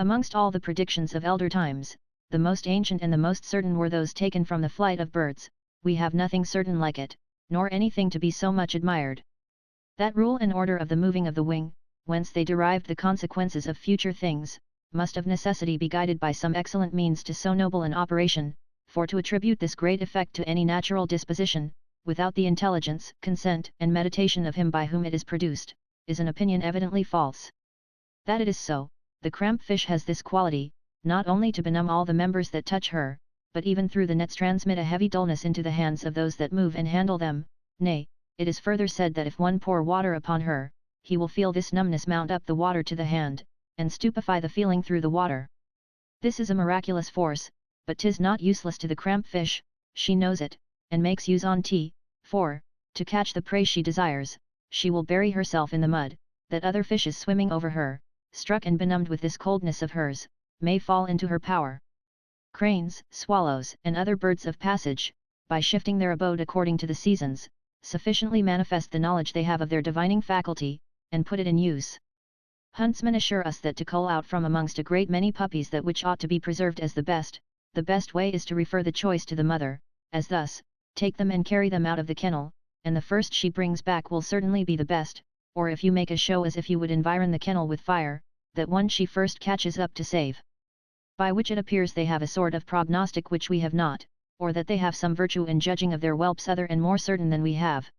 Amongst all the predictions of elder times, the most ancient and the most certain were those taken from the flight of birds. We have nothing certain like it, nor anything to be so much admired. That rule and order of the moving of the wing, whence they derived the consequences of future things, must of necessity be guided by some excellent means to so noble an operation, for to attribute this great effect to any natural disposition, without the intelligence, consent, and meditation of him by whom it is produced, is an opinion evidently false. That it is so, the cramp fish has this quality, not only to benumb all the members that touch her, but even through the nets transmit a heavy dullness into the hands of those that move and handle them. Nay, it is further said that if one pour water upon her, he will feel this numbness mount up the water to the hand, and stupefy the feeling through the water. This is a miraculous force, but 'tis not useless to the cramp fish, she knows it, and makes use on't, for, to catch the prey she desires, she will bury herself in the mud, that other fishes swimming over her, struck and benumbed with this coldness of hers, may fall into her power. Cranes, swallows, and other birds of passage, by shifting their abode according to the seasons, sufficiently manifest the knowledge they have of their divining faculty, and put it in use. Huntsmen assure us that to cull out from amongst a great many puppies that which ought to be preserved as the best way is to refer the choice to the mother, as thus, take them and carry them out of the kennel, and the first she brings back will certainly be the best, or if you make a show as if you would environ the kennel with fire, that one she first catches up to save. By which it appears they have a sort of prognostic which we have not, or that they have some virtue in judging of their whelps other and more certain than we have.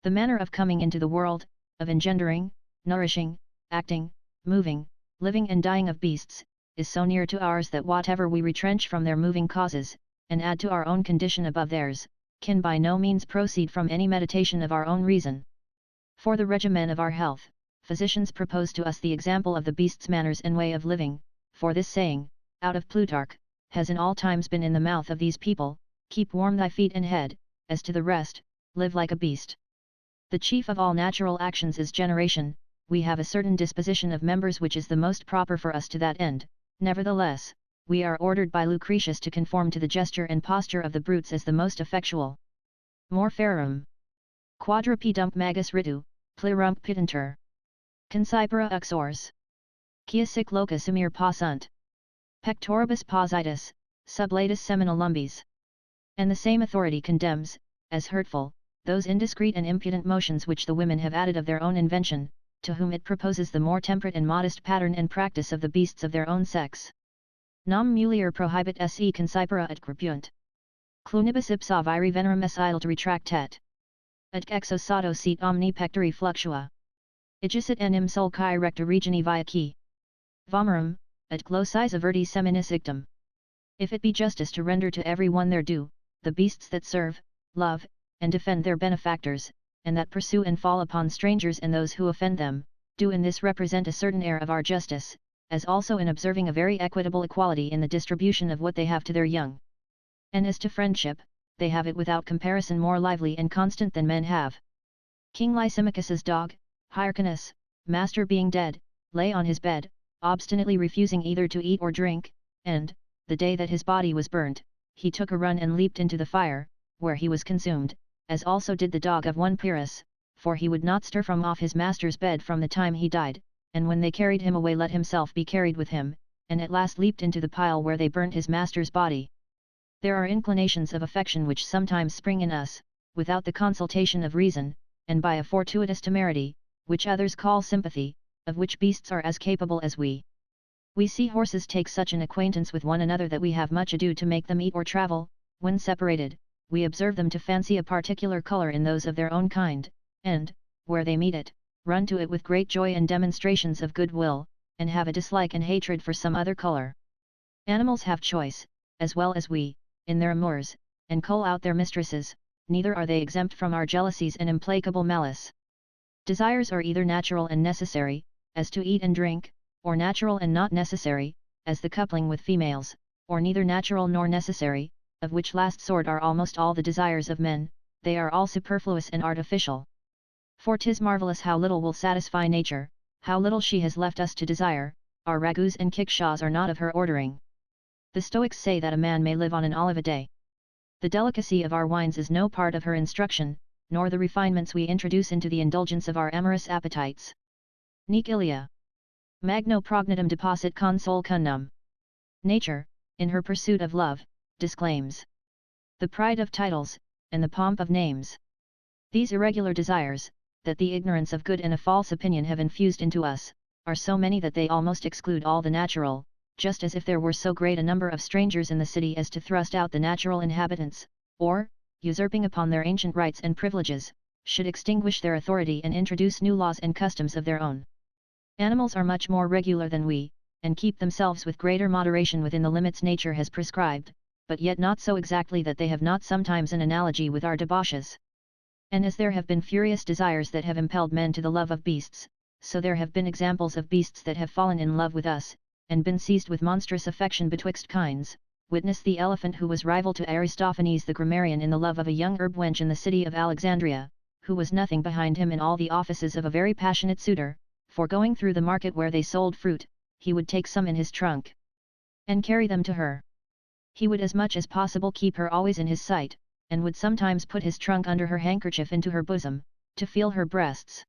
The manner of coming into the world, of engendering, nourishing, acting, moving, living and dying of beasts, is so near to ours that whatever we retrench from their moving causes, and add to our own condition above theirs, can by no means proceed from any meditation of our own reason. For the regimen of our health, physicians propose to us the example of the beast's manners and way of living, for this saying, out of Plutarch, has in all times been in the mouth of these people, keep warm thy feet and head, as to the rest, live like a beast. The chief of all natural actions is generation. We have a certain disposition of members which is the most proper for us to that end, nevertheless, we are ordered by Lucretius to conform to the gesture and posture of the brutes as the most effectual. Morpharum. Quadrupedum magus ritu, plirump pitantur. Concipera uxors. Quia sic loca sumir possunt. Pectoribus positus, sublatus seminal lumbes. And the same authority condemns, as hurtful, those indiscreet and impudent motions which the women have added of their own invention, to whom it proposes the more temperate and modest pattern and practice of the beasts of their own sex. Nam mulier prohibit se concipera et crepunt. Clunibus ipsa viri venerum esile retractet. Et exosato sit omni pectori fluctua. Igisit enim sulci recta regioni viaci. Vomerum, et glossis averti seminis ictum. If it be justice to render to every one their due, the beasts that serve, love, and defend their benefactors, and that pursue and fall upon strangers and those who offend them, do in this represent a certain air of our justice, as also in observing a very equitable equality in the distribution of what they have to their young. And as to friendship, they have it without comparison more lively and constant than men have. King Lysimachus's dog, Hyrcanus, master being dead, lay on his bed, obstinately refusing either to eat or drink, and, the day that his body was burnt, he took a run and leaped into the fire, where he was consumed, as also did the dog of one Pyrrhus, for he would not stir from off his master's bed from the time he died, and when they carried him away let himself be carried with him, and at last leaped into the pile where they burnt his master's body. There are inclinations of affection which sometimes spring in us, without the consultation of reason, and by a fortuitous temerity, which others call sympathy, of which beasts are as capable as we. We see horses take such an acquaintance with one another that we have much ado to make them eat or travel. When separated, we observe them to fancy a particular color in those of their own kind, and, where they meet it, run to it with great joy and demonstrations of good will, and have a dislike and hatred for some other color. Animals have choice, as well as we, in their amours, and cull out their mistresses, neither are they exempt from our jealousies and implacable malice. Desires are either natural and necessary, as to eat and drink, or natural and not necessary, as the coupling with females, or neither natural nor necessary, of which last sort are almost all the desires of men. They are all superfluous and artificial. For 'tis marvellous how little will satisfy nature, how little she has left us to desire. Our ragouts and kickshaws are not of her ordering. The Stoics say that a man may live on an olive a day. The delicacy of our wines is no part of her instruction, nor the refinements we introduce into the indulgence of our amorous appetites. Nec Ilia. Magno prognatum deposit console cunum. Nature, in her pursuit of love, disclaims the pride of titles, and the pomp of names. These irregular desires, that the ignorance of good and a false opinion have infused into us, are so many that they almost exclude all the natural, just as if there were so great a number of strangers in the city as to thrust out the natural inhabitants, or, usurping upon their ancient rights and privileges, should extinguish their authority and introduce new laws and customs of their own. Animals are much more regular than we, and keep themselves with greater moderation within the limits nature has prescribed, but yet not so exactly that they have not sometimes an analogy with our debauches. And as there have been furious desires that have impelled men to the love of beasts, so there have been examples of beasts that have fallen in love with us, and been seized with monstrous affection betwixt kinds. Witness the elephant who was rival to Aristophanes the grammarian in the love of a young herb wench in the city of Alexandria, who was nothing behind him in all the offices of a very passionate suitor, for going through the market where they sold fruit, he would take some in his trunk, and carry them to her. He would as much as possible keep her always in his sight, and would sometimes put his trunk under her handkerchief into her bosom, to feel her breasts.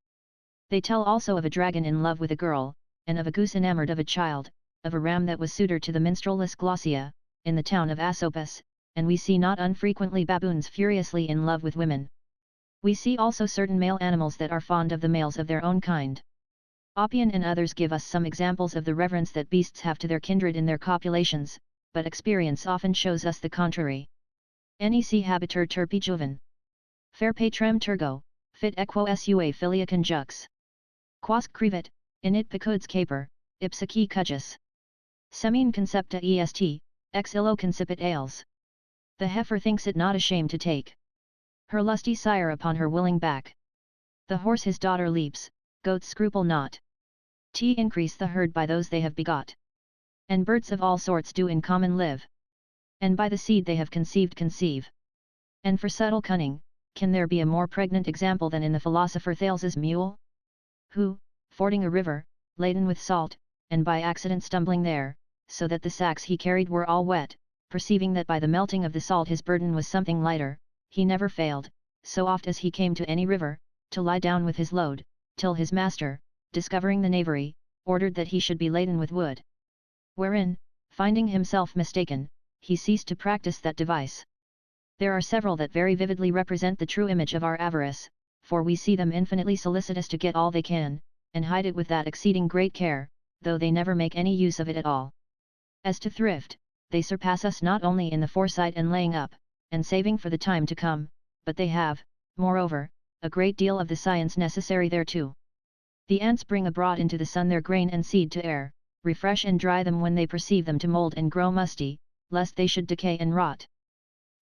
They tell also of a dragon in love with a girl, and of a goose enamoured of a child, of a ram that was suitor to the minstreless Glaucia, in the town of Asopus, and we see not unfrequently baboons furiously in love with women. We see also certain male animals that are fond of the males of their own kind. Oppian and others give us some examples of the reverence that beasts have to their kindred in their copulations, but experience often shows us the contrary. Nec habiter turpi juven. Fair patrem tergo, fit equo sua filia conjux. Quasque crevit, init picuds caper, ipsici cujus. Semine concepta est, ex illo concipit ales. The heifer thinks it not ashamed to take her lusty sire upon her willing back. The horse his daughter leaps, goats scruple not. Increase the herd by those they have begot. And birds of all sorts do in common live. And by the seed they have conceived conceive. And for subtle cunning, can there be a more pregnant example than in the philosopher Thales's mule? Who, fording a river, laden with salt, and by accident stumbling there, so that the sacks he carried were all wet, perceiving that by the melting of the salt his burden was something lighter, he never failed, so oft as he came to any river, to lie down with his load, till his master, discovering the knavery, ordered that he should be laden with wood. Wherein, finding himself mistaken, he ceased to practice that device. There are several that very vividly represent the true image of our avarice, for we see them infinitely solicitous to get all they can, and hide it with that exceeding great care, though they never make any use of it at all. As to thrift, they surpass us not only in the foresight and laying up, and saving for the time to come, but they have, moreover, a great deal of the science necessary thereto. The ants bring abroad into the sun their grain and seed to air, refresh and dry them when they perceive them to mould and grow musty, lest they should decay and rot.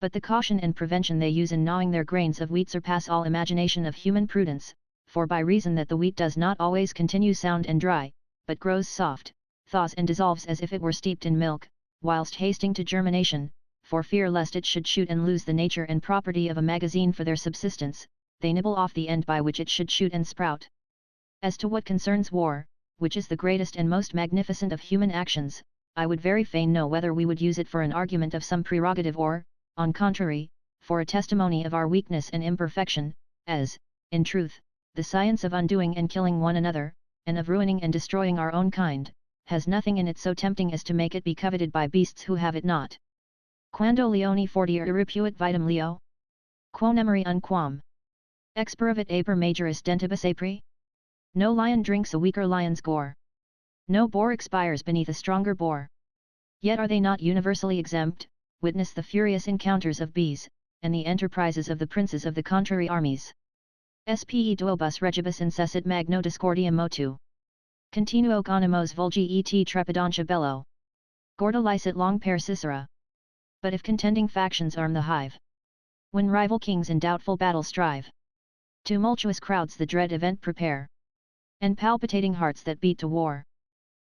But the caution and prevention they use in gnawing their grains of wheat surpass all imagination of human prudence, for by reason that the wheat does not always continue sound and dry, but grows soft, thaws and dissolves as if it were steeped in milk, whilst hasting to germination, for fear lest it should shoot and lose the nature and property of a magazine for their subsistence, they nibble off the end by which it should shoot and sprout. As to what concerns war, which is the greatest and most magnificent of human actions, I would very fain know whether we would use it for an argument of some prerogative or, on contrary, for a testimony of our weakness and imperfection, as, in truth, the science of undoing and killing one another, and of ruining and destroying our own kind, has nothing in it so tempting as to make it be coveted by beasts who have it not. Quando leoni fortior irripuit vitam leo? Quo nemeri unquam? Experavit aper majoris dentibus apri? No lion drinks a weaker lion's gore. No boar expires beneath a stronger boar. Yet are they not universally exempt? Witness the furious encounters of bees, and the enterprises of the princes of the contrary armies. Spe duobus regibus incessit magno discordia motu. Continuo conimos vulgi et trepidantia bello. Gorda licet long per Cicera. But if contending factions arm the hive, when rival kings in doubtful battle strive, tumultuous crowds the dread event prepare, and palpitating hearts that beat to war.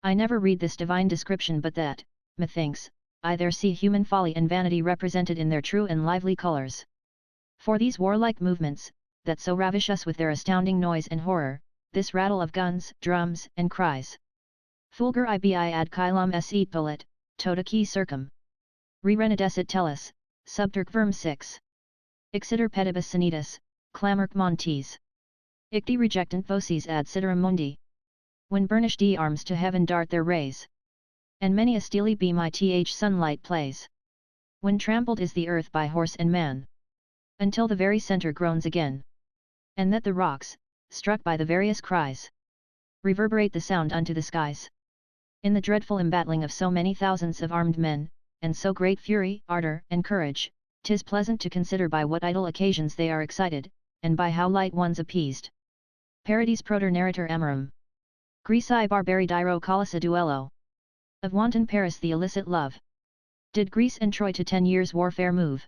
I never read this divine description but that, methinks, I there see human folly and vanity represented in their true and lively colours. For these warlike movements, that so ravish us with their astounding noise and horror, this rattle of guns, drums, and cries. Fulgur ibi ad caelum est bullet, totaque circum. Rerenedescit tellus, subterque verm 6. Ixiter pedibus sanitas, clamorc montes. Icti rejectant voces ad citerum mundi. When burnished arms to heaven dart their rays. And many a steely beam ith sunlight plays. When trampled is the earth by horse and man. Until the very center groans again. And that the rocks, struck by the various cries, reverberate the sound unto the skies. In the dreadful embattling of so many thousands of armed men, and so great fury, ardor, and courage, 'tis pleasant to consider by what idle occasions they are excited, and by how light ones appeased. Parades proter narrator amorum. Greci barbari diro colissa duello. Of wanton Paris the illicit love. Did Greece and Troy to 10 years' warfare move.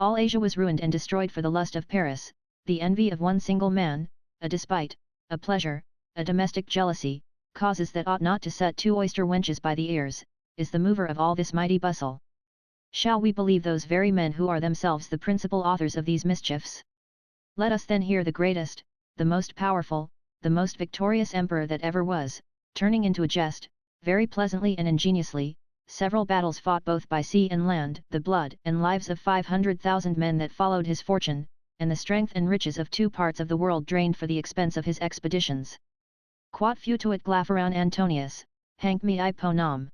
All Asia was ruined and destroyed for the lust of Paris, the envy of one single man, a despite, a pleasure, a domestic jealousy, causes that ought not to set 2 oyster wenches by the ears, is the mover of all this mighty bustle. Shall we believe those very men who are themselves the principal authors of these mischiefs? Let us then hear the greatest, the most powerful, the most victorious emperor that ever was, turning into a jest, very pleasantly and ingeniously, several battles fought both by sea and land, the blood and lives of 500,000 men that followed his fortune, and the strength and riches of 2 parts of the world drained for the expense of his expeditions. Quod futuit Glapharoun Antonius, hanc me ponam.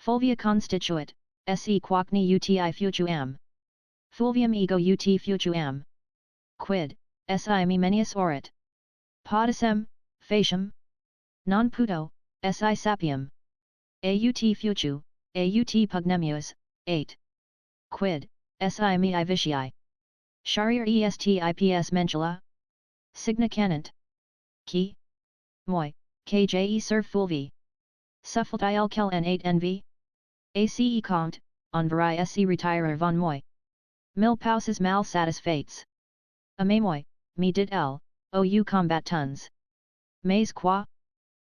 Fulvia constituit, se quacni uti futuam. Fulvium ego ut futuam. Quid, si me menius orit. Podicem, faciam. Non puto, si sapium. Aut futu, aut pugnemus, 8. Quid, si me vitiae. Sharir estips mentula. Signa canant. Qui? Moi, kje serve fulvi. Suffultil kel n8 envy. Ace comte, on vari sc retirer von moi. Mil pauses mal satisfates. Ame moi, me dit l, ou combat tons. Mais quoi?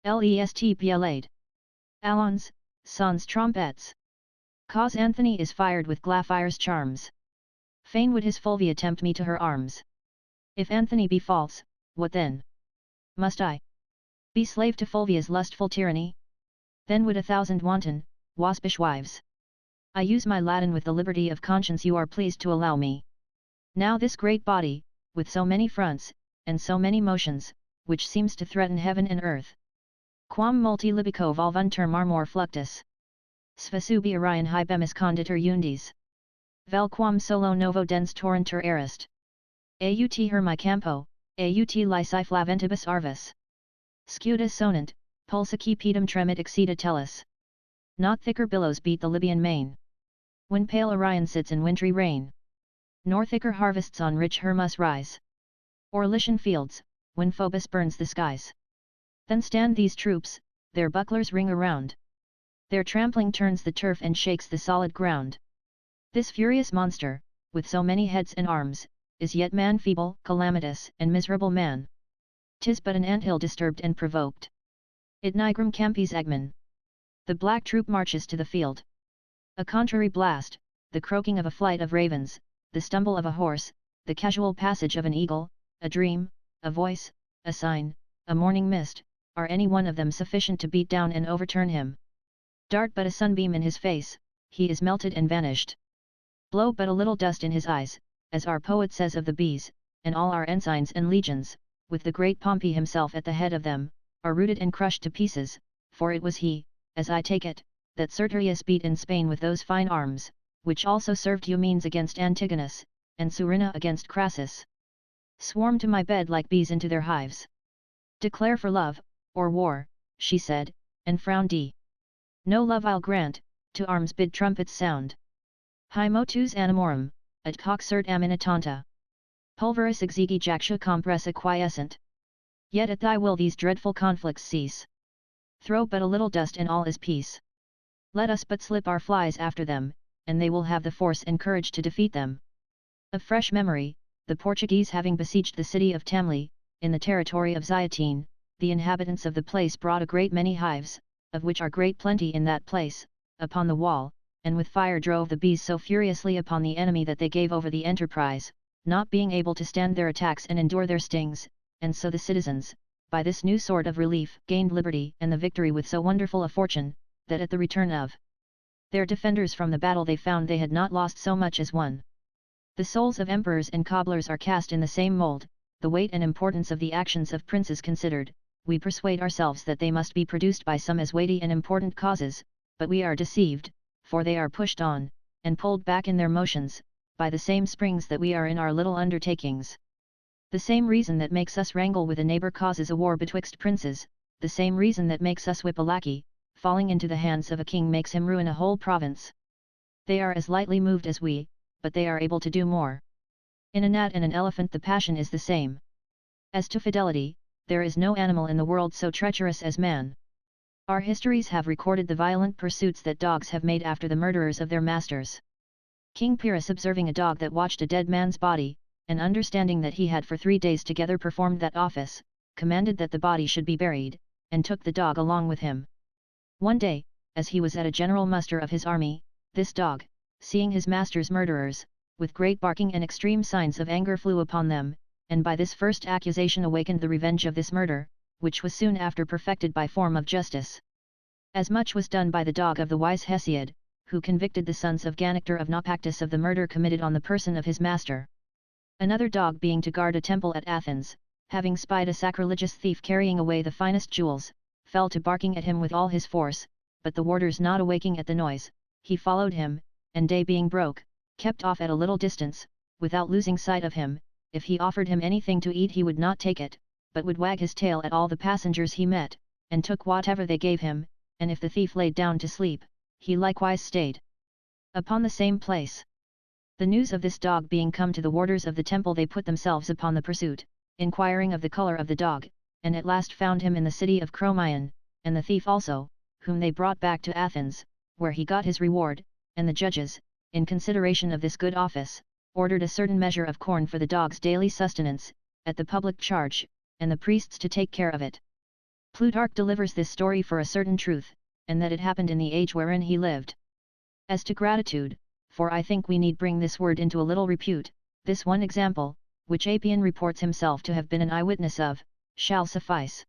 Lest blade. Allons, sans trompets. Cause Anthony is fired with Glaphire's charms. Fain would his Fulvia tempt me to her arms. If Anthony be false, what then? Must I be slave to Fulvia's lustful tyranny? Then would 1,000 wanton, waspish wives. I use my Latin with the liberty of conscience you are pleased to allow me. Now this great body, with so many fronts, and so many motions, which seems to threaten heaven and earth. Quam multi libico volvuntur marmor fluctus. Sphasubi Orion hybemus conditor undis. Vel quam solo novo dens torrentur erist. Aut hermi campo, aut lysi flaventibus arvis. Scuda sonant, pulsici pedum tremit exceeda tellus. Not thicker billows beat the Libyan main. When pale Orion sits in wintry rain. Nor thicker harvests on rich Hermus rise. Or Lycian fields, when Phobos burns the skies. Then stand these troops, their bucklers ring around. Their trampling turns the turf and shakes the solid ground. This furious monster, with so many heads and arms, is yet man feeble, calamitous, and miserable man. 'Tis but an anthill disturbed and provoked. Id nigrum campis agmen. The black troop marches to the field. A contrary blast, the croaking of a flight of ravens, the stumble of a horse, the casual passage of an eagle, a dream, a voice, a sign, a morning mist, are any one of them sufficient to beat down and overturn him? Dart but a sunbeam in his face, he is melted and vanished. Blow but a little dust in his eyes, as our poet says of the bees, and all our ensigns and legions, with the great Pompey himself at the head of them, are rooted and crushed to pieces, for it was he, as I take it, that Sertorius beat in Spain with those fine arms, which also served Eumenes against Antigonus, and Surina against Crassus. Swarm to my bed like bees into their hives. Declare for love, or war, she said, and frowned. No love I'll grant, to arms bid trumpets sound. Hi motus animorum, ad hoc cert aminitanta. Pulveris exegi jactia compressa quiescent. Yet at thy will these dreadful conflicts cease. Throw but a little dust and all is peace. Let us but slip our flies after them, and they will have the force and courage to defeat them. Of fresh memory, the Portuguese having besieged the city of Tamli, in the territory of Ziatine, the inhabitants of the place brought a great many hives, of which are great plenty in that place, upon the wall, and with fire drove the bees so furiously upon the enemy that they gave over the enterprise, not being able to stand their attacks and endure their stings, and so the citizens, by this new sort of relief, gained liberty and the victory with so wonderful a fortune, that at the return of their defenders from the battle they found they had not lost so much as one. The souls of emperors and cobblers are cast in the same mould, the weight and importance of the actions of princes considered, we persuade ourselves that they must be produced by some as weighty and important causes, but we are deceived, for they are pushed on, and pulled back in their motions, by the same springs that we are in our little undertakings. The same reason that makes us wrangle with a neighbor causes a war betwixt princes, the same reason that makes us whip a lackey, falling into the hands of a king makes him ruin a whole province. They are as lightly moved as we, but they are able to do more. In a gnat and an elephant the passion is the same. As to fidelity, there is no animal in the world so treacherous as man. Our histories have recorded the violent pursuits that dogs have made after the murderers of their masters. King Pyrrhus, observing a dog that watched a dead man's body, and understanding that he had for 3 days together performed that office, commanded that the body should be buried, and took the dog along with him. One day, as he was at a general muster of his army, this dog, seeing his master's murderers, with great barking and extreme signs of anger flew upon them, and by this first accusation awakened the revenge of this murder, which was soon after perfected by form of justice. As much was done by the dog of the wise Hesiod, who convicted the sons of Ganactor of Naupactus of the murder committed on the person of his master. Another dog being to guard a temple at Athens, having spied a sacrilegious thief carrying away the finest jewels, fell to barking at him with all his force, but the warders not awaking at the noise, he followed him, and day being broke, kept off at a little distance, without losing sight of him. If he offered him anything to eat he would not take it, but would wag his tail at all the passengers he met, and took whatever they gave him, and if the thief laid down to sleep, he likewise stayed upon the same place. The news of this dog being come to the warders of the temple, they put themselves upon the pursuit, inquiring of the colour of the dog, and at last found him in the city of Crommyon, and the thief also, whom they brought back to Athens, where he got his reward, and the judges, in consideration of this good office, ordered a certain measure of corn for the dog's daily sustenance, at the public charge, and the priests to take care of it. Plutarch delivers this story for a certain truth, and that it happened in the age wherein he lived. As to gratitude, for I think we need bring this word into a little repute, this one example, which Appian reports himself to have been an eyewitness of, shall suffice.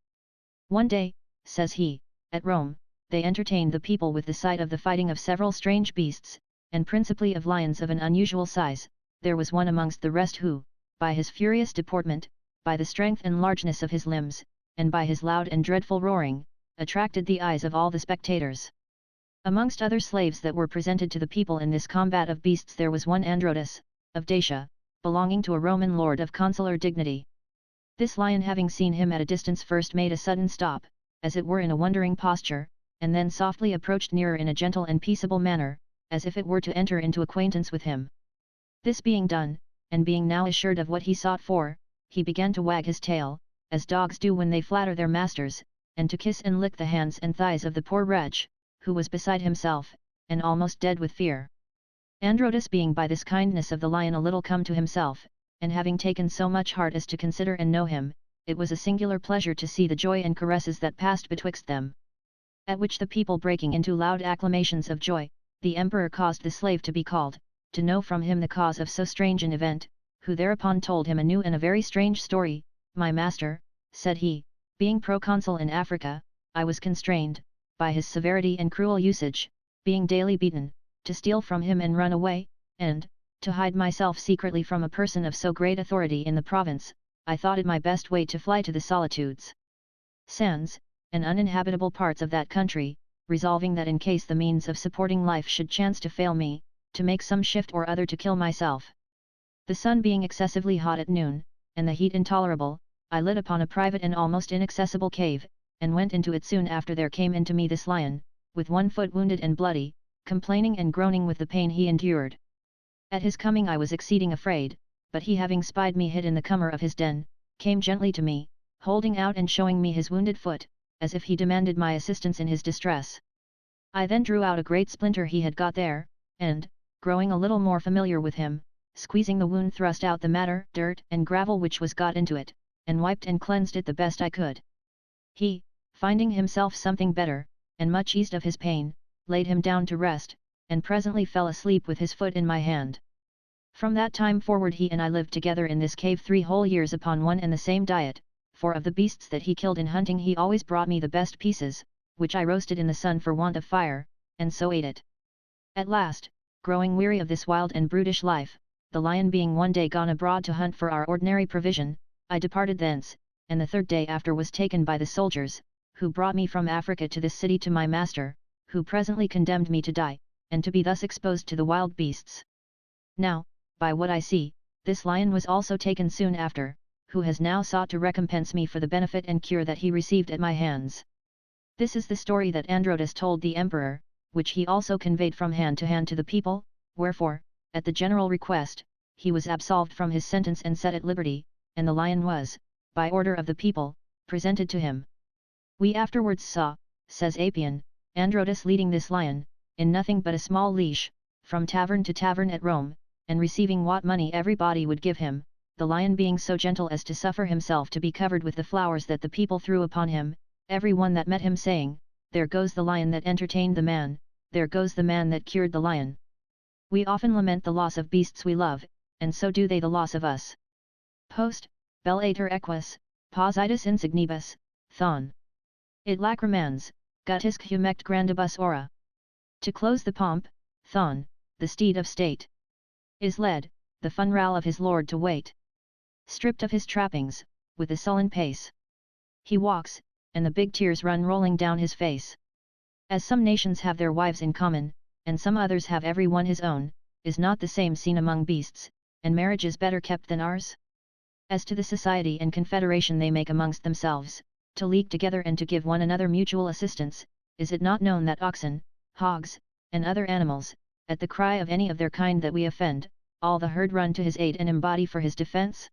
One day, says he, at Rome, they entertained the people with the sight of the fighting of several strange beasts, and principally of lions of an unusual size. There was one amongst the rest who, by his furious deportment, by the strength and largeness of his limbs, and by his loud and dreadful roaring, attracted the eyes of all the spectators. Amongst other slaves that were presented to the people in this combat of beasts there was one Androtus, of Dacia, belonging to a Roman lord of consular dignity. This lion, having seen him at a distance, first made a sudden stop, as it were in a wondering posture, and then softly approached nearer in a gentle and peaceable manner, as if it were to enter into acquaintance with him. This being done, and being now assured of what he sought for, he began to wag his tail, as dogs do when they flatter their masters, and to kiss and lick the hands and thighs of the poor wretch, who was beside himself, and almost dead with fear. Androtus, being by this kindness of the lion a little come to himself, and having taken so much heart as to consider and know him, it was a singular pleasure to see the joy and caresses that passed betwixt them. At which the people, breaking into loud acclamations of joy, the emperor caused the slave to be called, to know from him the cause of so strange an event, who thereupon told him a new and a very strange story. My master, said he, being proconsul in Africa, I was constrained, by his severity and cruel usage, being daily beaten, to steal from him and run away, and, to hide myself secretly from a person of so great authority in the province, I thought it my best way to fly to the solitudes, sands, and uninhabitable parts of that country, resolving that in case the means of supporting life should chance to fail me, to make some shift or other to kill myself. The sun being excessively hot at noon, and the heat intolerable, I lit upon a private and almost inaccessible cave, and went into it. Soon after there came into me this lion, with one foot wounded and bloody, complaining and groaning with the pain he endured. At his coming I was exceeding afraid, but he, having spied me hid in the corner of his den, came gently to me, holding out and showing me his wounded foot, as if he demanded my assistance in his distress. I then drew out a great splinter he had got there, and, growing a little more familiar with him, squeezing the wound, thrust out the matter, dirt and gravel which was got into it, and wiped and cleansed it the best I could. He, finding himself something better, and much eased of his pain, laid him down to rest, and presently fell asleep with his foot in my hand. From that time forward he and I lived together in this cave 3 whole years upon one and the same diet, for of the beasts that he killed in hunting he always brought me the best pieces, which I roasted in the sun for want of fire, and so ate it. At last, growing weary of this wild and brutish life, the lion being one day gone abroad to hunt for our ordinary provision, I departed thence, and the third day after was taken by the soldiers, who brought me from Africa to this city to my master, who presently condemned me to die, and to be thus exposed to the wild beasts. Now, by what I see, this lion was also taken soon after, who has now sought to recompense me for the benefit and cure that he received at my hands. This is the story that Androdas told the emperor, which he also conveyed from hand to the people, wherefore, at the general request, he was absolved from his sentence and set at liberty, and the lion was, by order of the people, presented to him. We afterwards saw, says Appian, Androdas leading this lion, in nothing but a small leash, from tavern to tavern at Rome, and receiving what money everybody would give him, the lion being so gentle as to suffer himself to be covered with the flowers that the people threw upon him, every one that met him saying, "There goes the lion that entertained the man, there goes the man that cured the lion." We often lament the loss of beasts we love, and so do they the loss of us. Post, bellator equus, pausitus insignibus, thon. It lacrimans, gutisque humect grandibus ora. To close the pomp, thon, the steed of state, is led, the funral of his lord to wait. Stripped of his trappings, with a sullen pace he walks, and the big tears run rolling down his face. As some nations have their wives in common, and some others have every one his own, is not the same seen among beasts, and marriage is better kept than ours? As to the society and confederation they make amongst themselves, to league together and to give one another mutual assistance, is it not known that oxen, hogs, and other animals, at the cry of any of their kind that we offend, all the herd run to his aid and embody for his defence?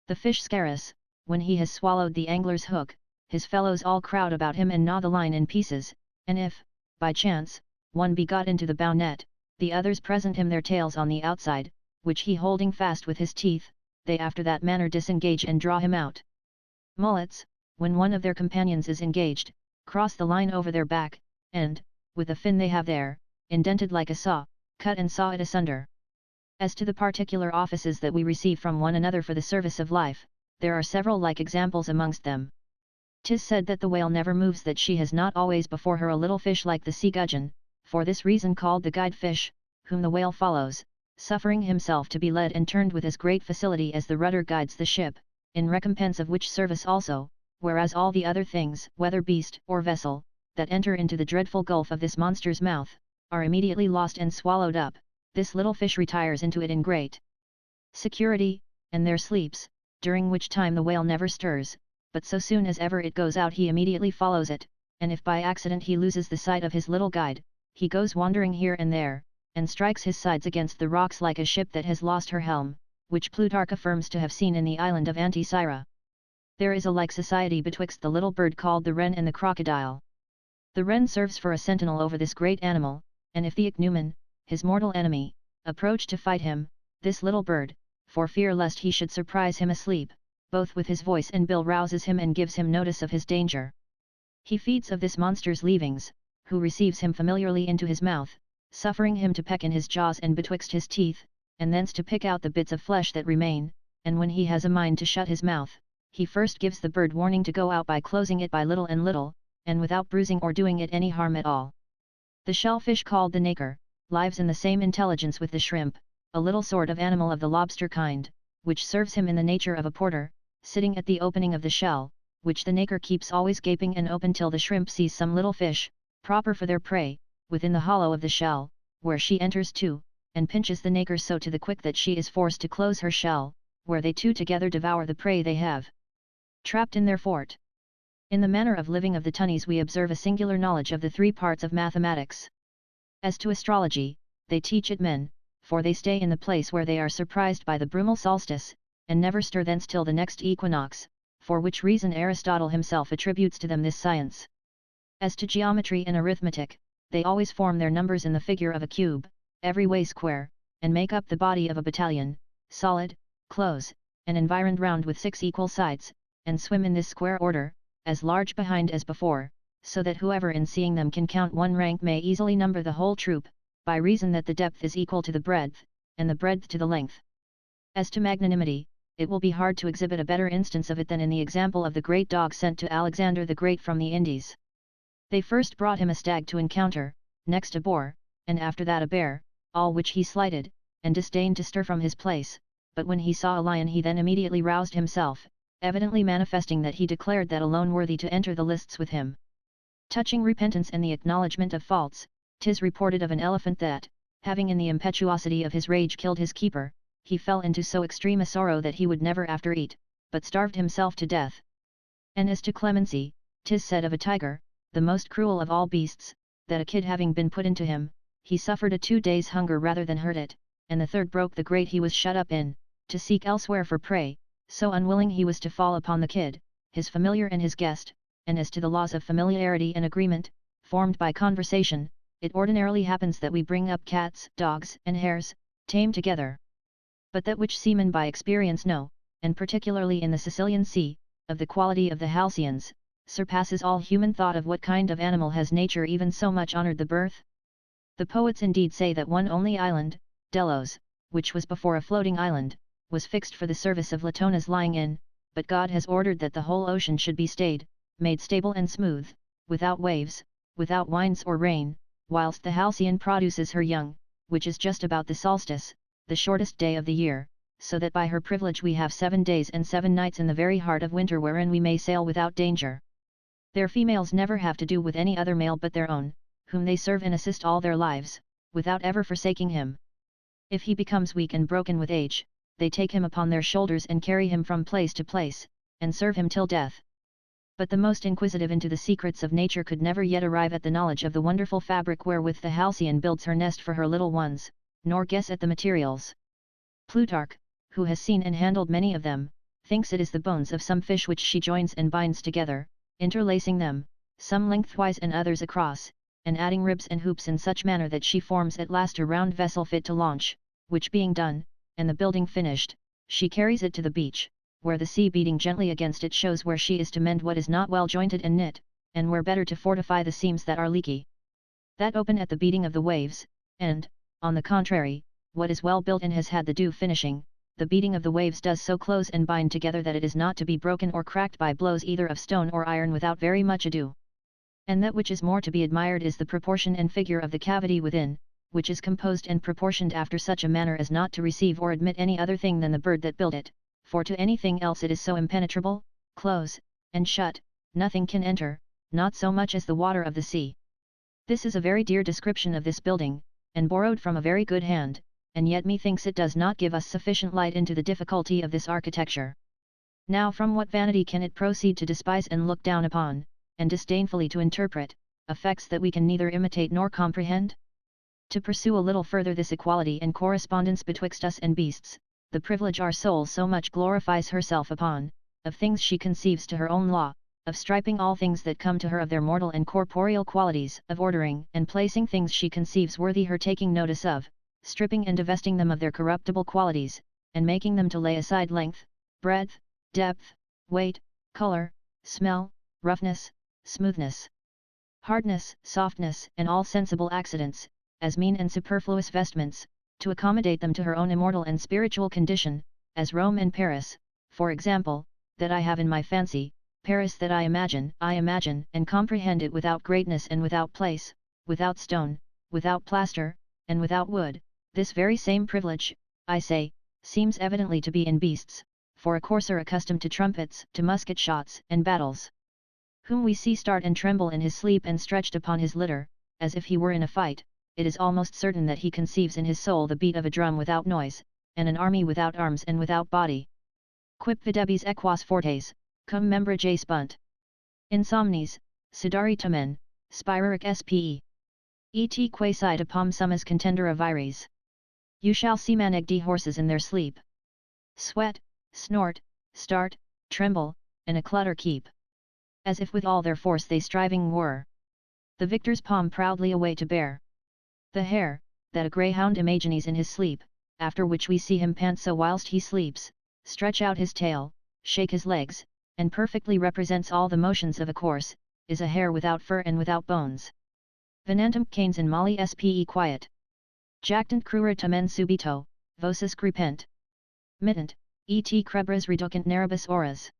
The fish scarus, when he has swallowed the angler's hook, his fellows all crowd about him and gnaw the line in pieces, and if, by chance, one be got into the bow net, the others present him their tails on the outside, which he holding fast with his teeth, they after that manner disengage and draw him out. Mullets, when one of their companions is engaged, cross the line over their back, and, with a fin they have there, indented like a saw, cut and saw it asunder. As to the particular offices that we receive from one another for the service of life, there are several like examples amongst them. 'Tis said that the whale never moves that she has not always before her a little fish like the sea gudgeon, for this reason called the guide fish, whom the whale follows, suffering himself to be led and turned with as great facility as the rudder guides the ship, in recompense of which service also, whereas all the other things, whether beast or vessel, that enter into the dreadful gulf of this monster's mouth, are immediately lost and swallowed up, this little fish retires into it in great security, and there sleeps, during which time the whale never stirs, but so soon as ever it goes out he immediately follows it, and if by accident he loses the sight of his little guide, he goes wandering here and there, and strikes his sides against the rocks like a ship that has lost her helm, which Plutarch affirms to have seen in the island of Anticyra. There is a like society betwixt the little bird called the wren and the crocodile. The wren serves for a sentinel over this great animal, and if the ichneumon, his mortal enemy, approach to fight him, this little bird, for fear lest he should surprise him asleep, both with his voice and bill rouses him and gives him notice of his danger. He feeds of this monster's leavings, who receives him familiarly into his mouth, suffering him to peck in his jaws and betwixt his teeth, and thence to pick out the bits of flesh that remain, and when he has a mind to shut his mouth, he first gives the bird warning to go out by closing it by little and little, and without bruising or doing it any harm at all. The shellfish called the nacre, lives in the same intelligence with the shrimp, a little sort of animal of the lobster kind, which serves him in the nature of a porter, sitting at the opening of the shell, which the nacre keeps always gaping and open till the shrimp sees some little fish, proper for their prey, within the hollow of the shell, where she enters too, and pinches the nacre so to the quick that she is forced to close her shell, where they two together devour the prey they have trapped in their fort. In the manner of living of the tunnies we observe a singular knowledge of the three parts of mathematics. As to astrology, they teach it men, for they stay in the place where they are surprised by the brumal solstice, and never stir thence till the next equinox, for which reason Aristotle himself attributes to them this science. As to geometry and arithmetic, they always form their numbers in the figure of a cube, every way square, and make up the body of a battalion, solid, close, and environed round with 6 equal sides, and swim in this square order, as large behind as before, so that whoever in seeing them can count one rank may easily number the whole troop, by reason that the depth is equal to the breadth, and the breadth to the length. As to magnanimity, it will be hard to exhibit a better instance of it than in the example of the great dog sent to Alexander the Great from the Indies. They first brought him a stag to encounter, next a boar, and after that a bear, all which he slighted, and disdained to stir from his place, but when he saw a lion he then immediately roused himself, evidently manifesting that he declared that alone worthy to enter the lists with him. Touching repentance and the acknowledgement of faults, 'tis reported of an elephant that, having in the impetuosity of his rage killed his keeper, he fell into so extreme a sorrow that he would never after eat, but starved himself to death. And as to clemency, 'tis said of a tiger, the most cruel of all beasts, that a kid having been put into him, he suffered a 2 days' hunger rather than hurt it, and the third broke the grate he was shut up in, to seek elsewhere for prey, so unwilling he was to fall upon the kid, his familiar and his guest. And as to the laws of familiarity and agreement, formed by conversation, it ordinarily happens that we bring up cats, dogs, and hares, tame together. But that which seamen by experience know, and particularly in the Sicilian Sea, of the quality of the halcyons, surpasses all human thought. Of what kind of animal has nature even so much honoured the birth? The poets indeed say that one only island, Delos, which was before a floating island, was fixed for the service of Latona's lying in, but God has ordered that the whole ocean should be stayed, made stable and smooth, without waves, without winds or rain, whilst the halcyon produces her young, which is just about the solstice, the shortest day of the year, so that by her privilege we have 7 days and 7 nights in the very heart of winter wherein we may sail without danger. Their females never have to do with any other male but their own, whom they serve and assist all their lives, without ever forsaking him. If he becomes weak and broken with age, they take him upon their shoulders and carry him from place to place, and serve him till death. But the most inquisitive into the secrets of nature could never yet arrive at the knowledge of the wonderful fabric wherewith the halcyon builds her nest for her little ones, nor guess at the materials. Plutarch, who has seen and handled many of them, thinks it is the bones of some fish which she joins and binds together, interlacing them, some lengthwise and others across, and adding ribs and hoops in such manner that she forms at last a round vessel fit to launch, which being done, and the building finished, she carries it to the beach, where the sea beating gently against it shows where she is to mend what is not well jointed and knit, and where better to fortify the seams that are leaky. That open at the beating of the waves, and, on the contrary, what is well built and has had the due finishing, the beating of the waves does so close and bind together that it is not to be broken or cracked by blows either of stone or iron without very much ado. And that which is more to be admired is the proportion and figure of the cavity within, which is composed and proportioned after such a manner as not to receive or admit any other thing than the bird that built it, for to anything else it is so impenetrable, close, and shut, nothing can enter, not so much as the water of the sea. This is a very dear description of this building, and borrowed from a very good hand, and yet methinks it does not give us sufficient light into the difficulty of this architecture. Now from what vanity can it proceed to despise and look down upon, and disdainfully to interpret, effects that we can neither imitate nor comprehend? To pursue a little further this equality and correspondence betwixt us and beasts, the privilege our soul so much glorifies herself upon, of things she conceives to her own law, of striping all things that come to her of their mortal and corporeal qualities, of ordering and placing things she conceives worthy her taking notice of, stripping and divesting them of their corruptible qualities, and making them to lay aside length, breadth, depth, weight, color, smell, roughness, smoothness, hardness, softness, and all sensible accidents, as mean and superfluous vestments, to accommodate them to her own immortal and spiritual condition, as Rome and Paris, for example, that I have in my fancy, Paris that I imagine and comprehend it without greatness and without place, without stone, without plaster, and without wood. This very same privilege, I say, seems evidently to be in beasts, for a courser accustomed to trumpets, to musket shots, and battles, whom we see start and tremble in his sleep and stretched upon his litter, as if he were in a fight, it is almost certain that he conceives in his soul the beat of a drum without noise, and an army without arms and without body. Quip videbis equas fortes, cum membra j spunt. Insomnes, sidari tamen, spiraric spe. Et quasi de pom summas contendere vires. You shall see manegdi horses in their sleep. Sweat, snort, start, tremble, and a clutter keep. As if with all their force they striving were. The victor's palm proudly away to bear. The hare, that a greyhound imagines in his sleep, after which we see him pant so whilst he sleeps, stretch out his tail, shake his legs, and perfectly represents all the motions of a course, is a hare without fur and without bones. Venantum canes in molli spe quiet. Jactant crura tamen subito, vocis crepent. Mittent, et crebras reducant naribus auras.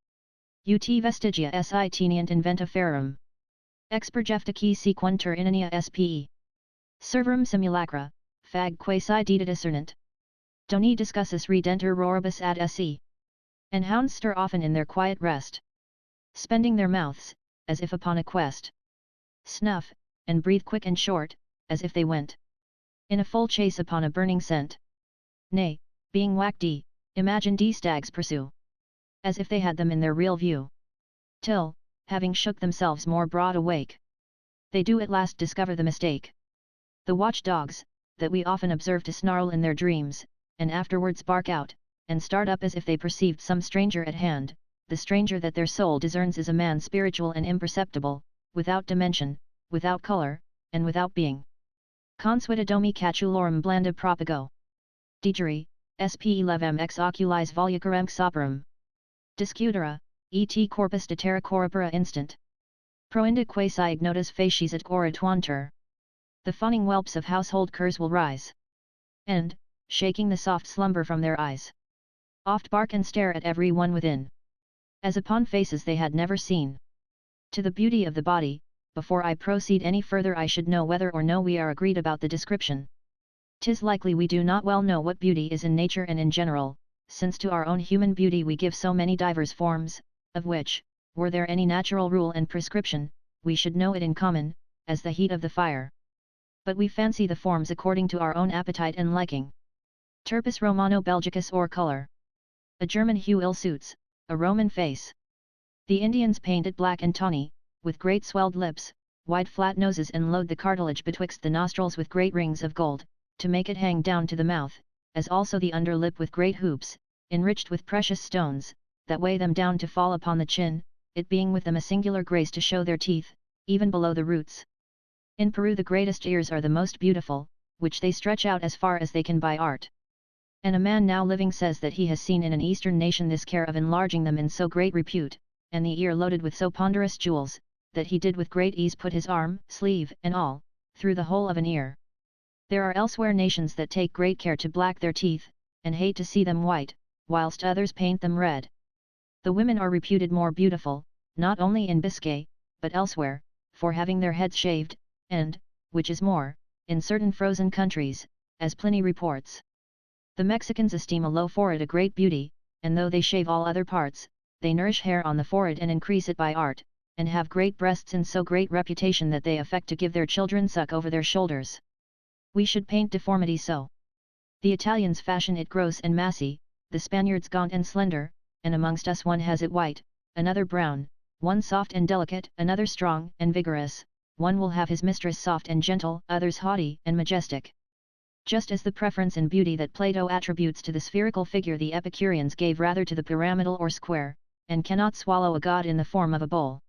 Ut vestigia si tenient inventa ferrum. Expergefta sequuntur inania spe. Serverum simulacra, fag quasi dita discernent. Doni discussus redentur roribus ad se. And hounds stir often in their quiet rest, spending their mouths, as if upon a quest. Snuff, and breathe quick and short, as if they went in a full chase upon a burning scent. Nay, being whacked imagine stags pursue, as if they had them in their real view. Till, having shook themselves more broad awake, they do at last discover the mistake. The watch-dogs, that we often observe to snarl in their dreams, and afterwards bark out, and start up as if they perceived some stranger at hand, the stranger that their soul discerns is a man spiritual and imperceptible, without dimension, without colour, and without being. Consueta domi catulorum blanda propago. Digeri, sp 11 ex oculis volucarem soperum. Discutera, et corpus de terra corpora instant. Proinda quasi ignotas facies et oratuantur. The fawning whelps of household curs will rise, and, shaking the soft slumber from their eyes, oft bark and stare at every one within, as upon faces they had never seen. To the beauty of the body, before I proceed any further I should know whether or no we are agreed about the description. 'Tis likely we do not well know what beauty is in nature and in general, since to our own human beauty we give so many divers forms, of which, were there any natural rule and prescription, we should know it in common, as the heat of the fire. But we fancy the forms according to our own appetite and liking. Turpus Romano-Belgicus or color. A German hue ill suits a Roman face. The Indians paint it black and tawny, with great swelled lips, wide flat noses, and load the cartilage betwixt the nostrils with great rings of gold, to make it hang down to the mouth, as also the under lip with great hoops, enriched with precious stones, that weigh them down to fall upon the chin, it being with them a singular grace to show their teeth, even below the roots. In Peru the greatest ears are the most beautiful, which they stretch out as far as they can by art. And a man now living says that he has seen in an eastern nation this care of enlarging them in so great repute, and the ear loaded with so ponderous jewels, that he did with great ease put his arm, sleeve, and all, through the whole of an ear. There are elsewhere nations that take great care to black their teeth, and hate to see them white, whilst others paint them red. The women are reputed more beautiful, not only in Biscay, but elsewhere, for having their heads shaved, and, which is more, in certain frozen countries, as Pliny reports. The Mexicans esteem a low forehead a great beauty, and though they shave all other parts, they nourish hair on the forehead and increase it by art, and have great breasts in so great reputation that they affect to give their children suck over their shoulders. We should paint deformity so. The Italians fashion it gross and massy, the Spaniards gaunt and slender, and amongst us one has it white, another brown, one soft and delicate, another strong and vigorous, one will have his mistress soft and gentle, others haughty and majestic. Just as the preference in beauty that Plato attributes to the spherical figure the Epicureans gave rather to the pyramidal or square, and cannot swallow a god in the form of a bowl.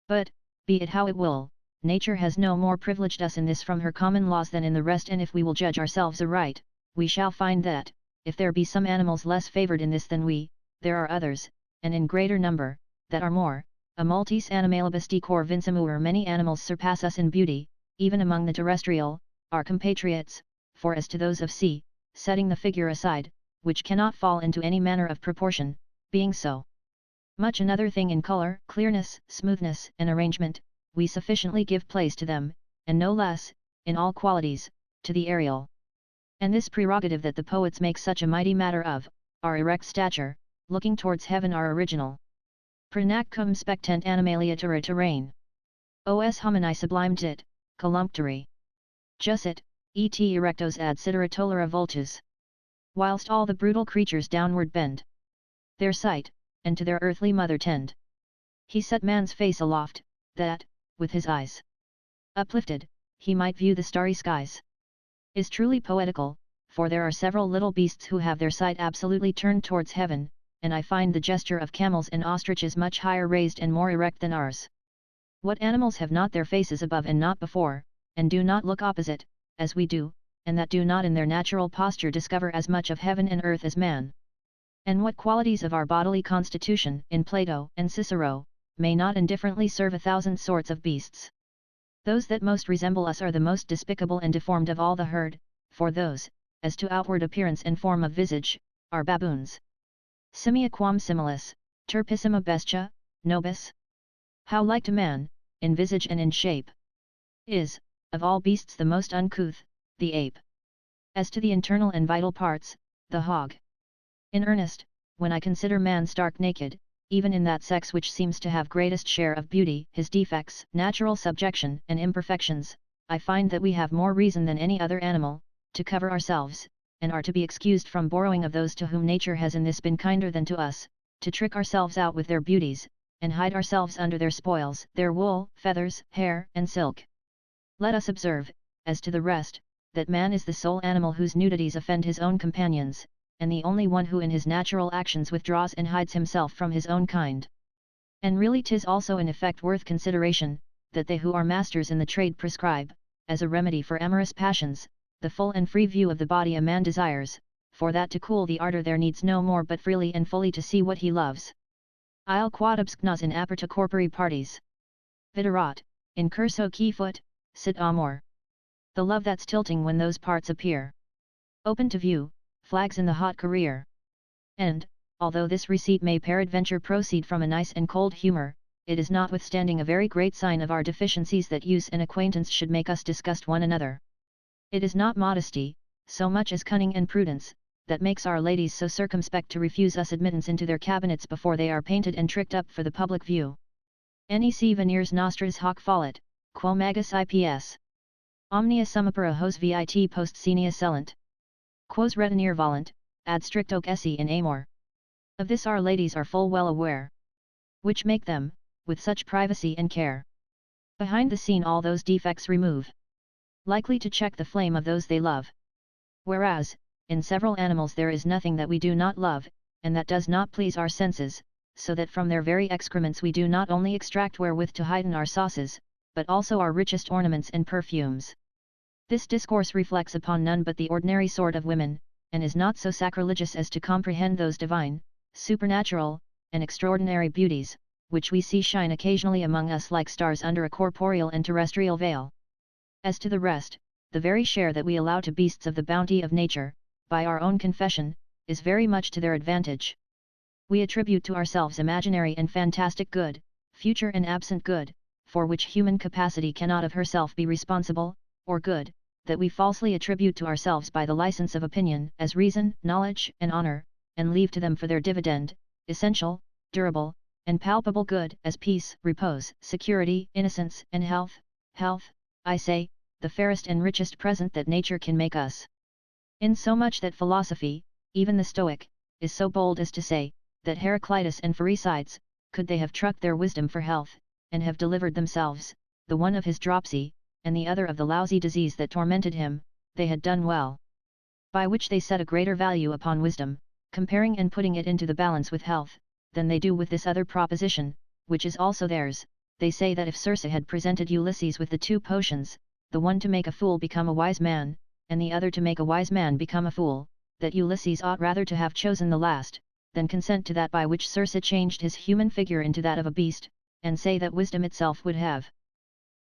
But, be it how it will, nature has no more privileged us in this from her common laws than in the rest, and if we will judge ourselves aright, we shall find that, if there be some animals less favoured in this than we, there are others, and in greater number, that are more. A multis animalibus decor vincimuer, many animals surpass us in beauty, even among the terrestrial, our compatriots, for as to those of sea, setting the figure aside, which cannot fall into any manner of proportion, being so much another thing in colour, clearness, smoothness, and arrangement, we sufficiently give place to them, and no less, in all qualities, to the aerial. And this prerogative that the poets make such a mighty matter of, our erect stature, looking towards heaven are original. Praenac cum spectent animalia terra terrain. Os homini sublimet, columpturi. Jussit, et erectos ad sidera tolera voltus. Whilst all the brutal creatures downward bend their sight, and to their earthly mother tend. He set man's face aloft, that, with his eyes uplifted, he might view the starry skies. Is truly poetical, for there are several little beasts who have their sight absolutely turned towards heaven, and I find the gesture of camels and ostriches much higher raised and more erect than ours. What animals have not their faces above and not before, and do not look opposite, as we do, and that do not in their natural posture discover as much of heaven and earth as man? And what qualities of our bodily constitution, in Plato and Cicero, may not indifferently serve 1,000 sorts of beasts? Those that most resemble us are the most despicable and deformed of all the herd, for those, as to outward appearance and form of visage, are baboons. Simia quam similis, turpissima bestia, nobis? How like to man, in visage and in shape, is, of all beasts the most uncouth, the ape. As to the internal and vital parts, the hog. In earnest, when I consider man stark naked, even in that sex which seems to have greatest share of beauty, his defects, natural subjection, and imperfections, I find that we have more reason than any other animal, to cover ourselves, and are to be excused from borrowing of those to whom nature has in this been kinder than to us, to trick ourselves out with their beauties, and hide ourselves under their spoils, their wool, feathers, hair, and silk. Let us observe, as to the rest, that man is the sole animal whose nudities offend his own companions, and the only one who in his natural actions withdraws and hides himself from his own kind. And really 'tis also in effect worth consideration, that they who are masters in the trade prescribe, as a remedy for amorous passions, the full and free view of the body a man desires, for that to cool the ardor there needs no more but freely and fully to see what he loves. Il quod obscnas in aperta corpori parties. Viderat, in curso qui foot, sit amor. The love that's tilting when those parts appear open to view, flags in the hot career. And, although this receipt may peradventure proceed from a nice and cold humour, it is notwithstanding a very great sign of our deficiencies that use and acquaintance should make us disgust one another. It is not modesty, so much as cunning and prudence, that makes our ladies so circumspect to refuse us admittance into their cabinets before they are painted and tricked up for the public view. Nec veneres nostras hoc fallit, quo magis ips. Omnia summapera hos vit post senia sellant. Quos retinere volant, ad stricto esse in amor. Of this our ladies are full well aware. Which make them, with such privacy and care, behind the scene all those defects remove, likely to check the flame of those they love. Whereas, in several animals there is nothing that we do not love, and that does not please our senses, so that from their very excrements we do not only extract wherewith to heighten our sauces, but also our richest ornaments and perfumes. This discourse reflects upon none but the ordinary sort of women, and is not so sacrilegious as to comprehend those divine, supernatural, and extraordinary beauties, which we see shine occasionally among us like stars under a corporeal and terrestrial veil. As to the rest, the very share that we allow to beasts of the bounty of nature, by our own confession, is very much to their advantage. We attribute to ourselves imaginary and fantastic good, future and absent good, for which human capacity cannot of herself be responsible, or good, that we falsely attribute to ourselves by the license of opinion, as reason, knowledge, and honor, and leave to them for their dividend, essential, durable, and palpable good, as peace, repose, security, innocence, and health, I say, the fairest and richest present that nature can make us. Insomuch that philosophy, even the Stoic, is so bold as to say, that Heraclitus and Pherecydes, could they have trucked their wisdom for health, and have delivered themselves, the one of his dropsy, and the other of the lousy disease that tormented him, they had done well. By which they set a greater value upon wisdom, comparing and putting it into the balance with health, than they do with this other proposition, which is also theirs. They say that if Circe had presented Ulysses with the two potions, the one to make a fool become a wise man, and the other to make a wise man become a fool, that Ulysses ought rather to have chosen the last, than consent to that by which Circe changed his human figure into that of a beast, and say that wisdom itself would have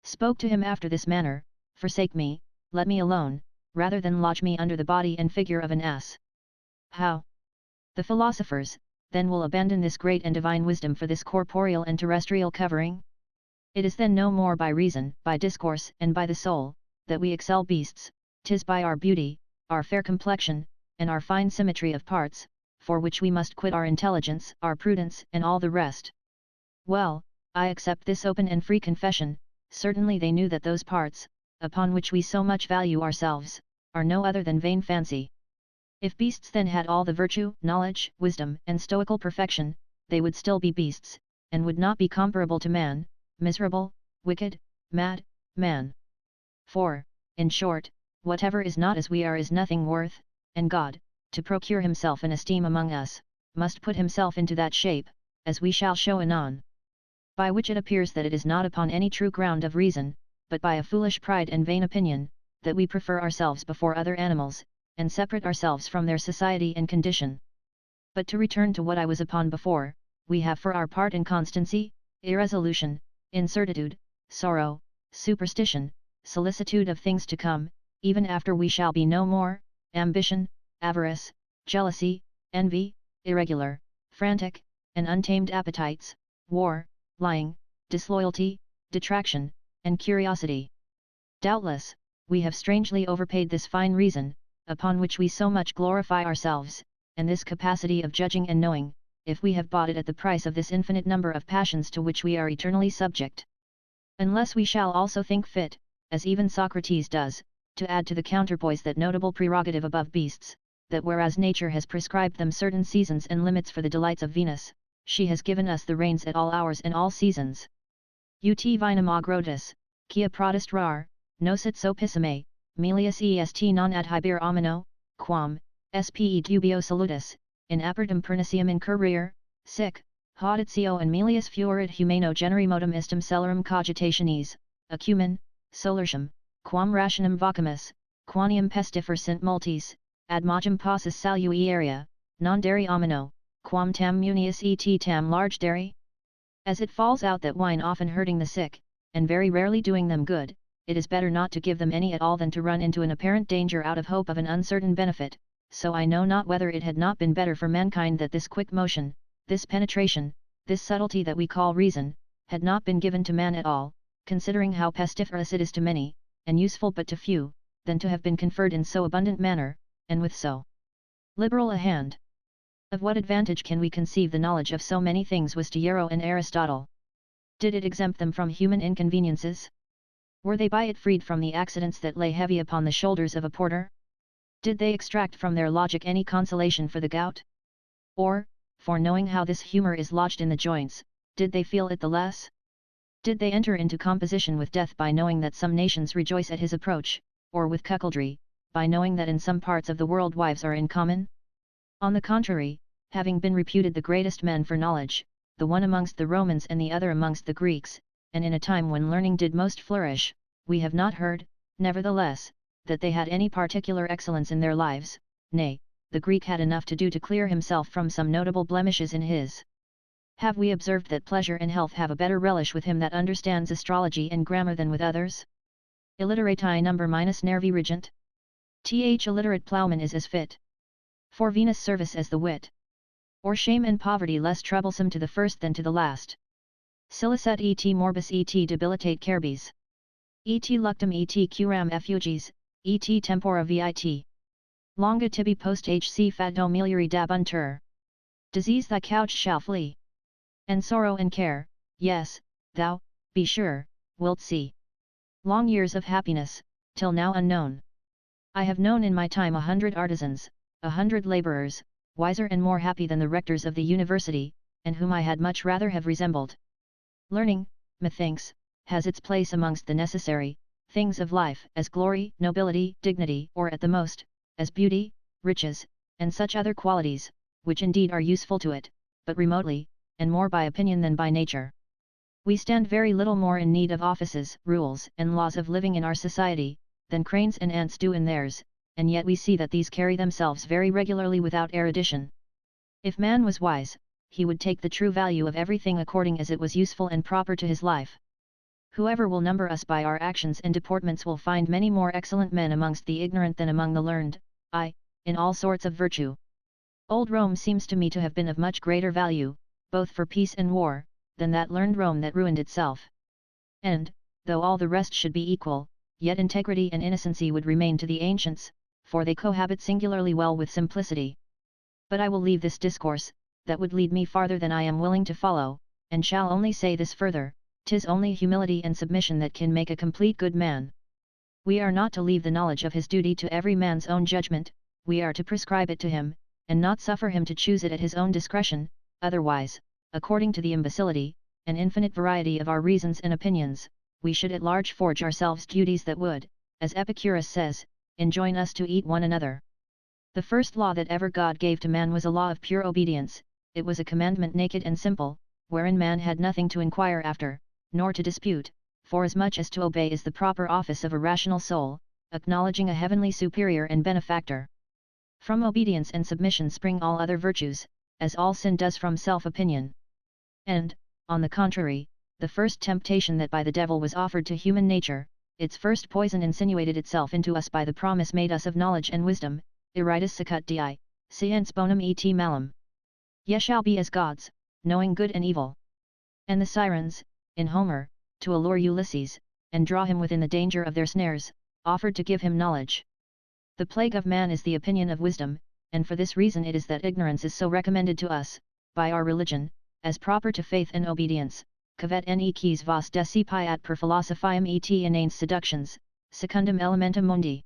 spoke to him after this manner, forsake me, let me alone, rather than lodge me under the body and figure of an ass. How? The philosophers, then will abandon this great and divine wisdom for this corporeal and terrestrial covering? It is then no more by reason, by discourse, and by the soul, that we excel beasts, 'tis by our beauty, our fair complexion, and our fine symmetry of parts, for which we must quit our intelligence, our prudence, and all the rest. Well, I accept this open and free confession. Certainly they knew that those parts, upon which we so much value ourselves, are no other than vain fancy. If beasts then had all the virtue, knowledge, wisdom, and stoical perfection, they would still be beasts, and would not be comparable to man, miserable, wicked, mad, man. For, in short, whatever is not as we are is nothing worth, and God, to procure himself an esteem among us, must put himself into that shape, as we shall show anon. By which it appears that it is not upon any true ground of reason, but by a foolish pride and vain opinion, that we prefer ourselves before other animals, and separate ourselves from their society and condition. But to return to what I was upon before, we have for our part inconstancy, irresolution, incertitude, sorrow, superstition, solicitude of things to come, even after we shall be no more, ambition, avarice, jealousy, envy, irregular, frantic, and untamed appetites, war, lying, disloyalty, detraction, and curiosity. Doubtless, we have strangely overpaid this fine reason, upon which we so much glorify ourselves, and this capacity of judging and knowing, if we have bought it at the price of this infinite number of passions to which we are eternally subject. Unless we shall also think fit, as even Socrates does, to add to the counterpoise that notable prerogative above beasts, that whereas nature has prescribed them certain seasons and limits for the delights of Venus, she has given us the reins at all hours and all seasons. Ut vinum agrotis, quia prodest rar, nocit sopissime, melius est non ad hiber amino, quam, spe dubio salutis, in apertum pernicium incurrir, sic, hauditio and melius fuerit humano generi modum istum cellarum cogitationis, acumen, solertium, quam rationem vocamus, quanium pestifer sint multis, ad magem passus salui area, non deri amino, quam tam munius et tam large deri? As it falls out that wine often hurting the sick, and very rarely doing them good, it is better not to give them any at all than to run into an apparent danger out of hope of an uncertain benefit, so I know not whether it had not been better for mankind that this quick motion, this penetration, this subtlety that we call reason, had not been given to man at all, considering how pestiferous it is to many, and useful but to few, than to have been conferred in so abundant manner, and with so liberal a hand. Of what advantage can we conceive the knowledge of so many things was to Hiero and Aristotle? Did it exempt them from human inconveniences? Were they by it freed from the accidents that lay heavy upon the shoulders of a porter? Did they extract from their logic any consolation for the gout? Or, for knowing how this humour is lodged in the joints, did they feel it the less? Did they enter into composition with death by knowing that some nations rejoice at his approach, or with cuckoldry, by knowing that in some parts of the world wives are in common? On the contrary, having been reputed the greatest men for knowledge, the one amongst the Romans and the other amongst the Greeks, and in a time when learning did most flourish, we have not heard, nevertheless, that they had any particular excellence in their lives, nay, the Greek had enough to do to clear himself from some notable blemishes in his. Have we observed that pleasure and health have a better relish with him that understands astrology and grammar than with others? Illiterati number minus nervi regent? Illiterate ploughman is as fit for Venus' service as the wit, or shame and poverty less troublesome to the first than to the last. Silicet et morbis et debilitate cerbis. Et luctum et curam effuges, et tempora vit. Longa tibi post hc fatto meliori dabuntur. Disease thy couch shall flee. And sorrow and care, yes, thou, be sure, wilt see. Long years of happiness, till now unknown. I have known in my time 100 artisans, 100 labourers, wiser and more happy than the rectors of the university, and whom I had much rather have resembled. Learning, methinks, has its place amongst the necessary things of life, as glory, nobility, dignity, or at the most, as beauty, riches, and such other qualities, which indeed are useful to it, but remotely, and more by opinion than by nature. We stand very little more in need of offices, rules, and laws of living in our society, than cranes and ants do in theirs, and yet we see that these carry themselves very regularly without erudition. If man was wise, he would take the true value of everything according as it was useful and proper to his life. Whoever will number us by our actions and deportments will find many more excellent men amongst the ignorant than among the learned, in all sorts of virtue. Old Rome seems to me to have been of much greater value, both for peace and war, than that learned Rome that ruined itself. And, though all the rest should be equal, yet integrity and innocency would remain to the ancients, for they cohabit singularly well with simplicity. But I will leave this discourse, that would lead me farther than I am willing to follow, and shall only say this further: 'tis only humility and submission that can make a complete good man. We are not to leave the knowledge of his duty to every man's own judgment, we are to prescribe it to him, and not suffer him to choose it at his own discretion, otherwise, according to the imbecility, and infinite variety of our reasons and opinions, we should at large forge ourselves duties that would, as Epicurus says, enjoin us to eat one another. The first law that ever God gave to man was a law of pure obedience, it was a commandment naked and simple, wherein man had nothing to inquire after, nor to dispute, forasmuch as to obey is the proper office of a rational soul, acknowledging a heavenly superior and benefactor. From obedience and submission spring all other virtues, as all sin does from self-opinion. And, on the contrary, the first temptation that by the devil was offered to human nature, its first poison insinuated itself into us by the promise made us of knowledge and wisdom, iritus sicut di, sciens bonum et malum. Ye shall be as gods, knowing good and evil. And the sirens, in Homer, to allure Ulysses, and draw him within the danger of their snares, offered to give him knowledge. The plague of man is the opinion of wisdom, and for this reason it is that ignorance is so recommended to us, by our religion, as proper to faith and obedience, cavet neques vos decipiat per philosophiam et inanes seductions, secundum elementum mundi.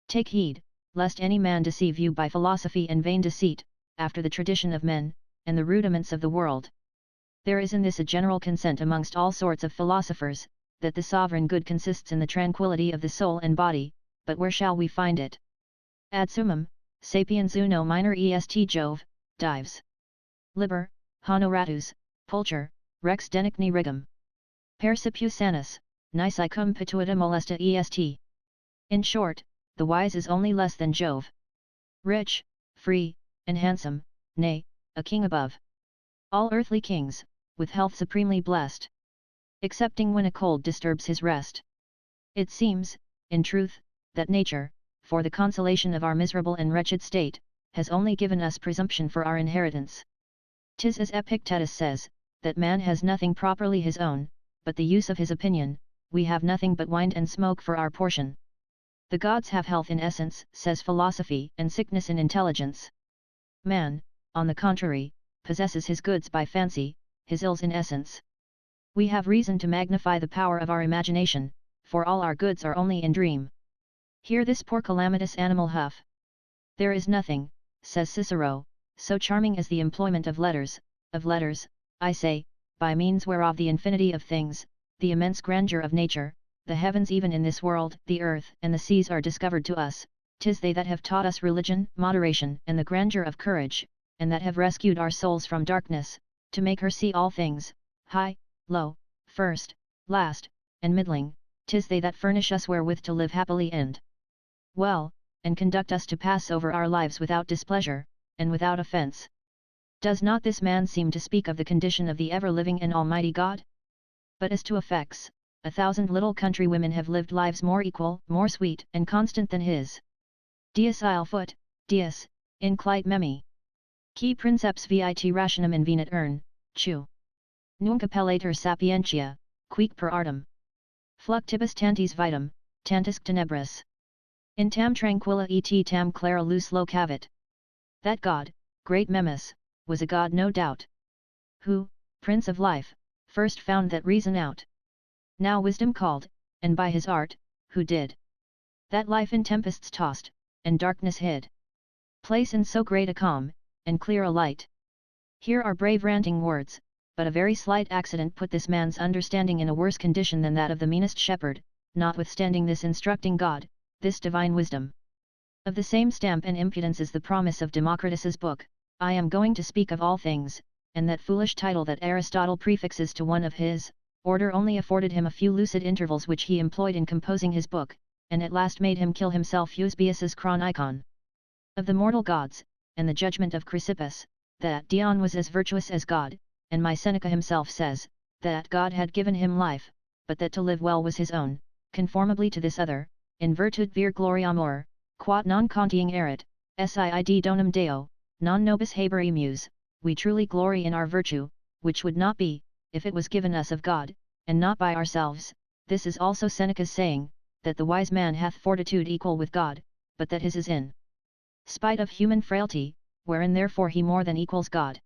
Take heed, lest any man deceive you by philosophy and vain deceit, after the tradition of men, and the rudiments of the world. There is in this a general consent amongst all sorts of philosophers, that the sovereign good consists in the tranquillity of the soul and body, but where shall we find it? Ad summum, sapiens uno minor est Jove, dives. Liber, honoratus, pulcher, rex denicni rigum. Percipu sanus, nisi cum pituita molesta est. In short, the wise is only less than Jove. Rich, free, and handsome, nay, a king above all earthly kings, with health supremely blessed. Excepting when a cold disturbs his rest. It seems, in truth, that nature, for the consolation of our miserable and wretched state, has only given us presumption for our inheritance. 'Tis as Epictetus says, that man has nothing properly his own, but the use of his opinion, we have nothing but wind and smoke for our portion. The gods have health in essence, says philosophy, and sickness in intelligence. Man, on the contrary, possesses his goods by fancy, his ills in essence. We have reason to magnify the power of our imagination, for all our goods are only in dream. Hear this poor calamitous animal huff. There is nothing, says Cicero, so charming as the employment of letters, I say, by means whereof the infinity of things, the immense grandeur of nature, the heavens even in this world, the earth and the seas are discovered to us. 'Tis they that have taught us religion, moderation, and the grandeur of courage, and that have rescued our souls from darkness, to make her see all things, high, low, first, last, and middling. 'Tis they that furnish us wherewith to live happily and well, and conduct us to pass over our lives without displeasure, and without offence. Does not this man seem to speak of the condition of the ever-living and almighty God? But as to effects, 1,000 little countrywomen have lived lives more equal, more sweet, and constant than his. Dies il foot, dies, inclite memi. Qui princeps vit rationem invenit urn, chu. Nunc appellator sapientia, quique per artem. Fluctibus tantis vitam, tantisque tenebris. In tam tranquilla et tam clara luz locavit. That God, great Memus, was a God no doubt. Who, Prince of Life, first found that reason out. Now wisdom called, and by his art, who did that life in tempests tossed, and darkness hid. Place in so great a calm, and clear a light. Here are brave ranting words, but a very slight accident put this man's understanding in a worse condition than that of the meanest shepherd, notwithstanding this instructing God, this divine wisdom. Of the same stamp and impudence is the promise of Democritus's book, I am going to speak of all things, and that foolish title that Aristotle prefixes to one of his, order only afforded him a few lucid intervals which he employed in composing his book, and at last made him kill himself Eusebius's Chronicon. Of the mortal gods, and the judgment of Chrysippus, that Dion was as virtuous as God, and my Seneca himself says, that God had given him life, but that to live well was his own, conformably to this other, in virtute vir gloriamur, quod non contieng erit, siid donum Deo, non nobis haberemus, we truly glory in our virtue, which would not be, if it was given us of God, and not by ourselves. This is also Seneca's saying, that the wise man hath fortitude equal with God, but that his is in spite of human frailty, wherein therefore he more than equals God.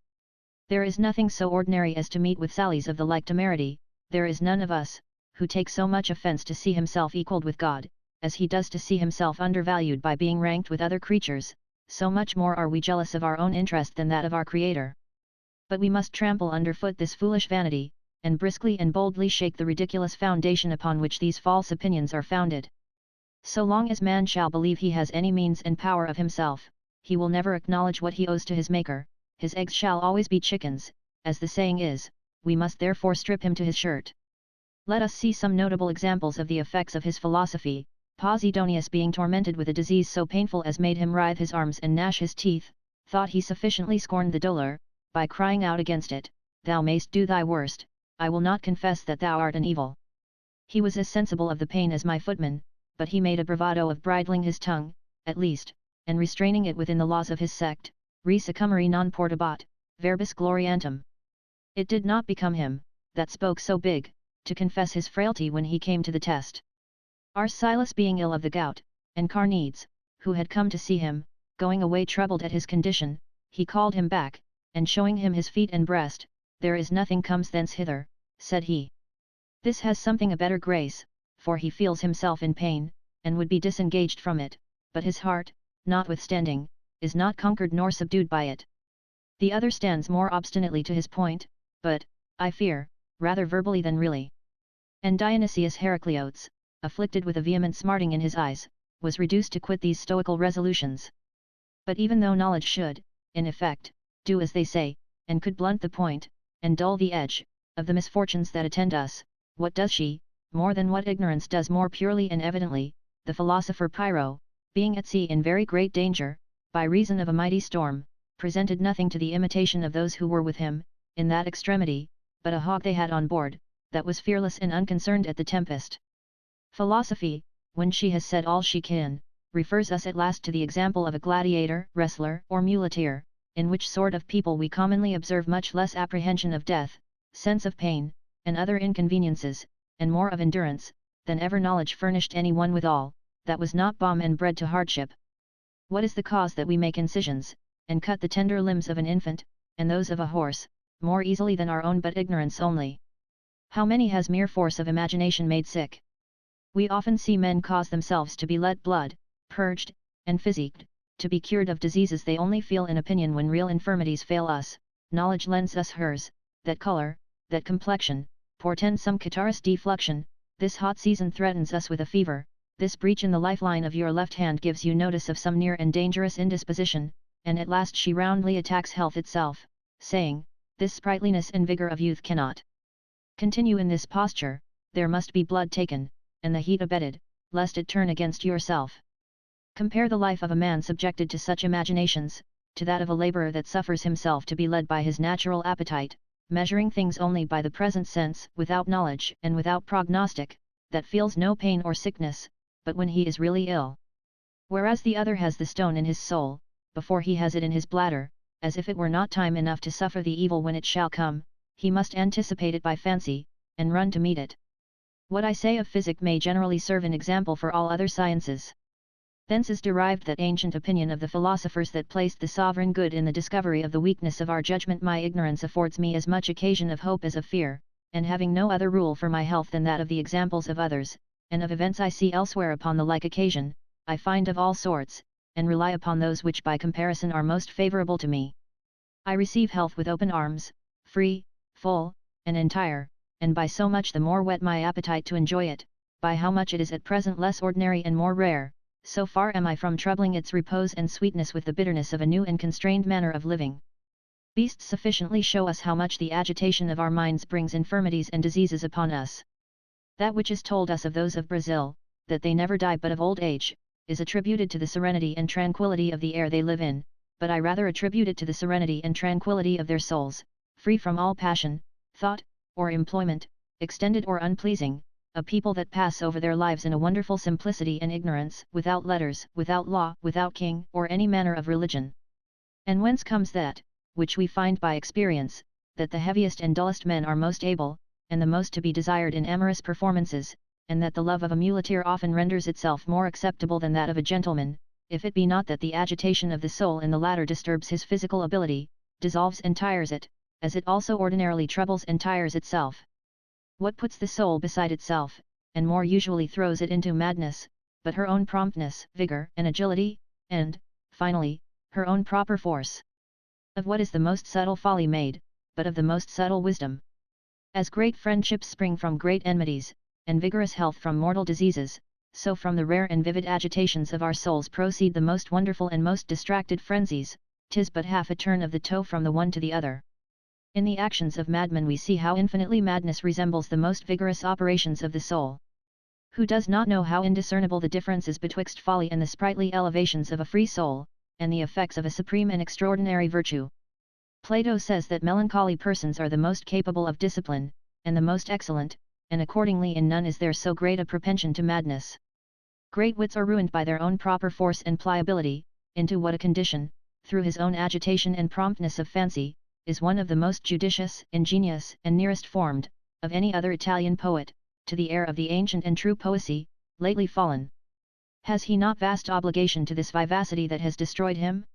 There is nothing so ordinary as to meet with sallies of the like temerity. There is none of us, who take so much offence to see himself equalled with God, as he does to see himself undervalued by being ranked with other creatures, so much more are we jealous of our own interest than that of our Creator. But we must trample underfoot this foolish vanity, and briskly and boldly shake the ridiculous foundation upon which these false opinions are founded. So long as man shall believe he has any means and power of himself, he will never acknowledge what he owes to his Maker. His eggs shall always be chickens, as the saying is, we must therefore strip him to his shirt. Let us see some notable examples of the effects of his philosophy. Posidonius, being tormented with a disease so painful as made him writhe his arms and gnash his teeth, thought he sufficiently scorned the dolour, by crying out against it, Thou mayst do thy worst, I will not confess that thou art an evil. He was as sensible of the pain as my footman, but he made a bravado of bridling his tongue, at least, and restraining it within the laws of his sect, re succumere non portabat, verbis gloriantum. It did not become him, that spoke so big, to confess his frailty when he came to the test. Our Silas being ill of the gout, and Carneades, who had come to see him, Going away troubled at his condition, he called him back, and showing him his feet and breast, "There is nothing comes thence hither," said he. "This has something a better grace, for he feels himself in pain, and would be disengaged from it, but his heart, notwithstanding, is not conquered nor subdued by it. The other stands more obstinately to his point, but, I fear, rather verbally than really." And Dionysius Heracleotes, afflicted with a vehement smarting in his eyes, was reduced to quit these stoical resolutions. But even though knowledge should, in effect, do as they say, and could blunt the point, and dull the edge, of the misfortunes that attend us, what does she, more than what ignorance does more purely and evidently? The philosopher Pyrrho, being at sea in very great danger, by reason of a mighty storm, presented nothing to the imitation of those who were with him, in that extremity, but a hog they had on board, that was fearless and unconcerned at the tempest. Philosophy, when she has said all she can, refers us at last to the example of a gladiator, wrestler, or muleteer, in which sort of people we commonly observe much less apprehension of death, sense of pain, and other inconveniences, and more of endurance, than ever knowledge furnished any one withal, that was not balm and bread to hardship. What is the cause that we make incisions, and cut the tender limbs of an infant, and those of a horse, more easily than our own, but ignorance only? How many has mere force of imagination made sick? We often see men cause themselves to be let blood, purged, and physicked, to be cured of diseases they only feel in opinion when real infirmities fail us. Knowledge lends us hers, that colour, that complexion, portends some catarrhous defluxion, this hot season threatens us with a fever, this breach in the lifeline of your left hand gives you notice of some near and dangerous indisposition, and at last she roundly attacks health itself, saying, this sprightliness and vigour of youth cannot continue in this posture, there must be blood taken, and the heat abated, lest it turn against yourself. Compare the life of a man subjected to such imaginations, to that of a labourer that suffers himself to be led by his natural appetite, measuring things only by the present sense, without knowledge and without prognostic, that feels no pain or sickness, but when he is really ill. Whereas the other has the stone in his soul, before he has it in his bladder, as if it were not time enough to suffer the evil when it shall come, he must anticipate it by fancy, and run to meet it. What I say of physic may generally serve an example for all other sciences. Thence is derived that ancient opinion of the philosophers that placed the sovereign good in the discovery of the weakness of our judgment. My ignorance affords me as much occasion of hope as of fear, and having no other rule for my health than that of the examples of others, and of events I see elsewhere upon the like occasion, I find of all sorts, and rely upon those which by comparison are most favourable to me. I receive health with open arms, free, full, and entire, and by so much the more whet my appetite to enjoy it, by how much it is at present less ordinary and more rare, so far am I from troubling its repose and sweetness with the bitterness of a new and constrained manner of living. Beasts sufficiently show us how much the agitation of our minds brings infirmities and diseases upon us. That which is told us of those of Brazil, that they never die but of old age, is attributed to the serenity and tranquillity of the air they live in, but I rather attribute it to the serenity and tranquillity of their souls, free from all passion, thought, or employment, extended or unpleasing, a people that pass over their lives in a wonderful simplicity and ignorance, without letters, without law, without king, or any manner of religion. And whence comes that, which we find by experience, that the heaviest and dullest men are most able, and the most to be desired in amorous performances, and that the love of a muleteer often renders itself more acceptable than that of a gentleman, if it be not that the agitation of the soul in the latter disturbs his physical ability, dissolves and tires it, as it also ordinarily troubles and tires itself. What puts the soul beside itself, and more usually throws it into madness, but her own promptness, vigour, and agility, and, finally, her own proper force? Of what is the most subtle folly made, but of the most subtle wisdom? As great friendships spring from great enmities, and vigorous health from mortal diseases, so from the rare and vivid agitations of our souls proceed the most wonderful and most distracted frenzies. 'Tis but half a turn of the toe from the one to the other. In the actions of madmen we see how infinitely madness resembles the most vigorous operations of the soul. Who does not know how indiscernible the difference is betwixt folly and the sprightly elevations of a free soul, and the effects of a supreme and extraordinary virtue? Plato says that melancholy persons are the most capable of discipline, and the most excellent, and accordingly in none is there so great a propension to madness. Great wits are ruined by their own proper force and pliability. Into what a condition, through his own agitation and promptness of fancy, is one of the most judicious, ingenious, and nearest formed, of any other Italian poet, to the air of the ancient and true poesy, lately fallen. Has he not vast obligation to this vivacity that has destroyed him?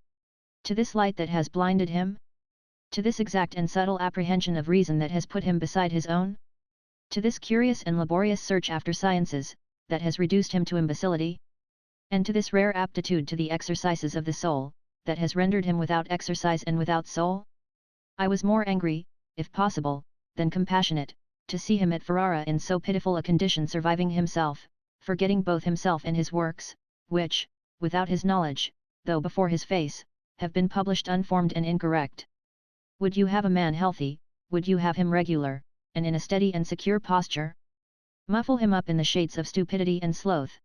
To this light that has blinded him? To this exact and subtle apprehension of reason that has put him beside his own? To this curious and laborious search after sciences, that has reduced him to imbecility? And to this rare aptitude to the exercises of the soul, that has rendered him without exercise and without soul? I was more angry, if possible, than compassionate, to see him at Ferrara in so pitiful a condition, surviving himself, forgetting both himself and his works, which, without his knowledge, though before his face, have been published unformed and incorrect. Would you have a man healthy, would you have him regular, and in a steady and secure posture? Muffle him up in the shades of stupidity and sloth.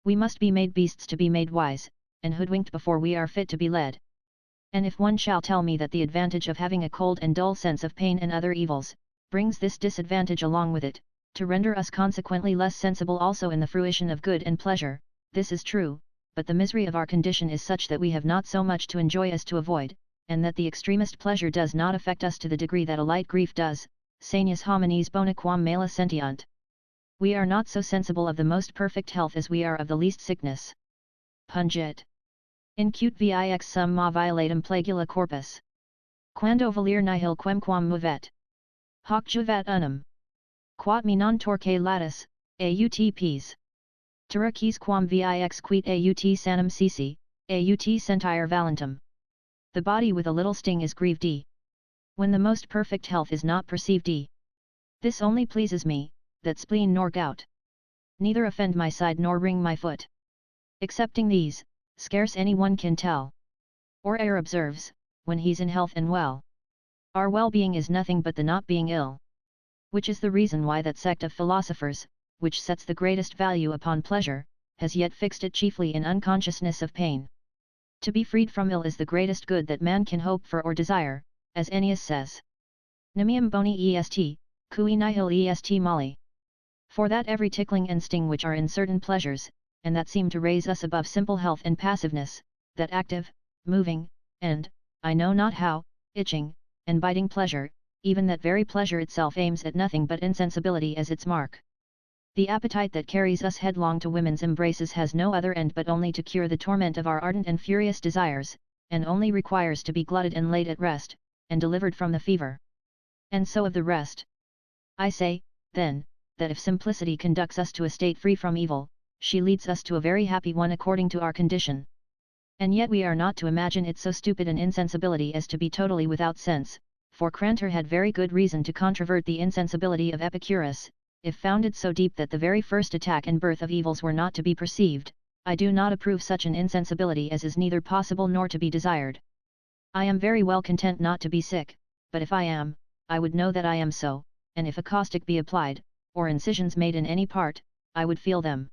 We must be made beasts to be made wise, and hoodwinked before we are fit to be led. And if one shall tell me that the advantage of having a cold and dull sense of pain and other evils, brings this disadvantage along with it, to render us consequently less sensible also in the fruition of good and pleasure, this is true, but the misery of our condition is such that we have not so much to enjoy as to avoid, and that the extremest pleasure does not affect us to the degree that a light grief does, sanius homines bona quam mala sentiunt. We are not so sensible of the most perfect health as we are of the least sickness. Pungit. Incute vix sum ma violatum plagula corpus. Quando valir nihil quemquam movet. Hoc juvat unum. Quat me non torque latus, autps. Terraquis quam vix quit aut sanum sisi, aut sentire valentum. The body with a little sting is grieved. When the most perfect health is not perceived. This only pleases me, that spleen nor gout neither offend my side nor wring my foot. Excepting these, scarce any one can tell. Or e'er observes, when he's in health and well. Our well-being is nothing but the not being ill. Which is the reason why that sect of philosophers, which sets the greatest value upon pleasure, has yet fixed it chiefly in unconsciousness of pain. To be freed from ill is the greatest good that man can hope for or desire, as Ennius says. Nimium boni est, cui nihil est mali. For that every tickling and sting which are in certain pleasures, and that seem to raise us above simple health and passiveness, that active, moving, and, I know not how, itching, and biting pleasure, even that very pleasure itself aims at nothing but insensibility as its mark. The appetite that carries us headlong to women's embraces has no other end but only to cure the torment of our ardent and furious desires, and only requires to be glutted and laid at rest, and delivered from the fever. And so of the rest. I say, then, that if simplicity conducts us to a state free from evil, she leads us to a very happy one according to our condition. And yet we are not to imagine it so stupid an insensibility as to be totally without sense, for Crantor had very good reason to controvert the insensibility of Epicurus, if founded so deep that the very first attack and birth of evils were not to be perceived. I do not approve such an insensibility as is neither possible nor to be desired. I am very well content not to be sick, but if I am, I would know that I am so, and if a caustic be applied, or incisions made in any part, I would feel them.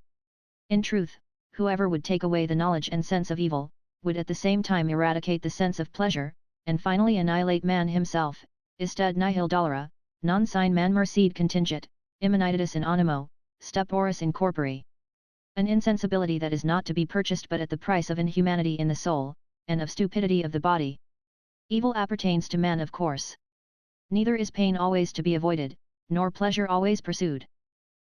In truth, whoever would take away the knowledge and sense of evil, would at the same time eradicate the sense of pleasure, and finally annihilate man himself. Istud nihil dolera, non sine man merced contingit, immanitatis in animo, stuporis in corpore. An insensibility that is not to be purchased but at the price of inhumanity in the soul, and of stupidity of the body. Evil appertains to man of course. Neither is pain always to be avoided, nor pleasure always pursued.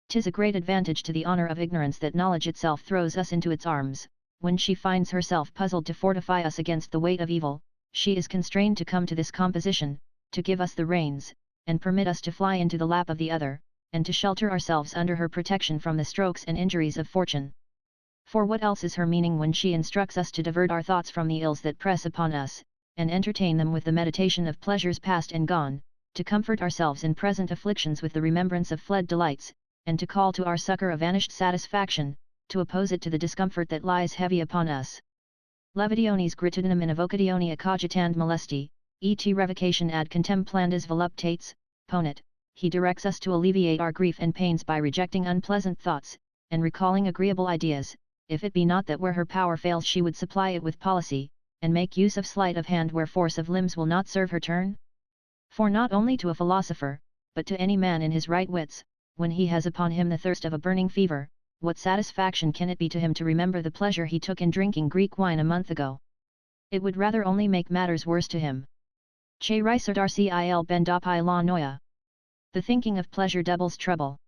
'Tis a great advantage to the honor of ignorance that knowledge itself throws us into its arms. When she finds herself puzzled to fortify us against the weight of evil, she is constrained to come to this composition, to give us the reins, and permit us to fly into the lap of the other, and to shelter ourselves under her protection from the strokes and injuries of fortune. For what else is her meaning when she instructs us to divert our thoughts from the ills that press upon us, and entertain them with the meditation of pleasures past and gone, to comfort ourselves in present afflictions with the remembrance of fled delights, and to call to our succor a vanished satisfaction, to oppose it to the discomfort that lies heavy upon us. Levitiones gratitudinem in evocatione accogitand molesti, et revocation ad contemplandas voluptates, ponit. He directs us to alleviate our grief and pains by rejecting unpleasant thoughts, and recalling agreeable ideas, if it be not that where her power fails she would supply it with policy, and make use of sleight of hand where force of limbs will not serve her turn? For not only to a philosopher, but to any man in his right wits, when he has upon him the thirst of a burning fever, what satisfaction can it be to him to remember the pleasure he took in drinking Greek wine a month ago? It would rather only make matters worse to him. Che risardarcil bendopi la noia. The thinking of pleasure doubles trouble.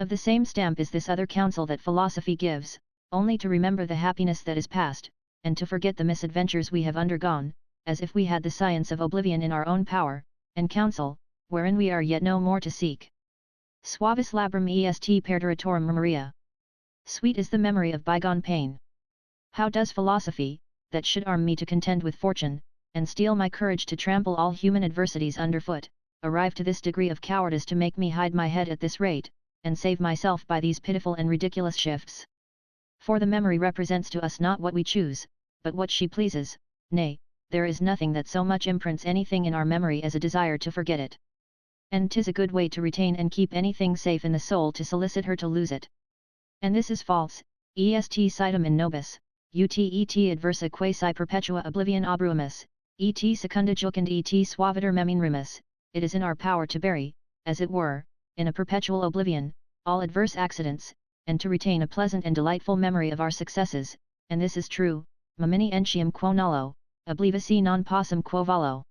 Of the same stamp is this other counsel that philosophy gives, only to remember the happiness that is past, and to forget the misadventures we have undergone, as if we had the science of oblivion in our own power, and counsel, wherein we are yet no more to seek. Suavis labrum est perduratorum memoria. Sweet is the memory of bygone pain. How does philosophy, that should arm me to contend with fortune, and steel my courage to trample all human adversities underfoot, arrive to this degree of cowardice to make me hide my head at this rate, and save myself by these pitiful and ridiculous shifts? For the memory represents to us not what we choose, but what she pleases, nay, there is nothing that so much imprints anything in our memory as a desire to forget it. And 'tis a good way to retain and keep anything safe in the soul to solicit her to lose it. And this is false, est situm in nobis, ut et adversa quasi perpetua oblivion obruimus, et secunda jucund et suaviter meminimus. It is in our power to bury, as it were, in a perpetual oblivion, all adverse accidents, and to retain a pleasant and delightful memory of our successes, and this is true, memini entium quo nullo, oblivici non possum quo volo.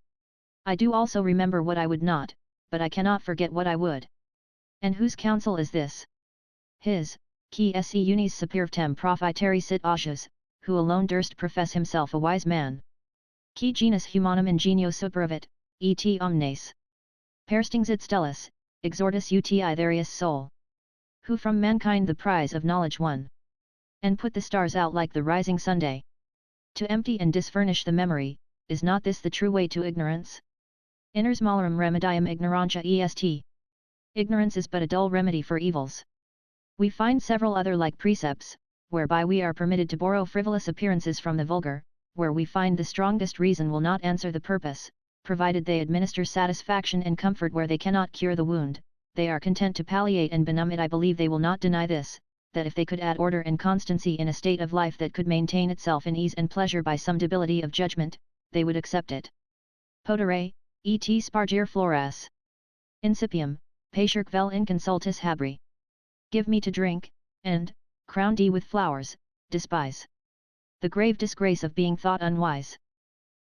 I do also remember what I would not, but I cannot forget what I would. And whose counsel is this? His, qui esse unis sapiirtem profiteri sit ausius, who alone durst profess himself a wise man. Qui genus humanum ingenio superavit, et omnes. Perstingsit stellus, exhortus uti therius sol. Who from mankind the prize of knowledge won, and put the stars out like the rising Sunday. To empty and disfurnish the memory, is not this the true way to ignorance? Inners malarum remedium ignorantia est. Ignorance is but a dull remedy for evils. We find several other like precepts, whereby we are permitted to borrow frivolous appearances from the vulgar, where we find the strongest reason will not answer the purpose, provided they administer satisfaction and comfort where they cannot cure the wound, they are content to palliate and benumb it. I believe they will not deny this, that if they could add order and constancy in a state of life that could maintain itself in ease and pleasure by some debility of judgment, they would accept it. Potere, et spargere flores. Incipium, pacerque vel inconsultus habri. Give me to drink, and, crown thee with flowers, despise the grave disgrace of being thought unwise.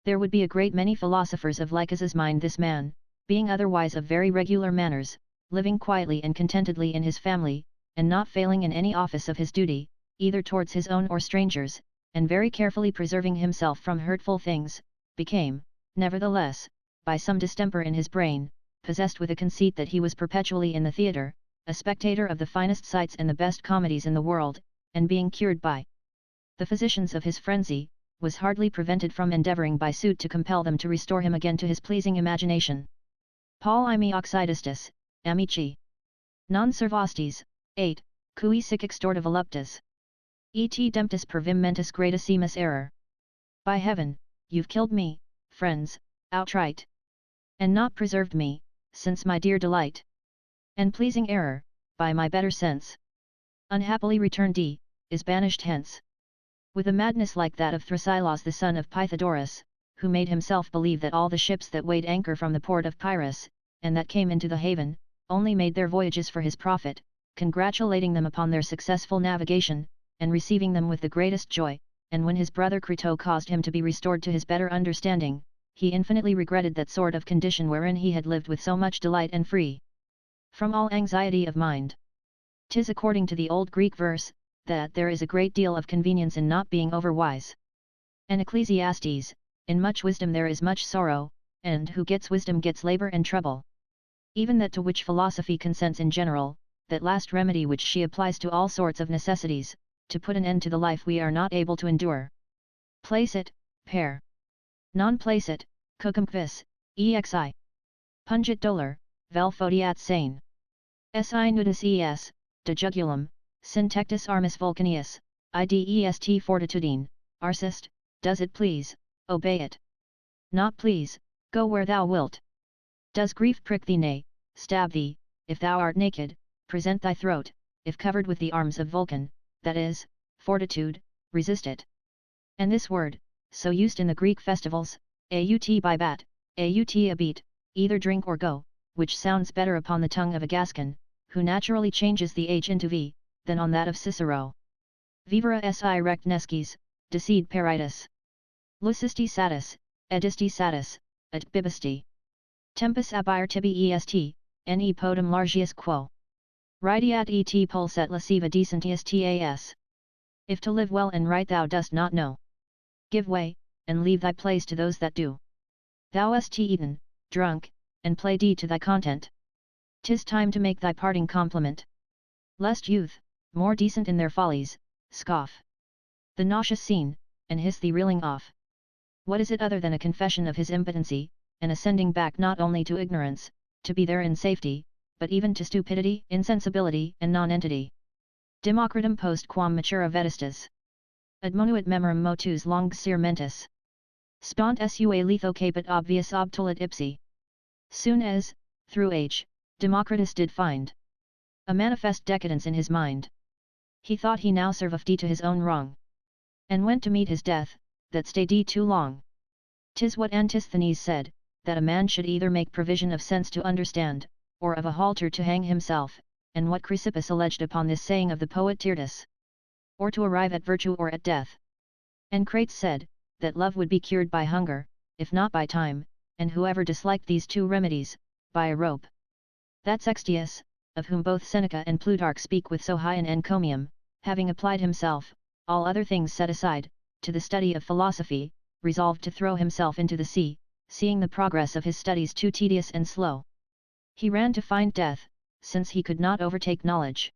There would be a great many philosophers of Lycus's mind. This man, being otherwise of very regular manners, living quietly and contentedly in his family, and not failing in any office of his duty, either towards his own or strangers, and very carefully preserving himself from hurtful things, became, nevertheless, by some distemper in his brain, possessed with a conceit that he was perpetually in the theatre, a spectator of the finest sights and the best comedies in the world, and being cured by the physicians of his frenzy, was hardly prevented from endeavouring by suit to compel them to restore him again to his pleasing imagination. Paul imi oxidistus, amici. Non servastes, 8, cui sic extorta voluptas. Et demptus per vim mentis gradassimus error. By heaven, you've killed me, friends, outright. And not preserved me, since my dear delight. And pleasing error, by my better sense. Unhappily returned D, is banished hence. With a madness like that of Thrasyllos the son of Pythagoras, who made himself believe that all the ships that weighed anchor from the port of Pyrrhus, and that came into the haven, only made their voyages for his profit, congratulating them upon their successful navigation, and receiving them with the greatest joy, and when his brother Crito caused him to be restored to his better understanding, he infinitely regretted that sort of condition wherein he had lived with so much delight and free from all anxiety of mind. 'Tis according to the old Greek verse, that there is a great deal of convenience in not being overwise. And Ecclesiastes, in much wisdom there is much sorrow, and who gets wisdom gets labour and trouble. Even that to which philosophy consents in general, that last remedy which she applies to all sorts of necessities, to put an end to the life we are not able to endure. Placet, per. Non placet, cucumquis, exi. Pungit dolor, vel fodiat sane. Si nudis es, de jugulum, syntectus armis vulcanius, idest fortitudine, arsist, does it please, obey it. Not please, go where thou wilt. Does grief prick thee, nay, stab thee, if thou art naked, present thy throat, if covered with the arms of Vulcan, that is, fortitude, resist it. And this word, so used in the Greek festivals, aut bibat, aut abit, either drink or go, which sounds better upon the tongue of a Gascon, who naturally changes the h into v, than on that of Cicero. Vivere si rect nescis, decide peritus. Lucisti satis, edisti satis, et bibisti. Tempus abire tibi est, ne podem largius quo. Rideat et pulset lasciva decentius tas. If to live well and right thou dost not know, give way, and leave thy place to those that do. Thou hast eaten, drunk, and played to thy content. 'Tis time to make thy parting compliment. Lest youth, more decent in their follies, scoff the nauseous scene, and hiss thee reeling off. What is it other than a confession of his impotency, and ascending back not only to ignorance, to be there in safety, but even to stupidity, insensibility, and nonentity? Democritum post quam matura vetustas. Admonuit memorum motus longisir mentis. Spont sua letho caput obvius obtulit ipsi. Soon as, through age, Democritus did find a manifest decadence in his mind, he thought he now served to his own wrong, and went to meet his death, that stayed too long. 'Tis what Antisthenes said, that a man should either make provision of sense to understand, or of a halter to hang himself, and what Chrysippus alleged upon this saying of the poet Tyrtus, or to arrive at virtue or at death. And Crates said, that love would be cured by hunger, if not by time, and whoever disliked these two remedies, by a rope. That Sextius, of whom both Seneca and Plutarch speak with so high an encomium, having applied himself, all other things set aside, to the study of philosophy, resolved to throw himself into the sea, seeing the progress of his studies too tedious and slow. He ran to find death, since he could not overtake knowledge.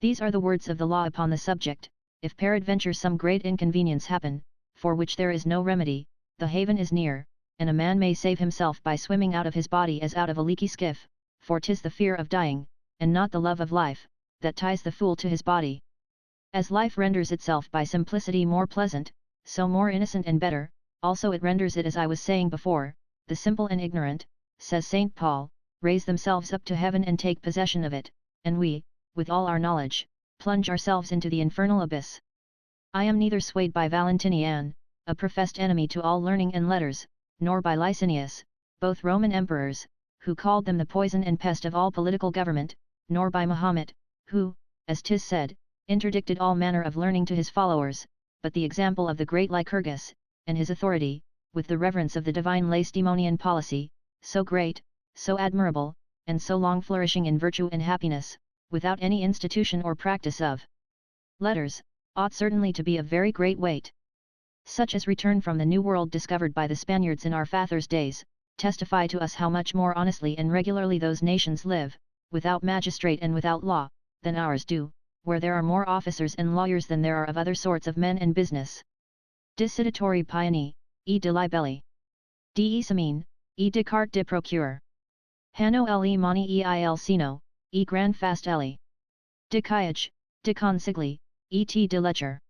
These are the words of the law upon the subject: if peradventure some great inconvenience happen, for which there is no remedy, the haven is near, and a man may save himself by swimming out of his body as out of a leaky skiff, for 'tis the fear of dying, and not the love of life, that ties the fool to his body. As life renders itself by simplicity more pleasant, so more innocent and better, also it renders it, as I was saying before, the simple and ignorant, says St. Paul, raise themselves up to heaven and take possession of it, and we, with all our knowledge, plunge ourselves into the infernal abyss. I am neither swayed by Valentinian, a professed enemy to all learning and letters, nor by Licinius, both Roman emperors, who called them the poison and pest of all political government, nor by Mahomet, who, as 'tis said, interdicted all manner of learning to his followers, but the example of the great Lycurgus, and his authority, with the reverence of the divine Lacedaemonian policy, so great, so admirable, and so long flourishing in virtue and happiness, without any institution or practice of letters, ought certainly to be of very great weight. Such as return from the New World discovered by the Spaniards in our fathers' days, testify to us how much more honestly and regularly those nations live, without magistrate and without law, than ours do, where there are more officers and lawyers than there are of other sorts of men and business. Deciditory piani, e de libelli. De esamine, e de carte de procure. Hanno le mani eil sino, e grand fast eli. De caiage, de consigli, et de lecture.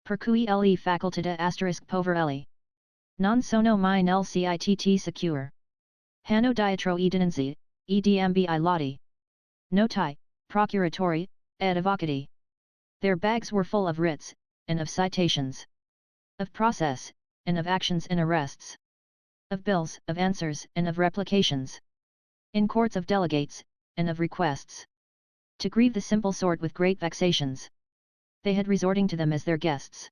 Per cui le facultata asterisk pover eli. Non sono mai nel citt secure. Hanno diatro e denunzi, e dambi I lodi. Notai, procuratori, ed avocati. Their bags were full of writs, and of citations. Of process, and of actions and arrests. Of bills, of answers, and of replications. In courts of delegates, and of requests. To grieve the simple sort with great vexations. They had resorting to them as their guests.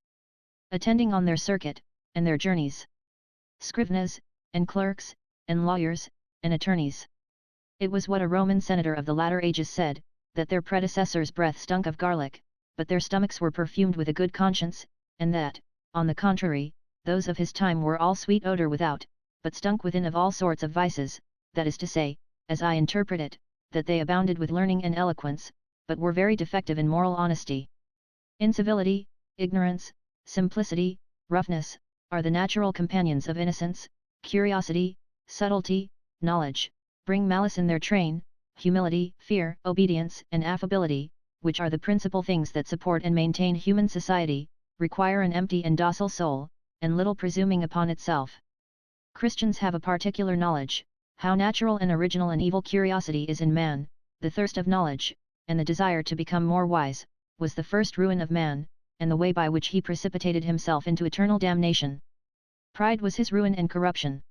Attending on their circuit, and their journeys. Scrivenas, and clerks, and lawyers, and attorneys. It was what a Roman senator of the latter ages said, that their predecessors' breath stunk of garlic, but their stomachs were perfumed with a good conscience, and that, on the contrary, those of his time were all sweet odour without, but stunk within of all sorts of vices, that is to say, as I interpret it, that they abounded with learning and eloquence, but were very defective in moral honesty. Incivility, ignorance, simplicity, roughness, are the natural companions of innocence. Curiosity, subtlety, knowledge, bring malice in their train. Humility, fear, obedience, and affability, which are the principal things that support and maintain human society, require an empty and docile soul, and little presuming upon itself. Christians have a particular knowledge, how natural and original an evil curiosity is in man. The thirst of knowledge, and the desire to become more wise, was the first ruin of man, and the way by which he precipitated himself into eternal damnation. Pride was his ruin and corruption.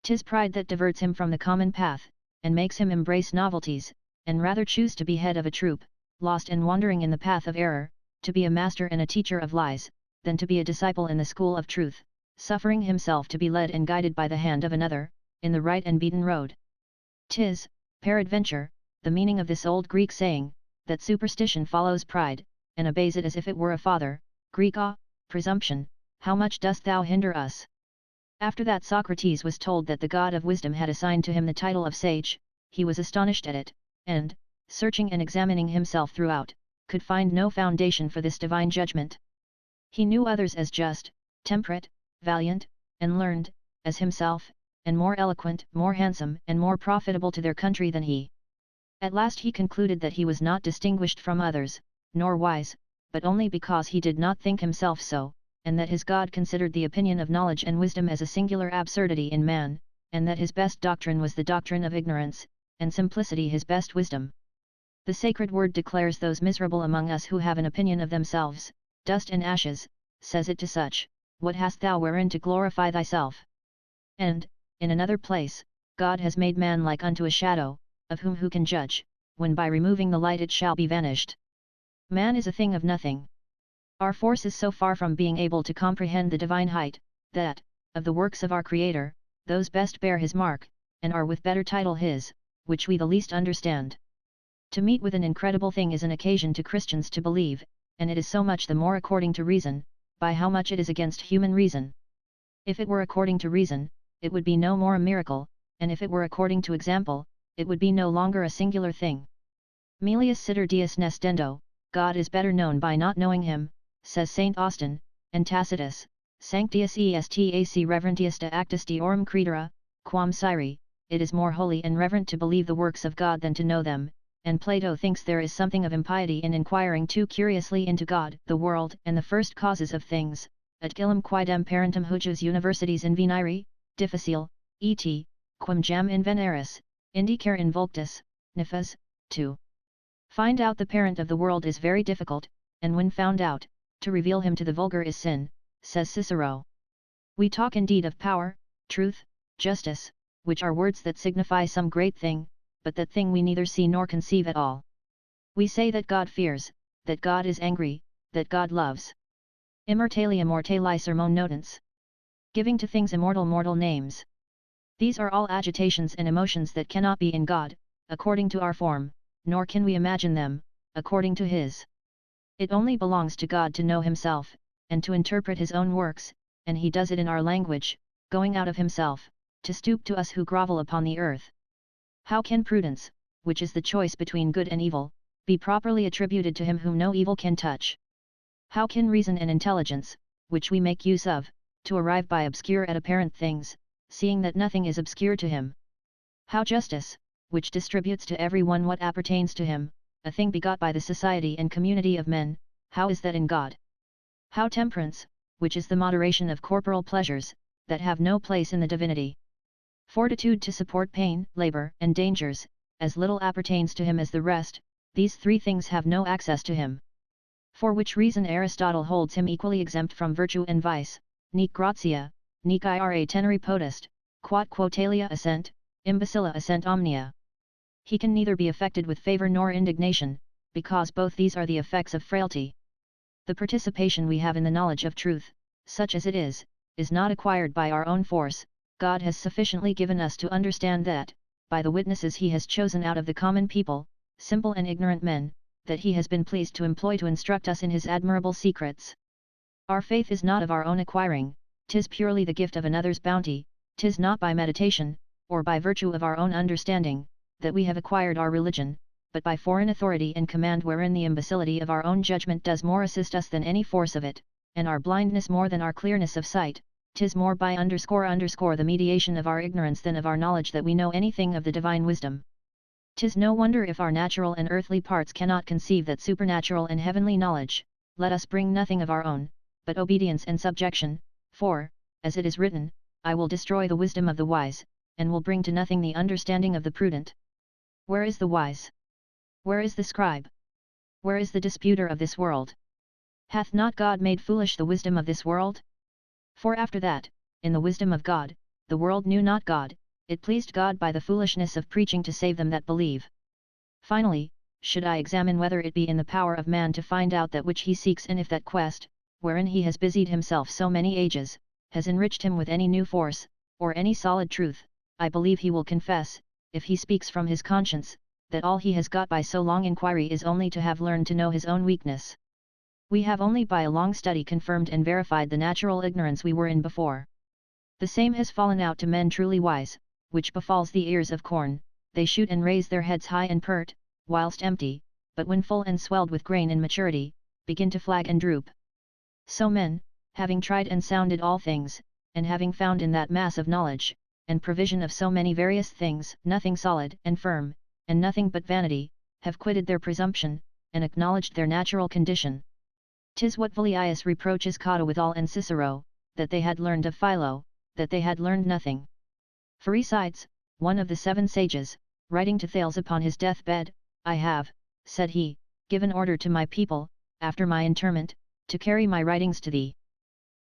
'Tis pride that diverts him from the common path, and makes him embrace novelties, and rather choose to be head of a troop, lost and wandering in the path of error, to be a master and a teacher of lies, than to be a disciple in the school of truth, suffering himself to be led and guided by the hand of another, in the right and beaten road. 'Tis, peradventure, the meaning of this old Greek saying, that superstition follows pride, and obeys it as if it were a father, Greek presumption, how much dost thou hinder us? After that Socrates was told that the god of wisdom had assigned to him the title of sage, he was astonished at it, and, searching and examining himself throughout, could find no foundation for this divine judgment. He knew others as just, temperate, valiant, and learned, as himself, and more eloquent, more handsome, and more profitable to their country than he. At last he concluded that he was not distinguished from others, nor wise, but only because he did not think himself so, and that his God considered the opinion of knowledge and wisdom as a singular absurdity in man, and that his best doctrine was the doctrine of ignorance, and simplicity his best wisdom. The sacred word declares those miserable among us who have an opinion of themselves, dust and ashes, says it to such, what hast thou wherein to glorify thyself? And, in another place, God has made man like unto a shadow, of whom who can judge, when by removing the light it shall be vanished. Man is a thing of nothing. Our force is so far from being able to comprehend the divine height, that, of the works of our Creator, those best bear his mark, and are with better title his, which we the least understand. To meet with an incredible thing is an occasion to Christians to believe, and it is so much the more according to reason, by how much it is against human reason. If it were according to reason, it would be no more a miracle, and if it were according to example, it would be no longer a singular thing. Melius Sitter Dies Nestendo, God is better known by not knowing him, says St. Austin, and Tacitus, Sanctius est reverentius de actus deorum credere, quam scire, it is more holy and reverent to believe the works of God than to know them, and Plato thinks there is something of impiety in inquiring too curiously into God, the world, and the first causes of things, et gillum quidem parentum hujus universities invenire, difficile, et, quam jam inveneris, indicar invulctus, nefas, 2. Find out the parent of the world is very difficult, and when found out, to reveal him to the vulgar is sin, says Cicero. We talk indeed of power, truth, justice, which are words that signify some great thing, but that thing we neither see nor conceive at all. We say that God fears, that God is angry, that God loves. Immortalia mortali sermon notans. Giving to things immortal mortal names. These are all agitations and emotions that cannot be in God, according to our form, nor can we imagine them, according to His. It only belongs to God to know Himself, and to interpret His own works, and He does it in our language, going out of Himself, to stoop to us who grovel upon the earth. How can prudence, which is the choice between good and evil, be properly attributed to Him whom no evil can touch? How can reason and intelligence, which we make use of, to arrive by obscure at apparent things, seeing that nothing is obscure to Him? How justice, which distributes to every one what appertains to him, a thing begot by the society and community of men, how is that in God? How temperance, which is the moderation of corporal pleasures, that have no place in the divinity? Fortitude to support pain, labor, and dangers, as little appertains to him as the rest, these three things have no access to him. For which reason Aristotle holds him equally exempt from virtue and vice, nec gratia, nec ira teneri potest, quod quotalia assent, imbecilla assent omnia. He can neither be affected with favor nor indignation, because both these are the effects of frailty. The participation we have in the knowledge of truth, such as it is not acquired by our own force. God has sufficiently given us to understand that, by the witnesses He has chosen out of the common people, simple and ignorant men, that He has been pleased to employ to instruct us in His admirable secrets. Our faith is not of our own acquiring, 'tis purely the gift of another's bounty, 'tis not by meditation, or by virtue of our own understanding, that we have acquired our religion, but by foreign authority and command, wherein the imbecility of our own judgment does more assist us than any force of it, and our blindness more than our clearness of sight. 'Tis more by _the mediation of our ignorance than of our knowledge that we know anything of the divine wisdom. 'Tis no wonder if our natural and earthly parts cannot conceive that supernatural and heavenly knowledge. Let us bring nothing of our own, but obedience and subjection, for, as it is written, I will destroy the wisdom of the wise, and will bring to nothing the understanding of the prudent. Where is the wise? Where is the scribe? Where is the disputer of this world? Hath not God made foolish the wisdom of this world? For after that, in the wisdom of God, the world knew not God, it pleased God by the foolishness of preaching to save them that believe. Finally, should I examine whether it be in the power of man to find out that which he seeks, and if that quest, wherein he has busied himself so many ages, has enriched him with any new force, or any solid truth, I believe he will confess, if he speaks from his conscience, that all he has got by so long inquiry is only to have learned to know his own weakness. We have only by a long study confirmed and verified the natural ignorance we were in before. The same has fallen out to men truly wise, which befalls the ears of corn, they shoot and raise their heads high and pert, whilst empty, but when full and swelled with grain and maturity, begin to flag and droop. So men, having tried and sounded all things, and having found in that mass of knowledge, and provision of so many various things, nothing solid and firm, and nothing but vanity, have quitted their presumption, and acknowledged their natural condition. 'Tis what Valius reproaches Cato withal and Cicero, that they had learned of Philo, that they had learned nothing. Pherecydes, one of the 7 sages, writing to Thales upon his death-bed, I have, said he, given order to my people, after my interment, to carry my writings to thee.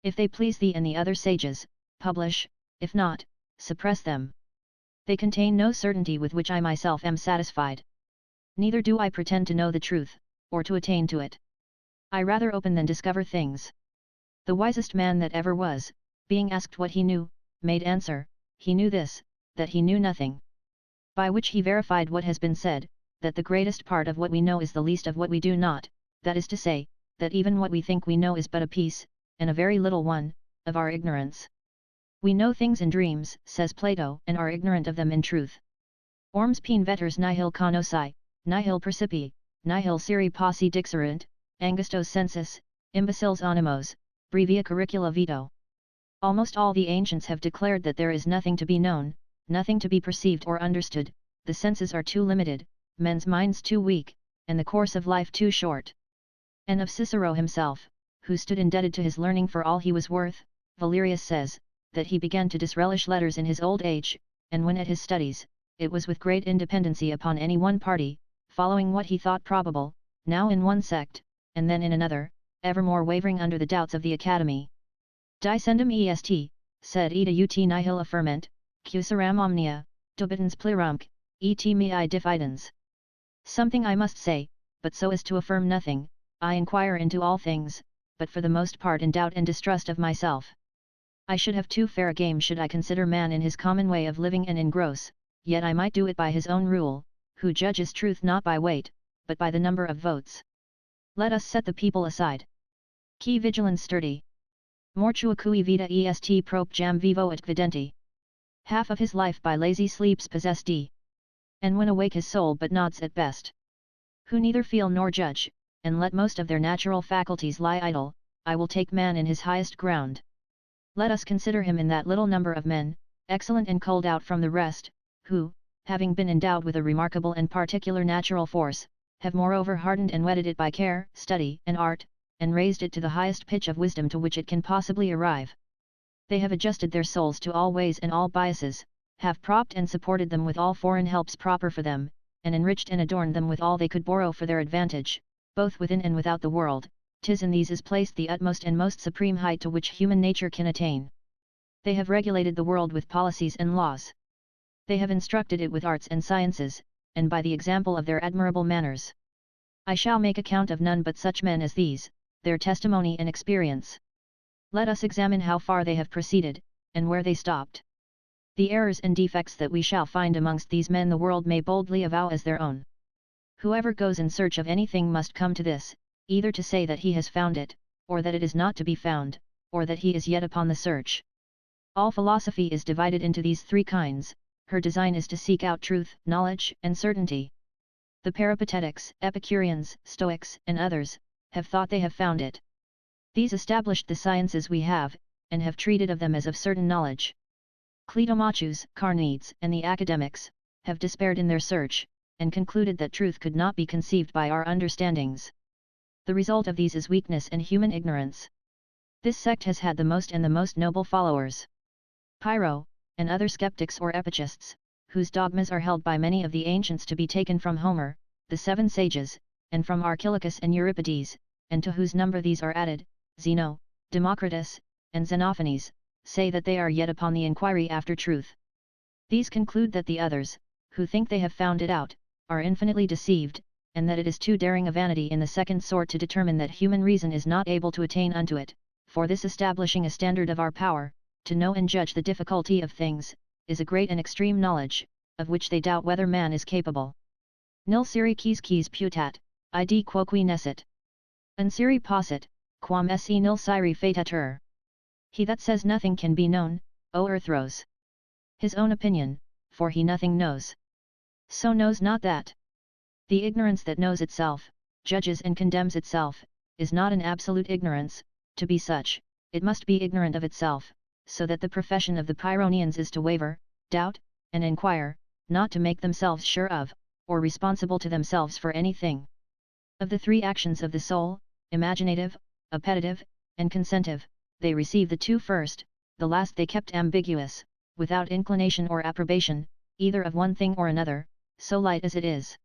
If they please thee and the other sages, publish, if not, suppress them. They contain no certainty with which I myself am satisfied. Neither do I pretend to know the truth, or to attain to it. I rather open than discover things. The wisest man that ever was, being asked what he knew, made answer, he knew this, that he knew nothing. By which he verified what has been said, that the greatest part of what we know is the least of what we do not, that is to say, that even what we think we know is but a piece, and a very little one, of our ignorance. We know things in dreams, says Plato, and are ignorant of them in truth. Orms pene veters nihil conosci, nihil percipi, nihil seri posse dixerunt, angustos sensus, imbeciles animos, brevia curricula vito. Almost all the ancients have declared that there is nothing to be known, nothing to be perceived or understood, the senses are too limited, men's minds too weak, and the course of life too short. And of Cicero himself, who stood indebted to his learning for all he was worth, Valerius says, that he began to disrelish letters in his old age, and when at his studies, it was with great independency upon any one party, following what he thought probable, now in one sect, and then in another, evermore wavering under the doubts of the academy. Dicendum est, sed ita ut nihil affirment, cusaram omnia, dubitans plirumque, et mei diffidens. Something I must say, but so as to affirm nothing, I inquire into all things, but for the most part in doubt and distrust of myself. I should have too fair a game should I consider man in his common way of living and in gross, yet I might do it by his own rule, who judges truth not by weight, but by the number of votes. Let us set the people aside. Qui vigilans sturdi. Mortua cui vita est prope jam vivo et videnti. Half of his life by lazy sleeps possessed d. And when awake his soul but nods at best. Who neither feel nor judge, and let most of their natural faculties lie idle, I will take man in his highest ground. Let us consider him in that little number of men, excellent and culled out from the rest, who, having been endowed with a remarkable and particular natural force, have moreover hardened and whetted it by care, study, and art, and raised it to the highest pitch of wisdom to which it can possibly arrive. They have adjusted their souls to all ways and all biases, have propped and supported them with all foreign helps proper for them, and enriched and adorned them with all they could borrow for their advantage, both within and without the world. 'Tis in these is placed the utmost and most supreme height to which human nature can attain. They have regulated the world with policies and laws. They have instructed it with arts and sciences, and by the example of their admirable manners. I shall make account of none but such men as these, their testimony and experience. Let us examine how far they have proceeded, and where they stopped. The errors and defects that we shall find amongst these men the world may boldly avow as their own. Whoever goes in search of anything must come to this, either to say that he has found it, or that it is not to be found, or that he is yet upon the search. All philosophy is divided into these 3 kinds, her design is to seek out truth, knowledge, and certainty. The Peripatetics, Epicureans, Stoics, and others, have thought they have found it. These established the sciences we have, and have treated of them as of certain knowledge. Cleitomachus, Carneades, and the academics, have despaired in their search, and concluded that truth could not be conceived by our understandings. The result of these is weakness and human ignorance. This sect has had the most noble followers. Pyrrho, and other skeptics or epichists, whose dogmas are held by many of the ancients to be taken from Homer, the 7 sages, and from Archilochus and Euripides, and to whose number these are added, Zeno, Democritus, and Xenophanes, say that they are yet upon the inquiry after truth. These conclude that the others, who think they have found it out, are infinitely deceived, and that it is too daring a vanity in the second sort to determine that human reason is not able to attain unto it, for this establishing a standard of our power, to know and judge the difficulty of things, is a great and extreme knowledge, of which they doubt whether man is capable. Nil seri quis putat, id quoque nescit. Unsiri possit, quam esse nil siri fatetur. He that says nothing can be known, o'erthrows his own opinion, for he nothing knows. So knows not that. The ignorance that knows itself, judges and condemns itself, is not an absolute ignorance. To be such, it must be ignorant of itself, so that the profession of the Pyrrhonians is to waver, doubt, and inquire, not to make themselves sure of, or responsible to themselves for anything. Of the three actions of the soul, imaginative, appetitive, and consentive, they receive the two first, the last they kept ambiguous, without inclination or approbation, either of one thing or another, so light as it is.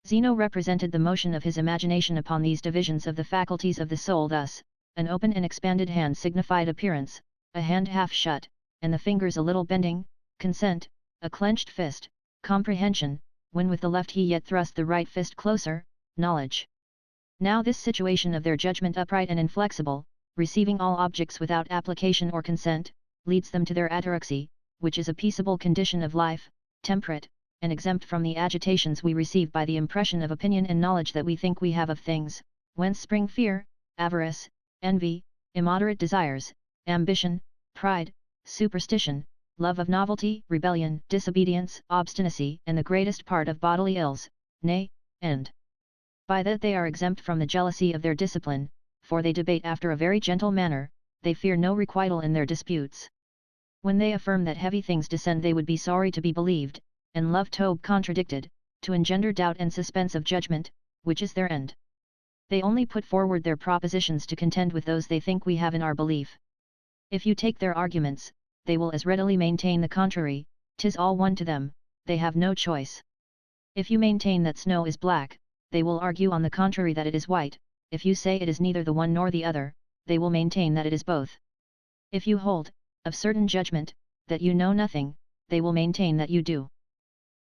Zeno represented the motion of his imagination upon these divisions of the faculties of the soul thus: an open and expanded hand signified appearance, a hand half shut, and the fingers a little bending, consent; a clenched fist, comprehension, when with the left he yet thrust the right fist closer, knowledge. Now this situation of their judgment upright and inflexible, receiving all objects without application or consent, leads them to their ataraxy, which is a peaceable condition of life, temperate, and exempt from the agitations we receive by the impression of opinion and knowledge that we think we have of things, whence spring fear, avarice, envy, immoderate desires, ambition, pride, superstition, love of novelty, rebellion, disobedience, obstinacy, and the greatest part of bodily ills, nay, and by that they are exempt from the jealousy of their discipline, for they debate after a very gentle manner, they fear no requital in their disputes. When they affirm that heavy things descend they would be sorry to be believed, and love to be contradicted, to engender doubt and suspense of judgment, which is their end. They only put forward their propositions to contend with those they think we have in our belief. If you take their arguments, they will as readily maintain the contrary, 'tis all one to them, they have no choice. If you maintain that snow is black, they will argue on the contrary that it is white. If you say it is neither the one nor the other, they will maintain that it is both. If you hold, of certain judgment, that you know nothing, they will maintain that you do.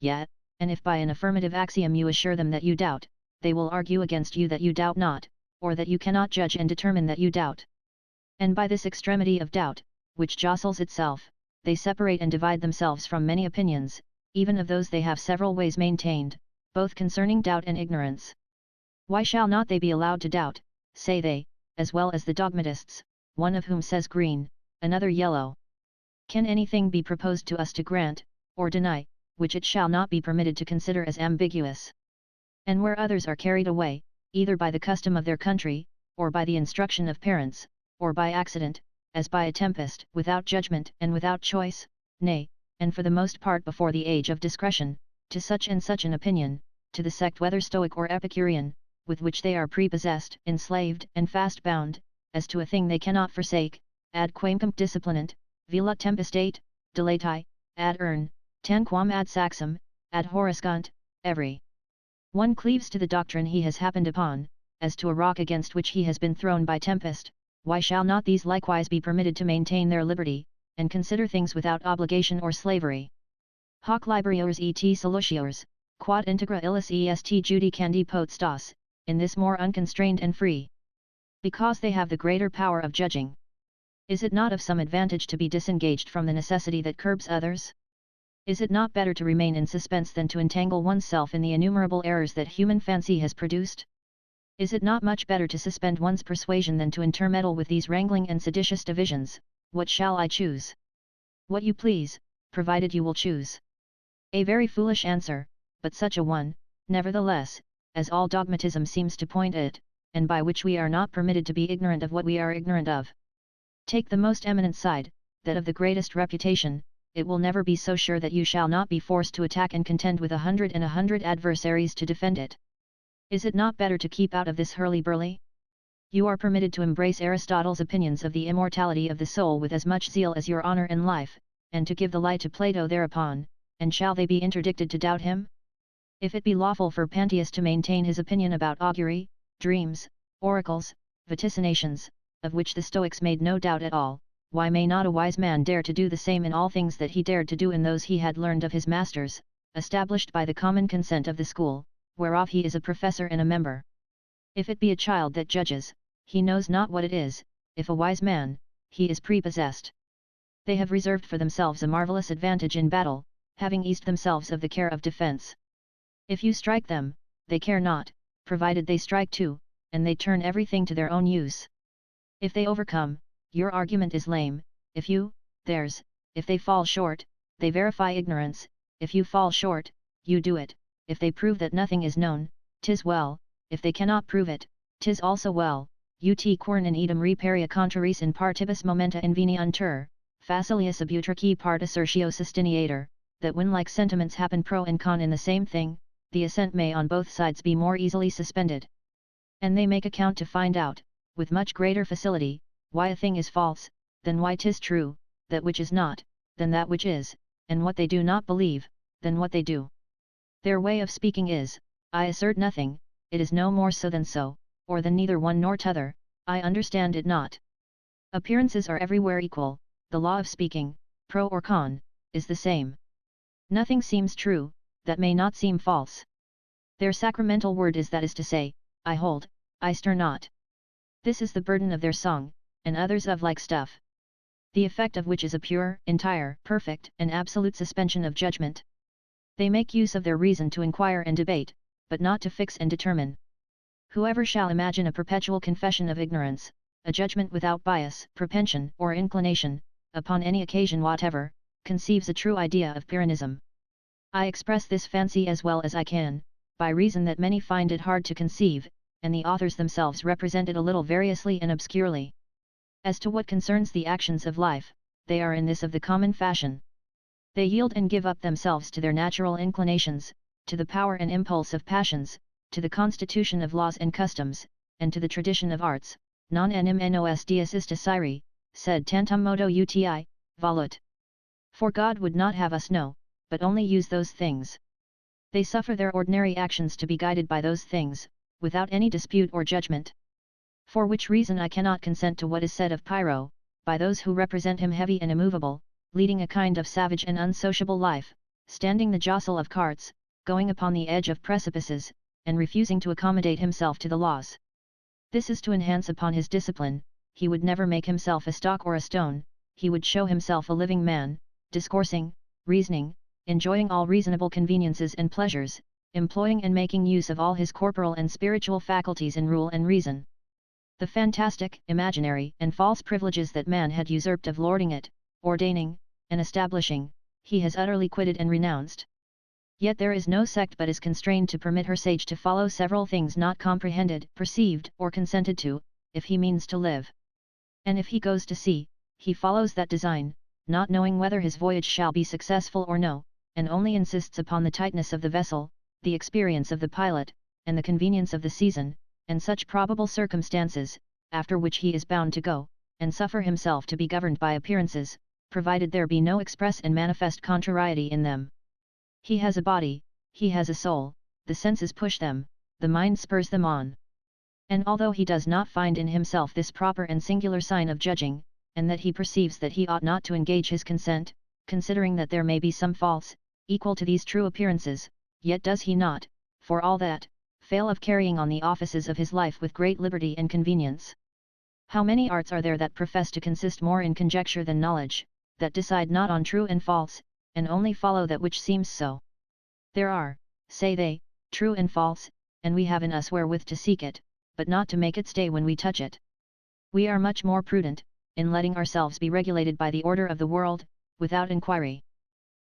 Yet, and if by an affirmative axiom you assure them that you doubt, they will argue against you that you doubt not, or that you cannot judge and determine that you doubt. And by this extremity of doubt, which jostles itself, they separate and divide themselves from many opinions, even of those they have several ways maintained, both concerning doubt and ignorance. Why shall not they be allowed to doubt, say they, as well as the dogmatists, one of whom says green, another yellow? Can anything be proposed to us to grant, or deny, which it shall not be permitted to consider as ambiguous? And where others are carried away, either by the custom of their country, or by the instruction of parents, or by accident, as by a tempest, without judgment and without choice, nay, and for the most part before the age of discretion, to such and such an opinion, to the sect whether Stoic or Epicurean, with which they are prepossessed, enslaved, and fast bound, as to a thing they cannot forsake, ad quamquam disciplinant, vila tempestate, dilatae, ad urn, tanquam ad saxum, ad horrescant, every one cleaves to the doctrine he has happened upon, as to a rock against which he has been thrown by tempest. Why shall not these likewise be permitted to maintain their liberty, and consider things without obligation or slavery? Hoc liberiores et solutiores, quod integra illis est judicandi potestas, in this more unconstrained and free. Because they have the greater power of judging. Is it not of some advantage to be disengaged from the necessity that curbs others? Is it not better to remain in suspense than to entangle oneself in the innumerable errors that human fancy has produced? Is it not much better to suspend one's persuasion than to intermeddle with these wrangling and seditious divisions? What shall I choose? What you please, provided you will choose. A very foolish answer, but such a one, nevertheless, as all dogmatism seems to point at, and by which we are not permitted to be ignorant of what we are ignorant of. Take the most eminent side, that of the greatest reputation, it will never be so sure that you shall not be forced to attack and contend with 100 adversaries to defend it. Is it not better to keep out of this hurly-burly? You are permitted to embrace Aristotle's opinions of the immortality of the soul with as much zeal as your honor and life, and to give the lie to Plato thereupon, and shall they be interdicted to doubt him? If it be lawful for Pantaeus to maintain his opinion about augury, dreams, oracles, vaticinations, of which the Stoics made no doubt at all, why may not a wise man dare to do the same in all things that he dared to do in those he had learned of his masters, established by the common consent of the school, whereof he is a professor and a member? If it be a child that judges, he knows not what it is; if a wise man, he is prepossessed. They have reserved for themselves a marvellous advantage in battle, having eased themselves of the care of defence. If you strike them, they care not, provided they strike too, and they turn everything to their own use. If they overcome, your argument is lame; if you, theirs; if they fall short, they verify ignorance; if you fall short, you do it; if they prove that nothing is known, 'tis well; if they cannot prove it, 'tis also well. Ut quern in idem reparia contraris in partibus momenta inveniuntur, facilius abutraci part assertio sustineator, that when like sentiments happen pro and con in the same thing, the assent may on both sides be more easily suspended. And they make account to find out, with much greater facility, why a thing is false, than why 'tis true; that which is not, than that which is; and what they do not believe, than what they do. Their way of speaking is, I assert nothing, it is no more so than so, or than neither one nor t'other, I understand it not. Appearances are everywhere equal, the law of speaking, pro or con, is the same. Nothing seems true, that may not seem false. Their sacramental word is, that is to say, I hold, I stir not. This is the burden of their song, and others of like stuff. The effect of which is a pure, entire, perfect, and absolute suspension of judgment. They make use of their reason to inquire and debate, but not to fix and determine. Whoever shall imagine a perpetual confession of ignorance, a judgment without bias, propension, or inclination, upon any occasion whatever, conceives a true idea of Pyrrhonism. I express this fancy as well as I can, by reason that many find it hard to conceive, and the authors themselves represent it a little variously and obscurely. As to what concerns the actions of life, they are in this of the common fashion. They yield and give up themselves to their natural inclinations, to the power and impulse of passions, to the constitution of laws and customs, and to the tradition of arts. Non enim nos dies ista Syri, sed tantum modo uti, volut. For God would not have us know, but only use those things. They suffer their ordinary actions to be guided by those things, without any dispute or judgment. For which reason I cannot consent to what is said of Pyrrho, by those who represent him heavy and immovable, leading a kind of savage and unsociable life, standing the jostle of carts, going upon the edge of precipices, and refusing to accommodate himself to the laws. This is to enhance upon his discipline; he would never make himself a stock or a stone, he would show himself a living man, discoursing, reasoning, enjoying all reasonable conveniences and pleasures, employing and making use of all his corporal and spiritual faculties in rule and reason. The fantastic, imaginary, and false privileges that man had usurped of lording it, ordaining, and establishing, he has utterly quitted and renounced. Yet there is no sect but is constrained to permit her sage to follow several things not comprehended, perceived, or consented to, if he means to live. And if he goes to sea, he follows that design, not knowing whether his voyage shall be successful or no, and only insists upon the tightness of the vessel, the experience of the pilot, and the convenience of the season, and such probable circumstances, after which he is bound to go, and suffer himself to be governed by appearances, provided there be no express and manifest contrariety in them. He has a body, he has a soul, the senses push them, the mind spurs them on. And although he does not find in himself this proper and singular sign of judging, and that he perceives that he ought not to engage his consent, considering that there may be some false, equal to these true appearances, yet does he not, for all that, fail of carrying on the offices of his life with great liberty and convenience. How many arts are there that profess to consist more in conjecture than knowledge, that decide not on true and false, and only follow that which seems so? There are, say they, true and false, and we have in us wherewith to seek it, but not to make it stay when we touch it. We are much more prudent, in letting ourselves be regulated by the order of the world, without inquiry.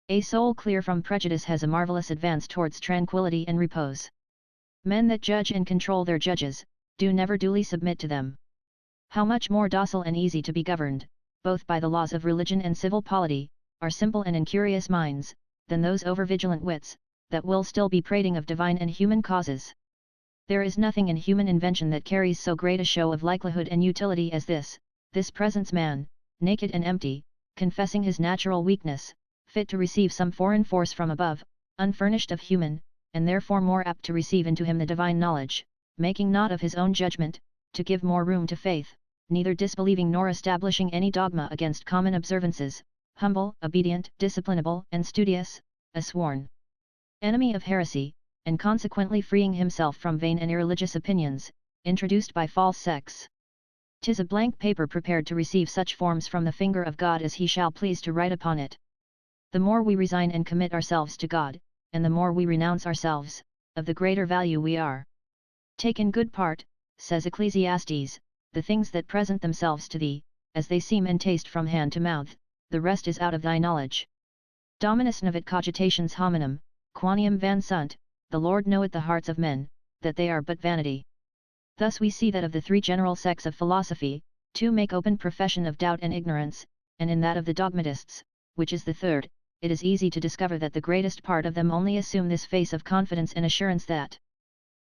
A soul clear from prejudice has a marvellous advance towards tranquillity and repose. Men that judge and control their judges, do never duly submit to them. How much more docile and easy to be governed, both by the laws of religion and civil polity, are simple and incurious minds, than those over-vigilant wits, that will still be prating of divine and human causes. There is nothing in human invention that carries so great a show of likelihood and utility as this presents man, naked and empty, confessing his natural weakness, fit to receive some foreign force from above, unfurnished of human, and therefore more apt to receive into him the divine knowledge, making not of his own judgment, to give more room to faith, neither disbelieving nor establishing any dogma against common observances, humble, obedient, disciplinable, and studious, a sworn enemy of heresy, and consequently freeing himself from vain and irreligious opinions, introduced by false sects. 'Tis a blank paper prepared to receive such forms from the finger of God as he shall please to write upon it. The more we resign and commit ourselves to God, and the more we renounce ourselves, of the greater value we are. Take in good part, says Ecclesiastes, the things that present themselves to thee, as they seem and taste from hand to mouth, the rest is out of thy knowledge. Dominus novit cogitations hominum, quoniam van sunt, the Lord knoweth the hearts of men, that they are but vanity. Thus we see that of the three general sects of philosophy, two make open profession of doubt and ignorance, and in that of the dogmatists, which is the third, it is easy to discover that the greatest part of them only assume this face of confidence and assurance that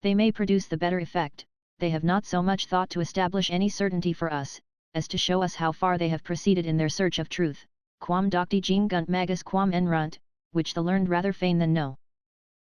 they may produce the better effect. They have not so much thought to establish any certainty for us, as to show us how far they have proceeded in their search of truth, quam docti gengunt magus quam enrunt, which the learned rather feign than know.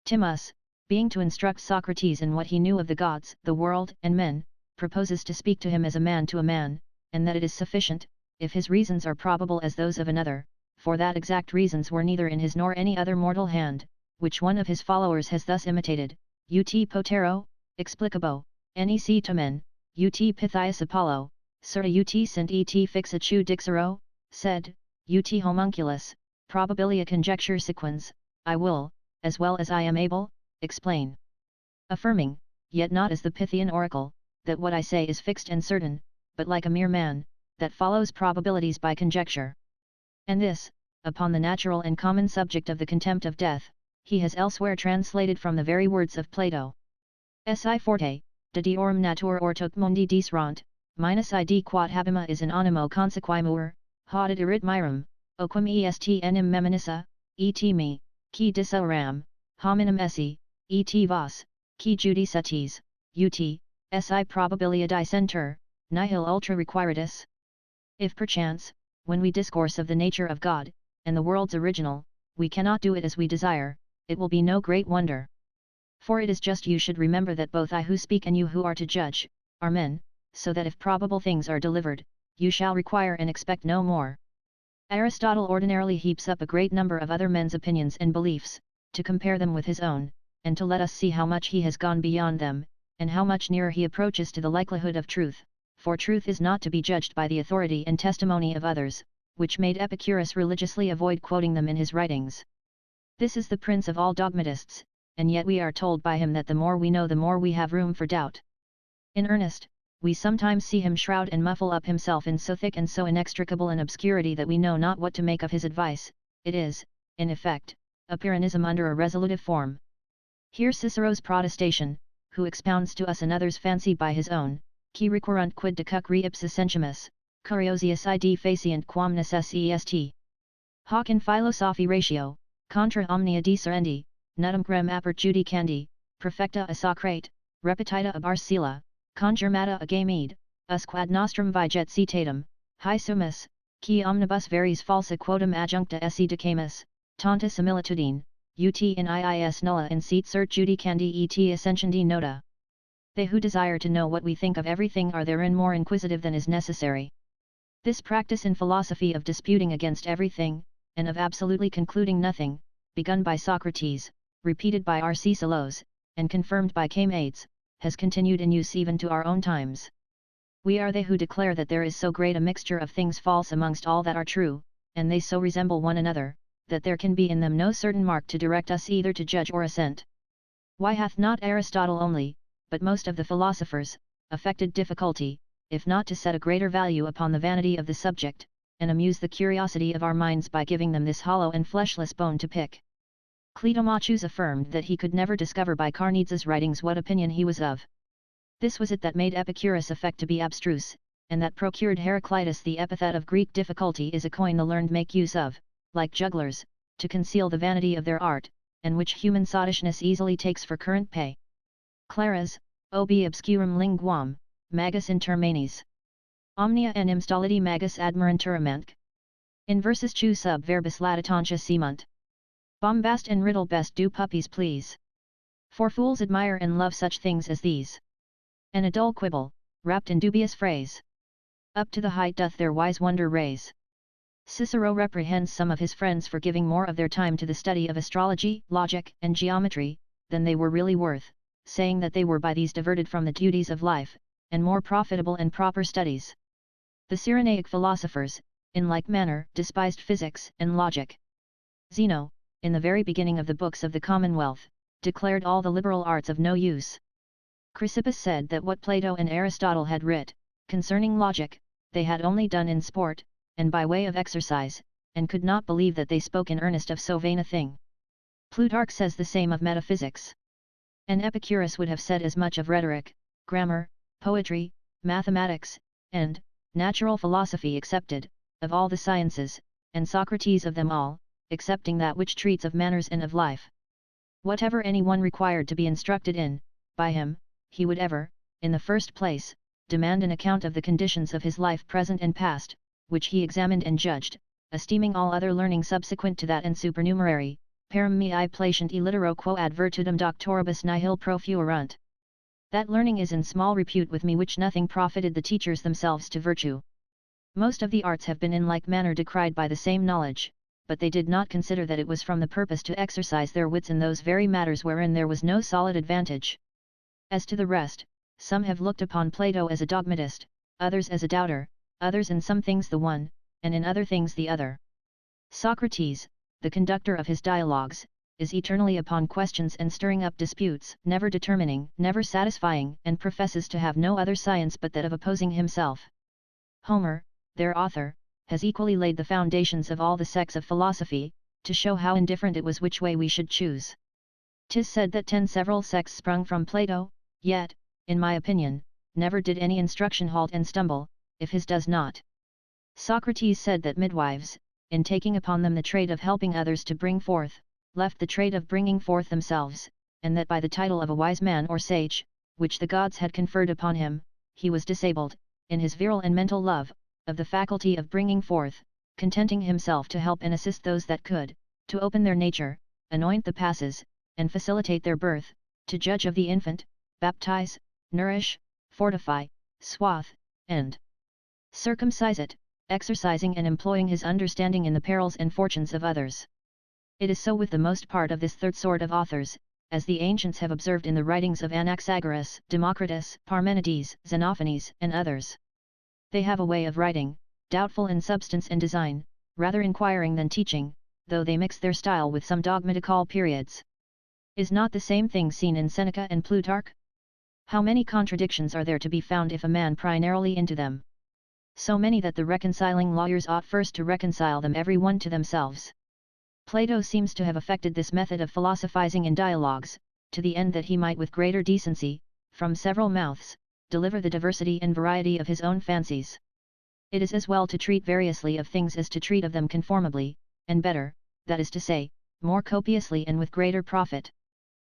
Timus, being to instruct Socrates in what he knew of the gods, the world, and men, proposes to speak to him as a man to a man, and that it is sufficient, if his reasons are probable as those of another, for that exact reasons were neither in his nor any other mortal hand, which one of his followers has thus imitated, ut potero, explicabo, nec tamen, ut Pythias Apollo, certa ut sint et fixachu dixero, said, ut homunculus, probabilia conjecture sequens, I will, as well as I am able, explain. Affirming, yet not as the Pythian oracle, that what I say is fixed and certain, but like a mere man, that follows probabilities by conjecture. And this, upon the natural and common subject of the contempt of death, he has elsewhere translated from the very words of Plato. Si forte, de deorum natur ortoque mundi disrant, minus id quod habima is in animo consequimur, haudit erit mirum, oquam est enim meminissa, et me, qui disaram, hominum esse, et vos, qui judicatis, ut, si probabilia dicenter, nihil ultra requiritus. If perchance, when we discourse of the nature of God, and the world's original, we cannot do it as we desire, it will be no great wonder. For it is just you should remember that both I who speak and you who are to judge, are men, so that if probable things are delivered, you shall require and expect no more. Aristotle ordinarily heaps up a great number of other men's opinions and beliefs, to compare them with his own, and to let us see how much he has gone beyond them, and how much nearer he approaches to the likelihood of truth, for truth is not to be judged by the authority and testimony of others, which made Epicurus religiously avoid quoting them in his writings. This is the prince of all dogmatists, and yet we are told by him that the more we know the more we have room for doubt. In earnest, we sometimes see him shroud and muffle up himself in so thick and so inextricable an obscurity that we know not what to make of his advice. It is, in effect, a Pyrrhonism under a resolutive form. Hear Cicero's protestation, who expounds to us another's fancy by his own, qui requirunt quid decuc re ipsa sentimus, curiosius id faciant quam necessest. Hoc in philosophi ratio, contra omnia dicerendi, nudum grem apert judicandi, perfecta a Socrate, repetita ab Arcilla, congermata a Gamede, usquad nostrum viget citatum, hi sumus, qui omnibus veris falsa quotum adjuncta esse decamus, tanta similitudine, ut in iis nulla incit cert judicandi et ascensiondi nota. They who desire to know what we think of everything are therein more inquisitive than is necessary. This practice in philosophy of disputing against everything, and of absolutely concluding nothing, begun by Socrates, repeated by Arcesilaus, and confirmed by Chamaides, has continued in use even to our own times. We are they who declare that there is so great a mixture of things false amongst all that are true, and they so resemble one another, that there can be in them no certain mark to direct us either to judge or assent. Why hath not Aristotle only, but most of the philosophers, affected difficulty, if not to set a greater value upon the vanity of the subject, and amuse the curiosity of our minds by giving them this hollow and fleshless bone to pick? Cletomachus affirmed that he could never discover by Carneades' writings what opinion he was of. This was it that made Epicurus affect to be abstruse, and that procured Heraclitus the epithet of Greek difficulty is a coin the learned make use of, like jugglers, to conceal the vanity of their art, and which human sottishness easily takes for current pay. Claras, obi obscurum linguam, magus intermanes. Omnia enim stolidi magus admiranturament. In versus chu sub verbis latitantia semunt. Bombast and riddle best do puppies please. For fools admire and love such things as these. And a dull quibble, wrapped in dubious phrase, up to the height doth their wise wonder raise. Cicero reprehends some of his friends for giving more of their time to the study of astrology, logic, and geometry, than they were really worth, saying that they were by these diverted from the duties of life, and more profitable and proper studies. The Cyrenaic philosophers, in like manner, despised physics and logic. Zeno, in the very beginning of the books of the Commonwealth, declared all the liberal arts of no use. Chrysippus said that what Plato and Aristotle had writ, concerning logic, they had only done in sport, and by way of exercise, and could not believe that they spoke in earnest of so vain a thing. Plutarch says the same of metaphysics. And Epicurus would have said as much of rhetoric, grammar, poetry, mathematics, and natural philosophy excepted, of all the sciences, and Socrates of them all, excepting that which treats of manners and of life. Whatever any one required to be instructed in, by him, he would ever, in the first place, demand an account of the conditions of his life present and past, which he examined and judged, esteeming all other learning subsequent to that and supernumerary, param mei placent illitero quo ad virtutem doctoribus nihil profuerunt. That learning is in small repute with me which nothing profited the teachers themselves to virtue. Most of the arts have been in like manner decried by the same knowledge, but they did not consider that it was from the purpose to exercise their wits in those very matters wherein there was no solid advantage. As to the rest, some have looked upon Plato as a dogmatist, others as a doubter, others in some things the one, and in other things the other. Socrates, the conductor of his dialogues, is eternally upon questions and stirring up disputes, never determining, never satisfying, and professes to have no other science but that of opposing himself. Homer, their author, has equally laid the foundations of all the sects of philosophy, to show how indifferent it was which way we should choose. 'Tis said that 10 several sects sprung from Plato, yet, in my opinion, never did any instruction halt and stumble, if his does not. Socrates said that midwives, in taking upon them the trade of helping others to bring forth, left the trade of bringing forth themselves, and that by the title of a wise man or sage, which the gods had conferred upon him, he was disabled, in his virile and mental love, of the faculty of bringing forth, contenting himself to help and assist those that could, to open their nature, anoint the passes, and facilitate their birth, to judge of the infant, baptize, nourish, fortify, swathe, and circumcise it, exercising and employing his understanding in the perils and fortunes of others. It is so with the most part of this third sort of authors, as the ancients have observed in the writings of Anaxagoras, Democritus, Parmenides, Xenophanes, and others. They have a way of writing, doubtful in substance and design, rather inquiring than teaching, though they mix their style with some dogmatical periods. Is not the same thing seen in Seneca and Plutarch? How many contradictions are there to be found if a man pry narrowly into them? So many that the reconciling lawyers ought first to reconcile them every one to themselves. Plato seems to have affected this method of philosophizing in dialogues, to the end that he might with greater decency, from several mouths, deliver the diversity and variety of his own fancies. It is as well to treat variously of things as to treat of them conformably, and better, that is to say, more copiously and with greater profit.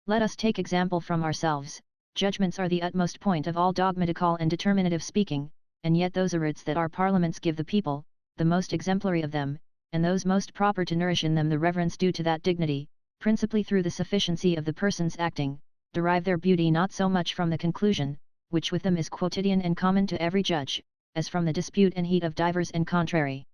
Let us take example from ourselves. Judgments are the utmost point of all dogmatical and determinative speaking, and yet those arids that our parliaments give the people, the most exemplary of them, and those most proper to nourish in them the reverence due to that dignity, principally through the sufficiency of the persons acting, derive their beauty not so much from the conclusion, which with them is quotidian and common to every judge, as from the dispute and heat of divers and contrary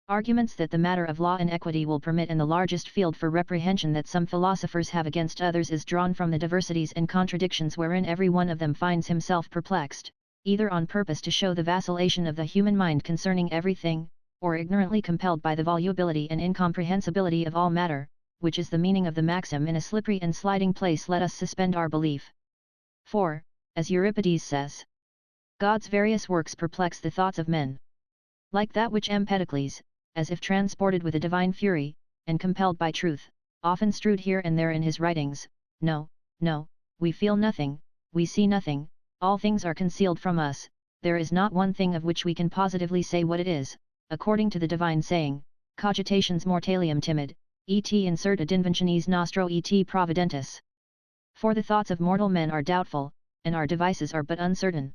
arguments that the matter of law and equity will permit, and the largest field for reprehension that some philosophers have against others is drawn from the diversities and contradictions wherein every one of them finds himself perplexed, either on purpose to show the vacillation of the human mind concerning everything, or ignorantly compelled by the volubility and incomprehensibility of all matter, which is the meaning of the maxim, in a slippery and sliding place let us suspend our belief. For, as Euripides says, God's various works perplex the thoughts of men. Like that which Empedocles, as if transported with a divine fury, and compelled by truth, often strewed here and there in his writings, no, no, we feel nothing, we see nothing, all things are concealed from us, there is not one thing of which we can positively say what it is, according to the divine saying, cogitations mortalium timid, et insert ad inventionis nostro et providentis. For the thoughts of mortal men are doubtful, and our devices are but uncertain.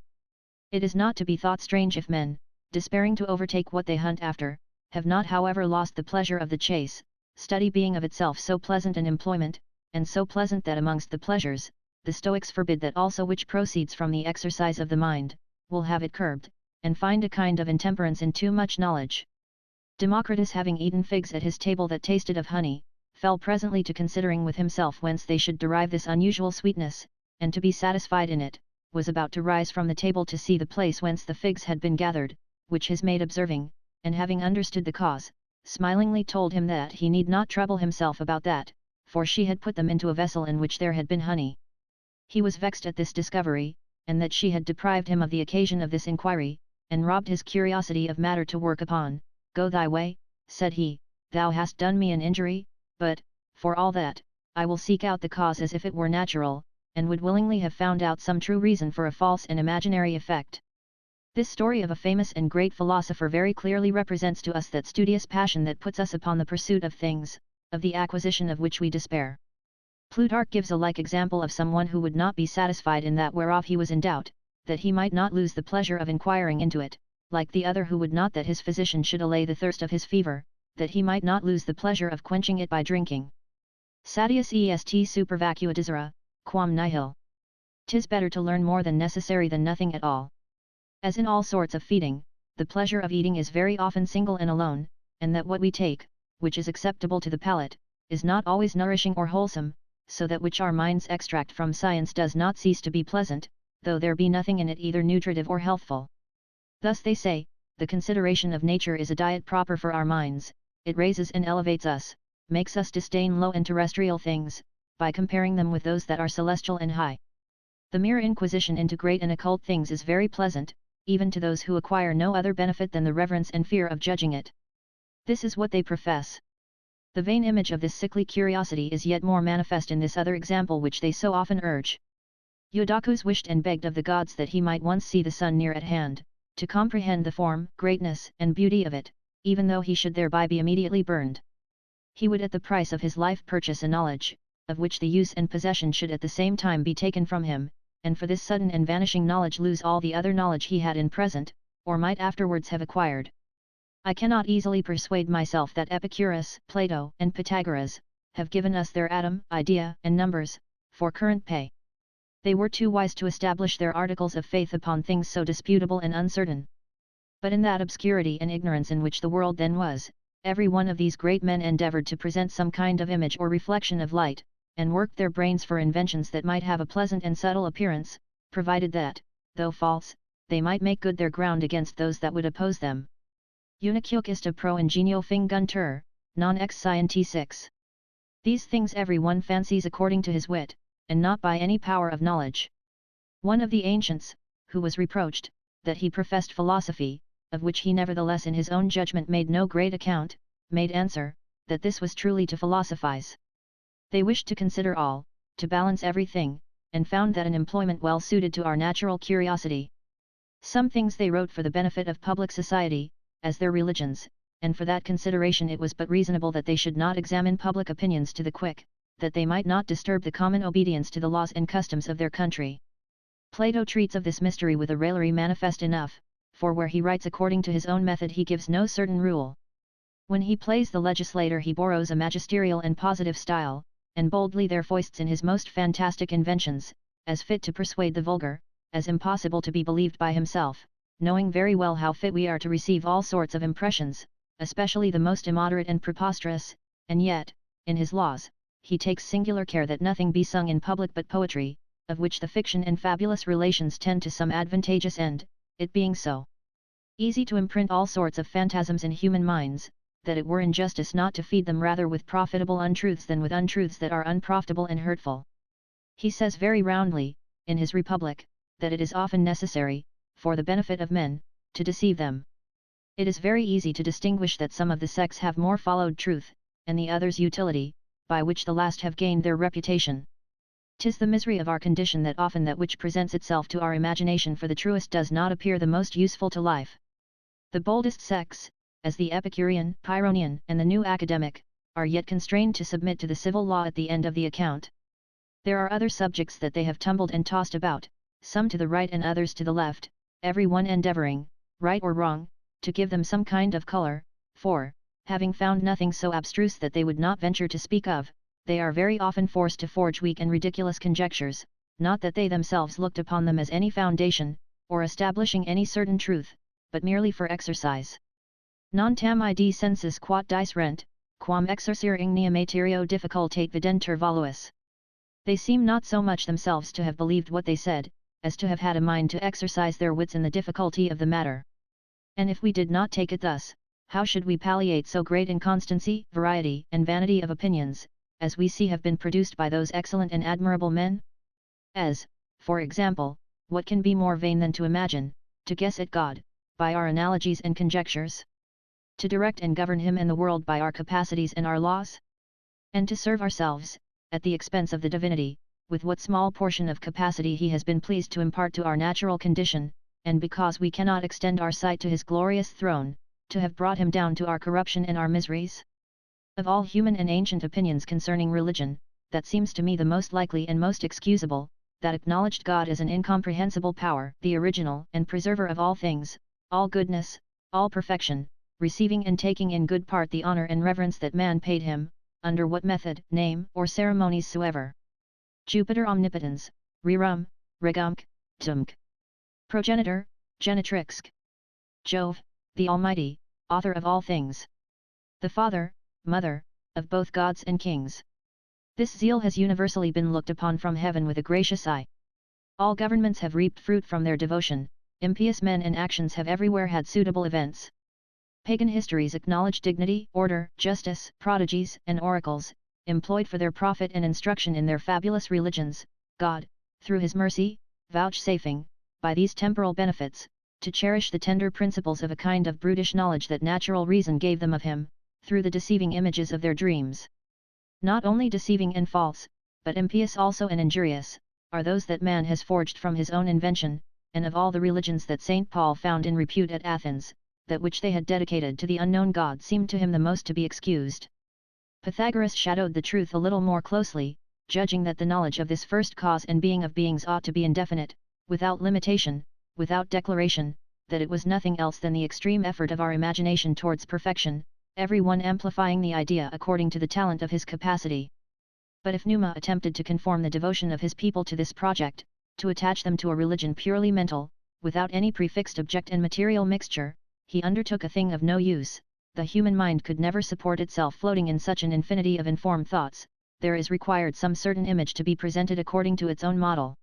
It is not to be thought strange if men, despairing to overtake what they hunt after, have not however lost the pleasure of the chase, study being of itself so pleasant an employment, and so pleasant that amongst the pleasures, the Stoics forbid that also which proceeds from the exercise of the mind, will have it curbed, and find a kind of intemperance in too much knowledge. Democritus, having eaten figs at his table that tasted of honey, fell presently to considering with himself whence they should derive this unusual sweetness, and to be satisfied in it, was about to rise from the table to see the place whence the figs had been gathered, which his maid observing, and having understood the cause, smilingly told him that he need not trouble himself about that, for she had put them into a vessel in which there had been honey. He was vexed at this discovery, and that she had deprived him of the occasion of this inquiry, and robbed his curiosity of matter to work upon. Go thy way, said he, thou hast done me an injury, but, for all that, I will seek out the cause as if it were natural, and would willingly have found out some true reason for a false and imaginary effect. This story of a famous and great philosopher very clearly represents to us that studious passion that puts us upon the pursuit of things, of the acquisition of which we despair. Plutarch gives a like example of someone who would not be satisfied in that whereof he was in doubt, that he might not lose the pleasure of inquiring into it, like the other who would not that his physician should allay the thirst of his fever, that he might not lose the pleasure of quenching it by drinking. Satius est super vacua desira, quam nihil. 'Tis better to learn more than necessary than nothing at all. As in all sorts of feeding, the pleasure of eating is very often single and alone, and that what we take, which is acceptable to the palate, is not always nourishing or wholesome, so that which our minds extract from science does not cease to be pleasant, though there be nothing in it either nutritive or healthful. Thus they say, the consideration of nature is a diet proper for our minds, it raises and elevates us, makes us disdain low and terrestrial things, by comparing them with those that are celestial and high. The mere inquisition into great and occult things is very pleasant, even to those who acquire no other benefit than the reverence and fear of judging it. This is what they profess. The vain image of this sickly curiosity is yet more manifest in this other example which they so often urge. Eudochus wished and begged of the gods that he might once see the sun near at hand, to comprehend the form, greatness, and beauty of it, even though he should thereby be immediately burned. He would at the price of his life purchase a knowledge, of which the use and possession should at the same time be taken from him, and for this sudden and vanishing knowledge lose all the other knowledge he had in present, or might afterwards have acquired. I cannot easily persuade myself that Epicurus, Plato, and Pythagoras, have given us their atom, idea, and numbers, for current pay. They were too wise to establish their articles of faith upon things so disputable and uncertain. But in that obscurity and ignorance in which the world then was, every one of these great men endeavoured to present some kind of image or reflection of light, and worked their brains for inventions that might have a pleasant and subtle appearance, provided that, though false, they might make good their ground against those that would oppose them. Unicuque ista pro ingenio finguntur, non ex scienti 6. These things every one fancies according to his wit, and not by any power of knowledge. One of the ancients, who was reproached, that he professed philosophy, of which he nevertheless in his own judgment made no great account, made answer, that this was truly to philosophize. They wished to consider all, to balance everything, and found that an employment well suited to our natural curiosity. Some things they wrote for the benefit of public society, as their religions, and for that consideration it was but reasonable that they should not examine public opinions to the quick, that they might not disturb the common obedience to the laws and customs of their country. Plato treats of this mystery with a raillery manifest enough, for where he writes according to his own method he gives no certain rule. When he plays the legislator he borrows a magisterial and positive style, and boldly there foists in his most fantastic inventions, as fit to persuade the vulgar, as impossible to be believed by himself, knowing very well how fit we are to receive all sorts of impressions, especially the most immoderate and preposterous, and yet, in his laws, he takes singular care that nothing be sung in public but poetry, of which the fiction and fabulous relations tend to some advantageous end, it being so easy to imprint all sorts of phantasms in human minds, that it were injustice not to feed them rather with profitable untruths than with untruths that are unprofitable and hurtful. He says very roundly, in his Republic, that it is often necessary, for the benefit of men, to deceive them. It is very easy to distinguish that some of the sects have more followed truth, and the others utility, by which the last have gained their reputation. 'Tis the misery of our condition that often that which presents itself to our imagination for the truest does not appear the most useful to life. The boldest sects, as the Epicurean, Pyrrhonian, and the New Academic, are yet constrained to submit to the civil law at the end of the account. There are other subjects that they have tumbled and tossed about, some to the right and others to the left, every one endeavouring, right or wrong, to give them some kind of colour, for, having found nothing so abstruse that they would not venture to speak of, they are very often forced to forge weak and ridiculous conjectures, not that they themselves looked upon them as any foundation, or establishing any certain truth, but merely for exercise. Non tam id sensus quat dice rent, quam exercere ignia materio difficultate videnter voluus. They seem not so much themselves to have believed what they said, as to have had a mind to exercise their wits in the difficulty of the matter. And if we did not take it thus, how should we palliate so great inconstancy, variety, and vanity of opinions, as we see have been produced by those excellent and admirable men? As, for example, what can be more vain than to imagine, to guess at God, by our analogies and conjectures? To direct and govern him and the world by our capacities and our laws? And to serve ourselves, at the expense of the divinity, with what small portion of capacity he has been pleased to impart to our natural condition, and because we cannot extend our sight to his glorious throne, to have brought him down to our corruption and our miseries? Of all human and ancient opinions concerning religion, that seems to me the most likely and most excusable, that acknowledged God as an incomprehensible power, the original and preserver of all things, all goodness, all perfection, receiving and taking in good part the honor and reverence that man paid him, under what method, name, or ceremonies soever. Jupiter omnipotens, rerum, regumque, tumque. Progenitor, genitrix. Jove, the Almighty, author of all things. The Father, Mother, of both gods and kings. This zeal has universally been looked upon from heaven with a gracious eye. All governments have reaped fruit from their devotion, impious men and actions have everywhere had suitable events. Pagan histories acknowledge dignity, order, justice, prodigies, and oracles, employed for their profit and instruction in their fabulous religions, God, through his mercy, vouchsafing, by these temporal benefits, to cherish the tender principles of a kind of brutish knowledge that natural reason gave them of him, through the deceiving images of their dreams. Not only deceiving and false, but impious also and injurious, are those that man has forged from his own invention, and of all the religions that St. Paul found in repute at Athens, that which they had dedicated to the unknown God seemed to him the most to be excused. Pythagoras shadowed the truth a little more closely, judging that the knowledge of this first cause and being of beings ought to be indefinite, without limitation, without declaration, that it was nothing else than the extreme effort of our imagination towards perfection, every one amplifying the idea according to the talent of his capacity. But if Numa attempted to conform the devotion of his people to this project, to attach them to a religion purely mental, without any prefixed object and material mixture, he undertook a thing of no use. The human mind could never support itself floating in such an infinity of informed thoughts. There is required some certain image to be presented according to its own model.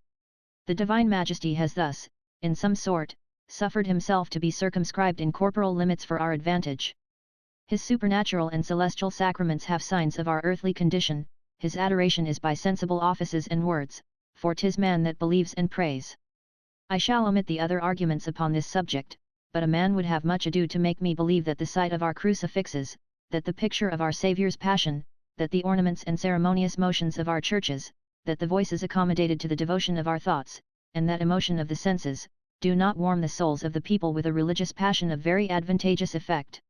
The Divine Majesty has thus, in some sort, suffered himself to be circumscribed in corporal limits for our advantage. His supernatural and celestial sacraments have signs of our earthly condition, his adoration is by sensible offices and words, for 'tis man that believes and prays. I shall omit the other arguments upon this subject, but a man would have much ado to make me believe that the sight of our crucifixes, that the picture of our Saviour's passion, that the ornaments and ceremonious motions of our churches, that the voices accommodated to the devotion of our thoughts, and that emotion of the senses, do not warm the souls of the people with a religious passion of very advantageous effect.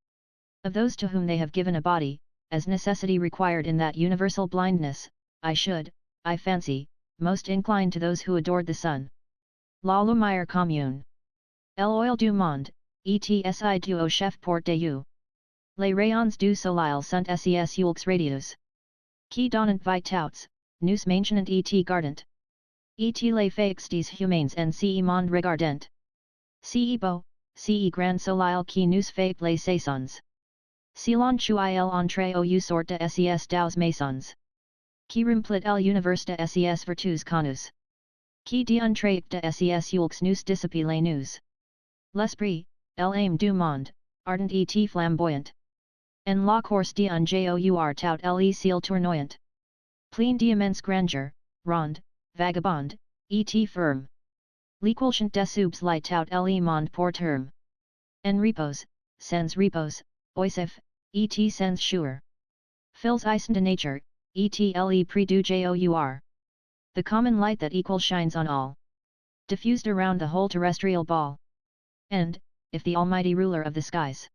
Of those to whom they have given a body, as necessity required in that universal blindness, I should, I fancy, most incline to those who adored the sun. La Lumière commune. L'oil du monde, etsi du au chef porte Dieu. Les rayons du soleil sont ses ulx radieux. Qui donnent vitaux, nous maintient et gardent. Et les faix des humains en ce monde regardent. Ce beau, ce grand soleil qui nous fait les saisons. Si l'on il entre au sort de ses deux maisons. Qui remplit l'univers de ses vertus connues. Qui d'entre de ses ulx nous dissipe les nous. L'esprit, l'aime du monde, ardent et flamboyant. En la course d'un jour tout le ciel tournoyant. Plein d'immense grandeur, ronde, vagabonde, et firme. L'équation des subs lit tout le monde pour terme. En repose, sans repose, oisif, et sans sure. Fils isen de nature, et le prix du jour. The common light that equal shines on all. Diffused around the whole terrestrial ball. And, if the almighty ruler of the skies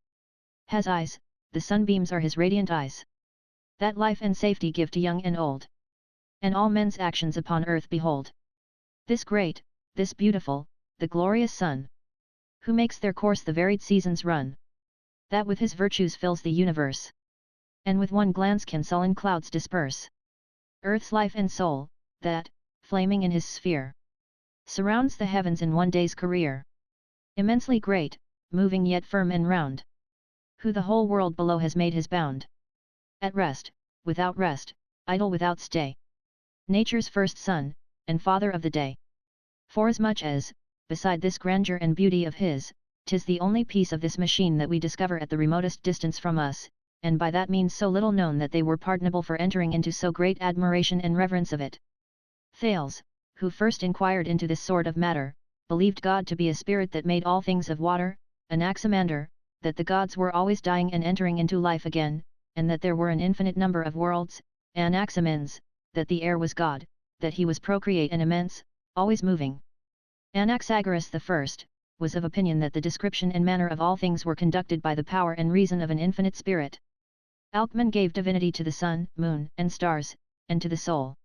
has eyes, the sunbeams are his radiant eyes. That life and safety give to young and old. And all men's actions upon earth behold. This great, this beautiful, the glorious sun. Who makes their course the varied seasons run. That with his virtues fills the universe. And with one glance can sullen clouds disperse. Earth's life and soul, that, flaming in his sphere, surrounds the heavens in one day's career. Immensely great, moving yet firm and round. Who the whole world below has made his bound. At rest, without rest, idle without stay. Nature's first son, and father of the day. Forasmuch as, beside this grandeur and beauty of his, 'tis the only piece of this machine that we discover at the remotest distance from us, and by that means so little known that they were pardonable for entering into so great admiration and reverence of it. Thales, who first inquired into this sort of matter, believed God to be a spirit that made all things of water, Anaximander, that the gods were always dying and entering into life again, and that there were an infinite number of worlds, Anaximens, that the air was God, that he was procreate and immense, always moving. Anaxagoras I was of opinion that the description and manner of all things were conducted by the power and reason of an infinite spirit. Alcman gave divinity to the sun, moon, and stars, and to the soul.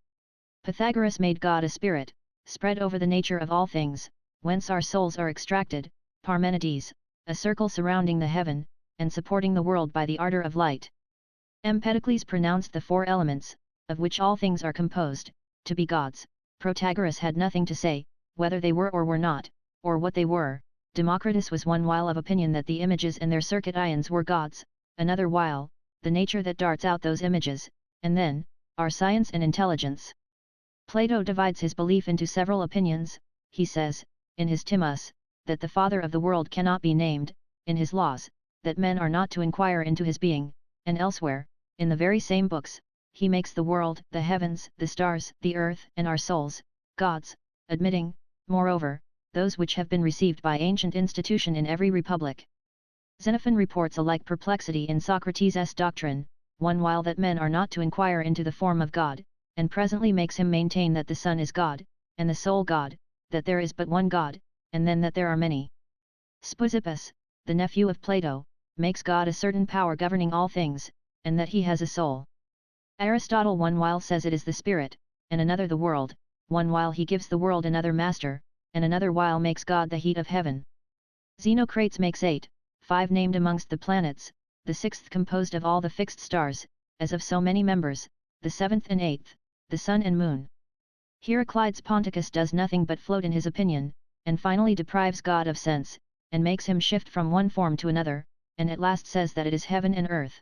Pythagoras made God a spirit, spread over the nature of all things, whence our souls are extracted, Parmenides, a circle surrounding the heaven, and supporting the world by the ardour of light. Empedocles pronounced the four elements, of which all things are composed, to be gods. Protagoras had nothing to say, whether they were or were not, or what they were. Democritus was one while of opinion that the images and their circuit ions were gods, another while, the nature that darts out those images, and then, our science and intelligence. Plato divides his belief into several opinions. He says, in his Timaeus, that the Father of the world cannot be named, in his Laws, that men are not to inquire into his being, and elsewhere, in the very same books, he makes the world, the heavens, the stars, the earth, and our souls, gods, admitting, moreover, those which have been received by ancient institution in every republic. Xenophon reports a like perplexity in Socrates' doctrine, one while that men are not to inquire into the form of God, and presently makes him maintain that the Son is God, and the soul God, that there is but one God, and then that there are many. Speusippus, the nephew of Plato, makes God a certain power governing all things, and that he has a soul. Aristotle one while says it is the spirit, and another the world, one while he gives the world another master, and another while makes God the heat of heaven. Xenocrates makes 5 named amongst the planets, the 6th composed of all the fixed stars, as of so many members, the 7th and 8th, the sun and moon. Heraclides Ponticus does nothing but float in his opinion, and finally deprives God of sense, and makes him shift from one form to another, and at last says that it is heaven and earth.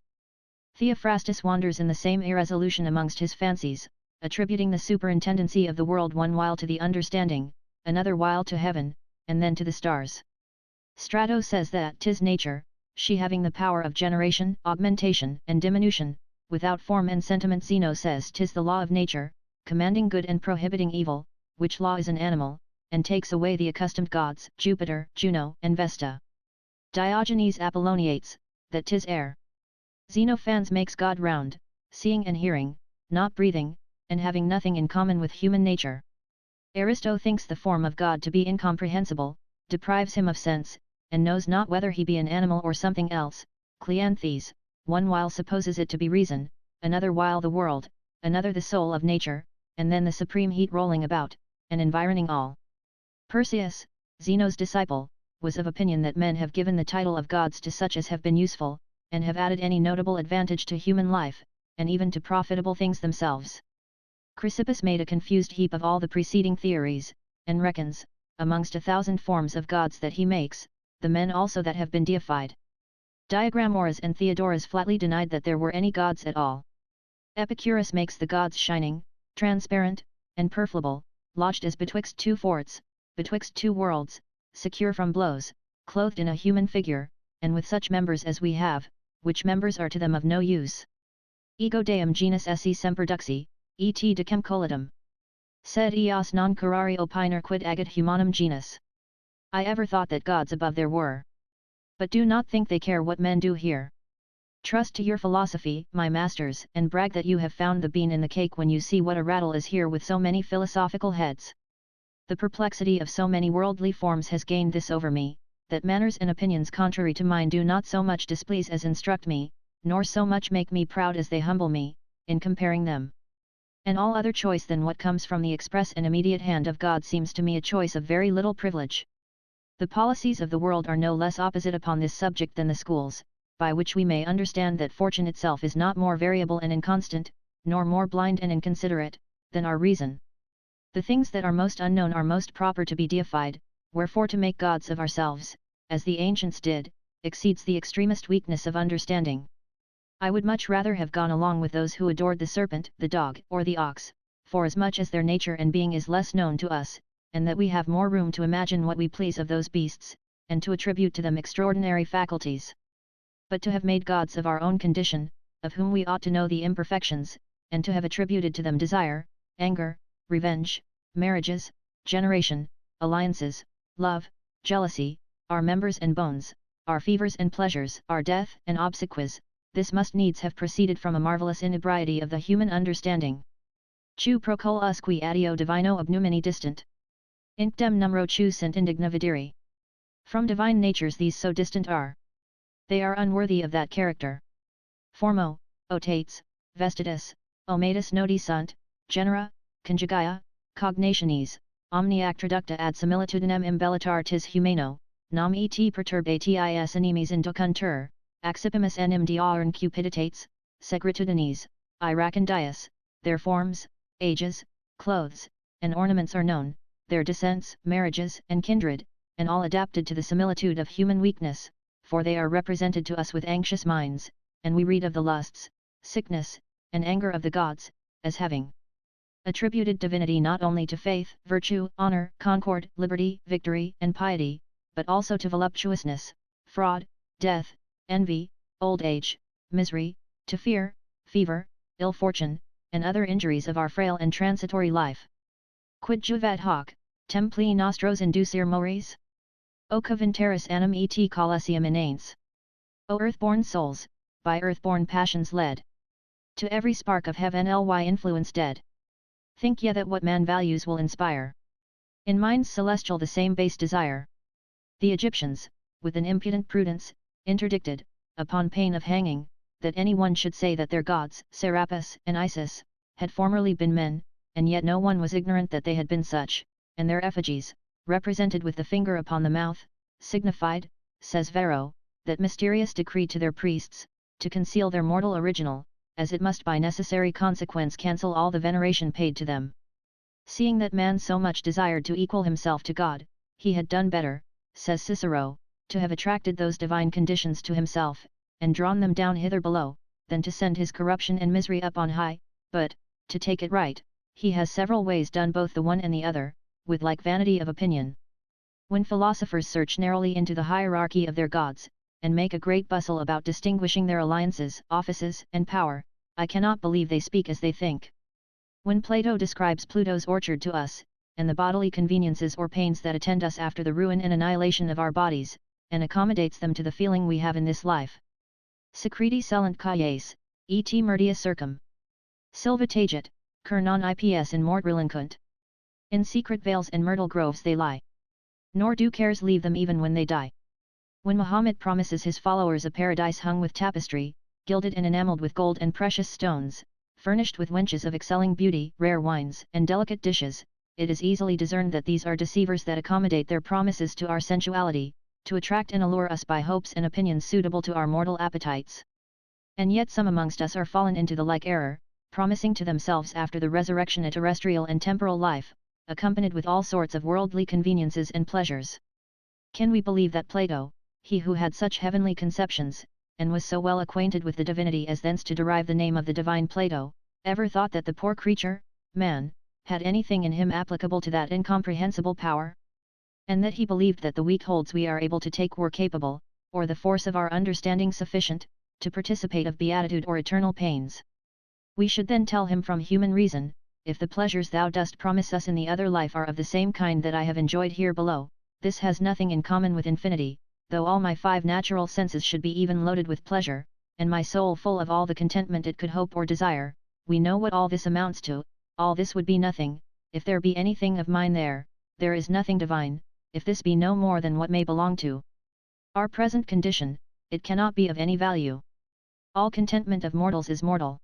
Theophrastus wanders in the same irresolution amongst his fancies, attributing the superintendency of the world one while to the understanding, another while to heaven, and then to the stars. Strato says that 'tis nature, she having the power of generation, augmentation, and diminution, without form and sentiment. Zeno says 'tis the law of nature, commanding good and prohibiting evil, which law is an animal, and takes away the accustomed gods, Jupiter, Juno, and Vesta. Diogenes Apolloniates, that 'tis air. Xenophans makes God round, seeing and hearing, not breathing, and having nothing in common with human nature. Aristo thinks the form of God to be incomprehensible, deprives him of sense, and knows not whether he be an animal or something else. Cleanthes, one while supposes it to be reason, another while the world, another the soul of nature, and then the supreme heat rolling about, and environing all. Perseus, Zeno's disciple, was of opinion that men have given the title of gods to such as have been useful, and have added any notable advantage to human life, and even to profitable things themselves. Chrysippus made a confused heap of all the preceding theories, and reckons, amongst 1,000 forms of gods that he makes, the men also that have been deified. Diagramoras and Theodoras flatly denied that there were any gods at all. Epicurus makes the gods shining, transparent, and perfable, lodged as betwixt two forts, betwixt two worlds, secure from blows, clothed in a human figure, and with such members as we have, which members are to them of no use. Ego deum genus esse semper duxi, et decem collatum. Sed eos non curari opiner quid agit humanum genus. I ever thought that gods above there were. But do not think they care what men do here. Trust to your philosophy, my masters, and brag that you have found the bean in the cake when you see what a rattle is here with so many philosophical heads. The perplexity of so many worldly forms has gained this over me, that manners and opinions contrary to mine do not so much displease as instruct me, nor so much make me proud as they humble me, in comparing them. And all other choice than what comes from the express and immediate hand of God seems to me a choice of very little privilege. The policies of the world are no less opposite upon this subject than the schools, by which we may understand that fortune itself is not more variable and inconstant, nor more blind and inconsiderate, than our reason. The things that are most unknown are most proper to be deified, wherefore to make gods of ourselves, as the ancients did, exceeds the extremest weakness of understanding. I would much rather have gone along with those who adored the serpent, the dog, or the ox, forasmuch as their nature and being is less known to us, and that we have more room to imagine what we please of those beasts, and to attribute to them extraordinary faculties. But to have made gods of our own condition, of whom we ought to know the imperfections, and to have attributed to them desire, anger, revenge, marriages, generation, alliances, love, jealousy, our members and bones, our fevers and pleasures, our death and obsequies, this must needs have proceeded from a marvellous inebriety of the human understanding. Chu procul usque addio divino obnumini distant. Inctem numero chu sint indigna videri. From divine natures these so distant are. They are unworthy of that character. Formo, otates, vestidus, omatus noti sunt, genera, conjugia, cognationes, omnia traducta ad similitudinem imbellitar tis humano, nam et perturbatis animes inducuntur, accipimus enim diarn cupiditates, segritudines, iracondias, their forms, ages, clothes, and ornaments are known, their descents, marriages, and kindred, and all adapted to the similitude of human weakness, for they are represented to us with anxious minds, and we read of the lusts, sickness, and anger of the gods, as having attributed divinity not only to faith, virtue, honor, concord, liberty, victory, and piety, but also to voluptuousness, fraud, death, envy, old age, misery, to fear, fever, ill fortune, and other injuries of our frail and transitory life. Quid juvat hoc, templi nostros inducere mores? O coventeris anim et colosium inanes. O earthborn souls, by earthborn passions led, to every spark of heaven ly influence dead. Think ye that what man values will inspire in minds celestial the same base desire. The Egyptians, with an impudent prudence, interdicted, upon pain of hanging, that any one should say that their gods, Serapis and Isis, had formerly been men, and yet no one was ignorant that they had been such, and their effigies, represented with the finger upon the mouth, signified, says Varro, that mysterious decree to their priests, to conceal their mortal original, as it must by necessary consequence cancel all the veneration paid to them. Seeing that man so much desired to equal himself to God, he had done better, says Cicero, to have attracted those divine conditions to himself, and drawn them down hither below, than to send his corruption and misery up on high, but, to take it right, he has several ways done both the one and the other, with like vanity of opinion. When philosophers search narrowly into the hierarchy of their gods, and make a great bustle about distinguishing their alliances, offices, and power, I cannot believe they speak as they think. When Plato describes Pluto's orchard to us, and the bodily conveniences or pains that attend us after the ruin and annihilation of our bodies, and accommodates them to the feeling we have in this life. Secreti cellant caes, et merdia circum. Silva tagit, cur non ips in mort relinquent. In secret vales and myrtle groves they lie. Nor do cares leave them even when they die. When Muhammad promises his followers a paradise hung with tapestry, gilded and enamelled with gold and precious stones, furnished with wenches of excelling beauty, rare wines, and delicate dishes, it is easily discerned that these are deceivers that accommodate their promises to our sensuality, to attract and allure us by hopes and opinions suitable to our mortal appetites. And yet some amongst us are fallen into the like error, promising to themselves after the resurrection a terrestrial and temporal life, accompanied with all sorts of worldly conveniences and pleasures. Can we believe that Plato, he who had such heavenly conceptions, and was so well acquainted with the divinity as thence to derive the name of the divine Plato, ever thought that the poor creature, man, had anything in him applicable to that incomprehensible power? And that he believed that the weak holds we are able to take were capable, or the force of our understanding sufficient, to participate of beatitude or eternal pains. We should then tell him from human reason, if the pleasures thou dost promise us in the other life are of the same kind that I have enjoyed here below, this has nothing in common with infinity, though all my 5 natural senses should be even loaded with pleasure, and my soul full of all the contentment it could hope or desire. We know what all this amounts to. All this would be nothing, if there be anything of mine there is nothing divine, if this be no more than what may belong to our present condition, it cannot be of any value. All contentment of mortals is mortal.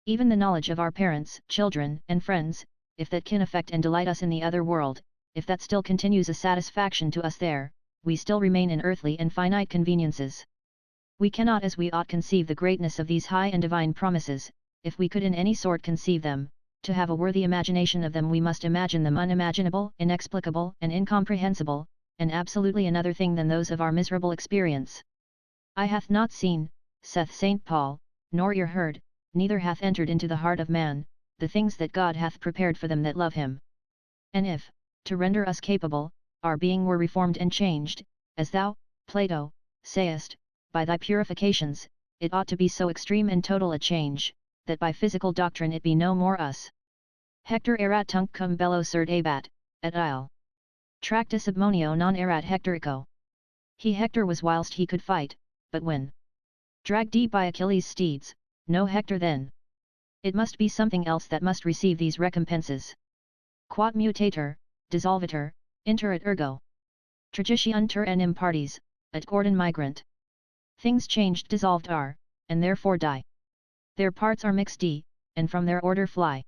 Even the knowledge of our parents, children, and friends, if that can affect and delight us in the other world, if that still continues a satisfaction to us there, we still remain in earthly and finite conveniences. We cannot as we ought conceive the greatness of these high and divine promises. If we could in any sort conceive them, to have a worthy imagination of them we must imagine them unimaginable, inexplicable, and incomprehensible, and absolutely another thing than those of our miserable experience. Eye hath not seen, saith St. Paul, nor ear heard, neither hath entered into the heart of man, the things that God hath prepared for them that love him. And if, to render us capable, our being were reformed and changed, as thou, Plato, sayest, by thy purifications, it ought to be so extreme and total a change, that by physical doctrine it be no more us. Hector erat tunc cum bello serd abat, et il. Tractus obmonio non erat hectorico. He Hector was whilst he could fight, but when dragged by Achilles' steeds, no Hector then. It must be something else that must receive these recompenses. Quod mutator, dissolvitur, inter et ergo. Tragitiuntur enim partes, et gordon migrant. Things changed dissolved are, and therefore die. Their parts are mixed and from their order fly.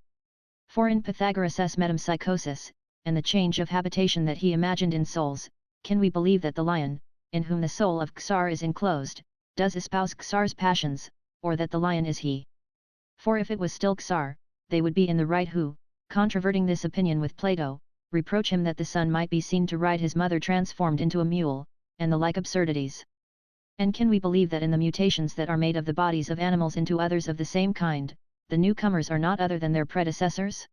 For in Pythagoras' metempsychosis, and the change of habitation that he imagined in souls, can we believe that the lion, in whom the soul of Xar is enclosed, does espouse Xar's passions, or that the lion is he? For if it was still Xar, they would be in the right who, controverting this opinion with Plato, reproach him that the son might be seen to ride his mother transformed into a mule, and the like absurdities. And can we believe that in the mutations that are made of the bodies of animals into others of the same kind, the newcomers are not other than their predecessors?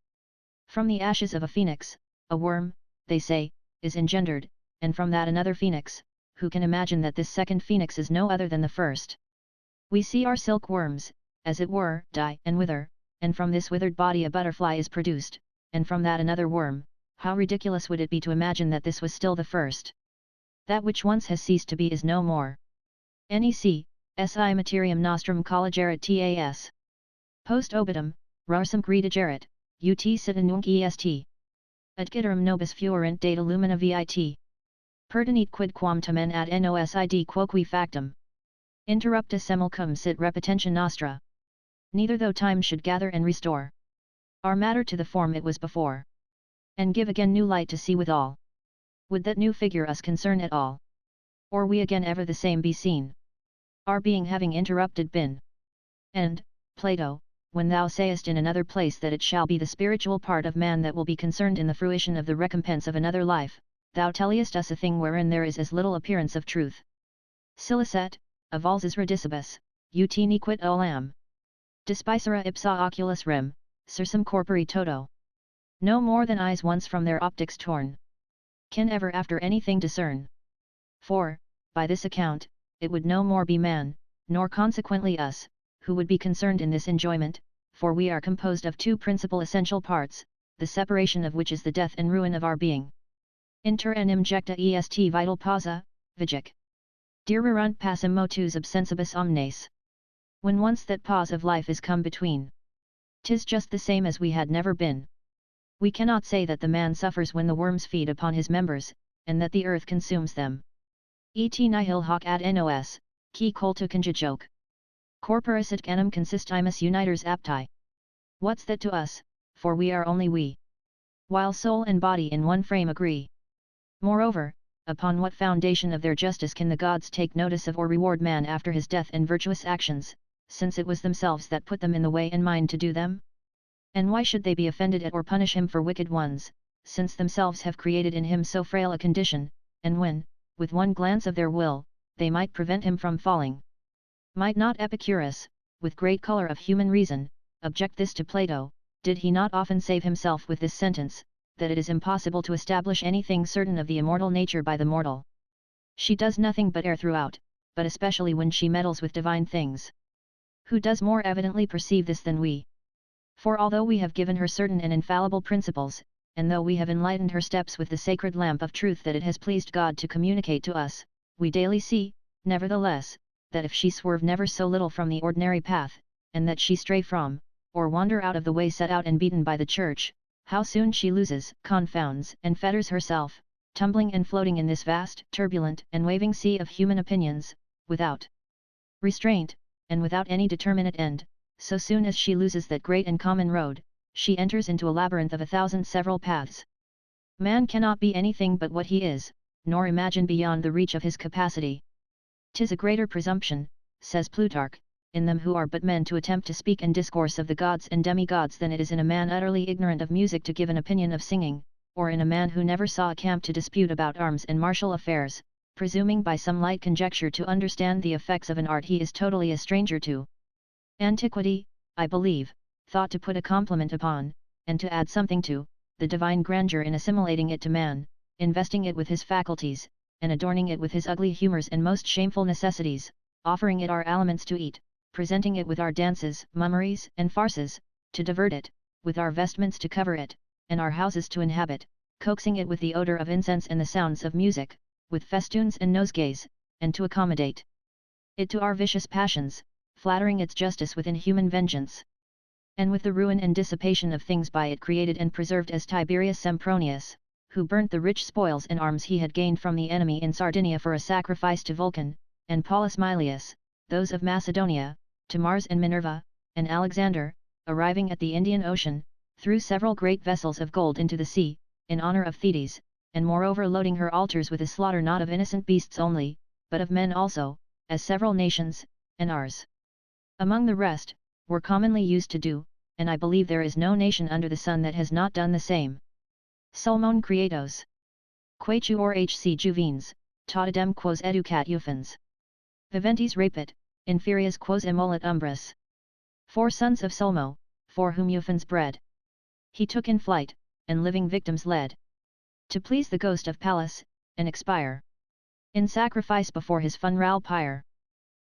From the ashes of a phoenix, a worm, they say, is engendered, and from that another phoenix. Who can imagine that this second phoenix is no other than the first? We see our silkworms, as it were, die and wither, and from this withered body a butterfly is produced, and from that another worm. How ridiculous would it be to imagine that this was still the first? That which once has ceased to be is no more. Nec, si materiam nostrum collegerit tas. Post obitum, rarsum gredigerit, ut sit nunc est. Et giterum nobis fuerint data lumina vit. Pertinit quid quam tamen ad nosid quoque factum. Interrupta semel cum sit repetentio nostra. Neither though time should gather and restore our matter to the form it was before, and give again new light to see withal. Would that new figure us concern at all? Or we again ever the same be seen? Our being having interrupted been. And, Plato, when thou sayest in another place that it shall be the spiritual part of man that will be concerned in the fruition of the recompense of another life, thou tellest us a thing wherein there is as little appearance of truth. Silicet, avalsis redicibus, ut nequit olam. Dispicera ipsa oculus rem, sursum corpori toto. No more than eyes once from their optics torn can ever after anything discern. For, by this account, it would no more be man, nor consequently us, who would be concerned in this enjoyment, for we are composed of two principal essential parts, the separation of which is the death and ruin of our being. Inter enim jecta est vital pausa, vigic. Dirirunt passum motus absensibus omnes. When once that pause of life is come between, 'tis just the same as we had never been. We cannot say that the man suffers when the worms feed upon his members, and that the earth consumes them. Et nihil hoc ad nos, qui cultu conjugoque. Corporis et genum consistimus uniters apti. What's that to us, for we are only we, while soul and body in one frame agree. Moreover, upon what foundation of their justice can the gods take notice of or reward man after his death and virtuous actions, since it was themselves that put them in the way and mind to do them? And why should they be offended at or punish him for wicked ones, since themselves have created in him so frail a condition, and when, with one glance of their will, they might prevent him from falling? Might not Epicurus, with great colour of human reason, object this to Plato? Did he not often save himself with this sentence, that it is impossible to establish anything certain of the immortal nature by the mortal? She does nothing but err throughout, but especially when she meddles with divine things. Who does more evidently perceive this than we? For although we have given her certain and infallible principles, and though we have enlightened her steps with the sacred lamp of truth that it has pleased God to communicate to us, we daily see, nevertheless, that if she swerve never so little from the ordinary path, and that she stray from, or wander out of the way set out and beaten by the Church, how soon she loses, confounds, and fetters herself, tumbling and floating in this vast, turbulent, and waving sea of human opinions, without restraint, and without any determinate end. So soon as she loses that great and common road, she enters into a labyrinth of 1,000 several paths. Man cannot be anything but what he is, nor imagine beyond the reach of his capacity. 'Tis a greater presumption, says Plutarch, in them who are but men to attempt to speak and discourse of the gods and demigods than it is in a man utterly ignorant of music to give an opinion of singing, or in a man who never saw a camp to dispute about arms and martial affairs, presuming by some light conjecture to understand the effects of an art he is totally a stranger to. Antiquity, I believe, thought to put a compliment upon, and to add something to, the divine grandeur in assimilating it to man, investing it with his faculties, and adorning it with his ugly humours and most shameful necessities, offering it our aliments to eat, presenting it with our dances, mummeries, and farces, to divert it, with our vestments to cover it, and our houses to inhabit, coaxing it with the odor of incense and the sounds of music, with festoons and nosegays, and to accommodate it to our vicious passions, flattering its justice with inhuman vengeance. And with the ruin and dissipation of things by it created and preserved, as Tiberius Sempronius, who burnt the rich spoils and arms he had gained from the enemy in Sardinia for a sacrifice to Vulcan, and Paulus Milius, those of Macedonia, to Mars and Minerva, and Alexander, arriving at the Indian Ocean, threw several great vessels of gold into the sea, in honor of Thetis, and moreover loading her altars with a slaughter not of innocent beasts only, but of men also, as several nations, and ours among the rest, were commonly used to do, and I believe there is no nation under the sun that has not done the same. Sulmon creatos. Quaetu or hc juvens, totidem quos educat ufens. Viventes rapit, inferias quos emolet umbras. 4 sons of Sulmo, for whom Ufens bred. He took in flight, and living victims led. To please the ghost of Pallas, and expire in sacrifice before his funeral pyre.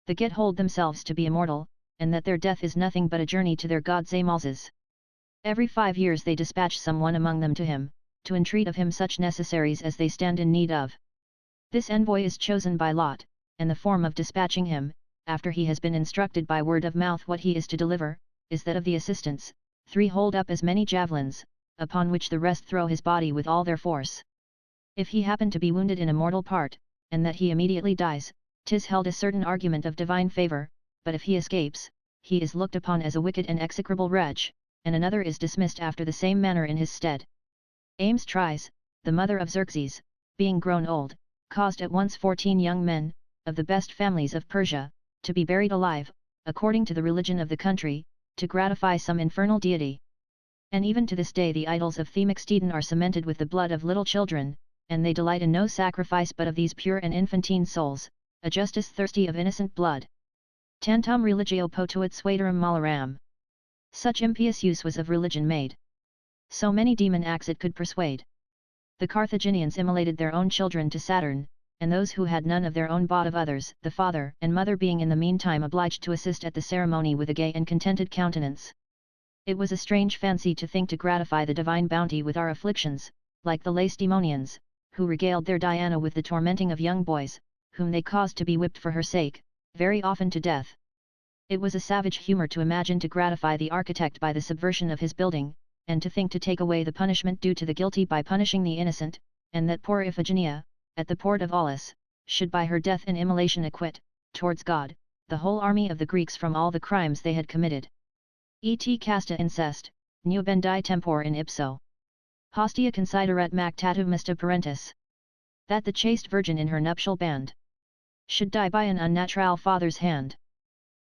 The get hold themselves to be immortal, and that their death is nothing but a journey to their gods Amalses. Every 5 years they dispatch some one among them to him, to entreat of him such necessaries as they stand in need of. This envoy is chosen by lot, and the form of dispatching him, after he has been instructed by word of mouth what he is to deliver, is that of the assistants, 3 hold up as many javelins, upon which the rest throw his body with all their force. If he happen to be wounded in a mortal part, and that he immediately dies, 'tis held a certain argument of divine favour, but if he escapes, he is looked upon as a wicked and execrable wretch, and another is dismissed after the same manner in his stead. Ames Tries, the mother of Xerxes, being grown old, caused at once 14 young men, of the best families of Persia, to be buried alive, according to the religion of the country, to gratify some infernal deity. And even to this day the idols of Themistodon are cemented with the blood of little children, and they delight in no sacrifice but of these pure and infantine souls, a justice thirsty of innocent blood. Tantum religio potuit suaderum malaram. Such impious use was of religion made. So many demon acts it could persuade. The Carthaginians immolated their own children to Saturn, and those who had none of their own bought of others, the father and mother being in the meantime obliged to assist at the ceremony with a gay and contented countenance. It was a strange fancy to think to gratify the divine bounty with our afflictions, like the Lacedaemonians, who regaled their Diana with the tormenting of young boys, whom they caused to be whipped for her sake, very often to death. It was a savage humour to imagine to gratify the architect by the subversion of his building, and to think to take away the punishment due to the guilty by punishing the innocent, and that poor Iphigenia, at the port of Aulis, should by her death and immolation acquit, towards God, the whole army of the Greeks from all the crimes they had committed. Et casta incest, nubendi tempor in ipso. Hostia considerat mactatum mista parentis. That the chaste virgin in her nuptial band should die by an unnatural father's hand.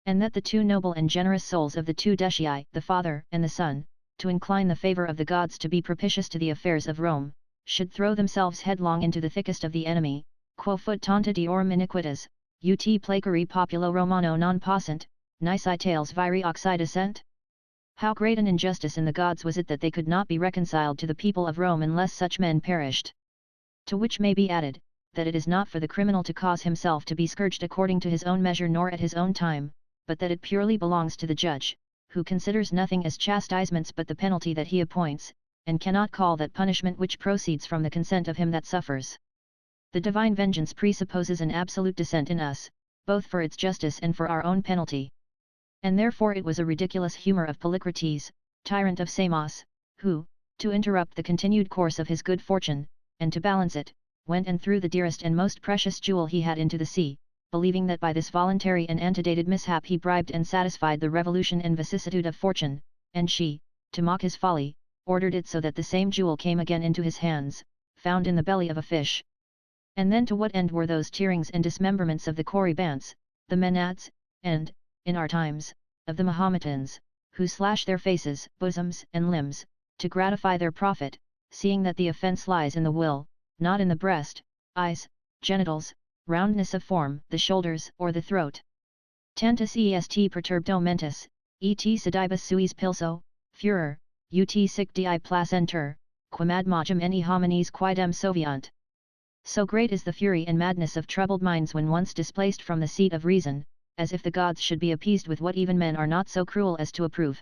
And that the 2 noble and generous souls of the 2 Decii, the Father and the Son, to incline the favour of the gods to be propitious to the affairs of Rome, should throw themselves headlong into the thickest of the enemy, quo fut tanta diorum iniquitas, ut placari populo Romano non possent, nisi tales viri occidescent? How great an injustice in the gods was it that they could not be reconciled to the people of Rome unless such men perished. To which may be added, that it is not for the criminal to cause himself to be scourged according to his own measure nor at his own time, but that it purely belongs to the judge, who considers nothing as chastisements but the penalty that he appoints, and cannot call that punishment which proceeds from the consent of him that suffers. The divine vengeance presupposes an absolute descent in us, both for its justice and for our own penalty. And therefore it was a ridiculous humour of Polycrates, tyrant of Samos, who, to interrupt the continued course of his good fortune, and to balance it, went and threw the dearest and most precious jewel he had into the sea, believing that by this voluntary and antedated mishap he bribed and satisfied the revolution and vicissitude of fortune, and she, to mock his folly, ordered it so that the same jewel came again into his hands, found in the belly of a fish. And then to what end were those tearings and dismemberments of the Corybants, the Menads, and, in our times, of the Mahometans, who slash their faces, bosoms, and limbs, to gratify their profit, seeing that the offence lies in the will, not in the breast, eyes, genitals, roundness of form, the shoulders, or the throat. Tantus est perturbdo mentis, et sedibus suis pilso, furor, ut sic di placenter, quamad magem eni homines quidem soviant. So great is the fury and madness of troubled minds when once displaced from the seat of reason, as if the gods should be appeased with what even men are not so cruel as to approve.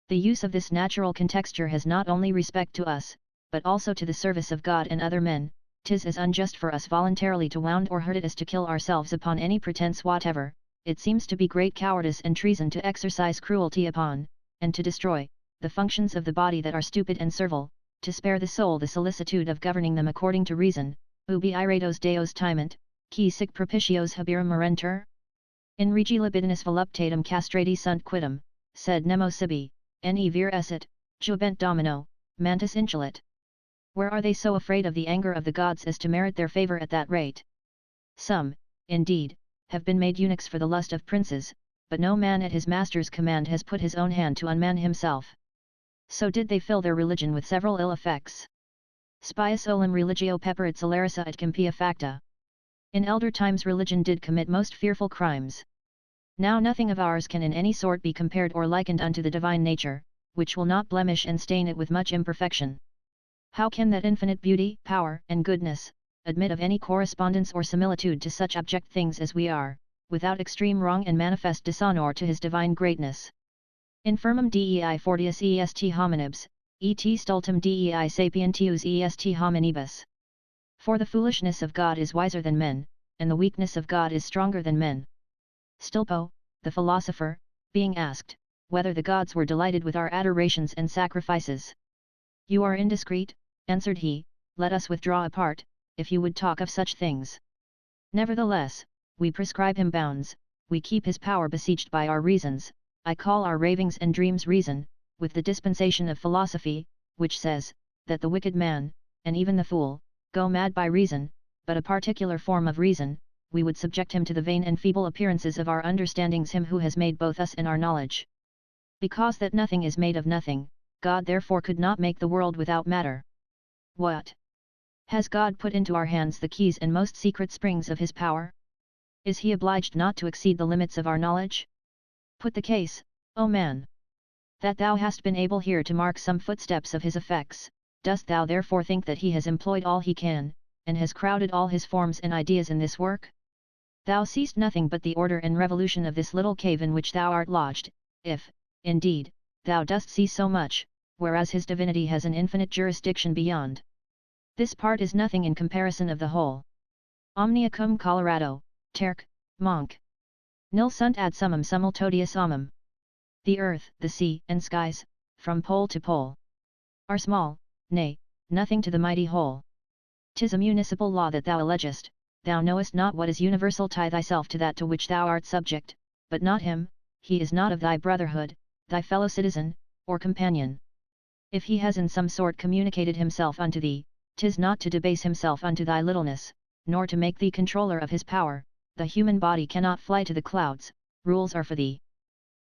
The use of this natural contexture has not only respect to us, but also to the service of God and other men. 'Tis as unjust for us voluntarily to wound or hurt it as to kill ourselves upon any pretence whatever. It seems to be great cowardice and treason to exercise cruelty upon, and to destroy, the functions of the body that are stupid and servile, to spare the soul the solicitude of governing them according to reason. Ubi iratos Deos timent, qui sic propitios haberum morenter? In regi libidinus voluptatem castrati sunt quidem, sed nemo sibi, ne vir esset, jubent domino, mantis incelit. Where are they so afraid of the anger of the gods as to merit their favour at that rate? Some, indeed, have been made eunuchs for the lust of princes, but no man at his master's command has put his own hand to unman himself. So did they fill their religion with several ill effects. Spius olim religio peperit celerissa et compia facta. In elder times religion did commit most fearful crimes. Now nothing of ours can in any sort be compared or likened unto the divine nature, which will not blemish and stain it with much imperfection. How can that infinite beauty, power, and goodness, admit of any correspondence or similitude to such abject things as we are, without extreme wrong and manifest dishonour to his divine greatness? Infirmum dei fortius est hominibus, et stultum dei sapientius est hominibus. For the foolishness of God is wiser than men, and the weakness of God is stronger than men. Stilpo, the philosopher, being asked, whether the gods were delighted with our adorations and sacrifices. You are indiscreet, answered he, let us withdraw apart, if you would talk of such things. Nevertheless, we prescribe him bounds, we keep his power besieged by our reasons. I call our ravings and dreams reason, with the dispensation of philosophy, which says, that the wicked man, and even the fool, go mad by reason, but a particular form of reason, we would subject him to the vain and feeble appearances of our understandings, him who has made both us and our knowledge. Because that nothing is made of nothing, God therefore could not make the world without matter. What? Has God put into our hands the keys and most secret springs of his power? Is he obliged not to exceed the limits of our knowledge? Put the case, O man, that thou hast been able here to mark some footsteps of his effects, dost thou therefore think that he has employed all he can, and has crowded all his forms and ideas in this work? Thou seest nothing but the order and revolution of this little cave in which thou art lodged, if, indeed, thou dost see so much, whereas his divinity has an infinite jurisdiction beyond. This part is nothing in comparison of the whole. Omnia cum Colorado, terque, monk. Nil sunt ad summum simultaneous omum. The earth, the sea, and skies, from pole to pole, are small, nay, nothing to the mighty whole. 'Tis a municipal law that thou allegest, thou knowest not what is universal. Tie thyself to that to which thou art subject, but not him, he is not of thy brotherhood, thy fellow citizen, or companion. If he has in some sort communicated himself unto thee, 'tis not to debase himself unto thy littleness, nor to make thee controller of his power. The human body cannot fly to the clouds, rules are for thee.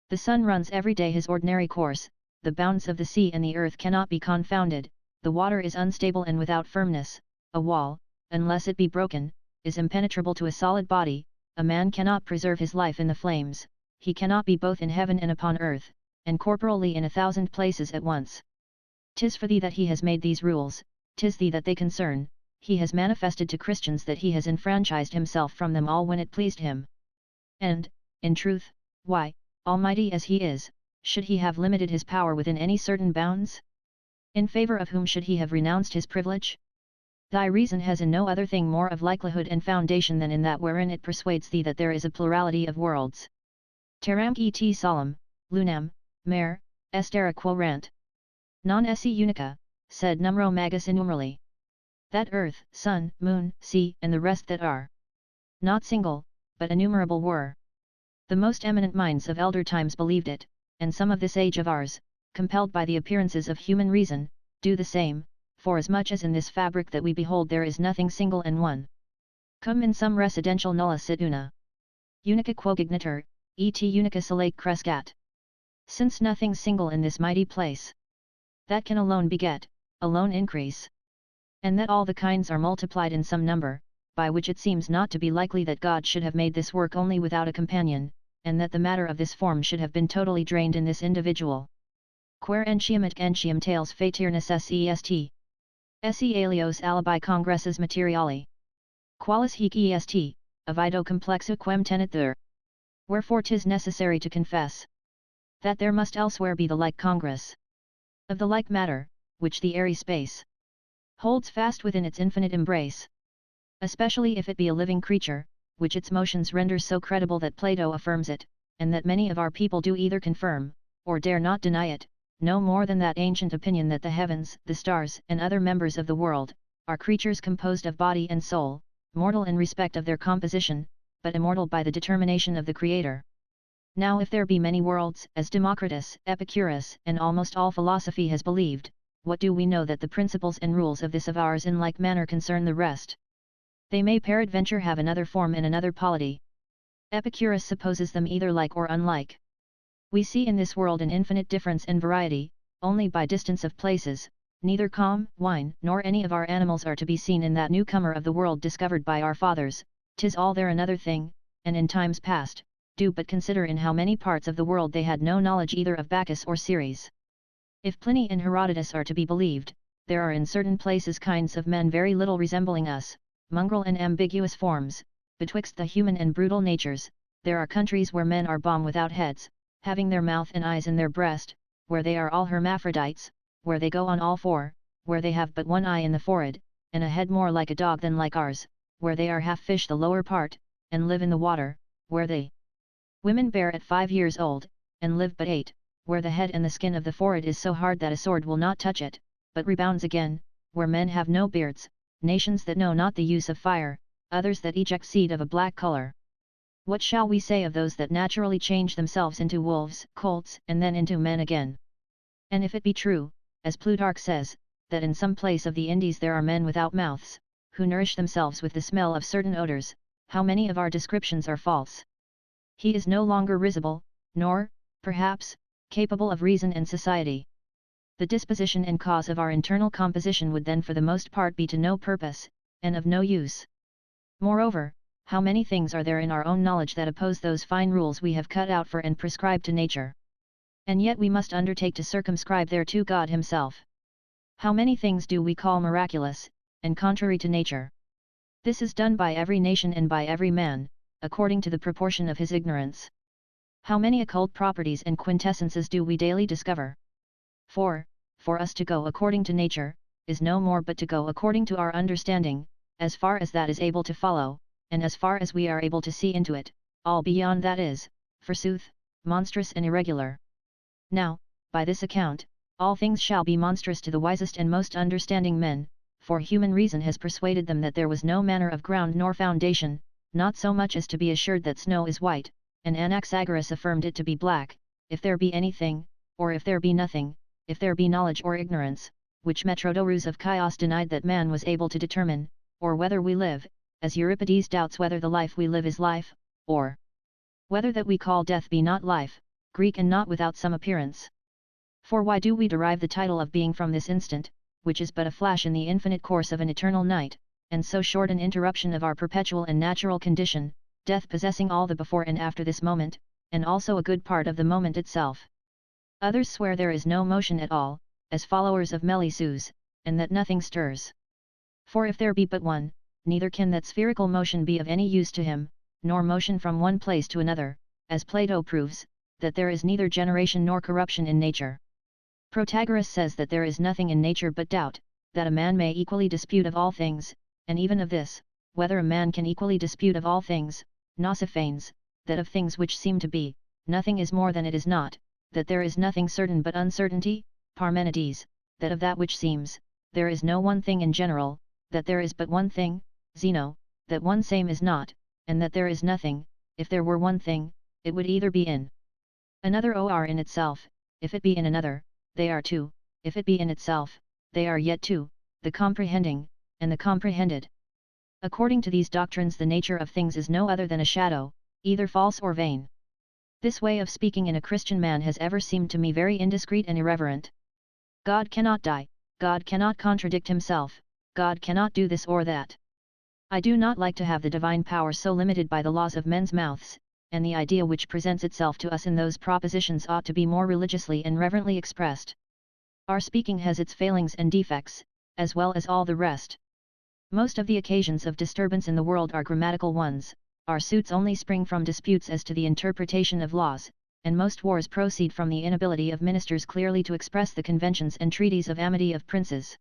The sun runs every day his ordinary course, the bounds of the sea and the earth cannot be confounded, the water is unstable and without firmness, a wall, unless it be broken, is impenetrable to a solid body, a man cannot preserve his life in the flames, he cannot be both in heaven and upon earth, and corporally in 1,000 places at once. 'Tis for thee that he has made these rules, 'tis thee that they concern. He has manifested to Christians that he has enfranchised himself from them all when it pleased him. And, in truth, why, almighty as he is, should he have limited his power within any certain bounds? In favour of whom should he have renounced his privilege? Thy reason has in no other thing more of likelihood and foundation than in that wherein it persuades thee that there is a plurality of worlds. Terram et solemn, lunam, mare, estera quorant. Non esse unica, sed numero magis innumerali. That earth, sun, moon, sea, and the rest that are not single, but innumerable were. The most eminent minds of elder times believed it, and some of this age of ours, compelled by the appearances of human reason, do the same, forasmuch as in this fabric that we behold there is nothing single and one. Cum in sum residential nulla sit una. Unica quo ignitur, et unica salate crescat. Since nothing single in this mighty place, that can alone beget, alone increase. And that all the kinds are multiplied in some number, by which it seems not to be likely that God should have made this work only without a companion, and that the matter of this form should have been totally drained in this individual. Quer entiam et entiam tales fatir necesse est. Esse alios alibi congresses materiali. Qualis hic est, avido complexu quem tenet there. Wherefore 'tis necessary to confess that there must elsewhere be the like congress of the like matter, which the airy space holds fast within its infinite embrace. Especially if it be a living creature, which its motions render so credible that Plato affirms it, and that many of our people do either confirm, or dare not deny it, no more than that ancient opinion that the heavens, the stars, and other members of the world, are creatures composed of body and soul, mortal in respect of their composition, but immortal by the determination of the Creator. Now if there be many worlds, as Democritus, Epicurus, and almost all philosophy has believed, what do we know that the principles and rules of this of ours in like manner concern the rest? They may peradventure have another form and another polity. Epicurus supposes them either like or unlike. We see in this world an infinite difference and variety, only by distance of places, neither calm, wine, nor any of our animals are to be seen in that newcomer of the world discovered by our fathers, 'tis all there another thing, and in times past, do but consider in how many parts of the world they had no knowledge either of Bacchus or Ceres. If Pliny and Herodotus are to be believed, there are in certain places kinds of men very little resembling us, mongrel and ambiguous forms, betwixt the human and brutal natures. There are countries where men are bomb without heads, having their mouth and eyes in their breast, where they are all hermaphrodites, where they go on all four, where they have but one eye in the forehead, and a head more like a dog than like ours, where they are half fish the lower part, and live in the water, where they women bear at 5 years old, and live but 8, where the head and the skin of the forehead is so hard that a sword will not touch it, but rebounds again, where men have no beards, nations that know not the use of fire, others that eject seed of a black color. What shall we say of those that naturally change themselves into wolves, colts, and then into men again? And if it be true, as Plutarch says, that in some place of the Indies there are men without mouths, who nourish themselves with the smell of certain odors, how many of our descriptions are false? He is no longer risible, nor, perhaps, capable of reason and society. The disposition and cause of our internal composition would then for the most part be to no purpose, and of no use. Moreover, how many things are there in our own knowledge that oppose those fine rules we have cut out for and prescribed to nature? And yet we must undertake to circumscribe thereto God Himself. How many things do we call miraculous, and contrary to nature? This is done by every nation and by every man, according to the proportion of his ignorance. How many occult properties and quintessences do we daily discover? For us to go according to nature, is no more but to go according to our understanding, as far as that is able to follow, and as far as we are able to see into it, all beyond that is, forsooth, monstrous and irregular. Now, by this account, all things shall be monstrous to the wisest and most understanding men, for human reason has persuaded them that there was no manner of ground nor foundation, not so much as to be assured that snow is white, and Anaxagoras affirmed it to be black, if there be anything, or if there be nothing, if there be knowledge or ignorance, which Metrodorus of Chios denied that man was able to determine, or whether we live, as Euripides doubts whether the life we live is life, or whether that we call death be not life, Greek and not without some appearance. For why do we derive the title of being from this instant, which is but a flash in the infinite course of an eternal night, and so short an interruption of our perpetual and natural condition, death possessing all the before and after this moment, and also a good part of the moment itself? Others swear there is no motion at all, as followers of Melissus, and that nothing stirs. For if there be but one, neither can that spherical motion be of any use to him, nor motion from one place to another, as Plato proves, that there is neither generation nor corruption in nature. Protagoras says that there is nothing in nature but doubt, that a man may equally dispute of all things, and even of this, whether a man can equally dispute of all things, Nausiphanes, that of things which seem to be, nothing is more than it is not, that there is nothing certain but uncertainty, Parmenides, that of that which seems, there is no one thing in general, that there is but one thing, Zeno, that one same is not, and that there is nothing, if there were one thing, it would either be in another or in itself, if it be in another, they are two, if it be in itself, they are yet two, the comprehending, and the comprehended. According to these doctrines the nature of things is no other than a shadow, either false or vain. This way of speaking in a Christian man has ever seemed to me very indiscreet and irreverent. God cannot die, God cannot contradict himself, God cannot do this or that. I do not like to have the divine power so limited by the laws of men's mouths, and the idea which presents itself to us in those propositions ought to be more religiously and reverently expressed. Our speaking has its failings and defects, as well as all the rest. Most of the occasions of disturbance in the world are grammatical ones, our suits only spring from disputes as to the interpretation of laws, and most wars proceed from the inability of ministers clearly to express the conventions and treaties of amity of princes.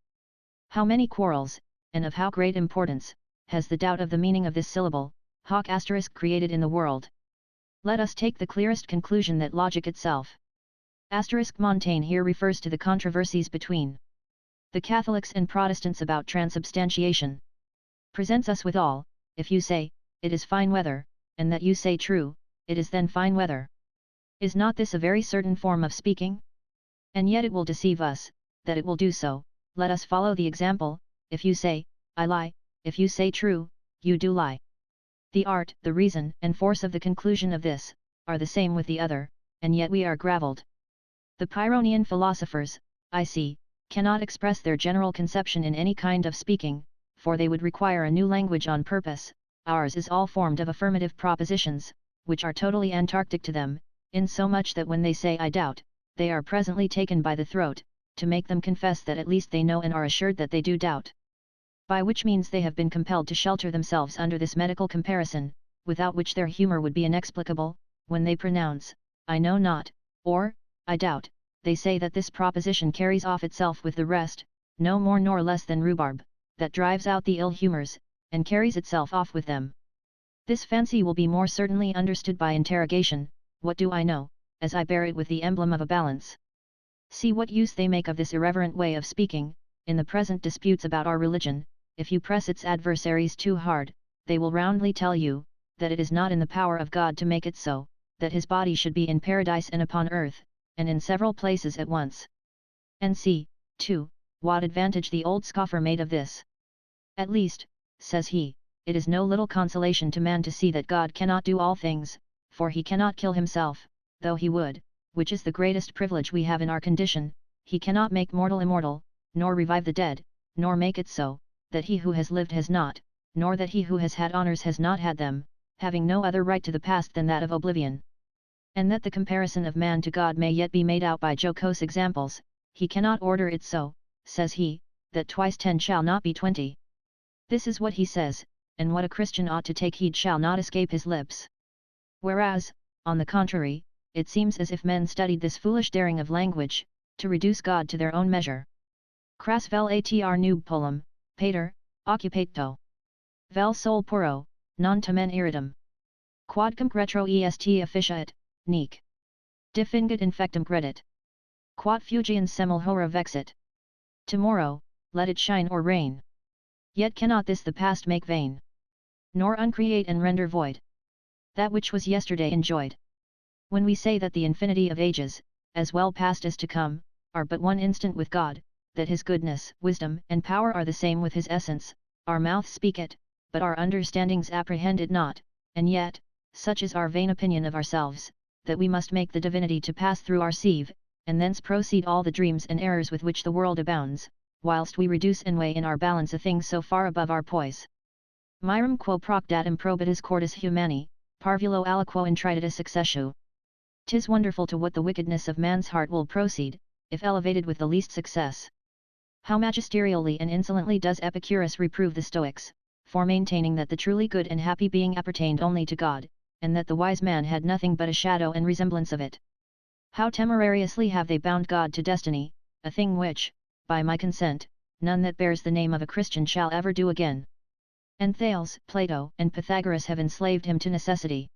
How many quarrels, and of how great importance, has the doubt of the meaning of this syllable, hoc asterisk, created in the world? Let us take the clearest conclusion that logic itself. Asterisk Montaigne here refers to the controversies between the Catholics and Protestants about transubstantiation. Presents us with all, if you say, it is fine weather, and that you say true, it is then fine weather. Is not this a very certain form of speaking? And yet it will deceive us, that it will do so. Let us follow the example. If you say, I lie, if you say true, you do lie. The art, the reason, and force of the conclusion of this, are the same with the other, and yet we are gravelled. The Pyrrhonian philosophers, I see, cannot express their general conception in any kind of speaking, for they would require a new language on purpose. Ours is all formed of affirmative propositions, which are totally antarctic to them, insomuch that when they say I doubt, they are presently taken by the throat, to make them confess that at least they know and are assured that they do doubt. By which means they have been compelled to shelter themselves under this medical comparison, without which their humour would be inexplicable. When they pronounce, I know not, or, I doubt, they say that this proposition carries off itself with the rest, no more nor less than rhubarb, that drives out the ill humours, and carries itself off with them. This fancy will be more certainly understood by interrogation, what do I know, as I bear it with the emblem of a balance. See what use they make of this irreverent way of speaking, in the present disputes about our religion. If you press its adversaries too hard, they will roundly tell you, that it is not in the power of God to make it so, that his body should be in paradise and upon earth, and in several places at once. And see, too, what advantage the old scoffer made of this. At least, says he, it is no little consolation to man to see that God cannot do all things, for he cannot kill himself, though he would, which is the greatest privilege we have in our condition. He cannot make mortal immortal, nor revive the dead, nor make it so, that he who has lived has not, nor that he who has had honours has not had them, having no other right to the past than that of oblivion. And that the comparison of man to God may yet be made out by jocose examples. He cannot order it so, says he, that twice 10 shall not be 20. This is what he says, and what a Christian ought to take heed shall not escape his lips. Whereas, on the contrary, it seems as if men studied this foolish daring of language, to reduce God to their own measure. Cras vel atr nub polum, pater, occupato. Vel sol puro, non tamen iridum. Quodcum retro est officiat, nec. Diffingit infectum credit. Quod fugiens semel hora vexit. Tomorrow, let it shine or rain. Yet cannot this the past make vain, nor uncreate and render void that which was yesterday enjoyed. When we say that the infinity of ages, as well past as to come, are but one instant with God, that his goodness, wisdom, and power are the same with his essence, our mouths speak it, but our understandings apprehend it not, and yet, such is our vain opinion of ourselves, that we must make the divinity to pass through our sieve, and thence proceed all the dreams and errors with which the world abounds, whilst we reduce and weigh in our balance a thing so far above our poise. Mirum quo procdatum probitus cordis humani, parvulo aliquo intritatis successu. 'Tis wonderful to what the wickedness of man's heart will proceed, if elevated with the least success. How magisterially and insolently does Epicurus reprove the Stoics, for maintaining that the truly good and happy being appertained only to God, and that the wise man had nothing but a shadow and resemblance of it. How temerariously have they bound God to destiny, a thing which, by my consent, none that bears the name of a Christian shall ever do again. And Thales, Plato, and Pythagoras have enslaved him to necessity.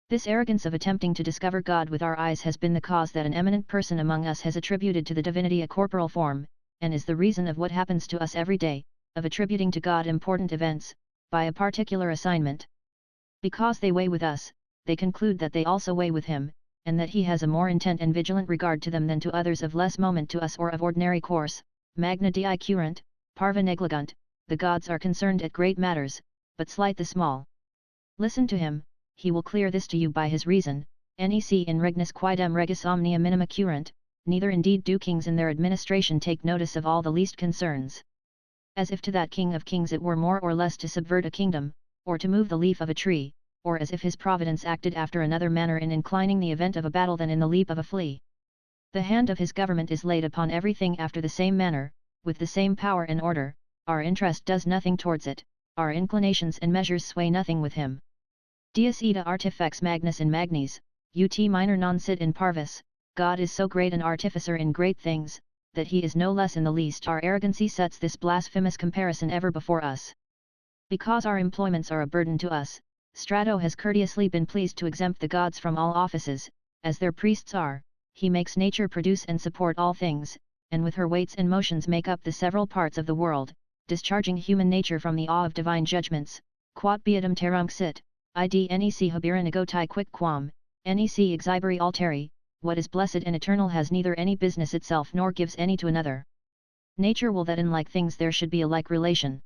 This arrogance of attempting to discover God with our eyes has been the cause that an eminent person among us has attributed to the divinity a corporal form, and is the reason of what happens to us every day, of attributing to God important events, by a particular assignment. Because they weigh with us, they conclude that they also weigh with him, and that he has a more intent and vigilant regard to them than to others of less moment to us or of ordinary course. Magna Dei curant, parva negligunt. The gods are concerned at great matters, but slight the small. Listen to him, he will clear this to you by his reason. Nec in regnis quidem regis omnia minima curant, neither indeed do kings in their administration take notice of all the least concerns. As if to that King of kings it were more or less to subvert a kingdom, or to move the leaf of a tree, or as if his providence acted after another manner in inclining the event of a battle than in the leap of a flea. The hand of his government is laid upon everything after the same manner, with the same power and order. Our interest does nothing towards it, our inclinations and measures sway nothing with him. Dies ita artifex magnus in magnis, ut minor non sit in parvis, God is so great an artificer in great things, that he is no less in the least. Our arrogancy sets this blasphemous comparison ever before us. Because our employments are a burden to us, Strato has courteously been pleased to exempt the gods from all offices, as their priests are. He makes nature produce and support all things, and with her weights and motions make up the several parts of the world, discharging human nature from the awe of divine judgments. Quod beatum terunc sit, id nec haberin egotai quic quam, nec exhibere alteri, what is blessed and eternal has neither any business itself nor gives any to another. Nature will that in like things there should be a like relation.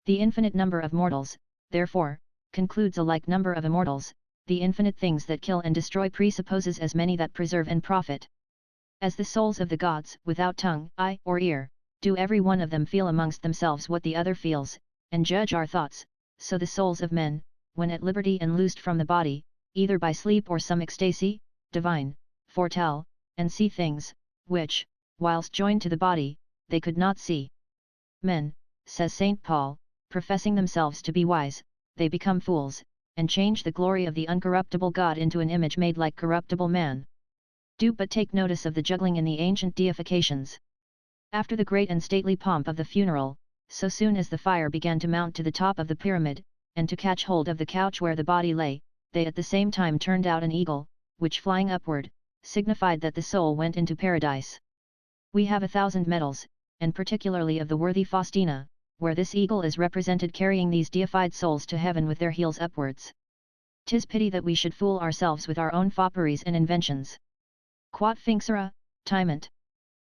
The infinite number of mortals, therefore, concludes a like number of immortals. The infinite things that kill and destroy presupposes as many that preserve and profit. As the souls of the gods, without tongue, eye, or ear, do every one of them feel amongst themselves what the other feels, and judge our thoughts, so the souls of men, when at liberty and loosed from the body, either by sleep or some ecstasy, divine, foretell, and see things, which, whilst joined to the body, they could not see. Men, says St. Paul, professing themselves to be wise, they become fools, and change the glory of the uncorruptible God into an image made like corruptible man. Do but take notice of the juggling in the ancient deifications. After the great and stately pomp of the funeral, so soon as the fire began to mount to the top of the pyramid, and to catch hold of the couch where the body lay, they at the same time turned out an eagle, which flying upward, signified that the soul went into paradise. We have 1,000 medals, and particularly of the worthy Faustina, where this eagle is represented carrying these deified souls to heaven with their heels upwards. 'Tis pity that we should fool ourselves with our own fopperies and inventions. Quod finxera, timent.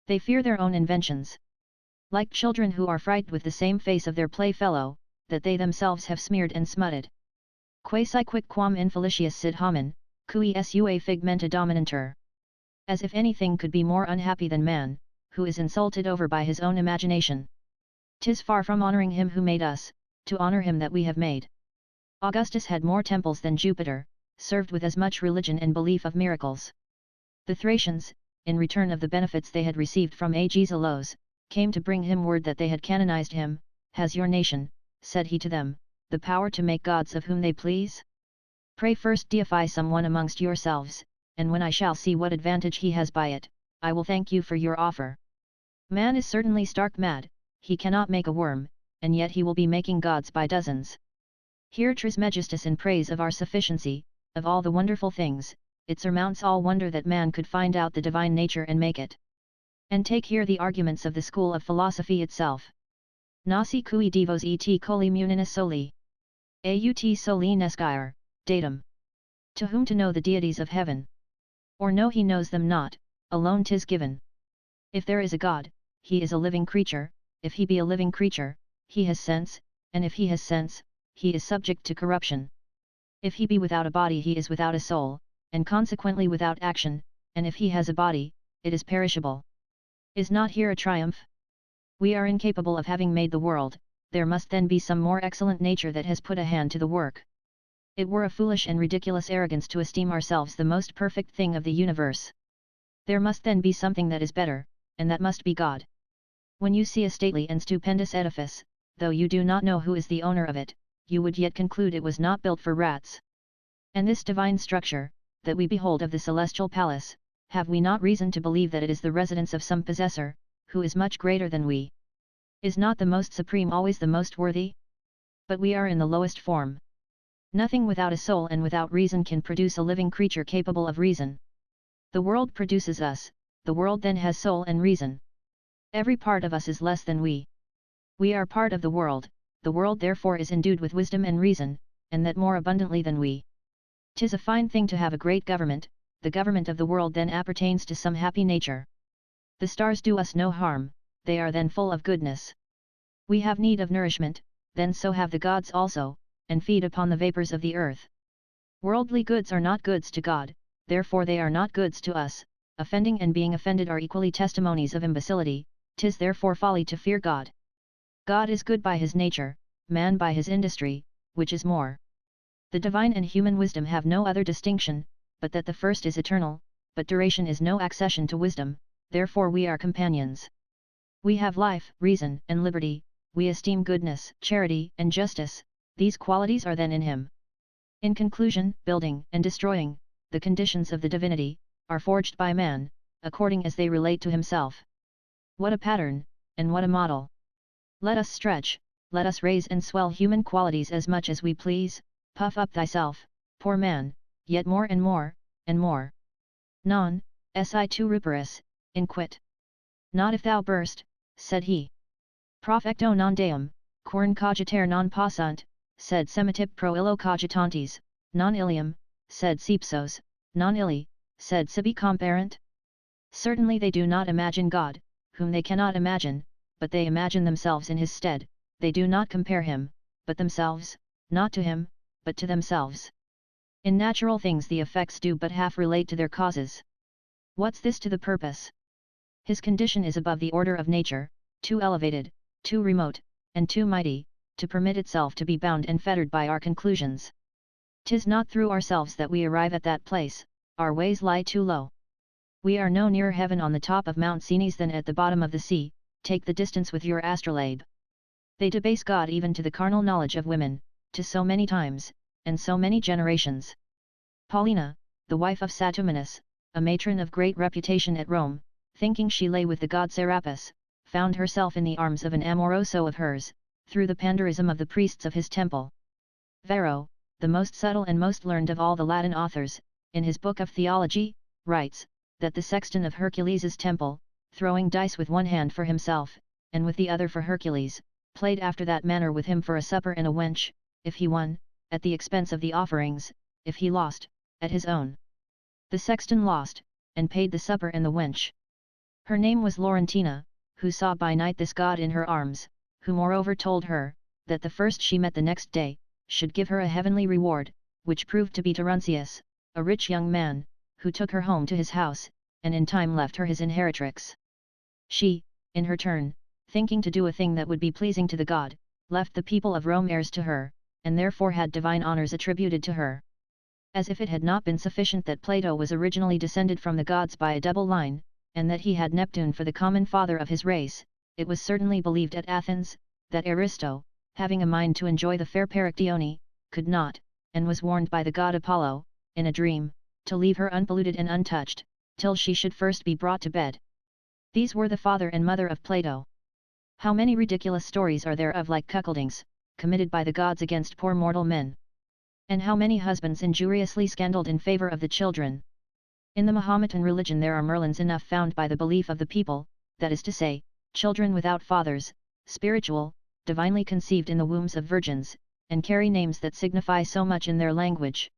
They fear their own inventions. Like children who are frightened with the same face of their playfellow, that they themselves have smeared and smutted. Quasi quic quam infelicius sid homin, cui sua figmenta dominantur. As if anything could be more unhappy than man, who is insulted over by his own imagination. 'Tis far from honoring him who made us, to honor him that we have made. Augustus had more temples than Jupiter, served with as much religion and belief of miracles. The Thracians, in return of the benefits they had received from Agesilaus, came to bring him word that they had canonized him. Has your nation, said he to them, the power to make gods of whom they please? Pray first deify some one amongst yourselves, and when I shall see what advantage he has by it, I will thank you for your offer. Man is certainly stark mad, he cannot make a worm, and yet he will be making gods by dozens. Here Trismegistus in praise of our sufficiency, of all the wonderful things, it surmounts all wonder that man could find out the divine nature and make it. And take here the arguments of the school of philosophy itself. Nasi cui divos et coli muninis soli. Aut soli nescire, datum. To whom to know the deities of heaven? Or know he knows them not, alone 'tis given. If there is a God, he is a living creature, if he be a living creature, he has sense, and if he has sense, he is subject to corruption. If he be without a body he is without a soul, and consequently without action, and if he has a body, it is perishable. Is not here a triumph? We are incapable of having made the world, there must then be some more excellent nature that has put a hand to the work. It were a foolish and ridiculous arrogance to esteem ourselves the most perfect thing of the universe. There must then be something that is better, and that must be God. When you see a stately and stupendous edifice, though you do not know who is the owner of it, you would yet conclude it was not built for rats. And this divine structure, that we behold of the celestial palace, have we not reason to believe that it is the residence of some possessor, who is much greater than we? Is not the most supreme always the most worthy? But we are in the lowest form. Nothing without a soul and without reason can produce a living creature capable of reason. The world produces us, the world then has soul and reason. Every part of us is less than we. We are part of the world therefore is endued with wisdom and reason, and that more abundantly than we. 'Tis a fine thing to have a great government, the government of the world then appertains to some happy nature. The stars do us no harm, they are then full of goodness. We have need of nourishment, then so have the gods also, and feed upon the vapours of the earth. Worldly goods are not goods to God, therefore they are not goods to us. Offending and being offended are equally testimonies of imbecility, 'tis therefore folly to fear God. God is good by his nature, man by his industry, which is more. The divine and human wisdom have no other distinction, but that the first is eternal, but duration is no accession to wisdom, therefore we are companions. We have life, reason, and liberty, we esteem goodness, charity, and justice, these qualities are then in him. In conclusion, building and destroying, the conditions of the divinity, are forged by man, according as they relate to himself. What a pattern, and what a model! Let us stretch, let us raise and swell human qualities as much as we please, puff up thyself, poor man, yet more and more, and more. Non, si tu ruperis, inquit. Not if thou burst, said he. Profecto non deum, quern cogitare non possunt, sed semitip pro illo cogitantes, non ilium, sed sipsos, non illi, sed sibi comparent. Certainly they do not imagine God, whom they cannot imagine, but they imagine themselves in his stead, they do not compare him, but themselves, not to him, but to themselves. In natural things the effects do but half relate to their causes. What's this to the purpose? His condition is above the order of nature, too elevated, too remote, and too mighty, to permit itself to be bound and fettered by our conclusions. 'Tis not through ourselves that we arrive at that place, our ways lie too low. We are no nearer heaven on the top of Mount Cenis than at the bottom of the sea, take the distance with your astrolabe. They debase God even to the carnal knowledge of women, to so many times, and so many generations. Paulina, the wife of Saturninus, a matron of great reputation at Rome, thinking she lay with the god Serapis, found herself in the arms of an amoroso of hers, through the panderism of the priests of his temple. Varro, the most subtle and most learned of all the Latin authors, in his book of theology, writes, that the sexton of Hercules's temple, throwing dice with one hand for himself, and with the other for Hercules, played after that manner with him for a supper and a wench, if he won, at the expense of the offerings, if he lost, at his own. The sexton lost, and paid the supper and the wench. Her name was Laurentina, who saw by night this god in her arms, who moreover told her, that the first she met the next day, should give her a heavenly reward, which proved to be Terentius, a rich young man, who took her home to his house, and in time left her his inheritrix. She, in her turn, thinking to do a thing that would be pleasing to the god, left the people of Rome heirs to her, and therefore had divine honours attributed to her. As if it had not been sufficient that Plato was originally descended from the gods by a double line, and that he had Neptune for the common father of his race, it was certainly believed at Athens, that Aristo, having a mind to enjoy the fair Perictione, could not, and was warned by the god Apollo, in a dream, to leave her unpolluted and untouched, till she should first be brought to bed. These were the father and mother of Plato. How many ridiculous stories are there of like cuckoldings, committed by the gods against poor mortal men? And how many husbands injuriously scandaled in favour of the children? In the Mahometan religion there are Merlins enough found by the belief of the people, that is to say, children without fathers, spiritual, divinely conceived in the wombs of virgins, and carry names that signify so much in their language.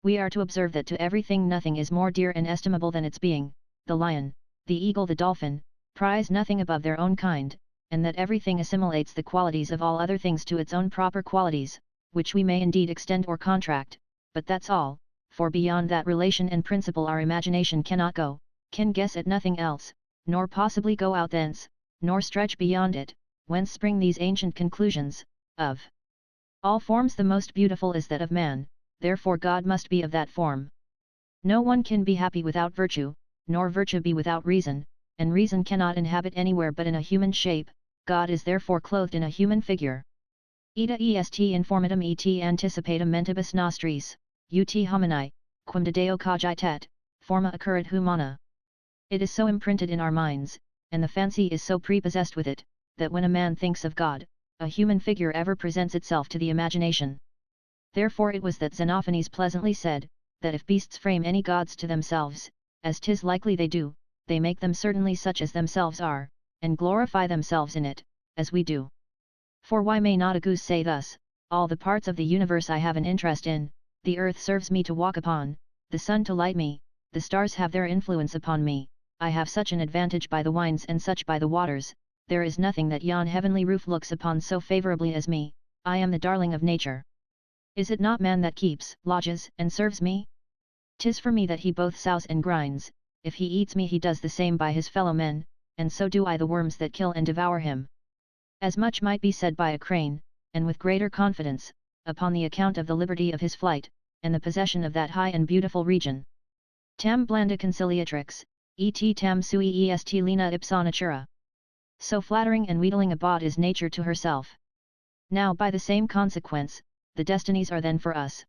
We are to observe that to everything nothing is more dear and estimable than its being, the lion, the eagle, the dolphin, prize nothing above their own kind, and that everything assimilates the qualities of all other things to its own proper qualities, which we may indeed extend or contract, but that's all, for beyond that relation and principle our imagination cannot go, can guess at nothing else, nor possibly go out thence, nor stretch beyond it, whence spring these ancient conclusions, of all forms the most beautiful is that of man, therefore God must be of that form. No one can be happy without virtue, nor virtue be without reason, and reason cannot inhabit anywhere but in a human shape, God is therefore clothed in a human figure. Ita est informatum et anticipatum mentibus nostris, ut homini, quum de Deo cogitet, forma occurrit humana. It is so imprinted in our minds, and the fancy is so prepossessed with it, that when a man thinks of God, a human figure ever presents itself to the imagination. Therefore it was that Xenophanes pleasantly said, that if beasts frame any gods to themselves, as 'tis likely they do, they make them certainly such as themselves are, and glorify themselves in it, as we do. For why may not a goose say thus, all the parts of the universe I have an interest in, the earth serves me to walk upon, the sun to light me, the stars have their influence upon me, I have such an advantage by the winds and such by the waters, there is nothing that yon heavenly roof looks upon so favourably as me, I am the darling of nature. Is it not man that keeps, lodges, and serves me? 'Tis for me that he both sows and grinds, if he eats me he does the same by his fellow men, and so do I the worms that kill and devour him. As much might be said by a crane, and with greater confidence, upon the account of the liberty of his flight, and the possession of that high and beautiful region. Tam blanda conciliatrix, et tam sui est lena ipsa natura. So flattering and wheedling a bawd is nature to herself. Now by the same consequence, the destinies are then for us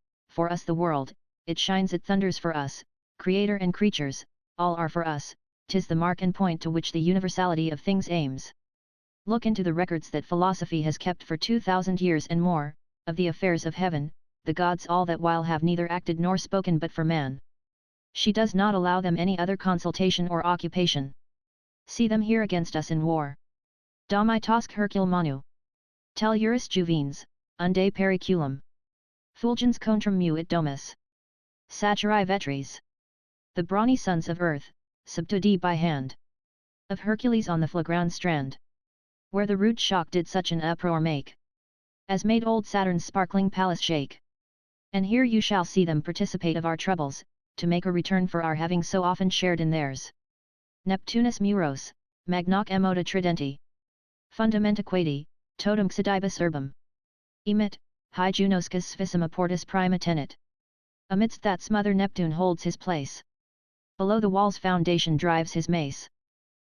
the world, it shines, it thunders for us, creator and creatures, all are for us, 'tis the mark and point to which the universality of things aims. Look into the records that philosophy has kept for 2000 years and more, of the affairs of heaven, the gods all that while have neither acted nor spoken but for man. She does not allow them any other consultation or occupation. See them here against us in war. Domitos Hercule Manu. Tel Juris Juvens, unde periculum. Fulgens contrum muit domus. Saturi vetries. The brawny sons of earth, subdued by hand of Hercules on the flagrant strand, where the rude shock did such an uproar make, as made old Saturn's sparkling palace shake. And here you shall see them participate of our troubles, to make a return for our having so often shared in theirs. Neptunus Muros, magnoc emota tridenti. Fundamenta quaedi, totem xidibus urbum. Emit, high Junoscus sphisima portus prima tenet. Amidst that smother Neptune holds his place. Below the wall's foundation drives his mace,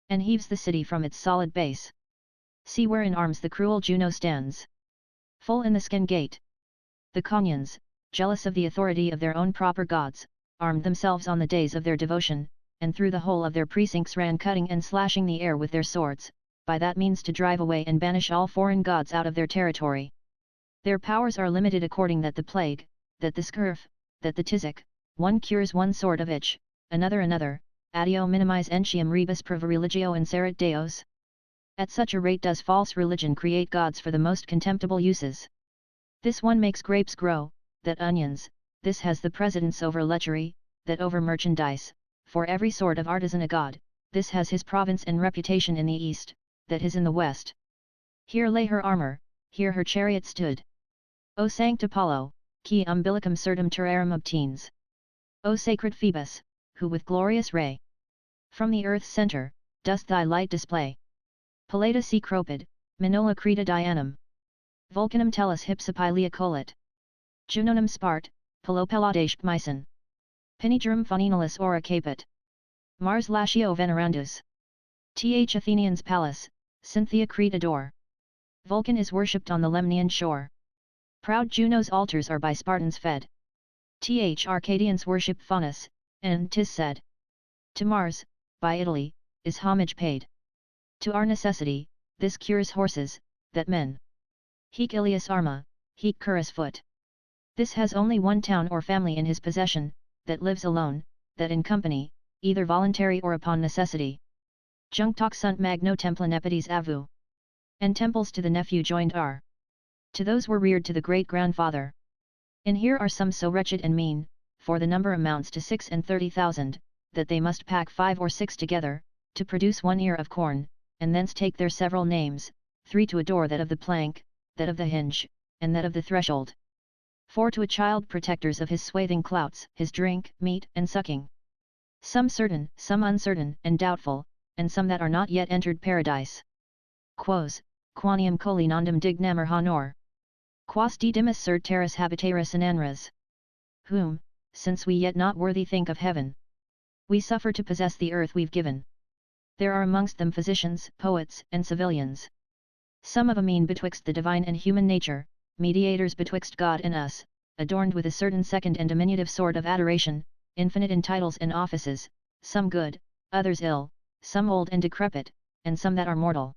and heaves the city from its solid base. See where in arms the cruel Juno stands, full in the skin gate. The Conians, jealous of the authority of their own proper gods, armed themselves on the days of their devotion, and through the whole of their precincts ran cutting and slashing the air with their swords, by that means to drive away and banish all foreign gods out of their territory. Their powers are limited according that the plague, that the scurf, that the tisic, one cures one sort of itch, another, addio minimis entium rebus per religio inserit deos. At such a rate does false religion create gods for the most contemptible uses. This one makes grapes grow, that onions, this has the precedence over lechery, that over merchandise, for every sort of artisan a god, this has his province and reputation in the east, that his in the west. Here lay her armour, here her chariot stood. O Sancta Apollo, qui umbilicum certum terrarum obtines. O sacred Phoebus, who with glorious ray from the earth's centre, dost thy light display. Pallada si cropid, Minola creta Dianum. Vulcanum tellus hypsipylea colit. Junonum spart, Pelopelladage myson. Pinigerum foninalis ora capit. Mars latio venerandus. Th Athenians Pallas, Cynthia Crete adore. Vulcan is worshipped on the Lemnian shore. Proud Juno's altars are by Spartans fed. Th Arcadians worship Faunus, and 'tis said, to Mars, by Italy, is homage paid. To our necessity, this cures horses, that men. Hic Ilias arma, hic curus foot. This has only one town or family in his possession, that lives alone, that in company, either voluntary or upon necessity. Junctoc sunt magno templa nepotes avu. And temples to the nephew joined are. To those were reared to the great-grandfather. And here are some so wretched and mean, for the number amounts to 36,000, that they must pack 5 or 6 together, to produce 1 ear of corn, and thence take their several names, 3 to adore that of the plank, that of the hinge, and that of the threshold. 4 to a child protectors of his swathing clouts, his drink, meat, and sucking. Some certain, some uncertain, and doubtful, and some that are not yet entered paradise. Quos, quaniam coli nondum dignamur honor. Quas didymus serd terras habitaris in anras. Whom, since we yet not worthy think of heaven, we suffer to possess the earth we've given. There are amongst them physicians, poets, and civilians. Some of a mean betwixt the divine and human nature, mediators betwixt God and us, adorned with a certain second and diminutive sort of adoration, infinite in titles and offices, some good, others ill, some old and decrepit, and some that are mortal.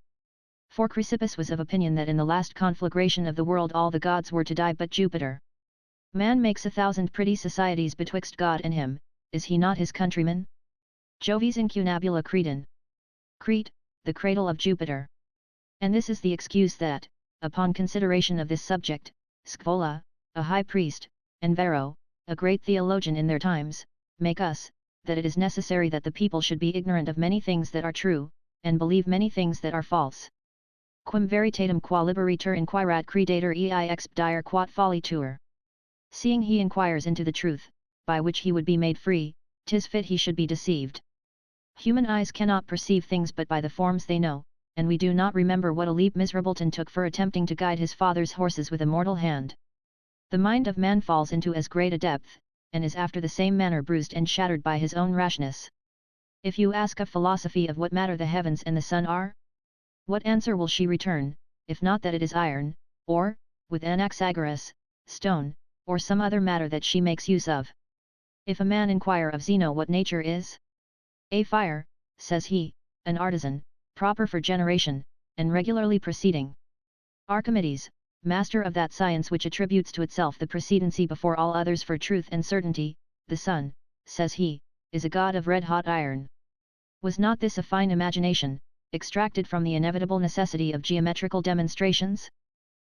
For Chrysippus was of opinion that in the last conflagration of the world all the gods were to die but Jupiter. Man makes 1,000 pretty societies betwixt God and him, is he not his countryman? Jovis incunabula Cretan. Crete, the cradle of Jupiter. And this is the excuse that, upon consideration of this subject, Scaevola, a high priest, and Varro, a great theologian in their times, make us, that it is necessary that the people should be ignorant of many things that are true, and believe many things that are false. Quem veritatem qua liberitur inquirat credator ei expedire quat follitur. Seeing he inquires into the truth, by which he would be made free, 'tis fit he should be deceived. Human eyes cannot perceive things but by the forms they know, and we do not remember what a leap Miserabilton took for attempting to guide his father's horses with a mortal hand. The mind of man falls into as great a depth, and is after the same manner bruised and shattered by his own rashness. If you ask a philosophy of what matter the heavens and the sun are, what answer will she return, if not that it is iron, or, with Anaxagoras, stone, or some other matter that she makes use of? If a man inquire of Zeno what nature is? A fire, says he, an artisan, proper for generation, and regularly proceeding. Archimedes, master of that science which attributes to itself the precedency before all others for truth and certainty, the sun, says he, is a god of red-hot iron. Was not this a fine imagination, extracted from the inevitable necessity of geometrical demonstrations?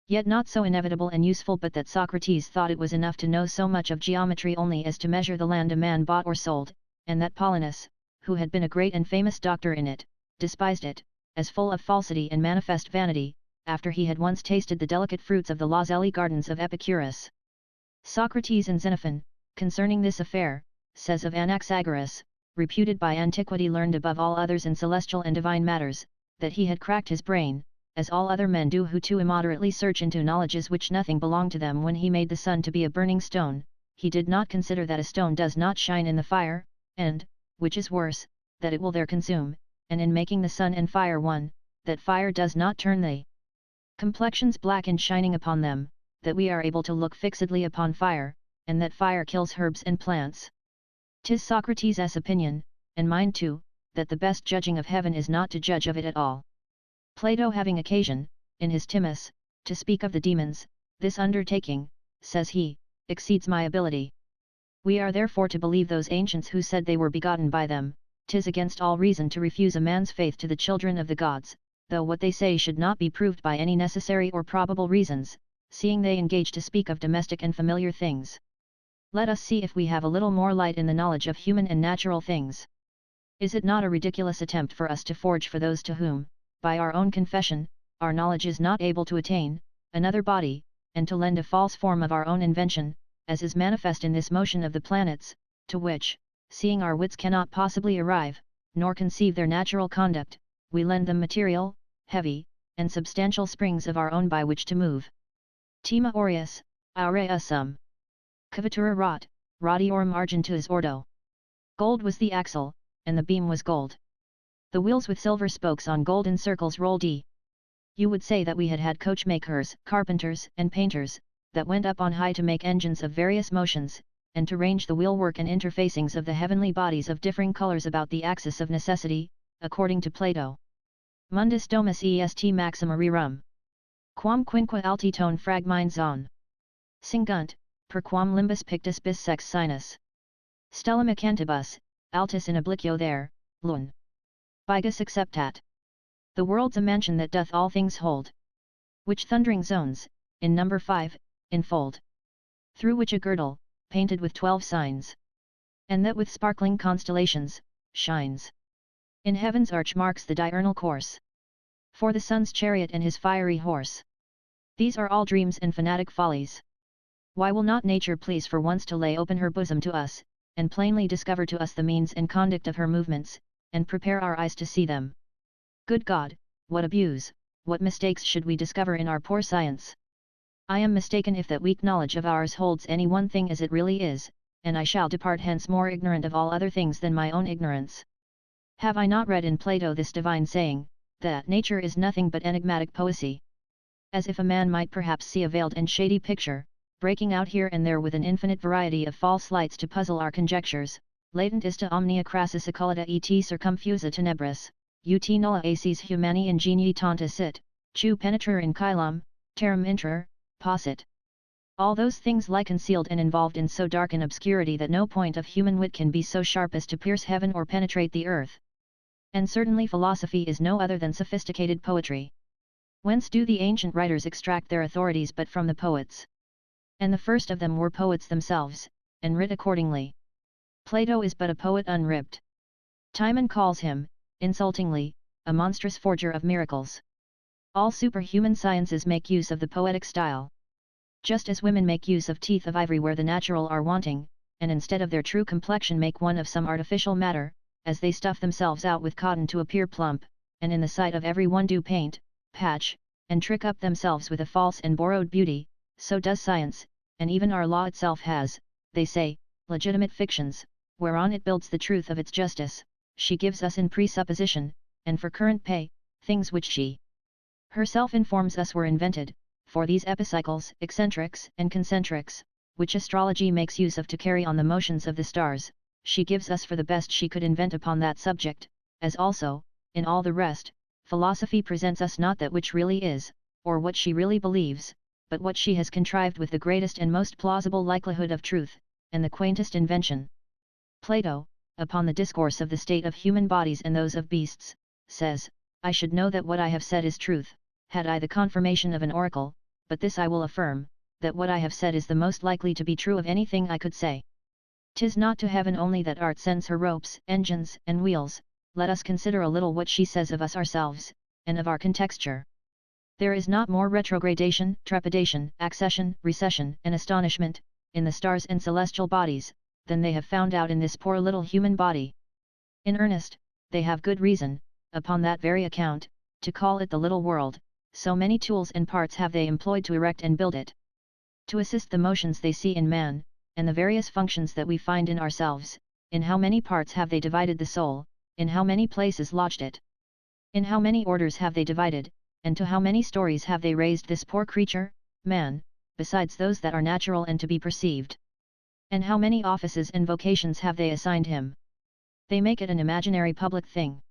Yet not so inevitable and useful but that Socrates thought it was enough to know so much of geometry only as to measure the land a man bought or sold, and that Paulinus, who had been a great and famous doctor in it, despised it, as full of falsity and manifest vanity, after he had once tasted the delicate fruits of the Lazelli gardens of Epicurus. Socrates and Xenophon, concerning this affair, says of Anaxagoras, reputed by antiquity learned above all others in celestial and divine matters, that he had cracked his brain, as all other men do who too immoderately search into knowledges which nothing belonged to them. When he made the sun to be a burning stone, he did not consider that a stone does not shine in the fire, and, which is worse, that it will there consume, and in making the sun and fire one, that fire does not turn the complexions black in shining upon them, that we are able to look fixedly upon fire, and that fire kills herbs and plants. 'Tis Socrates' opinion, and mine too, that the best judging of heaven is not to judge of it at all. Plato having occasion, in his Timaeus, to speak of the demons, this undertaking, says he, exceeds my ability. We are therefore to believe those ancients who said they were begotten by them. 'Tis against all reason to refuse a man's faith to the children of the gods, though what they say should not be proved by any necessary or probable reasons, seeing they engage to speak of domestic and familiar things. Let us see if we have a little more light in the knowledge of human and natural things. Is it not a ridiculous attempt for us to forge for those to whom, by our own confession, our knowledge is not able to attain, another body, and to lend a false form of our own invention, as is manifest in this motion of the planets, to which, seeing our wits cannot possibly arrive, nor conceive their natural conduct, we lend them material, heavy, and substantial springs of our own by which to move. Tema aureus, aurea sum. Cavatura rot, rotiorum argenteus ordo. Gold was the axle, and the beam was gold. The wheels with silver spokes on golden circles rolled. You would say that we had had coachmakers, carpenters, and painters, that went up on high to make engines of various motions, and to range the wheelwork and interfacings of the heavenly bodies of differing colors about the axis of necessity, according to Plato. Mundus domus est maxima rerum. Quam quinque altitone fragmines on. Singunt, per quam limbus pictus bis sex sinus. Stellum acantibus, altus in obliquo there, lun. Bigus acceptat. The world's a mansion that doth all things hold. Which thundering zones, in number 5, enfold. Through which a girdle, painted with 12 signs. And that with sparkling constellations, shines. In heaven's arch marks the diurnal course. For the sun's chariot and his fiery horse. These are all dreams and fanatic follies. Why will not nature please for once to lay open her bosom to us, and plainly discover to us the means and conduct of her movements, and prepare our eyes to see them? Good God, what abuse, what mistakes should we discover in our poor science? I am mistaken if that weak knowledge of ours holds any one thing as it really is, and I shall depart hence more ignorant of all other things than my own ignorance. Have I not read in Plato this divine saying, that nature is nothing but enigmatic poesy? As if a man might perhaps see a veiled and shady picture, breaking out here and there with an infinite variety of false lights to puzzle our conjectures, latent ista omnia crassus occulta et circumfusa tenebris, ut nulla aces humani ingenii tanta sit, chu penetrer in caelum, terram intrer, possit. All those things lie concealed and involved in so dark an obscurity that no point of human wit can be so sharp as to pierce heaven or penetrate the earth. And certainly philosophy is no other than sophisticated poetry. Whence do the ancient writers extract their authorities but from the poets? And the first of them were poets themselves, and writ accordingly. Plato is but a poet unribbed. Timon calls him, insultingly, a monstrous forger of miracles. All superhuman sciences make use of the poetic style. Just as women make use of teeth of ivory where the natural are wanting, and instead of their true complexion make one of some artificial matter, as they stuff themselves out with cotton to appear plump, and in the sight of every one do paint, patch, and trick up themselves with a false and borrowed beauty, so does science, and even our law itself has, they say, legitimate fictions, whereon it builds the truth of its justice. She gives us in presupposition, and for current pay, things which she herself informs us were invented, for these epicycles, eccentrics and concentrics, which astrology makes use of to carry on the motions of the stars, she gives us for the best she could invent upon that subject, as also, in all the rest, philosophy presents us not that which really is, or what she really believes, but what she has contrived with the greatest and most plausible likelihood of truth, and the quaintest invention. Plato, upon the discourse of the state of human bodies and those of beasts, says, I should know that what I have said is truth, had I the confirmation of an oracle, but this I will affirm, that what I have said is the most likely to be true of anything I could say. 'Tis not to heaven only that art sends her ropes, engines, and wheels, let us consider a little what she says of us ourselves, and of our contexture. There is not more retrogradation, trepidation, accession, recession, and astonishment, in the stars and celestial bodies, than they have found out in this poor little human body. In earnest, they have good reason, upon that very account, to call it the little world, so many tools and parts have they employed to erect and build it. To assist the motions they see in man, and the various functions that we find in ourselves, in how many parts have they divided the soul, in how many places lodged it. In how many orders have they divided, and to how many stories have they raised this poor creature, man, besides those that are natural and to be perceived. And how many offices and vocations have they assigned him. They make it an imaginary public thing.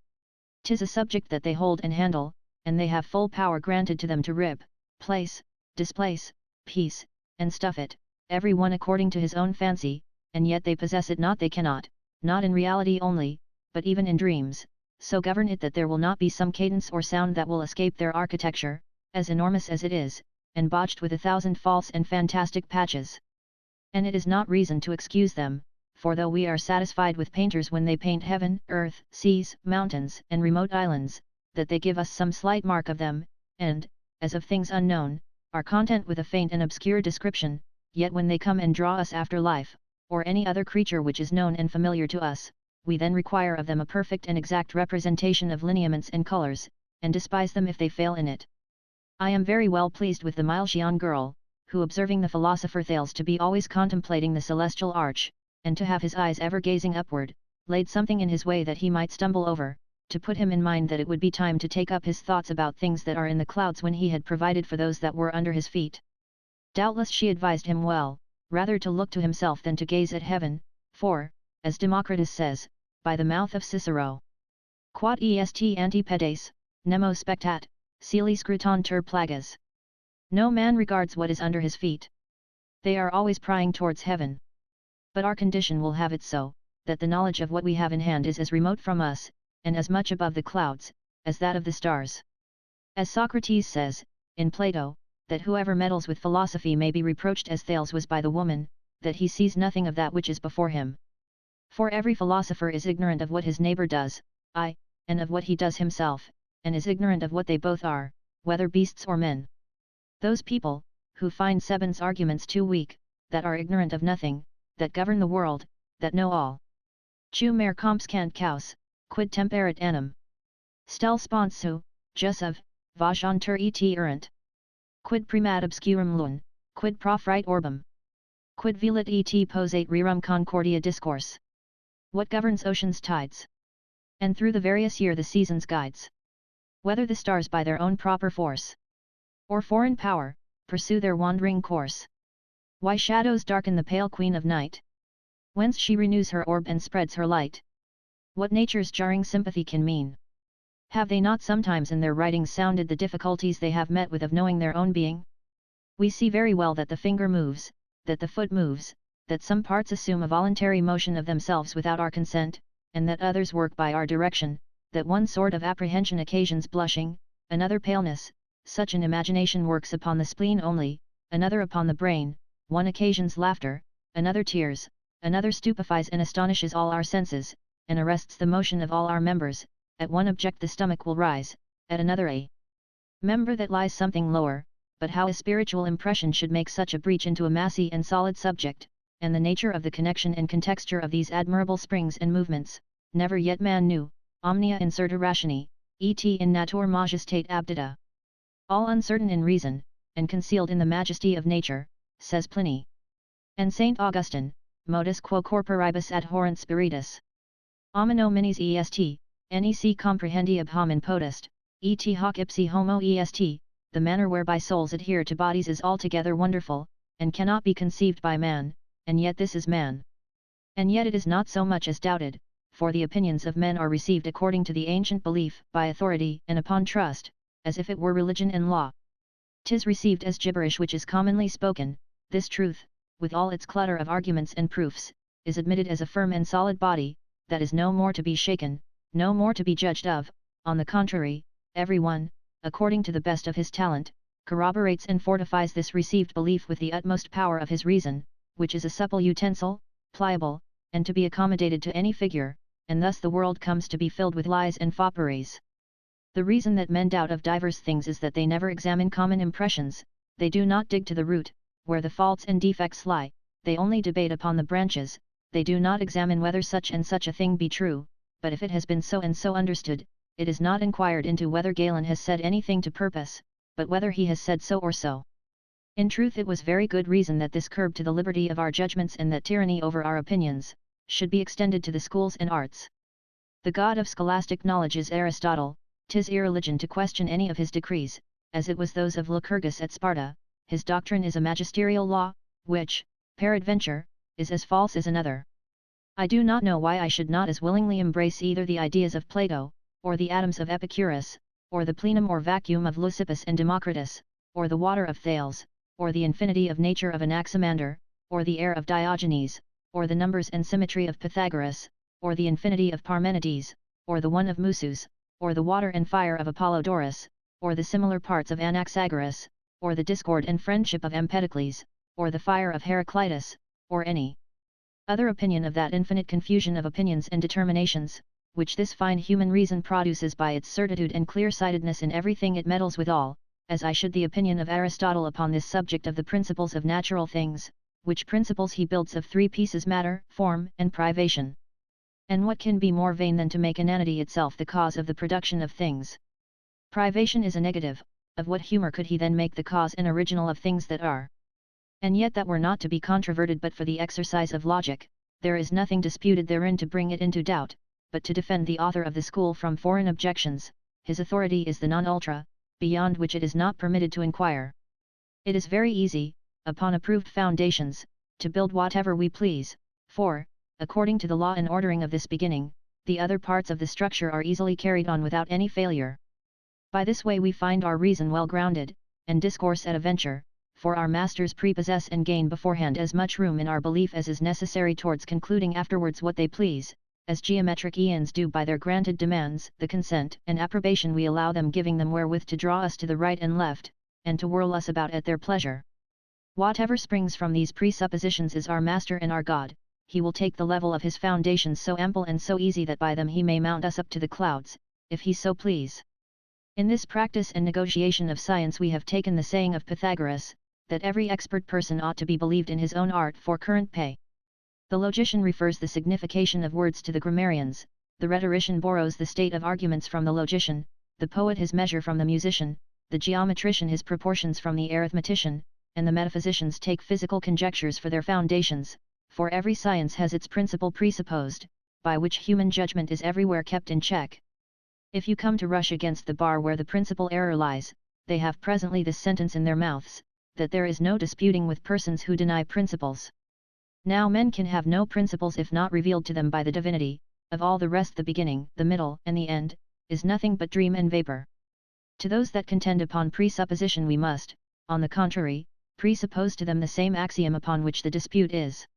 'Tis a subject that they hold and handle, and they have full power granted to them to rip, place, displace, piece, and stuff it, every one according to his own fancy, and yet they possess it not, they cannot, not in reality only, but even in dreams, so govern it that there will not be some cadence or sound that will escape their architecture, as enormous as it is, and botched with 1,000 false and fantastic patches. And it is not reason to excuse them, for though we are satisfied with painters when they paint heaven, earth, seas, mountains, and remote islands, that they give us some slight mark of them, and, as of things unknown, are content with a faint and obscure description, yet when they come and draw us after life, or any other creature which is known and familiar to us, we then require of them a perfect and exact representation of lineaments and colours, and despise them if they fail in it. I am very well pleased with the Milesian girl, who observing the philosopher Thales to be always contemplating the celestial arch, and to have his eyes ever gazing upward, laid something in his way that he might stumble over, to put him in mind that it would be time to take up his thoughts about things that are in the clouds when he had provided for those that were under his feet. Doubtless she advised him well, rather to look to himself than to gaze at heaven, for, as Democritus says, by the mouth of Cicero, quod est antipedes, nemo spectat, celi scrutantur plagas. No man regards what is under his feet. They are always prying towards heaven. But our condition will have it so, that the knowledge of what we have in hand is as remote from us, and as much above the clouds, as that of the stars. As Socrates says, in Plato, that whoever meddles with philosophy may be reproached as Thales was by the woman, that he sees nothing of that which is before him. For every philosopher is ignorant of what his neighbour does, aye, and of what he does himself, and is ignorant of what they both are, whether beasts or men. Those people, who find Sebon's arguments too weak, that are ignorant of nothing, that govern the world, that know all. Tu mer compscant caus, quid temperat anum. Stel sponsu, jussiv, vajantur et errant. Quid primat obscurum lun, quid profrite orbum. Quid velit et posate rerum concordia discourse. What governs ocean's tides? And through the various year the seasons guides. Whether the stars by their own proper force, or foreign power, pursue their wandering course. Why shadows darken the pale queen of night? Whence she renews her orb and spreads her light? What nature's jarring sympathy can mean? Have they not sometimes in their writings sounded the difficulties they have met with of knowing their own being? We see very well that the finger moves, that the foot moves, that some parts assume a voluntary motion of themselves without our consent, and that others work by our direction, that one sort of apprehension occasions blushing, another paleness, such an imagination works upon the spleen only, another upon the brain, one occasions laughter, another tears, another stupefies and astonishes all our senses, and arrests the motion of all our members, at one object the stomach will rise, at another a member that lies something lower, but how a spiritual impression should make such a breach into a massy and solid subject, and the nature of the connection and contexture of these admirable springs and movements, never yet man knew, omnia incerta rationi, et in natura majestate abdita. All uncertain in reason, and concealed in the majesty of nature, says Pliny. And Saint Augustine, modus quo corporibus adhorent spiritus. Omino minis est, nec comprehendi ab homin potest, et hoc ipsi homo est, the manner whereby souls adhere to bodies is altogether wonderful, and cannot be conceived by man, and yet this is man. And yet it is not so much as doubted, for the opinions of men are received according to the ancient belief, by authority and upon trust, as if it were religion and law. 'Tis received as gibberish which is commonly spoken. This truth, with all its clutter of arguments and proofs, is admitted as a firm and solid body, that is no more to be shaken, no more to be judged of. On the contrary, every one, according to the best of his talent, corroborates and fortifies this received belief with the utmost power of his reason, which is a supple utensil, pliable, and to be accommodated to any figure, and thus the world comes to be filled with lies and fopperies. The reason that men doubt of divers things is that they never examine common impressions, they do not dig to the root, where the faults and defects lie, they only debate upon the branches, they do not examine whether such and such a thing be true, but if it has been so and so understood, it is not inquired into whether Galen has said anything to purpose, but whether he has said so or so. In truth, it was very good reason that this curb to the liberty of our judgments and that tyranny over our opinions, should be extended to the schools and arts. The god of scholastic knowledge is Aristotle. 'Tis irreligion to question any of his decrees, as it was those of Lycurgus at Sparta. His doctrine is a magisterial law, which, peradventure, is as false as another. I do not know why I should not as willingly embrace either the ideas of Plato, or the atoms of Epicurus, or the plenum or vacuum of Leucippus and Democritus, or the water of Thales, or the infinity of nature of Anaximander, or the air of Diogenes, or the numbers and symmetry of Pythagoras, or the infinity of Parmenides, or the one of Musus, or the water and fire of Apollodorus, or the similar parts of Anaxagoras, or the discord and friendship of Empedocles, or the fire of Heraclitus, or any other opinion of that infinite confusion of opinions and determinations, which this fine human reason produces by its certitude and clear-sightedness in everything it meddles withal, as I should the opinion of Aristotle upon this subject of the principles of natural things, which principles he builds of three pieces: matter, form, and privation. And what can be more vain than to make inanity itself the cause of the production of things? Privation is a negative, of what humour could he then make the cause and original of things that are? And yet that were not to be controverted but for the exercise of logic, there is nothing disputed therein to bring it into doubt, but to defend the author of the school from foreign objections. His authority is the non ultra, beyond which it is not permitted to inquire. It is very easy, upon approved foundations, to build whatever we please, for, according to the law and ordering of this beginning, the other parts of the structure are easily carried on without any failure. By this way we find our reason well grounded, and discourse at a venture, for our masters prepossess and gain beforehand as much room in our belief as is necessary towards concluding afterwards what they please, as geometric aeons do by their granted demands, the consent and approbation we allow them, giving them wherewith to draw us to the right and left, and to whirl us about at their pleasure. Whatever springs from these presuppositions is our master and our God. He will take the level of his foundations so ample and so easy that by them he may mount us up to the clouds, if he so please. In this practice and negotiation of science we have taken the saying of Pythagoras, that every expert person ought to be believed in his own art for current pay. The logician refers the signification of words to the grammarians, the rhetorician borrows the state of arguments from the logician, the poet his measure from the musician, the geometrician his proportions from the arithmetician, and the metaphysicians take physical conjectures for their foundations. For every science has its principle presupposed, by which human judgment is everywhere kept in check. If you come to rush against the bar where the principal error lies, they have presently this sentence in their mouths, that there is no disputing with persons who deny principles. Now men can have no principles if not revealed to them by the divinity. Of all the rest the beginning, the middle, and the end, is nothing but dream and vapour. To those that contend upon presupposition we must, on the contrary, presuppose to them the same axiom upon which the dispute is.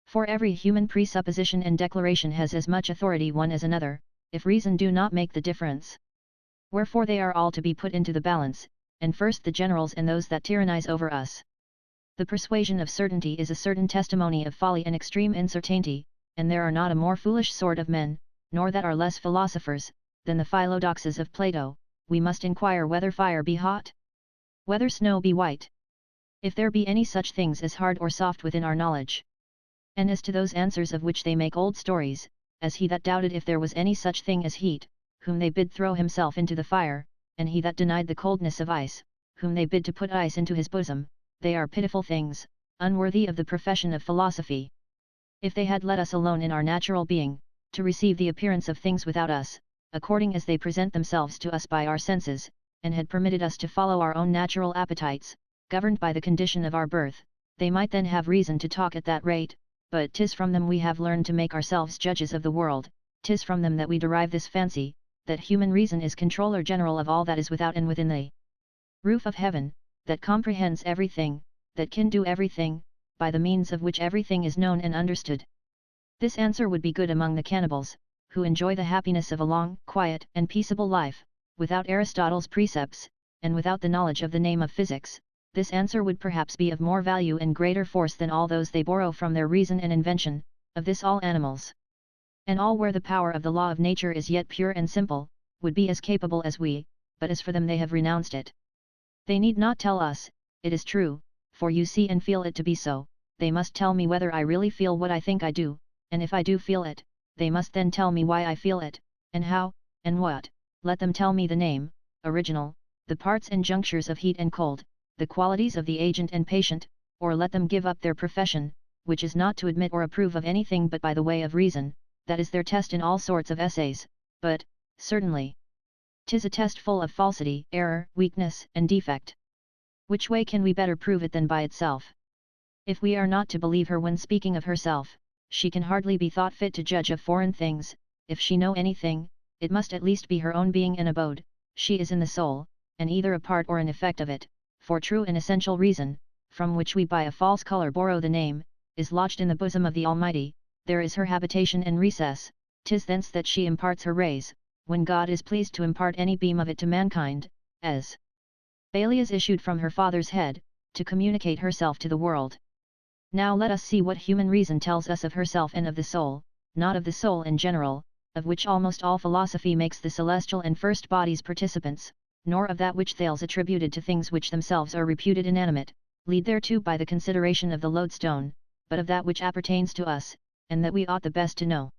For every human presupposition and declaration has as much authority one as another, if reason do not make the difference. Wherefore they are all to be put into the balance, and first the generals and those that tyrannize over us. The persuasion of certainty is a certain testimony of folly and extreme uncertainty, and there are not a more foolish sort of men, nor that are less philosophers, than the philodoxes of Plato. We must inquire whether fire be hot, whether snow be white, if there be any such things as hard or soft within our knowledge. And as to those answers of which they make old stories, as he that doubted if there was any such thing as heat, whom they bid throw himself into the fire, and he that denied the coldness of ice, whom they bid to put ice into his bosom, they are pitiful things, unworthy of the profession of philosophy. If they had let us alone in our natural being, to receive the appearance of things without us, according as they present themselves to us by our senses, and had permitted us to follow our own natural appetites, governed by the condition of our birth, they might then have reason to talk at that rate, but 'tis from them we have learned to make ourselves judges of the world, 'tis from them that we derive this fancy, that human reason is controller general of all that is without and within the roof of heaven, that comprehends everything, that can do everything, by the means of which everything is known and understood. This answer would be good among the cannibals, who enjoy the happiness of a long, quiet, and peaceable life, without Aristotle's precepts, and without the knowledge of the name of physics. This answer would perhaps be of more value and greater force than all those they borrow from their reason and invention, of this all animals. And all where the power of the law of nature is yet pure and simple, would be as capable as we, but as for them they have renounced it. They need not tell us, it is true, for you see and feel it to be so, they must tell me whether I really feel what I think I do, and if I do feel it, they must then tell me why I feel it, and how, and what. Let them tell me the name, original, the parts and junctures of heat and cold, the qualities of the agent and patient, or let them give up their profession, which is not to admit or approve of anything but by the way of reason, that is their test in all sorts of essays, but, certainly, 'tis a test full of falsity, error, weakness, and defect. Which way can we better prove it than by itself? If we are not to believe her when speaking of herself, she can hardly be thought fit to judge of foreign things. If she know anything, it must at least be her own being and abode. She is in the soul, and either a part or an effect of it, for true and essential reason, from which we by a false colour borrow the name, is lodged in the bosom of the Almighty, there is her habitation and recess, 'tis thence that she imparts her rays, when God is pleased to impart any beam of it to mankind, as Balias issued from her father's head, to communicate herself to the world. Now let us see what human reason tells us of herself and of the soul, not of the soul in general, of which almost all philosophy makes the celestial and first bodies participants, nor of that which Thales attributed to things which themselves are reputed inanimate, lead thereto by the consideration of the lodestone, but of that which appertains to us, and that we ought the best to know.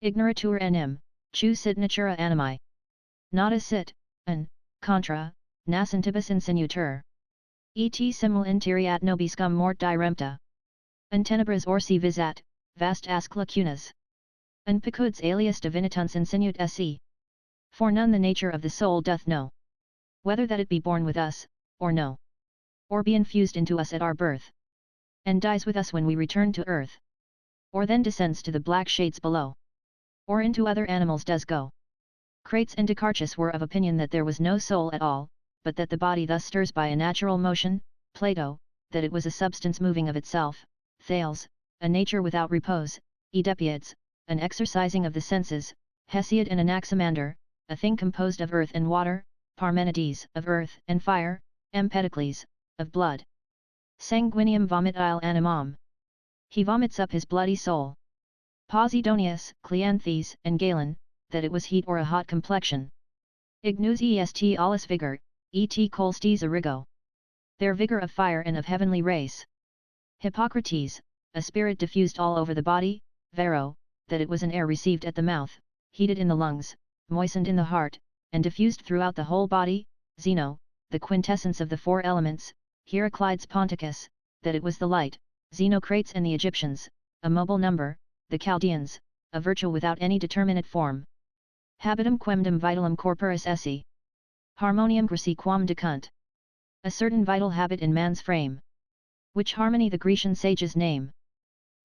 Ignoritur enim, chu sit natura animi. Nada sit, an, contra, nascentibus insinutur. Et simul interiat nobiscum mort dirempta. An tenebras orsi visat, vast asc lacunas. An picuds alias divinituns insinuit esse. For none the nature of the soul doth know. Whether that it be born with us, or no. Or be infused into us at our birth. And dies with us when we return to earth. Or then descends to the black shades below. Or into other animals does go. Crates and Descartes were of opinion that there was no soul at all, but that the body thus stirs by a natural motion, Plato, that it was a substance moving of itself, Thales, a nature without repose, Oedipus, an exercising of the senses, Hesiod and Anaximander, a thing composed of earth and water, Parmenides, of earth and fire, Empedocles, of blood. Sanguinium vomitile animam. He vomits up his bloody soul. Posidonius, Cleanthes, and Galen, that it was heat or a hot complexion. Ignus est allus vigor, et colstes origo. Their vigor of fire and of heavenly race. Hippocrates, a spirit diffused all over the body, vero, that it was an air received at the mouth, heated in the lungs, moistened in the heart, and diffused throughout the whole body. Zeno, the quintessence of the four elements, Heraclides Ponticus, that it was the light, Xenocrates and the Egyptians, a mobile number, the Chaldeans, a virtue without any determinate form. Habitum quemdum vitalum corporis esse. Harmonium graeci quam decunt. A certain vital habit in man's frame. Which harmony the Grecian sages name.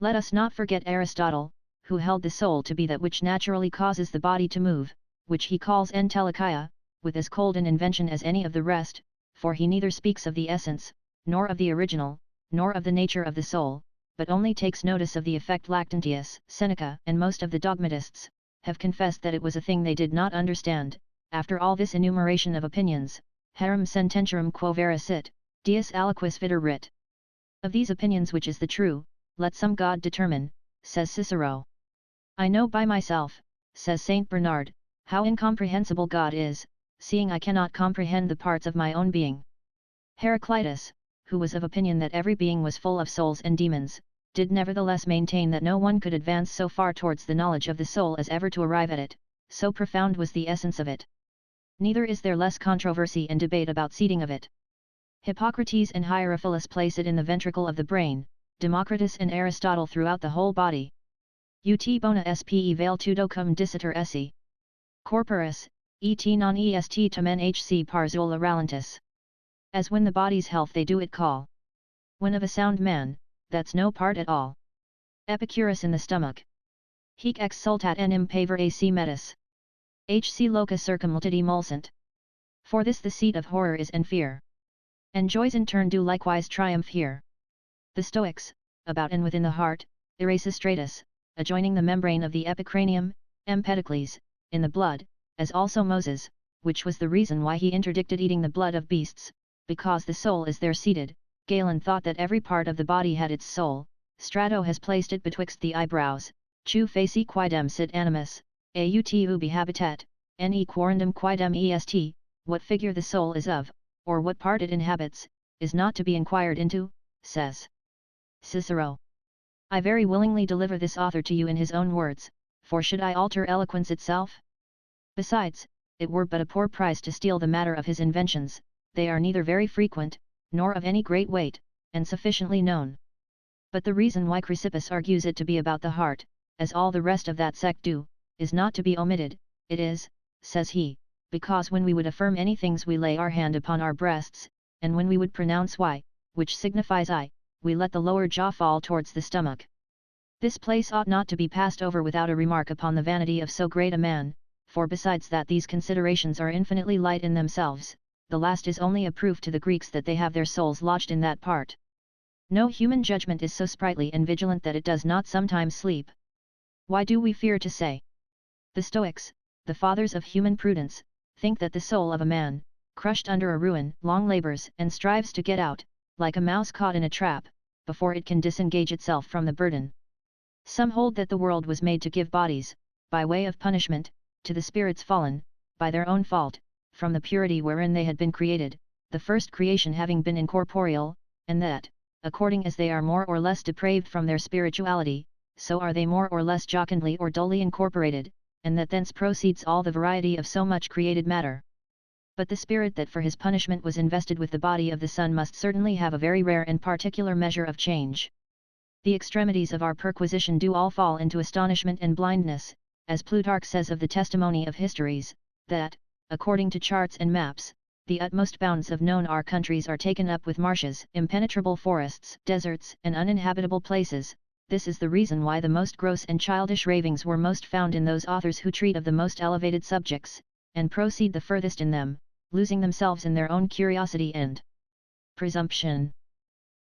Let us not forget Aristotle, who held the soul to be that which naturally causes the body to move, which he calls entelecheia, with as cold an invention as any of the rest, for he neither speaks of the essence, nor of the original, nor of the nature of the soul, but only takes notice of the effect. Lactantius, Seneca, and most of the dogmatists, have confessed that it was a thing they did not understand. After all this enumeration of opinions, harum sententiarum quo vera sit, dies aliquis viter writ. Of these opinions which is the true, let some God determine, says Cicero. I know by myself, says Saint Bernard, how incomprehensible God is, seeing I cannot comprehend the parts of my own being. Heraclitus, who was of opinion that every being was full of souls and demons, did nevertheless maintain that no one could advance so far towards the knowledge of the soul as ever to arrive at it, so profound was the essence of it. Neither is there less controversy and debate about seating of it. Hippocrates and Hierophilus place it in the ventricle of the brain, Democritus and Aristotle throughout the whole body. Ut bona spe vel tudocum dissiter esse. Corporis, et non est tamen hc parzula ralentis. As when the body's health they do it call. When of a sound man, that's no part at all. Epicurus in the stomach. Hic exsultat enim paver ac metis. Hc loca circumultid emulsant. For this the seat of horror is and fear. And joys in turn do likewise triumph here. The Stoics, about and within the heart, Erasistratus, adjoining the membrane of the epicranium, Empedocles, in the blood, as also Moses, which was the reason why he interdicted eating the blood of beasts, because the soul is there seated. Galen thought that every part of the body had its soul. Strato has placed it betwixt the eyebrows, chu facie quidem sit animus, aut ubi habitat, ne quarendum quidem est, what figure the soul is of, or what part it inhabits, is not to be inquired into, says Cicero. I very willingly deliver this author to you in his own words, for should I alter eloquence itself? Besides, it were but a poor price to steal the matter of his inventions, they are neither very frequent, nor of any great weight, and sufficiently known. But the reason why Chrysippus argues it to be about the heart, as all the rest of that sect do, is not to be omitted. It is, says he, because when we would affirm any things we lay our hand upon our breasts, and when we would pronounce y, which signifies I, we let the lower jaw fall towards the stomach. This place ought not to be passed over without a remark upon the vanity of so great a man, for besides that these considerations are infinitely light in themselves, the last is only a proof to the Greeks that they have their souls lodged in that part. No human judgment is so sprightly and vigilant that it does not sometimes sleep. Why do we fear to say? The Stoics, the fathers of human prudence, think that the soul of a man, crushed under a ruin, long labors and strives to get out, like a mouse caught in a trap, before it can disengage itself from the burden. Some hold that the world was made to give bodies, by way of punishment, to the spirits fallen, by their own fault, from the purity wherein they had been created, the first creation having been incorporeal, and that, according as they are more or less depraved from their spirituality, so are they more or less jocundly or dully incorporated, and that thence proceeds all the variety of so much created matter. But the spirit that for his punishment was invested with the body of the Son must certainly have a very rare and particular measure of change. The extremities of our perquisition do all fall into astonishment and blindness, as Plutarch says of the testimony of histories, that, according to charts and maps, the utmost bounds of known our countries are taken up with marshes, impenetrable forests, deserts, and uninhabitable places. This is the reason why the most gross and childish ravings were most found in those authors who treat of the most elevated subjects, and proceed the furthest in them, losing themselves in their own curiosity and presumption.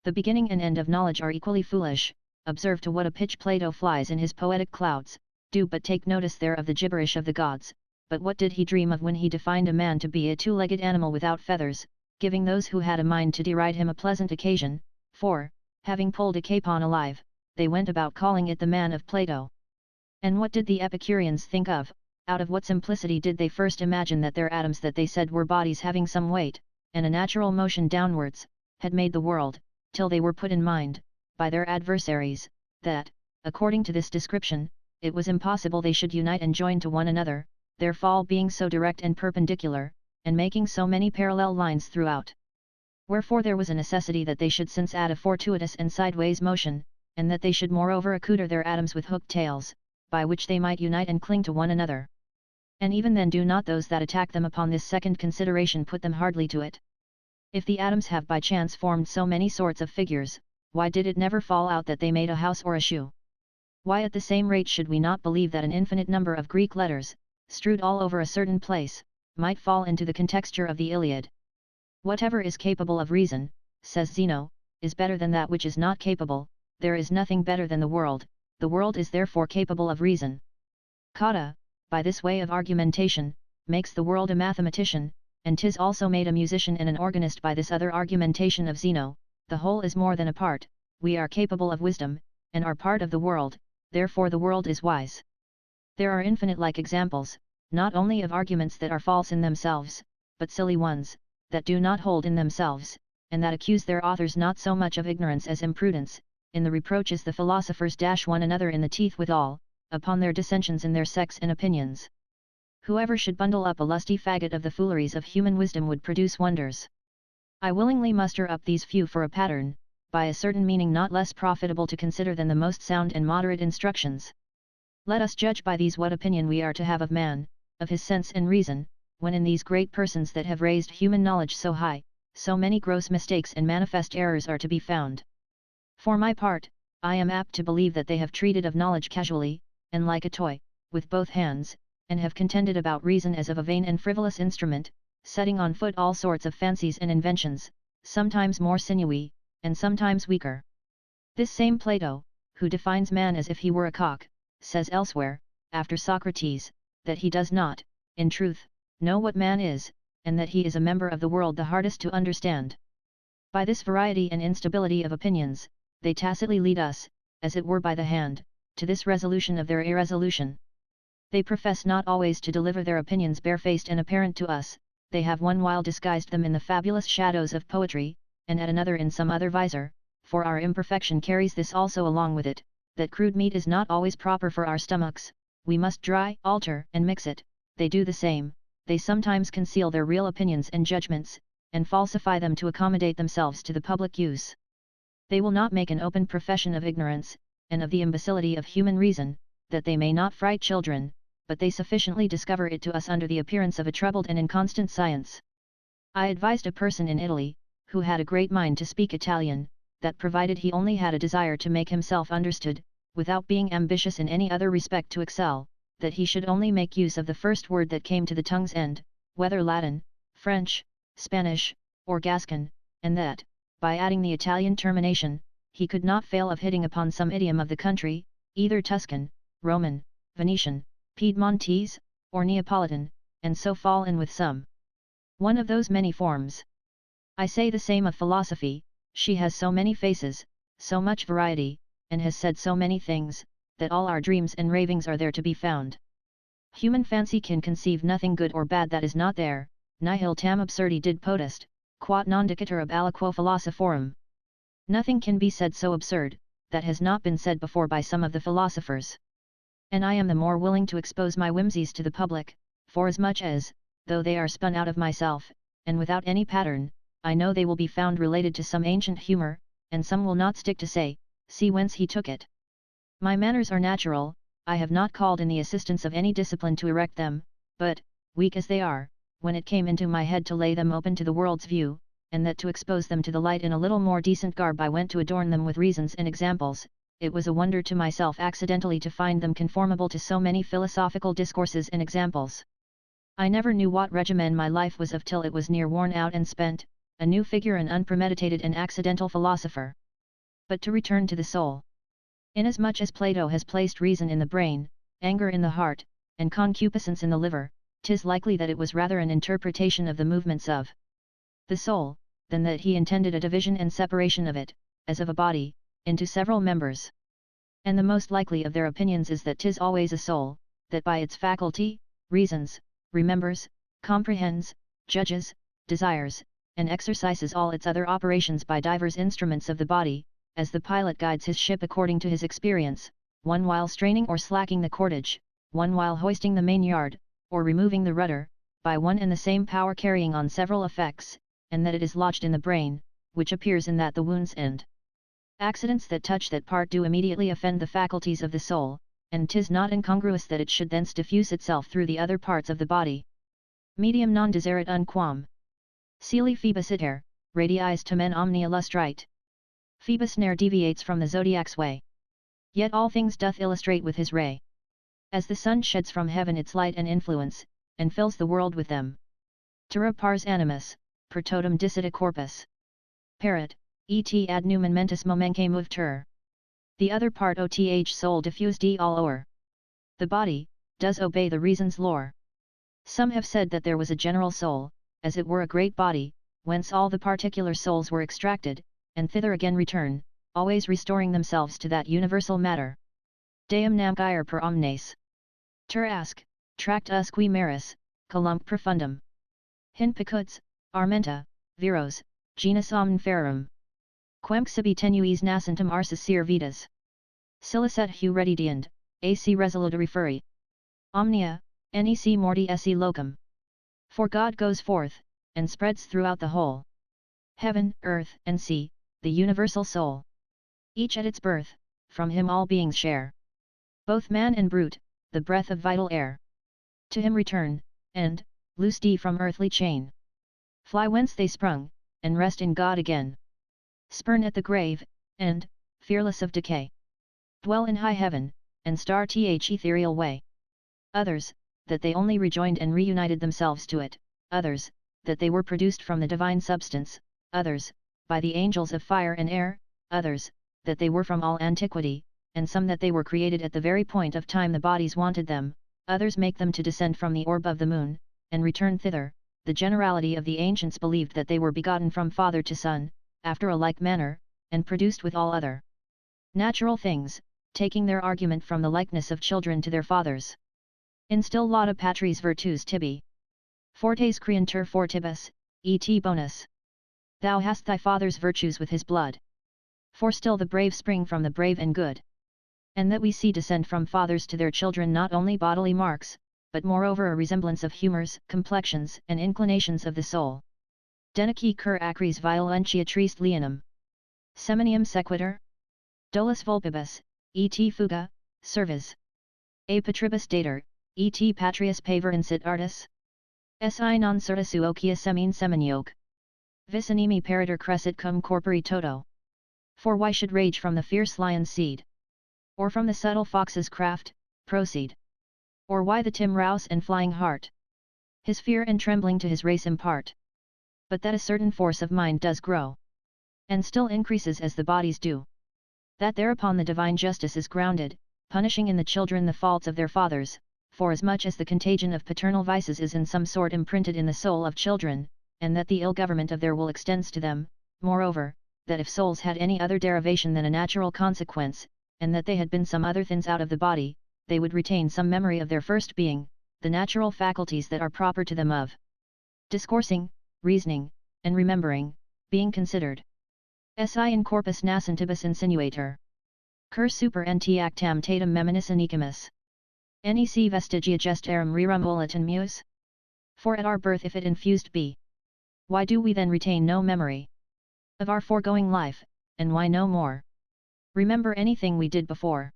The beginning and end of knowledge are equally foolish. Observe to what a pitch Plato flies in his poetic clouds, do but take notice there of the gibberish of the gods. But what did he dream of when he defined a man to be a two-legged animal without feathers, giving those who had a mind to deride him a pleasant occasion, for, having pulled a capon alive, they went about calling it the man of Plato. And what did the Epicureans think of? Out of what simplicity did they first imagine that their atoms that they said were bodies having some weight, and a natural motion downwards, had made the world, till they were put in mind, by their adversaries, that, according to this description, it was impossible they should unite and join to one another, their fall being so direct and perpendicular, and making so many parallel lines throughout. Wherefore there was a necessity that they should since add a fortuitous and sideways motion, and that they should moreover accoutre their atoms with hooked tails, by which they might unite and cling to one another. And even then do not those that attack them upon this second consideration put them hardly to it. If the atoms have by chance formed so many sorts of figures, why did it never fall out that they made a house or a shoe? Why at the same rate should we not believe that an infinite number of Greek letters, strewed all over a certain place, might fall into the contexture of the Iliad? Whatever is capable of reason, says Zeno, is better than that which is not capable. There is nothing better than the world is therefore capable of reason. Cotta, by this way of argumentation, makes the world a mathematician, and 'tis also made a musician and an organist by this other argumentation of Zeno. The whole is more than a part, we are capable of wisdom, and are part of the world, therefore the world is wise. There are infinite like examples, not only of arguments that are false in themselves, but silly ones, that do not hold in themselves, and that accuse their authors not so much of ignorance as imprudence. In the reproaches the philosophers dash one another in the teeth withal, upon their dissensions in their sects and opinions. Whoever should bundle up a lusty faggot of the fooleries of human wisdom would produce wonders. I willingly muster up these few for a pattern, by a certain meaning not less profitable to consider than the most sound and moderate instructions. Let us judge by these what opinion we are to have of man, of his sense and reason, when in these great persons that have raised human knowledge so high, so many gross mistakes and manifest errors are to be found. For my part, I am apt to believe that they have treated of knowledge casually, and like a toy, with both hands, and have contended about reason as of a vain and frivolous instrument, setting on foot all sorts of fancies and inventions, sometimes more sinewy, and sometimes weaker. This same Plato, who defines man as if he were a cock, says elsewhere, after Socrates, that he does not, in truth, know what man is, and that he is a member of the world the hardest to understand. By this variety and instability of opinions, they tacitly lead us, as it were by the hand, to this resolution of their irresolution. They profess not always to deliver their opinions barefaced and apparent to us, they have one while disguised them in the fabulous shadows of poetry, and at another in some other visor, for our imperfection carries this also along with it, that crude meat is not always proper for our stomachs, we must dry, alter, and mix it. They do the same, they sometimes conceal their real opinions and judgments, and falsify them to accommodate themselves to the public use. They will not make an open profession of ignorance, and of the imbecility of human reason, that they may not fright children, but they sufficiently discover it to us under the appearance of a troubled and inconstant science. I advised a person in Italy, who had a great mind to speak Italian, that provided he only had a desire to make himself understood, without being ambitious in any other respect to excel, that he should only make use of the first word that came to the tongue's end, whether Latin, French, Spanish, or Gascon, and that, by adding the Italian termination, he could not fail of hitting upon some idiom of the country, either Tuscan, Roman, Venetian, Piedmontese, or Neapolitan, and so fall in with some one of those many forms. I say the same of philosophy, she has so many faces, so much variety, and has said so many things, that all our dreams and ravings are there to be found. Human fancy can conceive nothing good or bad that is not there, nihil tam absurdi did potest, quod non dicitur ab aliquo philosophorum. Nothing can be said so absurd, that has not been said before by some of the philosophers. And I am the more willing to expose my whimsies to the public, forasmuch as, though they are spun out of myself, and without any pattern, I know they will be found related to some ancient humour, and some will not stick to say, see whence he took it. My manners are natural, I have not called in the assistance of any discipline to erect them, but, weak as they are, when it came into my head to lay them open to the world's view, and that to expose them to the light in a little more decent garb I went to adorn them with reasons and examples, it was a wonder to myself accidentally to find them conformable to so many philosophical discourses and examples. I never knew what regimen my life was of till it was near worn out and spent, a new figure an unpremeditated and accidental philosopher. But to return to the soul. Inasmuch as Plato has placed reason in the brain, anger in the heart, and concupiscence in the liver, 'tis likely that it was rather an interpretation of the movements of the soul, than that he intended a division and separation of it, as of a body, into several members. And the most likely of their opinions is that 'tis always a soul, that by its faculty, reasons, remembers, comprehends, judges, desires, and exercises all its other operations by divers instruments of the body, as the pilot guides his ship according to his experience, one while straining or slacking the cordage, one while hoisting the main yard, or removing the rudder, by one and the same power carrying on several effects, and that it is lodged in the brain, which appears in that the wounds and accidents that touch that part do immediately offend the faculties of the soul, and 'tis not incongruous that it should thence diffuse itself through the other parts of the body. Medium non deserit unquam. Celi Phoebus iter, radiis tamen omnia lustrite. Phoebus ne'er deviates from the zodiac's way. Yet all things doth illustrate with his ray. As the sun sheds from heaven its light and influence, and fills the world with them. Terra pars animus, per totum dicita corpus. Parat, et ad numen mentis momenque movetur. The other part oth soul diffused all o'er. The body, does obey the reason's lore. Some have said that there was a general soul, as it were a great body, whence all the particular souls were extracted, and thither again return, always restoring themselves to that universal matter. Deum nam gyre per omnes. Ter asc, tract usque maris, colump profundum. Hin picuts, armenta, viros, genus omniferum. Quem sibi tenues nascentem arsis sir vitas. Silicet hu redidiend, ac resoluta referi. Omnia, nec morti esse locum. For God goes forth, and spreads throughout the whole heaven, earth, and sea, the universal soul. Each at its birth, from him all beings share. Both man and brute, the breath of vital air. To him return, and, loose from earthly chain. Fly whence they sprung, and rest in God again. Spurn at the grave, and, fearless of decay, dwell in high heaven, and star th ethereal way. Others, that they only rejoined and reunited themselves to it, others, that they were produced from the divine substance, others, by the angels of fire and air, others, that they were from all antiquity, and some that they were created at the very point of time the bodies wanted them, others make them to descend from the orb of the moon, and return thither. The generality of the ancients believed that they were begotten from father to son, after a like manner, and produced with all other natural things, taking their argument from the likeness of children to their fathers. Instill lauda patris virtus tibi. Fortes creantur fortibus, et bonus. Thou hast thy father's virtues with his blood. For still the brave spring from the brave and good. And that we see descend from fathers to their children not only bodily marks, but moreover a resemblance of humours, complexions, and inclinations of the soul. Denici cur acris violentia triste leonum. Seminium sequitur? Dolus vulpibus, et fuga, servis. A patribus dater, et patrias paver incit artis? Si non certus uocia semine seminioque. Vis animi peritor crescit cum corpori toto. For why should rage from the fierce lion's seed? Or from the subtle fox's craft, proceed? Or why the tim rouse and flying heart? His fear and trembling to his race impart. But that a certain force of mind does grow, and still increases as the bodies do. That thereupon the divine justice is grounded, punishing in the children the faults of their fathers, forasmuch as the contagion of paternal vices is in some sort imprinted in the soul of children, and that the ill government of their will extends to them. Moreover, that if souls had any other derivation than a natural consequence, and that they had been some other things out of the body, they would retain some memory of their first being, the natural faculties that are proper to them of discoursing, reasoning, and remembering, being considered. Si in corpus nascentibus insinuator. Cur super ente actam tatum meminis anicamus. Nec vestigia gest eram rerum volatin mus? For at our birth if it infused be, why do we then retain no memory of our foregoing life, and why no more remember anything we did before?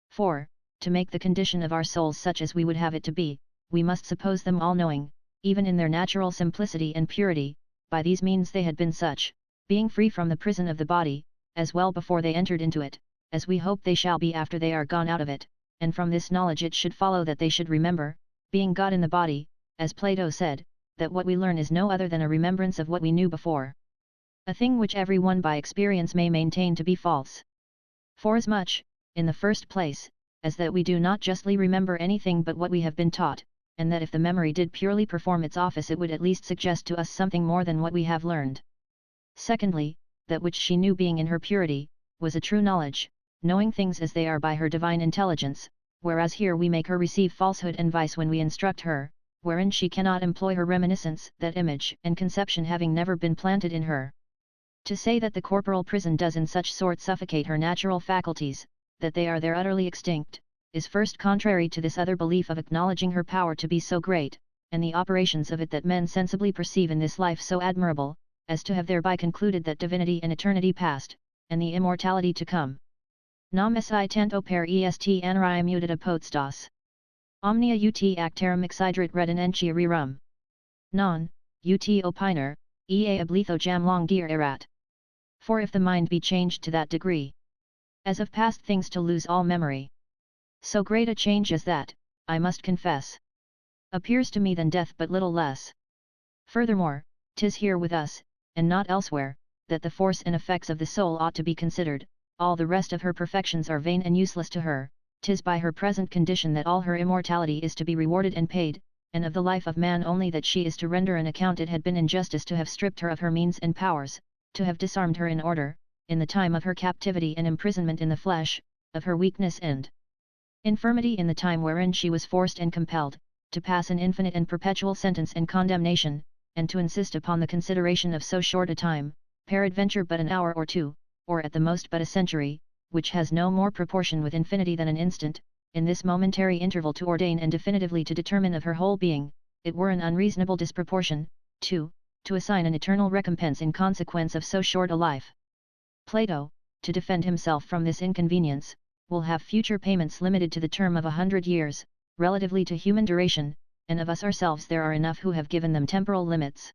For, to make the condition of our souls such as we would have it to be, we must suppose them all knowing, even in their natural simplicity and purity. By these means they had been such, being free from the prison of the body, as well before they entered into it, as we hope they shall be after they are gone out of it, and from this knowledge it should follow that they should remember, being God in the body, as Plato said, that what we learn is no other than a remembrance of what we knew before. A thing which every one by experience may maintain to be false. Forasmuch, in the first place, as that we do not justly remember anything but what we have been taught, and that if the memory did purely perform its office it would at least suggest to us something more than what we have learned. Secondly, that which she knew being in her purity, was a true knowledge, knowing things as they are by her divine intelligence, whereas here we make her receive falsehood and vice when we instruct her, wherein she cannot employ her reminiscence, that image and conception having never been planted in her. To say that the corporal prison does in such sort suffocate her natural faculties, that they are there utterly extinct, is first contrary to this other belief of acknowledging her power to be so great, and the operations of it that men sensibly perceive in this life so admirable, as to have thereby concluded that divinity and eternity past, and the immortality to come. Nam si tanto per est anarium udita podstas. Omnia ut actarum exidrit redinentia rerum. Non, ut opiner, ea oblitho jam longier erat. For if the mind be changed to that degree, as of past things to lose all memory, so great a change as that, I must confess, appears to me than death but little less. Furthermore, 'tis here with us, and not elsewhere, that the force and effects of the soul ought to be considered. All the rest of her perfections are vain and useless to her. 'Tis by her present condition that all her immortality is to be rewarded and paid, and of the life of man only that she is to render an account. It had been injustice to have stripped her of her means and powers, to have disarmed her in order, in the time of her captivity and imprisonment in the flesh, of her weakness and infirmity in the time wherein she was forced and compelled, to pass an infinite and perpetual sentence and condemnation, and to insist upon the consideration of so short a time, peradventure but an hour or two, or at the most but a century, which has no more proportion with infinity than an instant, in this momentary interval to ordain and definitively to determine of her whole being. It were an unreasonable disproportion, too, to assign an eternal recompense in consequence of so short a life. Plato, to defend himself from this inconvenience, will have future payments limited to the term of 100 years, relatively to human duration, and of us ourselves there are enough who have given them temporal limits.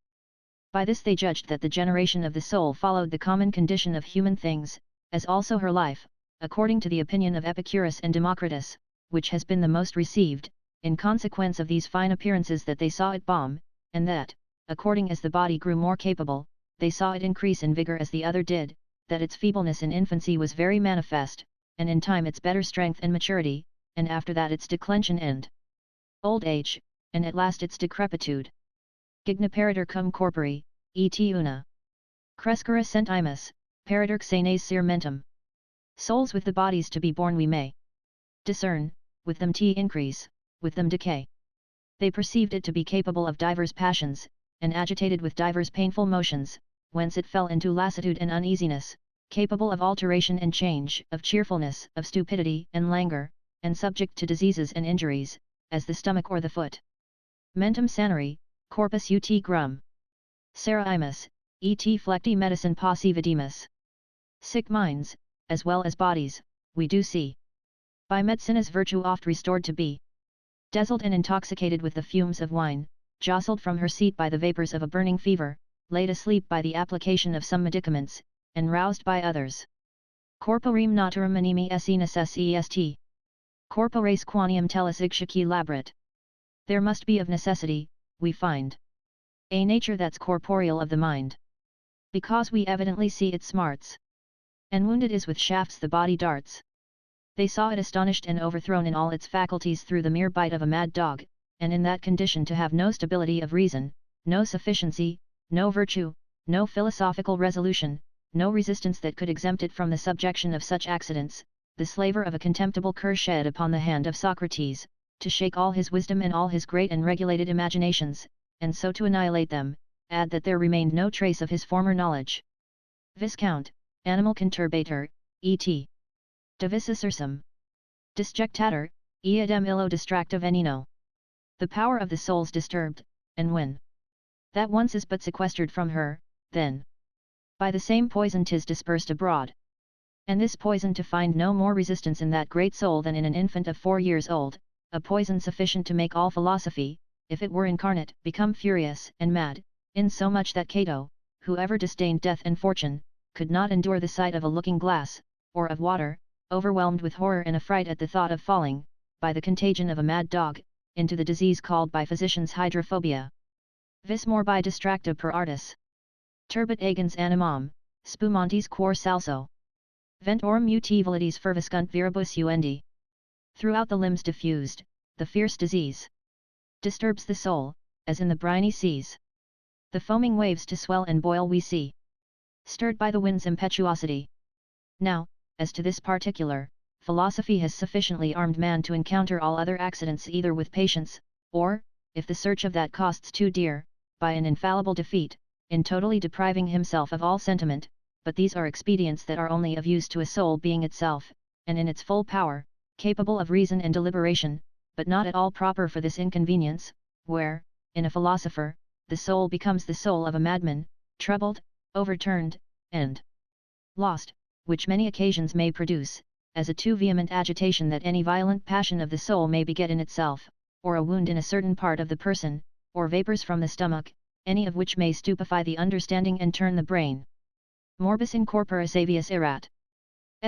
By this they judged that the generation of the soul followed the common condition of human things, as also her life, according to the opinion of Epicurus and Democritus, which has been the most received, in consequence of these fine appearances that they saw it bomb, and that, according as the body grew more capable, they saw it increase in vigor as the other did, that its feebleness in infancy was very manifest, and in time its better strength and maturity, and after that its declension and old age, and at last its decrepitude. Gignaparator cum corpori, et una. Crescere sentimus, parator xenes sir mentum. Souls with the bodies to be born we may discern, with them increase, with them decay. They perceived it to be capable of divers passions, and agitated with divers painful motions, whence it fell into lassitude and uneasiness, capable of alteration and change, of cheerfulness, of stupidity and languor, and subject to diseases and injuries, as the stomach or the foot. Mentum sanari, corpus ut grum. Seraimus, et flecti medicine posse vidimus. Sick minds, as well as bodies, we do see. By medicinas virtue oft restored to be dazzled and intoxicated with the fumes of wine, jostled from her seat by the vapours of a burning fever, laid asleep by the application of some medicaments, and roused by others. Corporem naturam animi esse necessest. Corpores quanium tellus ixaci labrat. There must be of necessity, we find, a nature that's corporeal of the mind. Because we evidently see it smarts, and wounded is with shafts the body darts. They saw it astonished and overthrown in all its faculties through the mere bite of a mad dog, and in that condition to have no stability of reason, no sufficiency, no virtue, no philosophical resolution, no resistance that could exempt it from the subjection of such accidents, the slaver of a contemptible cur shed upon the hand of Socrates, to shake all his wisdom and all his great and regulated imaginations, and so to annihilate them, add that there remained no trace of his former knowledge. Viscount, animal conturbator, et. Divisusum. Disjectator, eadem illo distracta veneno. The power of the soul's disturbed, and when that once is but sequestered from her, then by the same poison 'tis dispersed abroad. And this poison to find no more resistance in that great soul than in an infant of 4 years old, a poison sufficient to make all philosophy, if it were incarnate, become furious and mad, insomuch that Cato, who ever disdained death and fortune, could not endure the sight of a looking glass, or of water, overwhelmed with horror and affright at the thought of falling, by the contagion of a mad dog, into the disease called by physicians hydrophobia. Vis morbi distracta per artis. Turbit agens animam, spumantes quor salso. Ventorum ut vilities ferviscunt viribus uendi. Throughout the limbs diffused, the fierce disease disturbs the soul, as in the briny seas. The foaming waves to swell and boil we see, stirred by the wind's impetuosity. Now, as to this particular, philosophy has sufficiently armed man to encounter all other accidents either with patience, or, if the search of that costs too dear, by an infallible defeat, in totally depriving himself of all sentiment, but these are expedients that are only of use to a soul being itself, and in its full power, capable of reason and deliberation, but not at all proper for this inconvenience, where, in a philosopher, the soul becomes the soul of a madman, troubled, overturned, and lost, which many occasions may produce, as a too vehement agitation that any violent passion of the soul may beget in itself, or a wound in a certain part of the person, or vapours from the stomach, any of which may stupefy the understanding and turn the brain. Morbus in corpora savius erat.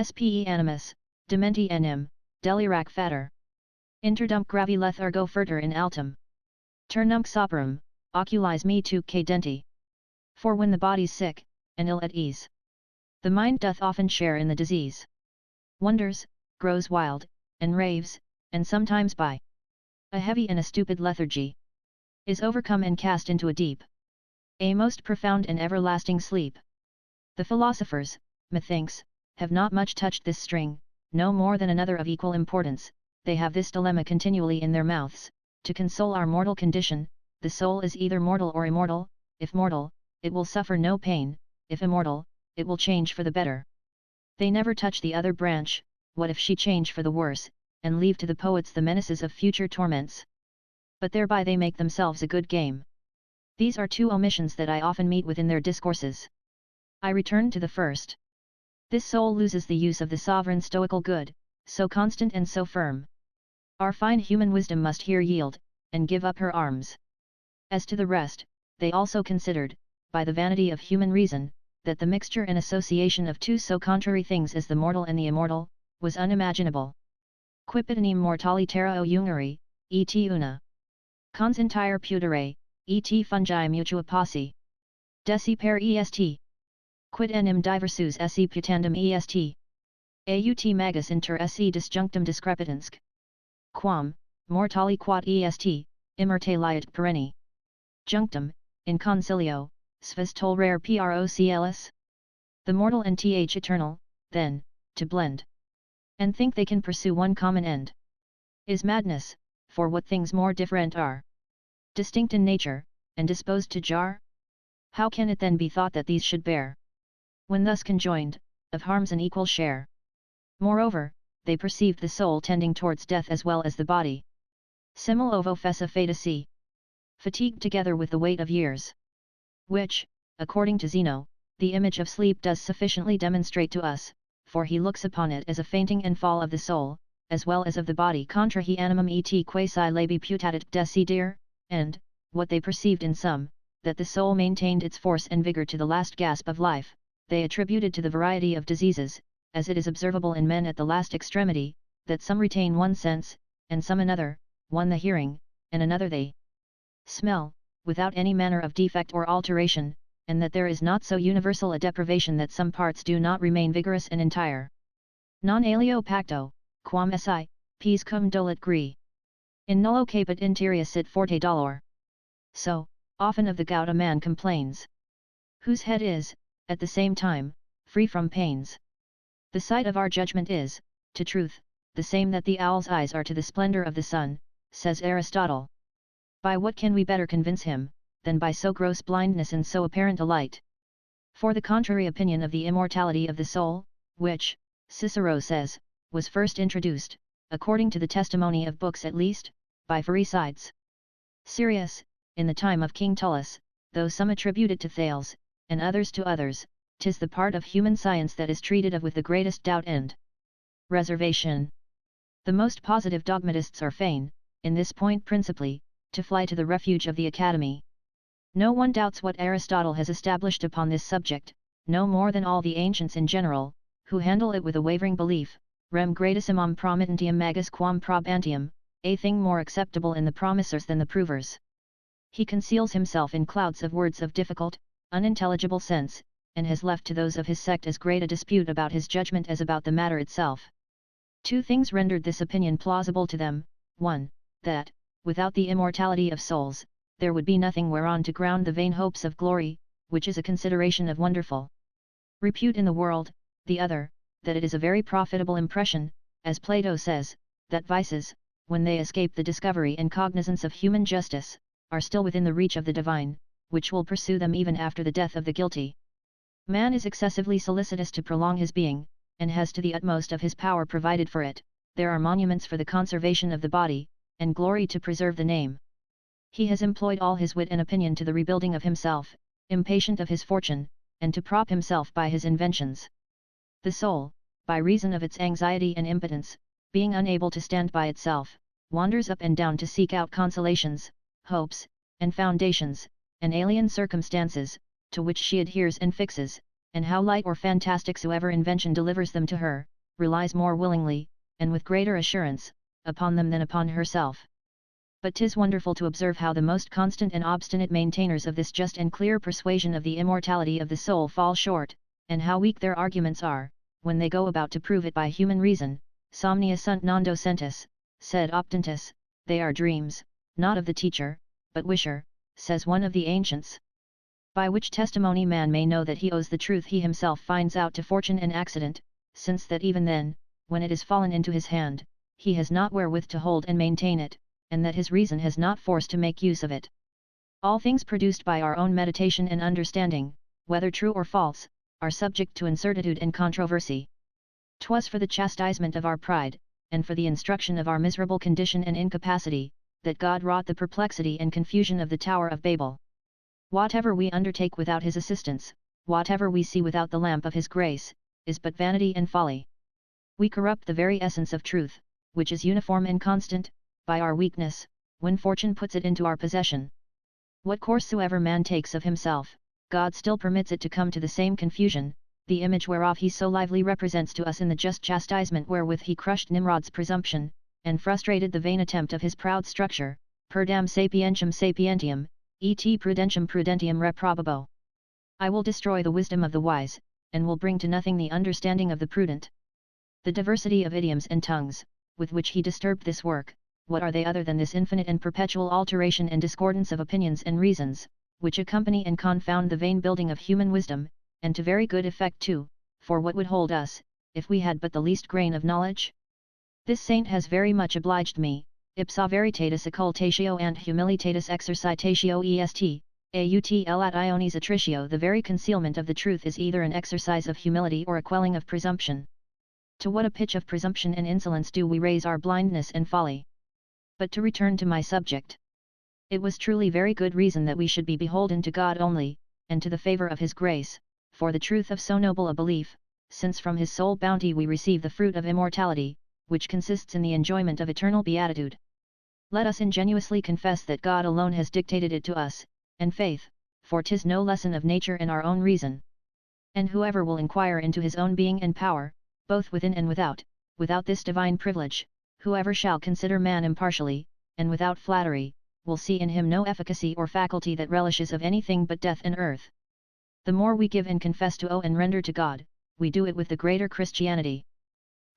Spe animus, dementi enim, delirac fater. Interdump gravi lethargo furter in altum. Turnumc soperum, oculis me tu cadenti. For when the body's sick, and ill at ease, the mind doth often share in the disease. Wonders, grows wild, and raves, and sometimes by a heavy and a stupid lethargy is overcome and cast into a deep, a most profound and everlasting sleep. The philosophers, methinks, have not much touched this string, no more than another of equal importance. They have this dilemma continually in their mouths, to console our mortal condition: the soul is either mortal or immortal. If mortal, it will suffer no pain; if immortal, it will change for the better. They never touch the other branch. What if she change for the worse, and leave to the poets the menaces of future torments? But thereby they make themselves a good game. These are two omissions that I often meet with in their discourses. I return to the first. This soul loses the use of the sovereign stoical good, so constant and so firm. Our fine human wisdom must here yield, and give up her arms. As to the rest, they also considered, by the vanity of human reason, that the mixture and association of two so contrary things as the mortal and the immortal, was unimaginable. Quipit immortali terra o jungeri, et una. Cons entire pudere, et fungi mutua posse. Desi per est. Quid enim diversus esse putandum est. Aut magus inter esse disjunctum discrepitansc. Quam, mortali quod est, immerte liet perenni. Junctum, in concilio, sphes rare procls. The mortal and th eternal, then, to blend. And think they can pursue one common end. Is madness, for what things more different are distinct in nature, and disposed to jar? How can it then be thought that these should bear, when thus conjoined, of harms an equal share? Moreover, they perceived the soul tending towards death as well as the body. Simul ovo fessa fataci. Fatigued together with the weight of years. Which, according to Zeno, the image of sleep does sufficiently demonstrate to us, for he looks upon it as a fainting and fall of the soul, as well as of the body contra he animum et quasi labi putatit decidere, and, what they perceived in sum, that the soul maintained its force and vigor to the last gasp of life, they attributed to the variety of diseases, as it is observable in men at the last extremity, that some retain one sense, and some another, one the hearing, and another the smell, without any manner of defect or alteration, and that there is not so universal a deprivation that some parts do not remain vigorous and entire. Non alio pacto, quam esse, pes cum dolet gri. In nullo caput interia sit forte dolor. So, often of the gout a man complains, whose head is, at the same time, free from pains. The sight of our judgment is, to truth, the same that the owl's eyes are to the splendor of the sun, says Aristotle. By what can we better convince him, than by so gross blindness and so apparent a light? For the contrary opinion of the immortality of the soul, which, Cicero says, was first introduced, according to the testimony of books at least, by Pherecydes. Sirius, in the time of King Tullus, though some attribute it to Thales, and others to others, 'tis the part of human science that is treated of with the greatest doubt and reservation. The most positive dogmatists are fain, in this point principally, to fly to the refuge of the Academy. No one doubts what Aristotle has established upon this subject, no more than all the ancients in general, who handle it with a wavering belief, rem gradissimum promittantium magus quam probantium, a thing more acceptable in the promisers than the provers. He conceals himself in clouds of words of difficult, unintelligible sense, and has left to those of his sect as great a dispute about his judgment as about the matter itself. Two things rendered this opinion plausible to them: 1. That, without the immortality of souls, there would be nothing whereon to ground the vain hopes of glory, which is a consideration of wonderful repute in the world; the other, that it is a very profitable impression, as Plato says, that vices, when they escape the discovery and cognizance of human justice, are still within the reach of the divine, which will pursue them even after the death of the guilty. Man is excessively solicitous to prolong his being, and has to the utmost of his power provided for it. There are monuments for the conservation of the body, and glory to preserve the name. He has employed all his wit and opinion to the rebuilding of himself, impatient of his fortune, and to prop himself by his inventions. The soul, by reason of its anxiety and impotence, being unable to stand by itself, wanders up and down to seek out consolations, hopes, and foundations, and alien circumstances, to which she adheres and fixes, and how light or fantastic soever invention delivers them to her, relies more willingly, and with greater assurance, upon them than upon herself. But 'tis wonderful to observe how the most constant and obstinate maintainers of this just and clear persuasion of the immortality of the soul fall short, and how weak their arguments are, when they go about to prove it by human reason. Somnia sunt non docentis, said Optantus, they are dreams, not of the teacher, but wisher, says one of the ancients. By which testimony man may know that he owes the truth he himself finds out to fortune and accident, since that even then, when it is fallen into his hand, he has not wherewith to hold and maintain it, and that his reason has not force to make use of it. All things produced by our own meditation and understanding, whether true or false, are subject to incertitude and controversy. 'Twas for the chastisement of our pride, and for the instruction of our miserable condition and incapacity, that God wrought the perplexity and confusion of the Tower of Babel. Whatever we undertake without his assistance, whatever we see without the lamp of his grace, is but vanity and folly. We corrupt the very essence of truth, which is uniform and constant, by our weakness, when fortune puts it into our possession. What course soever man takes of himself, God still permits it to come to the same confusion, the image whereof he so lively represents to us in the just chastisement wherewith he crushed Nimrod's presumption, and frustrated the vain attempt of his proud structure, perdam sapientium sapientium, et prudentium prudentium reprobabo. I will destroy the wisdom of the wise, and will bring to nothing the understanding of the prudent. The diversity of idioms and tongues, with which he disturbed this work, what are they other than this infinite and perpetual alteration and discordance of opinions and reasons, which accompany and confound the vain building of human wisdom, and to very good effect too, for what would hold us, if we had but the least grain of knowledge? This saint has very much obliged me, ipsa veritatis occultatio and humilitatis exercitatio est, aut lat ionis atritio. The very concealment of the truth is either an exercise of humility or a quelling of presumption. To what a pitch of presumption and insolence do we raise our blindness and folly! But to return to my subject. It was truly very good reason that we should be beholden to God only, and to the favour of his grace, for the truth of so noble a belief, since from his sole bounty we receive the fruit of immortality, which consists in the enjoyment of eternal beatitude. Let us ingenuously confess that God alone has dictated it to us, and faith, for 'tis no lesson of nature in our own reason. And whoever will inquire into his own being and power, both within and without this divine privilege, whoever shall consider man impartially, and without flattery, will see in him no efficacy or faculty that relishes of anything but death and earth. The more we give and confess to owe and render to God, we do it with the greater Christianity.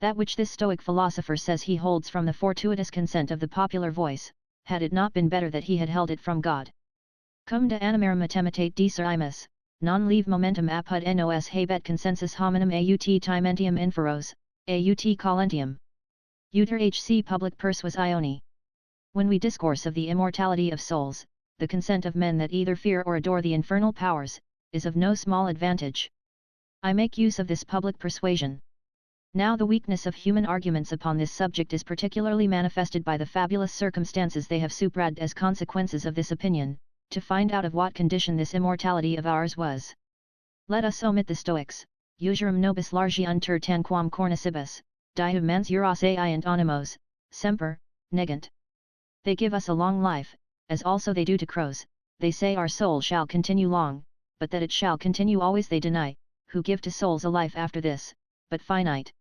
That which this Stoic philosopher says he holds from the fortuitous consent of the popular voice, had it not been better that he had held it from God. Cum de animarum matematate diserimus, non leve momentum apud nos habet consensus hominum aut timentium inferos, aut colentium. Uter hc public persuas ioni. When we discourse of the immortality of souls, the consent of men that either fear or adore the infernal powers, is of no small advantage. I make use of this public persuasion. Now the weakness of human arguments upon this subject is particularly manifested by the fabulous circumstances they have superadded as consequences of this opinion, to find out of what condition this immortality of ours was. Let us omit the Stoics, usurum nobis largi unter tanquam cornicibus, diu mans euros ai and animos, semper, negant. They give us a long life, as also they do to crows, they say our soul shall continue long, but that it shall continue always they deny, who give to souls a life after this, but finite.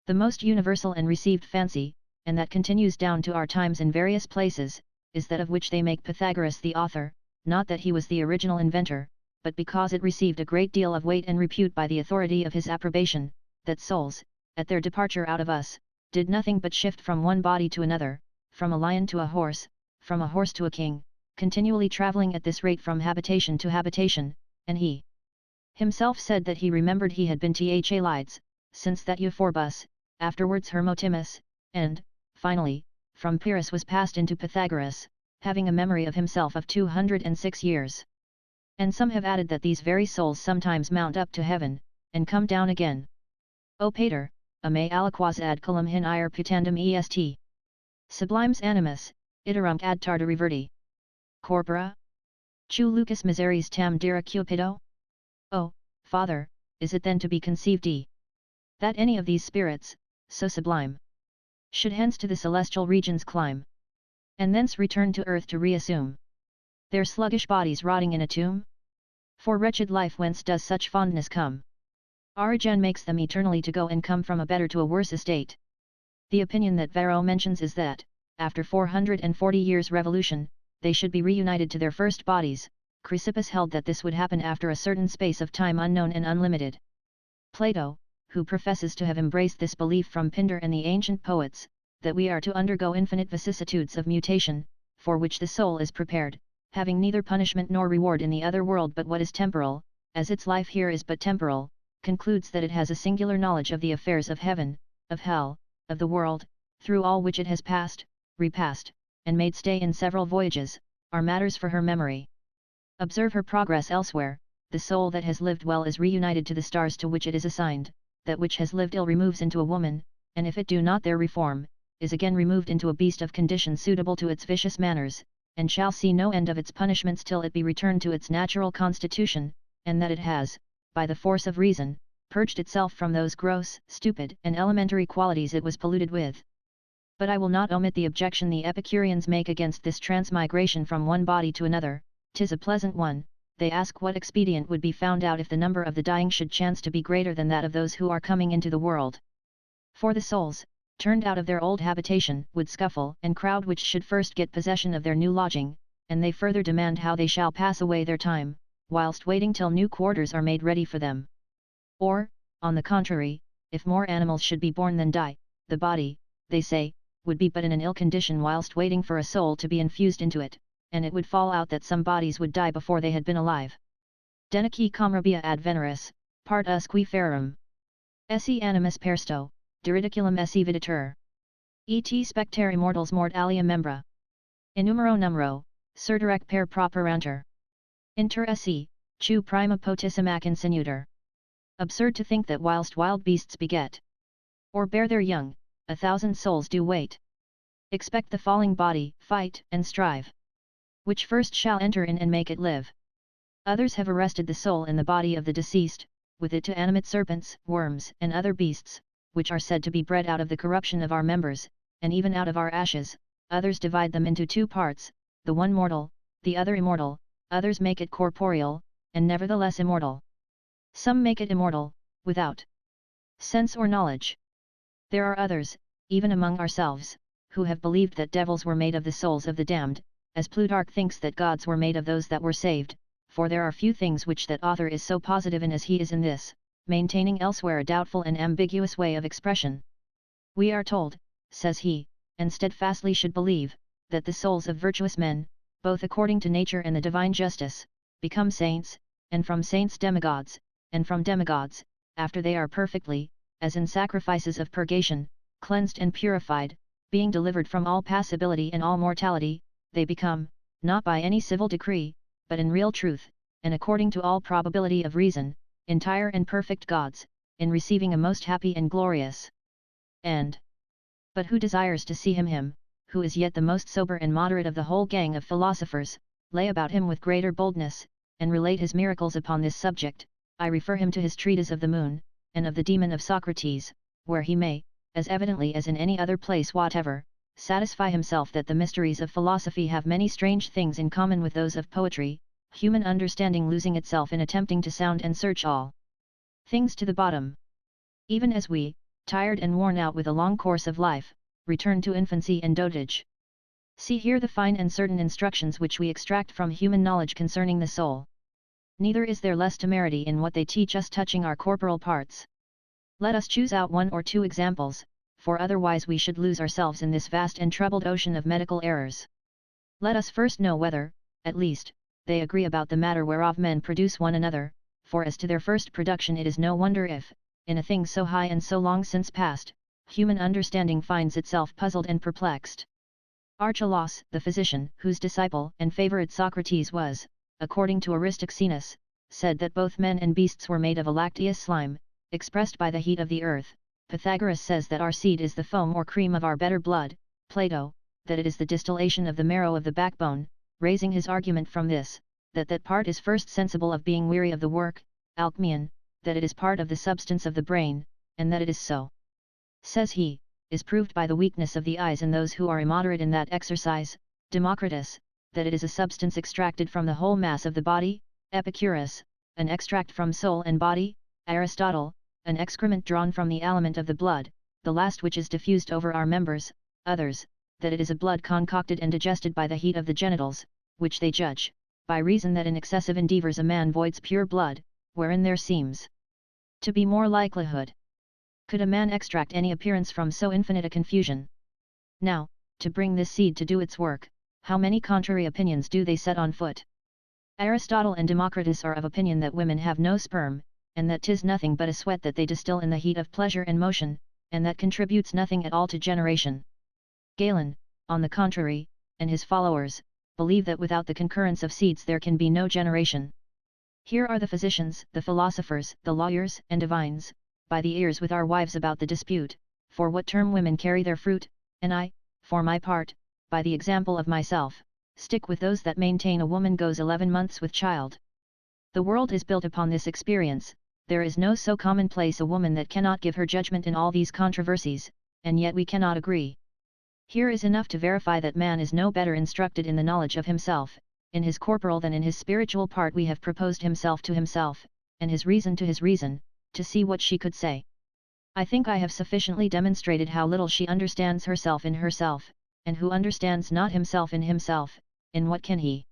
The most universal and received fancy, and that continues down to our times in various places, is that of which they make Pythagoras the author, not that he was the original inventor, but because it received a great deal of weight and repute by the authority of his approbation, that souls, at their departure out of us, did nothing but shift from one body to another, from a lion to a horse, from a horse to a king, continually travelling at this rate from habitation to habitation, and he himself said that he remembered he had been to Lides, since that Euphorbus, afterwards Hermotimus, and, finally, from Pyrrhus was passed into Pythagoras, having a memory of himself of 206 years. And some have added that these very souls sometimes mount up to heaven, and come down again. O Pater, a me aliquas ad colum hin ire putandum est. Sublimes animus, iterunc ad tarda reverti. Corpora? Chu lucus miseris tam dira cupido? Oh, Father, is it then to be conceived that any of these spirits, so sublime, should hence to the celestial regions climb, and thence return to earth to reassume their sluggish bodies rotting in a tomb? For wretched life whence does such fondness come? Origen makes them eternally to go and come from a better to a worse estate. The opinion that Varro mentions is that, after 440 years' revolution, they should be reunited to their first bodies. Chrysippus held that this would happen after a certain space of time unknown and unlimited. Plato, who professes to have embraced this belief from Pindar and the ancient poets, that we are to undergo infinite vicissitudes of mutation, for which the soul is prepared, having neither punishment nor reward in the other world but what is temporal, as its life here is but temporal, concludes that it has a singular knowledge of the affairs of heaven, of hell, of the world, through all which it has passed, repassed, and made stay in several voyages, are matters for her memory. Observe her progress elsewhere. The soul that has lived well is reunited to the stars to which it is assigned, that which has lived ill removes into a woman, and if it do not there reform, is again removed into a beast of condition suitable to its vicious manners, and shall see no end of its punishments till it be returned to its natural constitution, and that it has, by the force of reason, purged itself from those gross, stupid, and elementary qualities it was polluted with. But I will not omit the objection the Epicureans make against this transmigration from one body to another. 'Tis a pleasant one, they ask what expedient would be found out if the number of the dying should chance to be greater than that of those who are coming into the world. For the souls, turned out of their old habitation, would scuffle and crowd which should first get possession of their new lodging, and they further demand how they shall pass away their time, whilst waiting till new quarters are made ready for them. Or, on the contrary, if more animals should be born than die, the body, they say, would be but in an ill condition whilst waiting for a soul to be infused into it, and it would fall out that some bodies would die before they had been alive. Denici comrabia ad veneris, part usque ferum. Esse animus persto, de ridiculum esse videtur. Et spectare immortals mort alia membra. Innumero numero, certerac per properantur. Inter esse, chu prima potissimac insinutor. Absurd to think that whilst wild beasts beget, or bear their young, 1,000 souls do wait. Expect the falling body, fight and strive. Which first shall enter in and make it live. Others have arrested the soul in the body of the deceased, with it to animate serpents, worms, and other beasts, which are said to be bred out of the corruption of our members, and even out of our ashes. Others divide them into two parts, the one mortal, the other immortal, others make it corporeal, and nevertheless immortal. Some make it immortal, without sense or knowledge. There are others, even among ourselves, who have believed that devils were made of the souls of the damned, as Plutarch thinks that gods were made of those that were saved, for there are few things which that author is so positive in as he is in this, maintaining elsewhere a doubtful and ambiguous way of expression. We are told, says he, and steadfastly should believe, that the souls of virtuous men, both according to nature and the divine justice, become saints, and from saints demigods, and from demigods, after they are perfectly, as in sacrifices of purgation, cleansed and purified, being delivered from all passibility and all mortality, they become, not by any civil decree, but in real truth, and according to all probability of reason, entire and perfect gods, in receiving a most happy and glorious end. But who desires to see him, who is yet the most sober and moderate of the whole gang of philosophers, lay about him with greater boldness, and relate his miracles upon this subject, I refer him to his treatise of the moon, and of the demon of Socrates, where he may, as evidently as in any other place whatever, satisfy himself that the mysteries of philosophy have many strange things in common with those of poetry, human understanding losing itself in attempting to sound and search all things to the bottom. Even as we, tired and worn out with a long course of life, return to infancy and dotage. See here the fine and certain instructions which we extract from human knowledge concerning the soul. Neither is there less temerity in what they teach us touching our corporal parts. Let us choose out one or two examples, for otherwise we should lose ourselves in this vast and troubled ocean of medical errors. Let us first know whether, at least, they agree about the matter whereof men produce one another, for as to their first production it is no wonder if, in a thing so high and so long since past, human understanding finds itself puzzled and perplexed. Archelaus, the physician, whose disciple and favourite Socrates was, according to Aristoxenus, said that both men and beasts were made of a lacteous slime, expressed by the heat of the earth. Pythagoras says that our seed is the foam or cream of our better blood, Plato, that it is the distillation of the marrow of the backbone, raising his argument from this, that part is first sensible of being weary of the work, Alcmaeon, that it is part of the substance of the brain, and that it is so, says he, is proved by the weakness of the eyes in those who are immoderate in that exercise, Democritus, that it is a substance extracted from the whole mass of the body, Epicurus, an extract from soul and body, Aristotle, an excrement drawn from the aliment of the blood, the last which is diffused over our members, others, that it is a blood concocted and digested by the heat of the genitals, which they judge, by reason that in excessive endeavours a man voids pure blood, wherein there seems to be more likelihood. Could a man extract any appearance from so infinite a confusion? Now, to bring this seed to do its work, how many contrary opinions do they set on foot? Aristotle and Democritus are of opinion that women have no sperm, and that 'tis nothing but a sweat that they distill in the heat of pleasure and motion, and that contributes nothing at all to generation. Galen, on the contrary, and his followers, believe that without the concurrence of seeds there can be no generation. Here are the physicians, the philosophers, the lawyers, and divines, by the ears with our wives about the dispute, for what term women carry their fruit, and I, for my part, by the example of myself, stick with those that maintain a woman goes 11 months with child. The world is built upon this experience, there is no so commonplace a woman that cannot give her judgment in all these controversies, and yet we cannot agree. Here is enough to verify that man is no better instructed in the knowledge of himself, in his corporal than in his spiritual part we have proposed himself to himself, and his reason to his reason, to see what she could say. I think I have sufficiently demonstrated how little she understands herself in herself, and who understands not himself in himself, in what can he?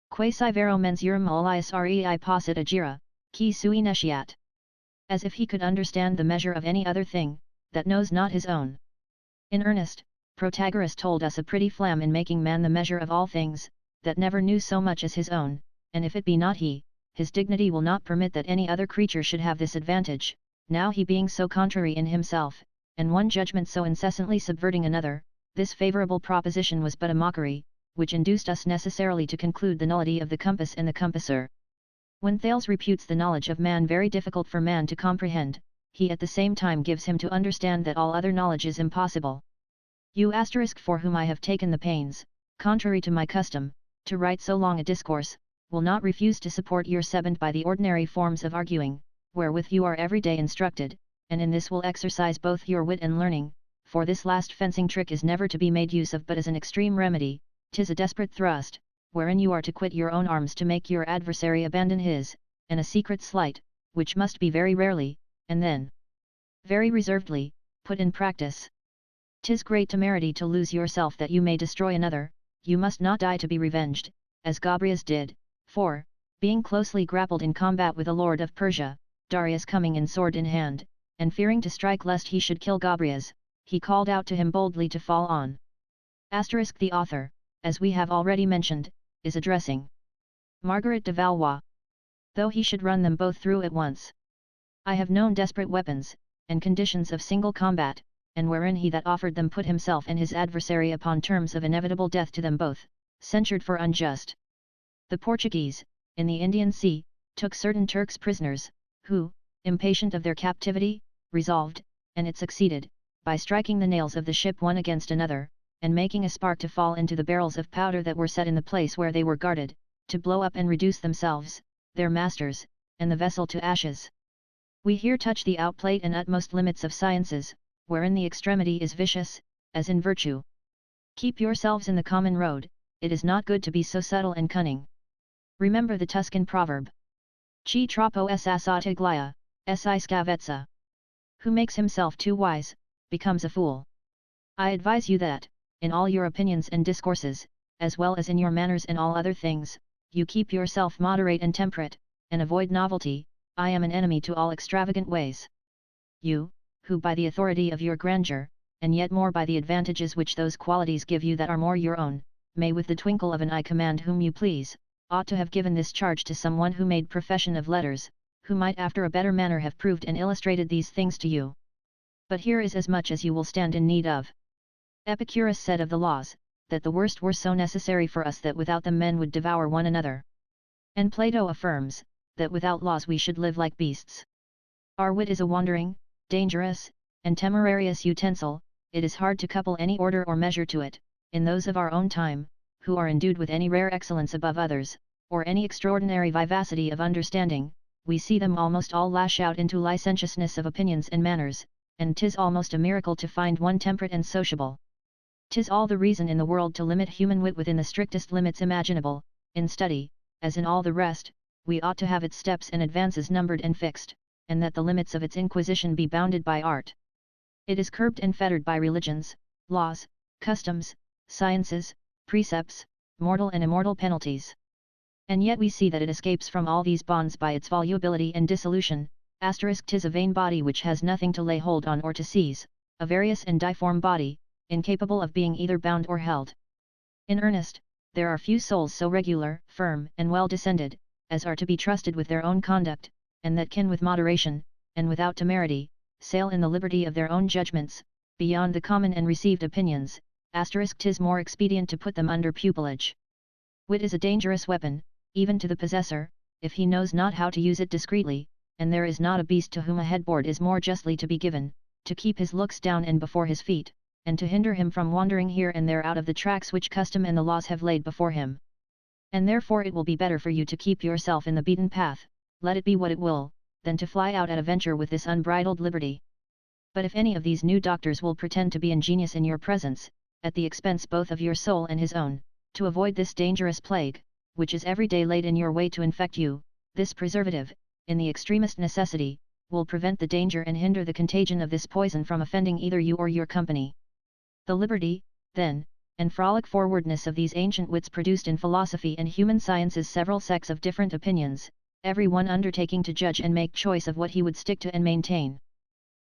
Quasi vero mensurum olius rei possit agira, qui sui nesciat. As if he could understand the measure of any other thing, that knows not his own. In earnest, Protagoras told us a pretty flam in making man the measure of all things, that never knew so much as his own, and if it be not he, his dignity will not permit that any other creature should have this advantage, now he being so contrary in himself, and one judgment so incessantly subverting another, this favourable proposition was but a mockery, which induced us necessarily to conclude the nullity of the compass and the compasser. When Thales reputes the knowledge of man very difficult for man to comprehend, he at the same time gives him to understand that all other knowledge is impossible. You for whom I have taken the pains, contrary to my custom, to write so long a discourse, will not refuse to support your sebant by the ordinary forms of arguing, wherewith you are every day instructed, and in this will exercise both your wit and learning, for this last fencing trick is never to be made use of but as an extreme remedy, 'tis a desperate thrust, wherein you are to quit your own arms to make your adversary abandon his, and a secret sleight, which must be very rarely, and then very reservedly, put in practice. 'Tis great temerity to lose yourself that you may destroy another, you must not die to be revenged, as Gobryas did, for, being closely grappled in combat with a lord of Persia, Darius coming in sword in hand, and fearing to strike lest he should kill Gobryas, he called out to him boldly to fall on. The author, as we have already mentioned, is addressing Margaret de Valois. Though he should run them both through at once. I have known desperate weapons, and conditions of single combat, and wherein he that offered them put himself and his adversary upon terms of inevitable death to them both, censured for unjust. The Portuguese, in the Indian Sea, took certain Turks prisoners, who, impatient of their captivity, resolved, and it succeeded, by striking the nails of the ship one against another, and making a spark to fall into the barrels of powder that were set in the place where they were guarded, to blow up and reduce themselves, their masters, and the vessel to ashes. We here touch the outplate and utmost limits of sciences, wherein the extremity is vicious, as in virtue. Keep yourselves in the common road, it is not good to be so subtle and cunning. Remember the Tuscan proverb. Chi troppo es assottiglia, si scavezza. Who makes himself too wise, becomes a fool. I advise you that, in all your opinions and discourses, as well as in your manners and all other things, you keep yourself moderate and temperate, and avoid novelty. I am an enemy to all extravagant ways. You, who by the authority of your grandeur, and yet more by the advantages which those qualities give you that are more your own, may with the twinkle of an eye command whom you please, ought to have given this charge to some one who made profession of letters, who might after a better manner have proved and illustrated these things to you. But here is as much as you will stand in need of. Epicurus said of the laws, that the worst were so necessary for us that without them men would devour one another. And Plato affirms, that without laws we should live like beasts. Our wit is a wandering, dangerous, and temerarious utensil, it is hard to couple any order or measure to it, in those of our own time, who are endued with any rare excellence above others, or any extraordinary vivacity of understanding, we see them almost all lash out into licentiousness of opinions and manners, and 'tis almost a miracle to find one temperate and sociable. 'Tis all the reason in the world to limit human wit within the strictest limits imaginable. In study, as in all the rest, we ought to have its steps and advances numbered and fixed, and that the limits of its inquisition be bounded by art. It is curbed and fettered by religions, laws, customs, sciences, precepts, mortal and immortal penalties. And yet we see that it escapes from all these bonds by its volubility and dissolution. 'Tis a vain body which has nothing to lay hold on or to seize, a various and difform body, incapable of being either bound or held. In earnest, there are few souls so regular, firm, and well descended, as are to be trusted with their own conduct, and that can with moderation, and without temerity, sail in the liberty of their own judgments, beyond the common and received opinions. 'Tis more expedient to put them under pupilage. Wit is a dangerous weapon, even to the possessor, if he knows not how to use it discreetly, and there is not a beast to whom a headboard is more justly to be given, to keep his looks down and before his feet, and to hinder him from wandering here and there out of the tracks which custom and the laws have laid before him. And therefore it will be better for you to keep yourself in the beaten path, let it be what it will, than to fly out at a venture with this unbridled liberty. But if any of these new doctors will pretend to be ingenious in your presence, at the expense both of your soul and his own, to avoid this dangerous plague, which is every day laid in your way to infect you, this preservative, in the extremest necessity, will prevent the danger and hinder the contagion of this poison from offending either you or your company. The liberty, then, and frolic forwardness of these ancient wits produced in philosophy and human sciences several sects of different opinions, every one undertaking to judge and make choice of what he would stick to and maintain.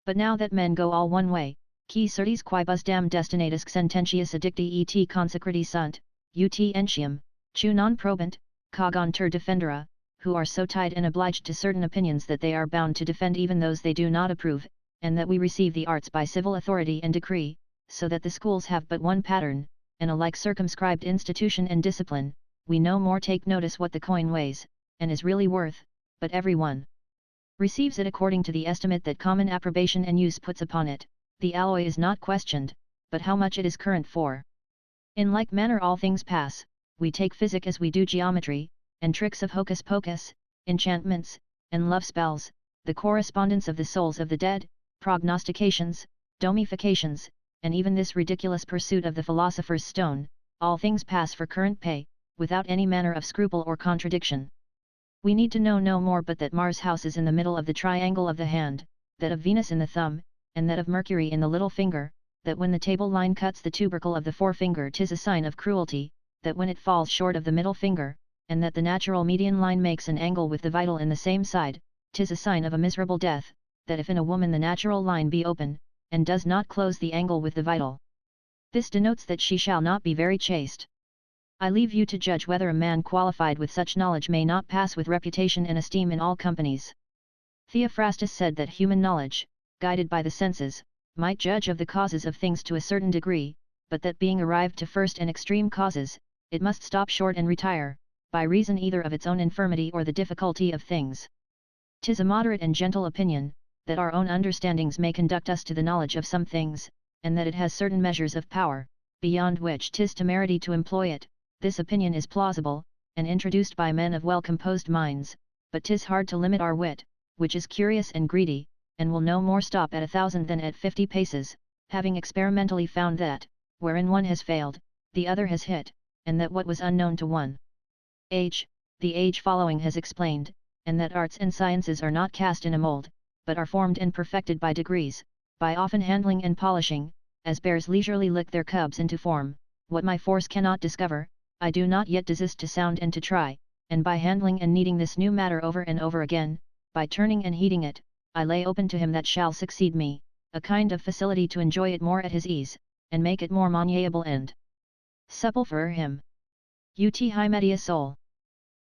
But now that men go all one way, qui certis quibusdam destinatus sententius addicti et consecrati sunt, ut entium, chu non probant, cogontur defendera, who are so tied and obliged to certain opinions that they are bound to defend even those they do not approve, and that we receive the arts by civil authority and decree, so that the schools have but one pattern, and a like circumscribed institution and discipline, we no more take notice what the coin weighs, and is really worth, but every one receives it according to the estimate that common approbation and use puts upon it. The alloy is not questioned, but how much it is current for. In like manner all things pass, we take physic as we do geometry, and tricks of hocus pocus, enchantments, and love spells, the correspondence of the souls of the dead, prognostications, domifications, and even this ridiculous pursuit of the philosopher's stone, all things pass for current pay, without any manner of scruple or contradiction. We need to know no more but that Mars' house is in the middle of the triangle of the hand, that of Venus in the thumb, and that of Mercury in the little finger, that when the table line cuts the tubercle of the forefinger 'tis a sign of cruelty, that when it falls short of the middle finger, and that the natural median line makes an angle with the vital in the same side, 'tis a sign of a miserable death, that if in a woman the natural line be open, and does not close the angle with the vital, this denotes that she shall not be very chaste. I leave you to judge whether a man qualified with such knowledge may not pass with reputation and esteem in all companies. Theophrastus said that human knowledge, guided by the senses, might judge of the causes of things to a certain degree, but that being arrived to first and extreme causes, it must stop short and retire, by reason either of its own infirmity or the difficulty of things. 'Tis a moderate and gentle opinion, that our own understandings may conduct us to the knowledge of some things, and that it has certain measures of power, beyond which 'tis temerity to employ it. This opinion is plausible, and introduced by men of well-composed minds, but 'tis hard to limit our wit, which is curious and greedy, and will no more stop at 1,000 than at 50 paces, having experimentally found that, wherein one has failed, the other has hit, and that what was unknown to one the age following has explained, and that arts and sciences are not cast in a mould, but are formed and perfected by degrees, by often handling and polishing, as bears leisurely lick their cubs into form. What my force cannot discover, I do not yet desist to sound and to try, and by handling and kneading this new matter over and over again, by turning and heating it, I lay open to him that shall succeed me, a kind of facility to enjoy it more at his ease, and make it more maniable and supple for him. Ut hi media sol.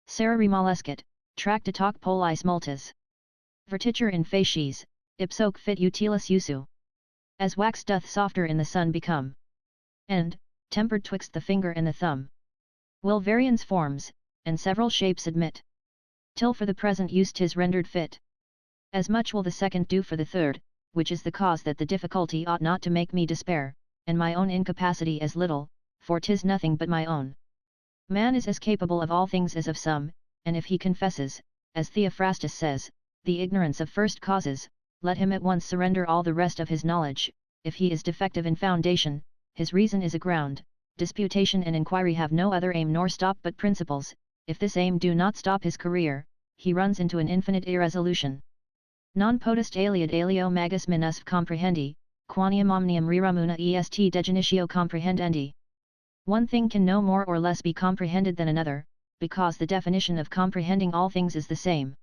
Sarah remolescit, tractatoc polis multas. Vertitur in facies, ipsoque fit utilis usu. As wax doth softer in the sun become, and, tempered twixt the finger and the thumb, will variance forms, and several shapes admit, till for the present use 'tis rendered fit. As much will the second do for the third, which is the cause that the difficulty ought not to make me despair, and my own incapacity as little, for 'tis nothing but my own. Man is as capable of all things as of some, and if he confesses, as Theophrastus says, the ignorance of first causes, let him at once surrender all the rest of his knowledge. If he is defective in foundation, his reason is aground, disputation and inquiry have no other aim nor stop but principles. If this aim do not stop his career, he runs into an infinite irresolution. Non potest aliud alio magus minus comprehendi, quaniam omnium reramuna est degenitio comprehendendi. One thing can no more or less be comprehended than another, because the definition of comprehending all things is the same.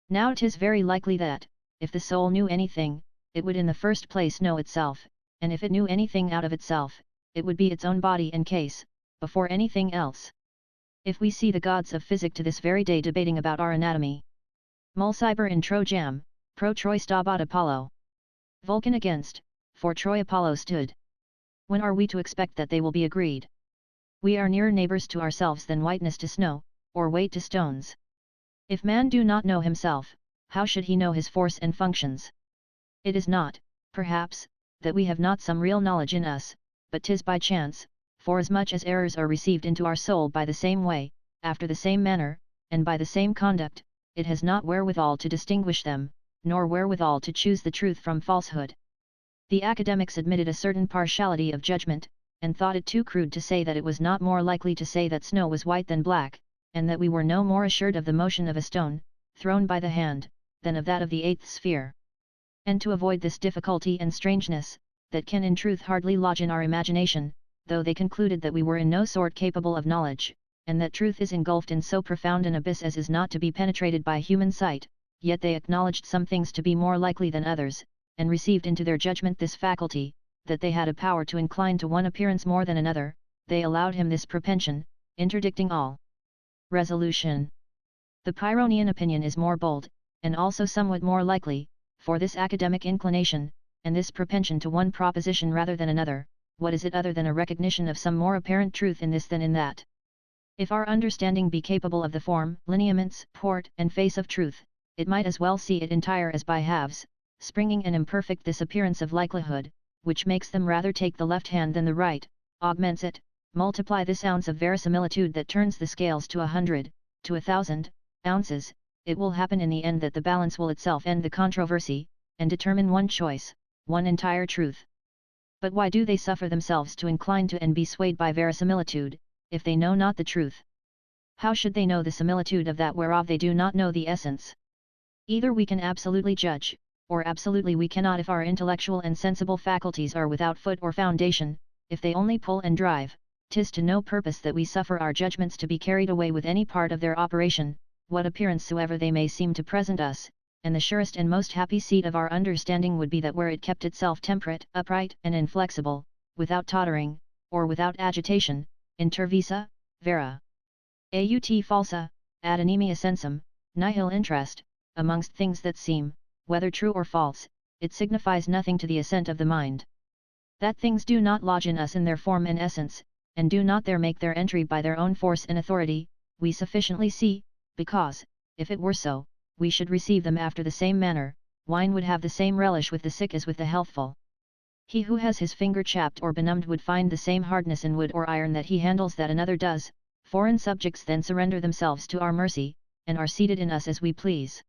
Now 'tis very likely that, if the soul knew anything, it would in the first place know itself, and if it knew anything out of itself, it would be its own body and case, before anything else. If we see the gods of physic to this very day debating about our anatomy. Mulciber in Trojam, pro Troy stabat Apollo. Vulcan against, for Troy Apollo stood. When are we to expect that they will be agreed? We are nearer neighbors to ourselves than whiteness to snow, or weight to stones. If man do not know himself, how should he know his force and functions? It is not, perhaps, that we have not some real knowledge in us, but 'tis by chance, forasmuch as errors are received into our soul by the same way, after the same manner, and by the same conduct, it has not wherewithal to distinguish them, nor wherewithal to choose the truth from falsehood. The academics admitted a certain partiality of judgment, and thought it too crude to say that it was not more likely to say that snow was white than black, and that we were no more assured of the motion of a stone, thrown by the hand, than of that of the eighth sphere. And to avoid this difficulty and strangeness, that can in truth hardly lodge in our imagination, though they concluded that we were in no sort capable of knowledge, and that truth is engulfed in so profound an abyss as is not to be penetrated by human sight, yet they acknowledged some things to be more likely than others, and received into their judgment this faculty, that they had a power to incline to one appearance more than another, they allowed him this propension, interdicting all resolution. The Pyrrhonian opinion is more bold, and also somewhat more likely, for this academic inclination, and this propension to one proposition rather than another, what is it other than a recognition of some more apparent truth in this than in that? If our understanding be capable of the form, lineaments, port, and face of truth, it might as well see it entire as by halves, springing and imperfect this appearance of likelihood, which makes them rather take the left hand than the right, augments it, multiply this ounce of verisimilitude that turns the scales to 100, to 1,000 ounces, it will happen in the end that the balance will itself end the controversy, and determine one choice, one entire truth. But why do they suffer themselves to incline to and be swayed by verisimilitude, if they know not the truth? How should they know the similitude of that whereof they do not know the essence? Either we can absolutely judge, or absolutely we cannot if our intellectual and sensible faculties are without foot or foundation, if they only pull and drive, 'tis to no purpose that we suffer our judgments to be carried away with any part of their operation, what appearance soever they may seem to present us, and the surest and most happy seat of our understanding would be that where it kept itself temperate, upright, and inflexible, without tottering, or without agitation, inter visa, vera. Aut falsa, ad anemia sensum, nihil interest, amongst things that seem, whether true or false, it signifies nothing to the assent of the mind. That things do not lodge in us in their form and essence, and do not there make their entry by their own force and authority, we sufficiently see, because, if it were so, we should receive them after the same manner. Wine would have the same relish with the sick as with the healthful. He who has his finger chapped or benumbed would find the same hardness in wood or iron that he handles that another does. Foreign subjects then surrender themselves to our mercy, and are seated in us as we please.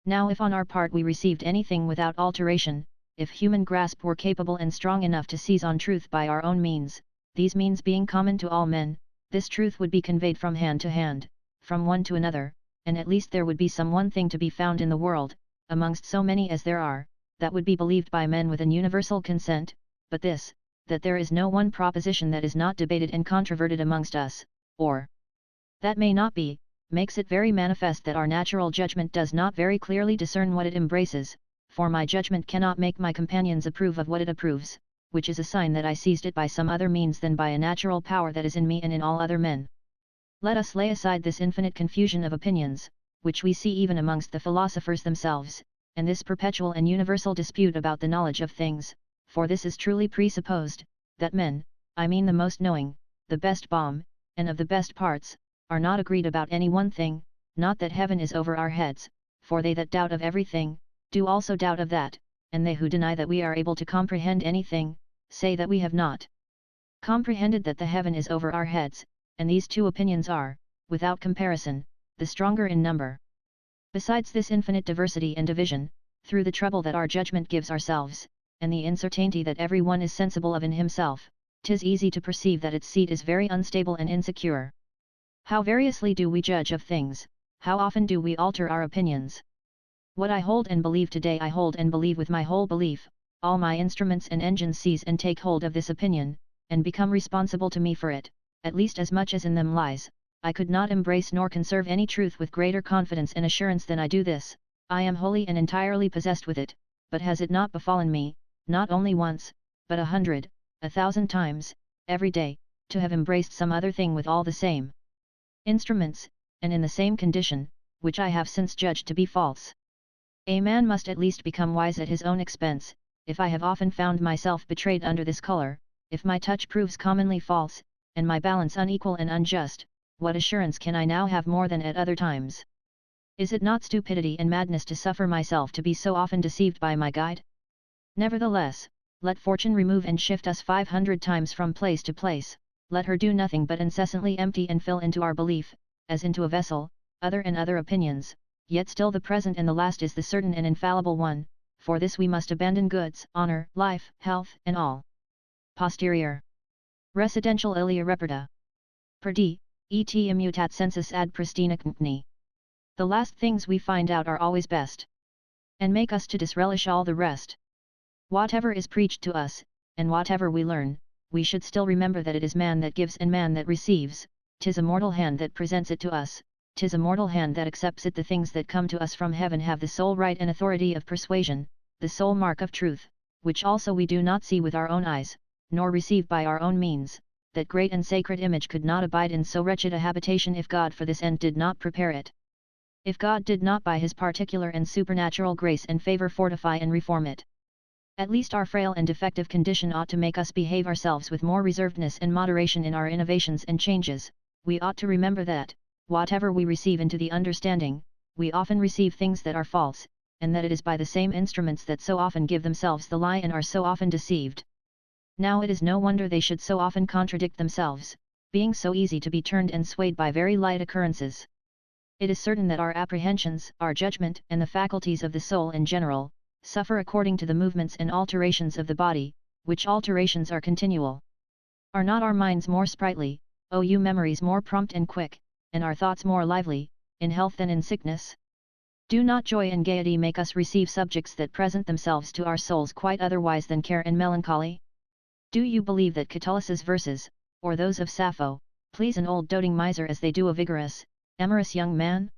Now if on our part we received anything without alteration, if human grasp were capable and strong enough to seize on truth by our own means, these means being common to all men, this truth would be conveyed from hand to hand, from one to another, and at least there would be some one thing to be found in the world, amongst so many as there are, that would be believed by men with an universal consent, but this, that there is no one proposition that is not debated and controverted amongst us, or that may not be, makes it very manifest that our natural judgment does not very clearly discern what it embraces, for my judgment cannot make my companions approve of what it approves, which is a sign that I seized it by some other means than by a natural power that is in me and in all other men. Let us lay aside this infinite confusion of opinions, which we see even amongst the philosophers themselves, and this perpetual and universal dispute about the knowledge of things, for this is truly presupposed, that men, I mean the most knowing, the best balm, and of the best parts, are not agreed about any one thing, not that heaven is over our heads, for they that doubt of everything, do also doubt of that, and they who deny that we are able to comprehend anything, say that we have not comprehended that the heaven is over our heads, and these two opinions are, without comparison, the stronger in number. Besides this infinite diversity and division, through the trouble that our judgment gives ourselves, and the uncertainty that every one is sensible of in himself, 'tis easy to perceive that its seat is very unstable and insecure. How variously do we judge of things, how often do we alter our opinions. What I hold and believe today I hold and believe with my whole belief, all my instruments and engines seize and take hold of this opinion, and become responsible to me for it, at least as much as in them lies. I could not embrace nor conserve any truth with greater confidence and assurance than I do this. I am wholly and entirely possessed with it, but has it not befallen me, not only once, but 100, 1,000 times, every day, to have embraced some other thing with all the same instruments, and in the same condition, which I have since judged to be false? A man must at least become wise at his own expense. If I have often found myself betrayed under this colour, if my touch proves commonly false, and my balance unequal and unjust, what assurance can I now have more than at other times? Is it not stupidity and madness to suffer myself to be so often deceived by my guide? Nevertheless, let fortune remove and shift us 500 times from place to place, let her do nothing but incessantly empty and fill into our belief, as into a vessel, other and other opinions, yet still the present and the last is the certain and infallible one. For this we must abandon goods, honor, life, health, and all posterior residential ilia reperta. Per D, et immutat sensus ad pristina compni. The last things we find out are always best, and make us to disrelish all the rest. Whatever is preached to us, and whatever we learn, we should still remember that it is man that gives and man that receives, 'tis a mortal hand that presents it to us, 'tis a mortal hand that accepts it. The things that come to us from heaven have the sole right and authority of persuasion, the sole mark of truth, which also we do not see with our own eyes, nor receive by our own means. That great and sacred image could not abide in so wretched a habitation if God for this end did not prepare it. If God did not by his particular and supernatural grace and favor fortify and reform it. At least our frail and defective condition ought to make us behave ourselves with more reservedness and moderation in our innovations and changes. We ought to remember that, whatever we receive into the understanding, we often receive things that are false, and that it is by the same instruments that so often give themselves the lie and are so often deceived. Now it is no wonder they should so often contradict themselves, being so easy to be turned and swayed by very light occurrences. It is certain that our apprehensions, our judgment, and the faculties of the soul in general, suffer according to the movements and alterations of the body, which alterations are continual. Are not our minds more sprightly, you memories more prompt and quick, and our thoughts more lively, in health than in sickness? Do not joy and gaiety make us receive subjects that present themselves to our souls quite otherwise than care and melancholy? Do you believe that Catullus's verses, or those of Sappho, please an old doting miser as they do a vigorous, amorous young man?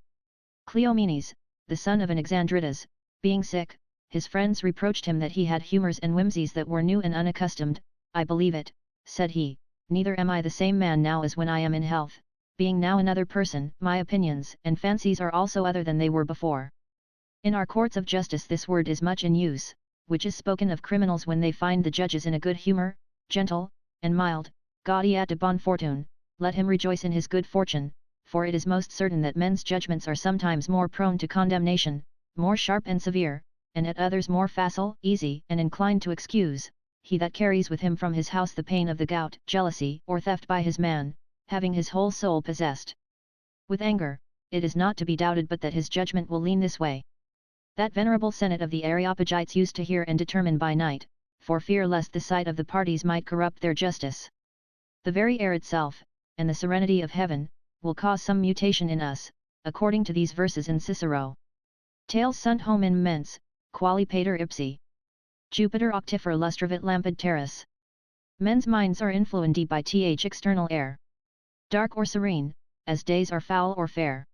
Cleomenes, the son of Anaxandridas, being sick, his friends reproached him that he had humours and whimsies that were new and unaccustomed. I believe it, said he, neither am I the same man now as when I am in health, being now another person. My opinions and fancies are also other than they were before. In our courts of justice this word is much in use, which is spoken of criminals when they find the judges in a good humour, gentle, and mild. Gaudiat de bonne fortune, let him rejoice in his good fortune, for it is most certain that men's judgments are sometimes more prone to condemnation, more sharp and severe, and at others more facile, easy, and inclined to excuse. He that carries with him from his house the pain of the gout, jealousy, or theft by his man, having his whole soul possessed with anger, it is not to be doubted but that his judgment will lean this way. That venerable senate of the Areopagites used to hear and determine by night, for fear lest the sight of the parties might corrupt their justice. The very air itself, and the serenity of heaven, will cause some mutation in us, according to these verses in Cicero. Tales sunt hominum mens, quali pater ipsi. Jupiter octifer lustravit lampid terras. Men's minds are influenced by th external air. Dark or serene, as days are foul or fair.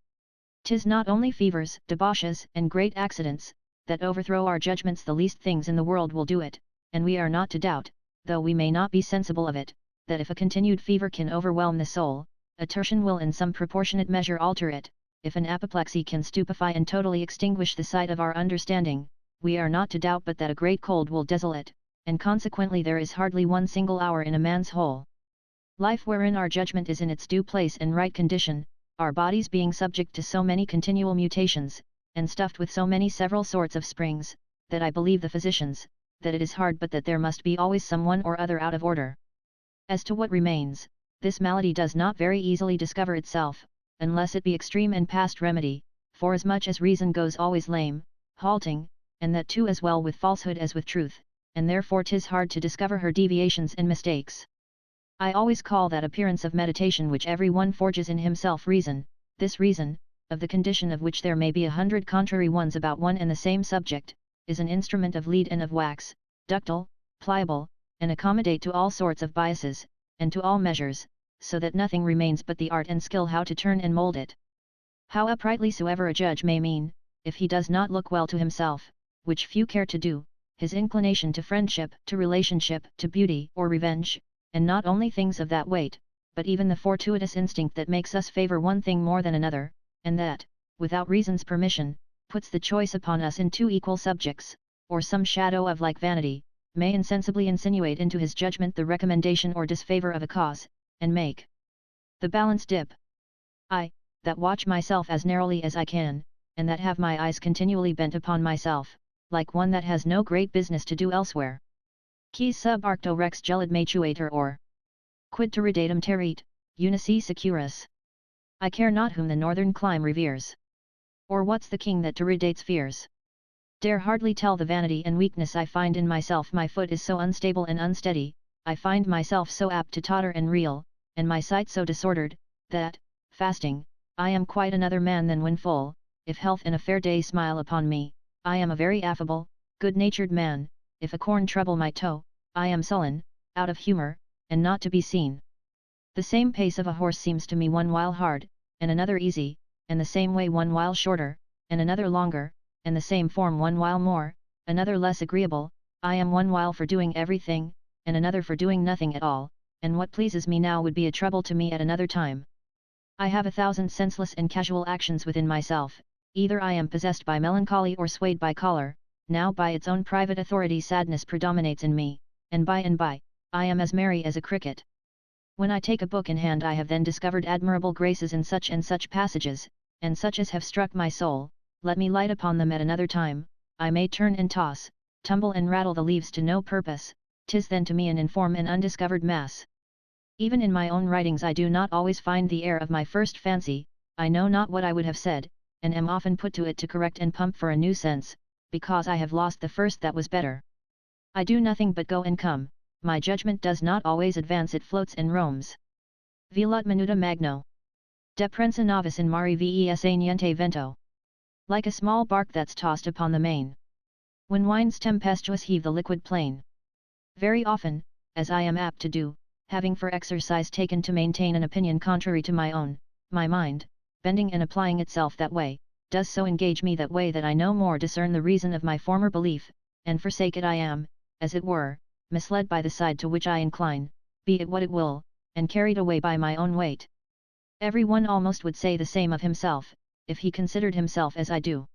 'Tis not only fevers, debauches, and great accidents, that overthrow our judgments. The least things in the world will do it, and we are not to doubt, though we may not be sensible of it, that if a continued fever can overwhelm the soul, a tertian will in some proportionate measure alter it. If an apoplexy can stupefy and totally extinguish the sight of our understanding, we are not to doubt but that a great cold will desolate, and consequently there is hardly one single hour in a man's whole life wherein our judgment is in its due place and right condition, our bodies being subject to so many continual mutations, and stuffed with so many several sorts of springs, that I believe the physicians, that it is hard but that there must be always some one or other out of order. As to what remains, this malady does not very easily discover itself, unless it be extreme and past remedy, forasmuch as reason goes always lame, halting, and that too as well with falsehood as with truth, and therefore 'tis hard to discover her deviations and mistakes. I always call that appearance of meditation which every one forges in himself reason. This reason, of the condition of which there may be 100 contrary ones about one and the same subject, is an instrument of lead and of wax, ductile, pliable, and accommodate to all sorts of biases, and to all measures, so that nothing remains but the art and skill how to turn and mould it. How uprightly soever a judge may mean, if he does not look well to himself, which few care to do, his inclination to friendship, to relationship, to beauty or revenge, and not only things of that weight, but even the fortuitous instinct that makes us favour one thing more than another, and that, without reason's permission, puts the choice upon us in two equal subjects, or some shadow of like vanity, may insensibly insinuate into his judgment the recommendation or disfavour of a cause, and make the balance dip. I, that watch myself as narrowly as I can, and that have my eyes continually bent upon myself, like one that has no great business to do elsewhere. Quis sub arcto rex gelid matuator or quid terridatum territ, unici securus. I care not whom the northern clime reveres, or what's the king that terridates fears. Dare hardly tell the vanity and weakness I find in myself. My foot is so unstable and unsteady, I find myself so apt to totter and reel, and my sight so disordered, that, fasting, I am quite another man than when full, if health and a fair day smile upon me, I am a very affable, good-natured man, if a corn trouble my toe, I am sullen, out of humour, and not to be seen. The same pace of a horse seems to me one while hard, and another easy, and the same way one while shorter, and another longer, and the same form one while more, another less agreeable, I am one while for doing everything, and another for doing nothing at all, and what pleases me now would be a trouble to me at another time. I have 1,000 senseless and casual actions within myself, either I am possessed by melancholy or swayed by choler, now by its own private authority sadness predominates in me, and by, I am as merry as a cricket. When I take a book in hand I have then discovered admirable graces in such and such passages, and such as have struck my soul, let me light upon them at another time, I may turn and toss, tumble and rattle the leaves to no purpose, 'tis then to me an inform and undiscovered mass. Even in my own writings I do not always find the air of my first fancy, I know not what I would have said, and am often put to it to correct and pump for a new sense, because I have lost the first that was better. I do nothing but go and come, my judgment does not always advance, it floats and roams. Velut minuta magno. Deprensa novis in mari vesa niente vento. Like a small bark that's tossed upon the main. When winds tempestuous heave the liquid plain. Very often, as I am apt to do, having for exercise taken to maintain an opinion contrary to my own, my mind, bending and applying itself that way, does so engage me that way that I no more discern the reason of my former belief, and forsake it I am, as it were, misled by the side to which I incline, be it what it will, and carried away by my own weight. Every one almost would say the same of himself, if he considered himself as I do.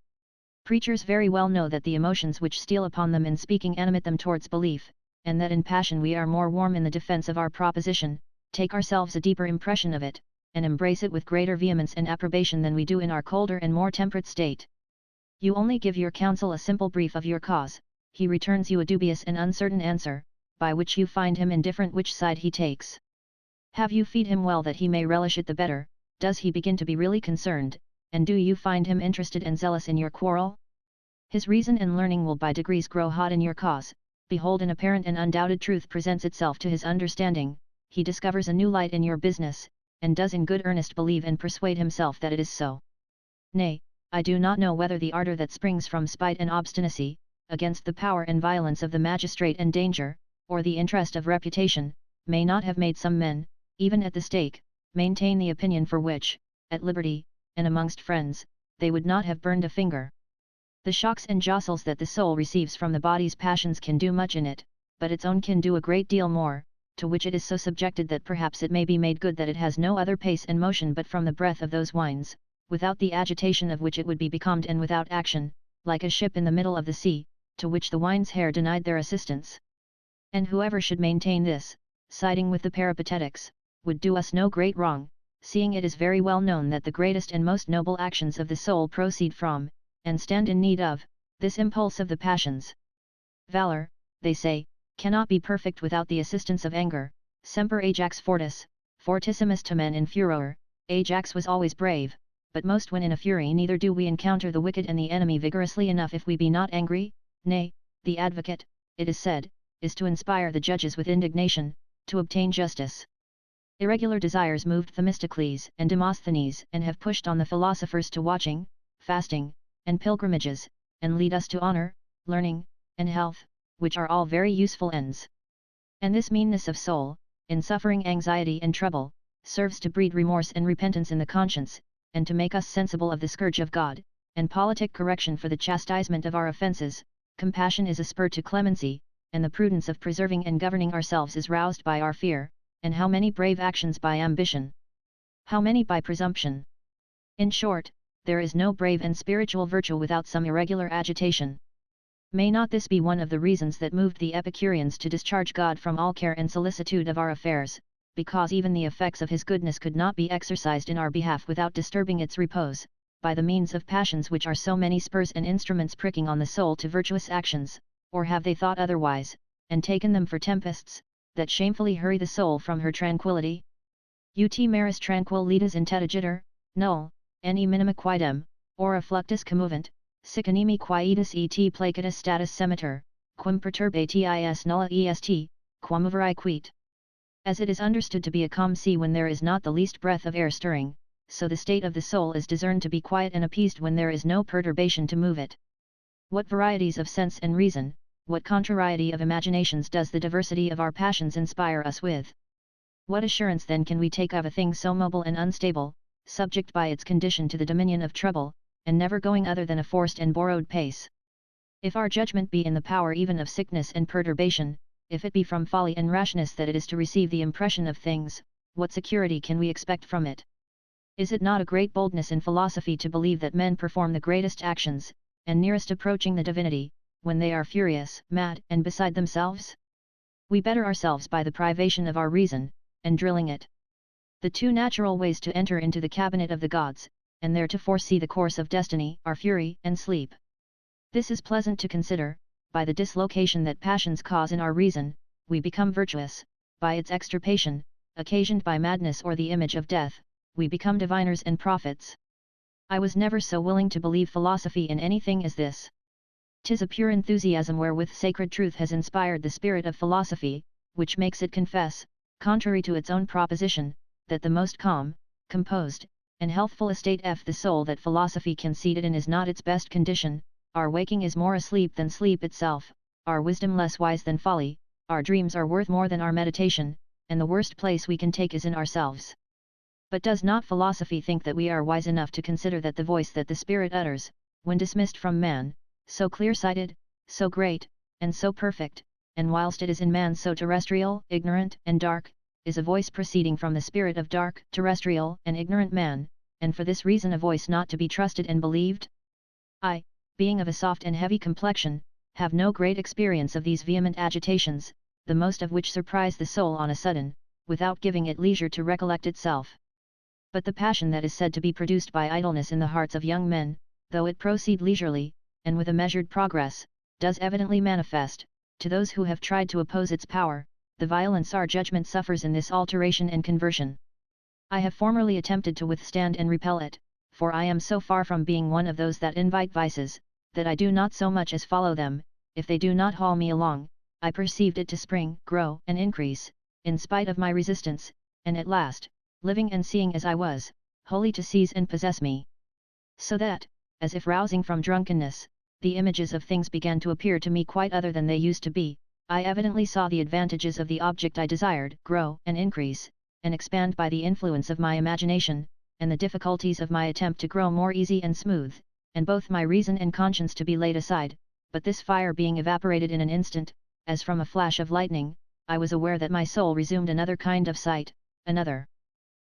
Preachers very well know that the emotions which steal upon them in speaking animate them towards belief, and that in passion we are more warm in the defence of our proposition, take ourselves a deeper impression of it, and embrace it with greater vehemence and approbation than we do in our colder and more temperate state. You only give your counsel a simple brief of your cause, he returns you a dubious and uncertain answer, by which you find him indifferent which side he takes. Have you feed him well that he may relish it the better, does he begin to be really concerned, and do you find him interested and zealous in your quarrel? His reason and learning will by degrees grow hot in your cause, behold an apparent and undoubted truth presents itself to his understanding, he discovers a new light in your business, and does in good earnest believe and persuade himself that it is so. Nay, I do not know whether the ardour that springs from spite and obstinacy, against the power and violence of the magistrate and danger, or the interest of reputation, may not have made some men, even at the stake, maintain the opinion for which, at liberty, and amongst friends, they would not have burned a finger. The shocks and jostles that the soul receives from the body's passions can do much in it, but its own can do a great deal more, to which it is so subjected that perhaps it may be made good that it has no other pace and motion but from the breath of those winds, without the agitation of which it would be becalmed, and without action, like a ship in the middle of the sea, to which the wind's hair denied their assistance. And whoever should maintain this, siding with the Peripatetics, would do us no great wrong, seeing it is very well known that the greatest and most noble actions of the soul proceed from, and stand in need of, this impulse of the passions. Valor, they say, cannot be perfect without the assistance of anger, semper Ajax fortis, fortissimus tamen in furor, Ajax was always brave, but most when in a fury neither do we encounter the wicked and the enemy vigorously enough if we be not angry, nay, the advocate, it is said, is to inspire the judges with indignation, to obtain justice. Irregular desires moved Themistocles and Demosthenes and have pushed on the philosophers to watching, fasting, and pilgrimages, and lead us to honour, learning, and health, which are all very useful ends. And this meanness of soul, in suffering anxiety and trouble, serves to breed remorse and repentance in the conscience, and to make us sensible of the scourge of God, and politic correction for the chastisement of our offences. Compassion is a spur to clemency, and the prudence of preserving and governing ourselves is roused by our fear, and how many brave actions by ambition! How many by presumption! In short, there is no brave and spiritual virtue without some irregular agitation. May not this be one of the reasons that moved the Epicureans to discharge God from all care and solicitude of our affairs, because even the effects of his goodness could not be exercised in our behalf without disturbing its repose, by the means of passions which are so many spurs and instruments pricking on the soul to virtuous actions, or have they thought otherwise, and taken them for tempests, that shamefully hurry the soul from her tranquillity? Ut maris tranquillitas intedigitur, null, ne minima quidem, ora fluctus commovent, sic animi quietus et placatus status semiter, quem perturbatis nulla est, quam moveri quit. As it is understood to be a calm sea when there is not the least breath of air stirring, so the state of the soul is discerned to be quiet and appeased when there is no perturbation to move it. What varieties of sense and reason, what contrariety of imaginations does the diversity of our passions inspire us with? What assurance then can we take of a thing so mobile and unstable, subject by its condition to the dominion of trouble, and never going other than a forced and borrowed pace? If our judgment be in the power even of sickness and perturbation, if it be from folly and rashness that it is to receive the impression of things, what security can we expect from it? Is it not a great boldness in philosophy to believe that men perform the greatest actions, and nearest approaching the divinity, when they are furious, mad, and beside themselves? We better ourselves by the privation of our reason, and drilling it. The two natural ways to enter into the cabinet of the gods, and there to foresee the course of destiny, are fury and sleep. This is pleasant to consider. By the dislocation that passions cause in our reason, we become virtuous; by its extirpation, occasioned by madness or the image of death, we become diviners and prophets. I was never so willing to believe philosophy in anything as this. 'Tis a pure enthusiasm wherewith sacred truth has inspired the spirit of philosophy, which makes it confess, contrary to its own proposition, that the most calm, composed, and healthful estate of the soul that philosophy can seat it in is not its best condition. Our waking is more asleep than sleep itself, our wisdom less wise than folly, our dreams are worth more than our meditation, and the worst place we can take is in ourselves. But does not philosophy think that we are wise enough to consider that the voice that the spirit utters, when dismissed from man, so clear-sighted, so great, and so perfect, and whilst it is in man so terrestrial, ignorant, and dark, is a voice proceeding from the spirit of dark, terrestrial, and ignorant man, and for this reason a voice not to be trusted and believed? I, being of a soft and heavy complexion, have no great experience of these vehement agitations, the most of which surprise the soul on a sudden, without giving it leisure to recollect itself. But the passion that is said to be produced by idleness in the hearts of young men, though it proceed leisurely, and with a measured progress, does evidently manifest, to those who have tried to oppose its power, the violence our judgment suffers in this alteration and conversion. I have formerly attempted to withstand and repel it, for I am so far from being one of those that invite vices, that I do not so much as follow them. If they do not haul me along, I perceived it to spring, grow, and increase, in spite of my resistance, and at last, living and seeing as I was, wholly to seize and possess me. So that, as if rousing from drunkenness, the images of things began to appear to me quite other than they used to be. I evidently saw the advantages of the object I desired grow and increase, and expand by the influence of my imagination, and the difficulties of my attempt to grow more easy and smooth, and both my reason and conscience to be laid aside. But this fire being evaporated in an instant, as from a flash of lightning, I was aware that my soul resumed another kind of sight, another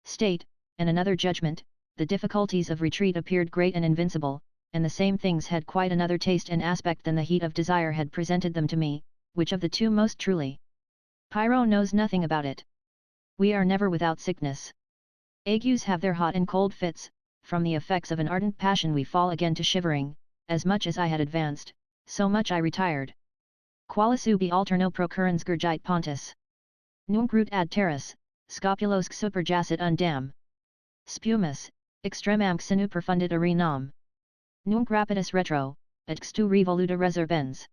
state, and another judgment. The difficulties of retreat appeared great and invincible, and the same things had quite another taste and aspect than the heat of desire had presented them to me. Which of the two most truly? Pyro knows nothing about it. We are never without sickness. Agues have their hot and cold fits. From the effects of an ardent passion we fall again to shivering. As much as I had advanced, so much I retired. Qualis ubi alterno procurrens gurgite pontus. Nunc rut ad terras, scopulosque superjacet undam. Spumus, extremam sinu perfundit arenam. Nunc rapidus retro, et xtu revoluta reservens.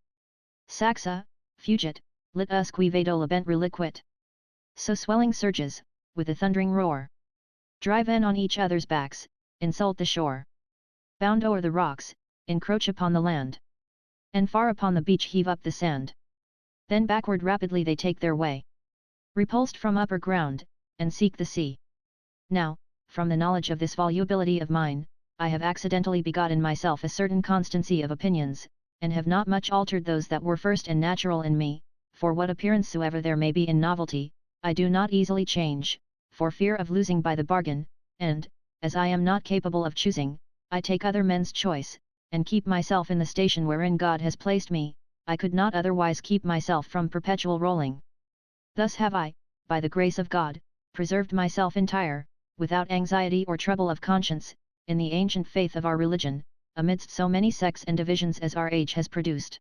Saxa, fugit, lit usque vedolabent reliquit. So swelling surges, with a thundering roar, drive in on each other's backs, insult the shore. Bound o'er the rocks, encroach upon the land. And far upon the beach heave up the sand. Then backward rapidly they take their way. Repulsed from upper ground, and seek the sea. Now, from the knowledge of this volubility of mine, I have accidentally begot in myself a certain constancy of opinions, and have not much altered those that were first and natural in me, for what appearance soever there may be in novelty, I do not easily change, for fear of losing by the bargain, and, as I am not capable of choosing, I take other men's choice, and keep myself in the station wherein God has placed me. I could not otherwise keep myself from perpetual rolling. Thus have I, by the grace of God, preserved myself entire, without anxiety or trouble of conscience, in the ancient faith of our religion, amidst so many sects and divisions as our age has produced.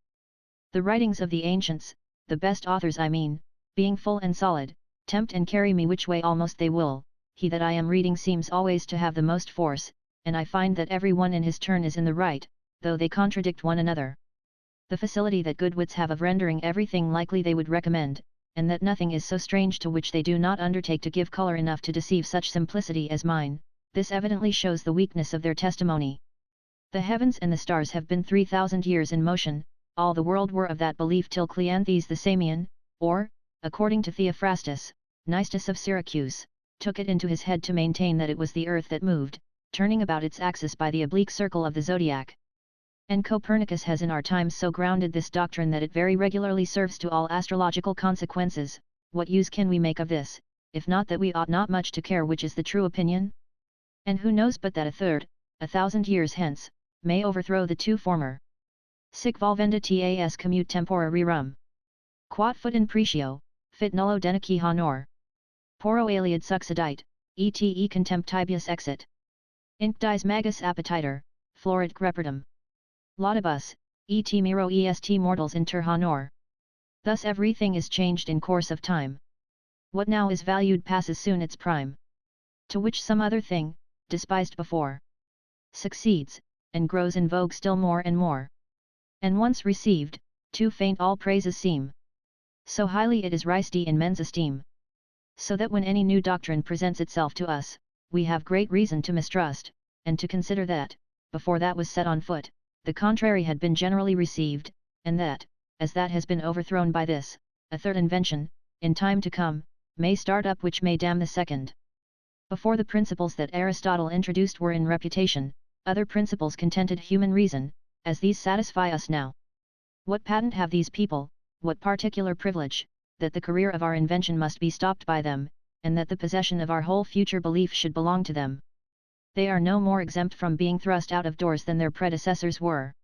The writings of the ancients, the best authors I mean, being full and solid, tempt and carry me which way almost they will. He that I am reading seems always to have the most force, and I find that every one in his turn is in the right, though they contradict one another. The facility that good wits have of rendering everything likely they would recommend, and that nothing is so strange to which they do not undertake to give colour enough to deceive such simplicity as mine, This evidently shows the weakness of their testimony. The heavens and the stars have been 3,000 years in motion, all the world were of that belief till Cleanthes the Samian, or, according to Theophrastus, Nistus of Syracuse, took it into his head to maintain that it was the earth that moved, turning about its axis by the oblique circle of the zodiac. And Copernicus has in our times so grounded this doctrine that it very regularly serves to all astrological consequences. What use can we make of this, if not that we ought not much to care which is the true opinion? And who knows but that a third, 1,000 years hence, may overthrow the two former. Sic volvenda tas commute tempora rerum. Quat fut in pretio, fit nullo denici honor. Poro aliud succedite, ete contemptibus exit. Inc dies magus appetiter, florit greperdum. Laudibus, et miro est mortals inter honor. Thus everything is changed in course of time. What now is valued passes soon its prime. To which some other thing, despised before, succeeds, and grows in vogue still more and more. And once received, too faint all praises seem. So highly it is rised in men's esteem. So that when any new doctrine presents itself to us, we have great reason to mistrust, and to consider that, before that was set on foot, the contrary had been generally received, and that, as that has been overthrown by this, a third invention, in time to come, may start up which may damn the second. Before the principles that Aristotle introduced were in reputation, other principles contented human reason, as these satisfy us now. What patent have these people, what particular privilege, that the career of our invention must be stopped by them, and that the possession of our whole future belief should belong to them? They are no more exempt from being thrust out of doors than their predecessors were.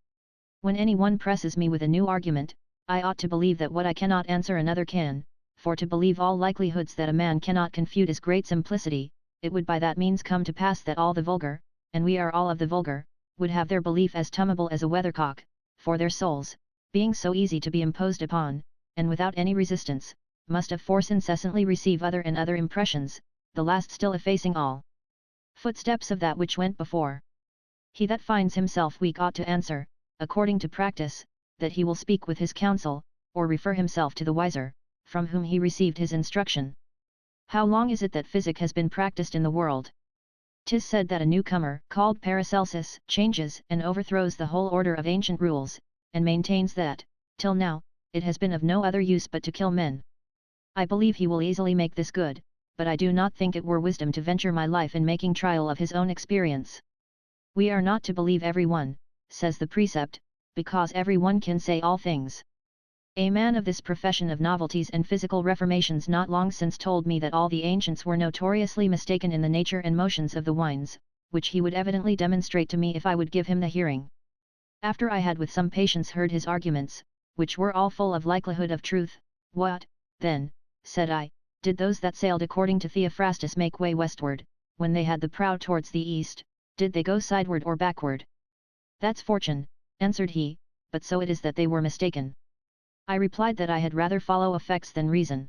When any one presses me with a new argument, I ought to believe that what I cannot answer another can, for to believe all likelihoods that a man cannot confute is great simplicity. It would by that means come to pass that all the vulgar, and we are all of the vulgar, would have their belief as tummable as a weathercock, for their souls, being so easy to be imposed upon, and without any resistance, must of force incessantly receive other and other impressions, the last still effacing all footsteps of that which went before. He that finds himself weak ought to answer, according to practice, that he will speak with his counsel, or refer himself to the wiser, from whom he received his instruction. How long is it that physic has been practiced in the world? 'Tis said that a newcomer, called Paracelsus, changes and overthrows the whole order of ancient rules, and maintains that, till now, it has been of no other use but to kill men. I believe he will easily make this good, but I do not think it were wisdom to venture my life in making trial of his own experience. We are not to believe every one, says the precept, because every one can say all things. A man of this profession of novelties and physical reformations not long since told me that all the ancients were notoriously mistaken in the nature and motions of the wines, which he would evidently demonstrate to me if I would give him the hearing. After I had with some patience heard his arguments, which were all full of likelihood of truth, what, then, said I, did those that sailed according to Theophrastus make way westward, when they had the prow towards the east, did they go sideward or backward? That's fortune, answered he, but so it is that they were mistaken. I replied that I had rather follow effects than reason.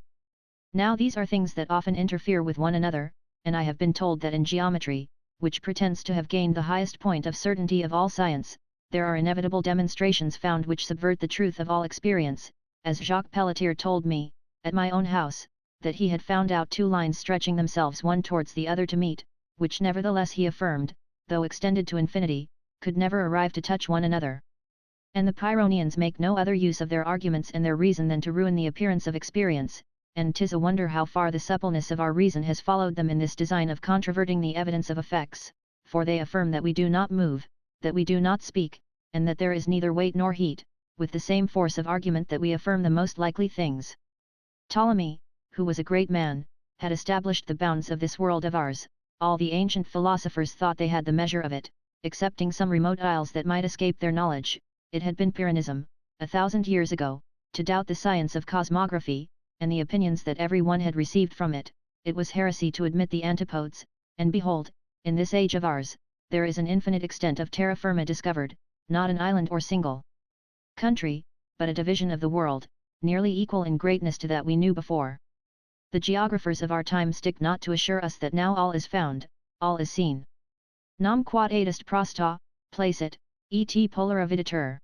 Now these are things that often interfere with one another, and I have been told that in geometry, which pretends to have gained the highest point of certainty of all science, there are inevitable demonstrations found which subvert the truth of all experience, as Jacques Pelletier told me, at my own house, that he had found out two lines stretching themselves one towards the other to meet, which nevertheless he affirmed, though extended to infinity, could never arrive to touch one another. And the Pyrrhonians make no other use of their arguments and their reason than to ruin the appearance of experience, and 'tis a wonder how far the suppleness of our reason has followed them in this design of controverting the evidence of effects, for they affirm that we do not move, that we do not speak, and that there is neither weight nor heat, with the same force of argument that we affirm the most likely things. Ptolemy, who was a great man, had established the bounds of this world of ours. All the ancient philosophers thought they had the measure of it, excepting some remote isles that might escape their knowledge. It had been Pyrrhonism, 1,000 years ago, to doubt the science of cosmography, and the opinions that every one had received from it. It was heresy to admit the antipodes, and behold, in this age of ours, there is an infinite extent of terra firma discovered, not an island or single country, but a division of the world, nearly equal in greatness to that we knew before. The geographers of our time stick not to assure us that now all is found, all is seen. Nam quod adest prosta, placet, et polara videtur.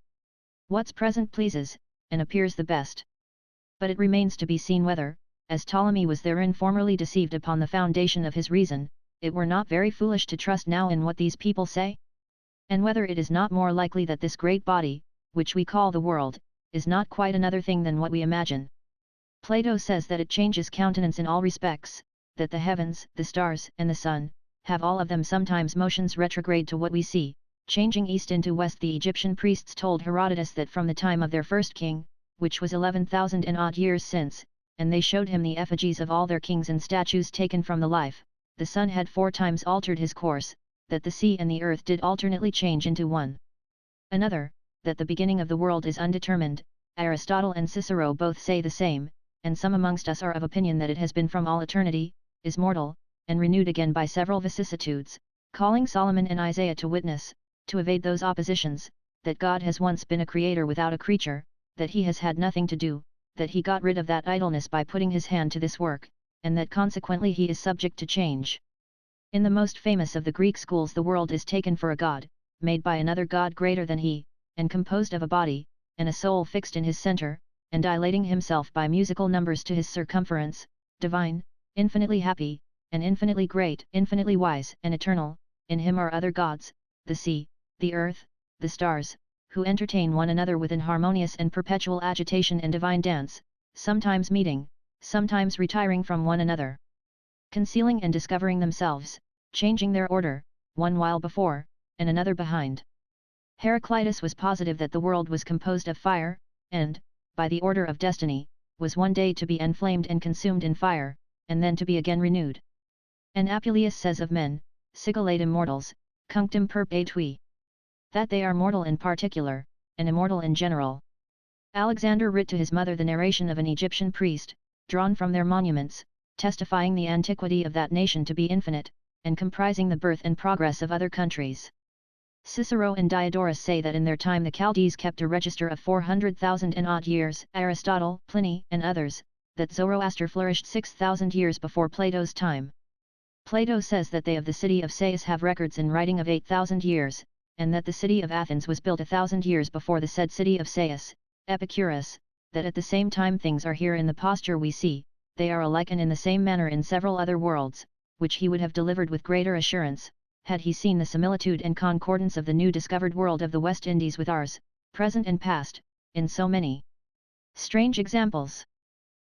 What's present pleases, and appears the best. But it remains to be seen whether, as Ptolemy was therein formerly deceived upon the foundation of his reason, it were not very foolish to trust now in what these people say? And whether it is not more likely that this great body, which we call the world, is not quite another thing than what we imagine. Plato says that it changes countenance in all respects, that the heavens, the stars, and the sun, have all of them sometimes motions retrograde to what we see, changing east into west. The Egyptian priests told Herodotus that from the time of their first king, which was 11,000 and odd years since, and they showed him the effigies of all their kings and statues taken from the life, the sun had 4 times altered his course, that the sea and the earth did alternately change into one another, that the beginning of the world is undetermined. Aristotle and Cicero both say the same, and some amongst us are of opinion that it has been from all eternity, is mortal, and renewed again by several vicissitudes, calling Solomon and Isaiah to witness, to evade those oppositions, that God has once been a creator without a creature, that he has had nothing to do, that he got rid of that idleness by putting his hand to this work, and that consequently he is subject to change. In the most famous of the Greek schools the world is taken for a god, made by another god greater than he, and composed of a body, and a soul fixed in his center, and dilating himself by musical numbers to his circumference, divine, infinitely happy, and infinitely great, infinitely wise and eternal. In him are other gods, the sea, the earth, the stars, who entertain one another with an harmonious and perpetual agitation and divine dance, sometimes meeting, sometimes retiring from one another, concealing and discovering themselves, changing their order, one while before, and another behind. Heraclitus was positive that the world was composed of fire, and, by the order of destiny, was one day to be enflamed and consumed in fire, and then to be again renewed. And Apuleius says of men, sigillatum mortals, cunctum perpetui, that they are mortal in particular, and immortal in general. Alexander writ to his mother the narration of an Egyptian priest, drawn from their monuments, testifying the antiquity of that nation to be infinite, and comprising the birth and progress of other countries. Cicero and Diodorus say that in their time the Chaldees kept a register of 400,000 and odd years. Aristotle, Pliny, and others, that Zoroaster flourished 6,000 years before Plato's time. Plato says that they of the city of Sais have records in writing of 8,000 years, and that the city of Athens was built 1,000 years before the said city of Sais. Epicurus, that at the same time things are here in the posture we see, they are alike and in the same manner in several other worlds, which he would have delivered with greater assurance, had he seen the similitude and concordance of the new discovered world of the West Indies with ours, present and past, in so many strange examples.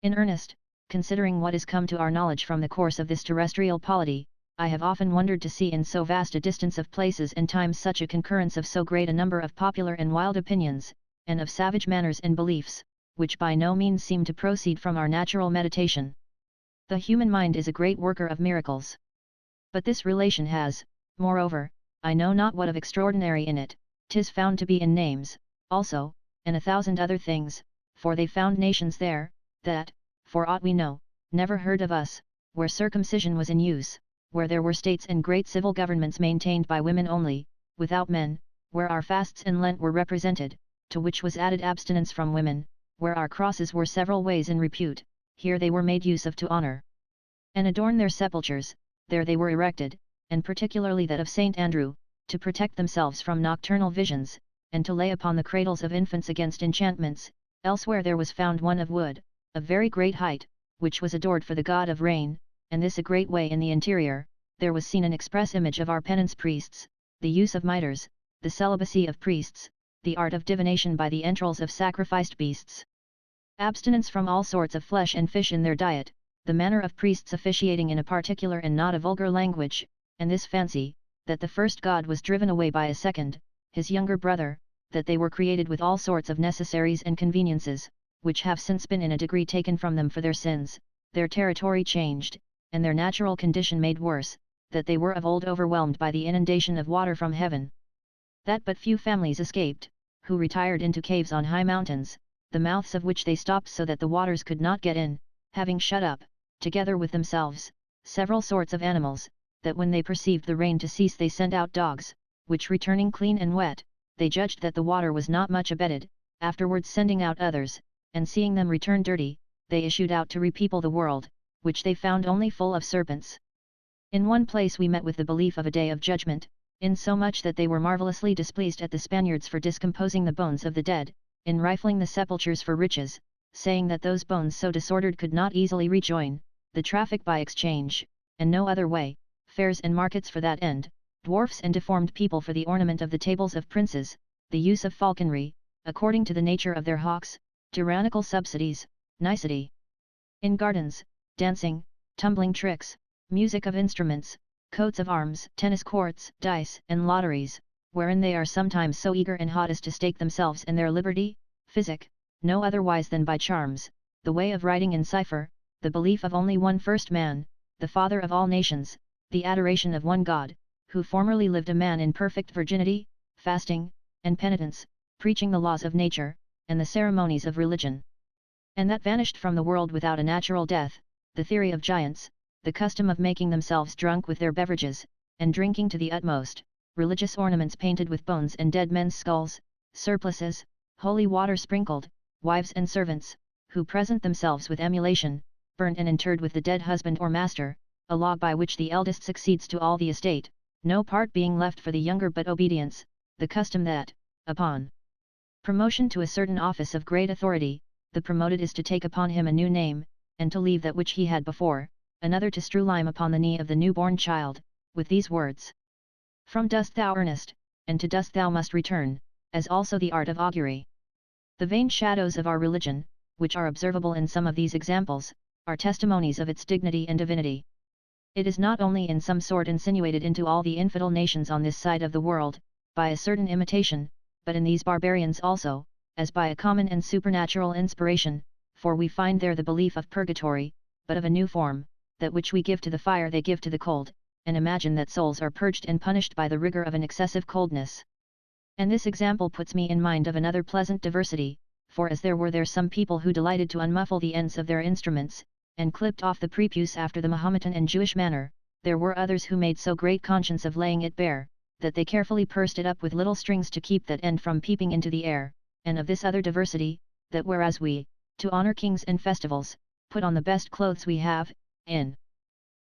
In earnest, considering what is come to our knowledge from the course of this terrestrial polity, I have often wondered to see in so vast a distance of places and times such a concurrence of so great a number of popular and wild opinions, and of savage manners and beliefs, which by no means seem to proceed from our natural meditation. The human mind is a great worker of miracles. But this relation has, moreover, I know not what of extraordinary in it. 'Tis found to be in names, also, and 1,000 other things, for they found nations there, that, for aught we know, never heard of us, where circumcision was in use, where there were states and great civil governments maintained by women only, without men, where our fasts and Lent were represented, to which was added abstinence from women, where our crosses were several ways in repute, here they were made use of to honor and adorn their sepulchres, there they were erected, and particularly that of St. Andrew, to protect themselves from nocturnal visions, and to lay upon the cradles of infants against enchantments. Elsewhere there was found one of wood, of very great height, which was adored for the god of rain, and this a great way in the interior, there was seen an express image of our penance priests, the use of mitres, the celibacy of priests, the art of divination by the entrails of sacrificed beasts, abstinence from all sorts of flesh and fish in their diet, the manner of priests officiating in a particular and not a vulgar language, and this fancy, that the first god was driven away by a second, his younger brother, that they were created with all sorts of necessaries and conveniences, which have since been in a degree taken from them for their sins, their territory changed, and their natural condition made worse, that they were of old overwhelmed by the inundation of water from heaven, that but few families escaped, who retired into caves on high mountains, the mouths of which they stopped so that the waters could not get in, having shut up, together with themselves, several sorts of animals, that when they perceived the rain to cease they sent out dogs, which returning clean and wet, they judged that the water was not much abated, afterwards sending out others, and seeing them return dirty, they issued out to repeople the world, which they found only full of serpents. In one place we met with the belief of a day of judgment, insomuch that they were marvellously displeased at the Spaniards for discomposing the bones of the dead, in rifling the sepulchres for riches, saying that those bones so disordered could not easily rejoin, the traffic by exchange, and no other way, fairs and markets for that end, dwarfs and deformed people for the ornament of the tables of princes, the use of falconry, according to the nature of their hawks, tyrannical subsidies, nicety in gardens, dancing, tumbling tricks, music of instruments, coats of arms, tennis courts, dice, and lotteries, wherein they are sometimes so eager and hot as to stake themselves and their liberty, physic, no otherwise than by charms, the way of writing in cipher, the belief of only one first man, the father of all nations, the adoration of one God, who formerly lived a man in perfect virginity, fasting, and penitence, preaching the laws of nature, and the ceremonies of religion. And that vanished from the world without a natural death, the theory of giants, the custom of making themselves drunk with their beverages, and drinking to the utmost, religious ornaments painted with bones and dead men's skulls, surplices, holy water sprinkled, wives and servants, who present themselves with emulation, burnt and interred with the dead husband or master, a law by which the eldest succeeds to all the estate, no part being left for the younger but obedience, the custom that, upon promotion to a certain office of great authority, the promoted is to take upon him a new name, and to leave that which he had before, another to strew lime upon the knee of the new-born child, with these words: From dust thou earnest, and to dust thou must return, as also the art of augury. The vain shadows of our religion, which are observable in some of these examples, are testimonies of its dignity and divinity. It is not only in some sort insinuated into all the infidel nations on this side of the world, by a certain imitation, but in these barbarians also, as by a common and supernatural inspiration, for we find there the belief of purgatory, but of a new form, that which we give to the fire they give to the cold, and imagine that souls are purged and punished by the rigor of an excessive coldness. And this example puts me in mind of another pleasant diversity, for as there were some people who delighted to unmuffle the ends of their instruments, and clipped off the prepuce after the Mahometan and Jewish manner, there were others who made so great conscience of laying it bare, that they carefully pursed it up with little strings to keep that end from peeping into the air, and of this other diversity, that whereas we, to honor kings and festivals, put on the best clothes we have, in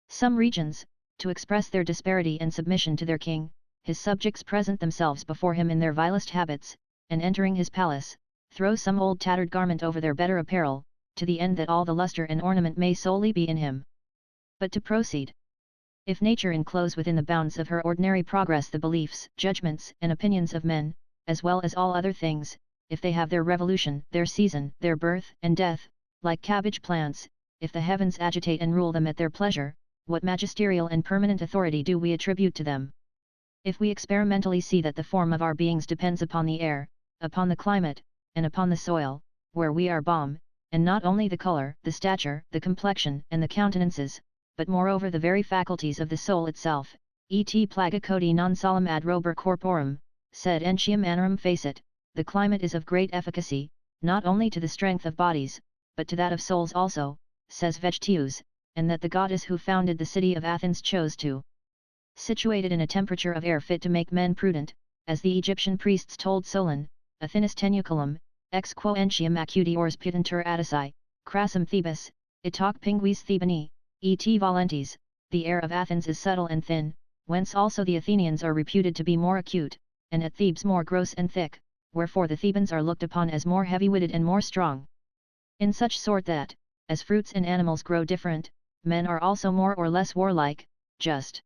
some regions, to express their disparity and submission to their king, his subjects present themselves before him in their vilest habits, and entering his palace, throw some old tattered garment over their better apparel, to the end that all the lustre and ornament may solely be in him. But to proceed. If nature enclose within the bounds of her ordinary progress the beliefs, judgments, and opinions of men, as well as all other things, if they have their revolution, their season, their birth and death, like cabbage plants, if the heavens agitate and rule them at their pleasure, what magisterial and permanent authority do we attribute to them? If we experimentally see that the form of our beings depends upon the air, upon the climate, and upon the soil, where we are born, and not only the color, the stature, the complexion, and the countenances, but moreover the very faculties of the soul itself, et plaga codi non solum ad rober corporum, sed entium animum facit, the climate is of great efficacy, not only to the strength of bodies, but to that of souls also, says Vegetius, and that the goddess who founded the city of Athens chose to situate it in a temperature of air fit to make men prudent, as the Egyptian priests told Solon, Athenis tenuculum, ex quo entium acudi ors putantur Attici, crassum Thebes, itoc pinguis Thebani, et volentes, the air of Athens is subtle and thin, whence also the Athenians are reputed to be more acute, and at Thebes more gross and thick, wherefore the Thebans are looked upon as more heavy-witted and more strong. In such sort that, as fruits and animals grow different, men are also more or less warlike, just,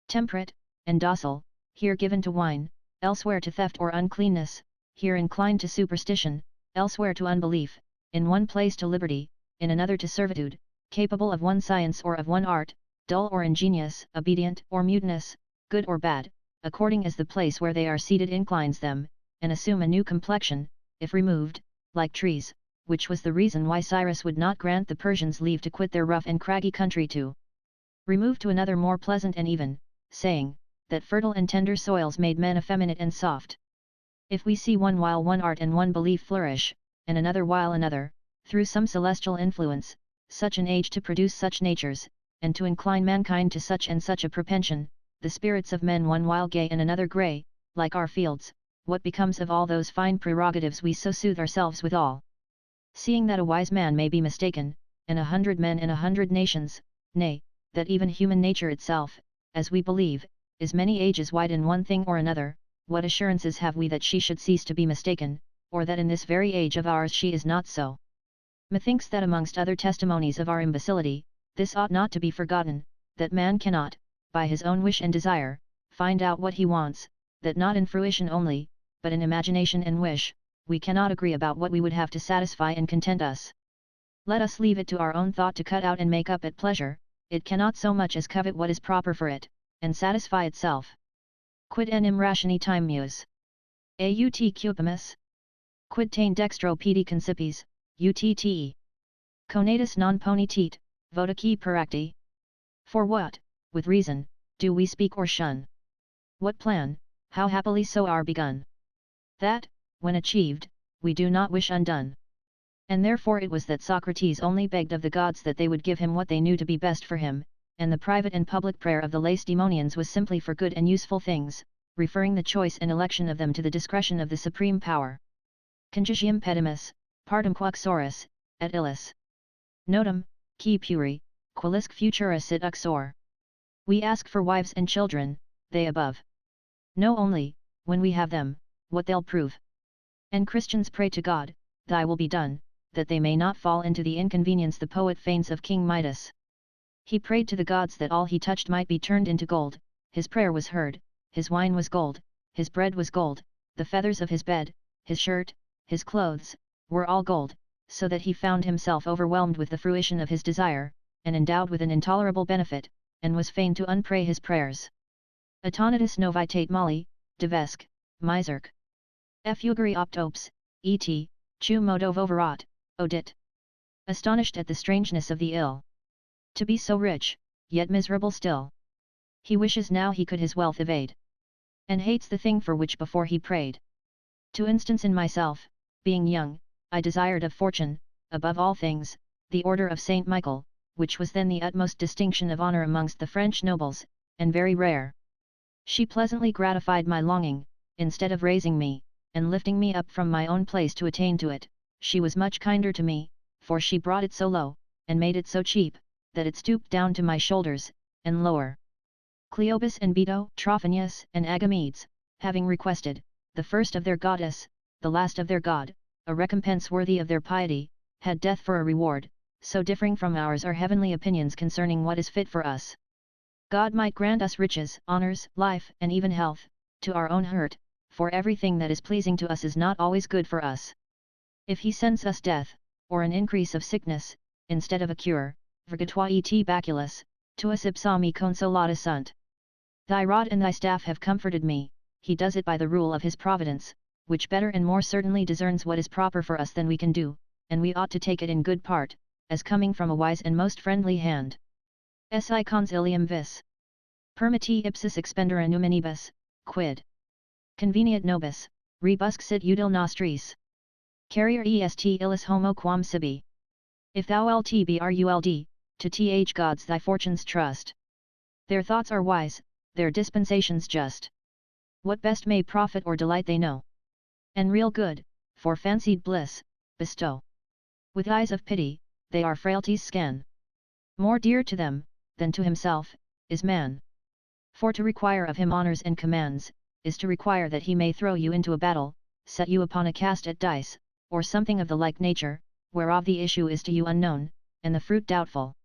temperate, and docile, here given to wine, elsewhere to theft or uncleanness, here inclined to superstition, elsewhere to unbelief, in one place to liberty, in another to servitude, capable of one science or of one art, dull or ingenious, obedient or mutinous, good or bad, according as the place where they are seated inclines them, and assume a new complexion, if removed, like trees, which was the reason why Cyrus would not grant the Persians leave to quit their rough and craggy country to remove to another more pleasant and even, saying, that fertile and tender soils made men effeminate and soft. If we see one while one art and one belief flourish, and another while another, through some celestial influence, such an age to produce such natures, and to incline mankind to such and such a propension, the spirits of men one while gay and another grey, like our fields, what becomes of all those fine prerogatives we so soothe ourselves withal? Seeing that a wise man may be mistaken, and 100 men in 100 nations, nay, that even human nature itself, as we believe, is many ages wide in one thing or another, what assurances have we that she should cease to be mistaken, or that in this very age of ours she is not so? Methinks that amongst other testimonies of our imbecility, this ought not to be forgotten, that man cannot, by his own wish and desire, find out what he wants, that not in fruition only, but in imagination and wish, we cannot agree about what we would have to satisfy and content us. Let us leave it to our own thought to cut out and make up at pleasure, it cannot so much as covet what is proper for it, and satisfy itself. Quid enim rationi time muse? Aut cupimus? Quid tain dextro pedi concipis, utte? Conatus non ponitit, votaci per acti? For what, with reason, do we speak or shun? What plan, how happily so are begun? That, when achieved, we do not wish undone. And therefore it was that Socrates only begged of the gods that they would give him what they knew to be best for him, and the private and public prayer of the Lacedaemonians was simply for good and useful things, referring the choice and election of them to the discretion of the supreme power. Congigium pedimus, partum quaxoris, et illis. Notum, qui puri, qualisque futura sit uxor. We ask for wives and children, they above. Know only, when we have them, what they'll prove. And Christians pray to God, thy will be done, that they may not fall into the inconvenience the poet feigns of King Midas. He prayed to the gods that all he touched might be turned into gold, his prayer was heard, his wine was gold, his bread was gold, the feathers of his bed, his shirt, his clothes, were all gold, so that he found himself overwhelmed with the fruition of his desire, and endowed with an intolerable benefit, and was fain to unpray his prayers. Atonitus novitate mali, devesc, miserc. Effugeri optopes, et, chu modo voverat, odit. Astonished at the strangeness of the ill. To be so rich, yet miserable still. He wishes now he could his wealth evade. And hates the thing for which before he prayed. To instance in myself, being young, I desired of fortune, above all things, the order of Saint Michael, which was then the utmost distinction of honour amongst the French nobles, and very rare. She pleasantly gratified my longing, instead of raising me, and lifting me up from my own place to attain to it, she was much kinder to me, for she brought it so low, and made it so cheap, that it stooped down to my shoulders, and lower. Cleobus and Beto, Trophonius and Agamedes, having requested, the first of their goddess, the last of their god, a recompense worthy of their piety, had death for a reward, so differing from ours are heavenly opinions concerning what is fit for us. God might grant us riches, honours, life, and even health, to our own hurt, for everything that is pleasing to us is not always good for us. If he sends us death, or an increase of sickness, instead of a cure, vergatua et baculus, tuus ipsami consolata sunt. Thy rod and thy staff have comforted me, he does it by the rule of his providence, which better and more certainly discerns what is proper for us than we can do, and we ought to take it in good part, as coming from a wise and most friendly hand. Si cons ilium vis. Permitti ipsis expendere numinibus, quid. Conveniat nobis, rebusc sit util nostris. Carrier est illis homo quam sibi. If thou ltbruld, to th gods thy fortunes trust. Their thoughts are wise, their dispensations just. What best may profit or delight they know. And real good, for fancied bliss, bestow. With eyes of pity, they our frailties scan. More dear to them, than to himself, is man. For to require of him honours and commands, is to require that he may throw you into a battle, set you upon a cast at dice, or something of the like nature, whereof the issue is to you unknown, and the fruit doubtful.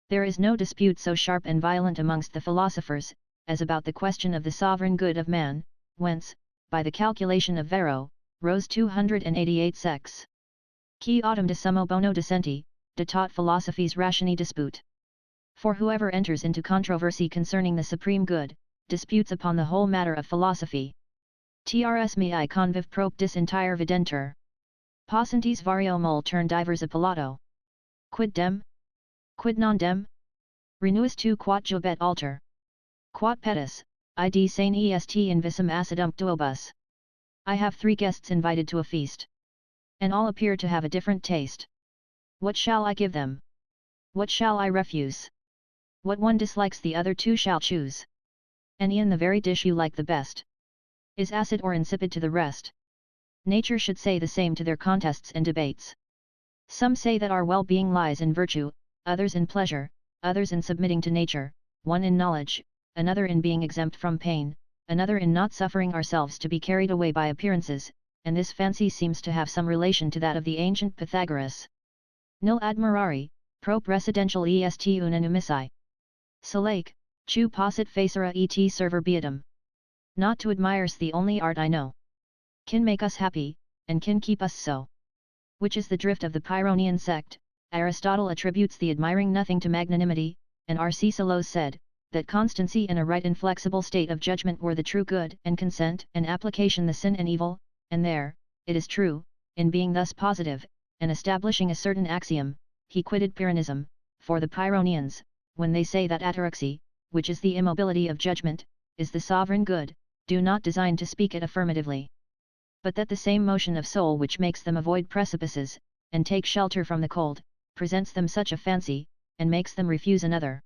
There is no dispute so sharp and violent amongst the philosophers, as about the question of the sovereign good of man, whence, by the calculation of Varro, rose 288 sects. Qui autem de summo bono dissenti, de tot philosophies rationi dispute. For whoever enters into controversy concerning the supreme good, disputes upon the whole matter of philosophy. Trs mei conviv proc dis entire videnter. Possentis vario mul turn divers appellato. Quid dem? Quid non dem? Renuis tu quat jubet alter. Quat petis, id sane est in visum acidum duobus. I have 3 guests invited to a feast. And all appear to have a different taste. What shall I give them? What shall I refuse? What one dislikes the other 2 shall choose. And e'en the very dish you like the best is acid or insipid to the rest. Nature should say the same to their contests and debates. Some say that our well-being lies in virtue, others in pleasure, others in submitting to nature, one in knowledge, another in being exempt from pain, another in not suffering ourselves to be carried away by appearances, and this fancy seems to have some relation to that of the ancient Pythagoras. Nil admirari, pro precedential est unanimisi. Salake, Chu possit facere et server beatum. Not to admire's the only art I know. Can make us happy, and can keep us so. Which is the drift of the Pyrrhonian sect. Aristotle attributes the admiring nothing to magnanimity, and R. Cicero said, that constancy and a right inflexible state of judgment were the true good, and consent and application the sin and evil, and there, it is true, in being thus positive, and establishing a certain axiom, he quitted Pyrrhonism, for the Pyrrhonians, when they say that ataraxy, which is the immobility of judgment, is the sovereign good, do not design to speak it affirmatively. But that the same motion of soul which makes them avoid precipices, and take shelter from the cold, presents them such a fancy, and makes them refuse another.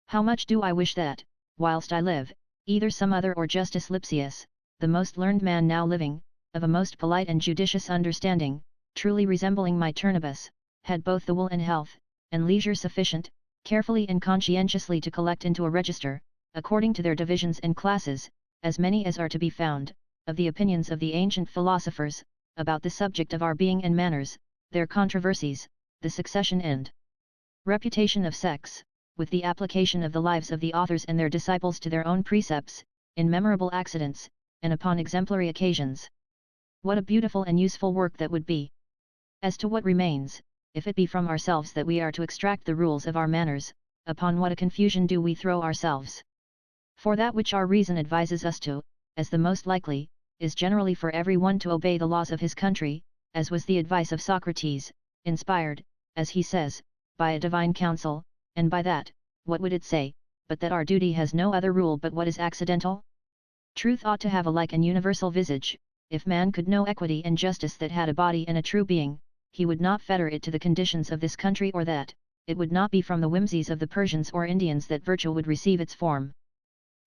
How much do I wish that, whilst I live, either some other or Justus Lipsius, the most learned man now living, of a most polite and judicious understanding, truly resembling my Turnebus, had both the will and health, and leisure sufficient, carefully and conscientiously to collect into a register, according to their divisions and classes, as many as are to be found, of the opinions of the ancient philosophers, about the subject of our being and manners, their controversies, the succession and reputation of sects, with the application of the lives of the authors and their disciples to their own precepts, in memorable accidents, and upon exemplary occasions. What a beautiful and useful work that would be! As to what remains, if it be from ourselves that we are to extract the rules of our manners, upon what a confusion do we throw ourselves! For that which our reason advises us to, as the most likely, is generally for every one to obey the laws of his country, as was the advice of Socrates, inspired, as he says, by a divine counsel, and by that, what would it say, but that our duty has no other rule but what is accidental? Truth ought to have a like and universal visage. If man could know equity and justice that had a body and a true being, he would not fetter it to the conditions of this country or that, it would not be from the whimsies of the Persians or Indians that virtue would receive its form.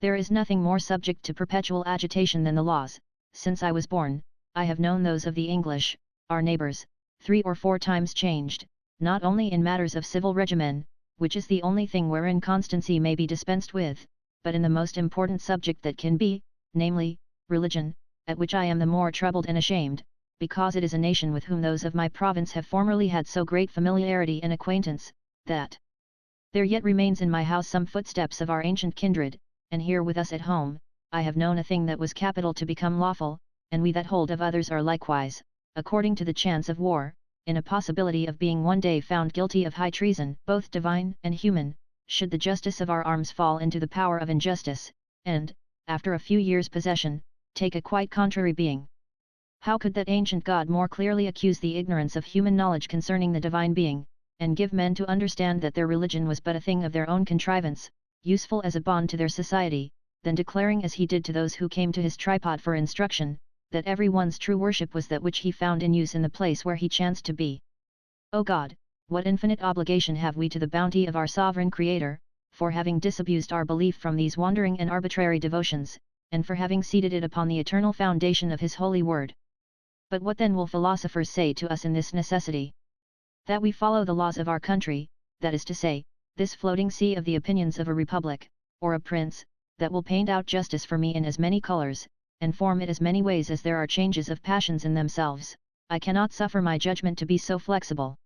There is nothing more subject to perpetual agitation than the laws. Since I was born, I have known those of the English, our neighbours, 3 or 4 times changed, not only in matters of civil regimen, which is the only thing wherein constancy may be dispensed with, but in the most important subject that can be, namely, religion, at which I am the more troubled and ashamed, because it is a nation with whom those of my province have formerly had so great familiarity and acquaintance, that there yet remains in my house some footsteps of our ancient kindred, and here with us at home, I have known a thing that was capital to become lawful, and we that hold of others are likewise, according to the chance of war, in a possibility of being one day found guilty of high treason, both divine and human, should the justice of our arms fall into the power of injustice, and, after a few years' possession, take a quite contrary being. How could that ancient God more clearly accuse the ignorance of human knowledge concerning the divine being, and give men to understand that their religion was but a thing of their own contrivance, useful as a bond to their society, than declaring as he did to those who came to his tripod for instruction, that every one's true worship was that which he found in use in the place where he chanced to be. O God, what infinite obligation have we to the bounty of our sovereign Creator, for having disabused our belief from these wandering and arbitrary devotions, and for having seated it upon the eternal foundation of his holy word. But what then will philosophers say to us in this necessity? That we follow the laws of our country, that is to say, this floating sea of the opinions of a republic, or a prince, that will paint out justice for me in as many colours, and form it as many ways as there are changes of passions in themselves. I cannot suffer my judgment to be so flexible.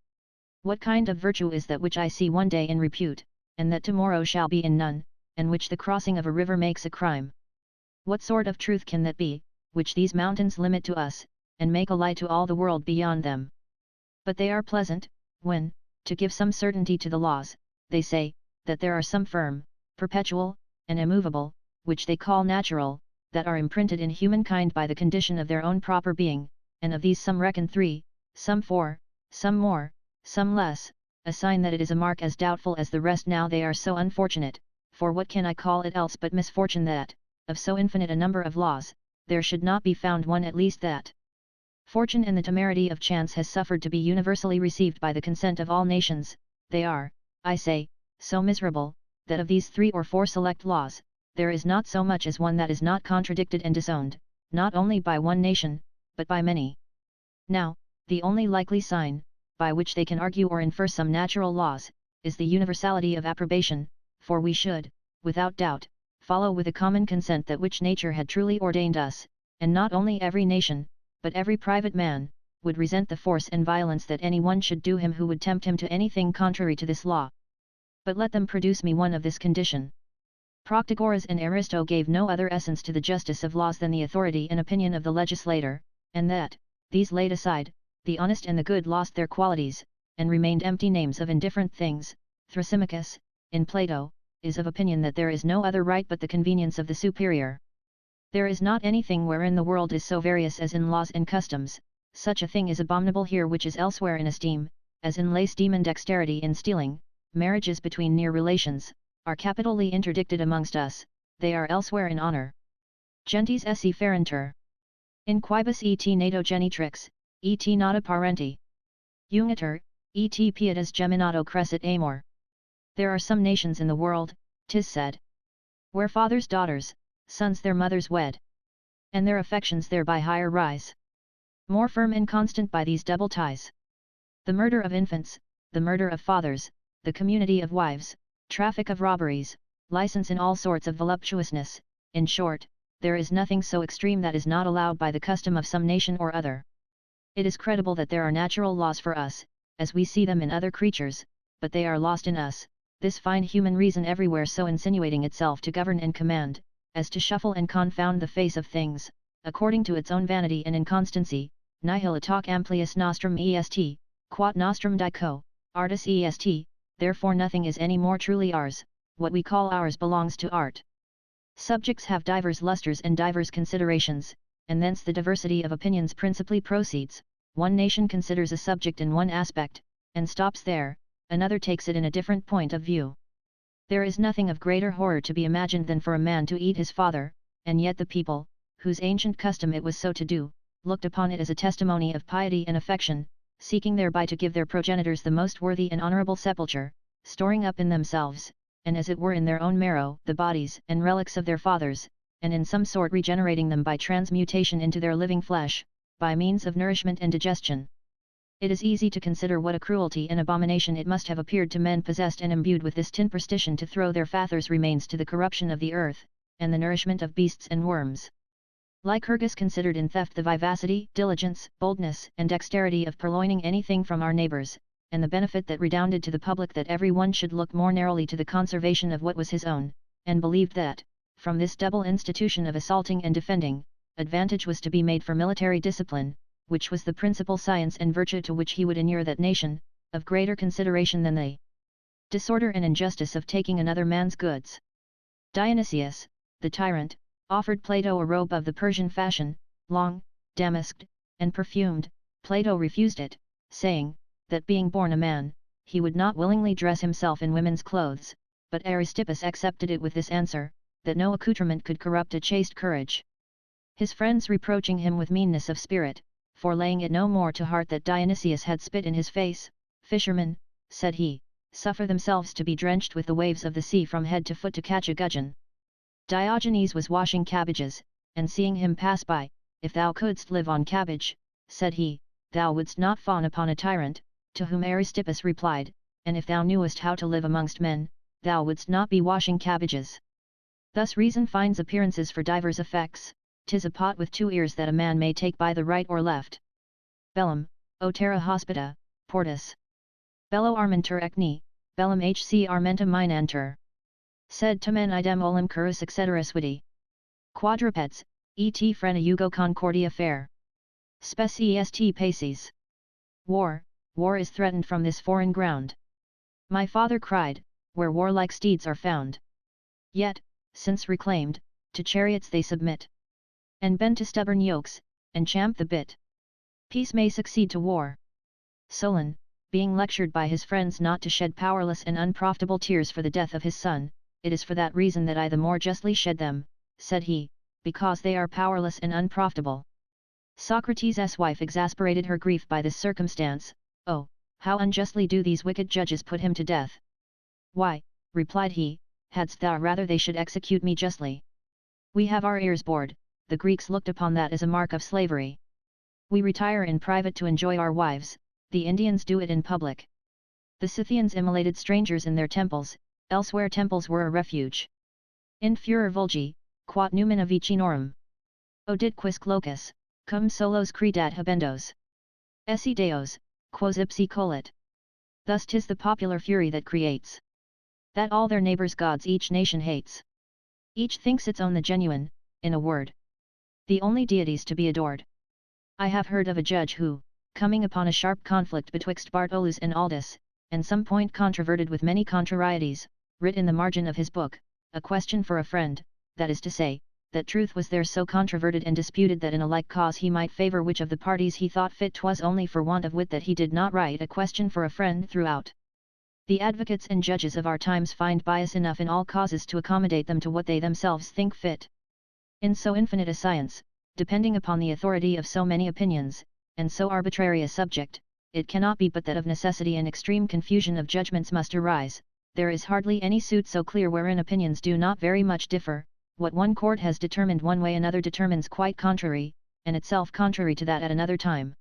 What kind of virtue is that which I see one day in repute, and that tomorrow shall be in none, and which the crossing of a river makes a crime? What sort of truth can that be, which these mountains limit to us, and make a lie to all the world beyond them? But they are pleasant, when, to give some certainty to the laws, they say, that there are some firm, perpetual, and immovable, which they call natural, that are imprinted in humankind by the condition of their own proper being, and of these some reckon 3, some 4, some more, some less, a sign that it is a mark as doubtful as the rest. Now they are so unfortunate, for what can I call it else but misfortune that, of so infinite a number of laws, there should not be found one at least that fortune and the temerity of chance has suffered to be universally received by the consent of all nations. They are, I say, so miserable, that of these 3 or 4 select laws, there is not so much as one that is not contradicted and disowned, not only by one nation, but by many. Now, the only likely sign, by which they can argue or infer some natural laws, is the universality of approbation, for we should, without doubt, follow with a common consent that which nature had truly ordained us, and not only every nation, but every private man, would resent the force and violence that any one should do him who would tempt him to anything contrary to this law. But let them produce me one of this condition. Proctagoras and Aristo gave no other essence to the justice of laws than the authority and opinion of the legislator, and that, these laid aside, the honest and the good lost their qualities, and remained empty names of indifferent things. Thrasymachus, in Plato, is of opinion that there is no other right but the convenience of the superior. There is not anything wherein the world is so various as in laws and customs. Such a thing is abominable here which is elsewhere in esteem, as in lay steam and dexterity in stealing. Marriages between near relations are capitally interdicted amongst us, they are elsewhere in honor. Gentes esse ferenter. In quibus et nato genitrix, et nata parenti. Uniter, et pietas geminato crescit amor. There are some nations in the world, 'tis said, where fathers daughters, sons their mothers wed, and their affections thereby higher rise, more firm and constant by these double ties. The murder of infants, the murder of fathers, the community of wives, traffic of robberies, license in all sorts of voluptuousness, in short, there is nothing so extreme that is not allowed by the custom of some nation or other. It is credible that there are natural laws for us, as we see them in other creatures, but they are lost in us, this fine human reason everywhere so insinuating itself to govern and command, as to shuffle and confound the face of things, according to its own vanity and inconstancy. Nihil itac amplius nostrum est, quot nostrum dico, artis est, therefore nothing is any more truly ours, what we call ours belongs to art. Subjects have divers lustres and divers considerations, and thence the diversity of opinions principally proceeds. One nation considers a subject in one aspect, and stops there, another takes it in a different point of view. There is nothing of greater horror to be imagined than for a man to eat his father, and yet the people, whose ancient custom it was so to do, looked upon it as a testimony of piety and affection, seeking thereby to give their progenitors the most worthy and honourable sepulture, storing up in themselves, and as it were in their own marrow, the bodies and relics of their fathers, and in some sort regenerating them by transmutation into their living flesh, by means of nourishment and digestion. It is easy to consider what a cruelty and abomination it must have appeared to men possessed and imbued with this superstition to throw their fathers' remains to the corruption of the earth, and the nourishment of beasts and worms. Lycurgus considered in theft the vivacity, diligence, boldness, and dexterity of purloining anything from our neighbours, and the benefit that redounded to the public that every one should look more narrowly to the conservation of what was his own, and believed that, from this double institution of assaulting and defending, advantage was to be made for military discipline, which was the principal science and virtue to which he would inure that nation, of greater consideration than the disorder and injustice of taking another man's goods. Dionysius, the tyrant, offered Plato a robe of the Persian fashion, long, damasked, and perfumed. Plato refused it, saying, that being born a man, he would not willingly dress himself in women's clothes, but Aristippus accepted it with this answer, that no accoutrement could corrupt a chaste courage. His friends reproaching him with meanness of spirit, for laying it no more to heart that Dionysius had spit in his face, fishermen, said he, suffer themselves to be drenched with the waves of the sea from head to foot to catch a gudgeon. Diogenes was washing cabbages, and seeing him pass by, if thou couldst live on cabbage, said he, thou wouldst not fawn upon a tyrant, to whom Aristippus replied, and if thou knewest how to live amongst men, thou wouldst not be washing cabbages. Thus reason finds appearances for divers effects, 'tis a pot with two ears that a man may take by the right or left. Bellum, o terra hospita, portus. Bello armentur ecni, bellum hc armenta minantur. Sed tamen idem olim curus etc. vidi. Quadrupeds, et frena jugo concordia fair. Spes est paces. War is threatened from this foreign ground. My father cried, where warlike steeds are found. Yet, since reclaimed, to chariots they submit, and bend to stubborn yokes, and champ the bit. Peace may succeed to war. Solon, being lectured by his friends not to shed powerless and unprofitable tears for the death of his son, it is for that reason that I the more justly shed them, said he, because they are powerless and unprofitable. Socrates' wife exasperated her grief by this circumstance. Oh, how unjustly do these wicked judges put him to death! Why, replied he, hadst thou rather they should execute me justly? We have our ears bored, the Greeks looked upon that as a mark of slavery. We retire in private to enjoy our wives, the Indians do it in public. The Scythians immolated strangers in their temples, elsewhere temples were a refuge. In furor vulgi, quot numina vicinorum. Odidquis locus, cum solos credat habendos. Esse deos, quos ipsi colit. Thus 'tis the popular fury that creates that all their neighbours' gods each nation hates. Each thinks its own the genuine, in a word, the only deities to be adored. I have heard of a judge who, coming upon a sharp conflict betwixt Bartolus and Aldus, and some point controverted with many contrarieties, writ in the margin of his book, a question for a friend, that is to say, that truth was there so controverted and disputed that in a like cause he might favour which of the parties he thought fit. 'Twas only for want of wit that he did not write a question for a friend throughout. The advocates and judges of our times find bias enough in all causes to accommodate them to what they themselves think fit. In so infinite a science, depending upon the authority of so many opinions, and so arbitrary a subject, it cannot be but that of necessity and extreme confusion of judgments must arise. There is hardly any suit so clear wherein opinions do not very much differ. What one court has determined one way another determines quite contrary, and itself contrary to that at another time.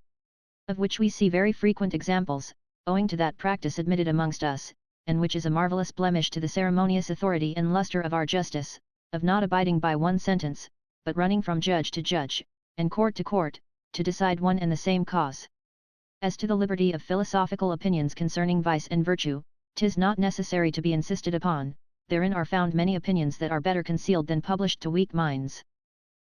Of which we see very frequent examples, owing to that practice admitted amongst us, and which is a marvellous blemish to the ceremonious authority and lustre of our justice, of not abiding by one sentence, but running from judge to judge, and court to court, to decide one and the same cause. As to the liberty of philosophical opinions concerning vice and virtue, 'tis not necessary to be insisted upon. Therein are found many opinions that are better concealed than published to weak minds.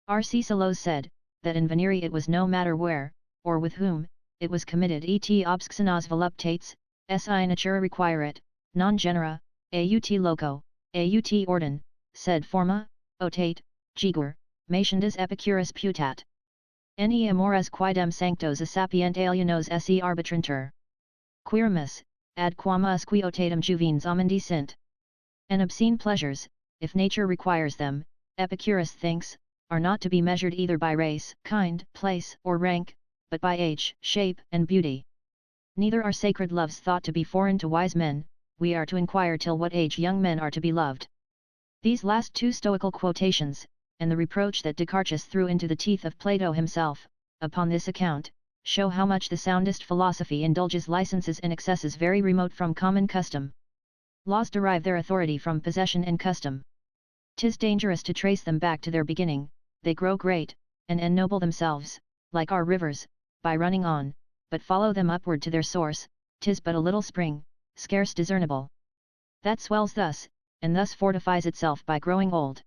R. C. Selous said, that in venere it was no matter where, or with whom, it was committed et obsxenas voluptates, si natura requiret, non genera, aut loco, aut ordin, sed forma, otate, gigur, mationdes epicurus putat. Ne amores quidem sanctos a sapient alienos se arbitrantur. Quirimus, ad quam usque otatum juvens amendi sint. And obscene pleasures, if nature requires them, Epicurus thinks, are not to be measured either by race, kind, place, or rank, but by age, shape, and beauty. Neither are sacred loves thought to be foreign to wise men. We are to inquire till what age young men are to be loved. These last two Stoical quotations, and the reproach that Descartes threw into the teeth of Plato himself, upon this account, show how much the soundest philosophy indulges licenses and excesses very remote from common custom. Laws derive their authority from possession and custom. 'Tis dangerous to trace them back to their beginning. They grow great, and ennoble themselves, like our rivers, by running on, but follow them upward to their source. 'Tis but a little spring, scarce discernible, that swells thus, and thus fortifies itself by growing old.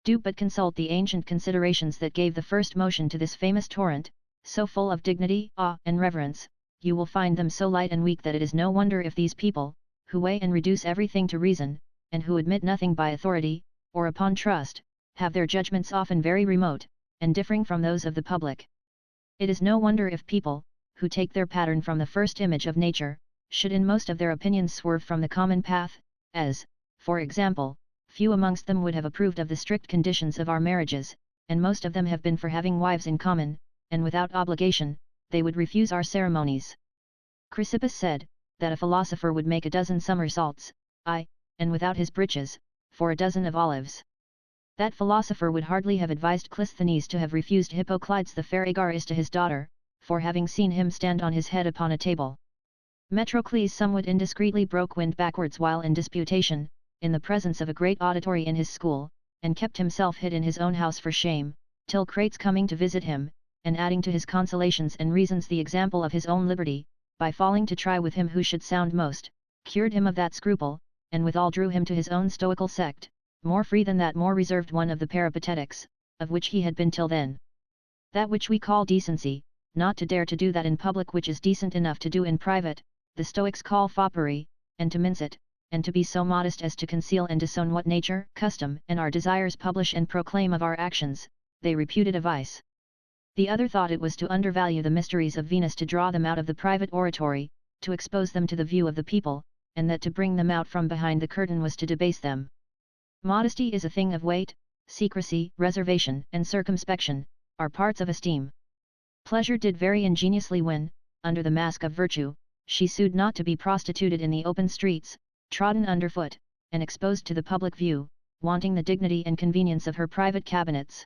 Do but consult the ancient considerations that gave the first motion to this famous torrent, so full of dignity, awe, and reverence. You will find them so light and weak that it is no wonder if these people, who weigh and reduce everything to reason, and who admit nothing by authority, or upon trust, have their judgments often very remote, and differing from those of the public. It is no wonder if people, who take their pattern from the first image of nature, should in most of their opinions swerve from the common path, as, for example, few amongst them would have approved of the strict conditions of our marriages, and most of them have been for having wives in common, and without obligation, they would refuse our ceremonies. Chrysippus said, that a philosopher would make a dozen somersaults, and without his breeches, for a dozen of olives. That philosopher would hardly have advised Clisthenes to have refused Hippocleides the fair Agaris to his daughter, for having seen him stand on his head upon a table. Metrocles somewhat indiscreetly broke wind backwards while in disputation, in the presence of a great auditory in his school, and kept himself hid in his own house for shame, till Crates coming to visit him, and adding to his consolations and reasons the example of his own liberty, by falling to try with him who should sound most, cured him of that scruple, and withal drew him to his own stoical sect, more free than that more reserved one of the Peripatetics, of which he had been till then. That which we call decency, not to dare to do that in public which is decent enough to do in private, the Stoics call foppery, and to mince it, and to be so modest as to conceal and disown what nature, custom, and our desires publish and proclaim of our actions, they reputed a vice. The other thought it was to undervalue the mysteries of Venus to draw them out of the private oratory, to expose them to the view of the people, and that to bring them out from behind the curtain was to debase them. Modesty is a thing of weight, secrecy, reservation, and circumspection, are parts of esteem. Pleasure did very ingeniously when, under the mask of virtue, she sued not to be prostituted in the open streets, trodden underfoot, and exposed to the public view, wanting the dignity and convenience of her private cabinets.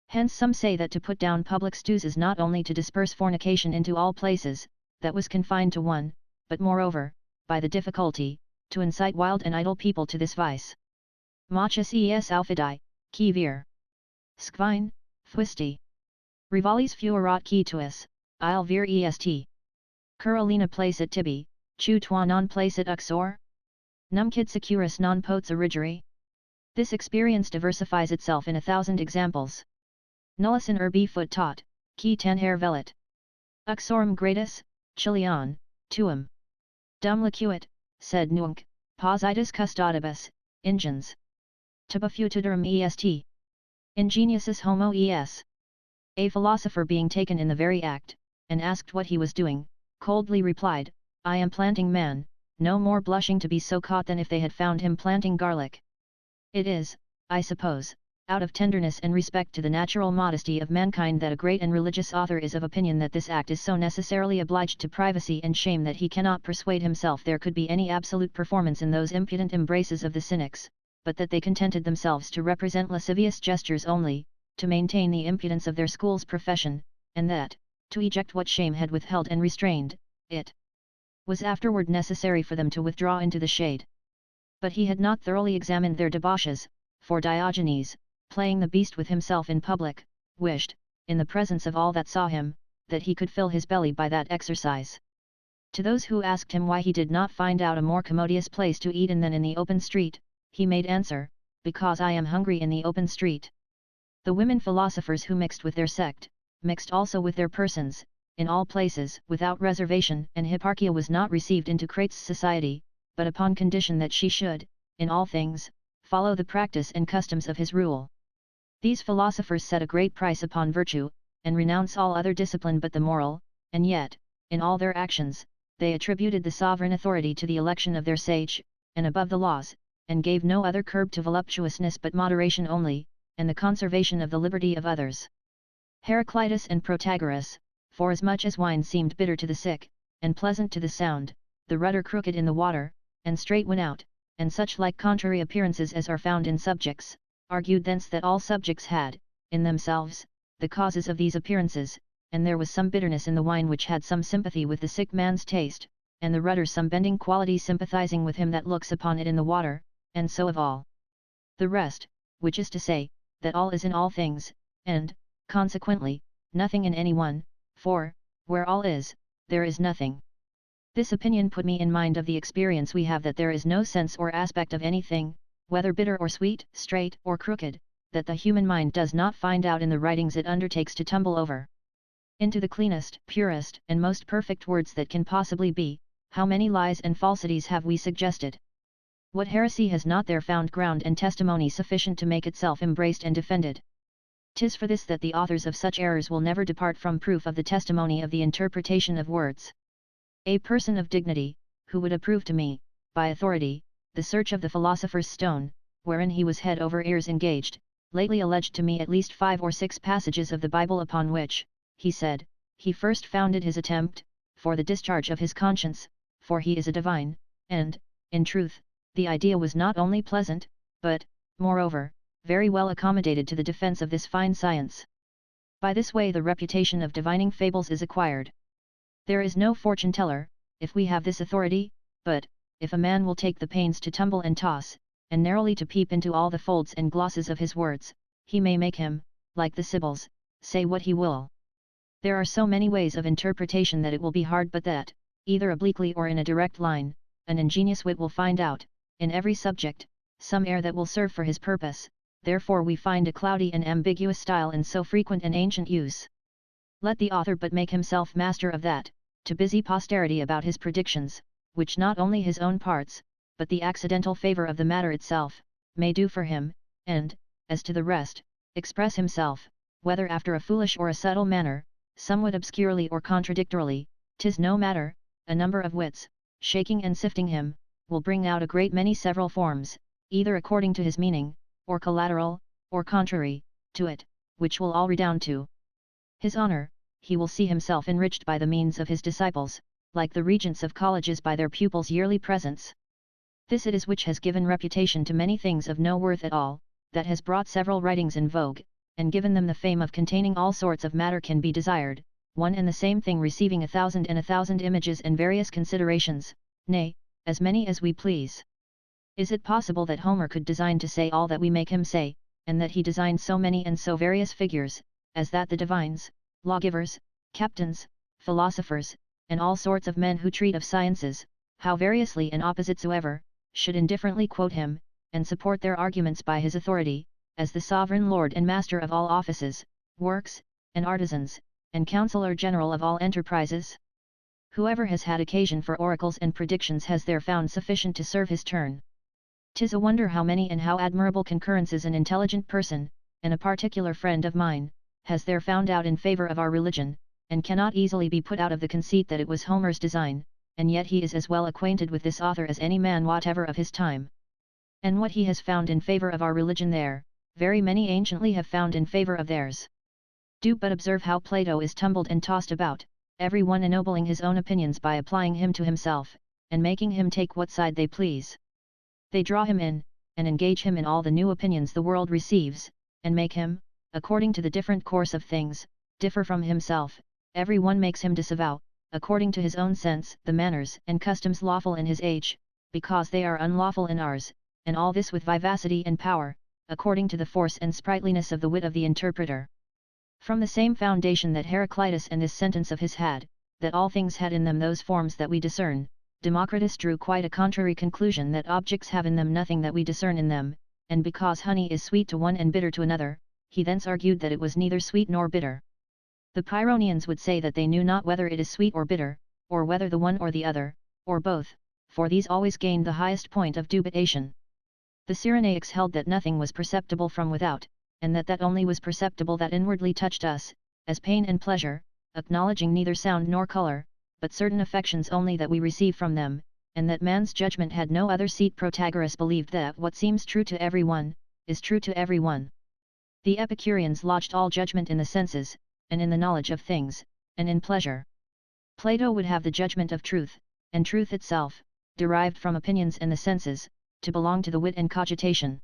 Hence some say that to put down public stews is not only to disperse fornication into all places, that was confined to one, but moreover, by the difficulty, to incite wild and idle people to this vice. Machus es aufidai, qui vir. Squine, fuisti. Rivalis fuerat qui tuis, il vir est. Carolina placet tibi, chu toi non placet uxor? Numquid securus non potes origere? This experience diversifies itself in 1,000 examples. Nullis in urbi foot tot, qui tenere velit. Uxorum gratis, chilion, tuum. Dum licuit, sed nunc, positus custodibus, ingens. Tubafutiturum est. Ingeniusus homo es. A philosopher being taken in the very act, and asked what he was doing, coldly replied, I am planting man, no more blushing to be so caught than if they had found him planting garlic. It is, I suppose, out of tenderness and respect to the natural modesty of mankind that a great and religious author is of opinion that this act is so necessarily obliged to privacy and shame that he cannot persuade himself there could be any absolute performance in those impudent embraces of the cynics, but that they contented themselves to represent lascivious gestures only, to maintain the impudence of their school's profession, and that, to eject what shame had withheld and restrained, it was afterward necessary for them to withdraw into the shade. But he had not thoroughly examined their debauches, for Diogenes, playing the beast with himself in public, wished, in the presence of all that saw him, that he could fill his belly by that exercise. To those who asked him why he did not find out a more commodious place to eat in than in the open street, he made answer, because I am hungry in the open street. The women philosophers who mixed with their sect, mixed also with their persons, in all places without reservation, and Hipparchia was not received into Crates' society, but upon condition that she should, in all things, follow the practice and customs of his rule. These philosophers set a great price upon virtue, and renounce all other discipline but the moral, and yet, in all their actions, they attributed the sovereign authority to the election of their sage, and above the laws, and gave no other curb to voluptuousness but moderation only, and the conservation of the liberty of others. Heraclitus and Protagoras, forasmuch as wine seemed bitter to the sick, and pleasant to the sound, the rudder crooked in the water, and straight went out, and such like contrary appearances as are found in subjects, argued thence that all subjects had, in themselves, the causes of these appearances, and there was some bitterness in the wine which had some sympathy with the sick man's taste, and the rudder some bending quality sympathizing with him that looks upon it in the water, and so of all the rest, which is to say, that all is in all things, and, consequently, nothing in any one, for, where all is, there is nothing. This opinion put me in mind of the experience we have that there is no sense or aspect of anything, whether bitter or sweet, straight or crooked, that the human mind does not find out in the writings it undertakes to tumble over. Into the cleanest, purest, and most perfect words that can possibly be, how many lies and falsities have we suggested? What heresy has not there found ground and testimony sufficient to make itself embraced and defended? 'Tis for this that the authors of such errors will never depart from proof of the testimony of the interpretation of words. A person of dignity, who would approve to me, by authority, the search of the philosopher's stone, wherein he was head over ears engaged, lately alleged to me at least 5 or 6 passages of the Bible upon which, he said, he first founded his attempt, for the discharge of his conscience, for he is a divine, and, in truth, the idea was not only pleasant, but, moreover, very well accommodated to the defense of this fine science. By this way the reputation of divining fables is acquired. There is no fortune teller, if we have this authority, but, if a man will take the pains to tumble and toss, and narrowly to peep into all the folds and glosses of his words, he may make him, like the Sibyls, say what he will. There are so many ways of interpretation that it will be hard but that, either obliquely or in a direct line, an ingenious wit will find out, in every subject, some air that will serve for his purpose, therefore we find a cloudy and ambiguous style in so frequent and ancient use. Let the author but make himself master of that, to busy posterity about his predictions, which not only his own parts, but the accidental favour of the matter itself, may do for him, and, as to the rest, express himself, whether after a foolish or a subtle manner, somewhat obscurely or contradictorily, 'tis no matter, a number of wits, shaking and sifting him, will bring out a great many several forms, either according to his meaning, or collateral, or contrary, to it, which will all redound to his honour. He will see himself enriched by the means of his disciples, like the regents of colleges by their pupils' yearly presents. This it is which has given reputation to many things of no worth at all, that has brought several writings in vogue, and given them the fame of containing all sorts of matter can be desired, one and the same thing receiving 1,000 images and various considerations, nay, as many as we please. Is it possible that Homer could design to say all that we make him say, and that he designed so many and so various figures, as that the divines, lawgivers, captains, philosophers, and all sorts of men who treat of sciences, how variously and opposite soever, should indifferently quote him, and support their arguments by his authority, as the sovereign lord and master of all offices, works, and artisans, and counsellor general of all enterprises? Whoever has had occasion for oracles and predictions has there found sufficient to serve his turn. 'Tis a wonder how many and how admirable concurrences an intelligent person, and a particular friend of mine, has there found out in favour of our religion, and cannot easily be put out of the conceit that it was Homer's design, and yet he is as well acquainted with this author as any man whatever of his time. And what he has found in favour of our religion there, very many anciently have found in favour of theirs. Do but observe how Plato is tumbled and tossed about, every one ennobling his own opinions by applying him to himself, and making him take what side they please. They draw him in, and engage him in all the new opinions the world receives, and make him, according to the different course of things, differ from himself. Every one makes him disavow, according to his own sense, the manners and customs lawful in his age, because they are unlawful in ours, and all this with vivacity and power, according to the force and sprightliness of the wit of the interpreter. From the same foundation that Heraclitus and this sentence of his had, that all things had in them those forms that we discern, Democritus drew quite a contrary conclusion, that objects have in them nothing that we discern in them, and because honey is sweet to one and bitter to another, he thence argued that it was neither sweet nor bitter. The Pyrrhonians would say that they knew not whether it is sweet or bitter, or whether the one or the other, or both, for these always gained the highest point of dubitation. The Cyrenaics held that nothing was perceptible from without, and that only was perceptible that inwardly touched us, as pain and pleasure, acknowledging neither sound nor colour, but certain affections only that we receive from them, and that man's judgment had no other seat. Protagoras believed that what seems true to every one, is true to every one. The Epicureans lodged all judgment in the senses, and in the knowledge of things, and in pleasure. Plato would have the judgment of truth, and truth itself, derived from opinions and the senses, to belong to the wit and cogitation.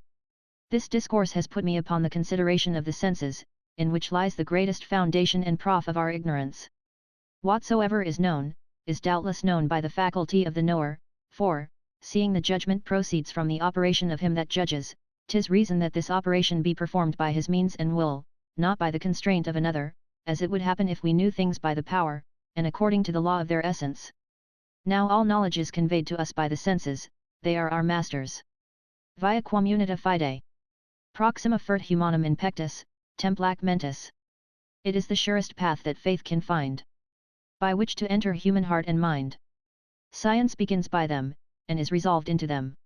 This discourse has put me upon the consideration of the senses, in which lies the greatest foundation and proof of our ignorance. Whatsoever is known, is doubtless known by the faculty of the knower, for, seeing the judgment proceeds from the operation of him that judges, 'tis reason that this operation be performed by his means and will, not by the constraint of another, as it would happen if we knew things by the power, and according to the law of their essence. Now all knowledge is conveyed to us by the senses, they are our masters. Via communita fide. Proxima fert humanum in pectus, templac mentis. It is the surest path that faith can find, by which to enter human heart and mind. Science begins by them, and is resolved into them.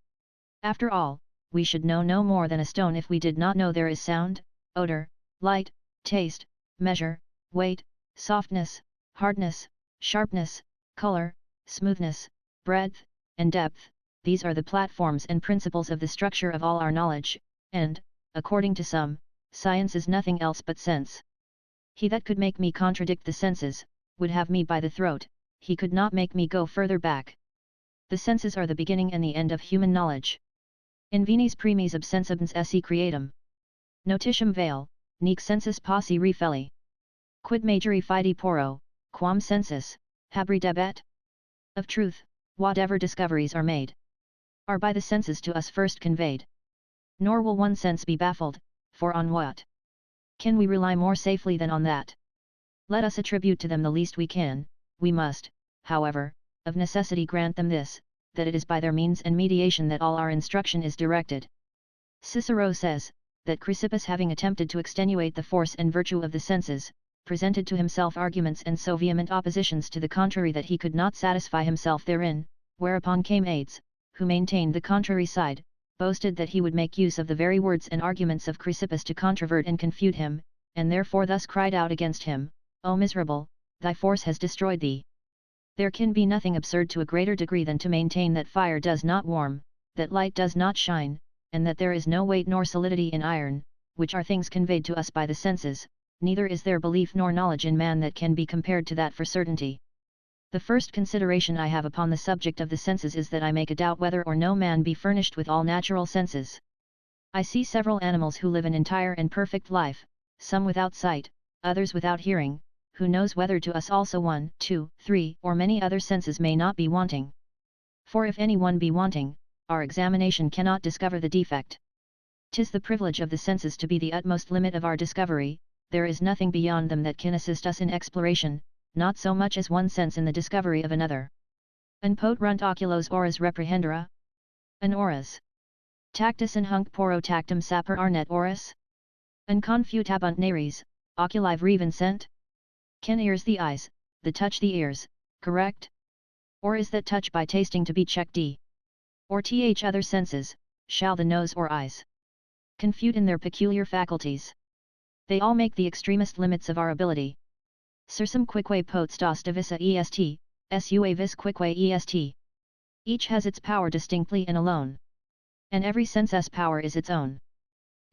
After all, we should know no more than a stone if we did not know there is sound, odour, light, taste, measure, weight, softness, hardness, sharpness, colour, smoothness, breadth, and depth. These are the platforms and principles of the structure of all our knowledge, and, according to some, science is nothing else but sense. He that could make me contradict the senses, would have me by the throat. He could not make me go further back. The senses are the beginning and the end of human knowledge. Invenis primis absensibens esse creatum. Notitium vale, nec sensus posse refelli. Quid mageri fide poro, quam sensus, habri debet? Of truth, whatever discoveries are made, are by the senses to us first conveyed. Nor will one sense be baffled, for on what can we rely more safely than on that? Let us attribute to them the least we can. We must, however, of necessity grant them this, that it is by their means and mediation that all our instruction is directed. Cicero says, that Chrysippus, having attempted to extenuate the force and virtue of the senses, presented to himself arguments and so vehement oppositions to the contrary that he could not satisfy himself therein, whereupon came Aides, who maintained the contrary side, boasted that he would make use of the very words and arguments of Chrysippus to controvert and confute him, and therefore thus cried out against him, O miserable, thy force has destroyed thee. There can be nothing absurd to a greater degree than to maintain that fire does not warm, that light does not shine, and that there is no weight nor solidity in iron, which are things conveyed to us by the senses. Neither is there belief nor knowledge in man that can be compared to that for certainty. The first consideration I have upon the subject of the senses is that I make a doubt whether or no man be furnished with all natural senses. I see several animals who live an entire and perfect life, some without sight, others without hearing. Who knows whether to us also 1, 2, 3, or many other senses may not be wanting? For if any one be wanting, our examination cannot discover the defect. 'Tis the privilege of the senses to be the utmost limit of our discovery. There is nothing beyond them that can assist us in exploration, not so much as one sense in the discovery of another. An poterunt oculos auras reprehendera? An auras Tactus in hunc poro tactum saper arnet oris? Un confutabunt nares, oculi revincent? Can ears the eyes, the touch the ears, correct? Or is that touch by tasting to be checked? Or th other senses, shall the nose or eyes confute in their peculiar faculties? They all make the extremest limits of our ability. Sursum quique potestas divisa est, sua vis quique est. Each has its power distinctly and alone. And every sense's power is its own.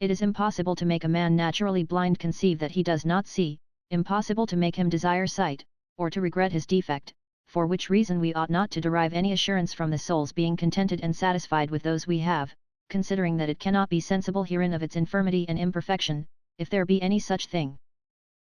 It is impossible to make a man naturally blind conceive that he does not see, impossible to make him desire sight, or to regret his defect, for which reason we ought not to derive any assurance from the soul's being contented and satisfied with those we have, considering that it cannot be sensible herein of its infirmity and imperfection, if there be any such thing.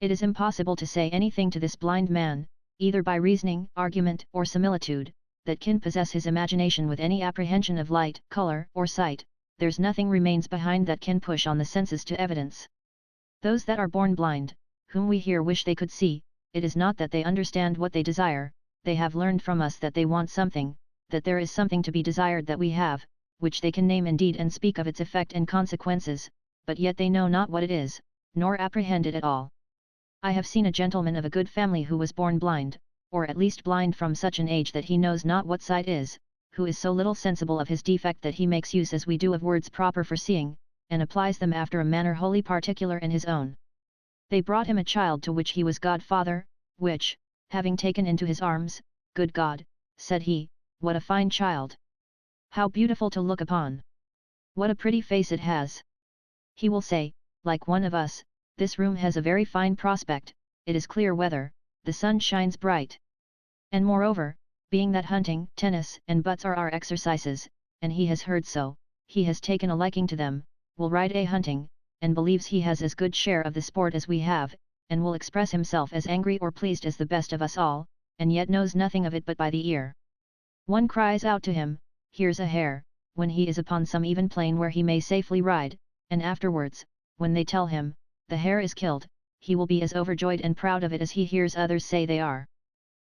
It is impossible to say anything to this blind man, either by reasoning, argument, or similitude, that can possess his imagination with any apprehension of light, color, or sight. There's nothing remains behind that can push on the senses to evidence. Those that are born blind, whom we here wish they could see, it is not that they understand what they desire, they have learned from us that they want something, that there is something to be desired that we have, which they can name indeed and speak of its effect and consequences, but yet they know not what it is, nor apprehend it at all. I have seen a gentleman of a good family who was born blind, or at least blind from such an age that he knows not what sight is, who is so little sensible of his defect that he makes use as we do of words proper for seeing, and applies them after a manner wholly particular and his own. They brought him a child to which he was godfather, which, having taken into his arms, good God, said he, what a fine child! How beautiful to look upon! What a pretty face it has! He will say, like one of us, this room has a very fine prospect, it is clear weather, the sun shines bright. And moreover, being that hunting, tennis, and butts are our exercises, and he has heard so, he has taken a liking to them, will ride hunting, and believes he has as good share of the sport as we have, and will express himself as angry or pleased as the best of us all, and yet knows nothing of it but by the ear. One cries out to him, here's a hare, when he is upon some even plain where he may safely ride, and afterwards, when they tell him, the hare is killed, he will be as overjoyed and proud of it as he hears others say they are.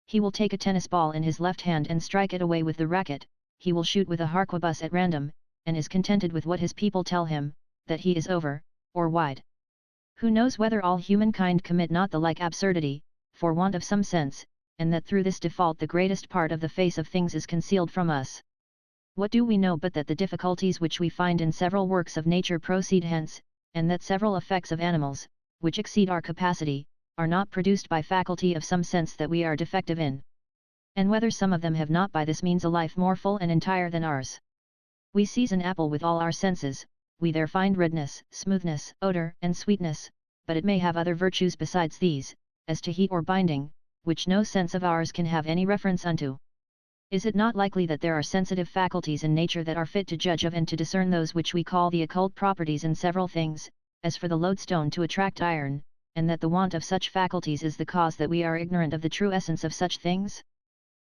He will take a tennis ball in his left hand and strike it away with the racket, he will shoot with a harquebus at random, and is contented with what his people tell him, that he is over, or wide. Who knows whether all humankind commit not the like absurdity, for want of some sense, and that through this default the greatest part of the face of things is concealed from us? What do we know but that the difficulties which we find in several works of nature proceed hence, and that several effects of animals, which exceed our capacity, are not produced by faculty of some sense that we are defective in? And whether some of them have not by this means a life more full and entire than ours? We seize an apple with all our senses, we there find redness, smoothness, odor, and sweetness, but it may have other virtues besides these, as to heat or binding, which no sense of ours can have any reference unto. Is it not likely that there are sensitive faculties in nature that are fit to judge of and to discern those which we call the occult properties in several things, as for the lodestone to attract iron, and that the want of such faculties is the cause that we are ignorant of the true essence of such things?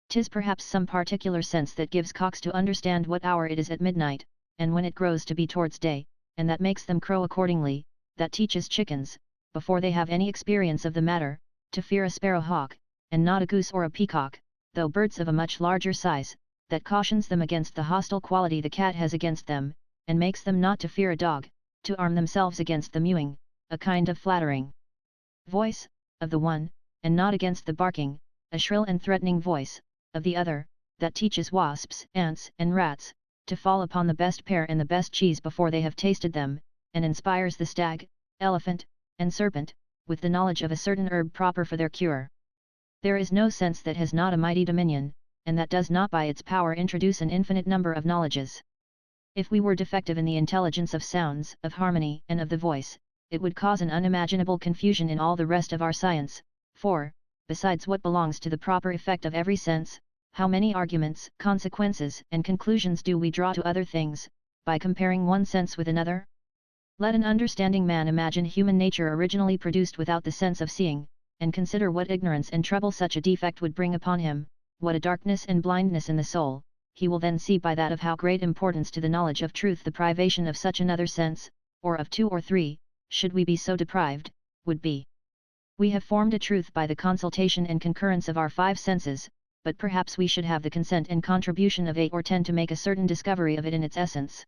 'Tis perhaps some particular sense that gives cocks to understand what hour it is at midnight, and when it grows to be towards day, and that makes them crow accordingly, that teaches chickens, before they have any experience of the matter, to fear a sparrowhawk, and not a goose or a peacock, though birds of a much larger size, that cautions them against the hostile quality the cat has against them, and makes them not to fear a dog, to arm themselves against the mewing, a kind of flattering voice, of the one, and not against the barking, a shrill and threatening voice, of the other, that teaches wasps, ants, and rats, to fall upon the best pear and the best cheese before they have tasted them, and inspires the stag, elephant, and serpent, with the knowledge of a certain herb proper for their cure. There is no sense that has not a mighty dominion, and that does not by its power introduce an infinite number of knowledges. If we were defective in the intelligence of sounds, of harmony, and of the voice, it would cause an unimaginable confusion in all the rest of our science, for, besides what belongs to the proper effect of every sense, how many arguments, consequences, and conclusions do we draw to other things, by comparing one sense with another? Let an understanding man imagine human nature originally produced without the sense of seeing, and consider what ignorance and trouble such a defect would bring upon him, what a darkness and blindness in the soul. He will then see by that of how great importance to the knowledge of truth the privation of such another sense, or of two or three, should we be so deprived, would be. We have formed a truth by the consultation and concurrence of our 5 senses, but perhaps we should have the consent and contribution of 8 or 10 to make a certain discovery of it in its essence.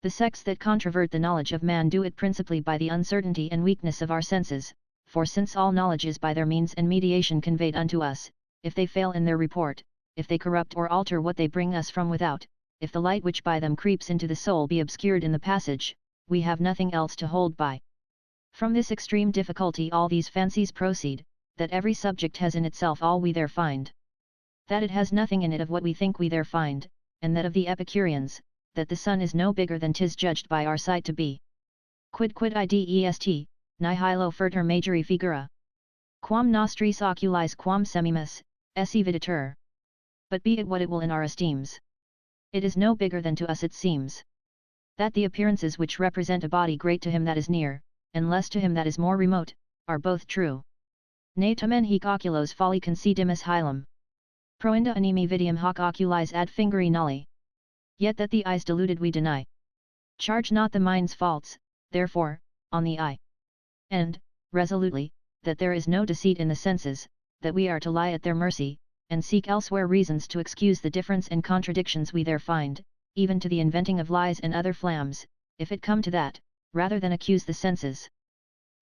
The sects that controvert the knowledge of man do it principally by the uncertainty and weakness of our senses, for since all knowledge is by their means and mediation conveyed unto us, if they fail in their report, if they corrupt or alter what they bring us from without, if the light which by them creeps into the soul be obscured in the passage, we have nothing else to hold by. From this extreme difficulty all these fancies proceed, that every subject has in itself all we there find. That it has nothing in it of what we think we there find, and that of the Epicureans, that the sun is no bigger than 'tis judged by our sight to be. Quid idest, nihilo furter magere figura. Quam nostris oculis quam semimus, esse videtur. But be it what it will in our esteems, it is no bigger than to us it seems. That the appearances which represent a body great to him that is near, and less to him that is more remote, are both true. Ne tamen hic oculos folli concedimus hilum. Proinda animi vidium hoc oculis ad fingeri nulli. Yet that the eyes deluded we deny. Charge not the mind's faults, therefore, on the eye. And, resolutely, that there is no deceit in the senses, that we are to lie at their mercy, and seek elsewhere reasons to excuse the difference and contradictions we there find, even to the inventing of lies and other flams, if it come to that, rather than accuse the senses.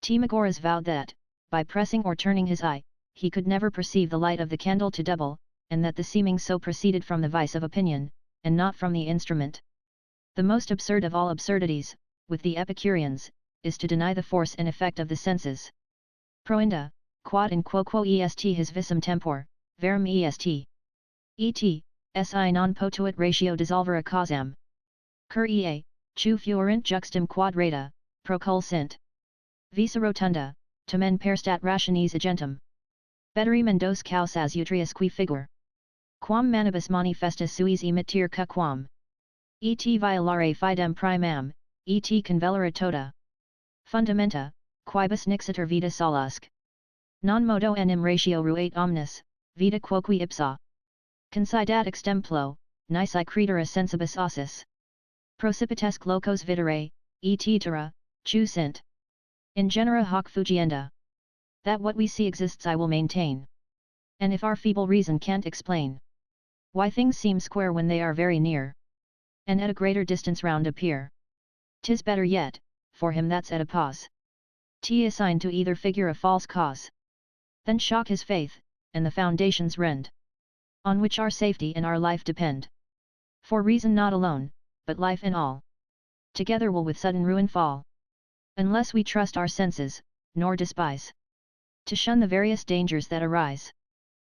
Timagoras vowed that, by pressing or turning his eye, he could never perceive the light of the candle to double, and that the seeming so proceeded from the vice of opinion, and not from the instrument. The most absurd of all absurdities, with the Epicureans, is to deny the force and effect of the senses. Proinda, quod in quoquo est his visum tempor, verum est. Et, si non potuit ratio dissolvere causam. Cur ea, chu furent juxtam quad rata, procul sint. Visa rotunda, tamen perstat rationis agentum. Beteri mendos causas utrius qui figure. Quam manibus manifestus suis emittir quam. Et violare fidem primam, et convelere tota. Fundamenta, quibus nixiter vita solusque. Non modo enim ratio ruate omnis, vita quoque ipsa. Considat extemplo, nisi credere sensibus ossis. Procipitesque locos videre, et terra, chu sint. In genera hoc fugienda. That what we see exists I will maintain. And if our feeble reason can't explain why things seem square when they are very near, and at a greater distance round appear, 'tis better yet, for him that's at a pause, t assign to either figure a false cause, then shock his faith, and the foundations rend, on which our safety and our life depend. For reason not alone, but life and all, together will with sudden ruin fall, unless we trust our senses, nor despise to shun the various dangers that arise.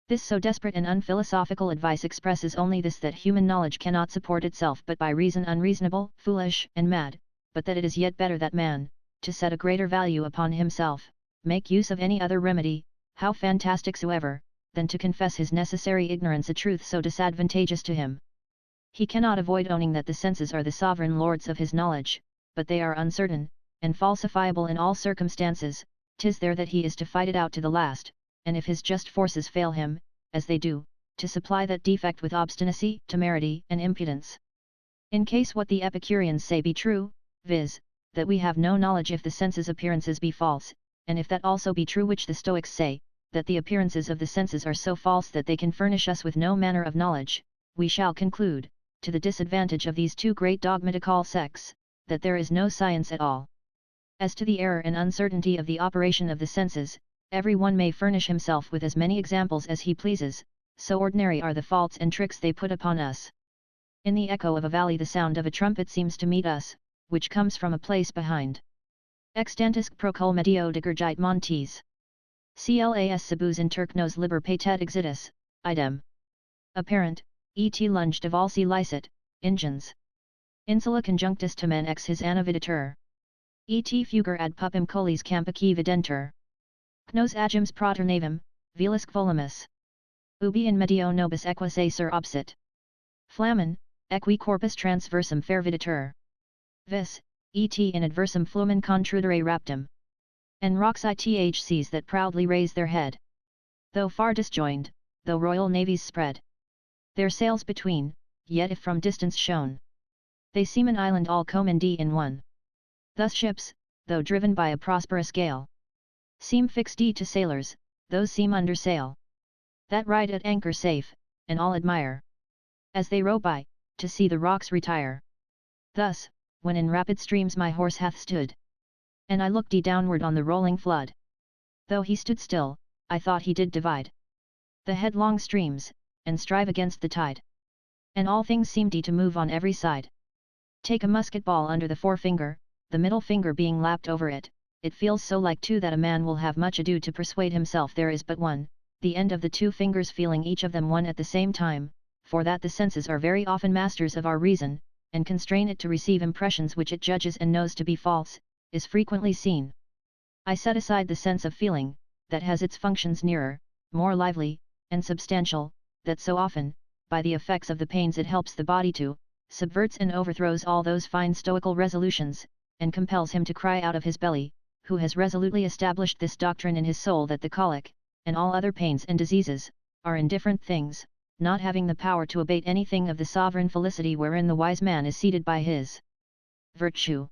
This so desperate and unphilosophical advice expresses only this, that human knowledge cannot support itself but by reason unreasonable, foolish, and mad, but that it is yet better that man, to set a greater value upon himself, make use of any other remedy, how fantastic soever, than to confess his necessary ignorance a truth so disadvantageous to him. He cannot avoid owning that the senses are the sovereign lords of his knowledge, but they are uncertain, and falsifiable in all circumstances. 'Tis there that he is to fight it out to the last, and if his just forces fail him, as they do, to supply that defect with obstinacy, temerity, and impudence. In case what the Epicureans say be true, viz., that we have no knowledge if the senses' appearances be false, and if that also be true which the Stoics say, that the appearances of the senses are so false that they can furnish us with no manner of knowledge, we shall conclude, to the disadvantage of these two great dogmatical sects, that there is no science at all. As to the error and uncertainty of the operation of the senses, every one may furnish himself with as many examples as he pleases, so ordinary are the faults and tricks they put upon us. In the echo of a valley the sound of a trumpet seems to meet us, which comes from a place behind. Extantisque procul medio digurgite montes. Clas sabus in Turknos liber patet exitus, idem. Apparent, et lunge de valsi licet, ingens. Insula conjunctus tamen ex his anaviditur. Et fugor ad pupim colis campaci videntur. Cnos agims praternavum, velisque volumus. Ubi in medio nobis equus acer obsit. Flamen, equi corpus transversum ferviditur. Vis, et in adversum flumen contrudere raptum. And rocks ithcs that proudly raise their head. Though far disjoined, though royal navies spread their sails between, yet if from distance shown, they seem an island all commindy in one. Thus ships, though driven by a prosperous gale, seem fixed to sailors, those seem under sail, that ride at anchor safe, and all admire, as they row by, to see the rocks retire. Thus, when in rapid streams my horse hath stood. And I looked downward on the rolling flood. Though he stood still, I thought he did divide the headlong streams, and strive against the tide. And all things seemed to move on every side. Take a musket ball under the forefinger, the middle finger being lapped over it, it feels so like two that a man will have much ado to persuade himself there is but one, the end of the two fingers feeling each of them one at the same time, for that the senses are very often masters of our reason, and constrain it to receive impressions which it judges and knows to be false, is frequently seen. I set aside the sense of feeling, that has its functions nearer, more lively, and substantial, that so often, by the effects of the pains it helps the body to, subverts and overthrows all those fine stoical resolutions, and compels him to cry out of his belly, who has resolutely established this doctrine in his soul that the colic, and all other pains and diseases, are indifferent things, not having the power to abate anything of the sovereign felicity wherein the wise man is seated by his virtue.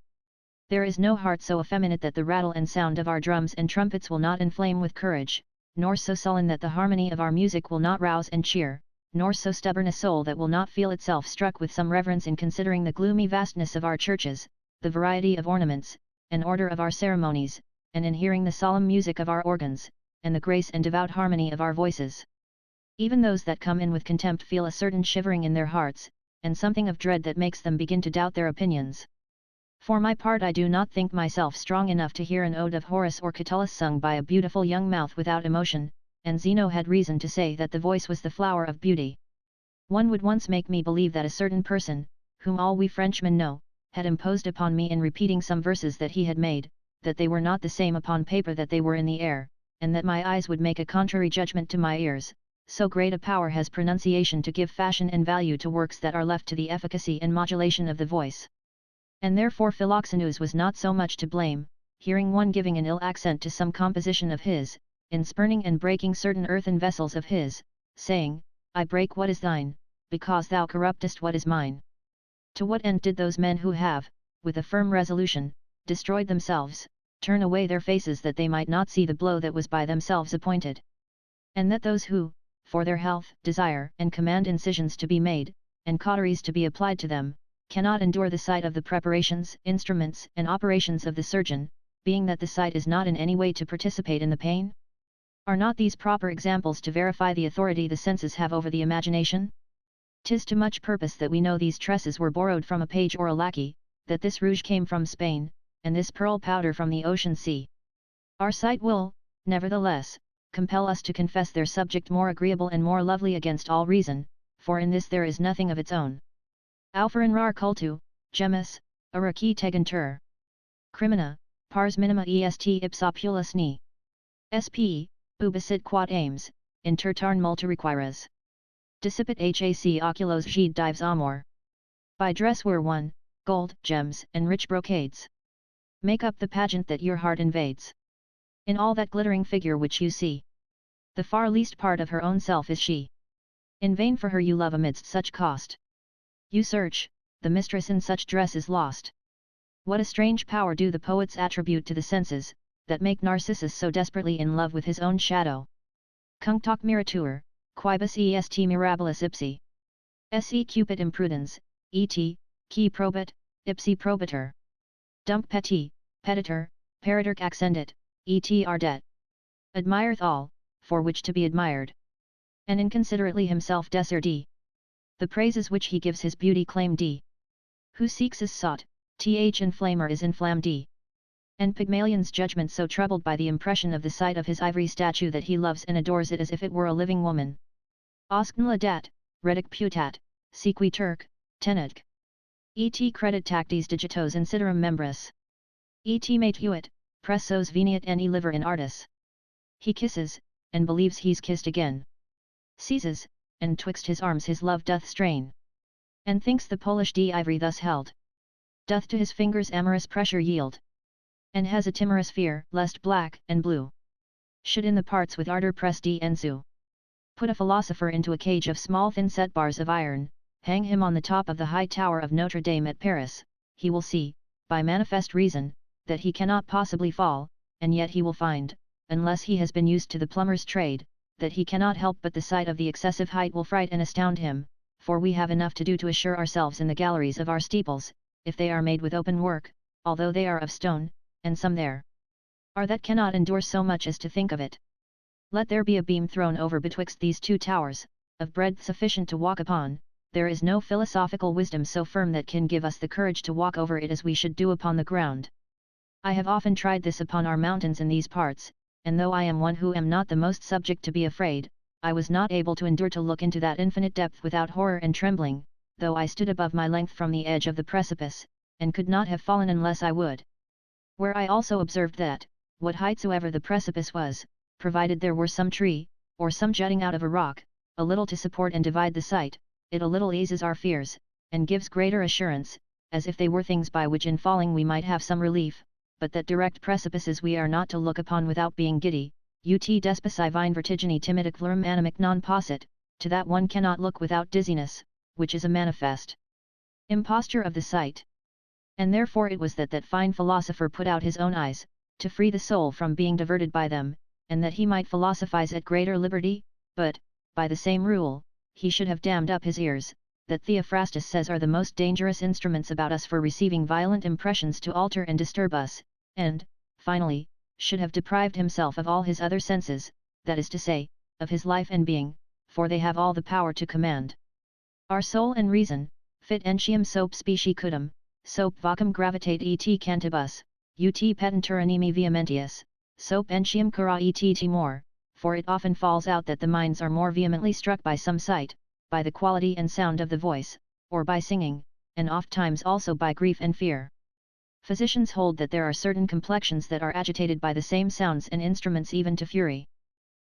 There is no heart so effeminate that the rattle and sound of our drums and trumpets will not inflame with courage, nor so sullen that the harmony of our music will not rouse and cheer, nor so stubborn a soul that will not feel itself struck with some reverence in considering the gloomy vastness of our churches, the variety of ornaments, and order of our ceremonies, and in hearing the solemn music of our organs, and the grace and devout harmony of our voices. Even those that come in with contempt feel a certain shivering in their hearts, and something of dread that makes them begin to doubt their opinions. For my part I do not think myself strong enough to hear an ode of Horace or Catullus sung by a beautiful young mouth without emotion, and Zeno had reason to say that the voice was the flower of beauty. One would once make me believe that a certain person, whom all we Frenchmen know, had imposed upon me in repeating some verses that he had made, that they were not the same upon paper that they were in the air, and that my eyes would make a contrary judgment to my ears, so great a power has pronunciation to give fashion and value to works that are left to the efficacy and modulation of the voice. And therefore Philoxenus was not so much to blame, hearing one giving an ill accent to some composition of his, in spurning and breaking certain earthen vessels of his, saying, I break what is thine, because thou corruptest what is mine. To what end did those men who have, with a firm resolution, destroyed themselves, turn away their faces that they might not see the blow that was by themselves appointed? And that those who, for their health, desire and command incisions to be made, and cauteries to be applied to them, cannot endure the sight of the preparations, instruments, and operations of the surgeon, being that the sight is not in any way to participate in the pain? Are not these proper examples to verify the authority the senses have over the imagination? 'Tis to much purpose that we know these tresses were borrowed from a page or a lackey, that this rouge came from Spain, and this pearl powder from the ocean sea. Our sight will, nevertheless, compel us to confess their subject more agreeable and more lovely against all reason, for in this there is nothing of its own. Auferin rar cultu, gemmis, araki tegantur. Crimina, pars minima est ipsa pulis ni. Sp. Ubisit quod aims, inter tarn multa requiras. Dissipit hac oculos gide dives amor. By dress wear one, gold, gems, and rich brocades. Make up the pageant that your heart invades. In all that glittering figure which you see, the far least part of her own self is she. In vain for her you love amidst such cost. You search, the mistress in such dress is lost. What a strange power do the poets attribute to the senses, that make Narcissus so desperately in love with his own shadow. Cunctoc miratur, quibus est mirabilis ipsi. Se cupid imprudens, et, qui probit, ipsi probitur. Dump petit, petitur, periturc accendit, et ardet. Admireth all, for which to be admired. And inconsiderately himself desert. The praises which he gives his beauty claim d. Who seeks is sought, th inflamer is inflammed. And Pygmalion's judgment so troubled by the impression of the sight of his ivory statue that he loves and adores it as if it were a living woman. Osknla dat, redic putat, sequi turk, tenetk. Et credit tactis digitos insiderum membris. Et mate huit, pressos veniat any liver in artis. He kisses, and believes he's kissed again. Seizes, and twixt his arms his love doth strain. And thinks the Polish d ivory thus held, doth to his fingers amorous pressure yield. And has a timorous fear, lest black and blue should in the parts with ardor press d ensue. Put a philosopher into a cage of small thin set bars of iron, hang him on the top of the high tower of Notre Dame at Paris, he will see, by manifest reason, that he cannot possibly fall, and yet he will find, unless he has been used to the plumber's trade, that he cannot help but the sight of the excessive height will fright and astound him, for we have enough to do to assure ourselves in the galleries of our steeples, if they are made with open work, although they are of stone, and some there are that cannot endure so much as to think of it. Let there be a beam thrown over betwixt these two towers, of breadth sufficient to walk upon, there is no philosophical wisdom so firm that can give us the courage to walk over it as we should do upon the ground. I have often tried this upon our mountains in these parts, and though I am one who am not the most subject to be afraid, I was not able to endure to look into that infinite depth without horror and trembling, though I stood above my length from the edge of the precipice, and could not have fallen unless I would. Where I also observed that, what height soever the precipice was, provided there were some tree, or some jutting out of a rock, a little to support and divide the sight, it a little eases our fears, and gives greater assurance, as if they were things by which in falling we might have some relief, but that direct precipices we are not to look upon without being giddy, ut despici vine vertigini timidic verum animic non possit, to that one cannot look without dizziness, which is a manifest imposture of the sight. And therefore it was that fine philosopher put out his own eyes, to free the soul from being diverted by them, and that he might philosophize at greater liberty, but, by the same rule, he should have dammed up his ears, that Theophrastus says are the most dangerous instruments about us for receiving violent impressions to alter and disturb us, and, finally, should have deprived himself of all his other senses, that is to say, of his life and being, for they have all the power to command our soul and reason, fit entium soap specie cudum, soap vocum gravitate et cantibus, ut petentur animi vehementius, soap entium cura et timor, for it often falls out that the minds are more vehemently struck by some sight, by the quality and sound of the voice, or by singing, and oft times also by grief and fear. Physicians hold that there are certain complexions that are agitated by the same sounds and instruments even to fury.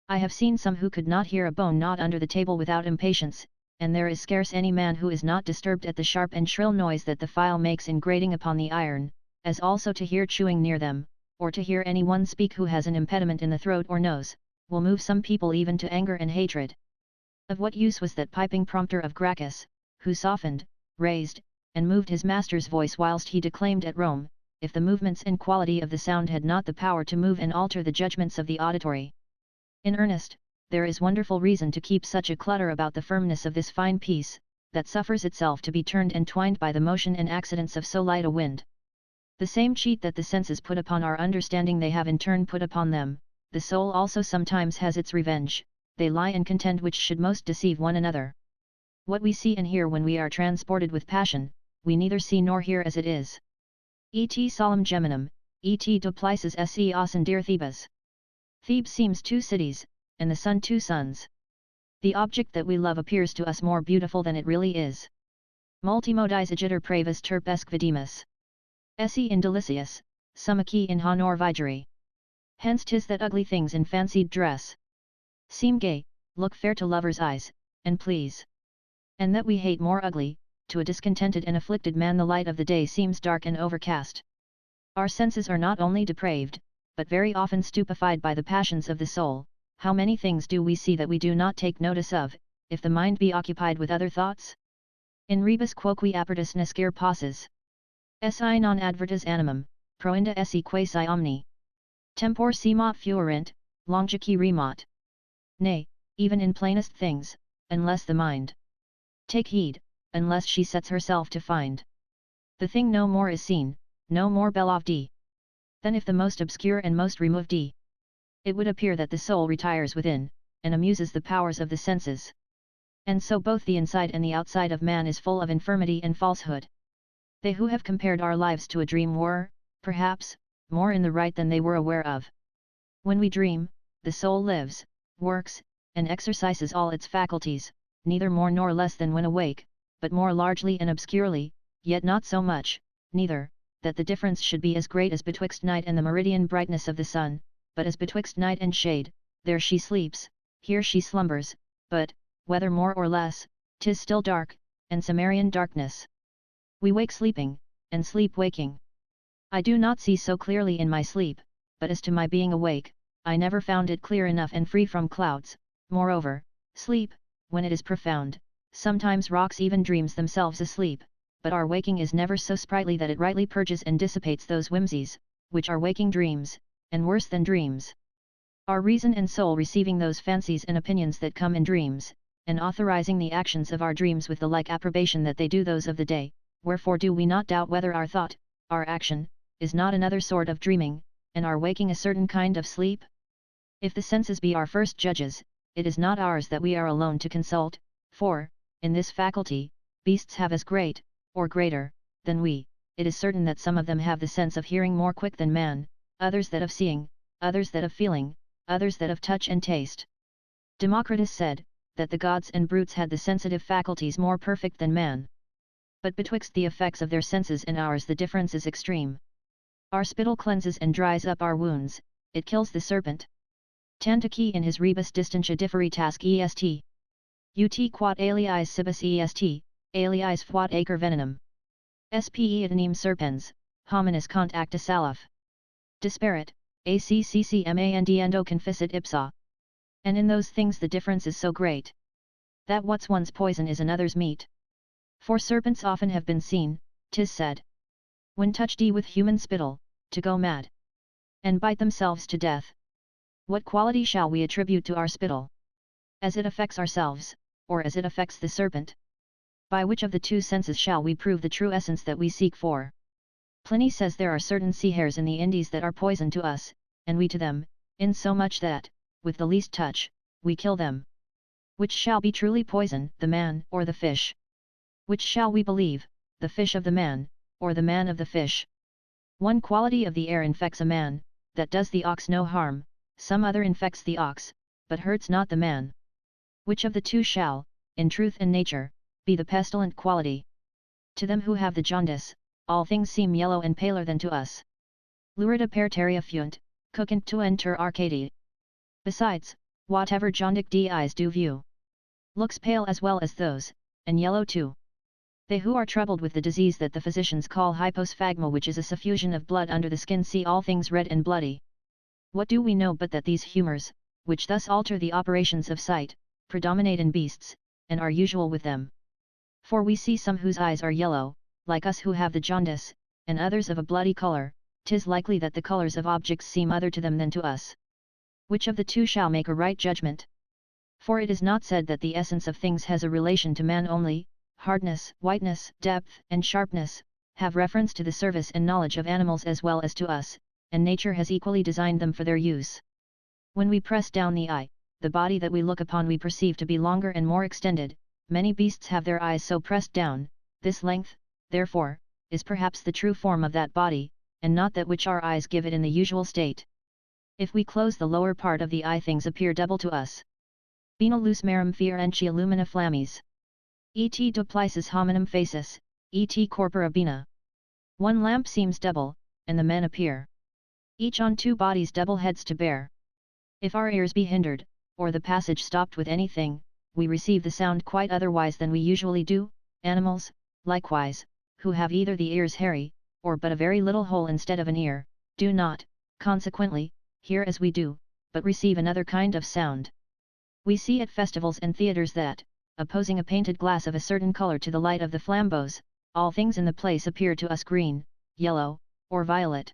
I have seen some who could not hear a bone gnawed under the table without impatience, and there is scarce any man who is not disturbed at the sharp and shrill noise that the file makes in grating upon the iron, as also to hear chewing near them, or to hear any one speak who has an impediment in the throat or nose, will move some people even to anger and hatred. Of what use was that piping prompter of Gracchus, who softened, raised, and moved his master's voice whilst he declaimed at Rome, if the movements and quality of the sound had not the power to move and alter the judgments of the auditory? In earnest, there is wonderful reason to keep such a clutter about the firmness of this fine piece, that suffers itself to be turned and twined by the motion and accidents of so light a wind. The same cheat that the senses put upon our understanding they have in turn put upon them, the soul also sometimes has its revenge, they lie and contend which should most deceive one another. What we see and hear when we are transported with passion, we neither see nor hear as it is. Et solemn geminum, et duplices se os dear Thebes. Thebes seems two cities, and the sun two suns. The object that we love appears to us more beautiful than it really is. Multimodis agitur pravis terpesque vidimus. Esse in delicious, sumaci in honor vigere. Hence 'tis that ugly things in fancied dress seem gay, look fair to lovers' eyes, and please. And that we hate more ugly, to a discontented and afflicted man the light of the day seems dark and overcast. Our senses are not only depraved, but very often stupefied by the passions of the soul. How many things do we see that we do not take notice of, if the mind be occupied with other thoughts? In rebus quoque apertus nescere passes. Si non advertis animum, proinda esse quasi omni. Tempor semat fuerint, longici remat. Nay, even in plainest things, unless the mind take heed, unless she sets herself to find the thing, no more is seen, no more beloved than if the most obscure and most removed it would appear that the soul retires within, and amuses the powers of the senses. And so both the inside and the outside of man is full of infirmity and falsehood. They who have compared our lives to a dream were, perhaps, more in the right than they were aware of. When we dream, the soul lives, works, and exercises all its faculties, neither more nor less than when awake, but more largely and obscurely, yet not so much, neither, that the difference should be as great as betwixt night and the meridian brightness of the sun, but as betwixt night and shade, there she sleeps, here she slumbers, but, whether more or less, 'tis still dark, and Cimmerian darkness. We wake sleeping, and sleep waking. I do not see so clearly in my sleep, but as to my being awake, I never found it clear enough and free from clouds. Moreover, sleep, when it is profound, sometimes rocks even dreams themselves asleep, but our waking is never so sprightly that it rightly purges and dissipates those whimsies, which are waking dreams, and worse than dreams. Our reason and soul receiving those fancies and opinions that come in dreams, and authorizing the actions of our dreams with the like approbation that they do those of the day, wherefore do we not doubt whether our thought, our action, is not another sort of dreaming, and our waking a certain kind of sleep? If the senses be our first judges, it is not ours that we are alone to consult, for, in this faculty, beasts have as great, or greater, than we. It is certain that some of them have the sense of hearing more quick than man, others that of seeing, others that of feeling, others that of touch and taste. Democritus said, that the gods and brutes had the sensitive faculties more perfect than man. But betwixt the effects of their senses and ours the difference is extreme. Our spittle cleanses and dries up our wounds, it kills the serpent. Tantuki in his rebus distentia differitas est. Ut quod aliis cibus est, aliis fuat acer venenum. Spe adenim serpens, hominis cont acta salif. Disparit, acccmand confissit ipsa. And in those things the difference is so great, that what's one's poison is another's meat. For serpents often have been seen, 'tis said, when touched with human spittle, to go mad, and bite themselves to death. What quality shall we attribute to our spittle? As it affects ourselves, or as it affects the serpent? By which of the two senses shall we prove the true essence that we seek for? Pliny says there are certain sea hares in the Indies that are poison to us, and we to them, insomuch that, with the least touch, we kill them. Which shall be truly poison, the man, or the fish? Which shall we believe, the fish of the man, or the man of the fish? One quality of the air infects a man, that does the ox no harm, some other infects the ox, but hurts not the man. Which of the two shall, in truth and nature, be the pestilent quality? To them who have the jaundice, all things seem yellow and paler than to us. Lurida parteria funt, cucant tu enter arcadi. Besides, whatever jaundic eyes do view, looks pale as well as those, and yellow too. They who are troubled with the disease that the physicians call hyposphagma, which is a suffusion of blood under the skin, see all things red and bloody. What do we know but that these humours, which thus alter the operations of sight, predominate in beasts, and are usual with them? For we see some whose eyes are yellow, like us who have the jaundice, and others of a bloody colour. 'Tis likely that the colours of objects seem other to them than to us. Which of the two shall make a right judgment? For it is not said that the essence of things has a relation to man only. Hardness, whiteness, depth, and sharpness, have reference to the service and knowledge of animals as well as to us, and nature has equally designed them for their use. When we press down the eye, the body that we look upon we perceive to be longer and more extended. Many beasts have their eyes so pressed down. This length, therefore, is perhaps the true form of that body, and not that which our eyes give it in the usual state. If we close the lower part of the eye, things appear double to us. Bina lus marum fierentia lumina flammis. Et duplicis hominum facis, et corpora bina. One lamp seems double, and the men appear each on two bodies double heads to bear. If our ears be hindered, or the passage stopped with anything, we receive the sound quite otherwise than we usually do. Animals, likewise, who have either the ears hairy, or but a very little hole instead of an ear, do not, consequently, hear as we do, but receive another kind of sound. We see at festivals and theatres that, opposing a painted glass of a certain colour to the light of the flambeaux, all things in the place appear to us green, yellow, or violet.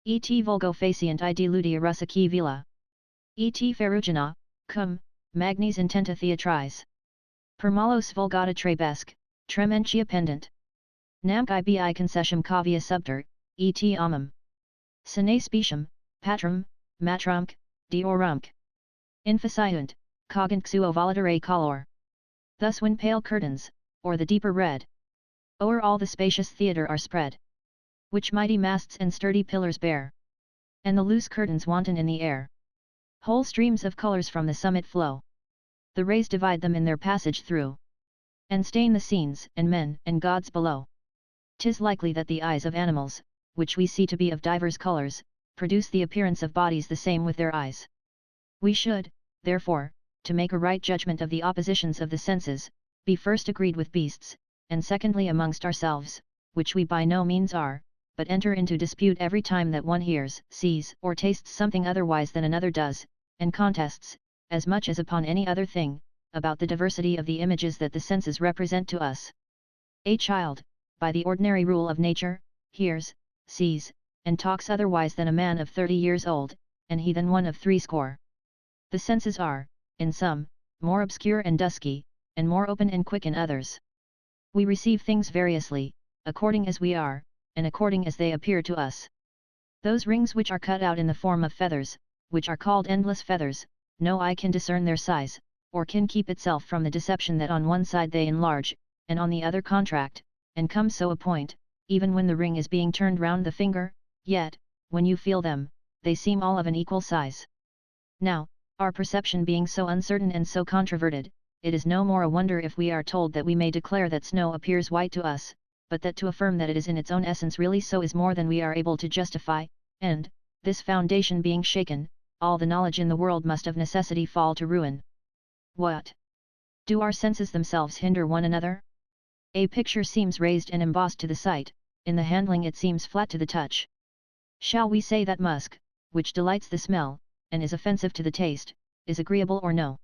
Et vulgo facient I deludia russaci vila. Et ferrugina, cum, magnes intenta theatris. Per malos vulgata trebesc, trementia pendent. Namc ibi concessium cavia subter, et amum. Sine specium, patrum, matramc, deorumc. Infaciunt, cogent xuo volitare color. Thus when pale curtains, or the deeper red, o'er all the spacious theatre are spread, which mighty masts and sturdy pillars bear, and the loose curtains wanton in the air, whole streams of colours from the summit flow. The rays divide them in their passage through, and stain the scenes and men and gods below. 'Tis likely that the eyes of animals, which we see to be of divers colours, produce the appearance of bodies the same with their eyes. We should, therefore, to make a right judgment of the oppositions of the senses, be first agreed with beasts, and secondly amongst ourselves, which we by no means are, but enter into dispute every time that one hears, sees, or tastes something otherwise than another does, and contests, as much as upon any other thing, about the diversity of the images that the senses represent to us. A child, by the ordinary rule of nature, hears, sees, and talks otherwise than a man of 30 years old, and he than one of 60. The senses are, in some, more obscure and dusky, and more open and quick in others. We receive things variously, according as we are, and according as they appear to us. Those rings which are cut out in the form of feathers, which are called endless feathers, no eye can discern their size, or can keep itself from the deception that on one side they enlarge, and on the other contract, and come so a point, even when the ring is being turned round the finger, yet, when you feel them, they seem all of an equal size. Now, our perception being so uncertain and so controverted, it is no more a wonder if we are told that we may declare that snow appears white to us, but that to affirm that it is in its own essence really so is more than we are able to justify, and, this foundation being shaken, all the knowledge in the world must of necessity fall to ruin. What? Do our senses themselves hinder one another? A picture seems raised and embossed to the sight, in the handling it seems flat to the touch. Shall we say that musk, which delights the smell, and is offensive to the taste, is agreeable or no?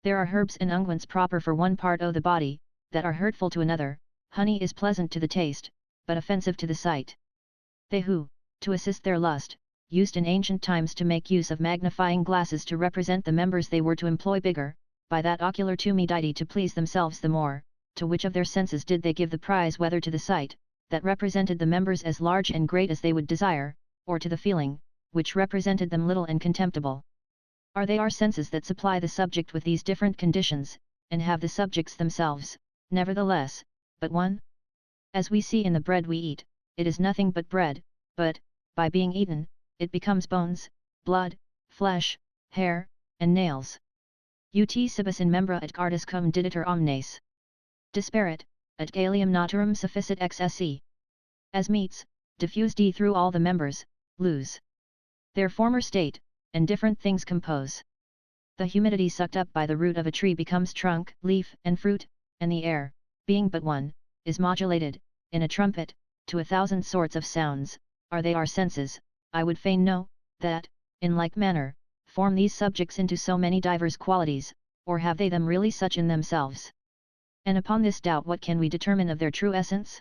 There are herbs and unguents proper for one part o' the body, that are hurtful to another. Honey is pleasant to the taste, but offensive to the sight. They who, to assist their lust, used in ancient times to make use of magnifying glasses to represent the members they were to employ bigger, by that ocular tumidity to please themselves the more, to which of their senses did they give the prize, whether to the sight, that represented the members as large and great as they would desire, or to the feeling, which represented them little and contemptible? Are they our senses that supply the subject with these different conditions, and have the subjects themselves, nevertheless, but one? As we see in the bread we eat, it is nothing but bread, but, by being eaten, it becomes bones, blood, flesh, hair, and nails. Ut cibus in membra et cardis cum diditur omnes. Disparet, et galium naturum sufficit XSE. As meats, diffused through all the members, lose their former state, and different things compose. The humidity sucked up by the root of a tree becomes trunk, leaf, and fruit, and the air, being but one, is modulated, in a trumpet, to 1,000 sorts of sounds. Are they our senses? I would fain know, that, in like manner, form these subjects into so many divers qualities, or have they them really such in themselves? And upon this doubt what can we determine of their true essence?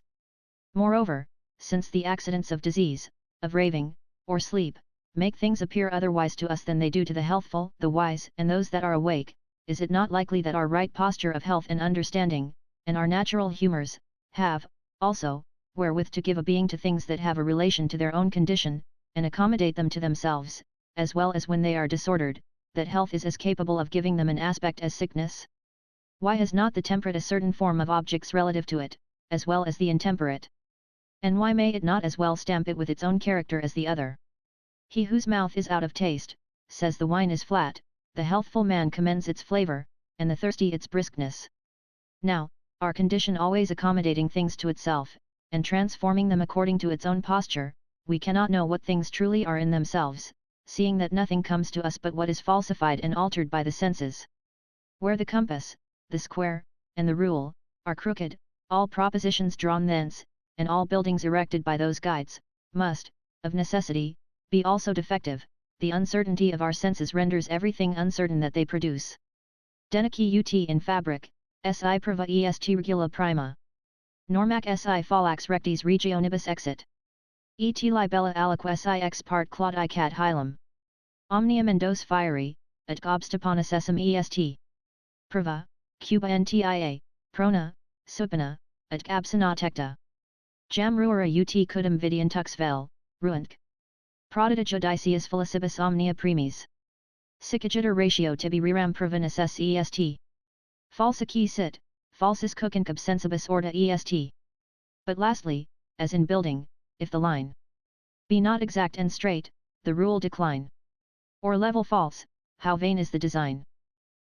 Moreover, since the accidents of disease, of raving, or sleep, make things appear otherwise to us than they do to the healthful, the wise, and those that are awake, is it not likely that our right posture of health and understanding, and our natural humours, have, also, wherewith to give a being to things that have a relation to their own condition, and accommodate them to themselves, as well as when they are disordered, that health is as capable of giving them an aspect as sickness? Why has not the temperate a certain form of objects relative to it, as well as the intemperate? And why may it not as well stamp it with its own character as the other? He whose mouth is out of taste, says the wine is flat, the healthful man commends its flavour, and the thirsty its briskness. Now, our condition always accommodating things to itself, and transforming them according to its own posture, we cannot know what things truly are in themselves, seeing that nothing comes to us but what is falsified and altered by the senses. Where the compass, the square, and the rule, are crooked, all propositions drawn thence, and all buildings erected by those guides, must, of necessity, be also defective. The uncertainty of our senses renders everything uncertain that they produce. Denici ut in fabric, si prova est regula prima. Normac si fallax rectis regionibus exit. Et libella alique si ex part claudicat hilum. Omnium endos fieri, et gobstopanus essum est. Prova, cuba ntia, prona, supina, et absina tecta. Jam ruera ut cudum vidientux vel, ruintc. Prodida judicius felicibus omnia primis. Sicagitur ratio tibi reram provinus est. Falsici sit, falsis cucincub sensibus orta est. But lastly, as in building, if the line be not exact and straight, the rule decline. Or level false, how vain is the design.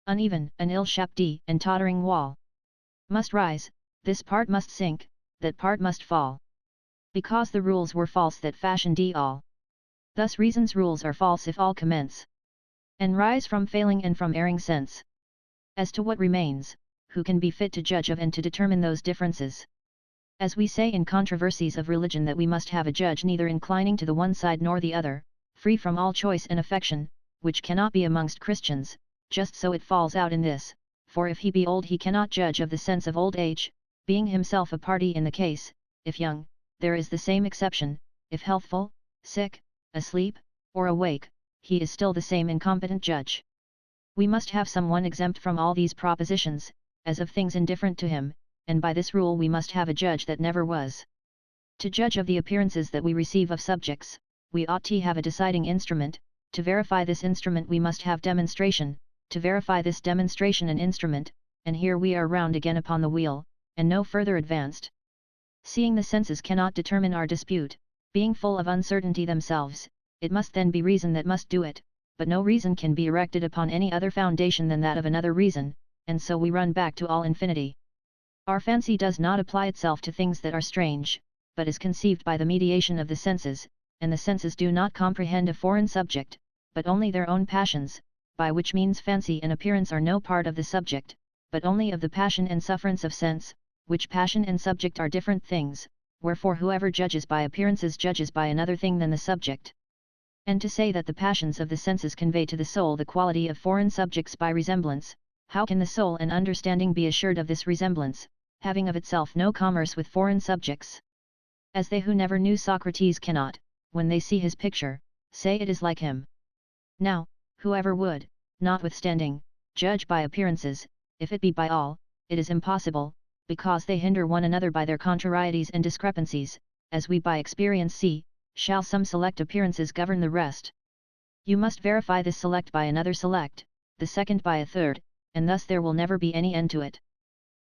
Uneven, an ill-shaped and tottering wall must rise, this part must sink, that part must fall. Because the rules were false that fashioned all. Thus reason's rules are false if all commence and rise from failing and from erring sense. As to what remains, who can be fit to judge of and to determine those differences? As we say in controversies of religion that we must have a judge neither inclining to the one side nor the other, free from all choice and affection, which cannot be amongst Christians, just so it falls out in this, for if he be old he cannot judge of the sense of old age, being himself a party in the case. If young, there is the same exception, if healthful, sick, asleep, or awake, he is still the same incompetent judge. We must have someone exempt from all these propositions, as of things indifferent to him, and by this rule we must have a judge that never was. To judge of the appearances that we receive of subjects, we ought to have a deciding instrument. To verify this instrument we must have demonstration, to verify this demonstration an instrument, and here we are round again upon the wheel, and no further advanced. Seeing the senses cannot determine our dispute, being full of uncertainty themselves, it must then be reason that must do it, but no reason can be erected upon any other foundation than that of another reason, and so we run back to all infinity. Our fancy does not apply itself to things that are strange, but is conceived by the mediation of the senses, and the senses do not comprehend a foreign subject, but only their own passions, by which means fancy and appearance are no part of the subject, but only of the passion and sufferance of sense, which passion and subject are different things, wherefore whoever judges by appearances judges by another thing than the subject. And to say that the passions of the senses convey to the soul the quality of foreign subjects by resemblance, how can the soul and understanding be assured of this resemblance, having of itself no commerce with foreign subjects? As they who never knew Socrates cannot, when they see his picture, say it is like him. Now, whoever would, notwithstanding, judge by appearances, if it be by all, it is impossible, because they hinder one another by their contrarieties and discrepancies, as we by experience see, shall some select appearances govern the rest. You must verify this select by another select, the second by a third, and thus there will never be any end to it.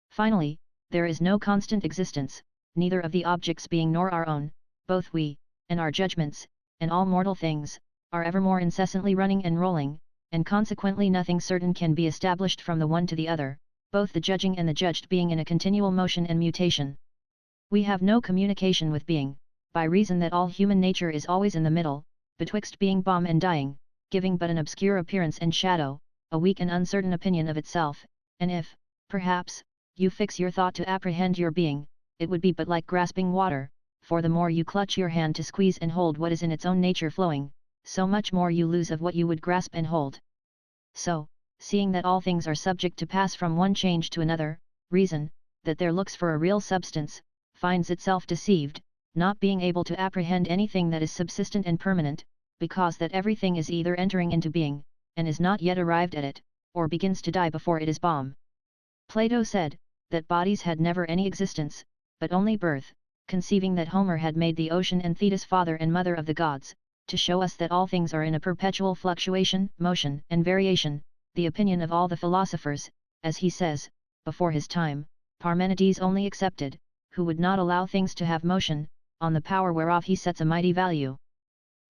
Finally, there is no constant existence, neither of the objects being nor our own, both we, and our judgments, and all mortal things, are evermore incessantly running and rolling, and consequently nothing certain can be established from the one to the other, both the judging and the judged being in a continual motion and mutation. We have no communication with being, by reason that all human nature is always in the middle, betwixt being bomb and dying, giving but an obscure appearance and shadow, a weak and uncertain opinion of itself, and if, perhaps, you fix your thought to apprehend your being, it would be but like grasping water, for the more you clutch your hand to squeeze and hold what is in its own nature flowing, so much more you lose of what you would grasp and hold. So, seeing that all things are subject to pass from one change to another, reason, that there looks for a real substance, finds itself deceived, not being able to apprehend anything that is subsistent and permanent, because that everything is either entering into being, and is not yet arrived at it, or begins to die before it is bomb. Plato said, that bodies had never any existence, but only birth, conceiving that Homer had made the ocean and Thetis father and mother of the gods, to show us that all things are in a perpetual fluctuation, motion, and variation, the opinion of all the philosophers, as he says, before his time, Parmenides only excepted, who would not allow things to have motion, on the power whereof he sets a mighty value.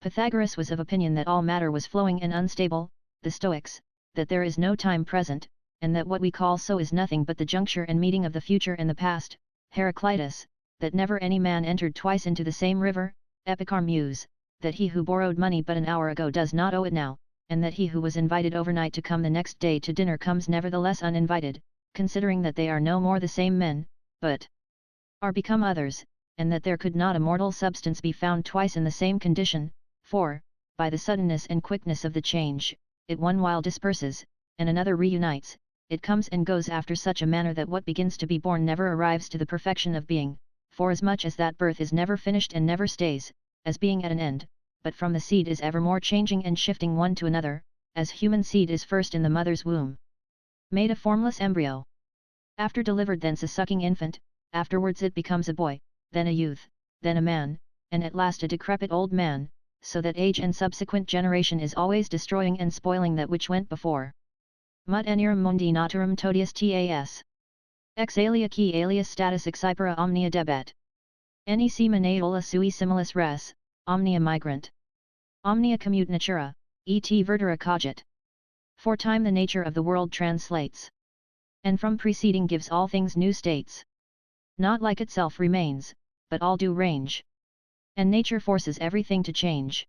Pythagoras was of opinion that all matter was flowing and unstable, the Stoics, that there is no time present, and that what we call so is nothing but the juncture and meeting of the future and the past, Heraclitus, that never any man entered twice into the same river, Epicharmus, that he who borrowed money but an hour ago does not owe it now, and that he who was invited overnight to come the next day to dinner comes nevertheless uninvited, considering that they are no more the same men, but are become others, and that there could not a mortal substance be found twice in the same condition, for, by the suddenness and quickness of the change, it one while disperses, and another reunites, it comes and goes after such a manner that what begins to be born never arrives to the perfection of being, forasmuch as that birth is never finished and never stays, as being at an end, but from the seed is evermore changing and shifting one to another, as human seed is first in the mother's womb, made a formless embryo. After delivered thence a sucking infant, afterwards it becomes a boy, then a youth, then a man, and at last a decrepit old man, so that age and subsequent generation is always destroying and spoiling that which went before. Mut enirum mundi naturum todius tas. Ex alia qui alias status excipera omnia debet. Nec maneola sui similis res, omnia migrant. Omnia commute natura, et verdera cogit. For time the nature of the world translates, and from preceding gives all things new states. Not like itself remains, but all do range. And nature forces everything to change.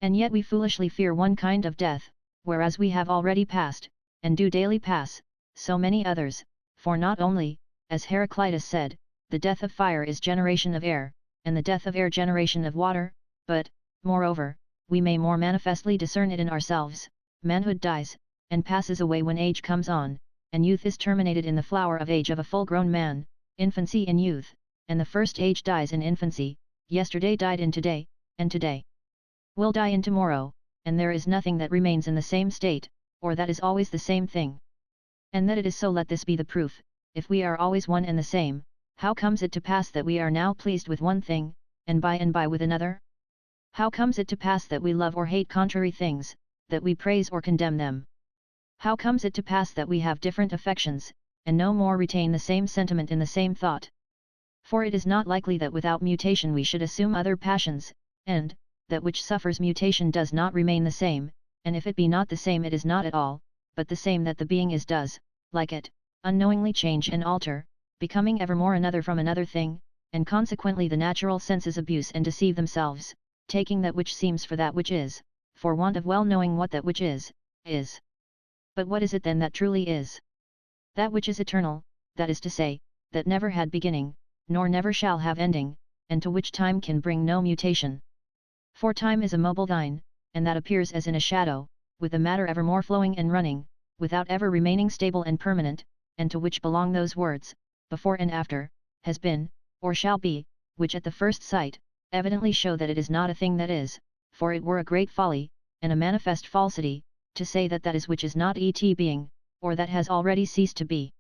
And yet we foolishly fear one kind of death, whereas we have already passed, and do daily pass, so many others, for not only, as Heraclitus said, the death of fire is generation of air, and the death of air generation of water, but, moreover, we may more manifestly discern it in ourselves, manhood dies, and passes away when age comes on, and youth is terminated in the flower of age of a full-grown man, infancy in youth, and the first age dies in infancy, yesterday died in today, and today will die in tomorrow, and there is nothing that remains in the same state, or that is always the same thing. And that it is so, let this be the proof, if we are always one and the same, How comes it to pass that we are now pleased with one thing, and by with another? How comes it to pass that we love or hate contrary things, that we praise or condemn them? How comes it to pass that we have different affections, and no more retain the same sentiment in the same thought? For it is not likely that without mutation we should assume other passions, and, that which suffers mutation does not remain the same, and if it be not the same it is not at all, but the same that the being is does, like it, unknowingly change and alter, becoming evermore another from another thing, and consequently the natural senses abuse and deceive themselves, taking that which seems for that which is, for want of well knowing what that which is. But what is it then that truly is? That which is eternal, that is to say, that never had beginning, nor never shall have ending, and to which time can bring no mutation. For time is a mobile thing, and that appears as in a shadow, with the matter evermore flowing and running, without ever remaining stable and permanent, and to which belong those words, before and after, has been, or shall be, which at the first sight, evidently show that it is not a thing that is, for it were a great folly, and a manifest falsity, to say that that is which is not et being, or that has already ceased to be.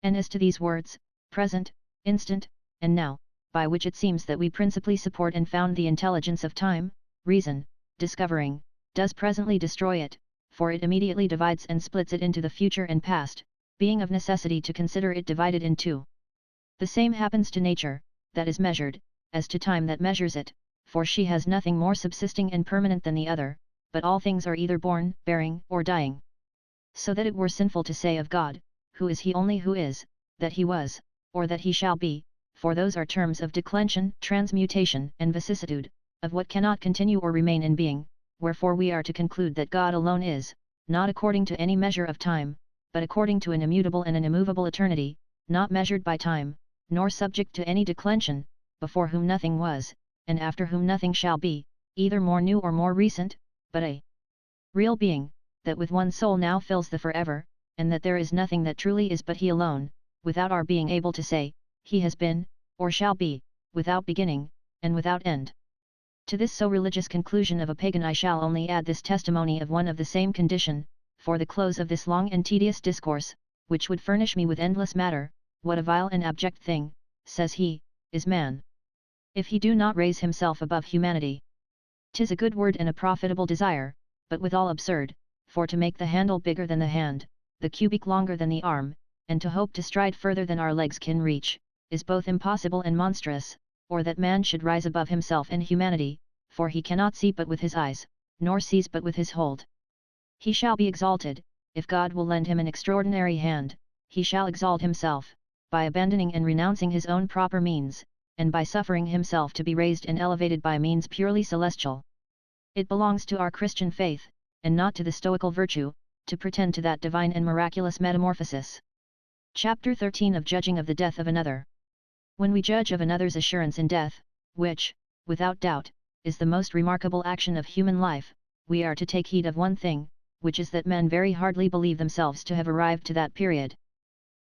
And as to these words, present, instant, and now, by which it seems that we principally support and found the intelligence of time, reason, discovering, does presently destroy it, for it immediately divides and splits it into the future and past, being of necessity to consider it divided in two. The same happens to nature, that is measured, as to time that measures it, for she has nothing more subsisting and permanent than the other, but all things are either born, bearing, or dying. So that it were sinful to say of God, who is he only who is, that he was, or that he shall be, for those are terms of declension, transmutation, and vicissitude, of what cannot continue or remain in being, wherefore we are to conclude that God alone is, not according to any measure of time, but according to an immutable and an immovable eternity, not measured by time, nor subject to any declension, before whom nothing was, and after whom nothing shall be, either more new or more recent, but a real being, that with one soul now fills the forever, and that there is nothing that truly is but he alone, without our being able to say, he has been, or shall be, without beginning, and without end. To this so religious conclusion of a pagan I shall only add this testimony of one of the same condition, for the close of this long and tedious discourse, which would furnish me with endless matter. What a vile and abject thing, says he, is man, if he do not raise himself above humanity. 'Tis a good word and a profitable desire, but withal absurd, for to make the handle bigger than the hand, the cubit longer than the arm, and to hope to stride further than our legs can reach, is both impossible and monstrous, or that man should rise above himself and humanity, for he cannot see but with his eyes, nor sees but with his hold. He shall be exalted, if God will lend him an extraordinary hand, he shall exalt himself, by abandoning and renouncing his own proper means, and by suffering himself to be raised and elevated by means purely celestial. It belongs to our Christian faith, and not to the Stoical virtue, to pretend to that divine and miraculous metamorphosis. Chapter 13 of Judging of the Death of Another. When we judge of another's assurance in death, which, without doubt, is the most remarkable action of human life, we are to take heed of one thing, which is that men very hardly believe themselves to have arrived to that period.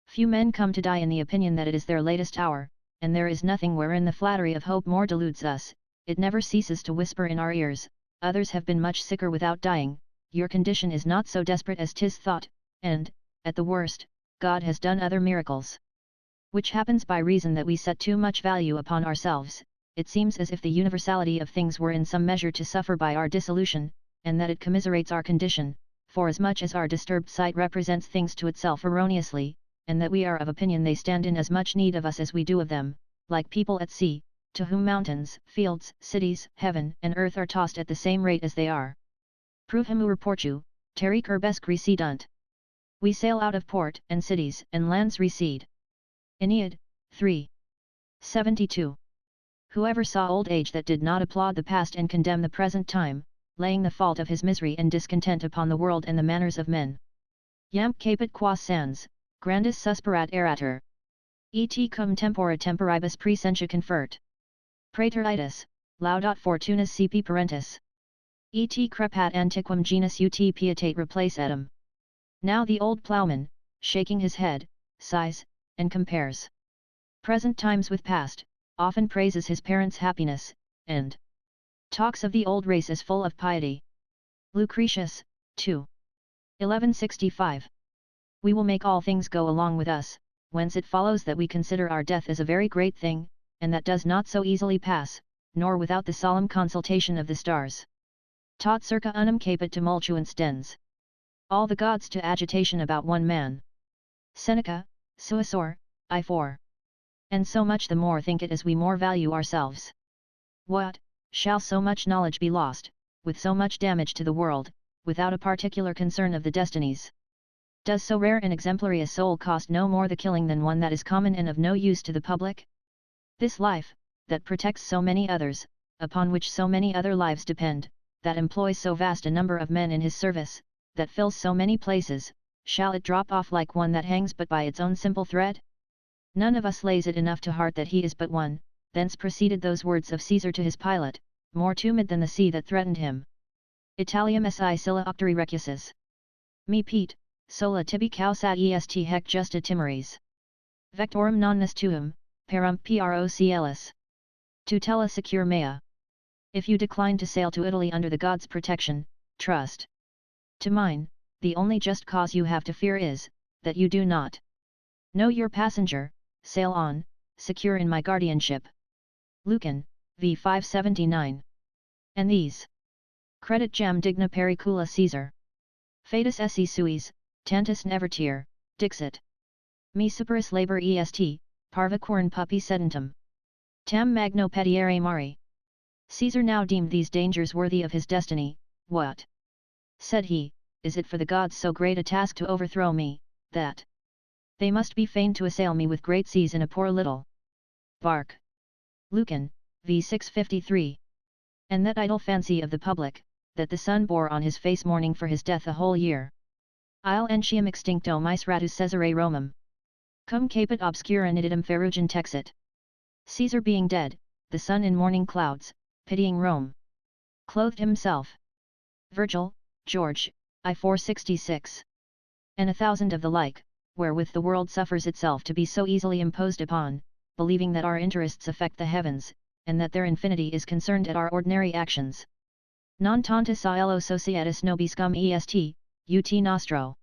Few men come to die in the opinion that it is their latest hour, and there is nothing wherein the flattery of hope more deludes us. It never ceases to whisper in our ears, others have been much sicker without dying, your condition is not so desperate as 'tis thought, and, at the worst, God has done other miracles. Which happens by reason that we set too much value upon ourselves. It seems as if the universality of things were in some measure to suffer by our dissolution, and that it commiserates our condition, forasmuch as our disturbed sight represents things to itself erroneously, and that we are of opinion they stand in as much need of us as we do of them, like people at sea, to whom mountains, fields, cities, heaven and earth are tossed at the same rate as they are. Provem reportu, terri curbesque recedunt. We sail out of port, and cities and lands recede. Aeneid, 3. 72. Whoever saw old age that did not applaud the past and condemn the present time, laying the fault of his misery and discontent upon the world and the manners of men. Iam capit quas sans, grandis susperat eratur. Et cum tempora temporibus praesentia confert. Praeter itus, laudat fortunas sipi parentis. Et crepat antiquum genus ut pietate replacetum. Now the old ploughman, shaking his head, sighs, and compares present times with past, often praises his parents' happiness, and talks of the old race as full of piety. Lucretius, 2. 1165. We will make all things go along with us, whence it follows that we consider our death as a very great thing, and that does not so easily pass, nor without the solemn consultation of the stars. Tot circa unum capit tumultuans dens. All the gods to agitation about one man. Seneca, Suasor, I4. And so much the more think it as we more value ourselves. What, shall so much knowledge be lost, with so much damage to the world, without a particular concern of the destinies? Does so rare and exemplary a soul cost no more the killing than one that is common and of no use to the public? This life, that protects so many others, upon which so many other lives depend, that employs so vast a number of men in his service, that fills so many places, shall it drop off like one that hangs but by its own simple thread? None of us lays it enough to heart that he is but one. Thence proceeded those words of Caesar to his pilot, more tumid than the sea that threatened him. Italiam si scylla octari recuses. Me Pete, sola tibi causat est hec justa timoris. Vectorum non nes tuum, parum procellus. Tutela secure mea. If you decline to sail to Italy under the gods' protection, trust to mine. The only just cause you have to fear is, that you do not know your passenger. Sail on, secure in my guardianship. Lucan, v 579. And these credit jam digna pericula Caesar. Fatus esse suis, tantus nevertir, dixit. Me superis labor est, parva quern pupi sedentum. Tam magno petiere mari. Caesar now deemed these dangers worthy of his destiny. What, said he, is it for the gods so great a task to overthrow me, that they must be fain to assail me with great seas in a poor little bark? Lucan, v 653. And that idle fancy of the public, that the sun bore on his face mourning for his death a whole year. Il entium extincto miseratus Caesare Romum. Cum capit obscura nitidem ferrugium texit. Caesar being dead, the sun in morning clouds, pitying Rome, clothed himself. Virgil, George, I 466. And 1,000 of the like, wherewith the world suffers itself to be so easily imposed upon, believing that our interests affect the heavens, and that their infinity is concerned at our ordinary actions. Non tantus aelo societas nobiscum est, ut nostro.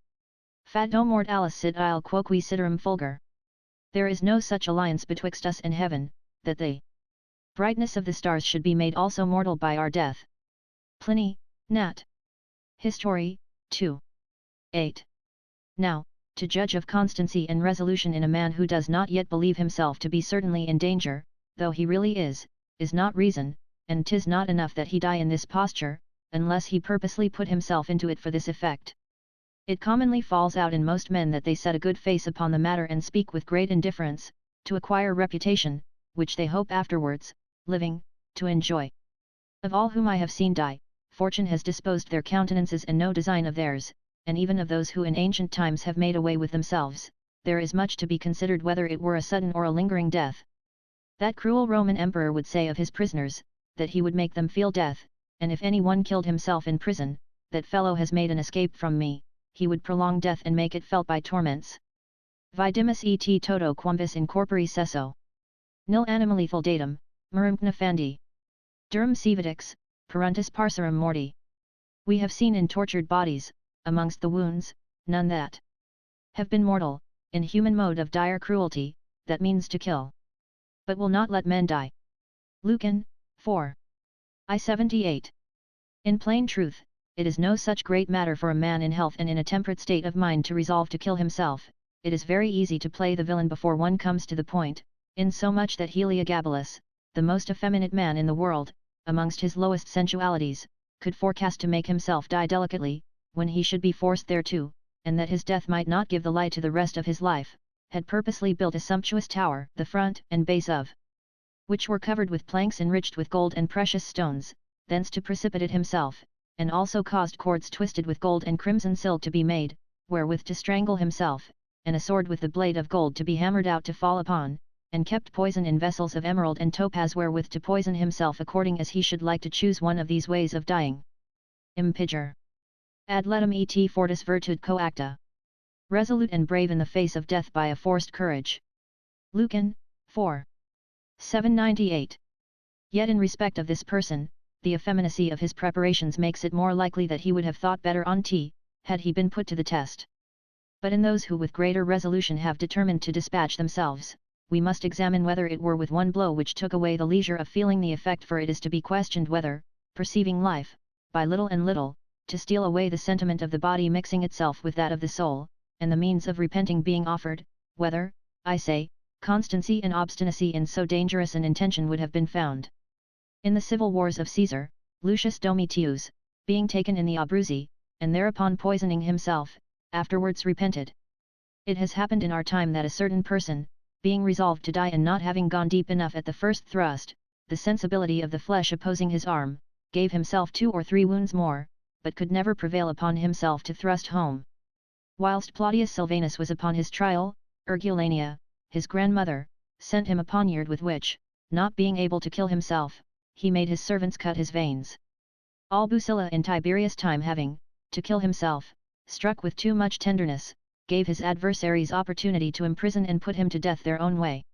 Fado mortalis sit il quoque siderum fulgur. There is no such alliance betwixt us and heaven, that the brightness of the stars should be made also mortal by our death. Pliny, Nat. History, 2. 8. Now, to judge of constancy and resolution in a man who does not yet believe himself to be certainly in danger, though he really is not reason, and 'tis not enough that he die in this posture, unless he purposely put himself into it for this effect. It commonly falls out in most men that they set a good face upon the matter and speak with great indifference, to acquire reputation, which they hope afterwards, living, to enjoy. Of all whom I have seen die, fortune has disposed their countenances and no design of theirs, and even of those who in ancient times have made away with themselves, there is much to be considered whether it were a sudden or a lingering death. That cruel Roman emperor would say of his prisoners, that he would make them feel death, and if any one killed himself in prison, that fellow has made an escape from me, he would prolong death and make it felt by torments. Vidimus et toto quamvis in corpore sesso. Nil animalethal datum, merum nefandi. Durum civitix, peruntus parcerum morti. We have seen in tortured bodies, amongst the wounds, none that have been mortal, in human mode of dire cruelty, that means to kill, but will not let men die. Lucan, 4. I 78. In plain truth, it is no such great matter for a man in health and in a temperate state of mind to resolve to kill himself. It is very easy to play the villain before one comes to the point, insomuch that Heliogabalus, the most effeminate man in the world, amongst his lowest sensualities, could forecast to make himself die delicately, when he should be forced thereto, and that his death might not give the lie to the rest of his life, had purposely built a sumptuous tower, the front and base of which were covered with planks enriched with gold and precious stones, thence to precipitate himself, and also caused cords twisted with gold and crimson silk to be made, wherewith to strangle himself, and a sword with the blade of gold to be hammered out to fall upon, and kept poison in vessels of emerald and topaz wherewith to poison himself according as he should like to choose one of these ways of dying. Impiger. Ad letum et fortis virtud coacta. Resolute and brave in the face of death by a forced courage. Lucan, 4. 798. Yet in respect of this person, the effeminacy of his preparations makes it more likely that he would have thought better on tea, had he been put to the test. But in those who with greater resolution have determined to dispatch themselves, we must examine whether it were with one blow which took away the leisure of feeling the effect, for it is to be questioned whether, perceiving life, by little and little, to steal away the sentiment of the body mixing itself with that of the soul, and the means of repenting being offered, whether, I say, constancy and obstinacy in so dangerous an intention would have been found. In the civil wars of Caesar, Lucius Domitius, being taken in the Abruzzi, and thereupon poisoning himself, afterwards repented. It has happened in our time that a certain person, being resolved to die and not having gone deep enough at the first thrust, the sensibility of the flesh opposing his arm, gave himself 2 or 3 wounds more, but could never prevail upon himself to thrust home. Whilst Plautius Silvanus was upon his trial, Ergulania, his grandmother, sent him a poniard with which, not being able to kill himself, he made his servants cut his veins. Albucilla in Tiberius' time having, to kill himself, struck with too much tenderness, gave his adversaries opportunity to imprison and put him to death their own way.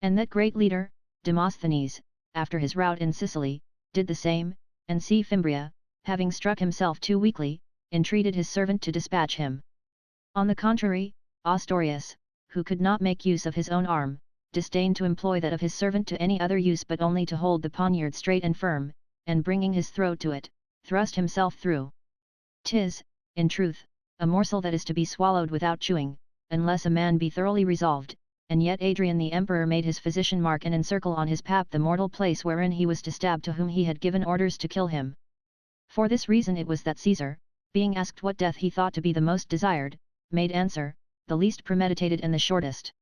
And that great leader, Demosthenes, after his rout in Sicily, did the same, and C. Fimbria, having struck himself too weakly, entreated his servant to dispatch him. On the contrary, Ostorius, who could not make use of his own arm, disdained to employ that of his servant to any other use but only to hold the poniard straight and firm, and bringing his throat to it, thrust himself through. 'Tis, in truth, a morsel that is to be swallowed without chewing, unless a man be thoroughly resolved, and yet Adrian the emperor made his physician mark and encircle on his pap the mortal place wherein he was to stab to whom he had given orders to kill him. For this reason it was that Caesar, being asked what death he thought to be the most desired, made answer, the least premeditated and the shortest.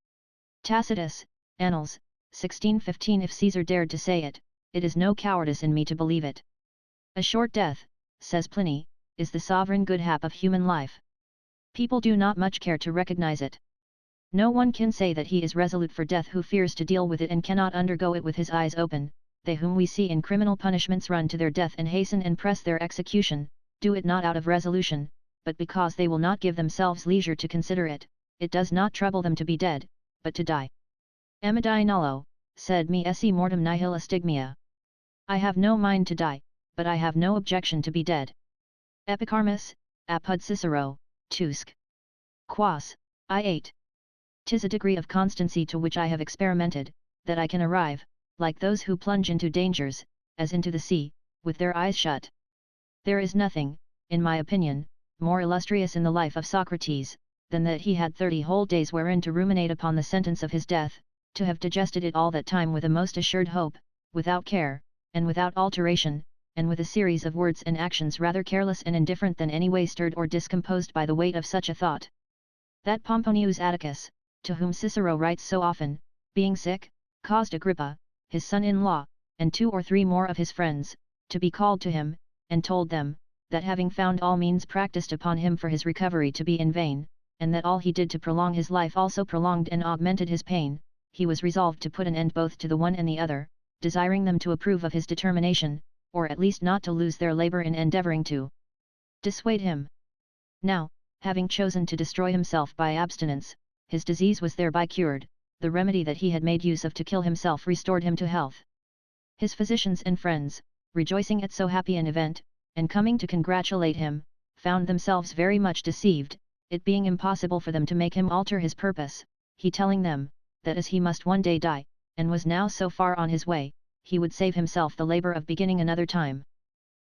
Tacitus, Annals, 1615. If Caesar dared to say it, it is no cowardice in me to believe it. A short death, says Pliny, is the sovereign good hap of human life. People do not much care to recognize it. No one can say that he is resolute for death who fears to deal with it and cannot undergo it with his eyes open. They whom we see in criminal punishments run to their death and hasten and press their execution, do it not out of resolution, but because they will not give themselves leisure to consider it. It does not trouble them to be dead, but to die. Amadi nullo, sed me esse mortem nihil astigmia. I have no mind to die, but I have no objection to be dead. Epicharmus, apud Cicero, Tusc. Quas, I8. 'Tis a degree of constancy to which I have experimented, that I can arrive, like those who plunge into dangers, as into the sea, with their eyes shut. There is nothing, in my opinion, more illustrious in the life of Socrates, than that he had 30 whole days wherein to ruminate upon the sentence of his death, to have digested it all that time with a most assured hope, without care, and without alteration, and with a series of words and actions rather careless and indifferent than any way stirred or discomposed by the weight of such a thought. That Pomponius Atticus, to whom Cicero writes so often, being sick, caused Agrippa, his son-in-law, and 2 or 3 more of his friends, to be called to him, and told them, that having found all means practiced upon him for his recovery to be in vain, and that all he did to prolong his life also prolonged and augmented his pain, he was resolved to put an end both to the one and the other, desiring them to approve of his determination, or at least not to lose their labour in endeavouring to dissuade him. Now, having chosen to destroy himself by abstinence, his disease was thereby cured, the remedy that he had made use of to kill himself restored him to health. His physicians and friends, rejoicing at so happy an event, and coming to congratulate him, found themselves very much deceived, it being impossible for them to make him alter his purpose, he telling them, that as he must one day die, and was now so far on his way, he would save himself the labour of beginning another time.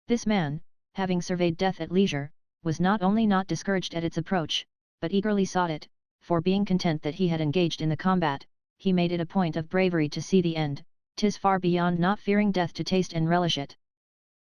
This man, having surveyed death at leisure, was not only not discouraged at its approach, but eagerly sought it, for being content that he had engaged in the combat, he made it a point of bravery to see the end. 'Tis far beyond not fearing death to taste and relish it.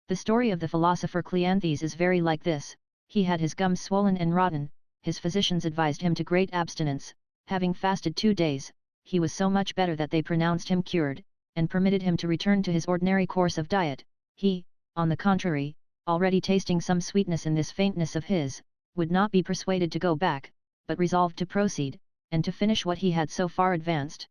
The story of the philosopher Cleanthes is very like this. He had his gums swollen and rotten, his physicians advised him to great abstinence. Having fasted 2 days, he was so much better that they pronounced him cured, and permitted him to return to his ordinary course of diet. He, on the contrary, already tasting some sweetness in this faintness of his, would not be persuaded to go back, but resolved to proceed, and to finish what he had so far advanced.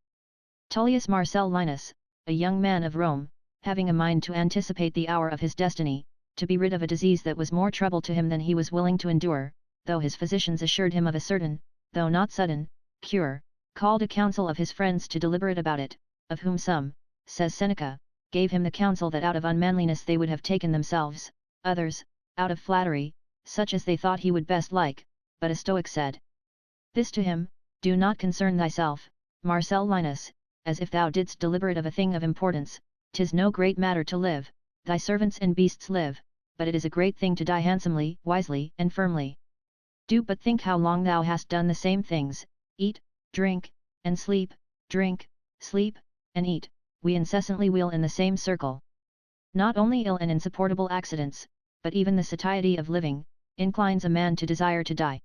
Tullius Marcellinus, a young man of Rome, having a mind to anticipate the hour of his destiny, to be rid of a disease that was more trouble to him than he was willing to endure, though his physicians assured him of a certain, though not sudden, cure, called a council of his friends to deliberate about it, of whom some, says Seneca, gave him the counsel that out of unmanliness they would have taken themselves, others, out of flattery, such as they thought he would best like, but a Stoic said, This to him, do not concern thyself, Marcellinus, as if thou didst deliberate of a thing of importance, 'tis no great matter to live, thy servants and beasts live, but it is a great thing to die handsomely, wisely, and firmly. Do but think how long thou hast done the same things, eat, drink, and sleep, drink, sleep, and eat, we incessantly wheel in the same circle. Not only ill and insupportable accidents, but even the satiety of living, inclines a man to desire to die.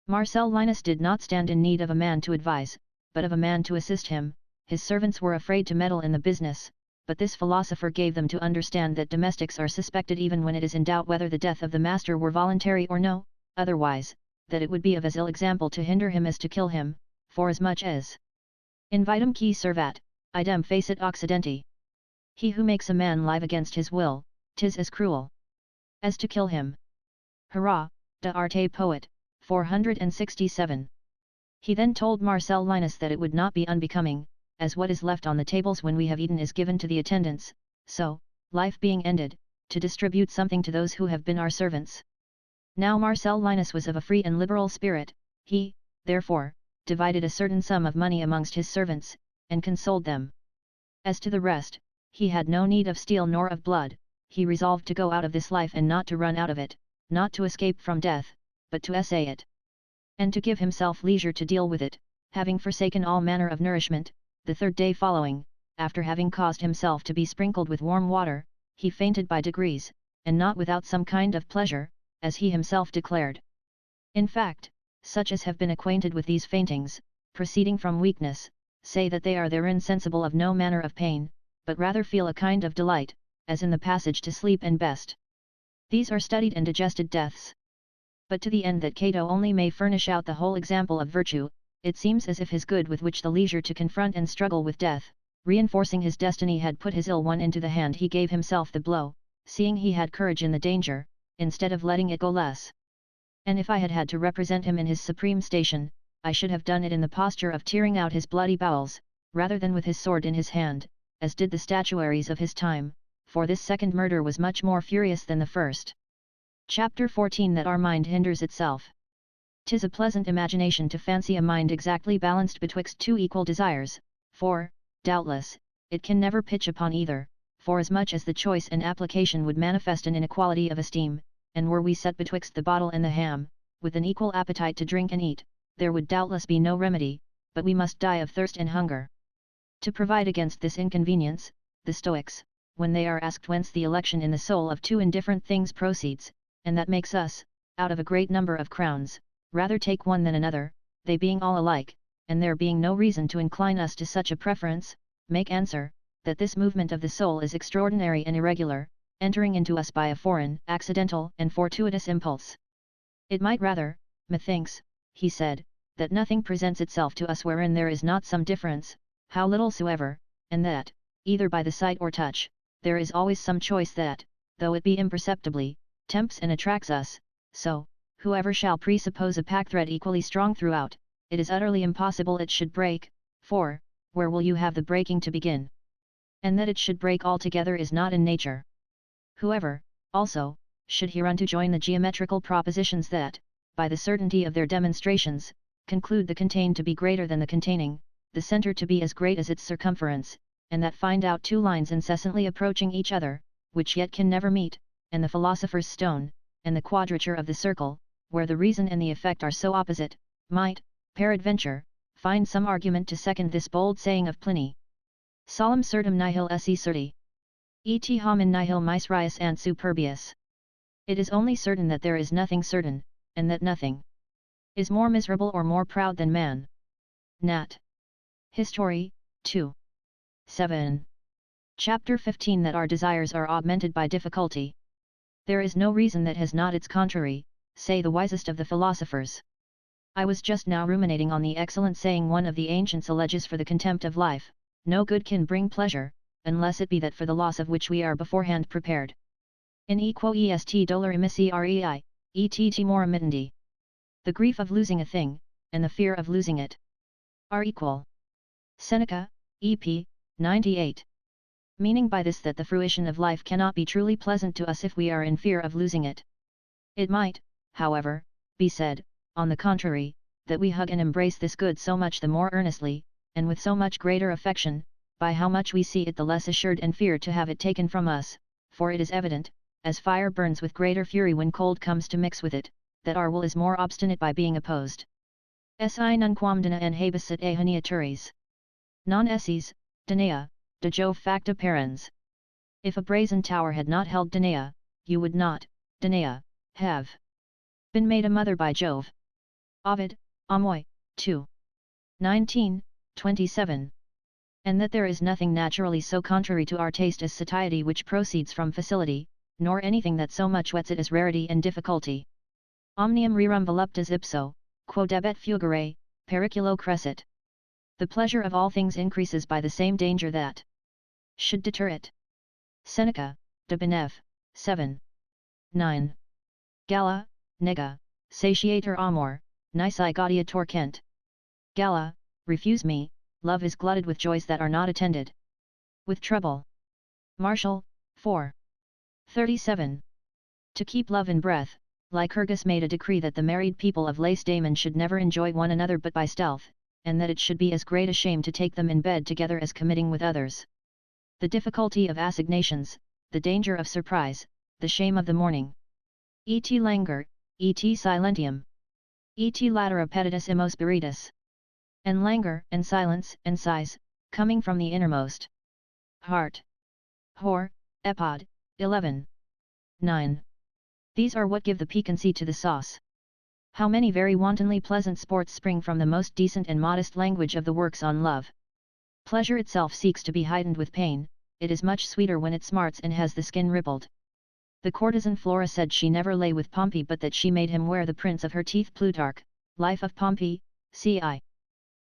Marcellinus did not stand in need of a man to advise, but of a man to assist him. His servants were afraid to meddle in the business, but this philosopher gave them to understand that domestics are suspected even when it is in doubt whether the death of the master were voluntary or no, otherwise, that it would be of as ill example to hinder him as to kill him, forasmuch as invitam qui servat, idem facit occidenti. He who makes a man live against his will, 'tis as cruel as to kill him. Hurrah, de arte poet, 467. He then told Marcellinus that it would not be unbecoming, as what is left on the tables when we have eaten is given to the attendants, so, life being ended, to distribute something to those who have been our servants. Now Marcellinus was of a free and liberal spirit, he, therefore, divided a certain sum of money amongst his servants, and consoled them. As to the rest, he had no need of steel nor of blood, he resolved to go out of this life and not to run out of it, not to escape from death, but to essay it. And to give himself leisure to deal with it, having forsaken all manner of nourishment, the third day following, after having caused himself to be sprinkled with warm water, he fainted by degrees, and not without some kind of pleasure, as he himself declared. In fact, such as have been acquainted with these faintings, proceeding from weakness, say that they are therein sensible of no manner of pain, but rather feel a kind of delight, as in the passage to sleep and best. These are studied and digested deaths. But to the end that Cato only may furnish out the whole example of virtue, it seems as if his good with which the leisure to confront and struggle with death, reinforcing his destiny had put his ill one into the hand he gave himself the blow, seeing he had courage in the danger, instead of letting it go less. And if I had had to represent him in his supreme station, I should have done it in the posture of tearing out his bloody bowels, rather than with his sword in his hand, as did the statuaries of his time, for this second murder was much more furious than the first. Chapter 14. That our mind hinders itself. 'Tis a pleasant imagination to fancy a mind exactly balanced betwixt two equal desires, for, doubtless, it can never pitch upon either, forasmuch as the choice and application would manifest an inequality of esteem, and were we set betwixt the bottle and the ham, with an equal appetite to drink and eat, there would doubtless be no remedy, but we must die of thirst and hunger. To provide against this inconvenience, the Stoics, when they are asked whence the election in the soul of two indifferent things proceeds, and that makes us, out of a great number of crowns, rather take one than another, they being all alike, and there being no reason to incline us to such a preference, make answer, that this movement of the soul is extraordinary and irregular, entering into us by a foreign, accidental, and fortuitous impulse. It might rather, methinks, he said, that nothing presents itself to us wherein there is not some difference, how little soever, and that, either by the sight or touch, there is always some choice that, though it be imperceptibly, tempts and attracts us, so, whoever shall presuppose a packthread equally strong throughout, it is utterly impossible it should break, for, where will you have the breaking to begin? And that it should break altogether is not in nature. Whoever, also, should hereunto join the geometrical propositions that, by the certainty of their demonstrations, conclude the contained to be greater than the containing, the centre to be as great as its circumference, and that find out two lines incessantly approaching each other, which yet can never meet, and the philosopher's stone, and the quadrature of the circle, where the reason and the effect are so opposite, might, peradventure, find some argument to second this bold saying of Pliny. Solum certum nihil esse certi. Et homin nihil miserius ant superbius. It is only certain that there is nothing certain, and that nothing is more miserable or more proud than man. Nat. History, 2. 7. Chapter 15. That our desires are augmented by difficulty. There is no reason that has not its contrary, say the wisest of the philosophers. I was just now ruminating on the excellent saying one of the ancients alleges for the contempt of life, no good can bring pleasure, unless it be that for the loss of which we are beforehand prepared. In equo est dolor emissi rei, et timor mittendi. The grief of losing a thing, and the fear of losing it, are equal. Seneca, EP, 98. Meaning by this that the fruition of life cannot be truly pleasant to us if we are in fear of losing it. It might, however, be said, on the contrary, that we hug and embrace this good so much the more earnestly, and with so much greater affection, by how much we see it the less assured and fear to have it taken from us, for it is evident, as fire burns with greater fury when cold comes to mix with it, that our will is more obstinate by being opposed. Si nunquam dona en habesit a huniaturis. Non esses, Danaea, de Jove facta parens. If a brazen tower had not held Danaea, you would not, Danaea, have been made a mother by Jove. Ovid, Amoi, 2. 19, 27. And that there is nothing naturally so contrary to our taste as satiety which proceeds from facility, nor anything that so much whets it as rarity and difficulty. Omnium rerum voluptas ipso, quo debet fugere, periculo crescit. The pleasure of all things increases by the same danger that should deter it. Seneca, de Benef, 7. 9. Gala, nega, satiator amor, nisi gaudia torquent. Gala, refuse me, love is glutted with joys that are not attended with trouble. Martial, 4. 37. To keep love in breath, Lycurgus made a decree that the married people of Lacedaemon should never enjoy one another but by stealth, and that it should be as great a shame to take them in bed together as committing with others. The difficulty of assignations, the danger of surprise, the shame of the morning. Et languor, et silentium. Et latera petitus immo spiritus. And languor, and silence, and sighs, coming from the innermost heart. Hor, Epod, 11. 9. These are what give the piquancy to the sauce. How many very wantonly pleasant sports spring from the most decent and modest language of the works on love. Pleasure itself seeks to be heightened with pain, it is much sweeter when it smarts and has the skin rippled. The courtesan Flora said she never lay with Pompey but that she made him wear the prints of her teeth. Plutarch, Life of Pompey, ci.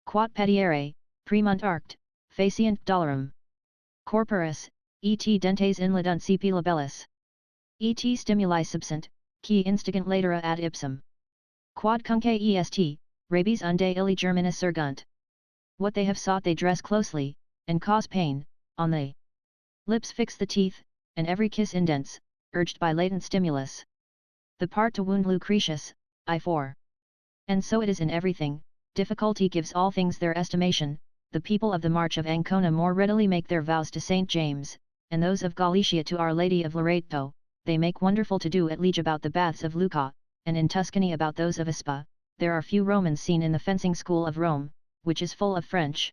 Quat petiere, premunt arct, faciant dolorum. Corporis, et dentes inladunt sipi labellus. Et stimuli subsent, qui instigant latera ad ipsum. Quod cunque est, rabies unde illi germinis surgunt. What they have sought they dress closely, and cause pain, on the lips fix the teeth, and every kiss indents, urged by latent stimulus. The part to wound Lucretius, I4. And so it is in everything, difficulty gives all things their estimation. The people of the March of Ancona more readily make their vows to St. James, and those of Galicia to Our Lady of Loreto. They make wonderful to do at Liege about the baths of Lucca, and in Tuscany about those of Ispa. There are few Romans seen in the fencing school of Rome, which is full of French.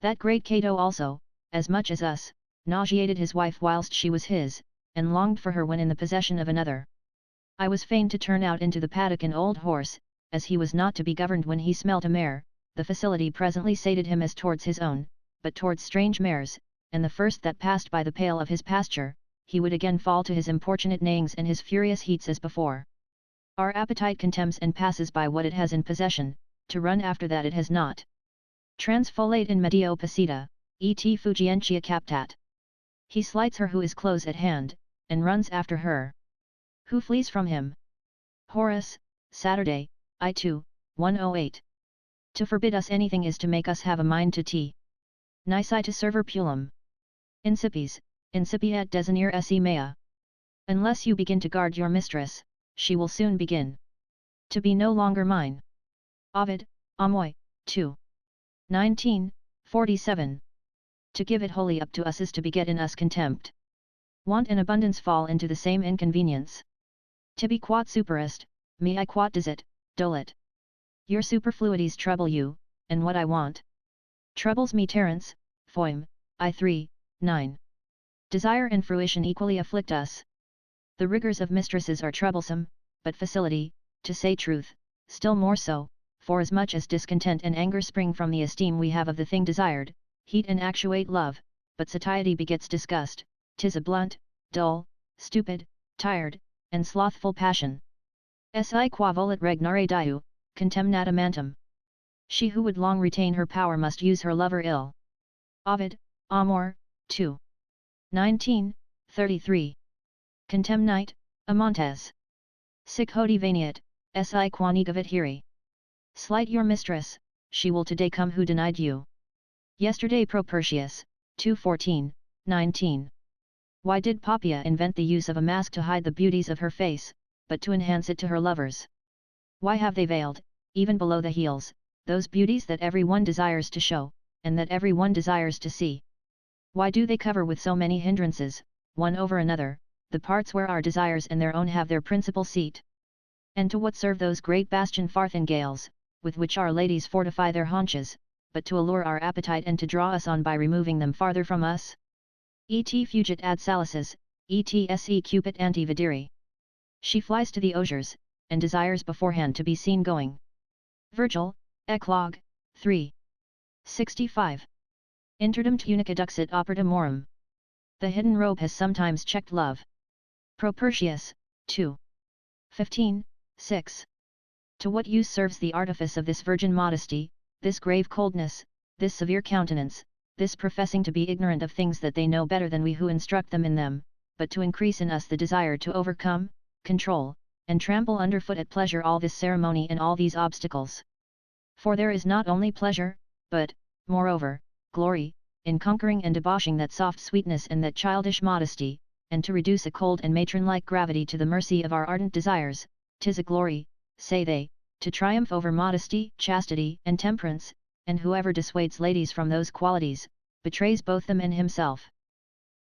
That great Cato also, as much as us, nauseated his wife whilst she was his, and longed for her when in the possession of another. I was fain to turn out into the paddock an old horse, as he was not to be governed when he smelt a mare. The facility presently sated him as towards his own, but towards strange mares, and the first that passed by the pale of his pasture, he would again fall to his importunate neighings and his furious heats as before. Our appetite contemns and passes by what it has in possession, to run after that it has not. Transfolate in medio passita, et fugientia captat. He slights her who is close at hand, and runs after her who flees from him. Horace, Saturday, I2, 108. To forbid us anything is to make us have a mind to tea. Nisi to server pulum. Incipes, incipiat desinere esse mea. Unless you begin to guard your mistress, she will soon begin to be no longer mine. Ovid, Amoi, 2. 19, 47. To give it wholly up to us is to beget in us contempt. Want and abundance fall into the same inconvenience. Tibi quat superest, me I quat desit, dolet. Your superfluities trouble you, and what I want troubles me. Terence, Foim, I3, 9. Desire and fruition equally afflict us. The rigours of mistresses are troublesome, but facility, to say truth, still more so, for as much as discontent and anger spring from the esteem we have of the thing desired, heat and actuate love, but satiety begets disgust. 'Tis a blunt, dull, stupid, tired, and slothful passion. Si qua volet regnare diu, contemnata mantem. She who would long retain her power must use her lover ill. Ovid, Amor, 2. 19, 33. Contemnite, amantes. Sic hodi veniet, si qua negavit heri. Slight your mistress, she will today come who denied you. Yesterday. Propertius, 2:14, 19. Why did Poppia invent the use of a mask to hide the beauties of her face, but to enhance it to her lovers? Why have they veiled, even below the heels, those beauties that every one desires to show, and that every one desires to see. Why do they cover with so many hindrances, one over another, the parts where our desires and their own have their principal seat? And to what serve those great bastion farthingales, with which our ladies fortify their haunches, but to allure our appetite and to draw us on by removing them farther from us? Et fugit ad salices, et se cupit anti videri. She flies to the osiers, and desires beforehand to be seen going. Virgil, Eclogue, 3. 65. Interdum tunica duxit operta morum. The hidden robe has sometimes checked love. Propertius, 2. 15, 6. To what use serves the artifice of this virgin modesty, this grave coldness, this severe countenance, this professing to be ignorant of things that they know better than we who instruct them in them, but to increase in us the desire to overcome, control, and trample underfoot at pleasure all this ceremony and all these obstacles? For there is not only pleasure, but, moreover, glory, in conquering and debauching that soft sweetness and that childish modesty, and to reduce a cold and matron-like gravity to the mercy of our ardent desires. 'Tis a glory, say they, to triumph over modesty, chastity, and temperance, and whoever dissuades ladies from those qualities, betrays both them and himself.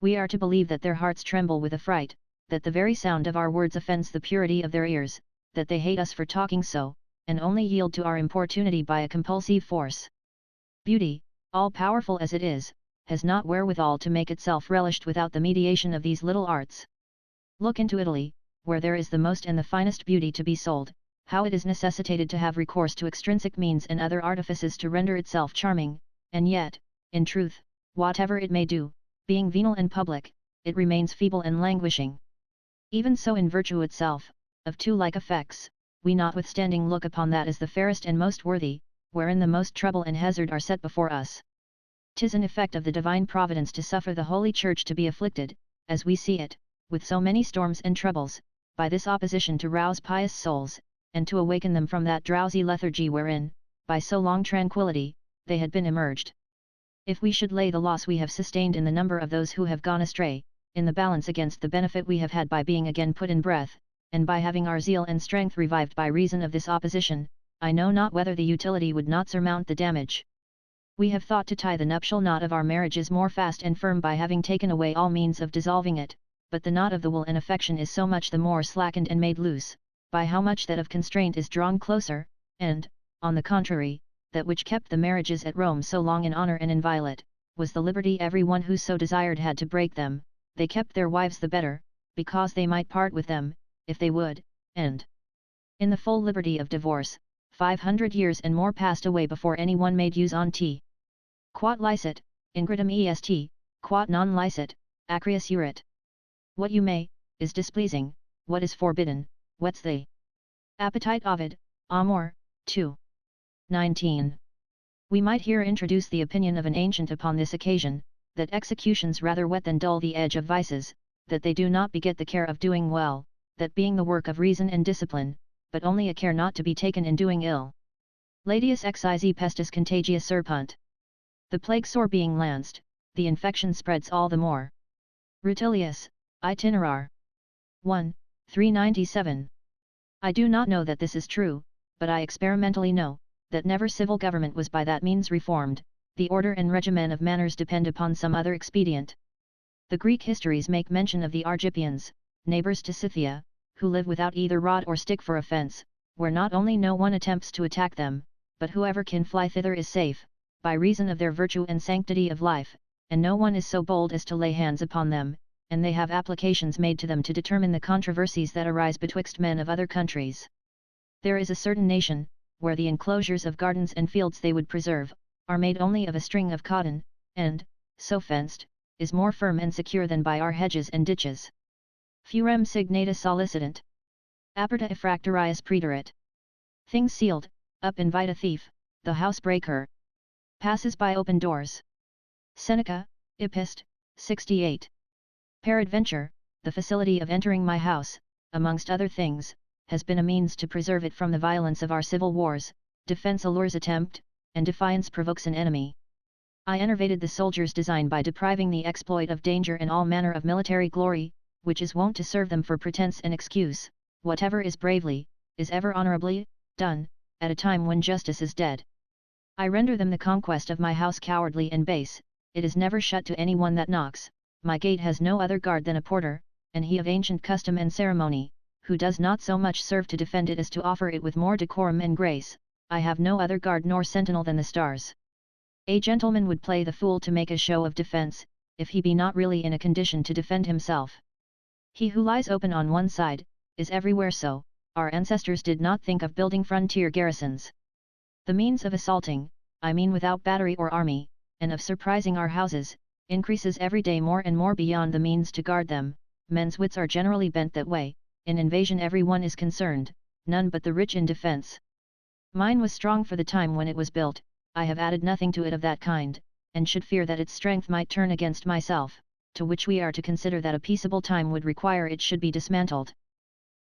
We are to believe that their hearts tremble with affright, that the very sound of our words offends the purity of their ears, that they hate us for talking so, and only yield to our importunity by a compulsive force. Beauty, all-powerful as it is, has not wherewithal to make itself relished without the mediation of these little arts. Look into Italy, where there is the most and the finest beauty to be sold, how it is necessitated to have recourse to extrinsic means and other artifices to render itself charming, and yet, in truth, whatever it may do, being venal and public, it remains feeble and languishing. Even so in virtue itself, of two like effects, we notwithstanding look upon that as the fairest and most worthy, wherein the most trouble and hazard are set before us. 'Tis an effect of the divine providence to suffer the Holy Church to be afflicted, as we see it, with so many storms and troubles, by this opposition to rouse pious souls, and to awaken them from that drowsy lethargy wherein, by so long tranquillity, they had been immerged. If we should lay the loss we have sustained in the number of those who have gone astray, in the balance against the benefit we have had by being again put in breath, and by having our zeal and strength revived by reason of this opposition, I know not whether the utility would not surmount the damage. We have thought to tie the nuptial knot of our marriages more fast and firm by having taken away all means of dissolving it, but the knot of the will and affection is so much the more slackened and made loose, by how much that of constraint is drawn closer, and, on the contrary, that which kept the marriages at Rome so long in honour and inviolate, was the liberty every one who so desired had to break them. They kept their wives the better, because they might part with them, if they would, and in the full liberty of divorce, 500 years and more passed away before any one made use on t. Quot licet, ingridum est, quot non licet, acrius urit. What you may, is displeasing, what is forbidden, whets the appetite. Ovid, Amor, 2. 19. We might here introduce the opinion of an ancient upon this occasion, that executions rather whet than dull the edge of vices, that they do not beget the care of doing well, that being the work of reason and discipline, but only a care not to be taken in doing ill. Ladius excisae pestis contagia serpunt. The plague sore being lanced, the infection spreads all the more. Rutilius, Itinerar. 1, 397. I do not know that this is true, but I experimentally know, that never civil government was by that means reformed. The order and regimen of manners depend upon some other expedient. The Greek histories make mention of the Argipians, neighbours to Scythia, who live without either rod or stick for offence, where not only no one attempts to attack them, but whoever can fly thither is safe, by reason of their virtue and sanctity of life, and no one is so bold as to lay hands upon them, and they have applications made to them to determine the controversies that arise betwixt men of other countries. There is a certain nation, where the enclosures of gardens and fields they would preserve, are made only of a string of cotton, and, so fenced, is more firm and secure than by our hedges and ditches. Furem signata solicitant. Aperta effractorius praederit. Things sealed, up invite a thief, the housebreaker. Passes by open doors. Seneca, Epist. 68. Peradventure, the facility of entering my house, amongst other things, has been a means to preserve it from the violence of our civil wars. Defense allures attempt, and defiance provokes an enemy. I enervated the soldier's design by depriving the exploit of danger and all manner of military glory, which is wont to serve them for pretence and excuse. Whatever is bravely, is ever honourably, done, at a time when justice is dead. I render them the conquest of my house cowardly and base, it is never shut to any one that knocks, my gate has no other guard than a porter, and he of ancient custom and ceremony, who does not so much serve to defend it as to offer it with more decorum and grace. I have no other guard nor sentinel than the stars. A gentleman would play the fool to make a show of defence, if he be not really in a condition to defend himself. He who lies open on one side, is everywhere so. Our ancestors did not think of building frontier garrisons. The means of assaulting, I mean without battery or army, and of surprising our houses, increases every day more and more beyond the means to guard them. Men's wits are generally bent that way. In invasion every one is concerned, none but the rich in defence. Mine was strong for the time when it was built, I have added nothing to it of that kind, and should fear that its strength might turn against myself, to which we are to consider that a peaceable time would require it should be dismantled.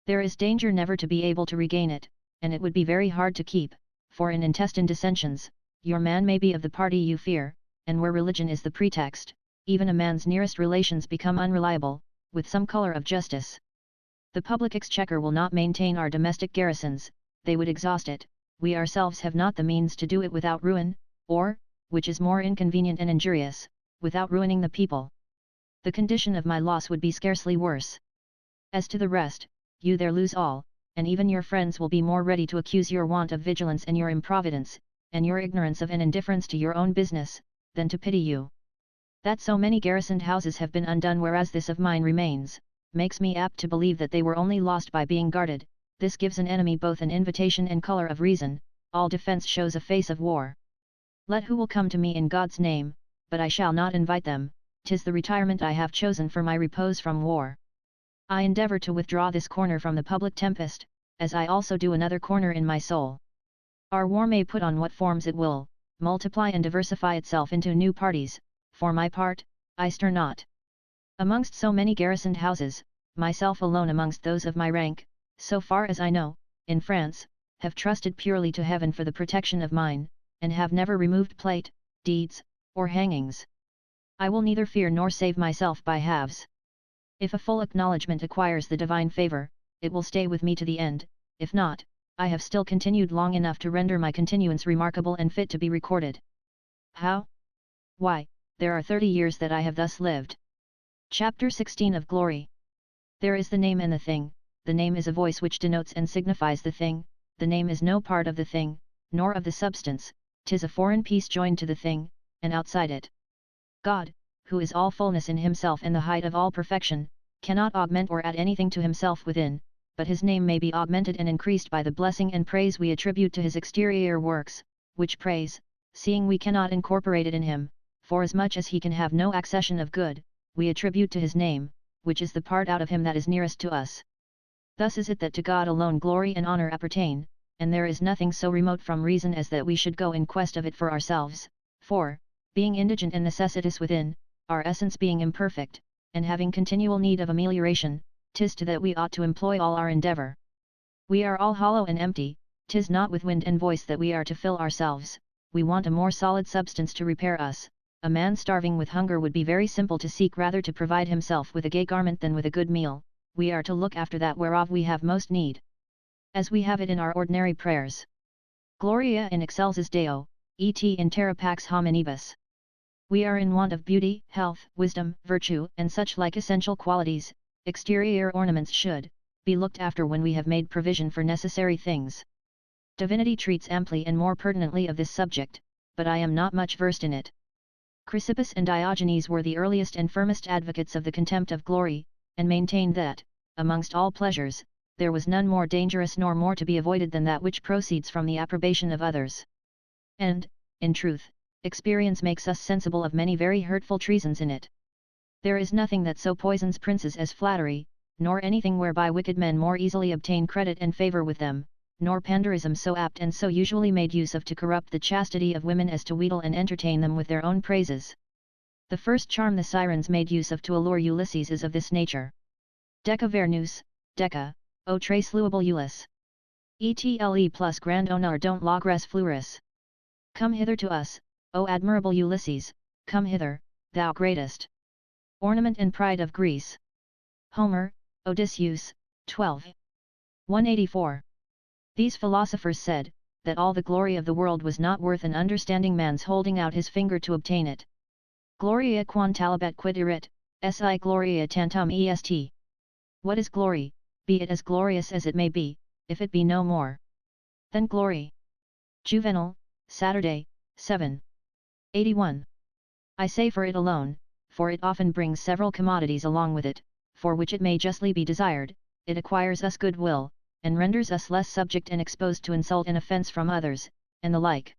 There is danger never to be able to regain it, and it would be very hard to keep, for in intestine dissensions, your man may be of the party you fear, and where religion is the pretext, even a man's nearest relations become unreliable, with some colour of justice. The public exchequer will not maintain our domestic garrisons, they would exhaust it, we ourselves have not the means to do it without ruin, or, which is more inconvenient and injurious, without ruining the people. The condition of my loss would be scarcely worse. As to the rest, you there lose all, and even your friends will be more ready to accuse your want of vigilance and your improvidence, and your ignorance of and indifference to your own business, than to pity you. That so many garrisoned houses have been undone whereas this of mine remains, makes me apt to believe that they were only lost by being guarded. This gives an enemy both an invitation and colour of reason, all defence shows a face of war. Let who will come to me in God's name, but I shall not invite them, 'tis the retirement I have chosen for my repose from war. I endeavour to withdraw this corner from the public tempest, as I also do another corner in my soul. Our war may put on what forms it will, multiply and diversify itself into new parties, for my part, I stir not. Amongst so many garrisoned houses, myself alone amongst those of my rank, so far as I know, in France, have trusted purely to heaven for the protection of mine, and have never removed plate, deeds, or hangings. I will neither fear nor save myself by halves. If a full acknowledgment acquires the divine favour, it will stay with me to the end, if not, I have still continued long enough to render my continuance remarkable and fit to be recorded. How? Why, there are 30 years that I have thus lived. Chapter 16 of Glory. There is the name and the thing. The name is a voice which denotes and signifies the thing, the name is no part of the thing, nor of the substance, 'tis a foreign piece joined to the thing, and outside it. God, who is all fullness in himself and the height of all perfection, cannot augment or add anything to himself within, but his name may be augmented and increased by the blessing and praise we attribute to his exterior works, which praise, seeing we cannot incorporate it in him, forasmuch as he can have no accession of good, we attribute to his name, which is the part out of him that is nearest to us. Thus is it that to God alone glory and honour appertain, and there is nothing so remote from reason as that we should go in quest of it for ourselves, for, being indigent and necessitous within, our essence being imperfect, and having continual need of amelioration, 'tis to that we ought to employ all our endeavour. We are all hollow and empty, 'tis not with wind and voice that we are to fill ourselves, we want a more solid substance to repair us. A man starving with hunger would be very simple to seek rather to provide himself with a gay garment than with a good meal. We are to look after that whereof we have most need, as we have it in our ordinary prayers. Gloria in excelsis Deo, et in terra pax hominibus. We are in want of beauty, health, wisdom, virtue, and such like essential qualities. Exterior ornaments should be looked after when we have made provision for necessary things. Divinity treats amply and more pertinently of this subject, but I am not much versed in it. Chrysippus and Diogenes were the earliest and firmest advocates of the contempt of glory, and maintained that, amongst all pleasures, there was none more dangerous nor more to be avoided than that which proceeds from the approbation of others. And, in truth, experience makes us sensible of many very hurtful treasons in it. There is nothing that so poisons princes as flattery, nor anything whereby wicked men more easily obtain credit and favour with them, nor panderism so apt and so usually made use of to corrupt the chastity of women as to wheedle and entertain them with their own praises. The first charm the sirens made use of to allure Ulysses is of this nature. Deca vernus, Deca, o tres luable Ulyss. Etle plus grand honor don't logres fluris. Come hither to us, O admirable Ulysses, come hither, thou greatest ornament and pride of Greece. Homer, Odysseus, 12. 184. These philosophers said, that all the glory of the world was not worth an understanding man's holding out his finger to obtain it. Gloria quam talabet quid erit, si gloria tantum est. What is glory, be it as glorious as it may be, if it be no more than glory? Juvenal, Saturday, 7. 81. I say for it alone, for it often brings several commodities along with it, for which it may justly be desired, it acquires us goodwill, and renders us less subject and exposed to insult and offence from others, and the like.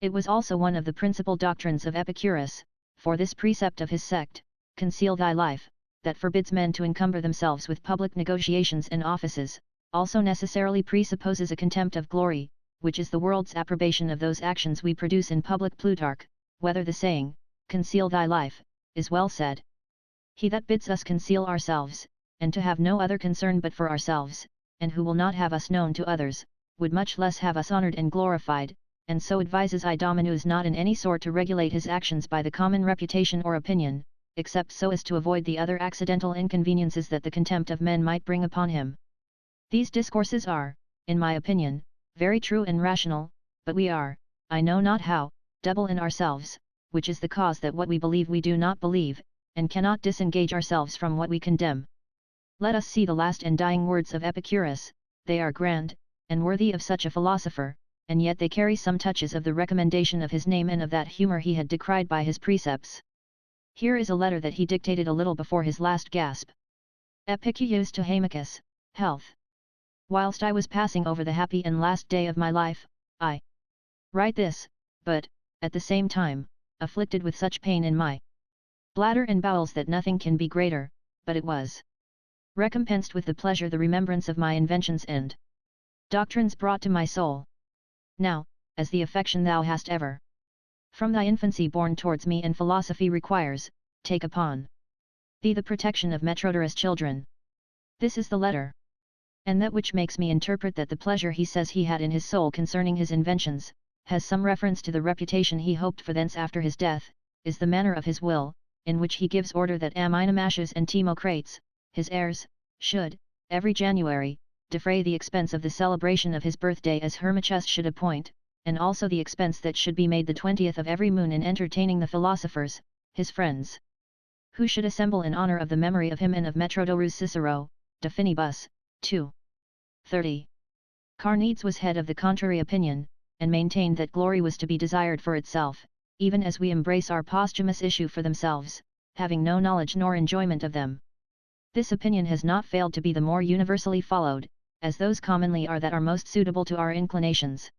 It was also one of the principal doctrines of Epicurus, for this precept of his sect, conceal thy life, that forbids men to encumber themselves with public negotiations and offices, also necessarily presupposes a contempt of glory, which is the world's approbation of those actions we produce in public. Plutarch, whether the saying, conceal thy life, is well said. He that bids us conceal ourselves, and to have no other concern but for ourselves, and who will not have us known to others, would much less have us honoured and glorified, and so advises Idomeneus not in any sort to regulate his actions by the common reputation or opinion, except so as to avoid the other accidental inconveniences that the contempt of men might bring upon him. These discourses are, in my opinion, very true and rational, but we are, I know not how, double in ourselves, which is the cause that what we believe we do not believe, and cannot disengage ourselves from what we condemn. Let us see the last and dying words of Epicurus. They are grand, and worthy of such a philosopher, and yet they carry some touches of the recommendation of his name and of that humour he had decried by his precepts. Here is a letter that he dictated a little before his last gasp. Epicurus to Haemachus, health. Whilst I was passing over the happy and last day of my life, I write this, but, at the same time, afflicted with such pain in my bladder and bowels that nothing can be greater, but it was recompensed with the pleasure the remembrance of my inventions and doctrines brought to my soul. Now, as the affection thou hast ever from thy infancy borne towards me and philosophy requires, take upon thee the protection of Metrodorus' children. This is the letter. And that which makes me interpret that the pleasure he says he had in his soul concerning his inventions, has some reference to the reputation he hoped for thence after his death, is the manner of his will, in which he gives order that Amminomachus and Timocrates, his heirs, should, every January, defray the expense of the celebration of his birthday as Hermachus should appoint, and also the expense that should be made the 20th of every moon in entertaining the philosophers, his friends, who should assemble in honour of the memory of him and of Metrodorus Cicero, De Finibus, 2. 30. Carneades was head of the contrary opinion, and maintained that glory was to be desired for itself, even as we embrace our posthumous issue for themselves, having no knowledge nor enjoyment of them. This opinion has not failed to be the more universally followed, as those commonly are that are most suitable to our inclinations.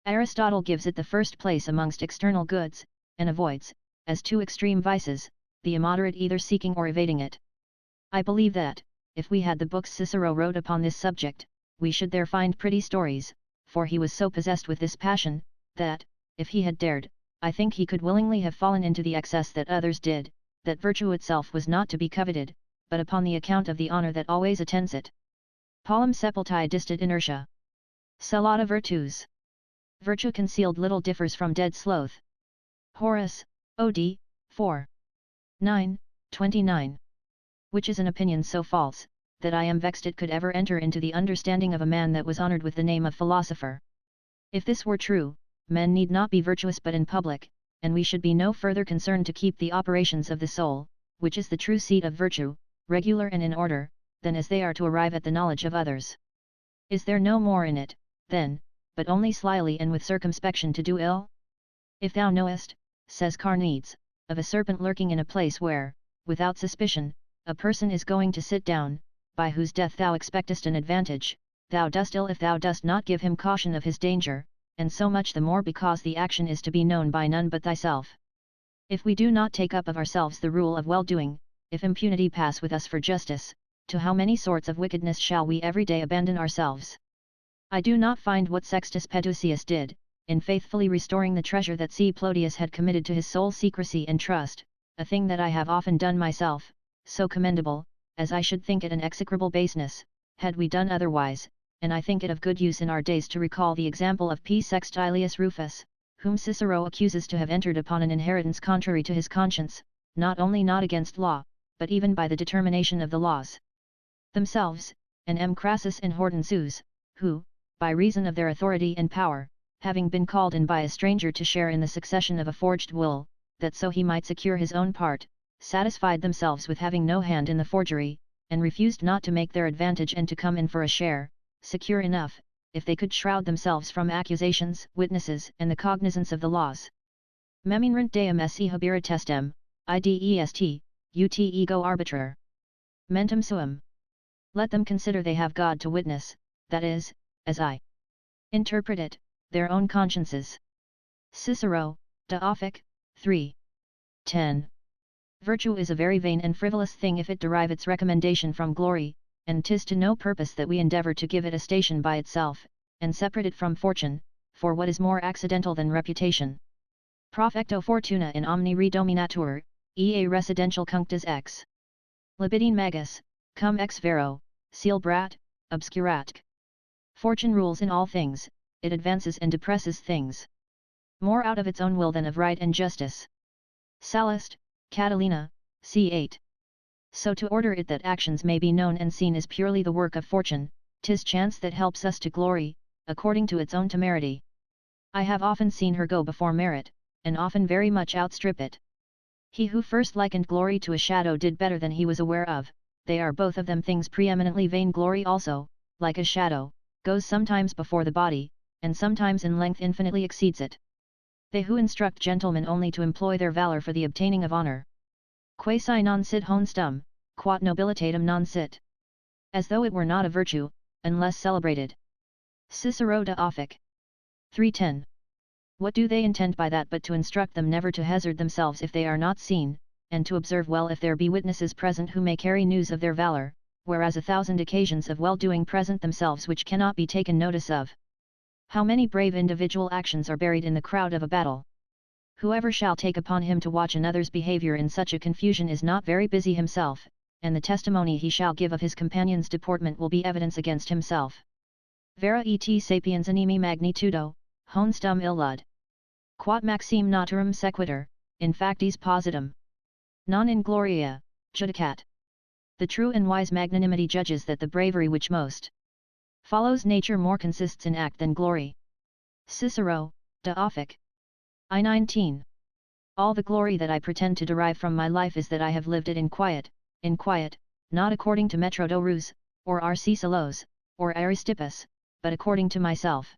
Aristotle gives it the first place amongst external goods, and avoids, as two extreme vices, the immoderate either seeking or evading it. I believe that, if we had the books Cicero wrote upon this subject, we should there find pretty stories, for he was so possessed with this passion, that, if he had dared, I think he could willingly have fallen into the excess that others did, that virtue itself was not to be coveted, but upon the account of the honour that always attends it. Paulum sepultae distat inertia. Celata virtus. Virtue concealed little differs from dead sloth. Horace, Od. 4. 9, 29. Which is an opinion so false, that I am vexed it could ever enter into the understanding of a man that was honoured with the name of philosopher. If this were true, men need not be virtuous but in public, and we should be no further concerned to keep the operations of the soul, which is the true seat of virtue, regular and in order, than as they are to arrive at the knowledge of others. Is there no more in it, then, but only slyly and with circumspection to do ill? If thou knowest, says Carneades, of a serpent lurking in a place where, without suspicion, a person is going to sit down, by whose death thou expectest an advantage, thou dost ill if thou dost not give him caution of his danger, and so much the more because the action is to be known by none but thyself. If we do not take up of ourselves the rule of well-doing, if impunity pass with us for justice, to how many sorts of wickedness shall we every day abandon ourselves? I do not find what Sextus Pedusius did, in faithfully restoring the treasure that C. Plotius had committed to his sole secrecy and trust, a thing that I have often done myself, so commendable, as I should think it an execrable baseness, had we done otherwise, and I think it of good use in our days to recall the example of P. Sextilius Rufus, whom Cicero accuses to have entered upon an inheritance contrary to his conscience, not only not against law, but even by the determination of the laws themselves, and M. Crassus and Hortensius, who, by reason of their authority and power, having been called in by a stranger to share in the succession of a forged will, that so he might secure his own part, satisfied themselves with having no hand in the forgery, and refused not to make their advantage and to come in for a share, secure enough, if they could shroud themselves from accusations, witnesses, and the cognizance of the laws. Meminrent deum esse habere testem, idest, ut ego arbiter. Mentem suum. Let them consider they have God to witness, that is, as I interpret it, their own consciences. Cicero, De Offic, 3. 10. Virtue is a very vain and frivolous thing if it derive its recommendation from glory, and 'tis to no purpose that we endeavour to give it a station by itself, and separate it from fortune, for what is more accidental than reputation? Profecto fortuna in omni re dominatur, ea residential cunctus ex libidine magis, cum ex vero, silbrat, obscuratque. Fortune rules in all things, it advances and depresses things more out of its own will than of right and justice. Sallust, Catalina, c. 8. So to order it that actions may be known and seen is purely the work of fortune, 'tis chance that helps us to glory, according to its own temerity. I have often seen her go before merit, and often very much outstrip it. He who first likened glory to a shadow did better than he was aware of. They are both of them things preeminently vain. Glory also, like a shadow, goes sometimes before the body, and sometimes in length infinitely exceeds it. They who instruct gentlemen only to employ their valour for the obtaining of honour. Quasi non sit honstum, quot nobilitatem non sit. As though it were not a virtue, unless celebrated. Cicero de Offic. 310. What do they intend by that but to instruct them never to hazard themselves if they are not seen, and to observe well if there be witnesses present who may carry news of their valour, whereas 1,000 occasions of well-doing present themselves which cannot be taken notice of. How many brave individual actions are buried in the crowd of a battle? Whoever shall take upon him to watch another's behaviour in such a confusion is not very busy himself, and the testimony he shall give of his companion's deportment will be evidence against himself. Vera et sapiens animi magnitudo, honstum illud. Quod maxime naturam sequitur, in factis positum. Non in gloria, judicat. The true and wise magnanimity judges that the bravery which most follows nature more consists in act than glory. Cicero, De Offic. I-19. All the glory that I pretend to derive from my life is that I have lived it in quiet, not according to Metrodorus, or Arcesilaus, or Aristippus, but according to myself.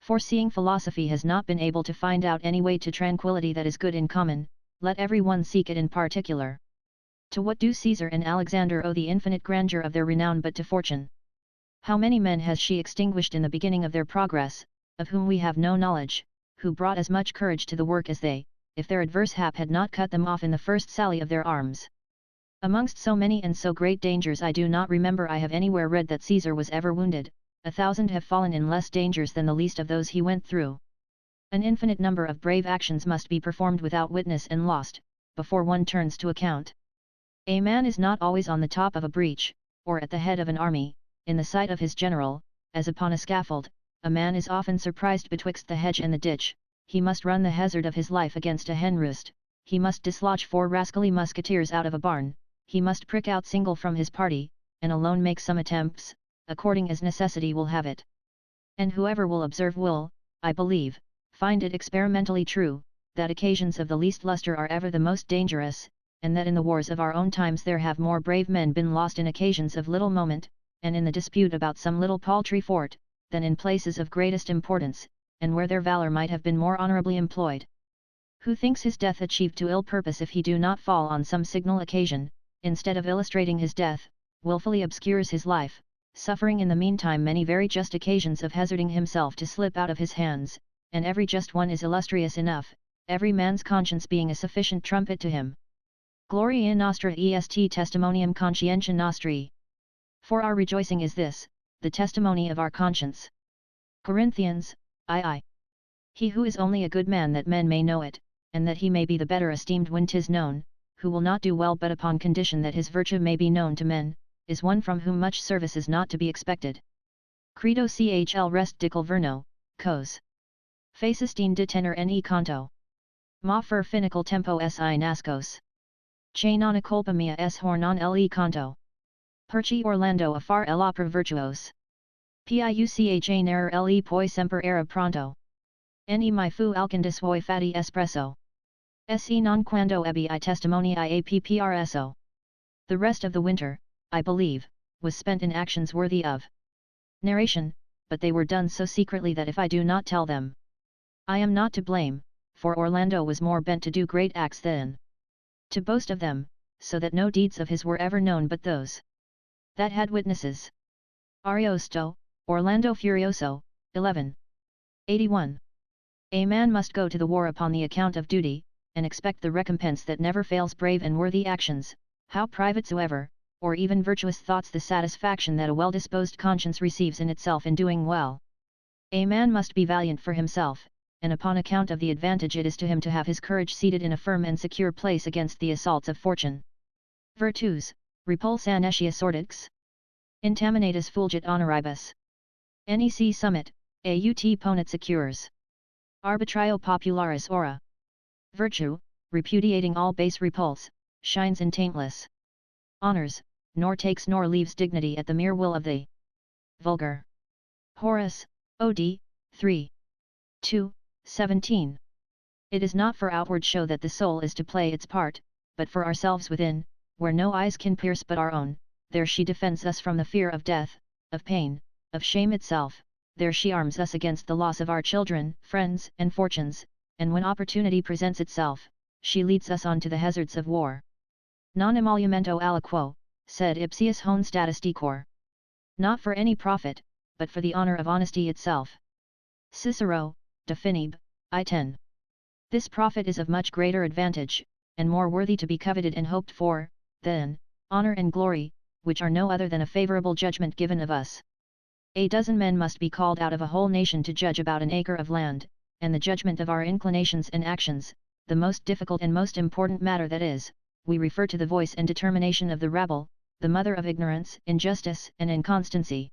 Foreseeing philosophy has not been able to find out any way to tranquility that is good in common, let every one seek it in particular. To what do Caesar and Alexander owe the infinite grandeur of their renown but to fortune? How many men has she extinguished in the beginning of their progress, of whom we have no knowledge, who brought as much courage to the work as they, if their adverse hap had not cut them off in the first sally of their arms? Amongst so many and so great dangers I do not remember I have anywhere read that Caesar was ever wounded. 1,000 have fallen in less dangers than the least of those he went through. An infinite number of brave actions must be performed without witness and lost, before one turns to account. A man is not always on the top of a breach, or at the head of an army, in the sight of his general, as upon a scaffold. A man is often surprised betwixt the hedge and the ditch. He must run the hazard of his life against a hen roost, he must dislodge 4 rascally musketeers out of a barn, he must prick out single from his party, and alone make some attempts, according as necessity will have it. And whoever will observe will, I believe, find it experimentally true, that occasions of the least lustre are ever the most dangerous, and that in the wars of our own times there have more brave men been lost in occasions of little moment, and in the dispute about some little paltry fort, than in places of greatest importance, and where their valour might have been more honourably employed. Who thinks his death achieved to ill purpose if he do not fall on some signal occasion, instead of illustrating his death, wilfully obscures his life, suffering in the meantime many very just occasions of hazarding himself to slip out of his hands, and every just one is illustrious enough, every man's conscience being a sufficient trumpet to him. Gloria nostra est testimonium conscientia nostri. For our rejoicing is this, the testimony of our conscience. Corinthians, II. He who is only a good man that men may know it, and that he may be the better esteemed when 'tis known, who will not do well but upon condition that his virtue may be known to men, is one from whom much service is not to be expected. Credo chl rest dicul verno, cos. Facistine de tenor ne canto. Ma fer finical tempo si nascos. Che non culpa mia s hornon le canto. Perci Orlando affar el opera virtuos. Piucha nerer le poi semper era pronto. Ne mi fu alcandis voi fatti espresso. Se non quando ebbi I testimoni I apprso. The rest of the winter, I believe, was spent in actions worthy of narration, but they were done so secretly that if I do not tell them, I am not to blame, for Orlando was more bent to do great acts than to boast of them, so that no deeds of his were ever known but those that had witnesses. Ariosto, Orlando Furioso, 1181. A man must go to the war upon the account of duty, and expect the recompense that never fails brave and worthy actions, how private soever, or even virtuous thoughts, the satisfaction that a well-disposed conscience receives in itself in doing well. A man must be valiant for himself, and upon account of the advantage it is to him to have his courage seated in a firm and secure place against the assaults of fortune. Virtus, repulsa netia sordix? Intaminatus fulgit honoribus. Nec summit, aut ponit secures. Arbitrio popularis ora. Virtue, repudiating all base repulse, shines in taintless honors, nor takes nor leaves dignity at the mere will of the vulgar. Horace, Od. 3. 2, 17. It is not for outward show that the soul is to play its part, but for ourselves within, where no eyes can pierce but our own, there she defends us from the fear of death, of pain, of shame itself, there she arms us against the loss of our children, friends, and fortunes, and when opportunity presents itself, she leads us on to the hazards of war. Non emolumento aliquo, sed ipsius hone status decor. Not for any profit, but for the honor of honesty itself. Cicero, De Finib, I-10. This profit is of much greater advantage, and more worthy to be coveted and hoped for, than honor and glory, which are no other than a favorable judgment given of us. A dozen men must be called out of a whole nation to judge about an acre of land, and the judgment of our inclinations and actions, the most difficult and most important matter that is, we refer to the voice and determination of the rabble, the mother of ignorance, injustice, and inconstancy.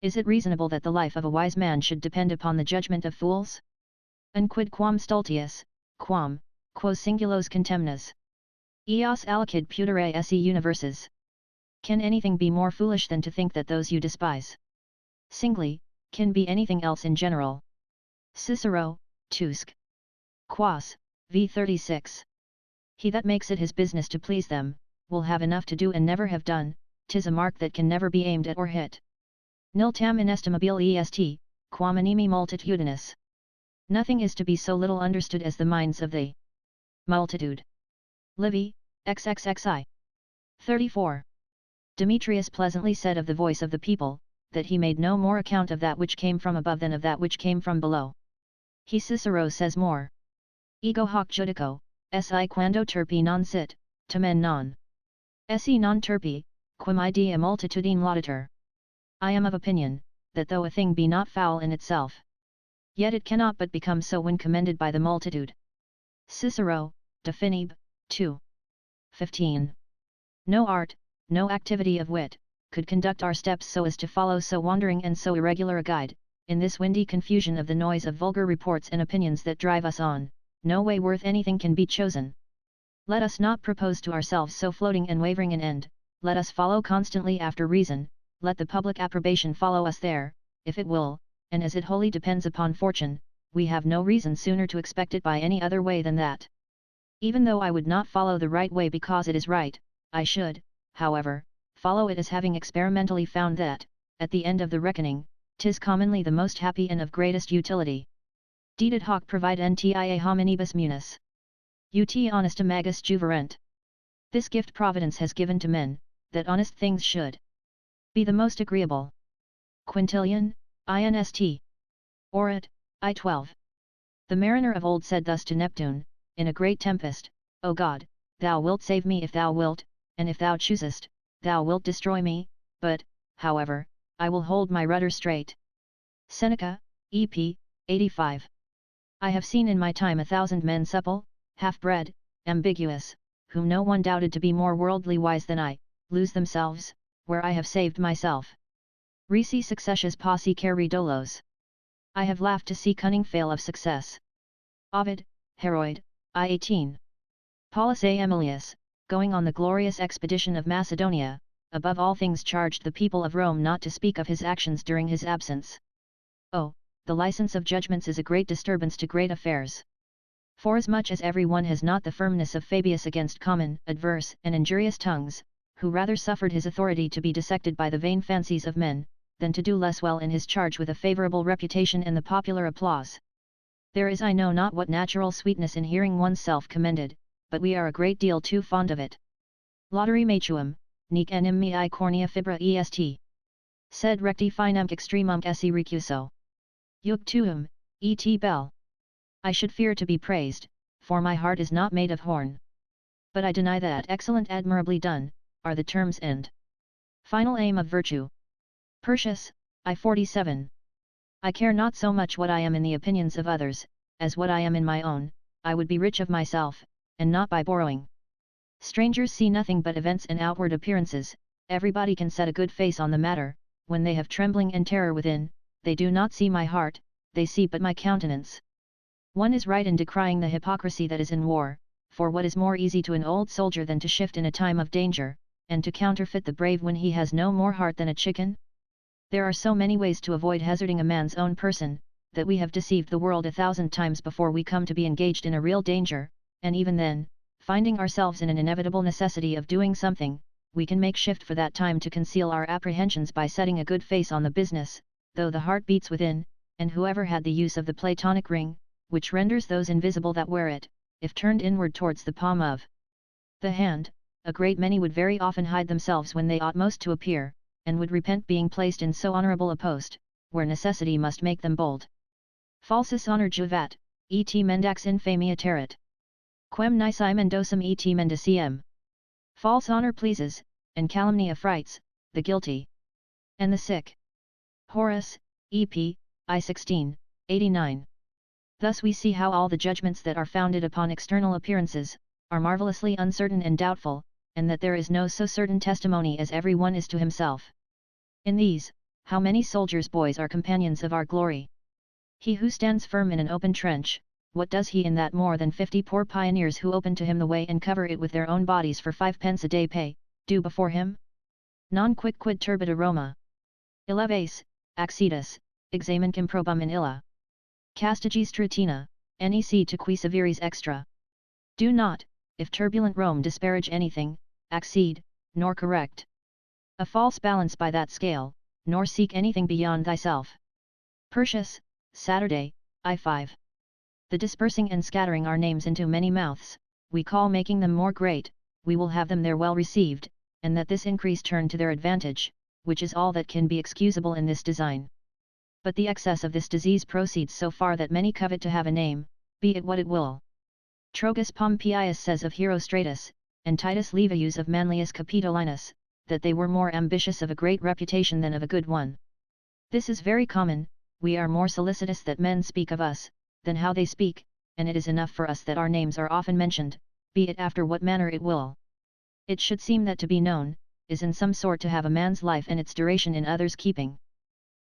Is it reasonable that the life of a wise man should depend upon the judgment of fools? Unquid quam stultius, quam, quos singulos contemnas. Eos alicid putere esse universes. Can anything be more foolish than to think that those you despise singly, can be anything else in general? Cicero, Tusc. Quas, v. 36. He that makes it his business to please them, will have enough to do and never have done, 'tis a mark that can never be aimed at or hit. Nil tam inestimabile est, quam animi multitudinus. Nothing is to be so little understood as the minds of the multitude. Livy, XXXI. 34. Demetrius pleasantly said of the voice of the people, that he made no more account of that which came from above than of that which came from below. He Cicero says more. Ego hoc judico, si quando turpi non sit, tamen non. Si non turpi, quam idea multitudine laudatur. I am of opinion, that though a thing be not foul in itself, yet it cannot but become so when commended by the multitude. Cicero, De Finib, 2. 15. No art, no activity of wit, could conduct our steps so as to follow so wandering and so irregular a guide, in this windy confusion of the noise of vulgar reports and opinions that drive us on, no way worth anything can be chosen. Let us not propose to ourselves so floating and wavering an end, let us follow constantly after reason, let the public approbation follow us there, if it will, and as it wholly depends upon fortune, we have no reason sooner to expect it by any other way than that. Even though I would not follow the right way because it is right, I should, however, follow it as having experimentally found that, at the end of the reckoning, 'tis commonly the most happy and of greatest utility. Dedit hoc providentia hominibus munis. Ut honesta magis juverent. This gift Providence has given to men, that honest things should be the most agreeable. Quintilian, Inst. Orat, I-12. The mariner of old said thus to Neptune, in a great tempest, O God, thou wilt save me if thou wilt, and if thou choosest, thou wilt destroy me, but, however, I will hold my rudder straight. Seneca, EP, 85. I have seen in my time 1,000 men supple, half-bred, ambiguous, whom no one doubted to be more worldly wise than I, lose themselves, where I have saved myself. Risi successus posse carri dolos. I have laughed to see cunning fail of success. Ovid, Heroid, I-18. Paulus A. Emilius, going on the glorious expedition of Macedonia, above all things charged the people of Rome not to speak of his actions during his absence. Oh, the license of judgments is a great disturbance to great affairs. Forasmuch as every one has not the firmness of Fabius against common, adverse, and injurious tongues, who rather suffered his authority to be dissected by the vain fancies of men, than to do less well in his charge with a favourable reputation and the popular applause. There is I know not what natural sweetness in hearing oneself commended, but we are a great deal too fond of it. Laudari metuum, nec enim mihi cornea fibra est. Sed recti finam extremum esse recuso. Iuc tuum, et bell. I should fear to be praised, for my heart is not made of horn. But I deny that excellent admirably done, are the terms and final aim of virtue. Persius, I 47. I care not so much what I am in the opinions of others, as what I am in my own. I would be rich of myself, and not by borrowing. Strangers see nothing but events and outward appearances. Everybody can set a good face on the matter, when they have trembling and terror within, they do not see my heart, they see but my countenance. One is right in decrying the hypocrisy that is in war, for what is more easy to an old soldier than to shift in a time of danger, and to counterfeit the brave when he has no more heart than a chicken? There are so many ways to avoid hazarding a man's own person, that we have deceived the world 1,000 times before we come to be engaged in a real danger, and even then, finding ourselves in an inevitable necessity of doing something, we can make shift for that time to conceal our apprehensions by setting a good face on the business, though the heart beats within, and whoever had the use of the Platonic ring, which renders those invisible that wear it, if turned inward towards the palm of the hand, a great many would very often hide themselves when they ought most to appear, and would repent being placed in so honourable a post, where necessity must make them bold. Falsus honor juvat, et mendax infamia terret. Quem nisi mendosum et mendiciem. False honour pleases, and calumny affrights, the guilty and the sick. Horace, Ep. I 16, 89. Thus we see how all the judgments that are founded upon external appearances, are marvellously uncertain and doubtful, and that there is no so certain testimony as every one is to himself. In these, how many soldiers' boys are companions of our glory? He who stands firm in an open trench, what does he in that more than 50 poor pioneers who open to him the way and cover it with their own bodies for 5 pence a day pay, do before him? Non quicquid turbid aroma. Ileves, accetus, examen comprobum in illa. Castigis trutina, nec to qui severis extra. Do not, if turbulent Rome disparage anything, accede, nor correct a false balance by that scale, nor seek anything beyond thyself. Persius, Saturday, I 5. The dispersing and scattering our names into many mouths, we call making them more great, we will have them there well received, and that this increase turn to their advantage, which is all that can be excusable in this design. But the excess of this disease proceeds so far that many covet to have a name, be it what it will. Trogus Pompeius says of Herostratus, and Titus Livius of Manlius Capitolinus, that they were more ambitious of a great reputation than of a good one. This is very common. We are more solicitous that men speak of us, than how they speak, and it is enough for us that our names are often mentioned, be it after what manner it will. It should seem that to be known, is in some sort to have a man's life and its duration in others' keeping.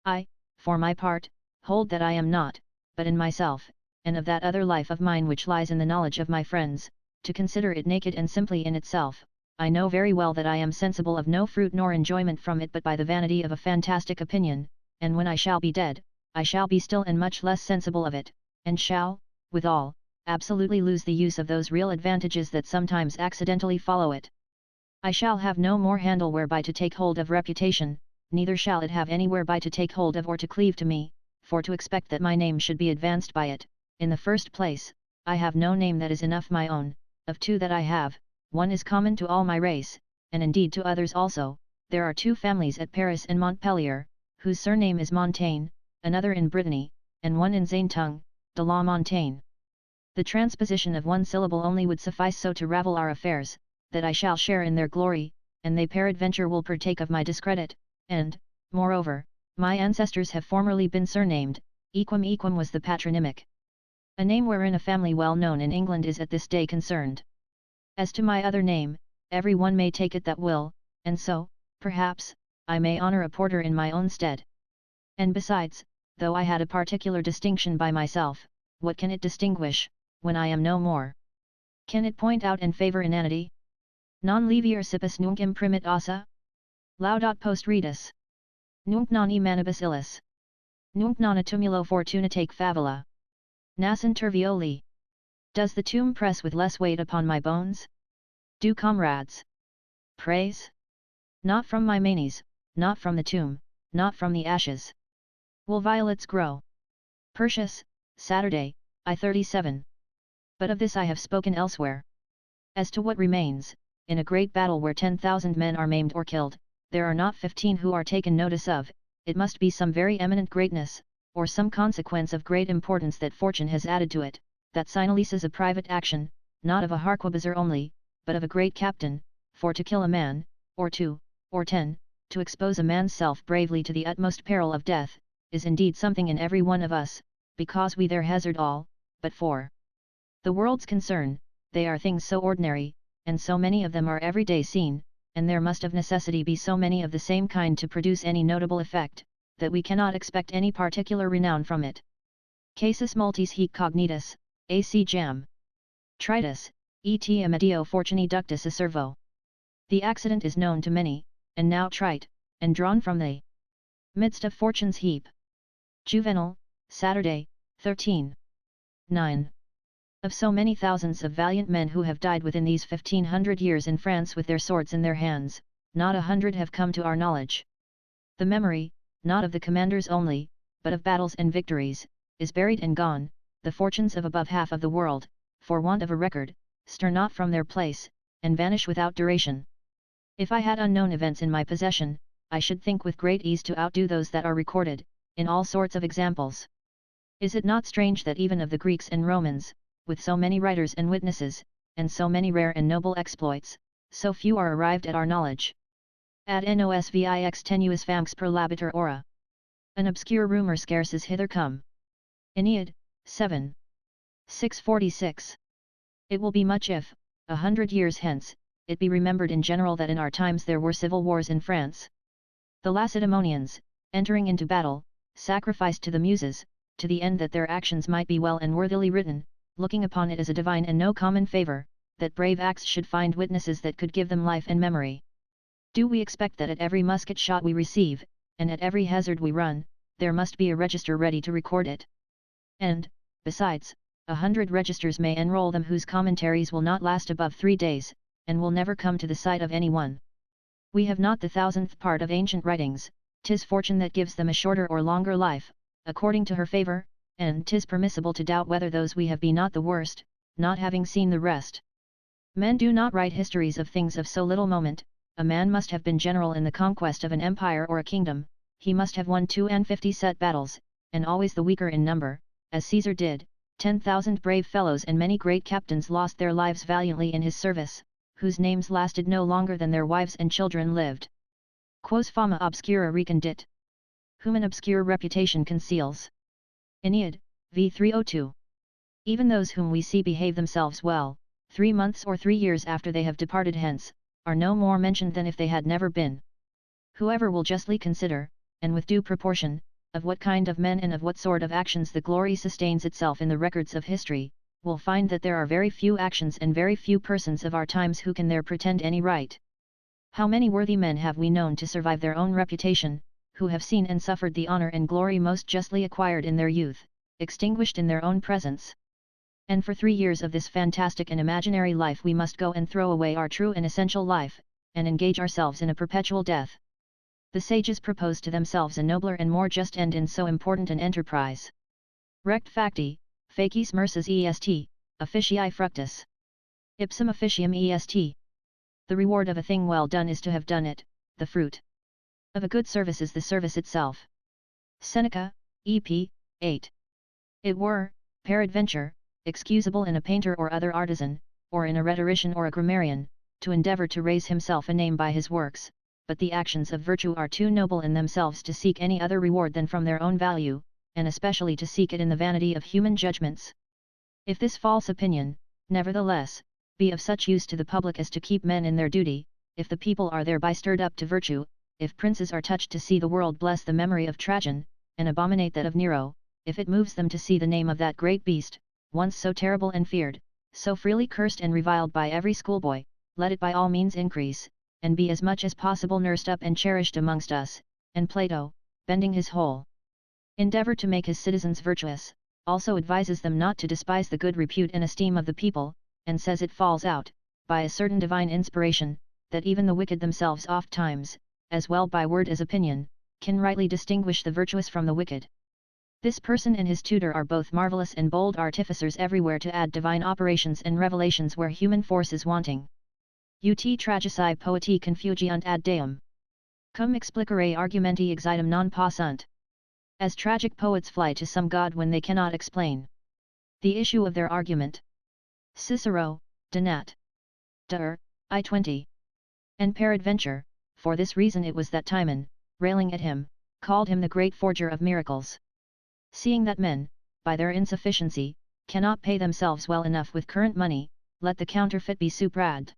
I, for my part, hold that I am not, but in myself, and of that other life of mine which lies in the knowledge of my friends, to consider it naked and simply in itself, I know very well that I am sensible of no fruit nor enjoyment from it but by the vanity of a fantastic opinion, and when I shall be dead, I shall be still and much less sensible of it, and shall, withal, absolutely lose the use of those real advantages that sometimes accidentally follow it. I shall have no more handle whereby to take hold of reputation, neither shall it have any whereby to take hold of or to cleave to me, for to expect that my name should be advanced by it. In the first place, I have no name that is enough my own. Of 2 that I have, one is common to all my race, and indeed to others also. There are 2 families at Paris and Montpellier, whose surname is Montaigne, another in Brittany, and one in Zaine tongue, de la Montaigne. The transposition of 1 syllable only would suffice so to ravel our affairs, that I shall share in their glory, and they peradventure will partake of my discredit, and, moreover, my ancestors have formerly been surnamed, equum was the patronymic. A name wherein a family well known in England is at this day concerned. As to my other name, every one may take it that will, and so, perhaps, I may honour a porter in my own stead. And besides, though I had a particular distinction by myself, what can it distinguish, when I am no more? Can it point out and favour inanity? Non levier sippus nunc imprimit ossa? Laudat post redus. Nunc non e manibus illis. Nunc non a tumulo fortunate favela. Nascent tervioli. Does the tomb press with less weight upon my bones? Do comrades praise? Not from my manes, not from the tomb, not from the ashes. Will violets grow? Persius, Saturday, I-37. But of this I have spoken elsewhere. As to what remains, in a great battle where 10,000 men are maimed or killed, there are not 15 who are taken notice of. It must be some very eminent greatness, or some consequence of great importance that fortune has added to it, that signifies a private action, not of a harquebuser only, but of a great captain, for to kill a man, or two, or 10, to expose a man's self bravely to the utmost peril of death, is indeed something in every one of us, because we there hazard all, but for the world's concern, they are things so ordinary, and so many of them are every day seen, and there must of necessity be so many of the same kind to produce any notable effect, that we cannot expect any particular renown from it. Casus multis hic cognitus, ac jam. Tritus, et amedio fortuni ductus a servo. The accident is known to many, and now trite, and drawn from the midst of fortune's heap. Juvenal, Saturday, 13. 9. Of so many thousands of valiant men who have died within these 1500 years in France with their swords in their hands, not 100 have come to our knowledge. The memory, not of the commanders only, but of battles and victories, is buried and gone. The fortunes of above half of the world, for want of a record, stir not from their place, and vanish without duration. If I had unknown events in my possession, I should think with great ease to outdo those that are recorded, in all sorts of examples. Is it not strange that even of the Greeks and Romans, with so many writers and witnesses, and so many rare and noble exploits, so few are arrived at our knowledge? Ad nos vix tenuis famx per labitur ora. An obscure rumour scarce is hither come. Aeneid, 7. 646. It will be much if, 100 years hence, it be remembered in general that in our times there were civil wars in France. The Lacedaemonians, entering into battle, sacrificed to the Muses, to the end that their actions might be well and worthily written, looking upon it as a divine and no common favour, that brave acts should find witnesses that could give them life and memory. Do we expect that at every musket shot we receive, and at every hazard we run, there must be a register ready to record it? And, besides, 100 registers may enroll them whose commentaries will not last above 3 days, and will never come to the sight of any one. We have not the 1,000th part of ancient writings, 'tis fortune that gives them a shorter or longer life, according to her favour, and 'tis permissible to doubt whether those we have be not the worst, not having seen the rest. Men do not write histories of things of so little moment. A man must have been general in the conquest of an empire or a kingdom, he must have won 52 set battles, and always the weaker in number, as Caesar did. 10,000 brave fellows and many great captains lost their lives valiantly in his service, whose names lasted no longer than their wives and children lived. Quos fama obscura recondit. Whom an obscure reputation conceals. Aeneid, v 302. Even those whom we see behave themselves well, 3 months or 3 years after they have departed hence, are no more mentioned than if they had never been. Whoever will justly consider, and with due proportion, of what kind of men and of what sort of actions the glory sustains itself in the records of history, will find that there are very few actions and very few persons of our times who can there pretend any right. How many worthy men have we known to survive their own reputation, who have seen and suffered the honour and glory most justly acquired in their youth, extinguished in their own presence? And for 3 years of this fantastic and imaginary life we must go and throw away our true and essential life, and engage ourselves in a perpetual death. The sages proposed to themselves a nobler and more just end in so important an enterprise. Rect facti, facis mercis est, officii fructus. Ipsum officium est. The reward of a thing well done is to have done it, the fruit of a good service is the service itself. Seneca, Ep. 8. It were, peradventure, excusable in a painter or other artisan, or in a rhetorician or a grammarian, to endeavour to raise himself a name by his works, but the actions of virtue are too noble in themselves to seek any other reward than from their own value, and especially to seek it in the vanity of human judgments. If this false opinion, nevertheless, be of such use to the public as to keep men in their duty, if the people are thereby stirred up to virtue, if princes are touched to see the world bless the memory of Trajan, and abominate that of Nero, if it moves them to see the name of that great beast, once so terrible and feared, so freely cursed and reviled by every schoolboy, let it by all means increase, and be as much as possible nursed up and cherished amongst us, and Plato, bending his whole endeavor to make his citizens virtuous, also advises them not to despise the good repute and esteem of the people, and says it falls out, by a certain divine inspiration, that even the wicked themselves oft times, as well by word as opinion, can rightly distinguish the virtuous from the wicked. This person and his tutor are both marvelous and bold artificers everywhere to add divine operations and revelations where human force is wanting. Ut tragici poeti confugiunt ad deum. Cum explicare argumenti exitum non possunt. As tragic poets fly to some god when they cannot explain the issue of their argument. Cicero, De Nat. Deor, I-20. And peradventure, for this reason it was that Timon, railing at him, called him the great forger of miracles. Seeing that men, by their insufficiency, cannot pay themselves well enough with current money, let the counterfeit be supradd.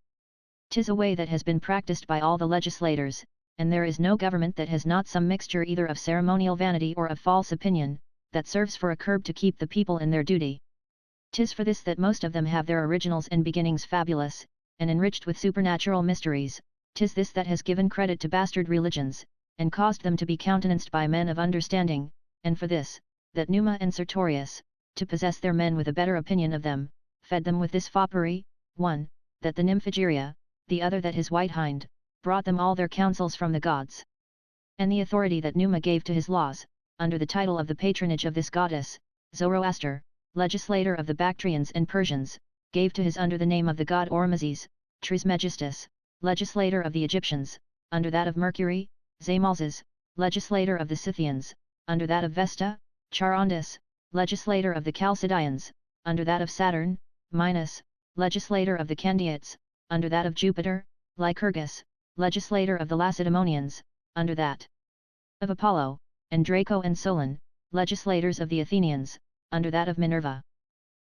'Tis a way that has been practiced by all the legislators, and there is no government that has not some mixture either of ceremonial vanity or of false opinion, that serves for a curb to keep the people in their duty. 'Tis for this that most of them have their originals and beginnings fabulous, and enriched with supernatural mysteries. 'Tis this that has given credit to bastard religions, and caused them to be countenanced by men of understanding, and for this, that Numa and Sertorius, to possess their men with a better opinion of them, fed them with this foppery, one, that the Nymphageria, the other that his white hind, brought them all their counsels from the gods. And the authority that Numa gave to his laws, under the title of the patronage of this goddess, Zoroaster, legislator of the Bactrians and Persians, gave to his under the name of the god Ormazes, Trismegistus, legislator of the Egyptians, under that of Mercury, Zamalzes, legislator of the Scythians, under that of Vesta, Charondas, legislator of the Chalcidians, under that of Saturn, Minos, legislator of the Candiates, under that of Jupiter, Lycurgus, legislator of the Lacedaemonians, under that of Apollo, and Draco and Solon, legislators of the Athenians, under that of Minerva.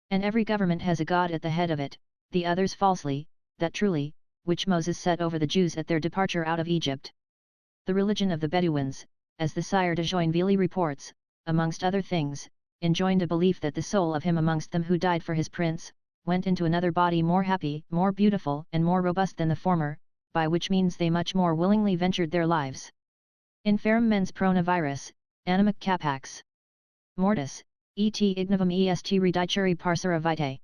And every government has a god at the head of it, the others falsely, that truly, which Moses set over the Jews at their departure out of Egypt. The religion of the Bedouins, as the Sire de Joinville reports, amongst other things, enjoined a belief that the soul of him amongst them who died for his prince, went into another body more happy, more beautiful and more robust than the former, by which means they much more willingly ventured their lives. Inferum mens prona virus, anima capax mortis, et ignavum est redicere parcera vitae.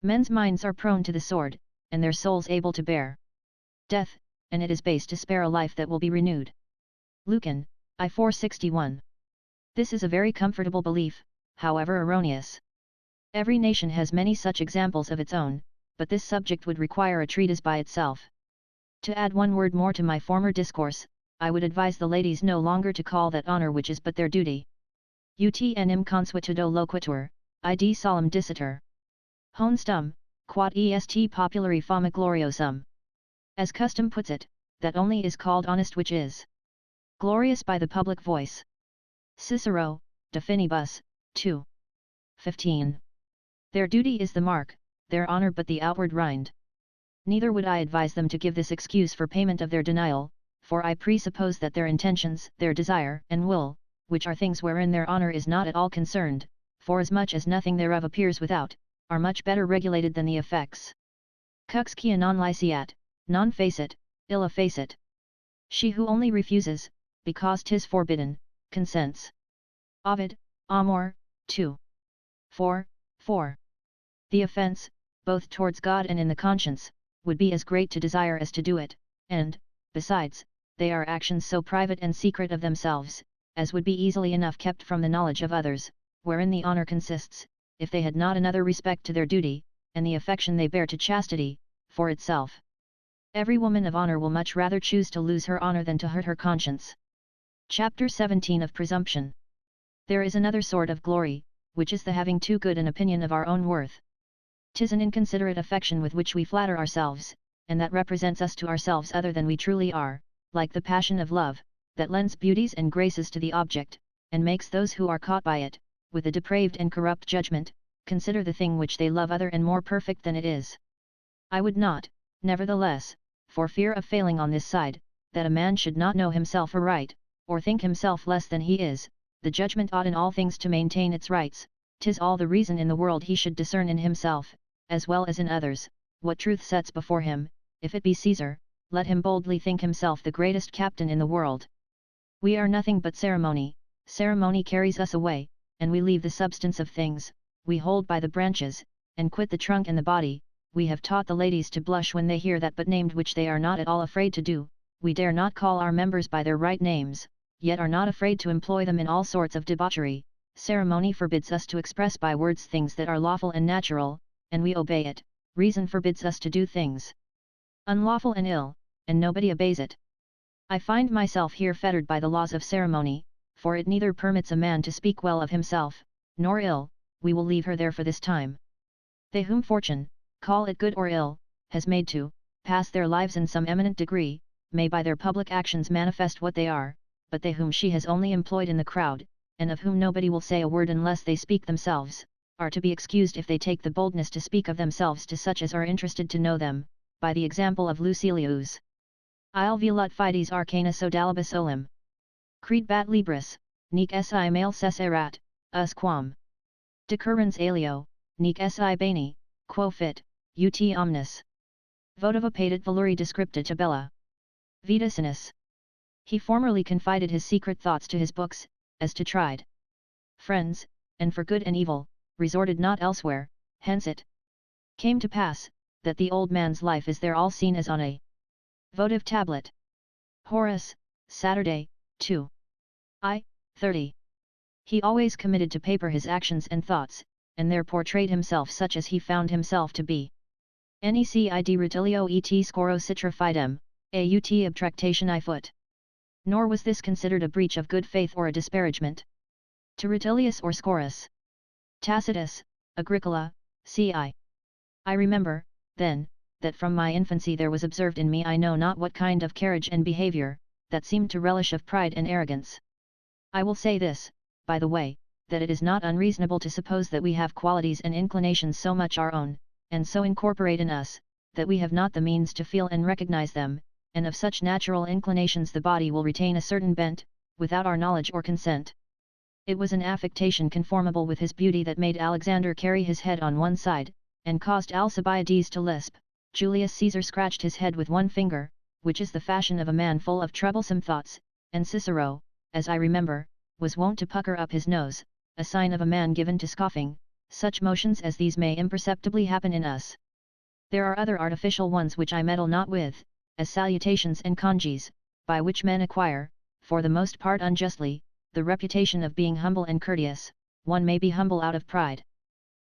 Men's minds are prone to the sword, and their souls able to bear death, and it is base to spare a life that will be renewed. Lucan, I 461. This is a very comfortable belief, however erroneous. Every nation has many such examples of its own, but this subject would require a treatise by itself. To add one word more to my former discourse, I would advise the ladies no longer to call that honour which is but their duty. Ut enim consuetudo loquitur, id solemn dicitur. Honstum, quod est populari fama gloriosum. As custom puts it, that only is called honest which is glorious by the public voice. Cicero, De Finibus, 2. 15. Their duty is the mark, their honour but the outward rind. Neither would I advise them to give this excuse for payment of their denial, for I presuppose that their intentions, their desire and will, which are things wherein their honour is not at all concerned, forasmuch as nothing thereof appears without, are much better regulated than the effects. Cux quia non liceat, non facit, illa facit. She who only refuses, because 'tis forbidden, consents. Ovid, Amor, 2. 4. The offence, both towards God and in the conscience, would be as great to desire as to do it, and, besides, they are actions so private and secret of themselves, as would be easily enough kept from the knowledge of others, wherein the honour consists, if they had not another respect to their duty, and the affection they bear to chastity, for itself. Every woman of honour will much rather choose to lose her honour than to hurt her conscience. Chapter 17 of Presumption. There is another sort of glory, which is the having too good an opinion of our own worth. 'Tis an inconsiderate affection with which we flatter ourselves, and that represents us to ourselves other than we truly are, like the passion of love, that lends beauties and graces to the object, and makes those who are caught by it, with a depraved and corrupt judgment, consider the thing which they love other and more perfect than it is. I would not, nevertheless, for fear of failing on this side, that a man should not know himself aright, or think himself less than he is. The judgment ought in all things to maintain its rights. 'Tis all the reason in the world he should discern in himself, as well as in others, what truth sets before him, if it be Caesar, let him boldly think himself the greatest captain in the world. We are nothing but ceremony, ceremony carries us away, and we leave the substance of things, we hold by the branches, and quit the trunk and the body. We have taught the ladies to blush when they hear that but named which they are not at all afraid to do. We dare not call our members by their right names, yet are not afraid to employ them in all sorts of debauchery. Ceremony forbids us to express by words things that are lawful and natural, and we obey it. Reason forbids us to do things unlawful and ill, and nobody obeys it. I find myself here fettered by the laws of ceremony, for it neither permits a man to speak well of himself, nor ill. We will leave her there for this time. They whom fortune, call it good or ill, has made to pass their lives in some eminent degree, may by their public actions manifest what they are, but they whom she has only employed in the crowd, and of whom nobody will say a word unless they speak themselves, are to be excused if they take the boldness to speak of themselves to such as are interested to know them, by the example of Lucilius. Il velut fides arcana sodalibus olim. Creed bat libris, nec si male cesserat, us quam. Decurrens alio, nec si bani, quo fit, ut omnis. Votiva patet valori descripta tabella. Vita sinus. He formerly confided his secret thoughts to his books, as to tried friends, and for good and evil, resorted not elsewhere. Hence it came to pass, that the old man's life is there all seen as on a votive tablet. Horace, Saturday, 2. I, 30. He always committed to paper his actions and thoughts, and there portrayed himself such as he found himself to be. Necid rutilio et scoro citra fidem, aut abstractationi foot. Nor was this considered a breach of good faith or a disparagement to Rutilius or Scaurus. Tacitus, Agricola, ci. I remember, then, that from my infancy there was observed in me I know not what kind of carriage and behaviour, that seemed to relish of pride and arrogance. I will say this, by the way, that it is not unreasonable to suppose that we have qualities and inclinations so much our own, and so incorporate in us, that we have not the means to feel and recognize them, and of such natural inclinations the body will retain a certain bent, without our knowledge or consent. It was an affectation conformable with his beauty that made Alexander carry his head on one side, and caused Alcibiades to lisp. Julius Caesar scratched his head with one finger, which is the fashion of a man full of troublesome thoughts, and Cicero, as I remember, was wont to pucker up his nose, a sign of a man given to scoffing. Such motions as these may imperceptibly happen in us. There are other artificial ones which I meddle not with, as salutations and congees, by which men acquire, for the most part unjustly, the reputation of being humble and courteous. One may be humble out of pride.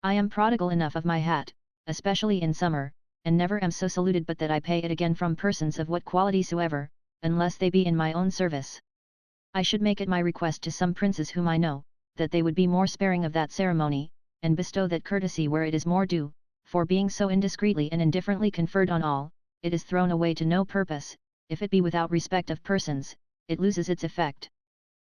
I am prodigal enough of my hat, especially in summer, and never am so saluted but that I pay it again from persons of what quality soever, unless they be in my own service. I should make it my request to some princes whom I know, that they would be more sparing of that ceremony, and bestow that courtesy where it is more due, for being so indiscreetly and indifferently conferred on all, it is thrown away to no purpose. If it be without respect of persons, it loses its effect.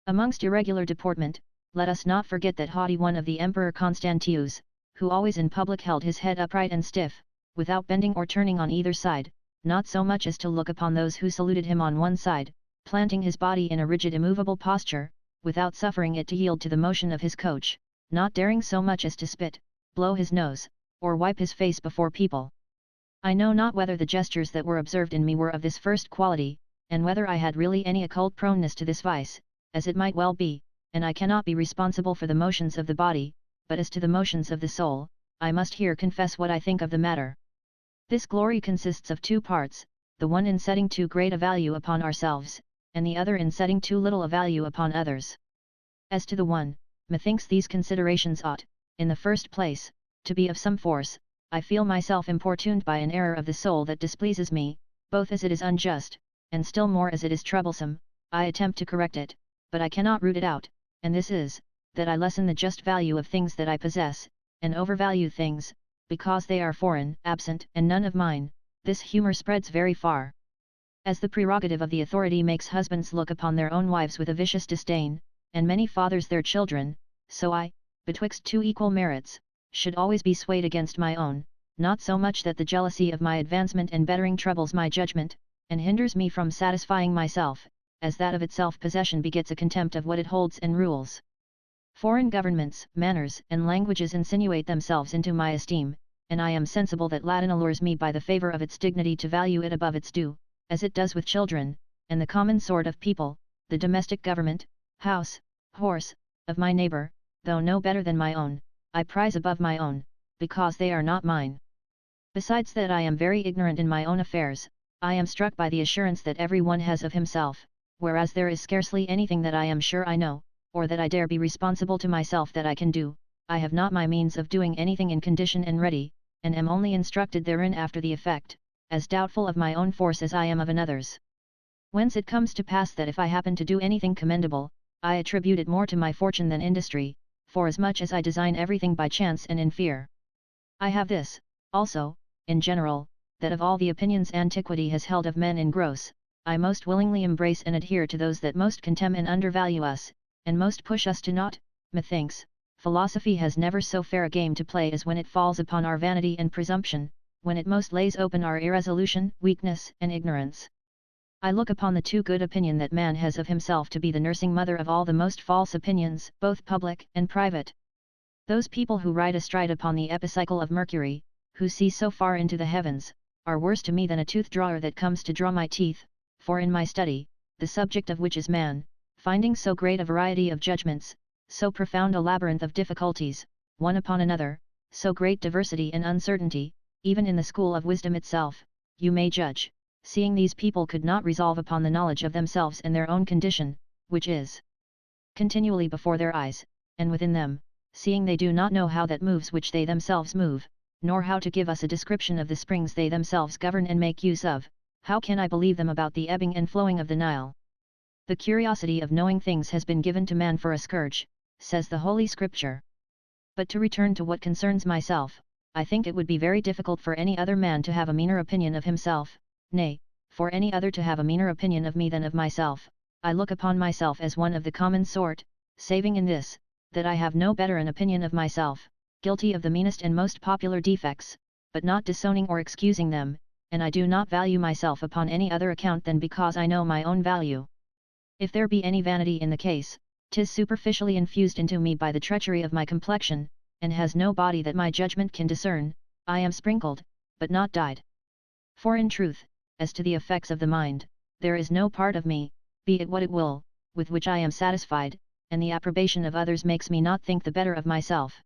Amongst irregular deportment, let us not forget that haughty one of the Emperor Constantius, who always in public held his head upright and stiff, without bending or turning on either side, not so much as to look upon those who saluted him on one side, planting his body in a rigid immovable posture, without suffering it to yield to the motion of his coach, not daring so much as to spit, blow his nose, or wipe his face before people. I know not whether the gestures that were observed in me were of this first quality, and whether I had really any occult proneness to this vice, as it might well be, and I cannot be responsible for the motions of the body, but as to the motions of the soul, I must here confess what I think of the matter. This glory consists of two parts, the one in setting too great a value upon ourselves, and the other in setting too little a value upon others. As to the one, methinks these considerations ought, in the first place, to be of some force. I feel myself importuned by an error of the soul that displeases me, both as it is unjust, and still more as it is troublesome. I attempt to correct it, but I cannot root it out, and this is, that I lessen the just value of things that I possess, and overvalue things, because they are foreign, absent, and none of mine. This humour spreads very far. As the prerogative of the authority makes husbands look upon their own wives with a vicious disdain, and many fathers their children, so I, betwixt two equal merits, should always be swayed against my own, not so much that the jealousy of my advancement and bettering troubles my judgment, and hinders me from satisfying myself, as that of its self-possession begets a contempt of what it holds and rules. Foreign governments, manners, and languages insinuate themselves into my esteem, and I am sensible that Latin allures me by the favour of its dignity to value it above its due, as it does with children, and the common sort of people, the domestic government, house, horse, of my neighbor, though no better than my own, I prize above my own, because they are not mine. Besides that I am very ignorant in my own affairs, I am struck by the assurance that every one has of himself, whereas there is scarcely anything that I am sure I know, or that I dare be responsible to myself that I can do. I have not my means of doing anything in condition and ready, and am only instructed therein after the effect, as doubtful of my own force as I am of another's. Whence it comes to pass that if I happen to do anything commendable, I attribute it more to my fortune than industry, forasmuch as I design everything by chance and in fear. I have this, also, in general, that of all the opinions antiquity has held of men in gross, I most willingly embrace and adhere to those that most contemn and undervalue us, and most push us to naught. Methinks, philosophy has never so fair a game to play as when it falls upon our vanity and presumption, when it most lays open our irresolution, weakness, and ignorance. I look upon the too good opinion that man has of himself to be the nursing mother of all the most false opinions, both public and private. Those people who ride astride upon the epicycle of Mercury, who see so far into the heavens, are worse to me than a tooth drawer that comes to draw my teeth, for in my study, the subject of which is man, finding so great a variety of judgments, so profound a labyrinth of difficulties, one upon another, so great diversity and uncertainty, even in the school of wisdom itself, you may judge, seeing these people could not resolve upon the knowledge of themselves and their own condition, which is continually before their eyes, and within them, seeing they do not know how that moves which they themselves move, nor how to give us a description of the springs they themselves govern and make use of, how can I believe them about the ebbing and flowing of the Nile? The curiosity of knowing things has been given to man for a scourge, says the Holy Scripture. But to return to what concerns myself, I think it would be very difficult for any other man to have a meaner opinion of himself, nay, for any other to have a meaner opinion of me than of myself. I look upon myself as one of the common sort, saving in this, that I have no better an opinion of myself, guilty of the meanest and most popular defects, but not disowning or excusing them, and I do not value myself upon any other account than because I know my own value. If there be any vanity in the case, 'tis superficially infused into me by the treachery of my complexion, and has no body that my judgment can discern. I am sprinkled, but not dyed. For in truth, as to the effects of the mind, there is no part of me, be it what it will, with which I am satisfied, and the approbation of others makes me not think the better of myself.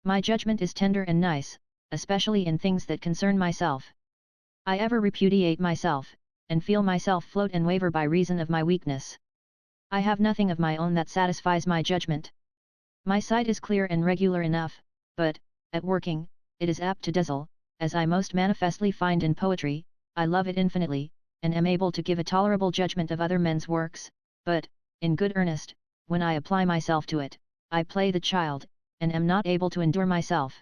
My judgment is tender and nice, especially in things that concern myself. I ever repudiate myself, and feel myself float and waver by reason of my weakness. I have nothing of my own that satisfies my judgment. My sight is clear and regular enough, but, at working, it is apt to dazzle, as I most manifestly find in poetry. I love it infinitely, and am able to give a tolerable judgment of other men's works, but, in good earnest, when I apply myself to it, I play the child, and am not able to endure myself.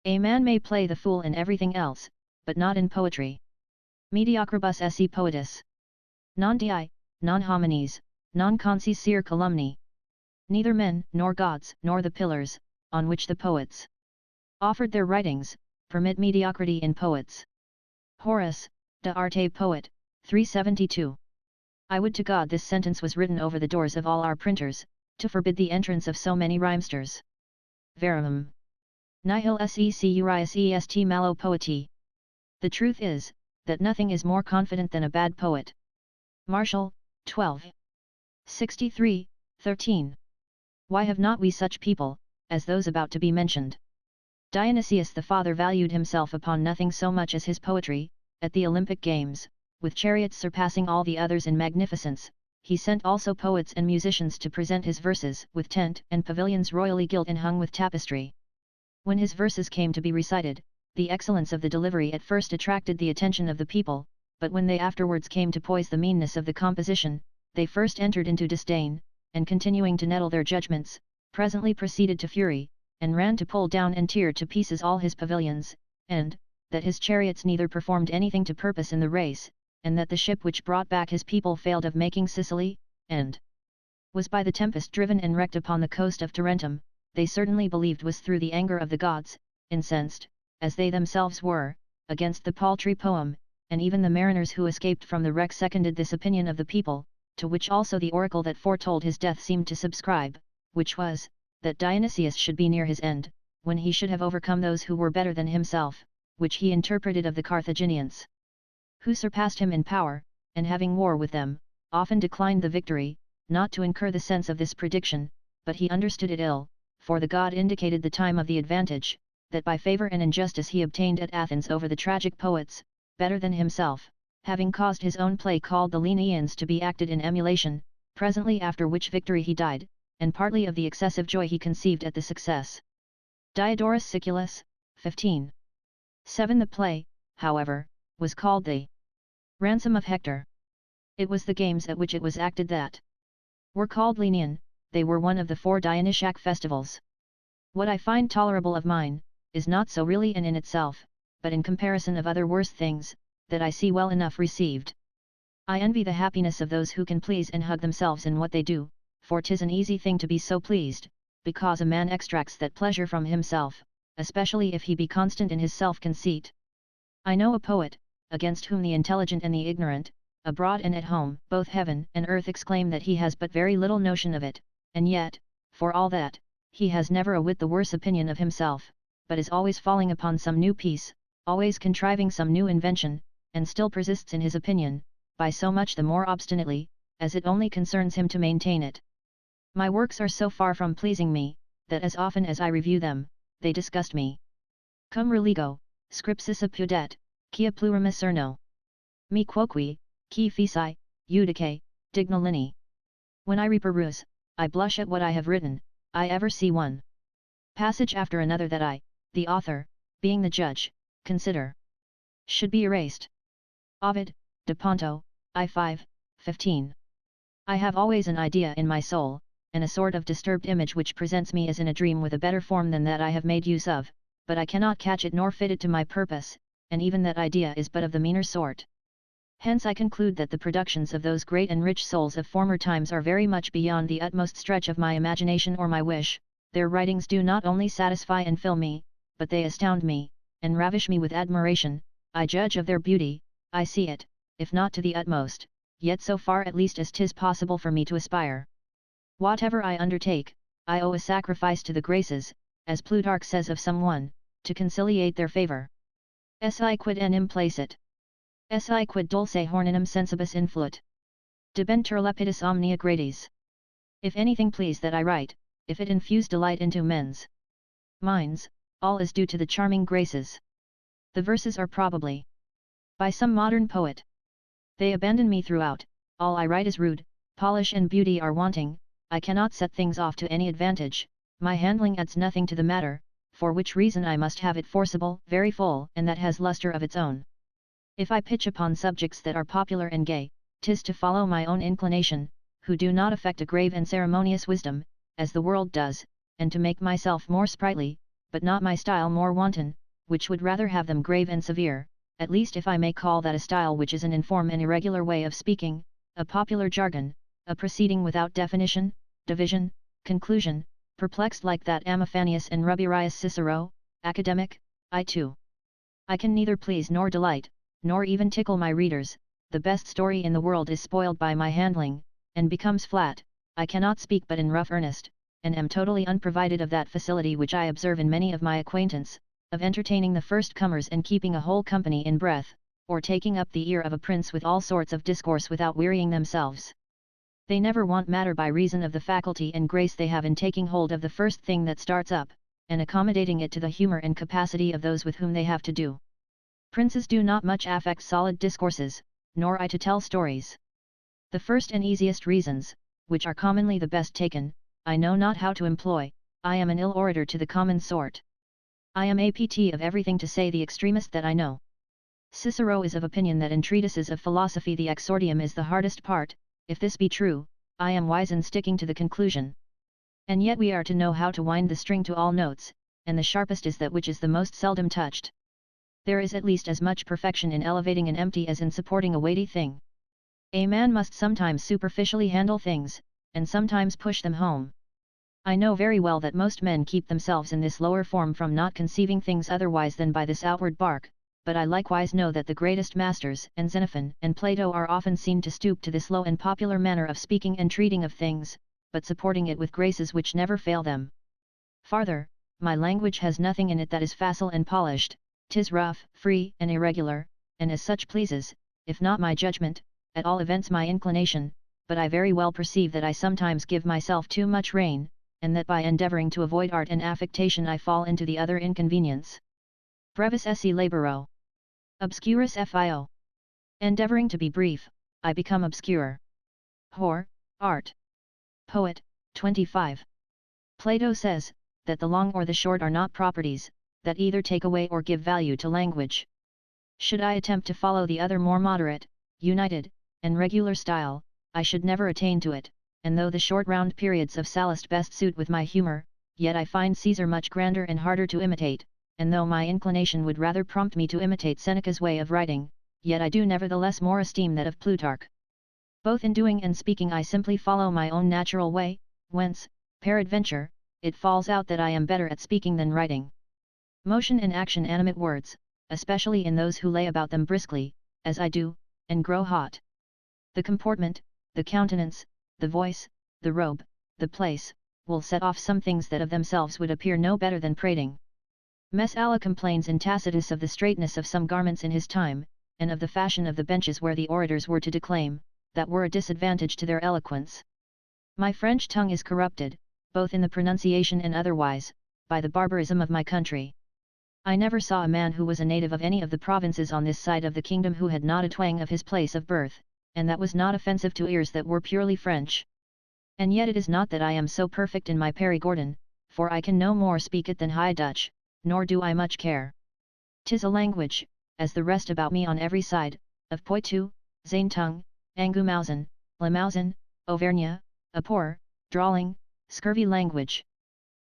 A man may play the fool in everything else, but not in poetry. Mediocribus esse poetis. Non dii, non homines, non consisere calumni. Neither men, nor gods, nor the pillars, on which the poets offered their writings, permit mediocrity in poets. Horace, De Arte Poet, 372. I would to God this sentence was written over the doors of all our printers, to forbid the entrance of so many rhymesters. Verum. Nihil securius est malo poeti. The truth is, that nothing is more confident than a bad poet. Martial, 12. 63, 13. Why have not we such people, as those about to be mentioned? Dionysius the father valued himself upon nothing so much as his poetry. At the Olympic Games, with chariots surpassing all the others in magnificence, he sent also poets and musicians to present his verses, with tent and pavilions royally gilt and hung with tapestry. When his verses came to be recited, the excellence of the delivery at first attracted the attention of the people, but when they afterwards came to poise the meanness of the composition, they first entered into disdain, and continuing to nettle their judgments, presently proceeded to fury, and ran to pull down and tear to pieces all his pavilions, and, that his chariots neither performed anything to purpose in the race, and that the ship which brought back his people failed of making Sicily, and was by the tempest driven and wrecked upon the coast of Tarentum, they certainly believed was through the anger of the gods, incensed, as they themselves were, against the paltry poem, and even the mariners who escaped from the wreck seconded this opinion of the people, to which also the oracle that foretold his death seemed to subscribe, which was, that Dionysius should be near his end, when he should have overcome those who were better than himself, which he interpreted of the Carthaginians. who surpassed him in power, and having war with them, often declined the victory, not to incur the sense of this prediction, but he understood it ill, for the god indicated the time of the advantage, that by favour and injustice he obtained at Athens over the tragic poets, better than himself, having caused his own play called the Lenaeans to be acted in emulation, presently after which victory he died, and partly of the excessive joy he conceived at the success. Diodorus Siculus, 15. 7. The play, however, was called the Ransom of Hector. It was the games at which it was acted that were called Lenaean. They were one of the 4 Dionysiac festivals. What I find tolerable of mine, is not so really in itself, but in comparison of other worse things, that I see well enough received. I envy the happiness of those who can please and hug themselves in what they do, for 'tis an easy thing to be so pleased, because a man extracts that pleasure from himself, especially if he be constant in his self-conceit. I know a poet, against whom the intelligent and the ignorant, abroad and at home, both heaven and earth exclaim that he has but very little notion of it, and yet, for all that, he has never a whit the worse opinion of himself, but is always falling upon some new piece, always contriving some new invention, and still persists in his opinion, by so much the more obstinately, as it only concerns him to maintain it. My works are so far from pleasing me, that as often as I review them, they disgust me. Cum religo, scripsis appudet, quia plurimis urno. Me quoque, qui feci, judice, digna lini. When I reperuse, I blush at what I have written. I ever see one passage after another that I, the author, being the judge, consider should be erased. Ovid, de Ponto, I 5:15. I have always an idea in my soul, and a sort of disturbed image which presents me as in a dream with a better form than that I have made use of, but I cannot catch it nor fit it to my purpose, and even that idea is but of the meaner sort. Hence I conclude that the productions of those great and rich souls of former times are very much beyond the utmost stretch of my imagination or my wish. Their writings do not only satisfy and fill me, but they astound me, and ravish me with admiration. I judge of their beauty, I see it, if not to the utmost, yet so far at least as 'tis possible for me to aspire. Whatever I undertake, I owe a sacrifice to the Graces, as Plutarch says of some one, to conciliate their favour. Si quid enim placet. Si quid dulce horninum sensibus influit. Debentur lepidus omnia gratis. If anything please that I write, if it infuse delight into men's minds, all is due to the charming Graces. The verses are probably by some modern poet. They abandon me throughout, all I write is rude, polish and beauty are wanting, I cannot set things off to any advantage, my handling adds nothing to the matter, for which reason I must have it forcible, very full, and that has lustre of its own. If I pitch upon subjects that are popular and gay, 'tis to follow my own inclination, who do not affect a grave and ceremonious wisdom, as the world does, and to make myself more sprightly, but not my style more wanton, which would rather have them grave and severe, at least if I may call that a style which is an inform and irregular way of speaking, a popular jargon, a proceeding without definition, division, conclusion, perplexed like that Amiphanius and Rubrius Cicero, academic. I can neither please nor delight, nor even tickle my readers. The best story in the world is spoiled by my handling, and becomes flat. I cannot speak but in rough earnest, and am totally unprovided of that facility which I observe in many of my acquaintance, of entertaining the first comers and keeping a whole company in breath, or taking up the ear of a prince with all sorts of discourse without wearying themselves. They never want matter by reason of the faculty and grace they have in taking hold of the first thing that starts up, and accommodating it to the humour and capacity of those with whom they have to do. Princes do not much affect solid discourses, nor I to tell stories. The first and easiest reasons, which are commonly the best taken, I know not how to employ. I am an ill orator to the common sort. I am apt of everything to say the extremest that I know. Cicero is of opinion that in treatises of philosophy the exordium is the hardest part. If this be true, I am wise in sticking to the conclusion. And yet we are to know how to wind the string to all notes, and the sharpest is that which is the most seldom touched. There is at least as much perfection in elevating an empty as in supporting a weighty thing. A man must sometimes superficially handle things, and sometimes push them home. I know very well that most men keep themselves in this lower form from not conceiving things otherwise than by this outward bark, but I likewise know that the greatest masters, and Xenophon and Plato, are often seen to stoop to this low and popular manner of speaking and treating of things, but supporting it with graces which never fail them. Farther, my language has nothing in it that is facile and polished, 'tis rough, free, and irregular, and as such pleases, if not my judgment, at all events my inclination, but I very well perceive that I sometimes give myself too much rein, and that by endeavouring to avoid art and affectation I fall into the other inconvenience. Brevis esse laboro. Obscurus fio. Endeavouring to be brief, I become obscure. Hor, art. Poet, 25. Plato says, that the long or the short are not properties, that either take away or give value to language. Should I attempt to follow the other more moderate, united, and regular style, I should never attain to it, and though the short round periods of Sallust best suit with my humour, yet I find Caesar much grander and harder to imitate, and though my inclination would rather prompt me to imitate Seneca's way of writing, yet I do nevertheless more esteem that of Plutarch. Both in doing and speaking I simply follow my own natural way, whence, peradventure, it falls out that I am better at speaking than writing. Motion and action animate words, especially in those who lay about them briskly, as I do, and grow hot. The comportment, the countenance, the voice, the robe, the place, will set off some things that of themselves would appear no better than prating. Messalla complains in Tacitus of the straightness of some garments in his time, and of the fashion of the benches where the orators were to declaim, that were a disadvantage to their eloquence. My French tongue is corrupted, both in the pronunciation and otherwise, by the barbarism of my country. I never saw a man who was a native of any of the provinces on this side of the kingdom who had not a twang of his place of birth, and that was not offensive to ears that were purely French. And yet it is not that I am so perfect in my Perigordin, for I can no more speak it than High Dutch, nor do I much care. 'Tis a language, as the rest about me on every side, of Poitou, Zaintung, Angumausen, Limousin, Auvergne, a poor, drawling, scurvy language.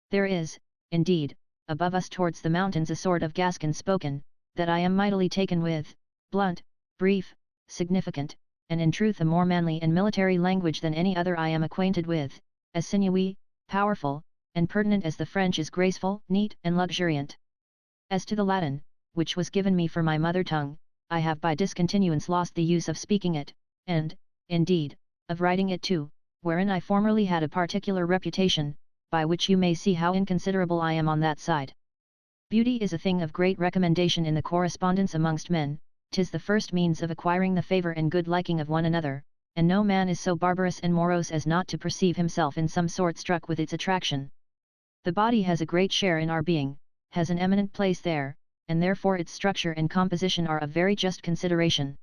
There is, indeed, above us towards the mountains a sort of Gascon spoken, that I am mightily taken with, blunt, brief, significant, and in truth a more manly and military language than any other I am acquainted with, as sinewy, powerful, and pertinent as the French is graceful, neat, and luxuriant. As to the Latin, which was given me for my mother tongue, I have by discontinuance lost the use of speaking it, and, indeed, of writing it too, wherein I formerly had a particular reputation, by which you may see how inconsiderable I am on that side. Beauty is a thing of great recommendation in the correspondence amongst men, 'tis the first means of acquiring the favour and good liking of one another, and no man is so barbarous and morose as not to perceive himself in some sort struck with its attraction. The body has a great share in our being, has an eminent place there, and therefore its structure and composition are of very just consideration.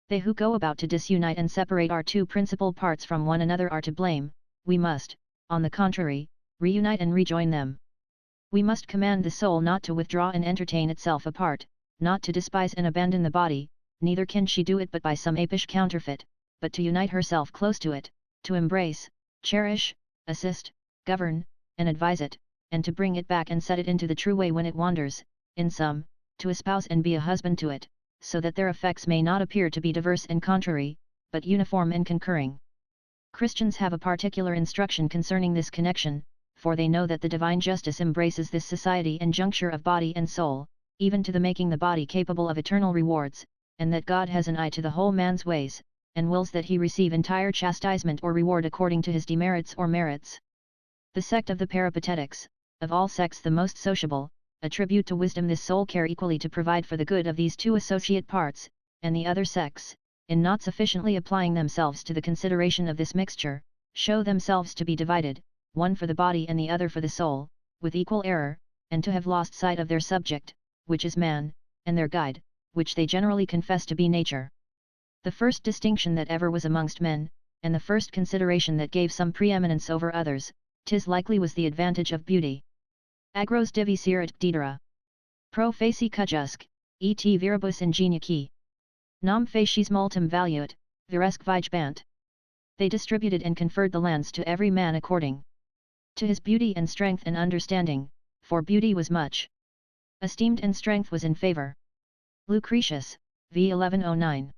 They who go about to disunite and separate our two principal parts from one another are to blame. We must, on the contrary, reunite and rejoin them. We must command the soul not to withdraw and entertain itself apart, not to despise and abandon the body, neither can she do it but by some apish counterfeit, but to unite herself close to it, to embrace, cherish, assist, govern, and advise it, and to bring it back and set it into the true way when it wanders, in sum, to espouse and be a husband to it, so that their effects may not appear to be diverse and contrary, but uniform and concurring. Christians have a particular instruction concerning this connection, for they know that the divine justice embraces this society and juncture of body and soul, even to the making the body capable of eternal rewards, and that God has an eye to the whole man's ways, and wills that he receive entire chastisement or reward according to his demerits or merits. The sect of the Peripatetics, of all sects the most sociable, attribute to wisdom this sole care equally to provide for the good of these two associate parts, and the other sects, in not sufficiently applying themselves to the consideration of this mixture, show themselves to be divided, one for the body and the other for the soul, with equal error, and to have lost sight of their subject, which is man, and their guide, which they generally confess to be nature. The first distinction that ever was amongst men, and the first consideration that gave some preeminence over others, 'tis likely was the advantage of beauty. Agros divi sirat didera. Pro faci cujusc, et viribus ingeniaci. Nam facies multum valuet, viresque vigebant. They distributed and conferred the lands to every man according to his beauty and strength and understanding, for beauty was much esteemed and strength was in favour. Lucretius, v. 1109.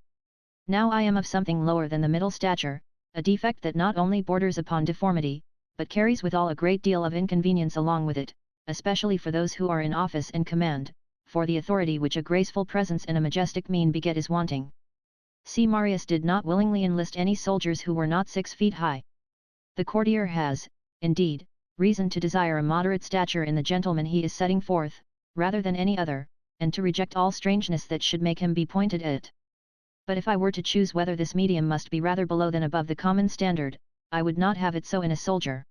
Now I am of something lower than the middle stature, a defect that not only borders upon deformity, but carries withal a great deal of inconvenience along with it, especially for those who are in office and command, for the authority which a graceful presence and a majestic mien beget is wanting. C. Marius did not willingly enlist any soldiers who were not 6 feet high. The courtier has, indeed, reason to desire a moderate stature in the gentleman he is setting forth, rather than any other, and to reject all strangeness that should make him be pointed at. But if I were to choose whether this medium must be rather below than above the common standard, I would not have it so in a soldier.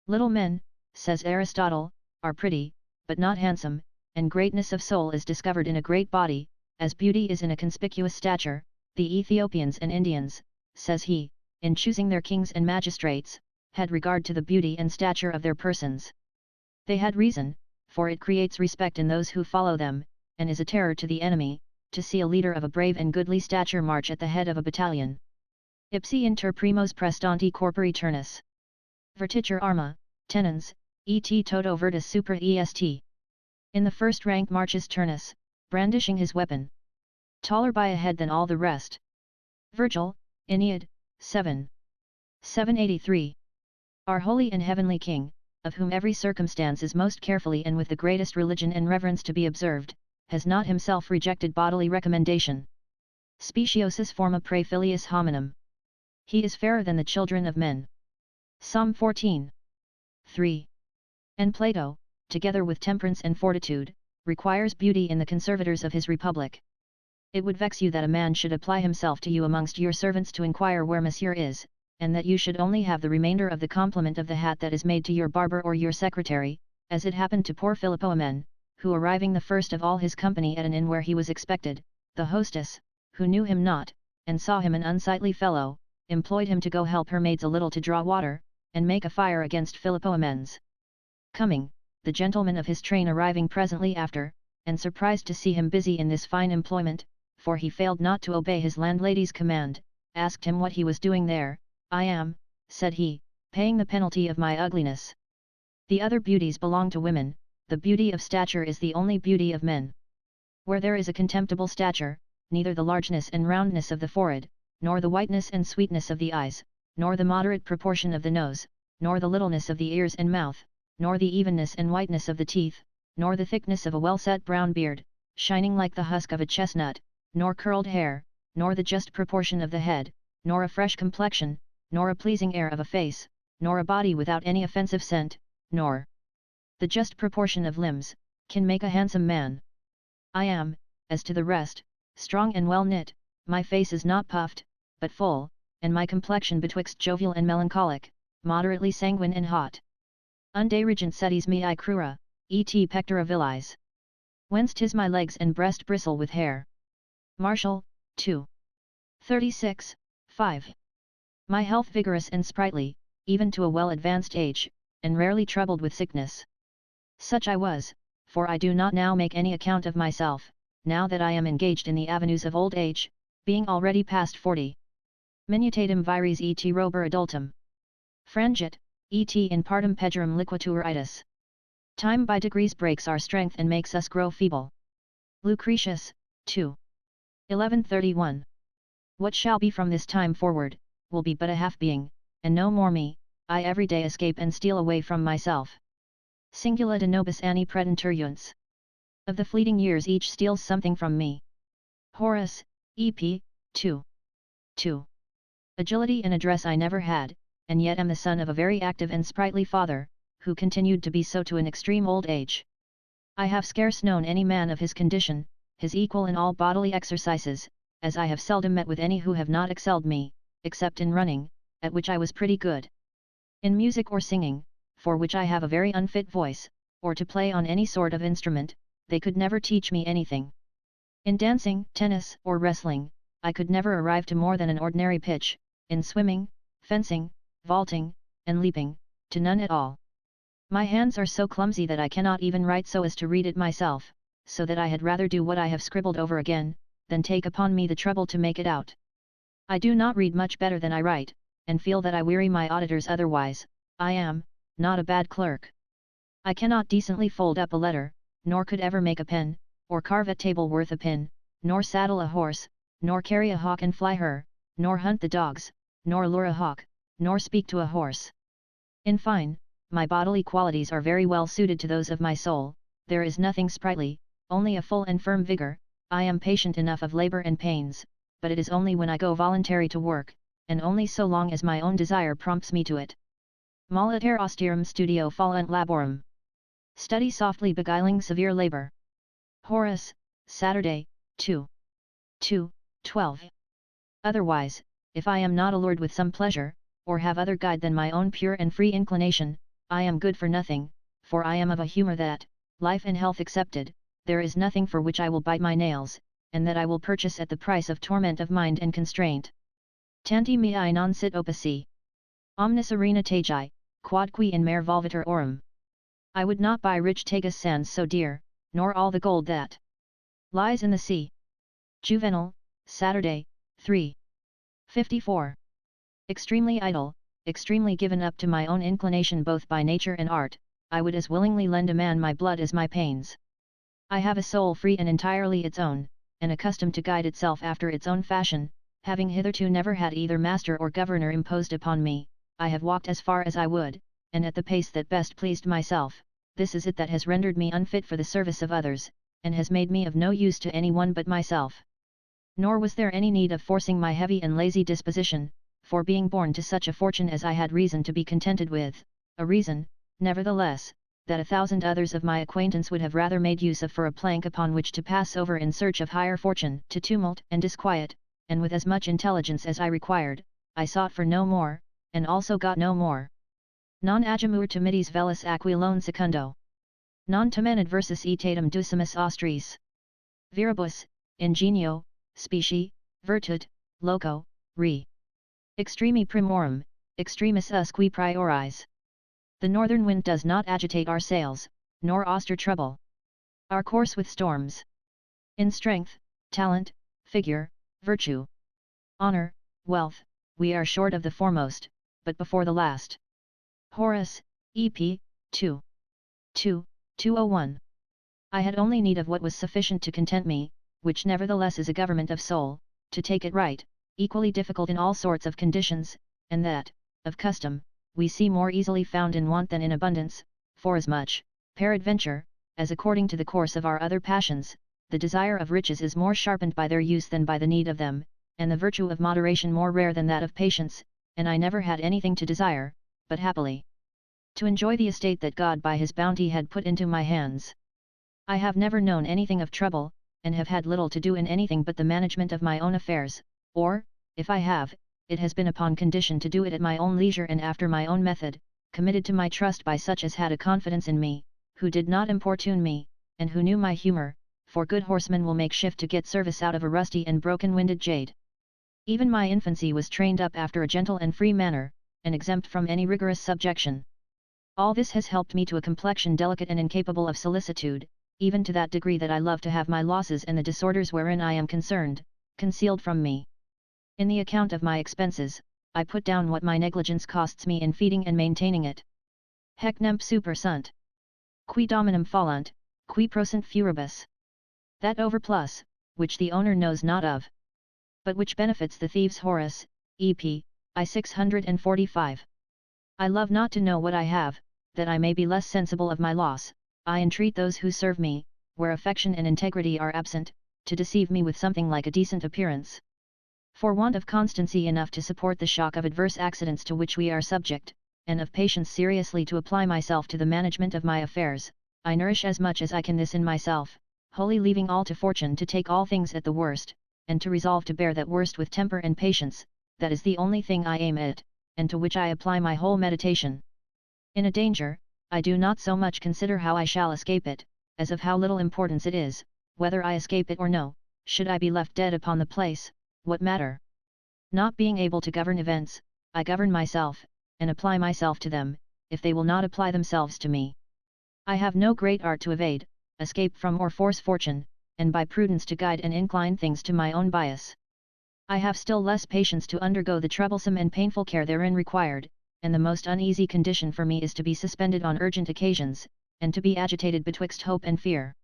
Little men, says Aristotle, are pretty, but not handsome, and greatness of soul is discovered in a great body, as beauty is in a conspicuous stature. The Ethiopians and Indians, says he, in choosing their kings and magistrates, had regard to the beauty and stature of their persons. They had reason, for it creates respect in those who follow them, and is a terror to the enemy, to see a leader of a brave and goodly stature march at the head of a battalion. Ipsi inter primos prestanti corpori turnus. Vertitur arma, tenens, et toto virtus supra est. In the first rank marches Turnus, brandishing his weapon. Taller by a head than all the rest. Virgil, Aeneid, 7. 783. Our holy and heavenly King, of whom every circumstance is most carefully and with the greatest religion and reverence to be observed, has not himself rejected bodily recommendation. Speciosus forma prae filius hominum. He is fairer than the children of men. Psalm 14. 3. And Plato, together with temperance and fortitude, requires beauty in the conservators of his republic. It would vex you that a man should apply himself to you amongst your servants to inquire where Monsieur is, and that you should only have the remainder of the compliment of the hat that is made to your barber or your secretary, as it happened to poor Philippoamen, who arriving the first of all his company at an inn where he was expected, the hostess, who knew him not, and saw him an unsightly fellow, employed him to go help her maids a little to draw water, and make a fire against Philippoamen's coming, the gentleman of his train arriving presently after, and surprised to see him busy in this fine employment, for he failed not to obey his landlady's command, asked him what he was doing there. I am, said he, paying the penalty of my ugliness. The other beauties belong to women, the beauty of stature is the only beauty of men. Where there is a contemptible stature, neither the largeness and roundness of the forehead, nor the whiteness and sweetness of the eyes, nor the moderate proportion of the nose, nor the littleness of the ears and mouth, nor the evenness and whiteness of the teeth, nor the thickness of a well-set brown beard, shining like the husk of a chestnut, nor curled hair, nor the just proportion of the head, nor a fresh complexion, nor a pleasing air of a face, nor a body without any offensive scent, nor the just proportion of limbs, can make a handsome man. I am, as to the rest, strong and well knit, my face is not puffed, but full, and my complexion betwixt jovial and melancholic, moderately sanguine and hot. Unde regent sedis mei crura, et pectora vilis. Whence 'tis my legs and breast bristle with hair. Martial, 2. 36, 5. My health vigorous and sprightly, even to a well-advanced age, and rarely troubled with sickness. Such I was, for I do not now make any account of myself, now that I am engaged in the avenues of old age, being already past 40. Minutatum vires et robur adultum. Frangit, et in partum pejorum liquatur itis. Time by degrees breaks our strength and makes us grow feeble. Lucretius, 2. 1131. What shall be from this time forward, will be but a half-being, and no more me. I every day escape and steal away from myself. Singula de nobis anni predenturiuns. Of the fleeting years each steals something from me. Horace, Ep. 2. 2. Agility and address I never had, and yet am the son of a very active and sprightly father, who continued to be so to an extreme old age. I have scarce known any man of his condition, his equal in all bodily exercises, as I have seldom met with any who have not excelled me, except in running, at which I was pretty good. In music or singing, for which I have a very unfit voice, or to play on any sort of instrument, they could never teach me anything. In dancing, tennis, or wrestling, I could never arrive to more than an ordinary pitch, in swimming, fencing, vaulting, and leaping, to none at all. My hands are so clumsy that I cannot even write so as to read it myself, so that I had rather do what I have scribbled over again, than take upon me the trouble to make it out. I do not read much better than I write, and feel that I weary my auditors otherwise. I am not a bad clerk. I cannot decently fold up a letter, nor could ever make a pen, or carve a table worth a pin, nor saddle a horse, nor carry a hawk and fly her, nor hunt the dogs, nor lure a hawk, nor speak to a horse. In fine, my bodily qualities are very well suited to those of my soul. There is nothing sprightly, only a full and firm vigor. I am patient enough of labor and pains, but it is only when I go voluntary to work, and only so long as my own desire prompts me to it. Moliter austerem studio fallunt laborum. Study softly beguiling severe labor. Horace, Saturday, 2. 2, 12. Otherwise, if I am not allured with some pleasure, or have other guide than my own pure and free inclination, I am good for nothing, for I am of a humour that, life and health excepted, there is nothing for which I will bite my nails, and that I will purchase at the price of torment of mind and constraint. Tanti mihi non sit opaci. Omnis arena tagi, quod qui in mare volvitur aurum. I would not buy rich Tagus sands so dear, nor all the gold that lies in the sea. Juvenal, Saturday, 3. 54. Extremely idle, extremely given up to my own inclination both by nature and art, I would as willingly lend a man my blood as my pains. I have a soul free and entirely its own, and accustomed to guide itself after its own fashion, having hitherto never had either master or governor imposed upon me. I have walked as far as I would, and at the pace that best pleased myself. This is it that has rendered me unfit for the service of others, and has made me of no use to any one but myself. Nor was there any need of forcing my heavy and lazy disposition, for being born to such a fortune as I had reason to be contented with, a reason, nevertheless, that 1,000 others of my acquaintance would have rather made use of for a plank upon which to pass over in search of higher fortune. To tumult and disquiet, and with as much intelligence as I required, I sought for no more, and also got no more. Non agimur timides velis aquilone secundo. Non temen adversus etatem ducimus austris. Viribus, ingenio, specie, virtut, loco, re. Extremi primorum, extremis usque prioris. The northern wind does not agitate our sails, nor auster trouble our course with storms. In strength, talent, figure, virtue, honor, wealth, we are short of the foremost, but before the last. Horace, EP, 2. 201. I had only need of what was sufficient to content me, which nevertheless is a government of soul, to take it right, equally difficult in all sorts of conditions, and that, of custom, we see more easily found in want than in abundance, forasmuch, peradventure, as according to the course of our other passions, the desire of riches is more sharpened by their use than by the need of them, and the virtue of moderation more rare than that of patience, and I never had anything to desire, but happily to enjoy the estate that God by his bounty had put into my hands. I have never known anything of trouble, and have had little to do in anything but the management of my own affairs, or, if I have, it has been upon condition to do it at my own leisure and after my own method, committed to my trust by such as had a confidence in me, who did not importune me, and who knew my humour, for good horsemen will make shift to get service out of a rusty and broken-winded jade. Even my infancy was trained up after a gentle and free manner, and exempt from any rigorous subjection. All this has helped me to a complexion delicate and incapable of solicitude, even to that degree that I love to have my losses and the disorders wherein I am concerned, concealed from me. In the account of my expenses, I put down what my negligence costs me in feeding and maintaining it. Haec nemp super sunt. Qui dominum fallant, qui prosunt furibus. That overplus, which the owner knows not of, but which benefits the thieves. Horace, EP, I 645. I love not to know what I have, that I may be less sensible of my loss. I entreat those who serve me, where affection and integrity are absent, to deceive me with something like a decent appearance. For want of constancy enough to support the shock of adverse accidents to which we are subject, and of patience seriously to apply myself to the management of my affairs, I nourish as much as I can this in myself, wholly leaving all to fortune to take all things at the worst, and to resolve to bear that worst with temper and patience. That is the only thing I aim at, and to which I apply my whole meditation. In a danger, I do not so much consider how I shall escape it, as of how little importance it is, whether I escape it or no. Should I be left dead upon the place, what matter? Not being able to govern events, I govern myself, and apply myself to them, if they will not apply themselves to me. I have no great art to evade, escape from or force fortune, and by prudence to guide and incline things to my own bias. I have still less patience to undergo the troublesome and painful care therein required, and the most uneasy condition for me is to be suspended on urgent occasions, and to be agitated betwixt hope and fear.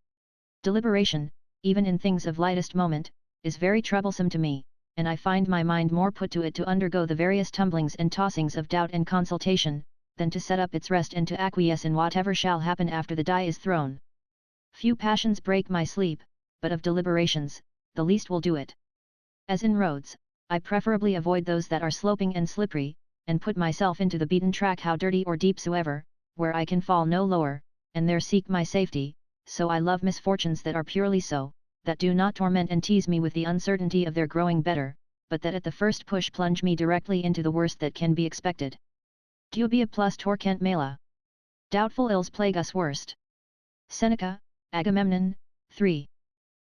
Deliberation, even in things of lightest moment, is very troublesome to me, and I find my mind more put to it to undergo the various tumblings and tossings of doubt and consultation, than to set up its rest and to acquiesce in whatever shall happen after the die is thrown. Few passions break my sleep, but of deliberations, the least will do it. As in roads, I preferably avoid those that are sloping and slippery, and put myself into the beaten track how dirty or deep soever, where I can fall no lower, and there seek my safety. So I love misfortunes that are purely so, that do not torment and tease me with the uncertainty of their growing better, but that at the first push plunge me directly into the worst that can be expected. Dubia plus torquent mala. Doubtful ills plague us worst. Seneca, Agamemnon, 3.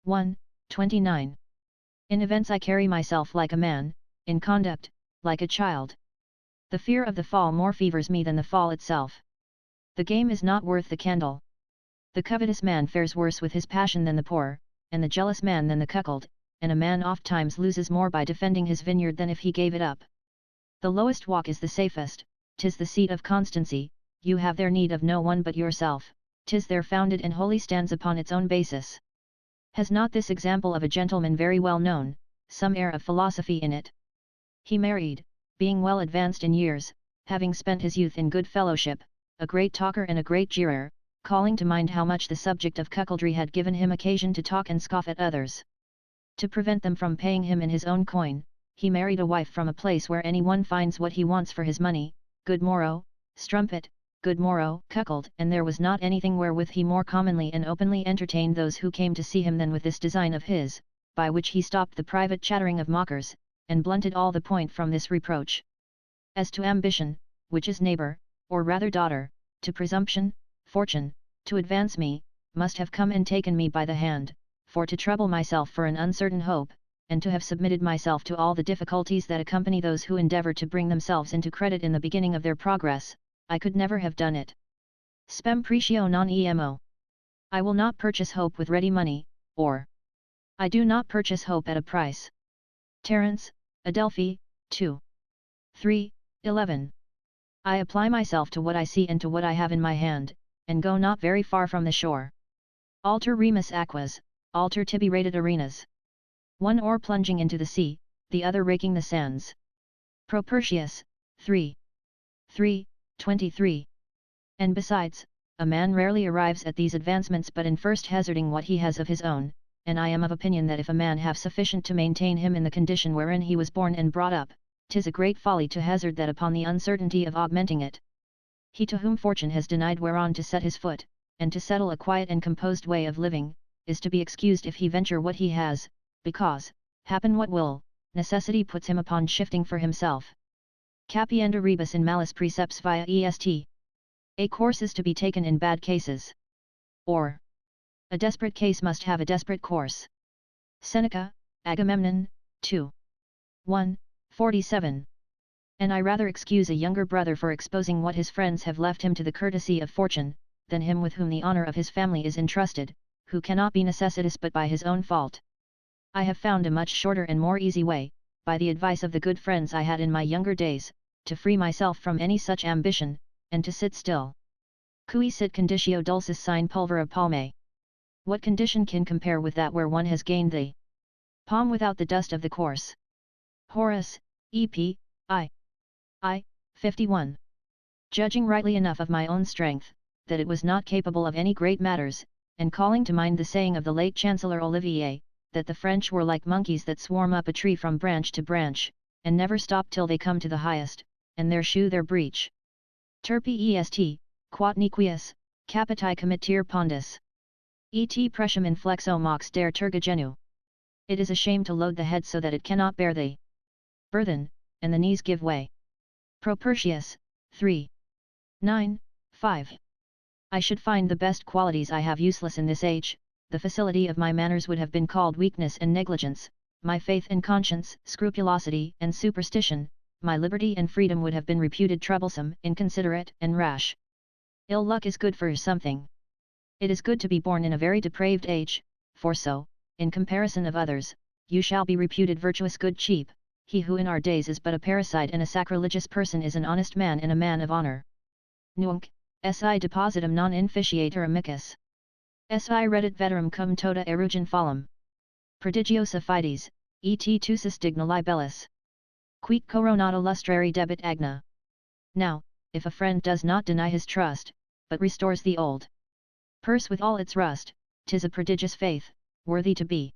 1, 29. In events I carry myself like a man, in conduct, like a child. The fear of the fall more fevers me than the fall itself. The game is not worth the candle. The covetous man fares worse with his passion than the poor, and the jealous man than the cuckold, and a man oft-times loses more by defending his vineyard than if he gave it up. The lowest walk is the safest, 'tis the seat of constancy, you have there need of no one but yourself, 'tis there founded and wholly stands upon its own basis. Has not this example of a gentleman very well known, some air of philosophy in it? He married, being well advanced in years, having spent his youth in good fellowship, a great talker and a great jeerer, calling to mind how much the subject of cuckoldry had given him occasion to talk and scoff at others. To prevent them from paying him in his own coin, he married a wife from a place where any one finds what he wants for his money, good morrow, strumpet, good morrow, cuckold, and there was not anything wherewith he more commonly and openly entertained those who came to see him than with this design of his, by which he stopped the private chattering of mockers, and blunted all the point from this reproach. As to ambition, which is neighbor, or rather daughter, to presumption, fortune, to advance me, must have come and taken me by the hand, for to trouble myself for an uncertain hope, and to have submitted myself to all the difficulties that accompany those who endeavour to bring themselves into credit in the beginning of their progress, I could never have done it. Spem pretio non emo. I will not purchase hope with ready money, or I do not purchase hope at a price. Terence, Adelphi, 2. 3, 11. I apply myself to what I see and to what I have in my hand, and go not very far from the shore. Alter remus aquas, alter tibi rated arenas. One oar plunging into the sea, the other raking the sands. Propertius, 3. 3, 23. And besides, a man rarely arrives at these advancements but in first hazarding what he has of his own, and I am of opinion that if a man have sufficient to maintain him in the condition wherein he was born and brought up, 'tis a great folly to hazard that upon the uncertainty of augmenting it. He to whom fortune has denied whereon to set his foot, and to settle a quiet and composed way of living, is to be excused if he venture what he has, because, happen what will, necessity puts him upon shifting for himself. Capienda rebus in malis precepts via est. A course is to be taken in bad cases. Or, a desperate case must have a desperate course. Seneca, Agamemnon, 2. 1, 47. And I rather excuse a younger brother for exposing what his friends have left him to the courtesy of fortune, than him with whom the honour of his family is entrusted, who cannot be necessitous but by his own fault. I have found a much shorter and more easy way, by the advice of the good friends I had in my younger days, to free myself from any such ambition, and to sit still. Cui sit conditio dulcis sine pulvera palmae. What condition can compare with that where one has gained the palm without the dust of the course? Horace, E.P., I, 51. Judging rightly enough of my own strength, that it was not capable of any great matters, and calling to mind the saying of the late Chancellor Olivier, that the French were like monkeys that swarm up a tree from branch to branch, and never stop till they come to the highest, and there shew their breach. Turpi est, quot nequius, capiti committere pondus. Et precium in flexo mox der terga genu. It is a shame to load the head so that it cannot bear the burthen, and the knees give way. Propertius, 3. 9, 5. I should find the best qualities I have useless in this age, the facility of my manners would have been called weakness and negligence, my faith and conscience, scrupulosity and superstition, my liberty and freedom would have been reputed troublesome, inconsiderate and rash. Ill luck is good for something. It is good to be born in a very depraved age, for so, in comparison of others, you shall be reputed virtuous good cheap. He who in our days is but a parricide and a sacrilegious person is an honest man and a man of honour. Nunc, si depositum non inficiator amicus. Si reddit veterum cum tota erugin fallum. Prodigiosa fides, et tusis digna libellus. Quid coronata lustrari debit agna. Now, if a friend does not deny his trust, but restores the old purse with all its rust, 'tis a prodigious faith, worthy to be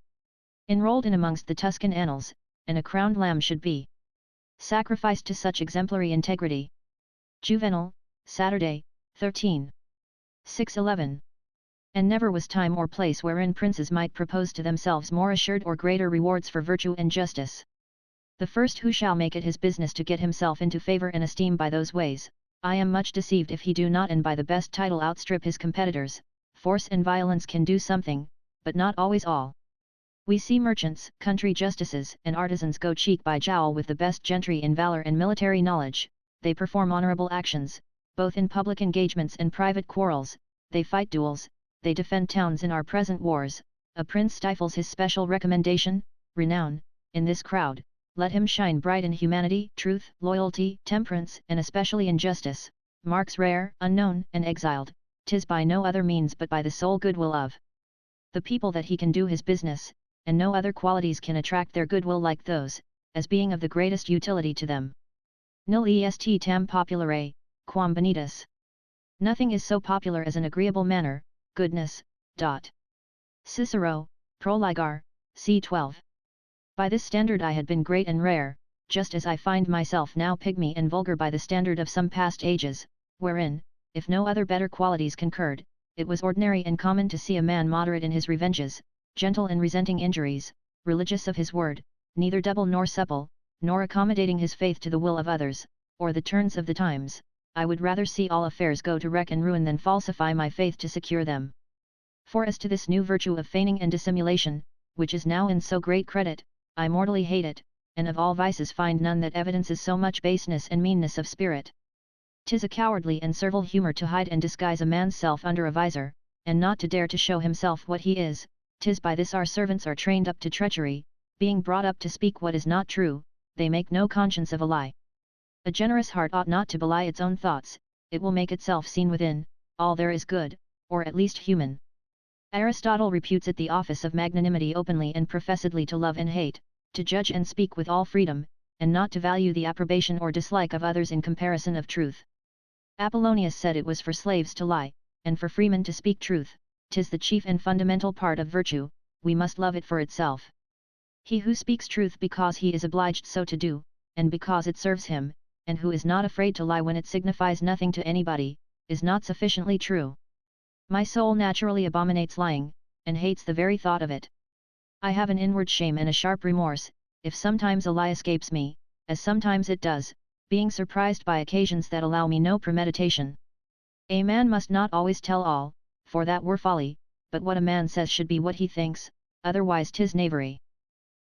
enrolled in amongst the Tuscan annals, and a crowned lamb should be sacrificed to such exemplary integrity. Juvenal, Saturday, 13. 611. And never was time or place wherein princes might propose to themselves more assured or greater rewards for virtue and justice. The first who shall make it his business to get himself into favour and esteem by those ways, I am much deceived if he do not and by the best title outstrip his competitors. Force and violence can do something, but not always all. We see merchants, country justices, and artisans go cheek by jowl with the best gentry in valour and military knowledge. They perform honourable actions, both in public engagements and private quarrels. They fight duels, they defend towns in our present wars. A prince stifles his special recommendation, renown, in this crowd. Let him shine bright in humanity, truth, loyalty, temperance, and especially in justice. Marks rare, unknown, and exiled, 'tis by no other means but by the sole goodwill of the people that he can do his business, and no other qualities can attract their goodwill like those, as being of the greatest utility to them. Nil est tam populare, quam bonitas. Nothing is so popular as an agreeable manner, goodness. Cicero, Proligar, c. 12. By this standard I had been great and rare, just as I find myself now pygmy and vulgar by the standard of some past ages, wherein, if no other better qualities concurred, it was ordinary and common to see a man moderate in his revenges, gentle in resenting injuries, religious of his word, neither double nor supple, nor accommodating his faith to the will of others, or the turns of the times. I would rather see all affairs go to wreck and ruin than falsify my faith to secure them. For as to this new virtue of feigning and dissimulation, which is now in so great credit, I mortally hate it, and of all vices find none that evidences so much baseness and meanness of spirit. 'Tis a cowardly and servile humour to hide and disguise a man's self under a visor, and not to dare to show himself what he is. 'Tis by this our servants are trained up to treachery, being brought up to speak what is not true. They make no conscience of a lie. A generous heart ought not to belie its own thoughts, it will make itself seen within, all there is good, or at least human. Aristotle reputes it the office of magnanimity openly and professedly to love and hate, to judge and speak with all freedom, and not to value the approbation or dislike of others in comparison of truth. Apollonius said it was for slaves to lie, and for freemen to speak truth. 'Tis the chief and fundamental part of virtue, we must love it for itself. He who speaks truth because he is obliged so to do, and because it serves him, and who is not afraid to lie when it signifies nothing to anybody, is not sufficiently true. My soul naturally abominates lying, and hates the very thought of it. I have an inward shame and a sharp remorse, if sometimes a lie escapes me, as sometimes it does, being surprised by occasions that allow me no premeditation. A man must not always tell all, for that were folly, but what a man says should be what he thinks, otherwise 'tis knavery.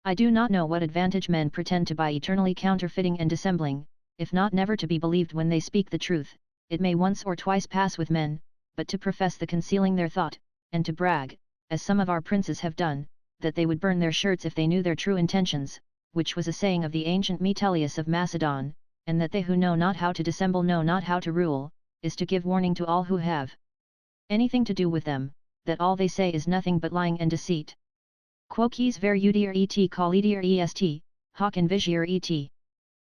I do not know what advantage men pretend to by eternally counterfeiting and dissembling, if not never to be believed when they speak the truth. It may once or twice pass with men, but to profess the concealing their thought, and to brag, as some of our princes have done, that they would burn their shirts if they knew their true intentions, which was a saying of the ancient Metellus of Macedon, and that they who know not how to dissemble know not how to rule, is to give warning to all who have anything to do with them, that all they say is nothing but lying and deceit. Quoques ver udir et collidir est, hoc invisier et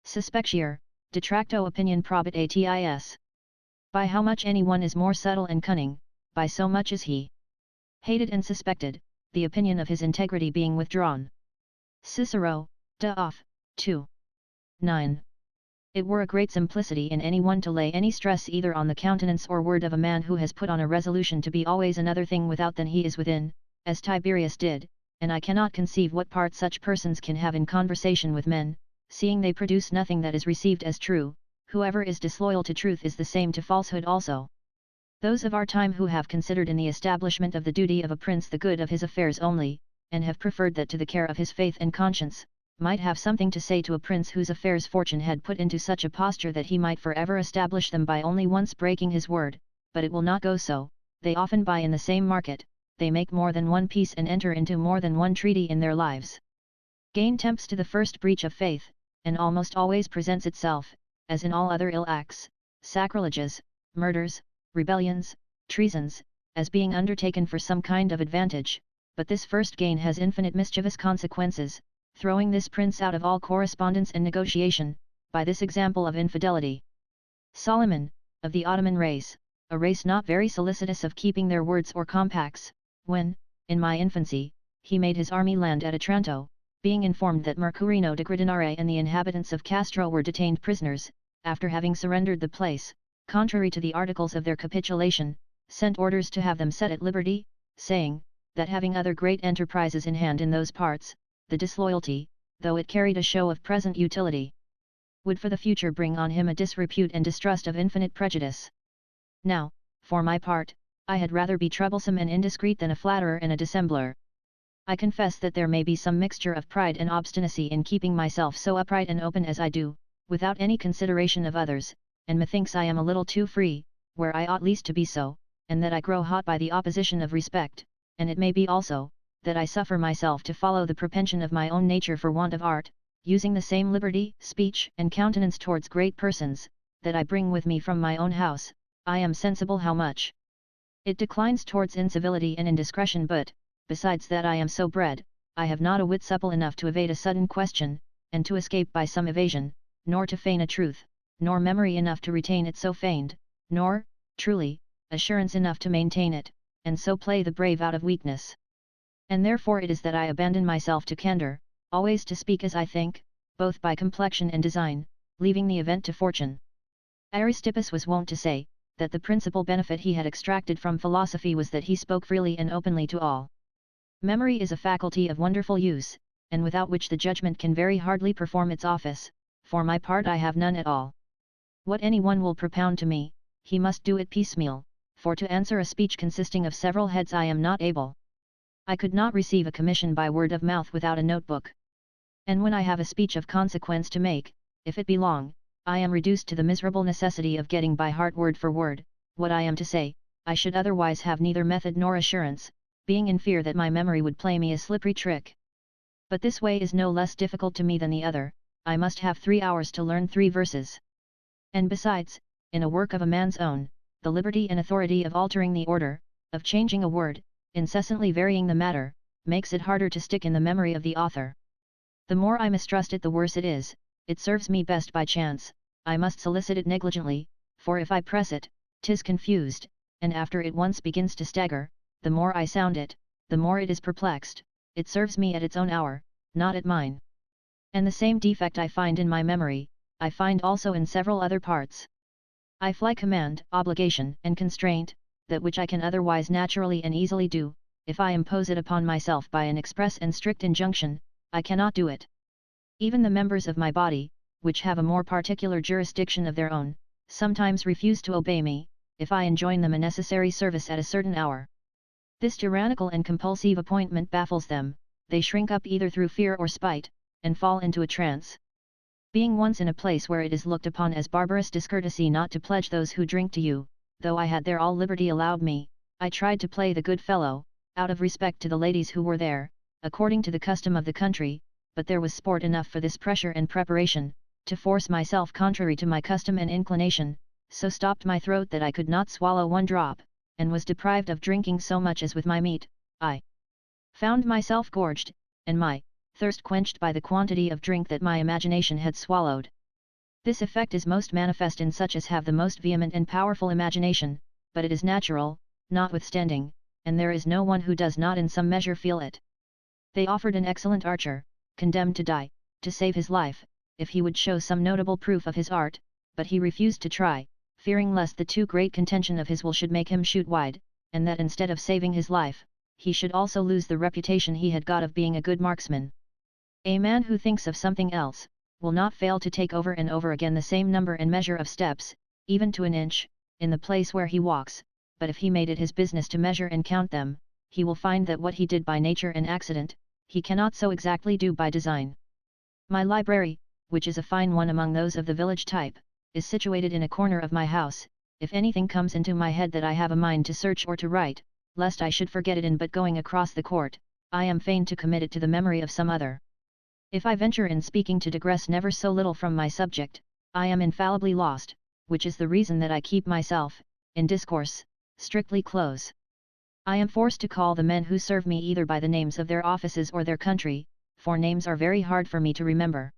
suspectier, detracto opinion probit atis. By how much anyone is more subtle and cunning, by so much is he hated and suspected, the opinion of his integrity being withdrawn. Cicero, De Off, 2. 9. It were a great simplicity in any one to lay any stress either on the countenance or word of a man who has put on a resolution to be always another thing without than he is within, as Tiberius did, and I cannot conceive what part such persons can have in conversation with men, seeing they produce nothing that is received as true. Whoever is disloyal to truth is the same to falsehood also. Those of our time who have considered in the establishment of the duty of a prince the good of his affairs only, and have preferred that to the care of his faith and conscience, might have something to say to a prince whose affairs fortune had put into such a posture that he might forever establish them by only once breaking his word, but it will not go so. They often buy in the same market, they make more than one peace and enter into more than one treaty in their lives. Gain tempts to the first breach of faith, and almost always presents itself, as in all other ill acts, sacrileges, murders, rebellions, treasons, as being undertaken for some kind of advantage, but this first gain has infinite mischievous consequences, throwing this prince out of all correspondence and negotiation, by this example of infidelity. Solomon, of the Ottoman race, a race not very solicitous of keeping their words or compacts, when, in my infancy, he made his army land at Otranto, being informed that Mercurino de Gradinare and the inhabitants of Castro were detained prisoners, after having surrendered the place, contrary to the articles of their capitulation, sent orders to have them set at liberty, saying, that having other great enterprises in hand in those parts, the disloyalty, though it carried a show of present utility, would for the future bring on him a disrepute and distrust of infinite prejudice. Now, for my part, I had rather be troublesome and indiscreet than a flatterer and a dissembler. I confess that there may be some mixture of pride and obstinacy in keeping myself so upright and open as I do, without any consideration of others, and methinks I am a little too free, where I ought least to be so, and that I grow hot by the opposition of respect, and it may be also, that I suffer myself to follow the propension of my own nature for want of art, using the same liberty, speech, and countenance towards great persons, that I bring with me from my own house. I am sensible how much it declines towards incivility and indiscretion, but, besides that I am so bred, I have not a wit supple enough to evade a sudden question, and to escape by some evasion, nor to feign a truth, nor memory enough to retain it so feigned, nor, truly, assurance enough to maintain it, and so play the brave out of weakness. And therefore it is that I abandon myself to candour, always to speak as I think, both by complexion and design, leaving the event to fortune. Aristippus was wont to say, that the principal benefit he had extracted from philosophy was that he spoke freely and openly to all. Memory is a faculty of wonderful use, and without which the judgment can very hardly perform its office. For my part I have none at all. What any one will propound to me, he must do it piecemeal, for to answer a speech consisting of several heads I am not able. I could not receive a commission by word of mouth without a notebook. And when I have a speech of consequence to make, if it be long, I am reduced to the miserable necessity of getting by heart word for word, what I am to say. I should otherwise have neither method nor assurance, being in fear that my memory would play me a slippery trick. But this way is no less difficult to me than the other. I must have 3 hours to learn 3 verses. And besides, in a work of a man's own, the liberty and authority of altering the order, of changing a word, incessantly varying the matter, makes it harder to stick in the memory of the author. The more I mistrust it the worse it is. It serves me best by chance. I must solicit it negligently, for if I press it, 'tis confused, and after it once begins to stagger, the more I sound it, the more it is perplexed. It serves me at its own hour, not at mine. And the same defect I find in my memory, I find also in several other parts. I fly command, obligation, and constraint, that which I can otherwise naturally and easily do. If I impose it upon myself by an express and strict injunction, I cannot do it. Even the members of my body, which have a more particular jurisdiction of their own, sometimes refuse to obey me, if I enjoin them a necessary service at a certain hour. This tyrannical and compulsive appointment baffles them, they shrink up either through fear or spite, and fall into a trance. Being once in a place where it is looked upon as barbarous discourtesy not to pledge those who drink to you, though I had there all liberty allowed me, I tried to play the good fellow, out of respect to the ladies who were there, according to the custom of the country, but there was sport enough for this pressure and preparation, to force myself contrary to my custom and inclination, so stopped my throat that I could not swallow one drop, and was deprived of drinking so much as with my meat. I found myself gorged, and my thirst quenched by the quantity of drink that my imagination had swallowed. This effect is most manifest in such as have the most vehement and powerful imagination, but it is natural, notwithstanding, and there is no one who does not in some measure feel it. They offered an excellent archer, condemned to die, to save his life, if he would show some notable proof of his art, but he refused to try, fearing lest the too great contention of his will should make him shoot wide, and that instead of saving his life, he should also lose the reputation he had got of being a good marksman. A man who thinks of something else, will not fail to take over and over again the same number and measure of steps, even to an inch, in the place where he walks, but if he made it his business to measure and count them, he will find that what he did by nature and accident, he cannot so exactly do by design. My library, which is a fine one among those of the village type, is situated in a corner of my house. If anything comes into my head that I have a mind to search or to write, lest I should forget it in but going across the court, I am fain to commit it to the memory of some other. If I venture in speaking to digress never so little from my subject, I am infallibly lost, which is the reason that I keep myself, in discourse, strictly close. I am forced to call the men who serve me either by the names of their offices or their country, for names are very hard for me to remember.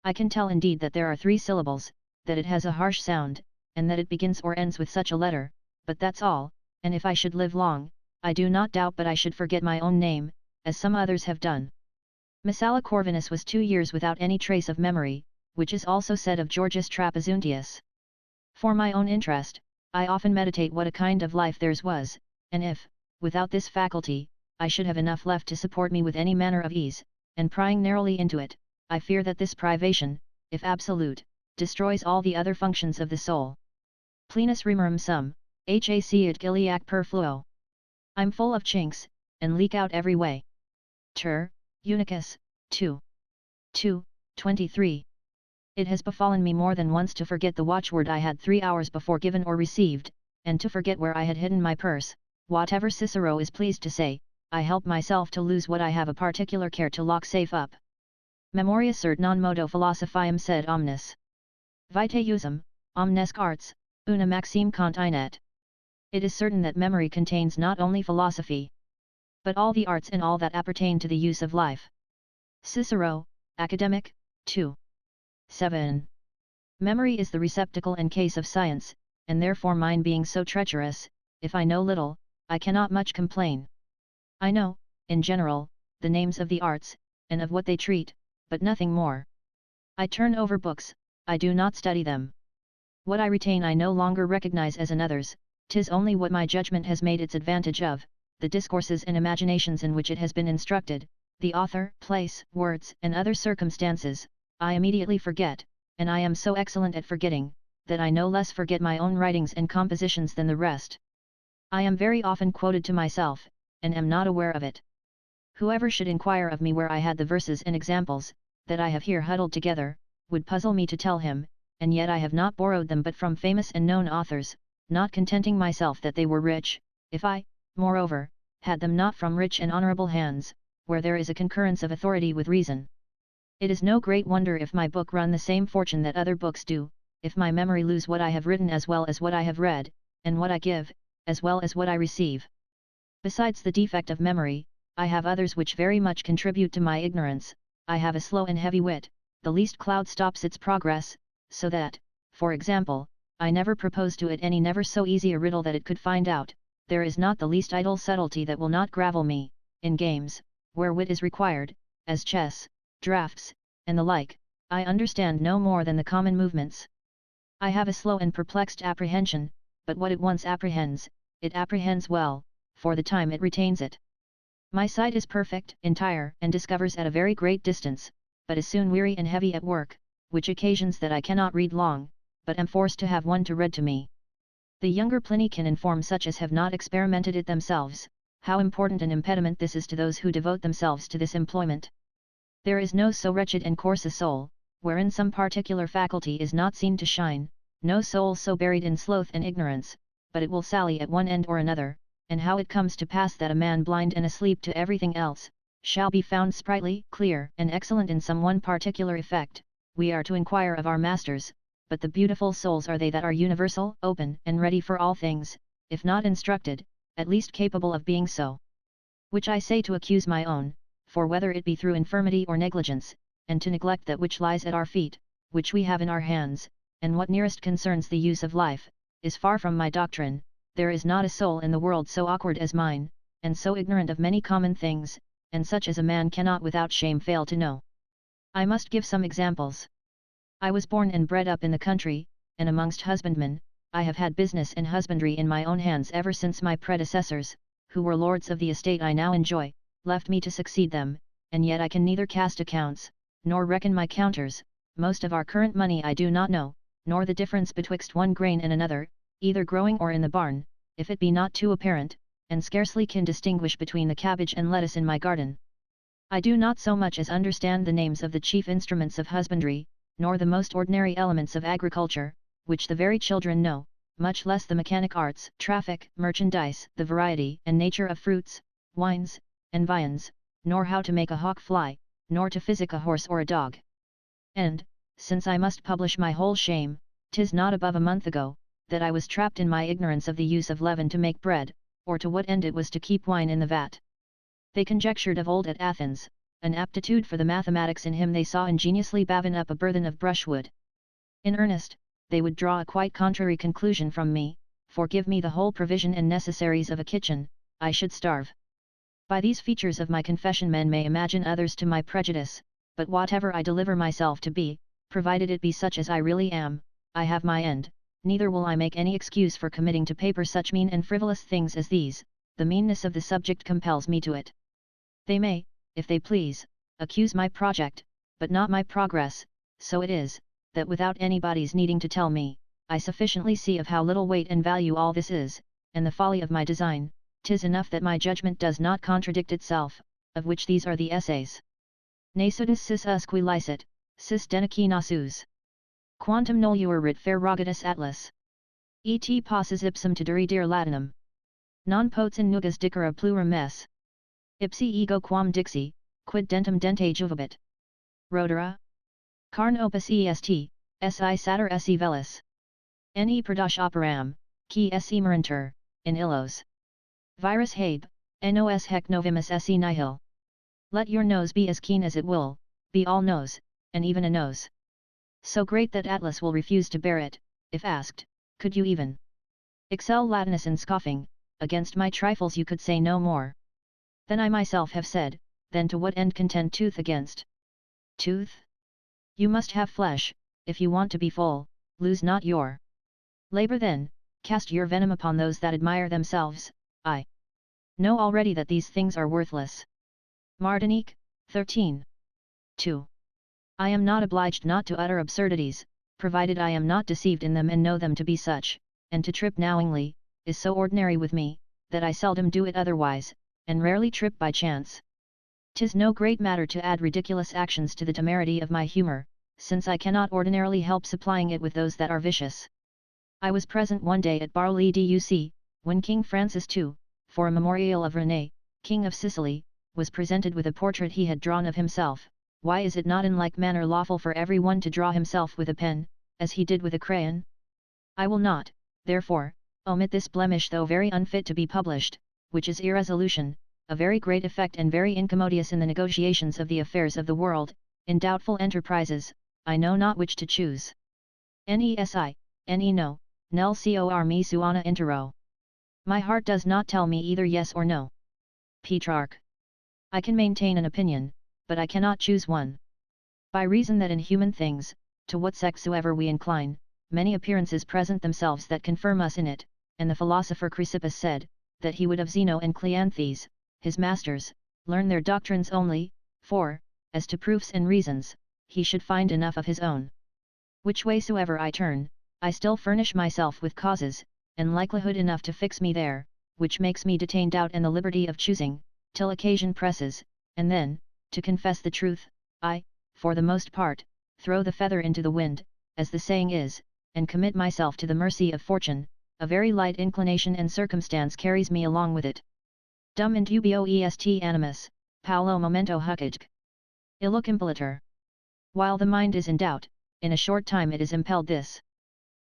I can tell indeed that there are 3 syllables, that it has a harsh sound, and that it begins or ends with such a letter, but that's all, and if I should live long, I do not doubt but I should forget my own name, as some others have done. Messala Corvinus was 2 years without any trace of memory, which is also said of Georgius Trapezunttius. For my own interest, I often meditate what a kind of life theirs was, and if, without this faculty, I should have enough left to support me with any manner of ease, and prying narrowly into it, I fear that this privation, if absolute, destroys all the other functions of the soul. Plenus remerum sum, hac et iliac per fluo. I'm full of chinks, and leak out every way. Ter, Eunuchus, 2. 23. It has befallen me more than once to forget the watchword I had 3 hours before given or received, and to forget where I had hidden my purse. Whatever Cicero is pleased to say, I help myself to lose what I have a particular care to lock safe up. Memoria cert non modo philosophiam sed omnis. Vitae usum, omnesque arts, una maxime continet. It is certain that memory contains not only philosophy, but all the arts and all that appertain to the use of life. Cicero, Academic, 2. 7. Memory is the receptacle and case of science, and therefore mine being so treacherous, if I know little, I cannot much complain. I know, in general, the names of the arts, and of what they treat, but nothing more. I turn over books, I do not study them. What I retain I no longer recognize as another's, 'tis only what my judgment has made its advantage of, the discourses and imaginations in which it has been instructed, the author, place, words, and other circumstances, I immediately forget, and I am so excellent at forgetting, that I no less forget my own writings and compositions than the rest. I am very often quoted to myself, and am not aware of it. Whoever should inquire of me where I had the verses and examples, that I have here huddled together, would puzzle me to tell him, and yet I have not borrowed them but from famous and known authors, not contenting myself that they were rich, if I, moreover, had them not from rich and honourable hands, where there is a concurrence of authority with reason. It is no great wonder if my book run the same fortune that other books do, if my memory lose what I have written as well as what I have read, and what I give, as well as what I receive. Besides the defect of memory, I have others which very much contribute to my ignorance. I have a slow and heavy wit, the least cloud stops its progress, so that, for example, I never propose to it any never so easy a riddle that it could find out. There is not the least idle subtlety that will not gravel me. In games, where wit is required, as chess, draughts, and the like, I understand no more than the common movements. I have a slow and perplexed apprehension, but what it once apprehends, it apprehends well, for the time it retains it. My sight is perfect, entire, and discovers at a very great distance, but is soon weary and heavy at work, which occasions that I cannot read long, but am forced to have one to read to me. The younger Pliny can inform such as have not experimented it themselves, how important an impediment this is to those who devote themselves to this employment. There is no so wretched and coarse a soul, wherein some particular faculty is not seen to shine, no soul so buried in sloth and ignorance, but it will sally at one end or another, and how it comes to pass that a man blind and asleep to everything else, shall be found sprightly, clear, and excellent in some one particular effect, we are to inquire of our masters, but the beautiful souls are they that are universal, open, and ready for all things, if not instructed, at least capable of being so. Which I say to accuse my own, for whether it be through infirmity or negligence, and to neglect that which lies at our feet, which we have in our hands, and what nearest concerns the use of life, is far from my doctrine. There is not a soul in the world so awkward as mine, and so ignorant of many common things, and such as a man cannot without shame fail to know. I must give some examples. I was born and bred up in the country, and amongst husbandmen. I have had business and husbandry in my own hands ever since my predecessors, who were lords of the estate I now enjoy, left me to succeed them, and yet I can neither cast accounts, nor reckon my counters. Most of our current money I do not know, nor the difference betwixt one grain and another, either growing or in the barn, if it be not too apparent, and scarcely can distinguish between the cabbage and lettuce in my garden. I do not so much as understand the names of the chief instruments of husbandry, nor the most ordinary elements of agriculture, which the very children know, much less the mechanic arts, traffic, merchandise, the variety and nature of fruits, wines, and viands, nor how to make a hawk fly, nor to physic a horse or a dog. And, since I must publish my whole shame, 'tis not above a month ago, that I was trapped in my ignorance of the use of leaven to make bread, or to what end it was to keep wine in the vat. They conjectured of old at Athens, an aptitude for the mathematics in him they saw ingeniously bavin up a burthen of brushwood. In earnest, they would draw a quite contrary conclusion from me, for give me the whole provision and necessaries of a kitchen, I should starve. By these features of my confession men may imagine others to my prejudice, but whatever I deliver myself to be, provided it be such as I really am, I have my end, neither will I make any excuse for committing to paper such mean and frivolous things as these. The meanness of the subject compels me to it. They may, if they please, accuse my project, but not my progress, so it is, that without anybody's needing to tell me, I sufficiently see of how little weight and value all this is, and the folly of my design, 'tis enough that my judgment does not contradict itself, of which these are the essays. Nasudus sis usque licet, sis denici nasus. Quantum noluerit ferrogatus atlas. Et possis ipsum tedere dir latinum. Non potes in nugas dicera plurum esse. Ipsi ego quam dixi, quid dentum dente juvabit. Rhodera? Carn opus est, si satur esse velis. Ne perdash operam, qui esse merentur, in illos. Virus habe, nos hec novimus esse nihil. Let your nose be as keen as it will, be all nose, and even a nose. So great that Atlas will refuse to bear it, if asked, could you even excel Latinus in scoffing, against my trifles you could say no more. Then I myself have said, then to what end contend tooth against tooth? You must have flesh, if you want to be full, lose not your labor then, cast your venom upon those that admire themselves. I know already that these things are worthless. Mardonique, 13. 2. I am not obliged not to utter absurdities, provided I am not deceived in them and know them to be such, and to trip knowingly, is so ordinary with me, that I seldom do it otherwise, and rarely trip by chance. 'Tis no great matter to add ridiculous actions to the temerity of my humour, since I cannot ordinarily help supplying it with those that are vicious. I was present one day at Barley Duc, when King Francis II, for a memorial of René, King of Sicily, was presented with a portrait he had drawn of himself. Why is it not in like manner lawful for every one to draw himself with a pen, as he did with a crayon? I will not, therefore, omit this blemish though very unfit to be published, which is irresolution, a very great effect and very incommodious in the negotiations of the affairs of the world, in doubtful enterprises, I know not which to choose. Nesi, no, nel cor me suana intero. My heart does not tell me either yes or no. Petrarch. I can maintain an opinion, but I cannot choose one. By reason that in human things, to what sex soever we incline, many appearances present themselves that confirm us in it, and the philosopher Chrysippus said, that he would of Zeno and Cleanthes, his masters, learn their doctrines only, for, as to proofs and reasons, he should find enough of his own. Which way soever I turn, I still furnish myself with causes, and likelihood enough to fix me there, which makes me detain doubt and the liberty of choosing, till occasion presses, and then, to confess the truth, I, for the most part, throw the feather into the wind, as the saying is, and commit myself to the mercy of fortune. A very light inclination and circumstance carries me along with it. Dum indubio est animus, paulo momento hucage. Illuc impellitur. While the mind is in doubt, in a short time it is impelled this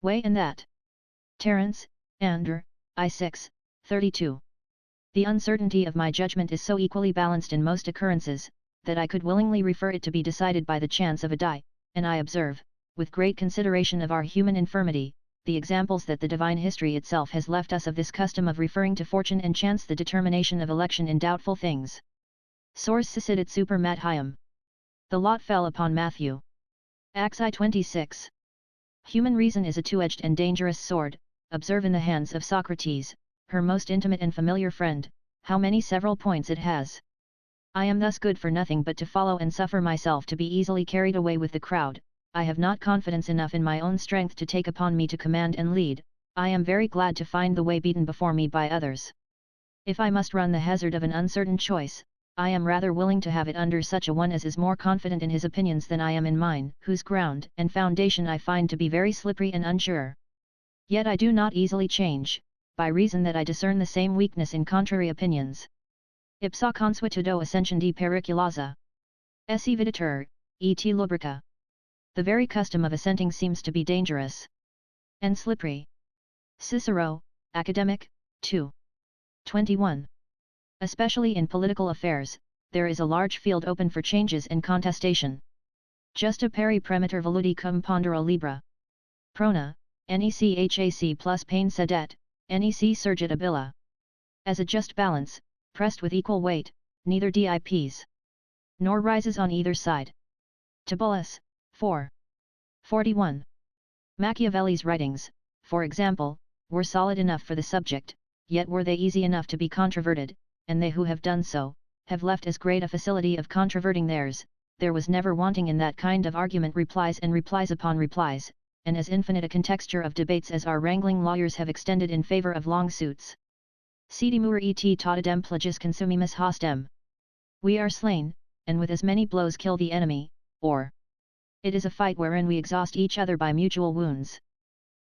way and that. Terence, Andr, I6, 32. The uncertainty of my judgment is so equally balanced in most occurrences, that I could willingly refer it to be decided by the chance of a die, and I observe, with great consideration of our human infirmity, the examples that the divine history itself has left us of this custom of referring to fortune and chance the determination of election in doubtful things. Sors succidit super Matthaium. The lot fell upon Matthew. Acts I 26. Human reason is a two-edged and dangerous sword. Observe in the hands of Socrates, her most intimate and familiar friend, how many several points it has. I am thus good for nothing but to follow and suffer myself to be easily carried away with the crowd. I have not confidence enough in my own strength to take upon me to command and lead. I am very glad to find the way beaten before me by others. If I must run the hazard of an uncertain choice, I am rather willing to have it under such a one as is more confident in his opinions than I am in mine, whose ground and foundation I find to be very slippery and unsure. Yet I do not easily change, by reason that I discern the same weakness in contrary opinions. Ipsa consuetudo ascensiondi periculosa. Esse viditur, et lubrica. The very custom of assenting seems to be dangerous and slippery. Cicero, Academic, 2. 21. Especially in political affairs, there is a large field open for changes and contestation. Justa peri premiter voludi cum pondera libra. Prona, nechac plus pain sedet, nec surgit abila. As a just balance, pressed with equal weight, neither dips, nor rises on either side. Tibullus, 4. 41. Machiavelli's writings, for example, were solid enough for the subject, yet were they easy enough to be controverted, and they who have done so, have left as great a facility of controverting theirs, there was never wanting in that kind of argument replies and replies upon replies, and as infinite a contexture of debates as our wrangling lawyers have extended in favor of long suits. Sidimur et totidem plagius consumimus hostem. We are slain, and with as many blows kill the enemy, or it is a fight wherein we exhaust each other by mutual wounds.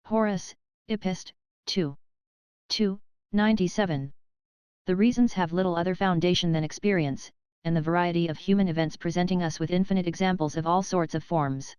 Horace, Epist. 2. 97. The reasons have little other foundation than experience, and the variety of human events presenting us with infinite examples of all sorts of forms.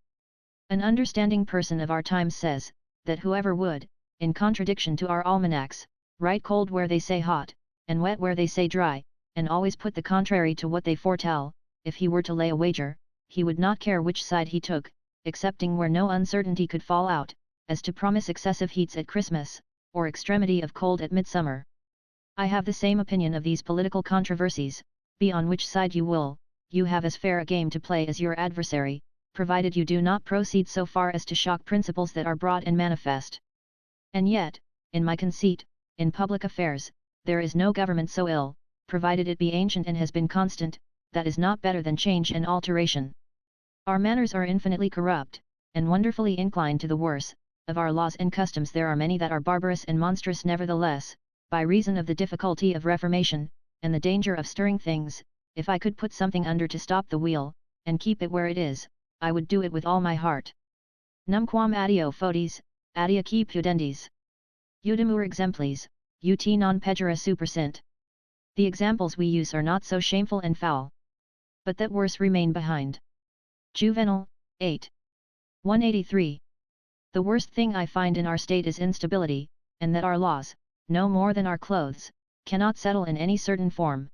An understanding person of our times says, that whoever would, in contradiction to our almanacs, write cold where they say hot, and wet where they say dry, and always put the contrary to what they foretell, if he were to lay a wager, he would not care which side he took, excepting where no uncertainty could fall out, as to promise excessive heats at Christmas, or extremity of cold at midsummer. I have the same opinion of these political controversies. Be on which side you will, you have as fair a game to play as your adversary, provided you do not proceed so far as to shock principles that are broad and manifest. And yet, in my conceit, in public affairs, there is no government so ill, provided it be ancient and has been constant, that is not better than change and alteration. Our manners are infinitely corrupt, and wonderfully inclined to the worse. Of our laws and customs there are many that are barbarous and monstrous nevertheless, by reason of the difficulty of reformation, and the danger of stirring things. If I could put something under to stop the wheel, and keep it where it is, I would do it with all my heart. Numquam addio fotis, adioque pudendis. Udimur exemplis, ut non pejora supersint. The examples we use are not so shameful and foul, but that worse remain behind. Juvenal, 8. 183. The worst thing I find in our state is instability, and that our laws, no more than our clothes, cannot settle in any certain form.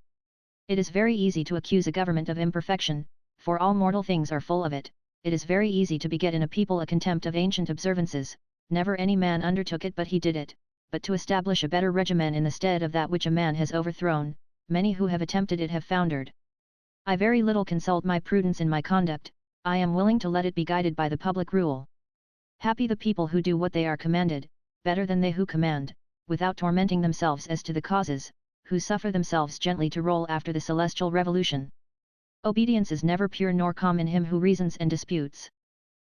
It is very easy to accuse a government of imperfection, for all mortal things are full of it. It is very easy to beget in a people a contempt of ancient observances. Never any man undertook it but he did it, but to establish a better regimen in the stead of that which a man has overthrown, many who have attempted it have foundered. I very little consult my prudence in my conduct, I am willing to let it be guided by the public rule. Happy the people who do what they are commanded, better than they who command, without tormenting themselves as to the causes, who suffer themselves gently to roll after the celestial revolution. Obedience is never pure nor calm in him who reasons and disputes.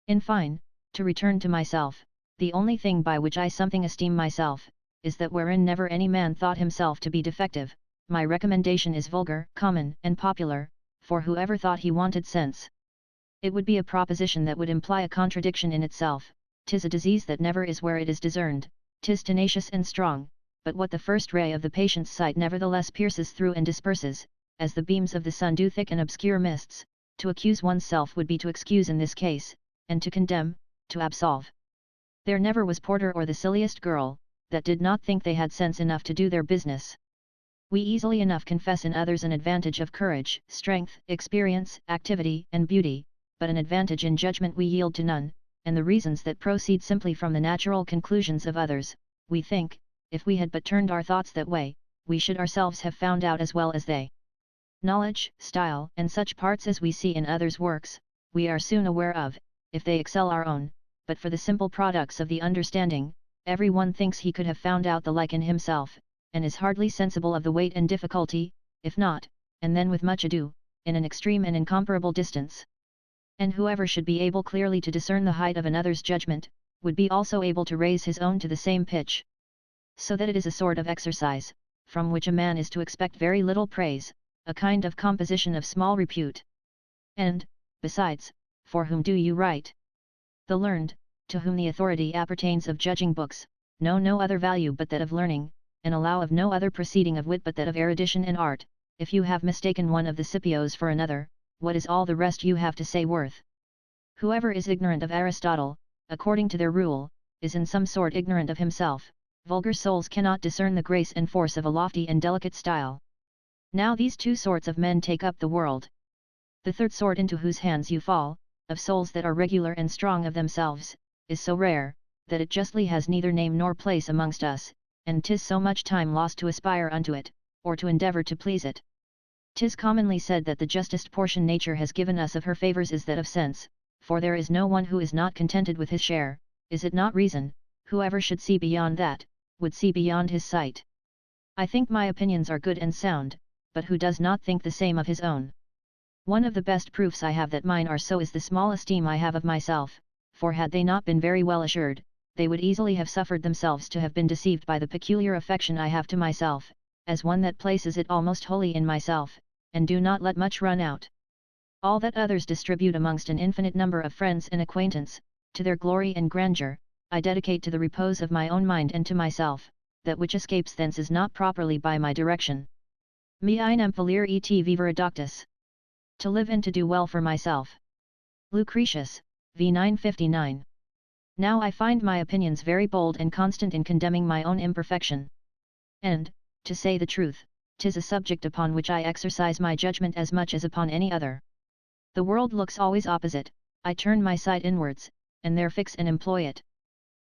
In fine, to return to myself, the only thing by which I something esteem myself, is that wherein never any man thought himself to be defective, my recommendation is vulgar, common, and popular, for whoever thought he wanted sense? It would be a proposition that would imply a contradiction in itself. 'Tis a disease that never is where it is discerned, 'tis tenacious and strong, but what the first ray of the patient's sight nevertheless pierces through and disperses, as the beams of the sun do thick and obscure mists. To accuse oneself would be to excuse in this case, and to condemn, to absolve. There never was porter or the silliest girl, that did not think they had sense enough to do their business. We easily enough confess in others an advantage of courage, strength, experience, activity, and beauty, but an advantage in judgment we yield to none, and the reasons that proceed simply from the natural conclusions of others. We think, if we had but turned our thoughts that way, we should ourselves have found out as well as they. Knowledge, style, and such parts as we see in others' works, we are soon aware of, if they excel our own, but for the simple products of the understanding, every one thinks he could have found out the like in himself, and is hardly sensible of the weight and difficulty, if not, and then with much ado, in an extreme and incomparable distance. And whoever should be able clearly to discern the height of another's judgment, would be also able to raise his own to the same pitch. So that it is a sort of exercise, from which a man is to expect very little praise, a kind of composition of small repute. And, besides, for whom do you write? The learned, to whom the authority appertains of judging books, know no other value but that of learning, and allow of no other proceeding of wit but that of erudition and art. If you have mistaken one of the Scipios for another, what is all the rest you have to say worth? Whoever is ignorant of Aristotle, according to their rule, is in some sort ignorant of himself. Vulgar souls cannot discern the grace and force of a lofty and delicate style. Now these two sorts of men take up the world. The third sort into whose hands you fall, of souls that are regular and strong of themselves, is so rare, that it justly has neither name nor place amongst us, and 'tis so much time lost to aspire unto it, or to endeavour to please it. 'Tis commonly said that the justest portion nature has given us of her favours is that of sense, for there is no one who is not contented with his share. Is it not reason? Whoever should see beyond that, would see beyond his sight. I think my opinions are good and sound, but who does not think the same of his own? One of the best proofs I have that mine are so is the small esteem I have of myself, for had they not been very well assured, they would easily have suffered themselves to have been deceived by the peculiar affection I have to myself, as one that places it almost wholly in myself, and do not let much run out. All that others distribute amongst an infinite number of friends and acquaintance, to their glory and grandeur, I dedicate to the repose of my own mind and to myself, that which escapes thence is not properly by my direction. Me inem falir et vivere doctus. To live and to do well for myself. Lucretius, v. 959. Now I find my opinions very bold and constant in condemning my own imperfection. And, to say the truth, 'tis a subject upon which I exercise my judgment as much as upon any other. The world looks always opposite, I turn my sight inwards, and there fix and employ it.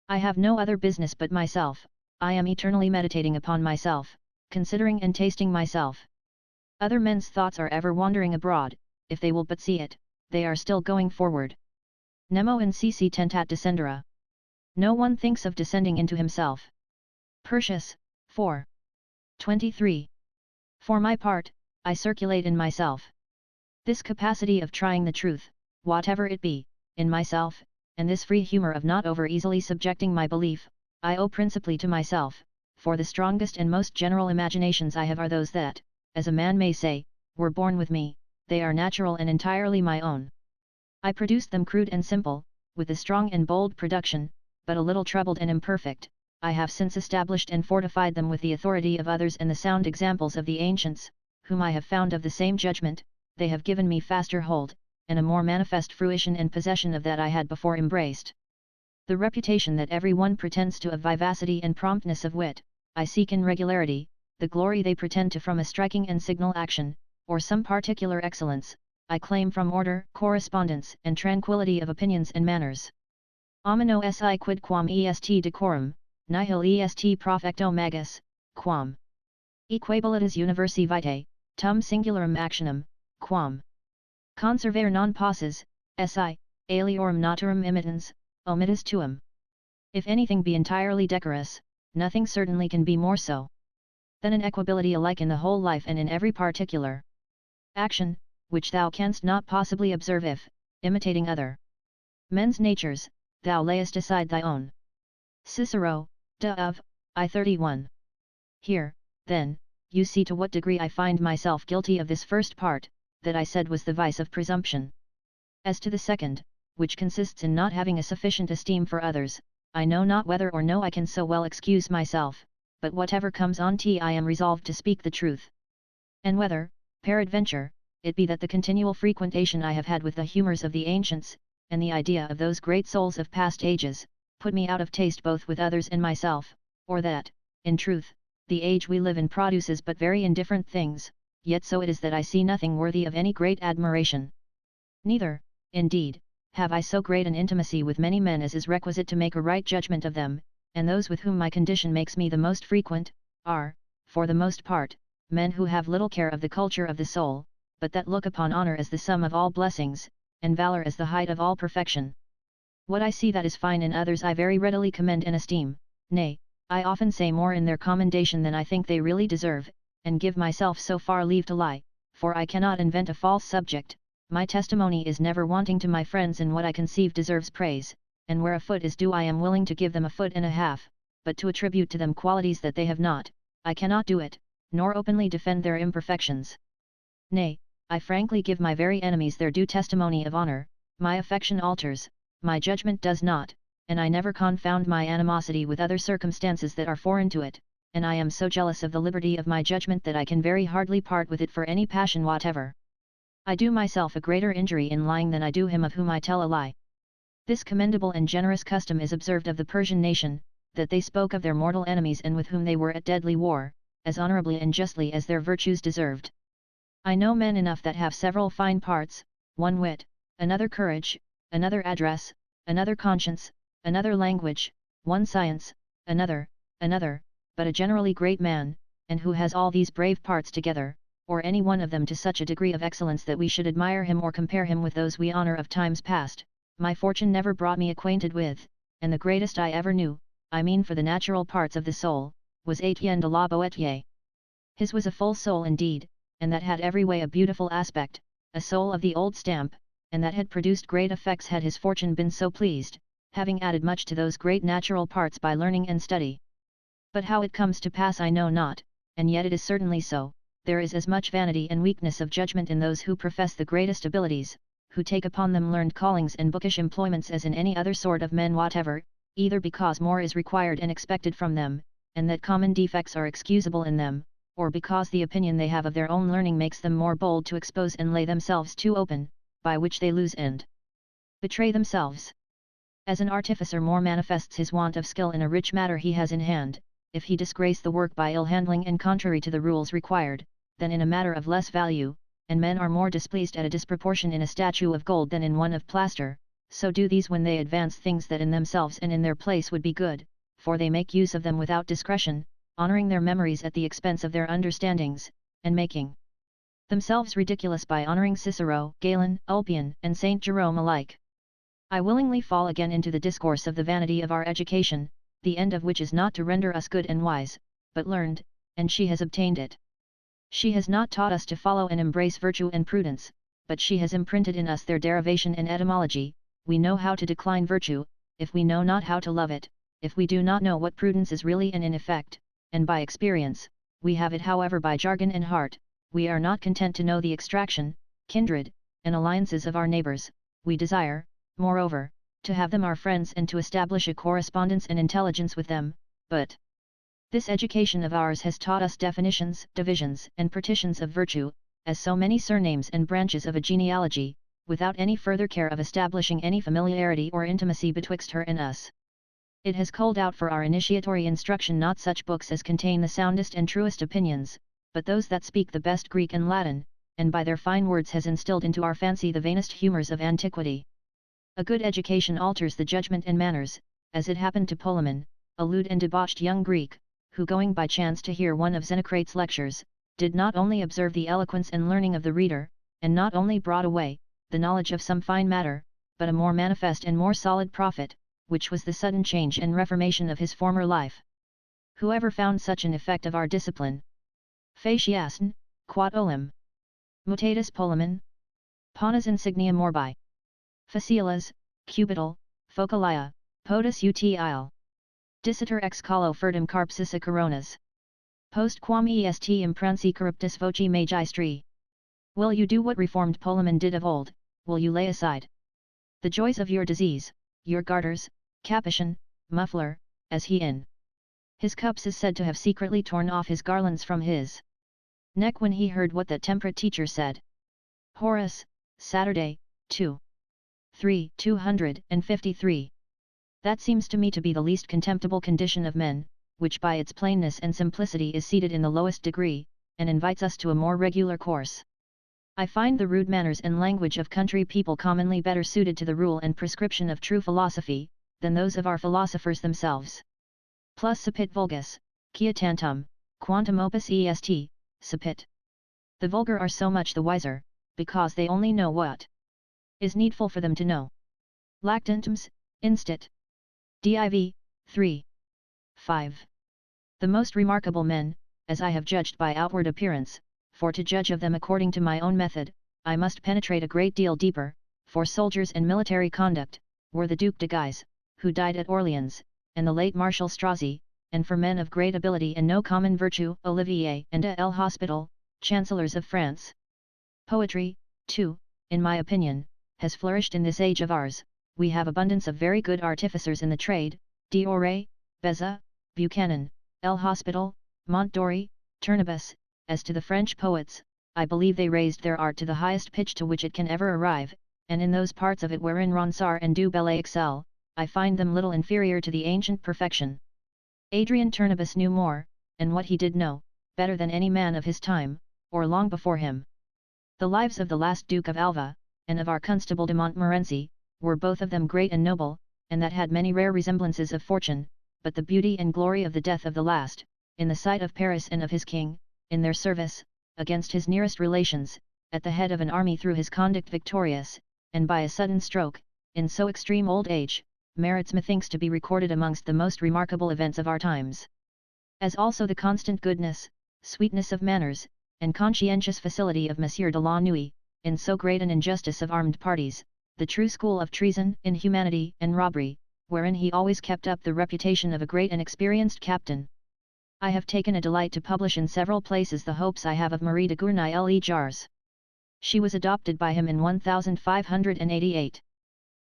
I have no other business but myself, I am eternally meditating upon myself, considering and tasting myself. Other men's thoughts are ever wandering abroad, if they will but see it, they are still going forward. Nemo incisi tentat descendere. No one thinks of descending into himself. Persius, 4. 23. For my part, I circulate in myself. This capacity of trying the truth, whatever it be, in myself, and this free humour of not over easily subjecting my belief, I owe principally to myself, for the strongest and most general imaginations I have are those that, as a man may say, were born with me, they are natural and entirely my own. I produced them crude and simple, with a strong and bold production, but a little troubled and imperfect. I have since established and fortified them with the authority of others and the sound examples of the ancients, whom I have found of the same judgment. They have given me faster hold, and a more manifest fruition and possession of that I had before embraced. The reputation that every one pretends to of vivacity and promptness of wit, I seek in regularity, the glory they pretend to from a striking and signal action, or some particular excellence, I claim from order, correspondence, and tranquillity of opinions and manners. Omino si quid quam est decorum, nihil est profecto magis, quam equabilitas universi vitae, tum singularum actionem, quam conservare non posses, si, aliorum naturam imitans, omitis tuum. If anything be entirely decorous, nothing certainly can be more so than an equability alike in the whole life and in every particular action, which thou canst not possibly observe if, imitating other men's natures, thou layest aside thy own. Cicero, De of, I-31. Here, then, you see to what degree I find myself guilty of this first part, that I said was the vice of presumption. As to the second, which consists in not having a sufficient esteem for others, I know not whether or no I can so well excuse myself, but whatever comes on I am resolved to speak the truth. And whether, peradventure, it be that the continual frequentation I have had with the humours of the ancients, and the idea of those great souls of past ages, put me out of taste both with others and myself, or that, in truth, the age we live in produces but very indifferent things, yet so it is that I see nothing worthy of any great admiration. Neither, indeed, have I so great an intimacy with many men as is requisite to make a right judgment of them, and those with whom my condition makes me the most frequent, are, for the most part, men who have little care of the culture of the soul, but that look upon honour as the sum of all blessings, and valour as the height of all perfection. What I see that is fine in others I very readily commend and esteem, nay, I often say more in their commendation than I think they really deserve, and give myself so far leave to lie, for I cannot invent a false subject. My testimony is never wanting to my friends in what I conceive deserves praise, and where a foot is due I am willing to give them a foot and a half, but to attribute to them qualities that they have not, I cannot do it, nor openly defend their imperfections. Nay, I frankly give my very enemies their due testimony of honour, my affection alters, my judgment does not, and I never confound my animosity with other circumstances that are foreign to it, and I am so jealous of the liberty of my judgment that I can very hardly part with it for any passion whatever. I do myself a greater injury in lying than I do him of whom I tell a lie. This commendable and generous custom is observed of the Persian nation, that they spoke of their mortal enemies and with whom they were at deadly war, as honourably and justly as their virtues deserved. I know men enough that have several fine parts, one wit, another courage, another address, another conscience, another language, one science, another, but a generally great man, and who has all these brave parts together, or any one of them to such a degree of excellence that we should admire him or compare him with those we honour of times past, my fortune never brought me acquainted with, and the greatest I ever knew, I mean for the natural parts of the soul, was Etienne de la Boëtie. His was a full soul indeed, and that had every way a beautiful aspect, a soul of the old stamp, and that had produced great effects had his fortune been so pleased, having added much to those great natural parts by learning and study. But how it comes to pass I know not, and yet it is certainly so, there is as much vanity and weakness of judgment in those who profess the greatest abilities, who take upon them learned callings and bookish employments as in any other sort of men whatever, either because more is required and expected from them, and that common defects are excusable in them, or because the opinion they have of their own learning makes them more bold to expose and lay themselves too open, by which they lose and betray themselves. As an artificer more manifests his want of skill in a rich matter he has in hand, if he disgrace the work by ill handling and contrary to the rules required, than in a matter of less value, and men are more displeased at a disproportion in a statue of gold than in one of plaster, so do these when they advance things that in themselves and in their place would be good, for they make use of them without discretion, honouring their memories at the expense of their understandings, and making themselves ridiculous by honouring Cicero, Galen, Ulpian, and Saint Jerome alike. I willingly fall again into the discourse of the vanity of our education, the end of which is not to render us good and wise, but learned, and she has obtained it. She has not taught us to follow and embrace virtue and prudence, but she has imprinted in us their derivation and etymology. We know how to decline virtue, if we know not how to love it, if we do not know what prudence is really and in effect, and by experience, we have it however by jargon and heart, we are not content to know the extraction, kindred, and alliances of our neighbours, we desire, moreover, to have them our friends and to establish a correspondence and intelligence with them, but this education of ours has taught us definitions, divisions, and partitions of virtue, as so many surnames and branches of a genealogy, without any further care of establishing any familiarity or intimacy betwixt her and us. It has culled out for our initiatory instruction not such books as contain the soundest and truest opinions, but those that speak the best Greek and Latin, and by their fine words has instilled into our fancy the vainest humours of antiquity. A good education alters the judgment and manners, as it happened to Polemon, a lewd and debauched young Greek, who going by chance to hear one of Xenocrate's lectures, did not only observe the eloquence and learning of the reader, and not only brought away the knowledge of some fine matter, but a more manifest and more solid profit, which was the sudden change and reformation of his former life. Whoever found such an effect of our discipline? Faciasn, quod olim. Mutatus Polemon. Panas insignia morbi. Facilas, cubital, focalia, potus utile. Dissiter ex calo ferdum carpsis a coronas. Post quam est impransi corruptus voci magistri. Will you do what reformed Polemon did of old, will you lay aside the joys of your disease, your garters, capuchin, muffler, as he in his cups is said to have secretly torn off his garlands from his neck when he heard what that temperate teacher said. Horace, Saturday, 2. 3. 253. That seems to me to be the least contemptible condition of men, which by its plainness and simplicity is seated in the lowest degree, and invites us to a more regular course. I find the rude manners and language of country people commonly better suited to the rule and prescription of true philosophy, than those of our philosophers themselves. Plus sapit vulgus, quia tantum, quantum opus est, sapit. The vulgar are so much the wiser, because they only know what is needful for them to know. Lactantums, instit. Div. 3. 5. The most remarkable men, as I have judged by outward appearance, for to judge of them according to my own method, I must penetrate a great deal deeper, for soldiers and military conduct, were the Duc de Guise, who died at Orleans, and the late Marshal Strozzi, and for men of great ability and no common virtue, Olivier and El Hospital, Chancellors of France. Poetry, too, in my opinion, has flourished in this age of ours. We have abundance of very good artificers in the trade, Diore, Beza, Buchanan, El Hospital, Montdory, Turnebus. As to the French poets, I believe they raised their art to the highest pitch to which it can ever arrive, and in those parts of it wherein Ronsard and Du Bellay excel, I find them little inferior to the ancient perfection. Adrian Turnebus knew more, and what he did know, better than any man of his time, or long before him. The lives of the last Duke of Alva, and of our Constable de Montmorency, were both of them great and noble, and that had many rare resemblances of fortune, but the beauty and glory of the death of the last, in the sight of Paris and of his king, in their service, against his nearest relations, at the head of an army through his conduct victorious, and by a sudden stroke, in so extreme old age, merits methinks to be recorded amongst the most remarkable events of our times. As also the constant goodness, sweetness of manners, and conscientious facility of Monsieur de la Noue, in so great an injustice of armed parties, the true school of treason, inhumanity, and robbery, wherein he always kept up the reputation of a great and experienced captain. I have taken a delight to publish in several places the hopes I have of Marie de Gournay le Jars. She was adopted by him in 1588.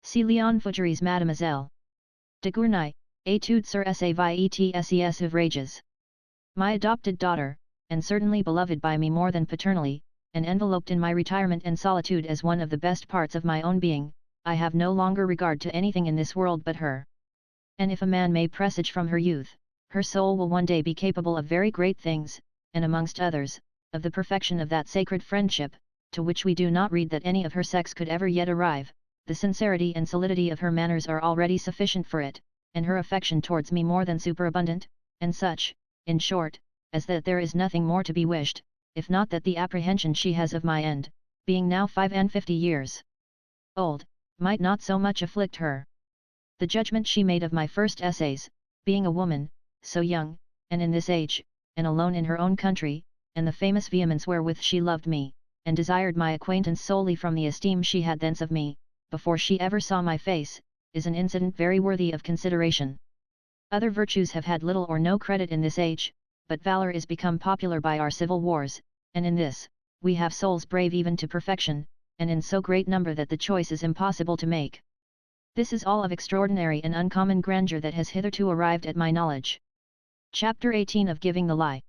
See Léon Fougery's Mademoiselle de Gournay, Études sur sa vie et ses ouvrages. My adopted daughter, and certainly beloved by me more than paternally, and enveloped in my retirement and solitude as one of the best parts of my own being, I have no longer regard to anything in this world but her. And if a man may presage from her youth, her soul will one day be capable of very great things, and amongst others, of the perfection of that sacred friendship, to which we do not read that any of her sex could ever yet arrive. The sincerity and solidity of her manners are already sufficient for it, and her affection towards me more than superabundant, and such, in short, as that there is nothing more to be wished, if not that the apprehension she has of my end, being now 55 years old, might not so much afflict her. The judgment she made of my first essays, being a woman, so young, and in this age, and alone in her own country, and the famous vehemence wherewith she loved me, and desired my acquaintance solely from the esteem she had thence of me, before she ever saw my face, is an incident very worthy of consideration. Other virtues have had little or no credit in this age, but valor is become popular by our civil wars, and in this, we have souls brave even to perfection, and in so great number that the choice is impossible to make. This is all of extraordinary and uncommon grandeur that has hitherto arrived at my knowledge. Chapter 18 of Giving the Lie.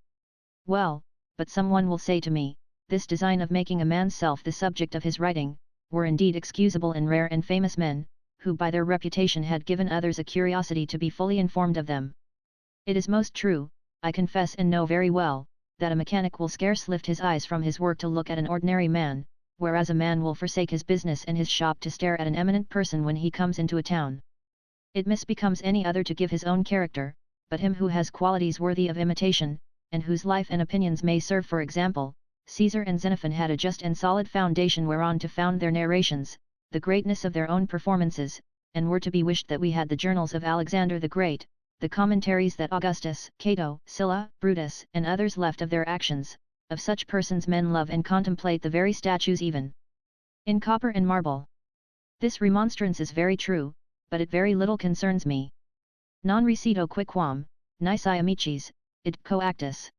Well, but some one will say to me, this design of making a man's self the subject of his writing, were indeed excusable in rare and famous men, who by their reputation had given others a curiosity to be fully informed of them. It is most true, I confess and know very well, that a mechanic will scarce lift his eyes from his work to look at an ordinary man, whereas a man will forsake his business and his shop to stare at an eminent person when he comes into a town. It misbecomes any other to give his own character, but him who has qualities worthy of imitation, and whose life and opinions may serve for example. Caesar and Xenophon had a just and solid foundation whereon to found their narrations, the greatness of their own performances, and were to be wished that we had the journals of Alexander the Great, the commentaries that Augustus, Cato, Sylla, Brutus, and others left of their actions. Of such persons men love and contemplate the very statues even in copper and marble. This remonstrance is very true, but it very little concerns me. Non recedo quicquam, nisi amicis, id coactus.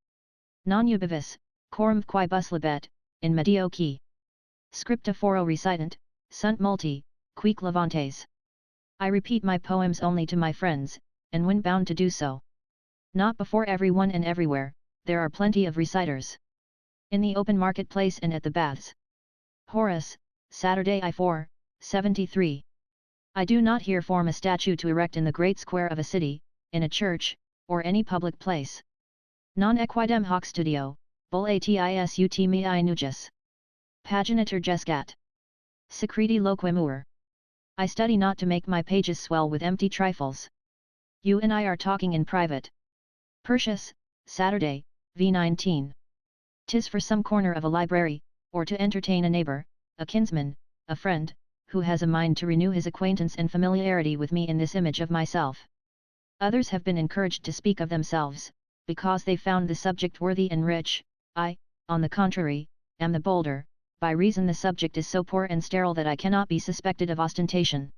Non ubivis, coram quibus labet, in medioci. Scripta foro recitant, sunt multi, quique levantes. I repeat my poems only to my friends, and when bound to do so. Not before everyone and everywhere, there are plenty of reciters. In the open marketplace and at the baths. Horace, Saturday I 73. I do not here form a statue to erect in the great square of a city, in a church, or any public place. Non equidem hoc studio, bullatisut mihi nugis. Paginator gescat. Secreti loquemur. I study not to make my pages swell with empty trifles. You and I are talking in private. Persius, Saturday, v19. 'Tis for some corner of a library, or to entertain a neighbor, a kinsman, a friend, who has a mind to renew his acquaintance and familiarity with me in this image of myself. Others have been encouraged to speak of themselves, because they found the subject worthy and rich. I, on the contrary, am the bolder, by reason the subject is so poor and sterile that I cannot be suspected of ostentation.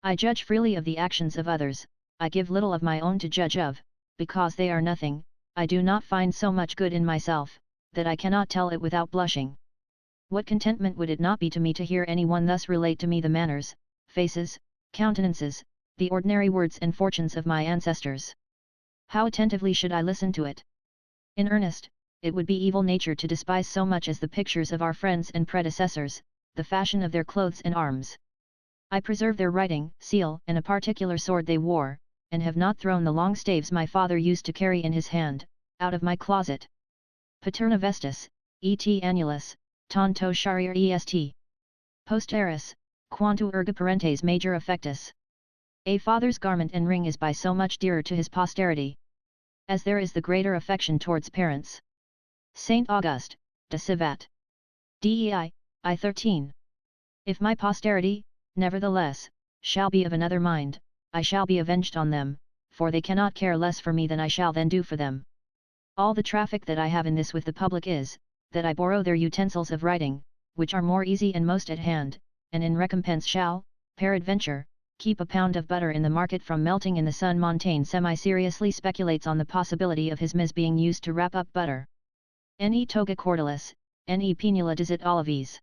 I judge freely of the actions of others, I give little of my own to judge of, because they are nothing. I do not find so much good in myself, that I cannot tell it without blushing. What contentment would it not be to me to hear any one thus relate to me the manners, faces, countenances, the ordinary words and fortunes of my ancestors? How attentively should I listen to it? In earnest, it would be evil nature to despise so much as the pictures of our friends and predecessors, the fashion of their clothes and arms. I preserve their writing, seal, and a particular sword they wore, and have not thrown the long staves my father used to carry in his hand, out of my closet. Paterna vestis, et annulus, tanto sharir est. Post eris, quanto erga parentes major affectus. A father's garment and ring is by so much dearer to his posterity, as there is the greater affection towards parents. Saint August, de Civat. Dei, I 13. If my posterity, nevertheless, shall be of another mind, I shall be avenged on them, for they cannot care less for me than I shall then do for them. All the traffic that I have in this with the public is, that I borrow their utensils of writing, which are more easy and most at hand, and in recompense shall, peradventure, keep a pound of butter in the market from melting in the sun. Montaigne semi-seriously speculates on the possibility of his mis being used to wrap up butter. Ne toga cordalis, ne pinula dizit olivis.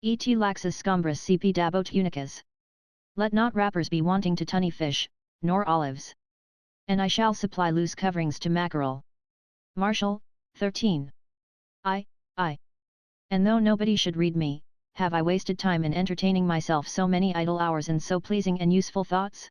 Et laxus scombris CP dabot unicas. Let not wrappers be wanting to tunny fish, nor olives. And I shall supply loose coverings to mackerel. Martial, 13. I. And though nobody should read me, have I wasted time in entertaining myself so many idle hours and so pleasing and useful thoughts?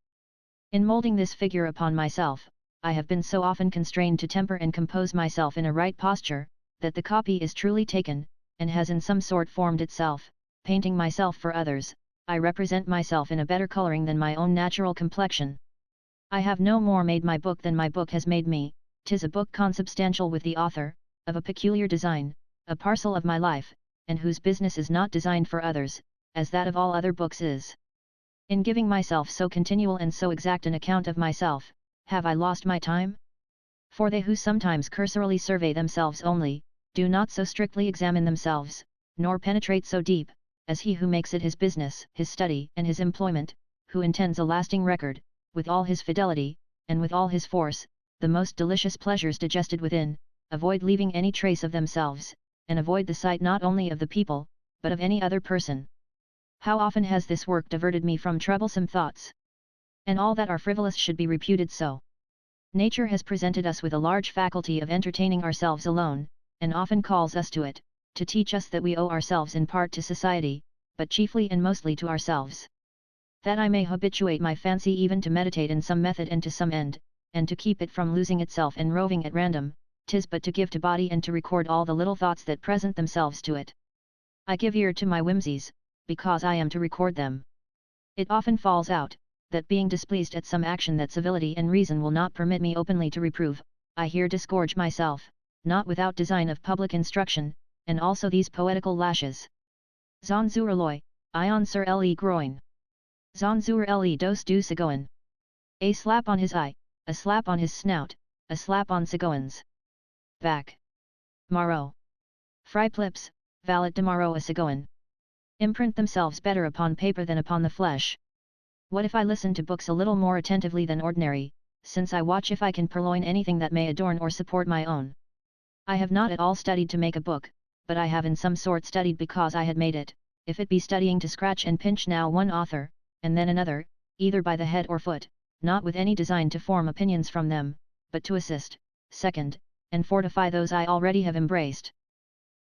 In moulding this figure upon myself, I have been so often constrained to temper and compose myself in a right posture, that the copy is truly taken, and has in some sort formed itself. Painting myself for others, I represent myself in a better colouring than my own natural complexion. I have no more made my book than my book has made me. 'Tis a book consubstantial with the author, of a peculiar design, a parcel of my life, and whose business is not designed for others, as that of all other books is. In giving myself so continual and so exact an account of myself, have I lost my time? For they who sometimes cursorily survey themselves only, do not so strictly examine themselves, nor penetrate so deep, as he who makes it his business, his study, and his employment, who intends a lasting record, with all his fidelity, and with all his force, the most delicious pleasures digested within, avoid leaving any trace of themselves, and avoid the sight not only of the people, but of any other person. How often has this work diverted me from troublesome thoughts? And all that are frivolous should be reputed so. Nature has presented us with a large faculty of entertaining ourselves alone, and often calls us to it, to teach us that we owe ourselves in part to society, but chiefly and mostly to ourselves. That I may habituate my fancy even to meditate in some method and to some end, and to keep it from losing itself and roving at random, 'tis but to give to body and to record all the little thoughts that present themselves to it. I give ear to my whimsies, because I am to record them. It often falls out, that being displeased at some action that civility and reason will not permit me openly to reprove, I here disgorge myself, not without design of public instruction, and also these poetical lashes. Zon zur loy, ion sur le groin. Zon zur le dos du Sigoan. A slap on his eye, a slap on his snout, a slap on Sigoan's back. Marot. Friplips, valet de Marot a Sigoan. Imprint themselves better upon paper than upon the flesh. What if I listen to books a little more attentively than ordinary, since I watch if I can purloin anything that may adorn or support my own? I have not at all studied to make a book, but I have in some sort studied because I had made it, if it be studying to scratch and pinch now one author, and then another, either by the head or foot, not with any design to form opinions from them, but to assist, second, and fortify those I already have embraced.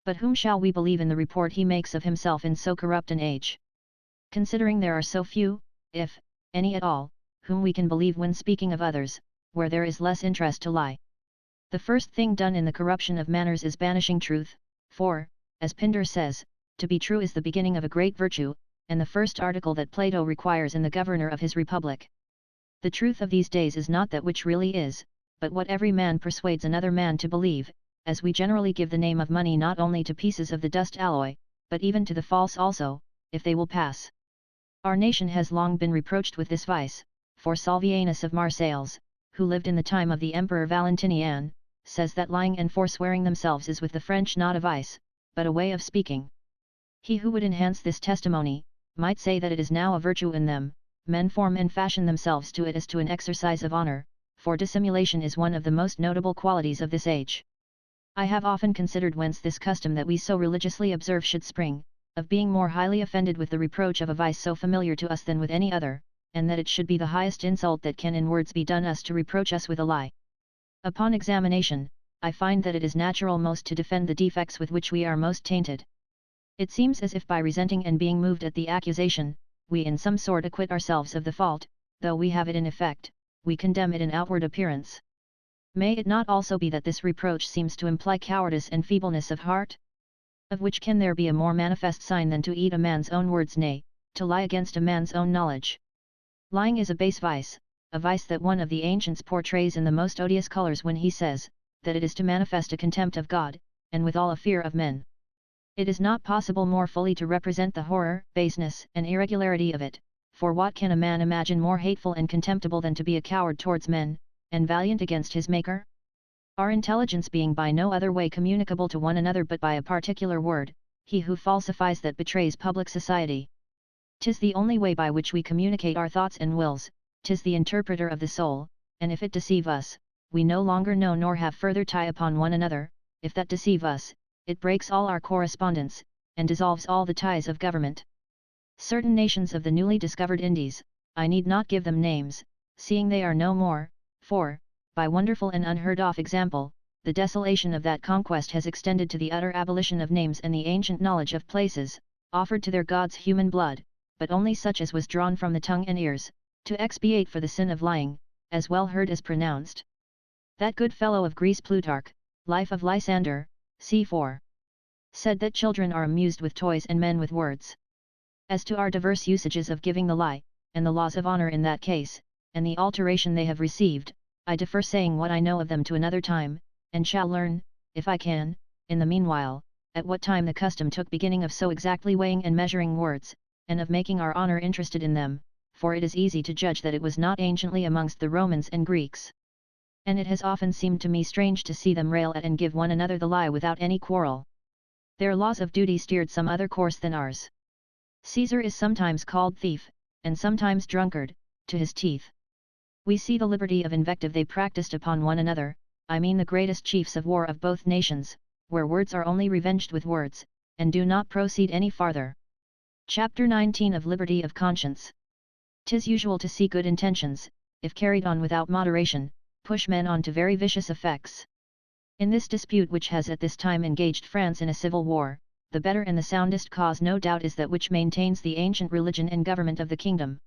But whom shall we believe in the report he makes of himself in so corrupt an age? Considering there are so few, if any at all, whom we can believe when speaking of others, where there is less interest to lie. The first thing done in the corruption of manners is banishing truth, for, as Pindar says, to be true is the beginning of a great virtue, and the first article that Plato requires in the governor of his republic. The truth of these days is not that which really is, but what every man persuades another man to believe, as we generally give the name of money not only to pieces of the dust alloy, but even to the false also, if they will pass. Our nation has long been reproached with this vice, for Salvianus of Marseilles, who lived in the time of the Emperor Valentinian, says that lying and forswearing themselves is with the French not a vice, but a way of speaking. He who would enhance this testimony, might say that it is now a virtue in them. Men form and fashion themselves to it as to an exercise of honor, for dissimulation is one of the most notable qualities of this age. I have often considered whence this custom that we so religiously observe should spring, of being more highly offended with the reproach of a vice so familiar to us than with any other, and that it should be the highest insult that can in words be done us to reproach us with a lie. Upon examination, I find that it is natural most to defend the defects with which we are most tainted. It seems as if by resenting and being moved at the accusation, we in some sort acquit ourselves of the fault, though we have it in effect, we condemn it in outward appearance. May it not also be that this reproach seems to imply cowardice and feebleness of heart? Of which can there be a more manifest sign than to eat a man's own words, nay, to lie against a man's own knowledge? Lying is a base vice, a vice that one of the ancients portrays in the most odious colours when he says, that it is to manifest a contempt of God, and withal a fear of men. It is not possible more fully to represent the horror, baseness, and irregularity of it, for what can a man imagine more hateful and contemptible than to be a coward towards men, and valiant against his Maker? Our intelligence being by no other way communicable to one another but by a particular word, he who falsifies that betrays public society. 'Tis the only way by which we communicate our thoughts and wills, 'tis the interpreter of the soul, and if it deceive us, we no longer know nor have further tie upon one another, if that deceive us, it breaks all our correspondence, and dissolves all the ties of government. Certain nations of the newly discovered Indies, I need not give them names, seeing they are no more, for, by wonderful and unheard-of example, the desolation of that conquest has extended to the utter abolition of names and the ancient knowledge of places, offered to their gods human blood, but only such as was drawn from the tongue and ears, to expiate for the sin of lying, as well heard as pronounced. That good fellow of Greece Plutarch, Life of Lysander, c. 4, said that children are amused with toys and men with words. As to our diverse usages of giving the lie, and the laws of honour in that case, and the alteration they have received, I defer saying what I know of them to another time, and shall learn, if I can, in the meanwhile, at what time the custom took beginning of so exactly weighing and measuring words, and of making our honour interested in them, for it is easy to judge that it was not anciently amongst the Romans and Greeks. And it has often seemed to me strange to see them rail at and give one another the lie without any quarrel. Their laws of duty steered some other course than ours. Caesar is sometimes called thief, and sometimes drunkard, to his teeth. We see the liberty of invective they practiced upon one another, I mean the greatest chiefs of war of both nations, where words are only revenged with words, and do not proceed any farther. Chapter 19 of Liberty of Conscience. 'Tis usual to see good intentions, if carried on without moderation, push men on to very vicious effects. In this dispute which has at this time engaged France in a civil war, the better and the soundest cause no doubt is that which maintains the ancient religion and government of the kingdom.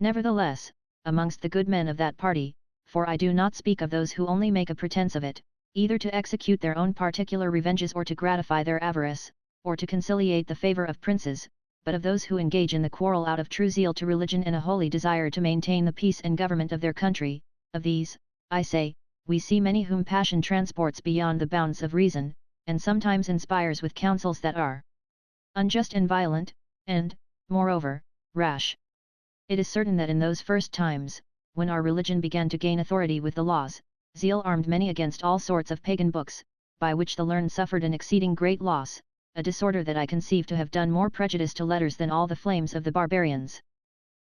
Nevertheless, amongst the good men of that party, for I do not speak of those who only make a pretence of it, either to execute their own particular revenges or to gratify their avarice, or to conciliate the favour of princes, but of those who engage in the quarrel out of true zeal to religion and a holy desire to maintain the peace and government of their country, of these, I say, we see many whom passion transports beyond the bounds of reason, and sometimes inspires with counsels that are unjust and violent, and, moreover, rash. It is certain that in those first times, when our religion began to gain authority with the laws, zeal armed many against all sorts of pagan books, by which the learned suffered an exceeding great loss, a disorder that I conceive to have done more prejudice to letters than all the flames of the barbarians.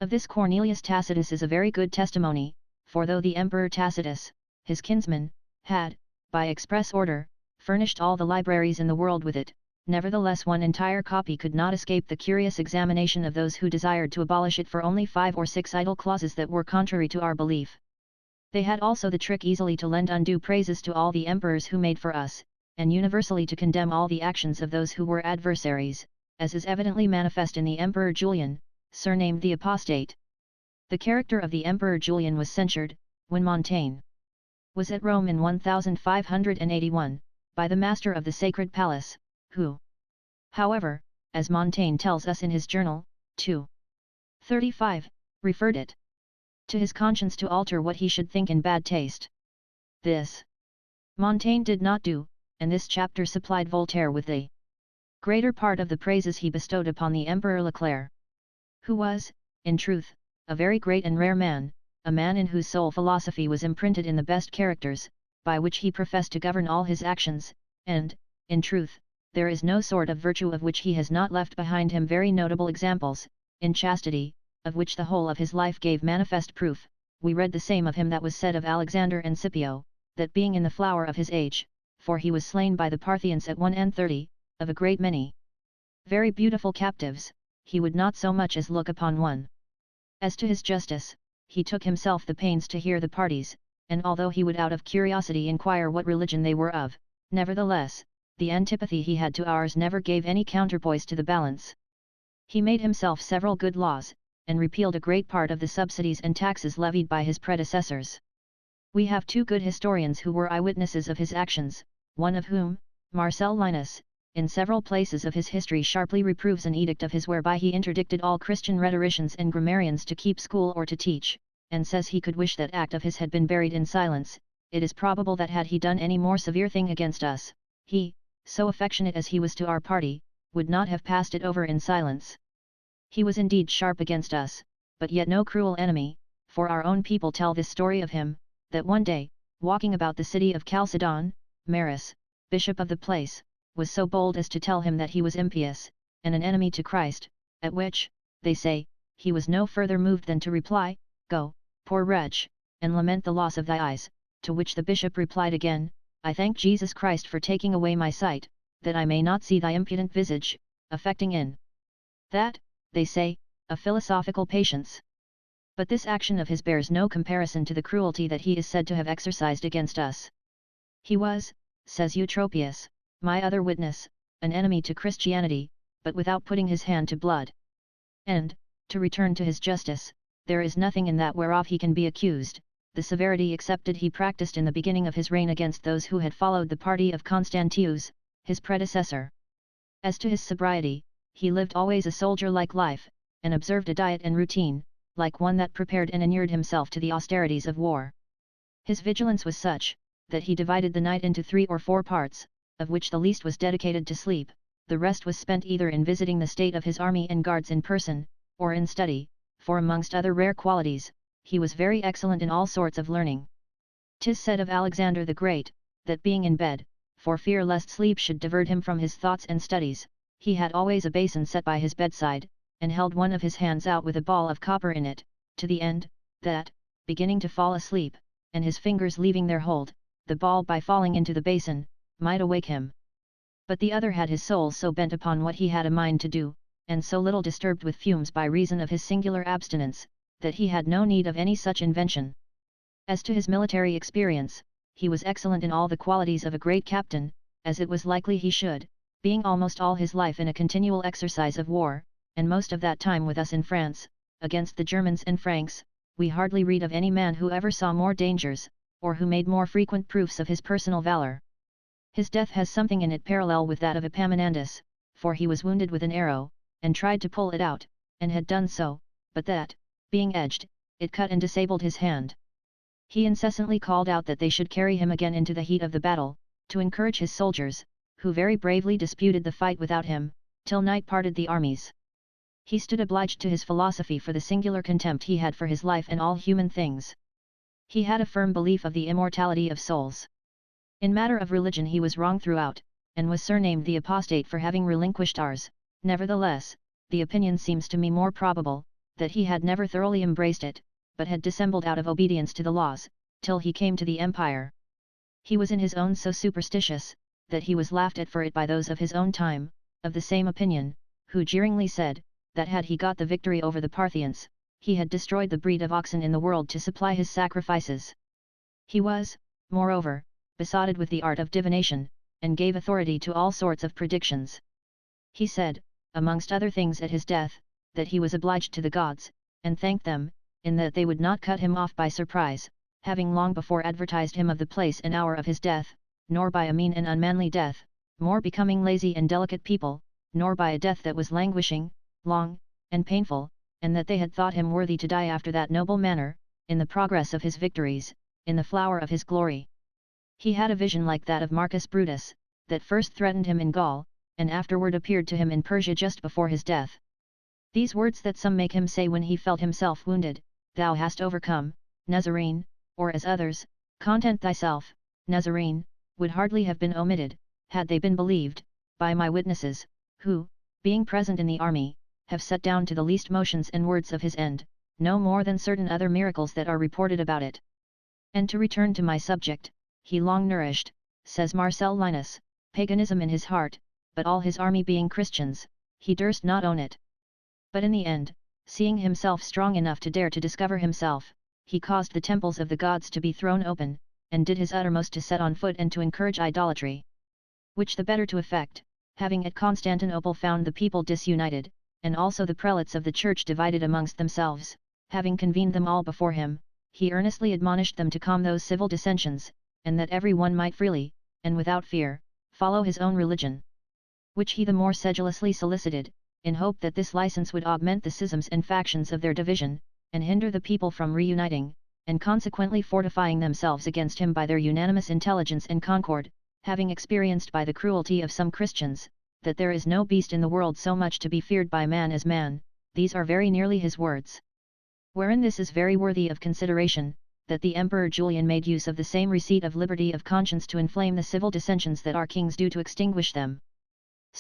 Of this Cornelius Tacitus is a very good testimony, for though the Emperor Tacitus, his kinsman, had, by express order, furnished all the libraries in the world with it, nevertheless one entire copy could not escape the curious examination of those who desired to abolish it for only 5 or 6 idle clauses that were contrary to our belief. They had also the trick easily to lend undue praises to all the emperors who made for us, and universally to condemn all the actions of those who were adversaries, as is evidently manifest in the Emperor Julian, surnamed the Apostate. The character of the Emperor Julian was censured, when Montaigne was at Rome in 1581, by the master of the Sacred Palace, who, however, as Montaigne tells us in his journal, 2:35, referred it to his conscience to alter what he should think in bad taste. This Montaigne did not do, and this chapter supplied Voltaire with the greater part of the praises he bestowed upon the Emperor Leclerc, who was, in truth, a very great and rare man, a man in whose soul philosophy was imprinted in the best characters, by which he professed to govern all his actions, and, in truth, there is no sort of virtue of which he has not left behind him very notable examples. In chastity, of which the whole of his life gave manifest proof, we read the same of him that was said of Alexander and Scipio, that being in the flower of his age, for he was slain by the Parthians at 31, of a great many very beautiful captives, he would not so much as look upon one. As to his justice, he took himself the pains to hear the parties, and although he would out of curiosity inquire what religion they were of, nevertheless, the antipathy he had to ours never gave any counterpoise to the balance. He made himself several good laws, and repealed a great part of the subsidies and taxes levied by his predecessors. We have 2 good historians who were eyewitnesses of his actions, one of whom, Marcel Linus, in several places of his history sharply reproves an edict of his whereby he interdicted all Christian rhetoricians and grammarians to keep school or to teach, and says he could wish that act of his had been buried in silence. It is probable that had he done any more severe thing against us, he, so affectionate as he was to our party, would not have passed it over in silence. He was indeed sharp against us, but yet no cruel enemy, for our own people tell this story of him, that one day, walking about the city of Chalcedon, Maris, bishop of the place, was so bold as to tell him that he was impious, and an enemy to Christ, at which, they say, he was no further moved than to reply, "Go, poor wretch, and lament the loss of thy eyes," to which the bishop replied again, "I thank Jesus Christ for taking away my sight, that I may not see thy impudent visage," affecting in that, they say, a philosophical patience. But this action of his bears no comparison to the cruelty that he is said to have exercised against us. He was, says Eutropius, my other witness, an enemy to Christianity, but without putting his hand to blood. And, to return to his justice, there is nothing in that whereof he can be accused, the severity excepted he practiced in the beginning of his reign against those who had followed the party of Constantius, his predecessor. As to his sobriety, he lived always a soldier-like life, and observed a diet and routine, like one that prepared and inured himself to the austerities of war. His vigilance was such, that he divided the night into 3 or 4 parts, of which the least was dedicated to sleep, the rest was spent either in visiting the state of his army and guards in person, or in study, for amongst other rare qualities, he was very excellent in all sorts of learning. 'Tis said of Alexander the Great, that being in bed, for fear lest sleep should divert him from his thoughts and studies, he had always a basin set by his bedside, and held one of his hands out with a ball of copper in it, to the end, that, beginning to fall asleep, and his fingers leaving their hold, the ball by falling into the basin, might awake him. But the other had his soul so bent upon what he had a mind to do, and so little disturbed with fumes by reason of his singular abstinence, that he had no need of any such invention. As to his military experience, he was excellent in all the qualities of a great captain, as it was likely he should, being almost all his life in a continual exercise of war, and most of that time with us in France, against the Germans and Franks. We hardly read of any man who ever saw more dangers, or who made more frequent proofs of his personal valor. His death has something in it parallel with that of Epaminondas, for he was wounded with an arrow, and tried to pull it out, and had done so, but that, being edged, it cut and disabled his hand. He incessantly called out that they should carry him again into the heat of the battle, to encourage his soldiers, who very bravely disputed the fight without him, till night parted the armies. He stood obliged to his philosophy for the singular contempt he had for his life and all human things. He had a firm belief of the immortality of souls. In matter of religion he was wrong throughout, and was surnamed the apostate for having relinquished ours. Nevertheless, the opinion seems to me more probable, that he had never thoroughly embraced it, but had dissembled out of obedience to the laws, till he came to the empire. He was in his own so superstitious, that he was laughed at for it by those of his own time, of the same opinion, who jeeringly said, that had he got the victory over the Parthians, he had destroyed the breed of oxen in the world to supply his sacrifices. He was, moreover, besotted with the art of divination, and gave authority to all sorts of predictions. He said, amongst other things at his death, that he was obliged to the gods, and thanked them, in that they would not cut him off by surprise, having long before advertised him of the place and hour of his death, nor by a mean and unmanly death, more becoming lazy and delicate people, nor by a death that was languishing, long, and painful, and that they had thought him worthy to die after that noble manner, in the progress of his victories, in the flower of his glory. He had a vision like that of Marcus Brutus, that first threatened him in Gaul, and afterward appeared to him in Persia just before his death. These words that some make him say when he felt himself wounded, "Thou hast overcome, Nazarene," or as others, "Content thyself, Nazarene," would hardly have been omitted, had they been believed, by my witnesses, who, being present in the army, have set down to the least motions and words of his end, no more than certain other miracles that are reported about it. And to return to my subject, he long nourished, says Marcel Linus, paganism in his heart, but all his army being Christians, he durst not own it. But in the end, seeing himself strong enough to dare to discover himself, he caused the temples of the gods to be thrown open, and did his uttermost to set on foot and to encourage idolatry. Which the better to effect, having at Constantinople found the people disunited, and also the prelates of the church divided amongst themselves, having convened them all before him, he earnestly admonished them to calm those civil dissensions, and that every one might freely, and without fear, follow his own religion. Which he the more sedulously solicited, in hope that this license would augment the schisms and factions of their division, and hinder the people from reuniting, and consequently fortifying themselves against him by their unanimous intelligence and concord, having experienced by the cruelty of some Christians, that there is no beast in the world so much to be feared by man as man. These are very nearly his words. Wherein this is very worthy of consideration, that the Emperor Julian made use of the same receipt of liberty of conscience to inflame the civil dissensions that our kings do to extinguish them.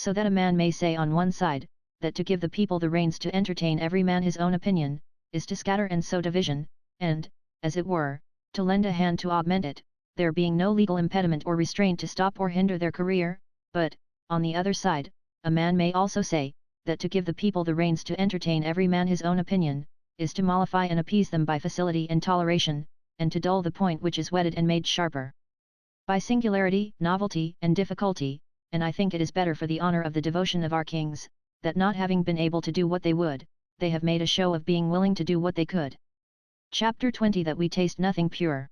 So that a man may say on one side, that to give the people the reins to entertain every man his own opinion, is to scatter and sow division, and, as it were, to lend a hand to augment it, there being no legal impediment or restraint to stop or hinder their career, but, on the other side, a man may also say, that to give the people the reins to entertain every man his own opinion, is to mollify and appease them by facility and toleration, and to dull the point which is whetted and made sharper by singularity, novelty, and difficulty, and I think it is better for the honour of the devotion of our kings, that not having been able to do what they would, they have made a show of being willing to do what they could. Chapter 20 That we taste nothing pure.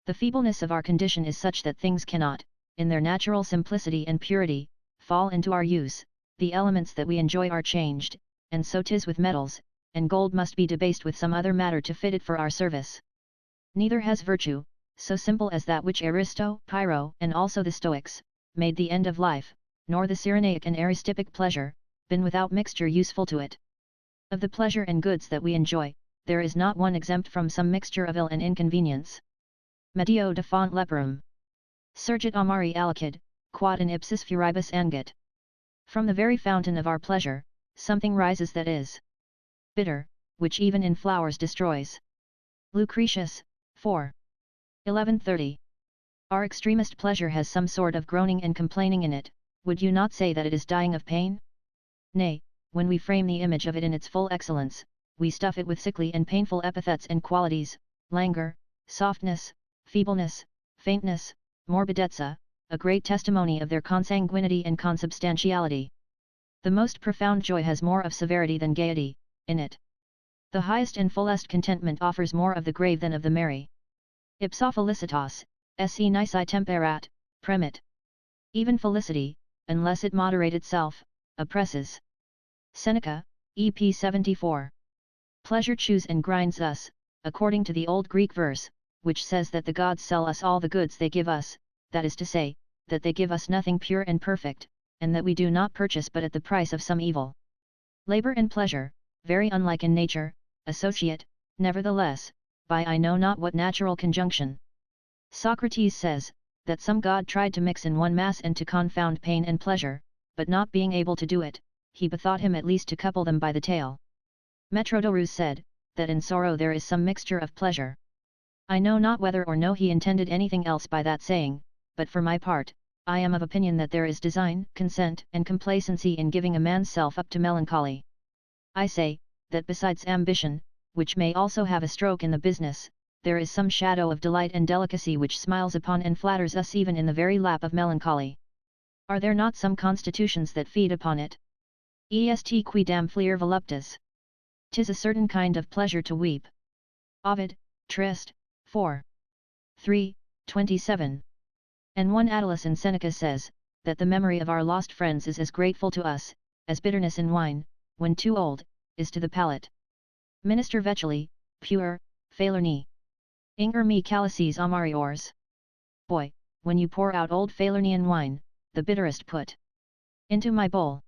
The feebleness of our condition is such that things cannot, in their natural simplicity and purity, fall into our use, the elements that we enjoy are changed, and so 'tis with metals, and gold must be debased with some other matter to fit it for our service. Neither has virtue, so simple as that which Aristo, Pyrrho, and also the Stoics, made the end of life, nor the Cyrenaic and Aristipic pleasure, been without mixture useful to it. Of the pleasure and goods that we enjoy, there is not one exempt from some mixture of ill and inconvenience. Medio de font leperum. Surgit amari alicid, quod in ipsis furibus angit. From the very fountain of our pleasure, something rises that is bitter, which even in flowers destroys. Lucretius, 4. 1130. Our extremest pleasure has some sort of groaning and complaining in it, would you not say that it is dying of pain? Nay, when we frame the image of it in its full excellence, we stuff it with sickly and painful epithets and qualities, languor, softness, feebleness, faintness, morbidezza, a great testimony of their consanguinity and consubstantiality. The most profound joy has more of severity than gaiety, in it. The highest and fullest contentment offers more of the grave than of the merry. Ipsa felicitas, esse nisi temperat, premit. Even felicity, unless it moderate itself, oppresses. Seneca, EP 74. Pleasure chews and grinds us, according to the old Greek verse, which says that the gods sell us all the goods they give us, that is to say, that they give us nothing pure and perfect, and that we do not purchase but at the price of some evil. Labor and pleasure, very unlike in nature, associate, nevertheless, by I know not what natural conjunction. Socrates says, that some god tried to mix in one mass and to confound pain and pleasure, but not being able to do it, he bethought him at least to couple them by the tail. Metrodorus said, that in sorrow there is some mixture of pleasure. I know not whether or no he intended anything else by that saying, but for my part, I am of opinion that there is design, consent, and complacency in giving a man's self up to melancholy. I say, that besides ambition, which may also have a stroke in the business, there is some shadow of delight and delicacy which smiles upon and flatters us even in the very lap of melancholy. Are there not some constitutions that feed upon it? Est quidam flir voluptas. 'Tis a certain kind of pleasure to weep. Ovid, Trist, 4. 3, 27. And one Attalus in Seneca says, that the memory of our lost friends is as grateful to us, as bitterness in wine, when too old, is to the palate. Minister Vetuli, pure, Falerni. Inger me calices amariores. Boy, when you pour out old Falernian wine, the bitterest put into my bowl.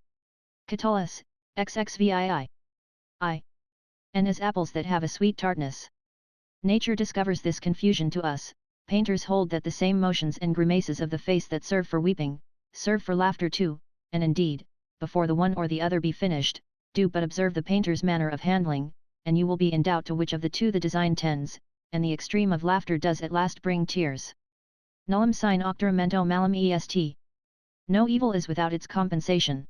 Catullus, XXVII. And as apples that have a sweet tartness. Nature discovers this confusion to us. Painters hold that the same motions and grimaces of the face that serve for weeping, serve for laughter too, and indeed, before the one or the other be finished, do but observe the painter's manner of handling, and you will be in doubt to which of the two the design tends, and the extreme of laughter does at last bring tears. Nullum sine octoramento malum est. No evil is without its compensation.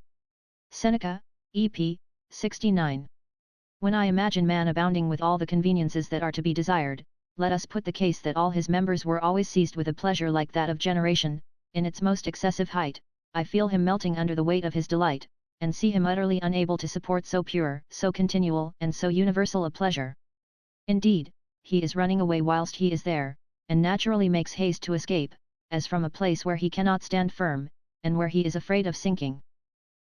Seneca, EP, 69. When I imagine man abounding with all the conveniences that are to be desired, let us put the case that all his members were always seized with a pleasure like that of generation, in its most excessive height, I feel him melting under the weight of his delight, and see him utterly unable to support so pure, so continual, and so universal a pleasure. Indeed, he is running away whilst he is there, and naturally makes haste to escape, as from a place where he cannot stand firm, and where he is afraid of sinking.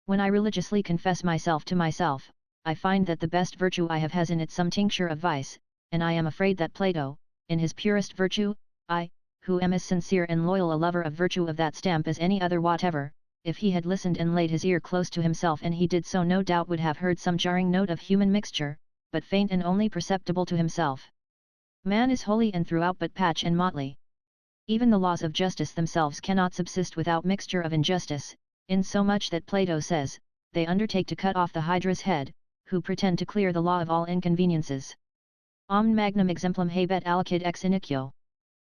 When I religiously confess myself to myself, I find that the best virtue I have has in it some tincture of vice, and I am afraid that Plato, in his purest virtue, I, who am as sincere and loyal a lover of virtue of that stamp as any other whatever, if he had listened and laid his ear close to himself, and he did so, no doubt would have heard some jarring note of human mixture, but faint and only perceptible to himself. Man is wholly and throughout but patch and motley. Even the laws of justice themselves cannot subsist without mixture of injustice, insomuch that Plato says, they undertake to cut off the Hydra's head, who pretend to clear the law of all inconveniences. Omne magnum exemplum habet alicid ex iniquo.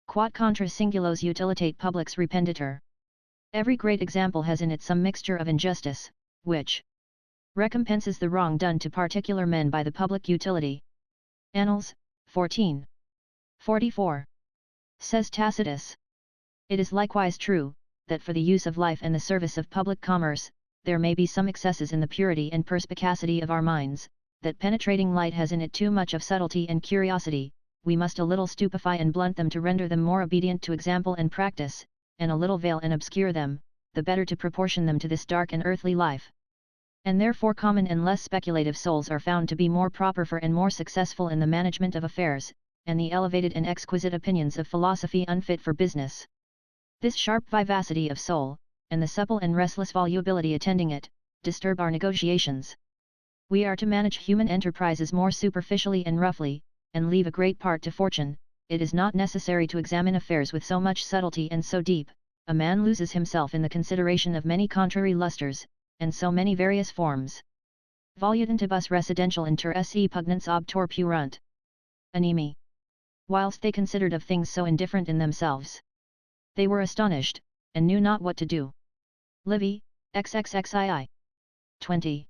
Quod contra singulos utilitate publics rependitur. Every great example has in it some mixture of injustice, which recompenses the wrong done to particular men by the public utility. Annals, 14. 44. Says Tacitus. It is likewise true, that for the use of life and the service of public commerce, there may be some excesses in the purity and perspicacity of our minds, that penetrating light has in it too much of subtlety and curiosity, we must a little stupefy and blunt them to render them more obedient to example and practice, and a little veil and obscure them, the better to proportion them to this dark and earthly life. And therefore common and less speculative souls are found to be more proper for and more successful in the management of affairs, and the elevated and exquisite opinions of philosophy unfit for business. This sharp vivacity of soul, and the supple and restless volubility attending it, disturb our negotiations. We are to manage human enterprises more superficially and roughly, and leave a great part to fortune. It is not necessary to examine affairs with so much subtlety and so deep. A man loses himself in the consideration of many contrary lustres, and so many various forms. Volutantibus residential inter se pugnans obtor purunt. Animi. Whilst they considered of things so indifferent in themselves, they were astonished, and knew not what to do. Livy, XXXII. 20.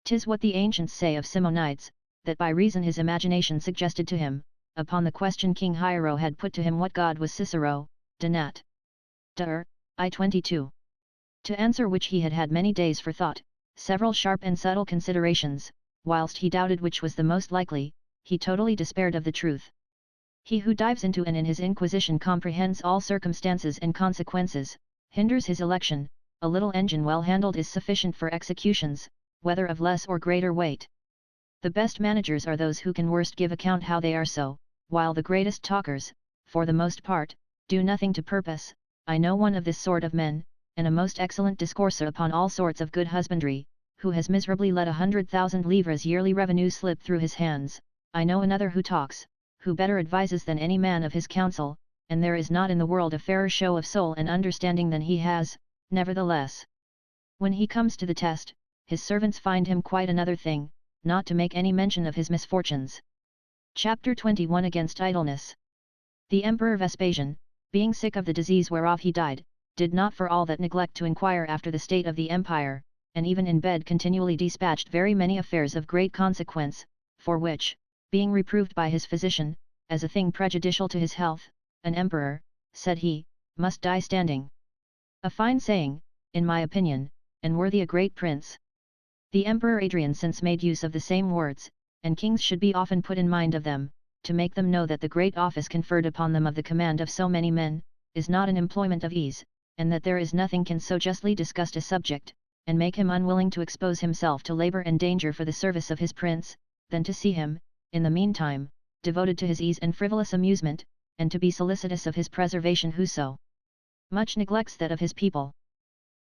'Tis what the ancients say of Simonides, that by reason his imagination suggested to him, upon the question King Hiero had put to him what God was Cicero, de Nat. I-22. To answer which he had had many days for thought, several sharp and subtle considerations, whilst he doubted which was the most likely, he totally despaired of the truth. He who dives into and in his inquisition comprehends all circumstances and consequences, hinders his election. A little engine well handled is sufficient for executions, whether of less or greater weight. The best managers are those who can worst give account how they are so, while the greatest talkers, for the most part, do nothing to purpose. I know one of this sort of men, and a most excellent discourser upon all sorts of good husbandry, who has miserably let 100,000 livres yearly revenue slip through his hands. I know another who talks, who better advises than any man of his counsel, and there is not in the world a fairer show of soul and understanding than he has. Nevertheless, when he comes to the test, his servants find him quite another thing, not to make any mention of his misfortunes. Chapter 21 Against Idleness. The Emperor Vespasian, being sick of the disease whereof he died, did not for all that neglect to inquire after the state of the empire, and even in bed continually dispatched very many affairs of great consequence, for which, being reproved by his physician, as a thing prejudicial to his health, an emperor, said he, must die standing. A fine saying, in my opinion, and worthy a great prince. The Emperor Adrian since made use of the same words, and kings should be often put in mind of them, to make them know that the great office conferred upon them of the command of so many men, is not an employment of ease, and that there is nothing can so justly disgust a subject, and make him unwilling to expose himself to labour and danger for the service of his prince, than to see him, in the meantime, devoted to his ease and frivolous amusement, and to be solicitous of his preservation who so much neglects that of his people.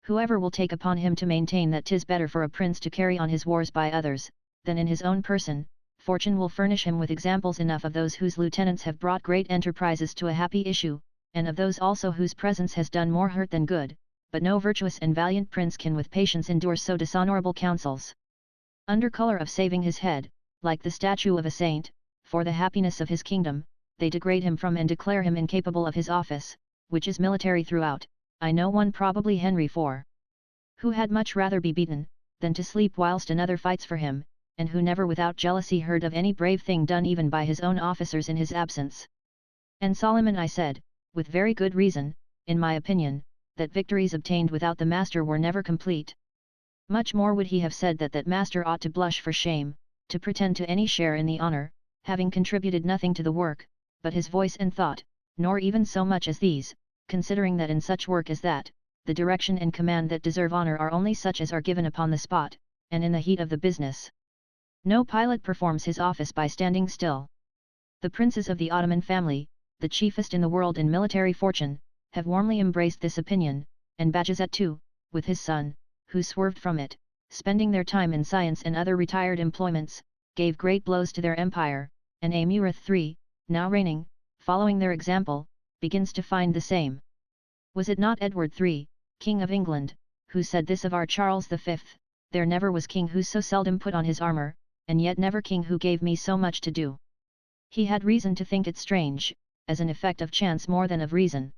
Whoever will take upon him to maintain that 'tis better for a prince to carry on his wars by others, than in his own person, fortune will furnish him with examples enough of those whose lieutenants have brought great enterprises to a happy issue, and of those also whose presence has done more hurt than good, but no virtuous and valiant prince can with patience endure so dishonourable counsels. Under colour of saving his head, like the statue of a saint, for the happiness of his kingdom, they degrade him from and declare him incapable of his office, which is military throughout. I know one probably Henry IV, who had much rather be beaten, than to sleep whilst another fights for him, and who never without jealousy heard of any brave thing done even by his own officers in his absence. And Solomon I said, with very good reason, in my opinion, that victories obtained without the master were never complete. Much more would he have said that that master ought to blush for shame, to pretend to any share in the honour, having contributed nothing to the work, but his voice and thought, nor even so much as these, considering that in such work as that, the direction and command that deserve honour are only such as are given upon the spot, and in the heat of the business. No pilot performs his office by standing still. The princes of the Ottoman family, the chiefest in the world in military fortune, have warmly embraced this opinion, and Bajazet too, with his son, who swerved from it, spending their time in science and other retired employments, gave great blows to their empire, and Amurath III, now reigning, following their example, begins to find the same. Was it not Edward III, King of England, who said this of our Charles V, there never was king who so seldom put on his armour, and yet never king who gave me so much to do. He had reason to think it strange, as an effect of chance more than of reason.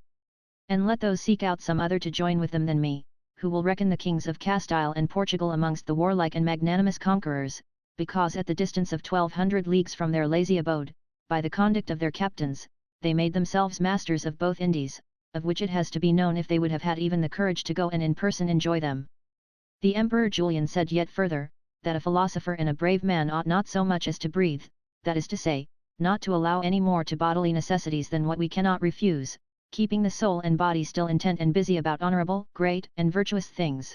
And let those seek out some other to join with them than me, who will reckon the kings of Castile and Portugal amongst the warlike and magnanimous conquerors, because at the distance of 1200 leagues from their lazy abode, by the conduct of their captains, they made themselves masters of both Indies, of which it has to be known if they would have had even the courage to go and in person enjoy them. The Emperor Julian said yet further, that a philosopher and a brave man ought not so much as to breathe, that is to say, not to allow any more to bodily necessities than what we cannot refuse, keeping the soul and body still intent and busy about honourable, great, and virtuous things.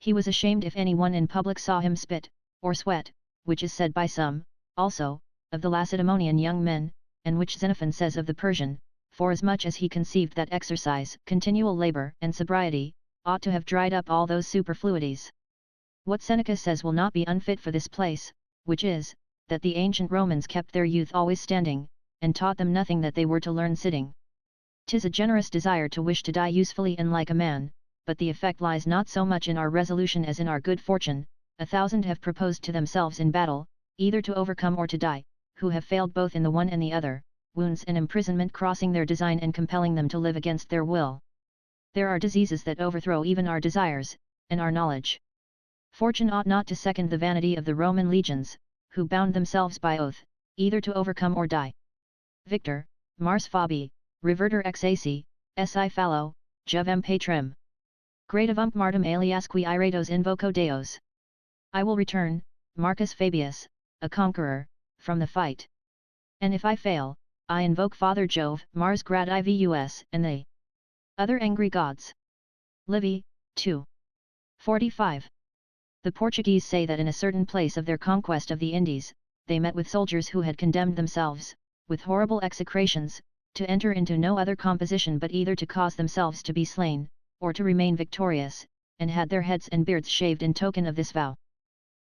He was ashamed if any one in public saw him spit, or sweat, which is said by some, also, of the Lacedaemonian young men, and which Xenophon says of the Persian, forasmuch as he conceived that exercise, continual labour, and sobriety, ought to have dried up all those superfluities. What Seneca says will not be unfit for this place, which is, that the ancient Romans kept their youth always standing, and taught them nothing that they were to learn sitting. 'Tis a generous desire to wish to die usefully and like a man, but the effect lies not so much in our resolution as in our good fortune. 1,000 have proposed to themselves in battle, either to overcome or to die, who have failed both in the one and the other, wounds and imprisonment crossing their design and compelling them to live against their will. There are diseases that overthrow even our desires, and our knowledge. Fortune ought not to second the vanity of the Roman legions, who bound themselves by oath, either to overcome or die. Victor, Mars Fabi, Reverter ex Ac, si fallo, juvem patrem. Gradavump martum aliasque iratos invoco deos. I will return, Marcus Fabius, a conqueror, from the fight. And if I fail, I invoke Father Jove, Mars grad ivus, and the other angry gods. Livy, 2. 45. The Portuguese say that in a certain place of their conquest of the Indies, they met with soldiers who had condemned themselves, with horrible execrations, to enter into no other composition but either to cause themselves to be slain, or to remain victorious, and had their heads and beards shaved in token of this vow.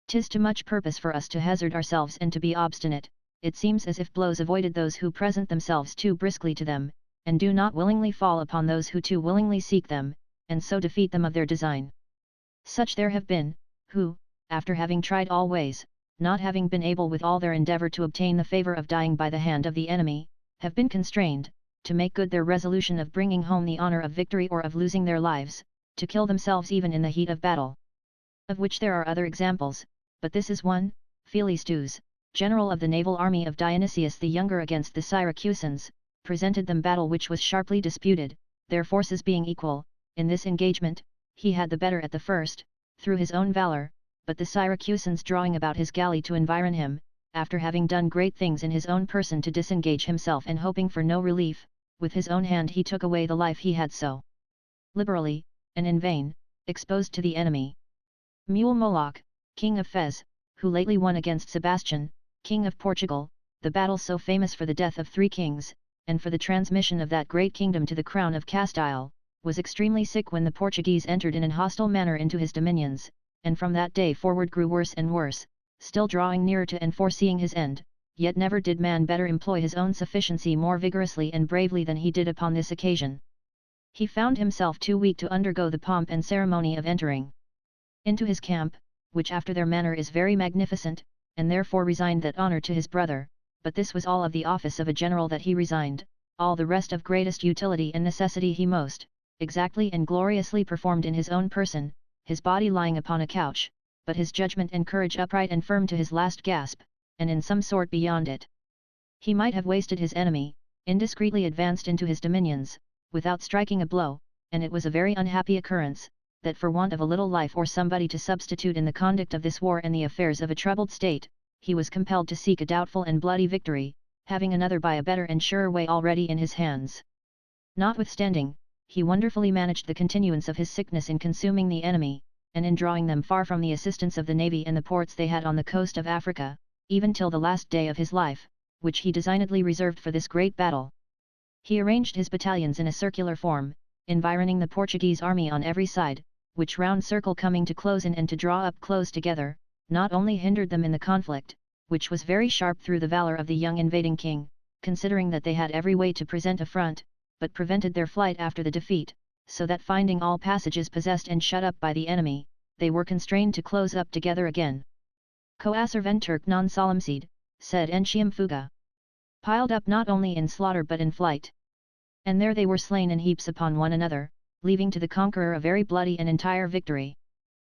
'Tis to much purpose for us to hazard ourselves and to be obstinate. It seems as if blows avoided those who present themselves too briskly to them, and do not willingly fall upon those who too willingly seek them, and so defeat them of their design. Such there have been, who, after having tried all ways, not having been able with all their endeavour to obtain the favour of dying by the hand of the enemy, have been constrained, to make good their resolution of bringing home the honour of victory or of losing their lives, to kill themselves even in the heat of battle. Of which there are other examples, but this is one. Philistus, general of the naval army of Dionysius the Younger against the Syracusans, presented them battle which was sharply disputed, their forces being equal. In this engagement, he had the better at the first, through his own valour, but the Syracusans drawing about his galley to environ him, after having done great things in his own person to disengage himself and hoping for no relief, with his own hand he took away the life he had so liberally, and in vain, exposed to the enemy. Mule Moloch, king of Fez, who lately won against Sebastian, king of Portugal, the battle so famous for the death of 3 kings, and for the transmission of that great kingdom to the crown of Castile, was extremely sick when the Portuguese entered in an hostile manner into his dominions, and from that day forward grew worse and worse, still drawing nearer to and foreseeing his end. Yet never did man better employ his own sufficiency more vigorously and bravely than he did upon this occasion. He found himself too weak to undergo the pomp and ceremony of entering into his camp, which after their manner is very magnificent, and therefore resigned that honour to his brother, but this was all of the office of a general that he resigned, all the rest of greatest utility and necessity he most exactly and gloriously performed in his own person, his body lying upon a couch, but his judgment and courage upright and firm to his last gasp, and in some sort beyond it. He might have wasted his enemy, indiscreetly advanced into his dominions, without striking a blow, and it was a very unhappy occurrence, that for want of a little life or somebody to substitute in the conduct of this war and the affairs of a troubled state, he was compelled to seek a doubtful and bloody victory, having another by a better and surer way already in his hands. Notwithstanding, he wonderfully managed the continuance of his sickness in consuming the enemy, and in drawing them far from the assistance of the navy and the ports they had on the coast of Africa, even till the last day of his life, which he designedly reserved for this great battle. He arranged his battalions in a circular form, environing the Portuguese army on every side, which round circle coming to close in and to draw up close together, not only hindered them in the conflict, which was very sharp through the valour of the young invading king, considering that they had every way to present a front, but prevented their flight after the defeat, so that finding all passages possessed and shut up by the enemy, they were constrained to close up together again. Coasserventurk non solemcide, sed entium fuga. Piled up not only in slaughter but in flight. And there they were slain in heaps upon one another, leaving to the conqueror a very bloody and entire victory.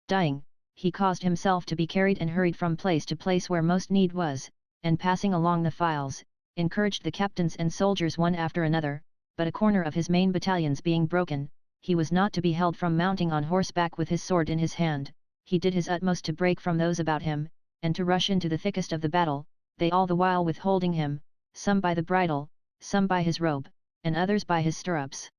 Dying, he caused himself to be carried and hurried from place to place where most need was, and passing along the files, encouraged the captains and soldiers one after another, but a corner of his main battalions being broken, he was not to be held from mounting on horseback with his sword in his hand. He did his utmost to break from those about him, and to rush into the thickest of the battle, they all the while withholding him, some by the bridle, some by his robe, and others by his stirrups.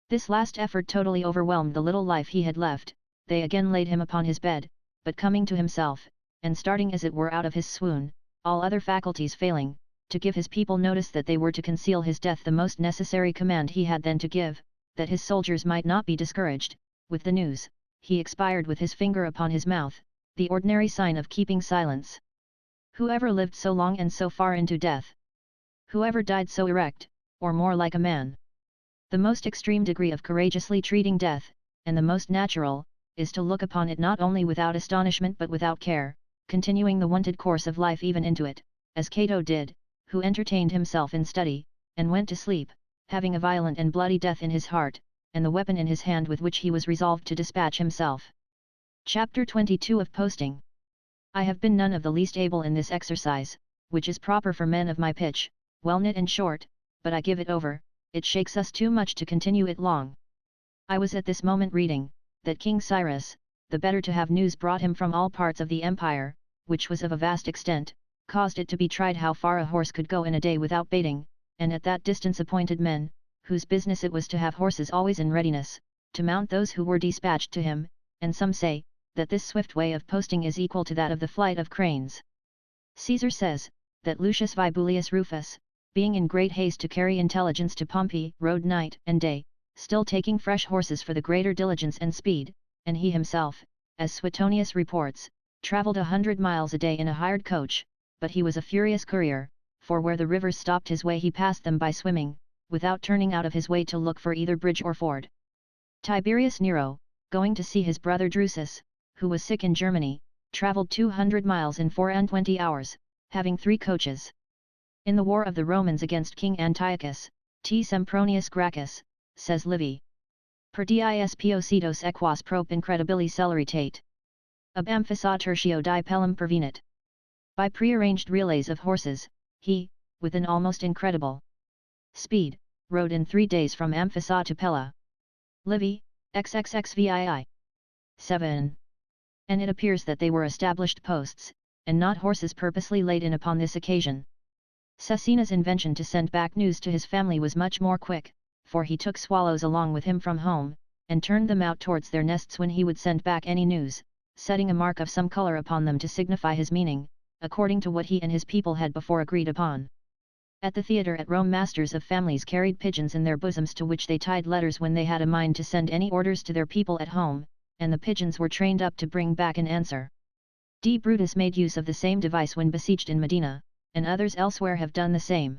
This last effort totally overwhelmed the little life he had left. They again laid him upon his bed, but coming to himself, and starting as it were out of his swoon, all other faculties failing, to give his people notice that they were to conceal his death, the most necessary command he had then to give, that his soldiers might not be discouraged, with the news, he expired with his finger upon his mouth, the ordinary sign of keeping silence. Whoever lived so long and so far into death? Whoever died so erect, or more like a man? The most extreme degree of courageously treating death, and the most natural, is to look upon it not only without astonishment but without care, continuing the wonted course of life even into it, as Cato did, who entertained himself in study, and went to sleep, having a violent and bloody death in his heart, and the weapon in his hand with which he was resolved to dispatch himself. Chapter 22 of Posting. I have been none of the least able in this exercise, which is proper for men of my pitch, well knit and short, but I give it over, it shakes us too much to continue it long. I was at this moment reading, that King Cyrus, the better to have news brought him from all parts of the empire, which was of a vast extent, caused it to be tried how far a horse could go in a day without baiting, and at that distance appointed men, whose business it was to have horses always in readiness, to mount those who were dispatched to him, and some say, that this swift way of posting is equal to that of the flight of cranes. Caesar says, that Lucius Vibullius Rufus, being in great haste to carry intelligence to Pompey, rode night and day, still taking fresh horses for the greater diligence and speed, and he himself, as Suetonius reports, travelled 100 miles a day in a hired coach, but he was a furious courier, for where the rivers stopped his way he passed them by swimming, without turning out of his way to look for either bridge or ford. Tiberius Nero, going to see his brother Drusus, who was sick in Germany, travelled 200 miles in 24 hours, having 3 coaches. In the war of the Romans against King Antiochus, T. Sempronius Gracchus, says Livy, per diis Pocedos equas prop incredibili celeritate. Ab amphissa tertio di pellam pervenit. By prearranged relays of horses, he, with an almost incredible speed, rode in 3 days from Amphissa to Pella. Livy, XXXVII. 7. And it appears that they were established posts, and not horses purposely laid in upon this occasion. Cecina's invention to send back news to his family was much more quick, for he took swallows along with him from home, and turned them out towards their nests when he would send back any news, setting a mark of some colour upon them to signify his meaning, according to what he and his people had before agreed upon. At the theatre at Rome masters of families carried pigeons in their bosoms to which they tied letters when they had a mind to send any orders to their people at home, and the pigeons were trained up to bring back an answer. D. Brutus made use of the same device when besieged in Medina, and others elsewhere have done the same.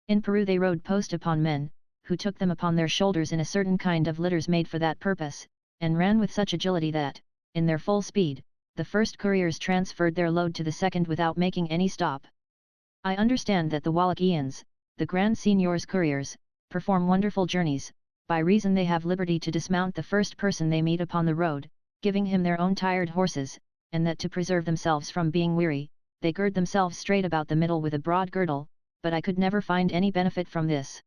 In Peru they rode post upon men, who took them upon their shoulders in a certain kind of litters made for that purpose, and ran with such agility that, in their full speed, the first couriers transferred their load to the second without making any stop. I understand that the Wallachians, the Grand Signior's couriers, perform wonderful journeys, by reason they have liberty to dismount the first person they meet upon the road, giving him their own tired horses, and that to preserve themselves from being weary, they gird themselves straight about the middle with a broad girdle, but I could never find any benefit from this.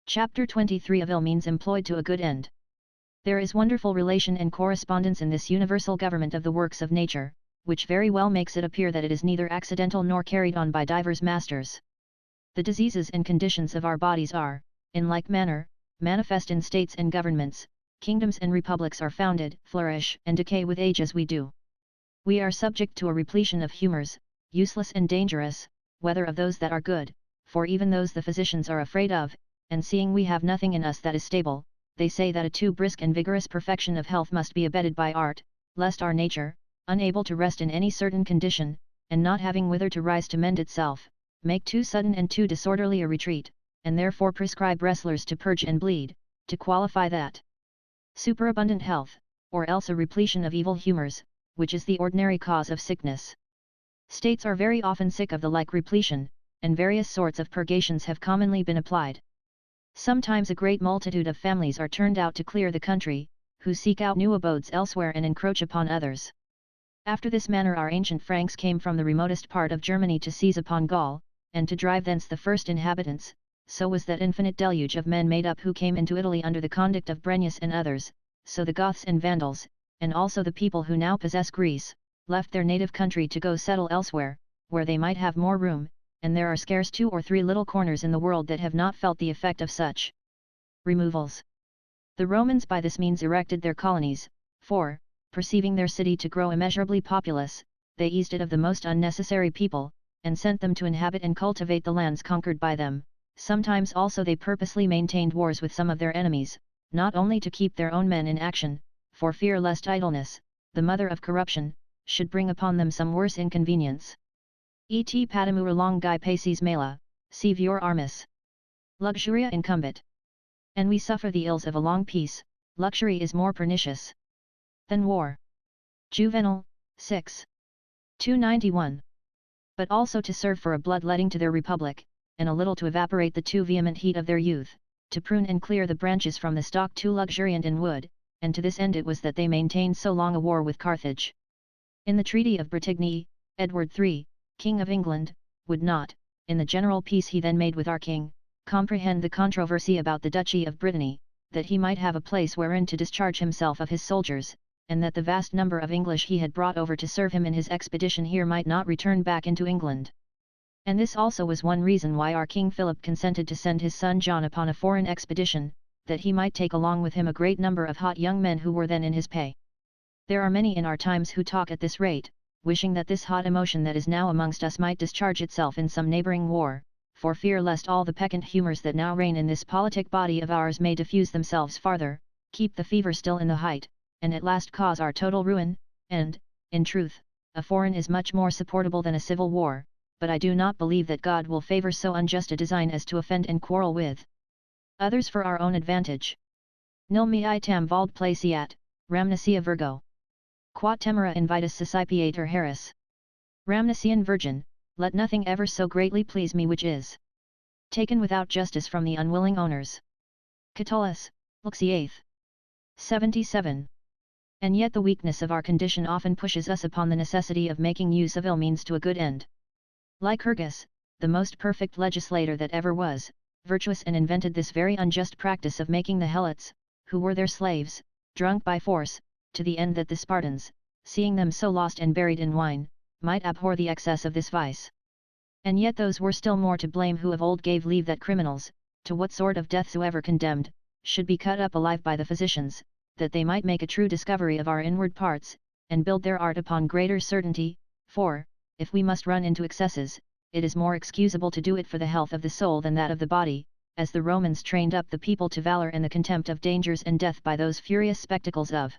Chapter 23 of ill means employed to a good end. There is wonderful relation and correspondence in this universal government of the works of nature, which very well makes it appear that it is neither accidental nor carried on by divers masters. The diseases and conditions of our bodies are, in like manner, manifest in states and governments. Kingdoms and republics are founded, flourish, and decay with age as we do. We are subject to a repletion of humours, useless and dangerous, whether of those that are good, for even those the physicians are afraid of, and seeing we have nothing in us that is stable, they say that a too brisk and vigorous perfection of health must be abetted by art, lest our nature, unable to rest in any certain condition, and not having whither to rise to mend itself, make too sudden and too disorderly a retreat, and therefore prescribe wrestlers to purge and bleed, to qualify that superabundant health, or else a repletion of evil humors, which is the ordinary cause of sickness. States are very often sick of the like repletion, and various sorts of purgations have commonly been applied. Sometimes a great multitude of families are turned out to clear the country, who seek out new abodes elsewhere and encroach upon others. After this manner our ancient Franks came from the remotest part of Germany to seize upon Gaul, and to drive thence the first inhabitants. So was that infinite deluge of men made up who came into Italy under the conduct of Brennus and others. So the Goths and Vandals, and also the people who now possess Greece, left their native country to go settle elsewhere, where they might have more room, and there are scarce 2 or 3 little corners in the world that have not felt the effect of such removals. The Romans by this means erected their colonies, for, perceiving their city to grow immeasurably populous, they eased it of the most unnecessary people, and sent them to inhabit and cultivate the lands conquered by them. Sometimes also they purposely maintained wars with some of their enemies, not only to keep their own men in action, for fear lest idleness, the mother of corruption, should bring upon them some worse inconvenience. Et patimur longi paces mala, si vior armis. Luxuria incumbit. And we suffer the ills of a long peace. Luxury is more pernicious than war. Juvenal, 6. 291. But also to serve for a bloodletting to their republic, and a little to evaporate the too vehement heat of their youth, to prune and clear the branches from the stock too luxuriant in wood, and to this end it was that they maintained so long a war with Carthage. In the Treaty of Bretigny, Edward III, King of England, would not, in the general peace he then made with our king, comprehend the controversy about the Duchy of Brittany, that he might have a place wherein to discharge himself of his soldiers, and that the vast number of English he had brought over to serve him in his expedition here might not return back into England. And this also was one reason why our King Philip consented to send his son John upon a foreign expedition, that he might take along with him a great number of hot young men who were then in his pay. There are many in our times who talk at this rate, wishing that this hot emotion that is now amongst us might discharge itself in some neighbouring war, for fear lest all the peccant humours that now reign in this politic body of ours may diffuse themselves farther, keep the fever still in the height, and at last cause our total ruin. And, in truth, a foreign is much more supportable than a civil war, but I do not believe that God will favour so unjust a design as to offend and quarrel with others for our own advantage. Nil mihi tam vald placiat, Ramnasia Virgo. Quat temera invitus suscipiator Harris. Ramnasian Virgin, let nothing ever so greatly please me which is taken without justice from the unwilling owners. Catullus, Luxi 8th. 77. And yet the weakness of our condition often pushes us upon the necessity of making use of ill means to a good end. Lycurgus, the most perfect legislator that ever was, virtuous and invented this very unjust practice of making the Helots, who were their slaves, drunk by force, to the end that the Spartans, seeing them so lost and buried in wine, might abhor the excess of this vice. And yet those were still more to blame who of old gave leave that criminals, to what sort of death soever condemned, should be cut up alive by the physicians, that they might make a true discovery of our inward parts, and build their art upon greater certainty. For, if we must run into excesses, it is more excusable to do it for the health of the soul than that of the body, as the Romans trained up the people to valour and the contempt of dangers and death by those furious spectacles of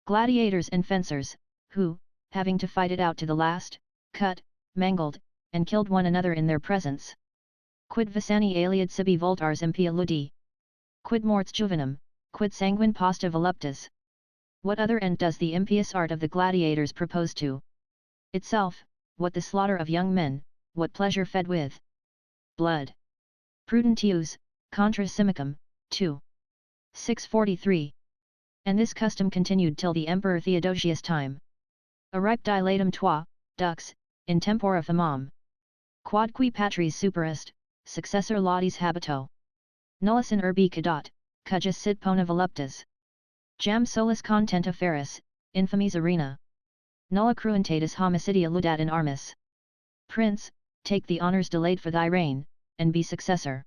gladiators and fencers, who, having to fight it out to the last, cut, mangled, and killed one another in their presence. Quid visani aliad sibi voltars impia ludi? Quid morts juvenum, quid sanguine posta voluptas? What other end does the impious art of the gladiators propose to itself? What the slaughter of young men, what pleasure fed with blood? Prudentius, contra Simicum, 2. 643. And this custom continued till the Emperor Theodosius' time. Aripe dilatum tua, dux, in tempora famam. Quod qui patris superest, successor laudis habito. Nullus in urbi cadat, cujus sit pona voluptas. Jam solus contenta feris, infamies arena. Nulla cruentatis homicidia ludat in armis. Prince, take the honours delayed for thy reign, and be successor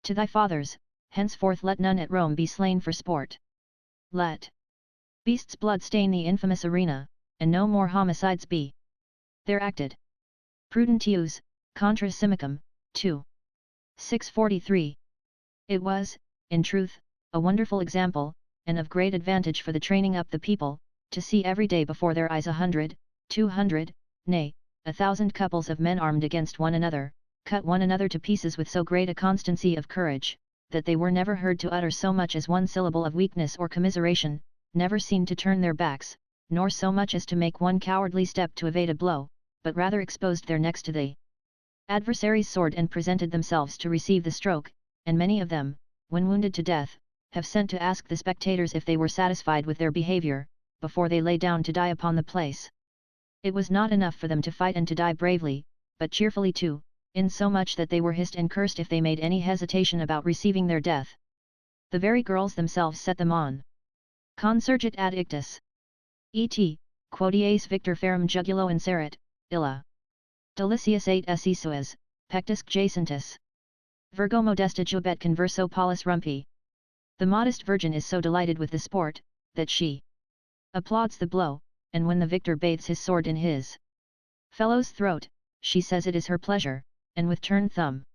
to thy fathers. Henceforth let none at Rome be slain for sport. Let beasts' blood stain the infamous arena, and no more homicides be there acted. Prudentius, contra Simicum, 2. 643. It was, in truth, a wonderful example, and of great advantage for the training up the people, to see every day before their eyes 100, 200, nay, 1,000 couples of men armed against one another, cut one another to pieces with so great a constancy of courage, that they were never heard to utter so much as one syllable of weakness or commiseration, never seen to turn their backs, nor so much as to make one cowardly step to evade a blow, but rather exposed their necks to the adversary's sword and presented themselves to receive the stroke, and many of them, when wounded to death, have sent to ask the spectators if they were satisfied with their behavior, before they lay down to die upon the place. It was not enough for them to fight and to die bravely, but cheerfully too, insomuch that they were hissed and cursed if they made any hesitation about receiving their death. The very girls themselves set them on. Consurgit ad ictus. Et, quodies victor ferrum jugulo inserit, illa. Delicius et esse sues, pectus jacentus. Virgo modesta jubet converso palis rumpi. The modest virgin is so delighted with the sport, that she applauds the blow, and when the victor bathes his sword in his fellow's throat, she says it is her pleasure, and with turned thumb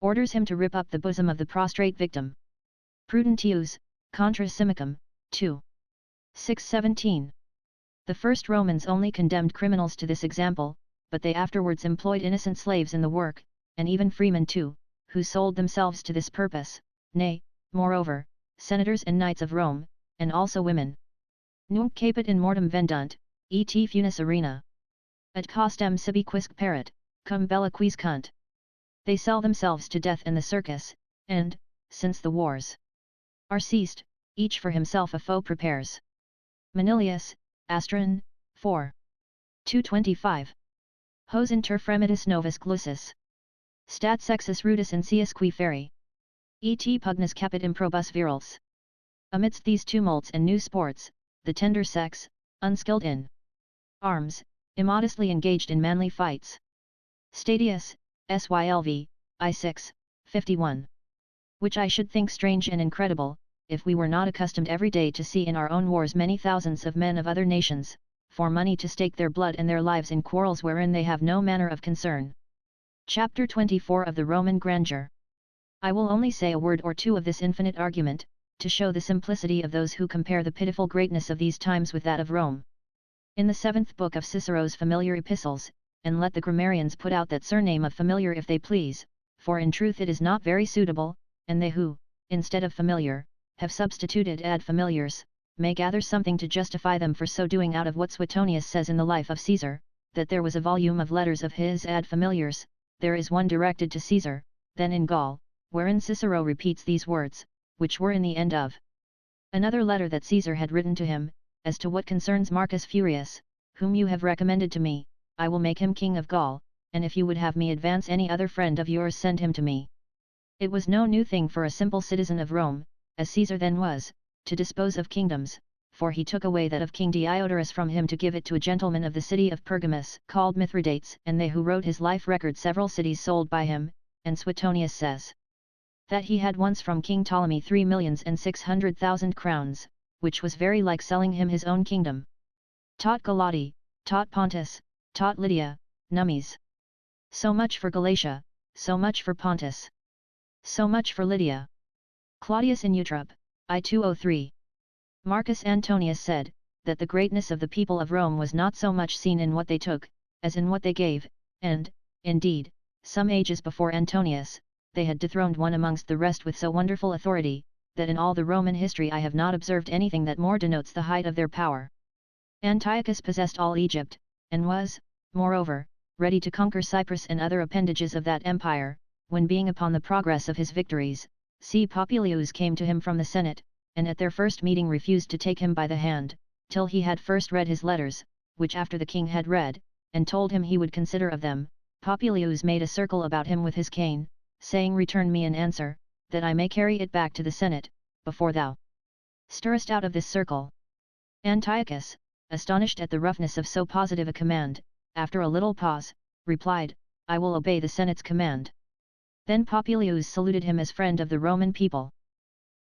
orders him to rip up the bosom of the prostrate victim. Prudentius, contra Simicum, 2. 617. The first Romans only condemned criminals to this example, but they afterwards employed innocent slaves in the work, and even freemen too, who sold themselves to this purpose, nay, moreover, senators and knights of Rome, and also women. Nunc caput in mortem vendunt, et funis arena. Ad costem sibi quisque paret, cum bella quiscunt. They sell themselves to death in the circus, and, since the wars are ceased, each for himself a foe prepares. Manilius, Astron, 4. 225. Hos inter fremidis novus glussus. Stat sexus rudis insius qui feri. Et pugnus capit improbus virils. Amidst these tumults and new sports, the tender sex, unskilled in arms, immodestly engaged in manly fights. Statius, Sylv, I6, 51. Which I should think strange and incredible, if we were not accustomed every day to see in our own wars many thousands of men of other nations, for money to stake their blood and their lives in quarrels wherein they have no manner of concern. Chapter 24 of the Roman Grandeur. I will only say a word or two of this infinite argument, to show the simplicity of those who compare the pitiful greatness of these times with that of Rome. In the 7th book of Cicero's familiar epistles, and let the grammarians put out that surname of familiar if they please, for in truth it is not very suitable, and they who, instead of familiar, have substituted ad familiars, may gather something to justify them for so doing out of what Suetonius says in the Life of Caesar, that there was a volume of letters of his ad familiars, there is one directed to Caesar, then in Gaul, wherein Cicero repeats these words, which were in the end of another letter that Caesar had written to him, as to what concerns Marcus Furius, whom you have recommended to me, I will make him king of Gaul, and if you would have me advance any other friend of yours send him to me. It was no new thing for a simple citizen of Rome, as Caesar then was, to dispose of kingdoms, for he took away that of King Diodorus from him to give it to a gentleman of the city of Pergamus called Mithridates, and they who wrote his life record several cities sold by him, and Suetonius says that he had once from King Ptolemy 3,600,000 crowns, which was very like selling him his own kingdom. Taught Galati, taught Pontus, taught Lydia, Nummies. So much for Galatia, so much for Pontus. So much for Lydia. Claudius in Eutrope, I-203. Marcus Antonius said, that the greatness of the people of Rome was not so much seen in what they took, as in what they gave, and, indeed, some ages before Antonius, they had dethroned one amongst the rest with so wonderful authority, that in all the Roman history I have not observed anything that more denotes the height of their power. Antiochus possessed all Egypt, and was, moreover, ready to conquer Cyprus and other appendages of that empire, when being upon the progress of his victories, C. Popilius came to him from the Senate, and at their first meeting refused to take him by the hand, till he had first read his letters, which after the king had read, and told him he would consider of them, Popilius made a circle about him with his cane, saying, return me an answer, that I may carry it back to the Senate, before thou stirrest out of this circle. Antiochus, astonished at the roughness of so positive a command, after a little pause, replied, I will obey the Senate's command. Then Popilius saluted him as friend of the Roman people.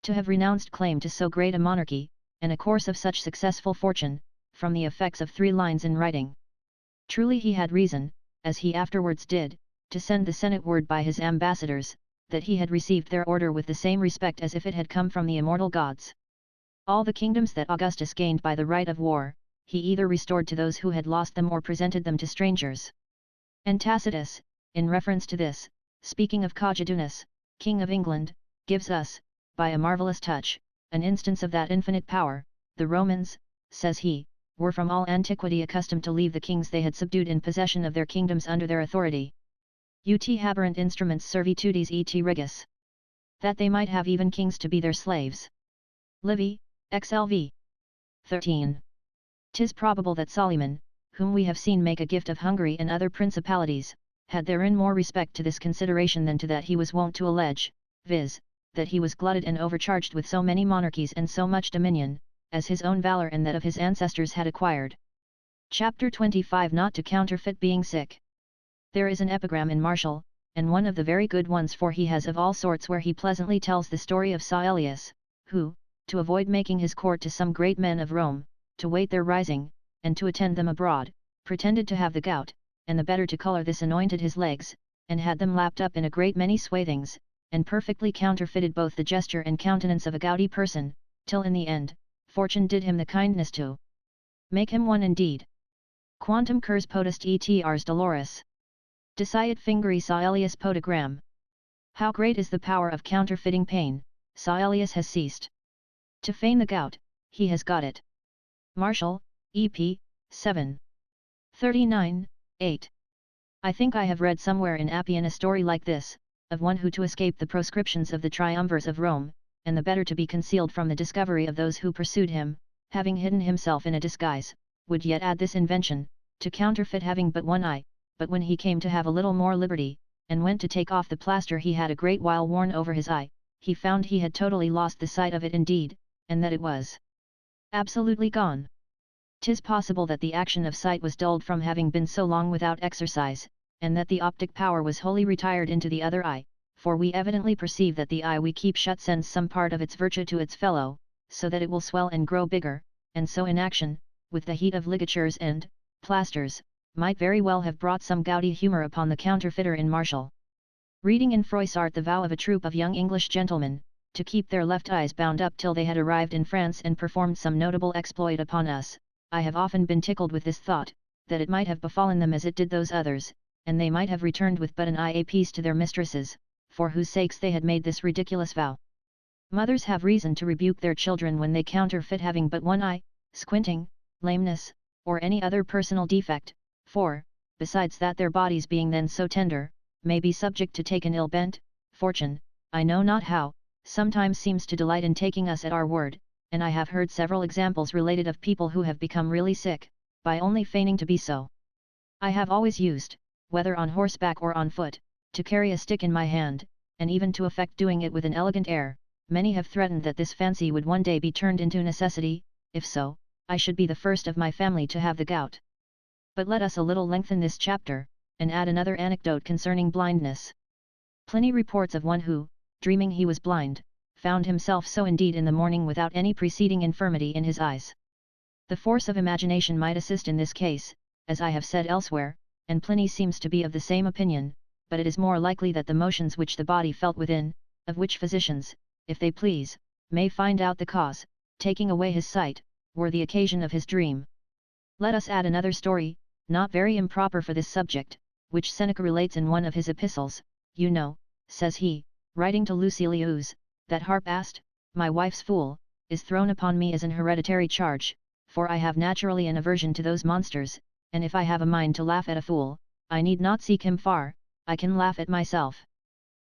To have renounced claim to so great a monarchy, and a course of such successful fortune, from the effects of 3 lines in writing. Truly he had reason, as he afterwards did, to send the Senate word by his ambassadors, that he had received their order with the same respect as if it had come from the immortal gods. All the kingdoms that Augustus gained by the right of war, he either restored to those who had lost them or presented them to strangers. And Tacitus, in reference to this, speaking of Cogidunus, king of England, gives us, by a marvellous touch, an instance of that infinite power. The Romans, says he, were from all antiquity accustomed to leave the kings they had subdued in possession of their kingdoms under their authority. Ut haberent instruments servitudes et regis. That they might have even kings to be their slaves. Livy, XLV. 13. 'Tis probable that Soliman, whom we have seen make a gift of Hungary and other principalities, had therein more respect to this consideration than to that he was wont to allege, viz., that he was glutted and overcharged with so many monarchies and so much dominion, as his own valour and that of his ancestors had acquired. Chapter 25. Not to counterfeit being sick. There is an epigram in Martial, and one of the very good ones, for he has of all sorts, where he pleasantly tells the story of Caelius, who, to avoid making his court to some great men of Rome, to wait their rising, and to attend them abroad, pretended to have the gout, and the better to colour this anointed his legs, and had them lapped up in a great many swathings, and perfectly counterfeited both the gesture and countenance of a gouty person, till in the end, fortune did him the kindness to make him one indeed. Quantum curs potest et ars dolores. Diciat fingeri Caelius podagram. How great is the power of counterfeiting pain, Caelius has ceased to feign the gout, he has got it. Martial, EP. 7. 39, 8. I think I have read somewhere in Appian a story like this, of one who, to escape the proscriptions of the triumvirs of Rome, and the better to be concealed from the discovery of those who pursued him, having hidden himself in a disguise, would yet add this invention, to counterfeit having but one eye. But when he came to have a little more liberty, and went to take off the plaster he had a great while worn over his eye, he found he had totally lost the sight of it indeed, and that it was absolutely gone. 'Tis possible that the action of sight was dulled from having been so long without exercise, and that the optic power was wholly retired into the other eye, for we evidently perceive that the eye we keep shut sends some part of its virtue to its fellow, so that it will swell and grow bigger, and so in action, with the heat of ligatures and plasters, might very well have brought some gouty humour upon the counterfeiter in Martial. Reading in Froissart the vow of a troop of young English gentlemen, to keep their left eyes bound up till they had arrived in France and performed some notable exploit upon us, I have often been tickled with this thought, that it might have befallen them as it did those others, and they might have returned with but an eye apiece to their mistresses, for whose sakes they had made this ridiculous vow. Mothers have reason to rebuke their children when they counterfeit having but one eye, squinting, lameness, or any other personal defect, for, besides that their bodies being then so tender, may be subject to take an ill bent, fortune, I know not how, sometimes seems to delight in taking us at our word, and I have heard several examples related of people who have become really sick, by only feigning to be so. I have always used, whether on horseback or on foot, to carry a stick in my hand, and even to affect doing it with an elegant air. Many have threatened that this fancy would one day be turned into necessity. If so, I should be the first of my family to have the gout. But let us a little lengthen this chapter, and add another anecdote concerning blindness. Pliny reports of one who, dreaming he was blind, found himself so indeed in the morning without any preceding infirmity in his eyes. The force of imagination might assist in this case, as I have said elsewhere, and Pliny seems to be of the same opinion, but it is more likely that the motions which the body felt within, of which physicians, if they please, may find out the cause, taking away his sight, were the occasion of his dream. Let us add another story, not very improper for this subject, which Seneca relates in one of his epistles. You know, says he, writing to Lucilius, that harp asked, my wife's fool, is thrown upon me as an hereditary charge, for I have naturally an aversion to those monsters, and if I have a mind to laugh at a fool, I need not seek him far, I can laugh at myself.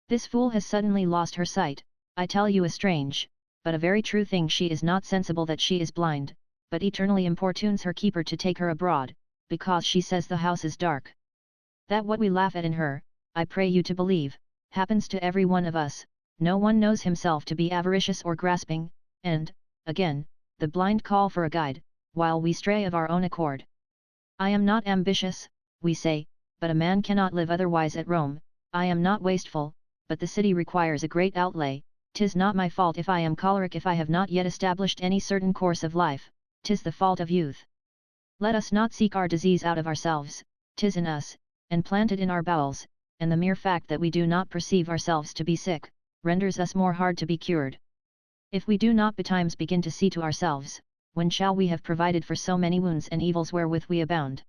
This fool has suddenly lost her sight, I tell you a strange, but a very true thing, she is not sensible that she is blind, but eternally importunes her keeper to take her abroad, because she says the house is dark. That what we laugh at in her, I pray you to believe, happens to every one of us. No one knows himself to be avaricious or grasping, and, again, the blind call for a guide, while we stray of our own accord. I am not ambitious, we say, but a man cannot live otherwise at Rome. I am not wasteful, but the city requires a great outlay. 'Tis not my fault if I am choleric, if I have not yet established any certain course of life, 'tis the fault of youth. Let us not seek our disease out of ourselves, 'tis in us, and planted in our bowels, and the mere fact that we do not perceive ourselves to be sick, renders us more hard to be cured. If we do not betimes begin to see to ourselves, when shall we have provided for so many wounds and evils wherewith we abound?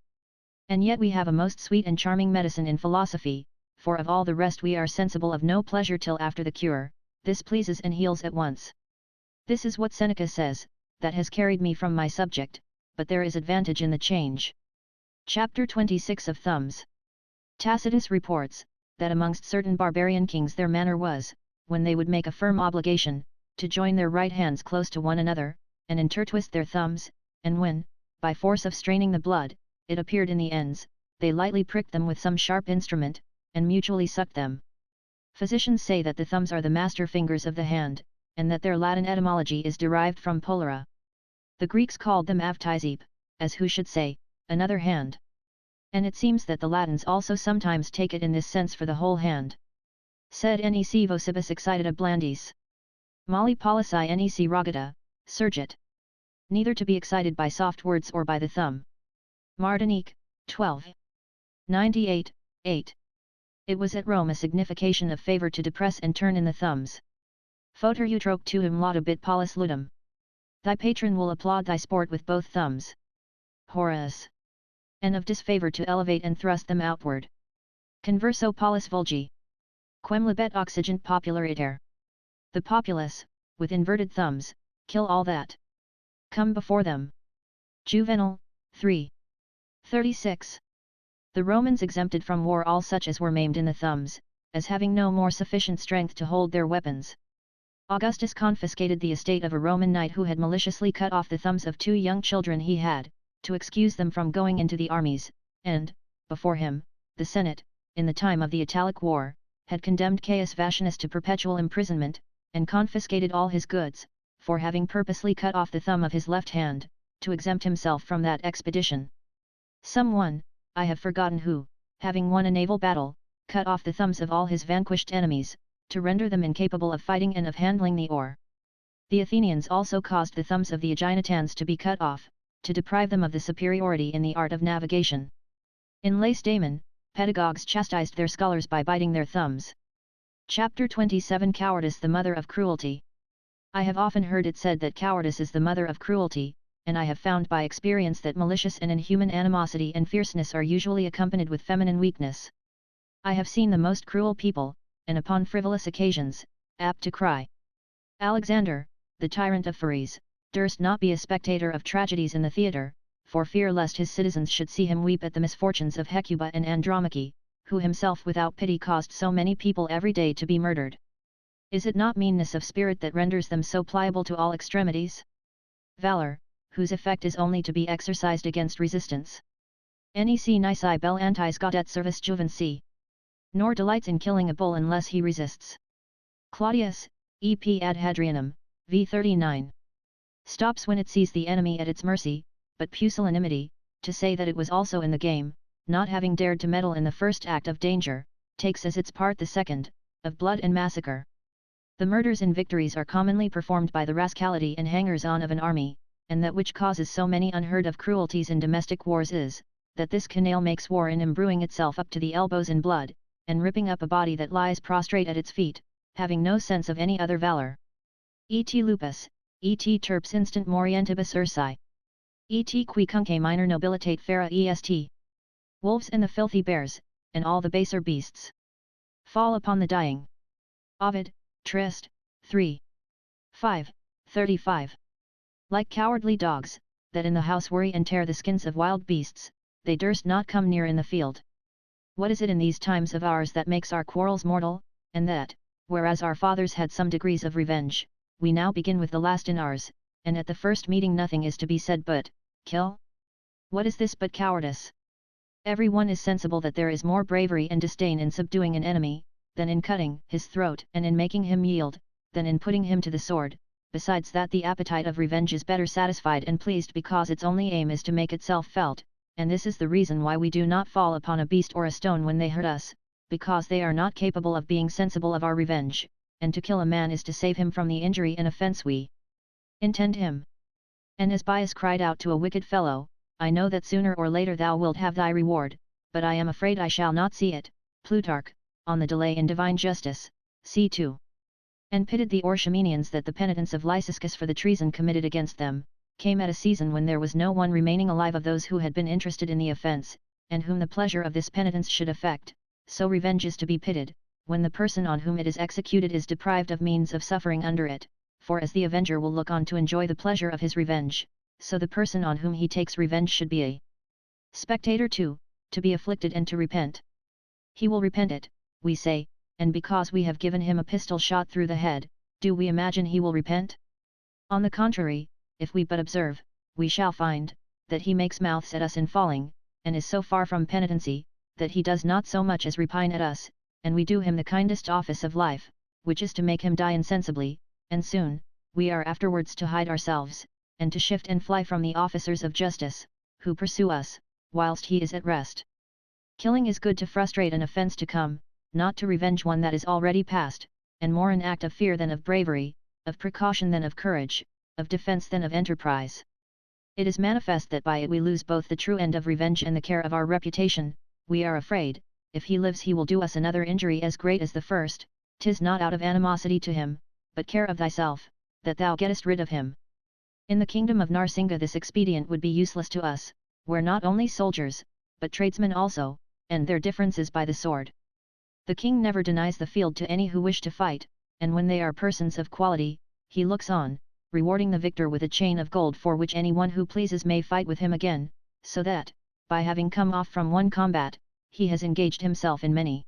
And yet we have a most sweet and charming medicine in philosophy, for of all the rest we are sensible of no pleasure till after the cure, this pleases and heals at once. This is what Seneca says, that has carried me from my subject, but there is advantage in the change. Chapter 26 of Thumbs. Tacitus reports, that amongst certain barbarian kings their manner was, when they would make a firm obligation, to join their right hands close to one another, and intertwist their thumbs, and when, by force of straining the blood, it appeared in the ends, they lightly pricked them with some sharp instrument, and mutually sucked them. Physicians say that the thumbs are the master fingers of the hand, and that their Latin etymology is derived from polera. The Greeks called them avtizepe, as who should say, another hand. And it seems that the Latins also sometimes take it in this sense for the whole hand. Sed nec vocibus excitata blandis. Molli polici nec rogata, surgit. Neither to be excited by soft words or by the thumb. Mardonique, 12. 98, 8. It was at Rome a signification of favour to depress and turn in the thumbs. Foter utroque tuum laudabit pollis ludum. Thy patron will applaud thy sport with both thumbs. Horace. And of disfavour to elevate and thrust them outward. Converso pollis vulgi. Quem libet oxygent populariter. The populace, with inverted thumbs, kill all that come before them. Juvenal, 3. 36. The Romans exempted from war all such as were maimed in the thumbs, as having no more sufficient strength to hold their weapons. Augustus confiscated the estate of a Roman knight who had maliciously cut off the thumbs of 2 young children he had, to excuse them from going into the armies, and, before him, the Senate, in the time of the Italic War, had condemned Caius Vatienus to perpetual imprisonment, and confiscated all his goods, for having purposely cut off the thumb of his left hand, to exempt himself from that expedition. Someone, I have forgotten who, having won a naval battle, cut off the thumbs of all his vanquished enemies, to render them incapable of fighting and of handling the oar. The Athenians also caused the thumbs of the Aeginetans to be cut off, to deprive them of the superiority in the art of navigation. In Lacedaemon, pedagogues chastised their scholars by biting their thumbs. Chapter 27 Cowardice the mother of cruelty. I have often heard it said that cowardice is the mother of cruelty, and I have found by experience that malicious and inhuman animosity and fierceness are usually accompanied with feminine weakness. I have seen the most cruel people, and upon frivolous occasions, apt to cry. Alexander, the tyrant of Phares, durst not be a spectator of tragedies in the theatre, for fear lest his citizens should see him weep at the misfortunes of Hecuba and Andromache, who himself without pity caused so many people every day to be murdered. Is it not meanness of spirit that renders them so pliable to all extremities? Valour, whose effect is only to be exercised against resistance. Nec nisi bel antis gaudet servus juvenci. Nor delights in killing a bull unless he resists. Claudius, ep ad Hadrianum, v 39. Stops when it sees the enemy at its mercy, but pusillanimity, to say that it was also in the game, not having dared to meddle in the first act of danger, takes as its part the second, of blood and massacre. The murders and victories are commonly performed by the rascality and hangers-on of an army, and that which causes so many unheard of cruelties in domestic wars is, that this canaille makes war in imbruing itself up to the elbows in blood, and ripping up a body that lies prostrate at its feet, having no sense of any other valour. Et lupus, et terps instant morientibus ursi. Et qui cunque minor nobilitate fera est. Wolves and the filthy bears, and all the baser beasts, fall upon the dying. Ovid, Trist, 3. 5, 35. Like cowardly dogs, that in the house worry and tear the skins of wild beasts, they durst not come near in the field. What is it in these times of ours that makes our quarrels mortal, and that, whereas our fathers had some degrees of revenge, we now begin with the last in ours, and at the first meeting nothing is to be said but, kill? What is this but cowardice? Every one is sensible that there is more bravery and disdain in subduing an enemy, than in cutting his throat and in making him yield, than in putting him to the sword, besides that the appetite of revenge is better satisfied and pleased because its only aim is to make itself felt, and this is the reason why we do not fall upon a beast or a stone when they hurt us, because they are not capable of being sensible of our revenge, and to kill a man is to save him from the injury and offence we intend him. And as Bias cried out to a wicked fellow, I know that sooner or later thou wilt have thy reward, but I am afraid I shall not see it. Plutarch, on the delay in divine justice, c2. And pitted the Orchomenians that the penitence of Lyciscus for the treason committed against them, came at a season when there was no one remaining alive of those who had been interested in the offence, and whom the pleasure of this penitence should affect, so revenge is to be pitied, when the person on whom it is executed is deprived of means of suffering under it, for as the avenger will look on to enjoy the pleasure of his revenge, so the person on whom he takes revenge should be a spectator too, to be afflicted and to repent. He will repent it, we say, and because we have given him a pistol shot through the head, do we imagine he will repent? On the contrary, if we but observe, we shall find, that he makes mouths at us in falling, and is so far from penitency, that he does not so much as repine at us, and we do him the kindest office of life, which is to make him die insensibly, and soon, we are afterwards to hide ourselves, and to shift and fly from the officers of justice, who pursue us, whilst he is at rest. Killing is good to frustrate an offence to come, not to revenge one that is already past, and more an act of fear than of bravery, of precaution than of courage, of defence than of enterprise. It is manifest that by it we lose both the true end of revenge and the care of our reputation. We are afraid, if he lives he will do us another injury as great as the first. 'Tis not out of animosity to him, but care of thyself, that thou gettest rid of him. In the kingdom of Narsinga this expedient would be useless to us, where not only soldiers, but tradesmen also, and their difference is by the sword. The king never denies the field to any who wish to fight, and when they are persons of quality, he looks on, rewarding the victor with a chain of gold for which any one who pleases may fight with him again, so that, by having come off from one combat, he has engaged himself in many.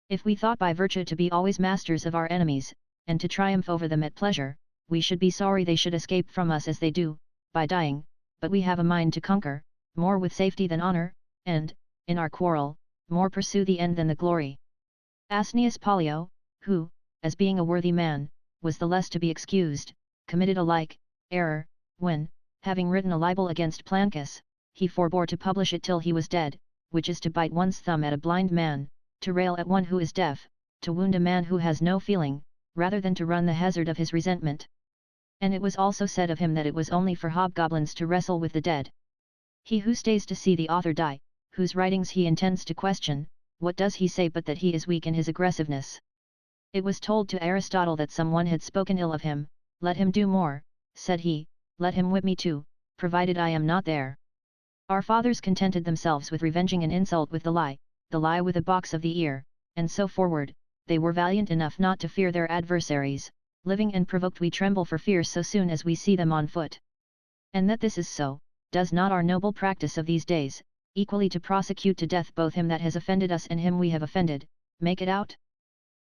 If we thought by virtue to be always masters of our enemies, and to triumph over them at pleasure, we should be sorry they should escape from us as they do, by dying, but we have a mind to conquer, more with safety than honour, and, in our quarrel, more pursue the end than the glory. Asnius Pollio, who, as being a worthy man, was the less to be excused, committed a like error, when, having written a libel against Plancus, he forbore to publish it till he was dead, which is to bite one's thumb at a blind man, to rail at one who is deaf, to wound a man who has no feeling, rather than to run the hazard of his resentment. And it was also said of him that it was only for hobgoblins to wrestle with the dead. He who stays to see the author die, whose writings he intends to question, what does he say but that he is weak in his aggressiveness? It was told to Aristotle that someone had spoken ill of him. Let him do more, said he, let him whip me too, provided I am not there. Our fathers contented themselves with revenging an insult with the lie with a box of the ear, and so forward. They were valiant enough not to fear their adversaries, living and provoked we tremble for fear so soon as we see them on foot. And that this is so, does not our noble practice of these days, equally to prosecute to death both him that has offended us and him we have offended, make it out?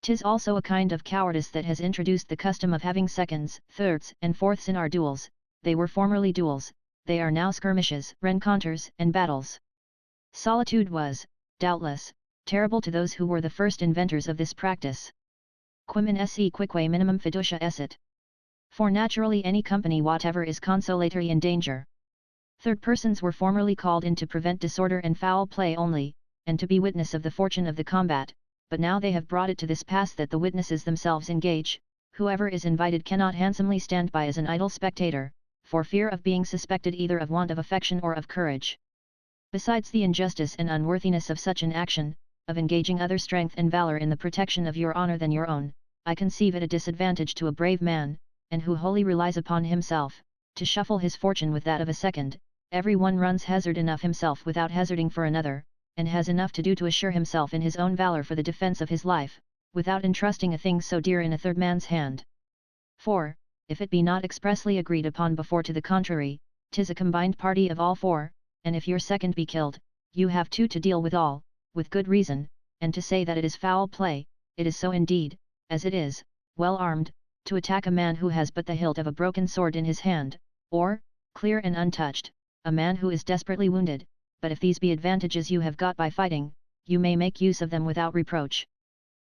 'Tis also a kind of cowardice that has introduced the custom of having seconds, thirds, and fourths in our duels. They were formerly duels, they are now skirmishes, rencontres, and battles. Solitude was, doubtless, terrible to those who were the first inventors of this practice. Quim in esse quique minimum fiducia esset. For naturally any company whatever is consolatory in danger. Third persons were formerly called in to prevent disorder and foul play only, and to be witness of the fortune of the combat, but now they have brought it to this pass that the witnesses themselves engage. Whoever is invited cannot handsomely stand by as an idle spectator, for fear of being suspected either of want of affection or of courage. Besides the injustice and unworthiness of such an action, of engaging other strength and valour in the protection of your honour than your own, I conceive it a disadvantage to a brave man, and who wholly relies upon himself, to shuffle his fortune with that of a second. Every one runs hazard enough himself without hazarding for another, and has enough to do to assure himself in his own valour for the defence of his life, without entrusting a thing so dear in a third man's hand. For, if it be not expressly agreed upon before to the contrary, 'tis a combined party of all four, and if your second be killed, you have two to deal withal, with good reason, and to say that it is foul play, it is so indeed, as it is, well armed, to attack a man who has but the hilt of a broken sword in his hand, or, clear and untouched, a man who is desperately wounded. But if these be advantages you have got by fighting, you may make use of them without reproach.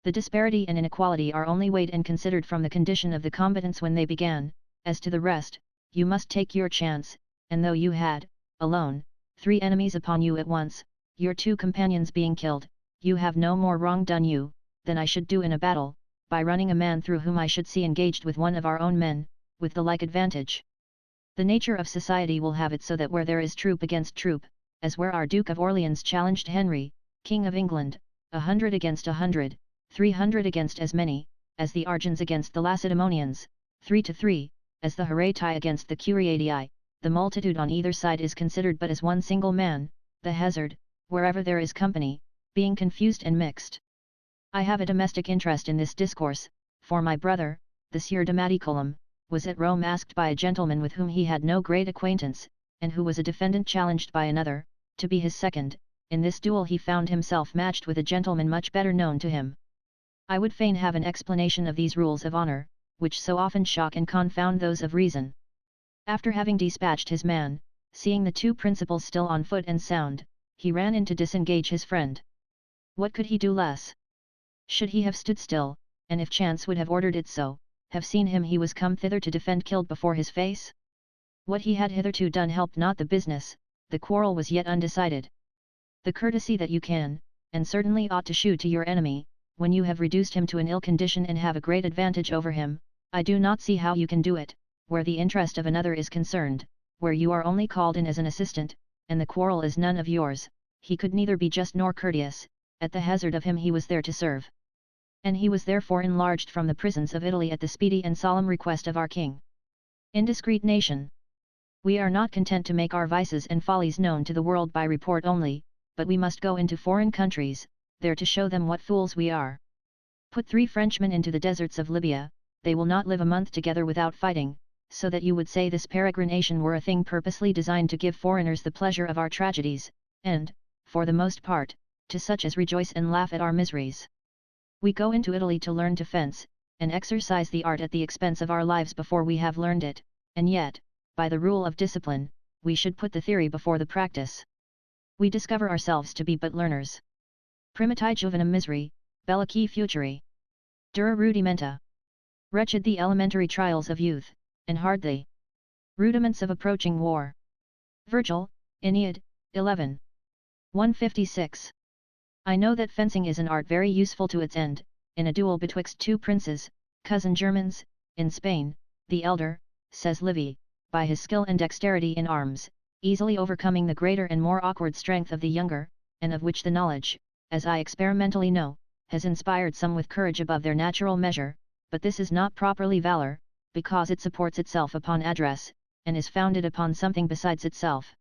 The disparity and inequality are only weighed and considered from the condition of the combatants when they began. As to the rest, you must take your chance, and though you had, alone, 3 enemies upon you at once, your 2 companions being killed, you have no more wrong done you, than I should do in a battle, by running a man through whom I should see engaged with one of our own men, with the like advantage. The nature of society will have it so that where there is troop against troop, as where our Duke of Orleans challenged Henry, King of England, 100 against 100, 300 against as many, as the Argians against the Lacedaemonians, 3 to 3, as the Horatii against the Curiatii, the multitude on either side is considered but as one single man, the hazard, wherever there is company, being confused and mixed. I have a domestic interest in this discourse, for my brother, the Sieur de Maticolum, was at Rome asked by a gentleman with whom he had no great acquaintance, and who was a defendant challenged by another, to be his second. In this duel he found himself matched with a gentleman much better known to him. I would fain have an explanation of these rules of honour, which so often shock and confound those of reason. After having dispatched his man, seeing the two principals still on foot and sound, he ran in to disengage his friend. What could he do less? Should he have stood still, and if chance would have ordered it so, have seen him he was come thither to defend killed before his face? What he had hitherto done helped not the business, the quarrel was yet undecided. The courtesy that you can, and certainly ought to shew to your enemy, when you have reduced him to an ill condition and have a great advantage over him, I do not see how you can do it, where the interest of another is concerned, where you are only called in as an assistant, and the quarrel is none of yours. He could neither be just nor courteous, at the hazard of him he was there to serve. And he was therefore enlarged from the prisons of Italy at the speedy and solemn request of our king. Indiscreet nation! We are not content to make our vices and follies known to the world by report only, but we must go into foreign countries, there to show them what fools we are. Put 3 Frenchmen into the deserts of Libya, they will not live a month together without fighting, so that you would say this peregrination were a thing purposely designed to give foreigners the pleasure of our tragedies, and, for the most part, to such as rejoice and laugh at our miseries. We go into Italy to learn to fence, and exercise the art at the expense of our lives before we have learned it, and yet, by the rule of discipline, we should put the theory before the practice. We discover ourselves to be but learners. Primiti juvenum miseri, bellici futuri. Dura rudimenta. Wretched the elementary trials of youth, and hard the rudiments of approaching war. Virgil, Aeneid, 11. 156. I know that fencing is an art very useful to its end. In a duel betwixt 2 princes, cousin Germans, in Spain, the elder, says Livy, by his skill and dexterity in arms, easily overcoming the greater and more awkward strength of the younger, and of which the knowledge, as I experimentally know, has inspired some with courage above their natural measure, but this is not properly valour, because it supports itself upon address, and is founded upon something besides itself.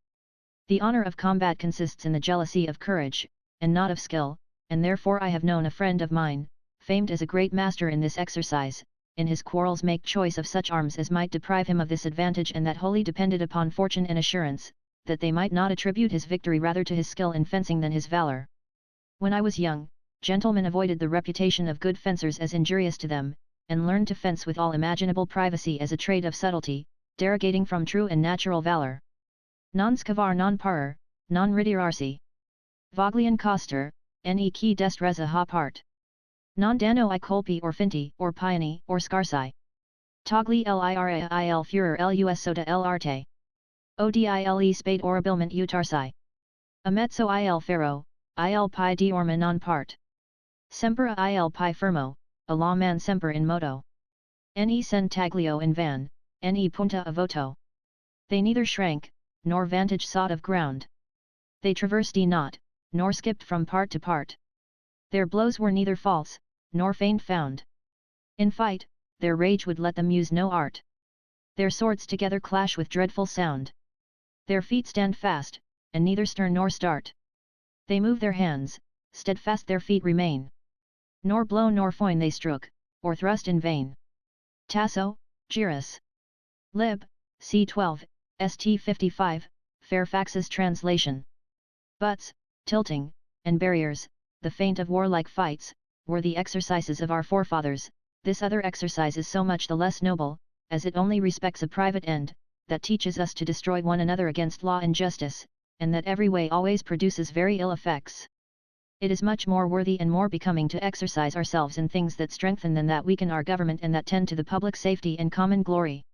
The honour of combat consists in the jealousy of courage, and not of skill, and therefore I have known a friend of mine, famed as a great master in this exercise, in his quarrels make choice of such arms as might deprive him of this advantage and that wholly depended upon fortune and assurance, that they might not attribute his victory rather to his skill in fencing than his valour. When I was young, gentlemen avoided the reputation of good fencers as injurious to them, and learned to fence with all imaginable privacy as a trait of subtlety, derogating from true and natural valour. Non scavar non parer, non ridirarsi. Voglian coster, ne qui dest reza ha part. Non dano I colpi or finti or piani or scarsi. Togli lira il furor lus soda l'arte. Odile spade orabilment utarsi. Ametso il ferro, il pi diorma non part. Sempera il pi fermo, a la man semper in moto. Ne centaglio in van, ne punta a voto. They neither shrank, nor vantage sought of ground. They traversed not, nor skipped from part to part. Their blows were neither false, nor feigned found. In fight, their rage would let them use no art. Their swords together clash with dreadful sound. Their feet stand fast, and neither stir nor start. They move their hands, steadfast their feet remain. Nor blow nor foin they strook, or thrust in vain. Tasso, Gyrus. Lib. C. 12, St. 55, Fairfax's translation. Butts, tilting, and barriers, the feint of warlike fights, were the exercises of our forefathers. This other exercise is so much the less noble, as it only respects a private end, that teaches us to destroy one another against law and justice, and that every way always produces very ill effects. It is much more worthy and more becoming to exercise ourselves in things that strengthen than that weaken our government and that tend to the public safety and common glory.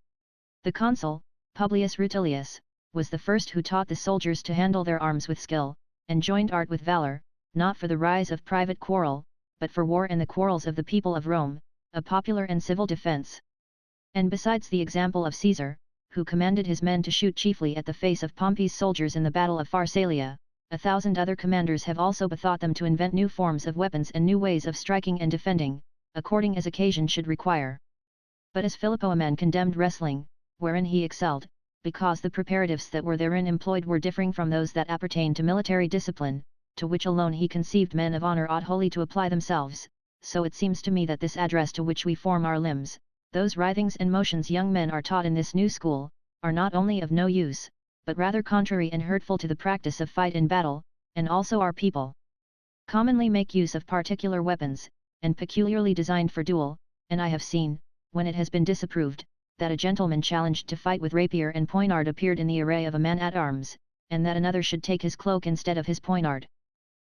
The consul, Publius Rutilius, was the first who taught the soldiers to handle their arms with skill, and joined art with valour, not for the rise of private quarrel, but for war and the quarrels of the people of Rome, a popular and civil defence. And besides the example of Caesar, who commanded his men to shoot chiefly at the face of Pompey's soldiers in the battle of Pharsalia, 1,000 other commanders have also bethought them to invent new forms of weapons and new ways of striking and defending, according as occasion should require. But as Philippoemen condemned wrestling, wherein he excelled, because the preparatives that were therein employed were differing from those that appertain to military discipline, to which alone he conceived men of honour ought wholly to apply themselves, so it seems to me that this address to which we form our limbs, those writhings and motions young men are taught in this new school, are not only of no use, but rather contrary and hurtful to the practice of fight in battle, and also our people commonly make use of particular weapons, and peculiarly designed for duel, and I have seen, when it has been disapproved, that a gentleman challenged to fight with rapier and poignard appeared in the array of a man at arms, and that another should take his cloak instead of his poignard.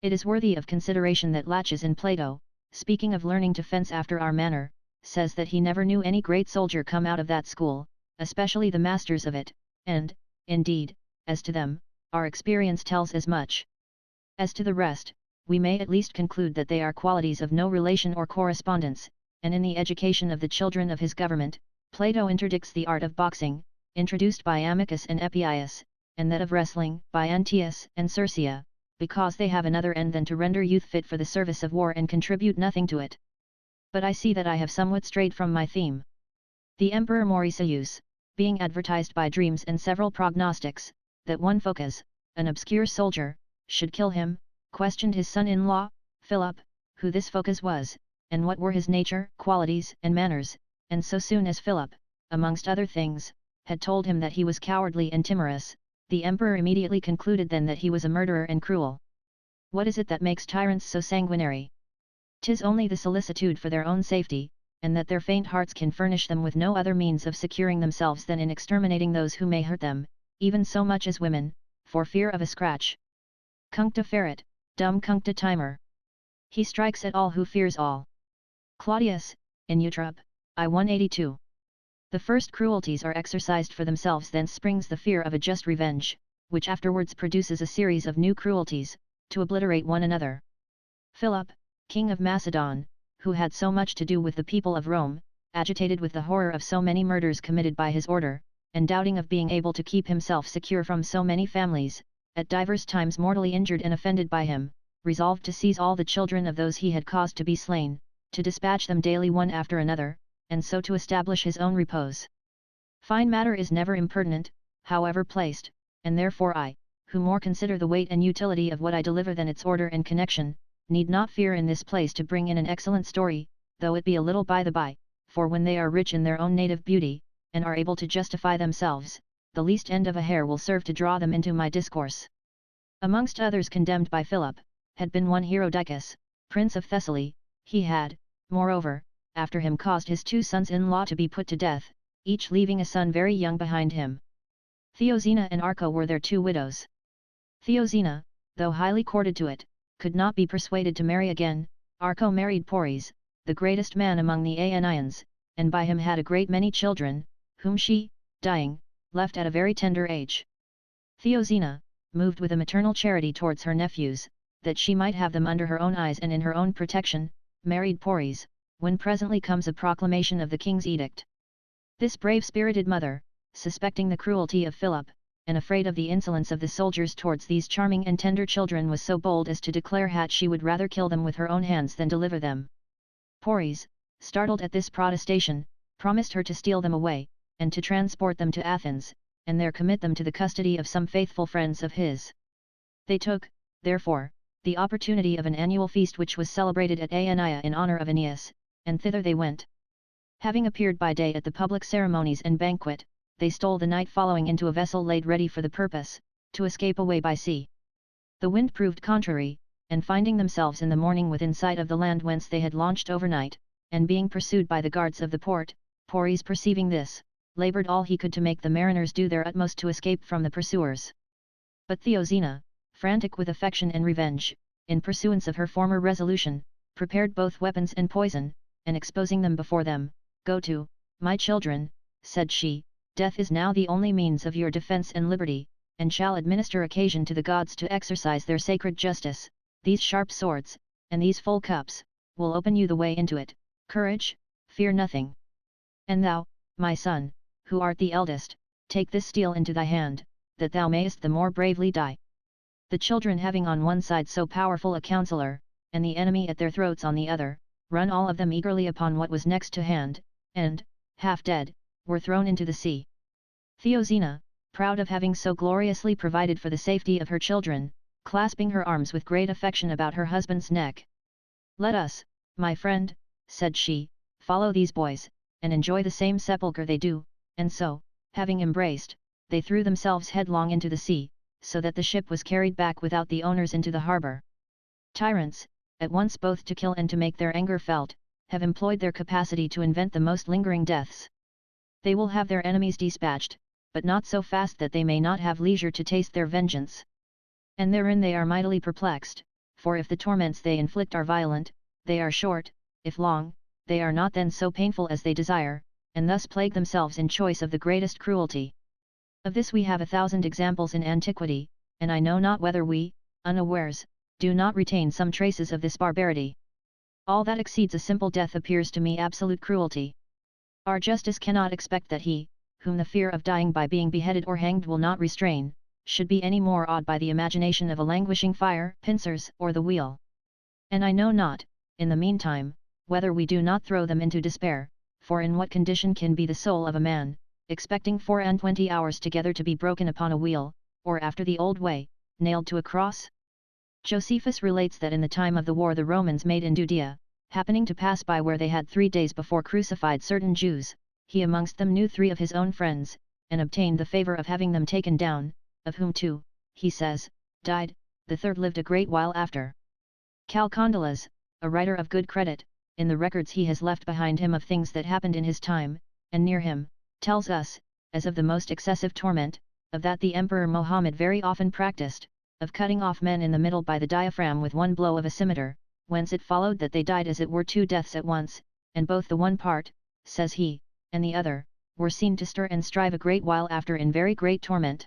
It is worthy of consideration that Laches in Plato, speaking of learning to fence after our manner, says that he never knew any great soldier come out of that school, especially the masters of it, and, indeed, as to them, our experience tells as much. As to the rest, we may at least conclude that they are qualities of no relation or correspondence, and in the education of the children of his government, Plato interdicts the art of boxing, introduced by Amycus and Epius, and that of wrestling, by Antaeus and Circia, because they have another end than to render youth fit for the service of war and contribute nothing to it. But I see that I have somewhat strayed from my theme. The Emperor Mauricius, being advertised by dreams and several prognostics, that one Phocas, an obscure soldier, should kill him, questioned his son-in-law, Philip, who this Phocas was, and what were his nature, qualities, and manners, and so soon as Philip, amongst other things, had told him that he was cowardly and timorous, the emperor immediately concluded then that he was a murderer and cruel. What is it that makes tyrants so sanguinary? 'Tis only the solicitude for their own safety, and that their faint hearts can furnish them with no other means of securing themselves than in exterminating those who may hurt them, even so much as women, for fear of a scratch. Cuncta ferit, dum cuncta timor. He strikes at all who fears all. Claudius, in Eutrop, I 182. The first cruelties are exercised for themselves, thence springs the fear of a just revenge, which afterwards produces a series of new cruelties, to obliterate one another. Philip, king of Macedon, who had so much to do with the people of Rome, agitated with the horror of so many murders committed by his order, and doubting of being able to keep himself secure from so many families, at divers times mortally injured and offended by him, resolved to seize all the children of those he had caused to be slain, to dispatch them daily one after another, and so to establish his own repose. Fine matter is never impertinent, however placed, and therefore I, who more consider the weight and utility of what I deliver than its order and connection, need not fear in this place to bring in an excellent story, though it be a little by the by, for when they are rich in their own native beauty, and are able to justify themselves, the least end of a hair will serve to draw them into my discourse. Amongst others condemned by Philip, had been one Herodicus, prince of Thessaly. He had, moreover, after him caused his 2 sons-in-law to be put to death, each leaving a son very young behind him. Theozina and Arco were their 2 widows. Theozina, though highly courted to it, could not be persuaded to marry again. Arco married Pores, the greatest man among the Aenians, and by him had a great many children, whom she, dying, left at a very tender age. Theozina, moved with a maternal charity towards her nephews, that she might have them under her own eyes and in her own protection, married Pores, when presently comes a proclamation of the king's edict. This brave-spirited mother, suspecting the cruelty of Philip, and afraid of the insolence of the soldiers towards these charming and tender children, was so bold as to declare that she would rather kill them with her own hands than deliver them. Pores, startled at this protestation, promised her to steal them away, and to transport them to Athens, and there commit them to the custody of some faithful friends of his. They took, therefore, the opportunity of an annual feast which was celebrated at Aeneia in honor of Aeneas, and thither they went. Having appeared by day at the public ceremonies and banquet, they stole the night following into a vessel laid ready for the purpose, to escape away by sea. The wind proved contrary, and finding themselves in the morning within sight of the land whence they had launched overnight, and being pursued by the guards of the port, Pores, perceiving this, laboured all he could to make the mariners do their utmost to escape from the pursuers. But Theozina, frantic with affection and revenge, in pursuance of her former resolution, prepared both weapons and poison, and exposing them before them, "Go to, my children," said she, "death is now the only means of your defence and liberty, and shall administer occasion to the gods to exercise their sacred justice. These sharp swords, and these full cups, will open you the way into it. Courage, fear nothing. And thou, my son, who art the eldest, take this steel into thy hand, that thou mayest the more bravely die." The children, having on one side so powerful a counsellor, and the enemy at their throats on the other, run all of them eagerly upon what was next to hand, and, half dead, were thrown into the sea. Theozina, proud of having so gloriously provided for the safety of her children, clasping her arms with great affection about her husband's neck. "Let us," My friend, said she, follow these boys, and enjoy the same sepulchre they do, and so, having embraced, they threw themselves headlong into the sea, so that the ship was carried back without the owners into the harbour. Tyrants, at once both to kill and to make their anger felt, have employed their capacity to invent the most lingering deaths. They will have their enemies dispatched, but not so fast that they may not have leisure to taste their vengeance. And therein they are mightily perplexed, for if the torments they inflict are violent, they are short; if long, they are not then so painful as they desire, and thus plague themselves in choice of the greatest cruelty. Of this we have 1,000 examples in antiquity, and I know not whether we, unawares, do not retain some traces of this barbarity. All that exceeds a simple death appears to me absolute cruelty. Our justice cannot expect that he, whom the fear of dying by being beheaded or hanged will not restrain, should be any more awed by the imagination of a languishing fire, pincers, or the wheel. And I know not, in the meantime, whether we do not throw them into despair, for in what condition can be the soul of a man, expecting 24 hours together to be broken upon a wheel, or after the old way, nailed to a cross? Josephus relates that in the time of the war the Romans made in Judea, happening to pass by where they had 3 days before crucified certain Jews, he amongst them knew 3 of his own friends, and obtained the favour of having them taken down, of whom 2, he says, died, the 3rd lived a great while after. Chalcondylas, a writer of good credit, in the records he has left behind him of things that happened in his time, and near him, tells us, as of the most excessive torment, of that the Emperor Mohammed very often practiced, of cutting off men in the middle by the diaphragm with one blow of a scimitar, whence it followed that they died as it were 2 deaths at once, and both the one part, says he, and the other, were seen to stir and strive a great while after in very great torment.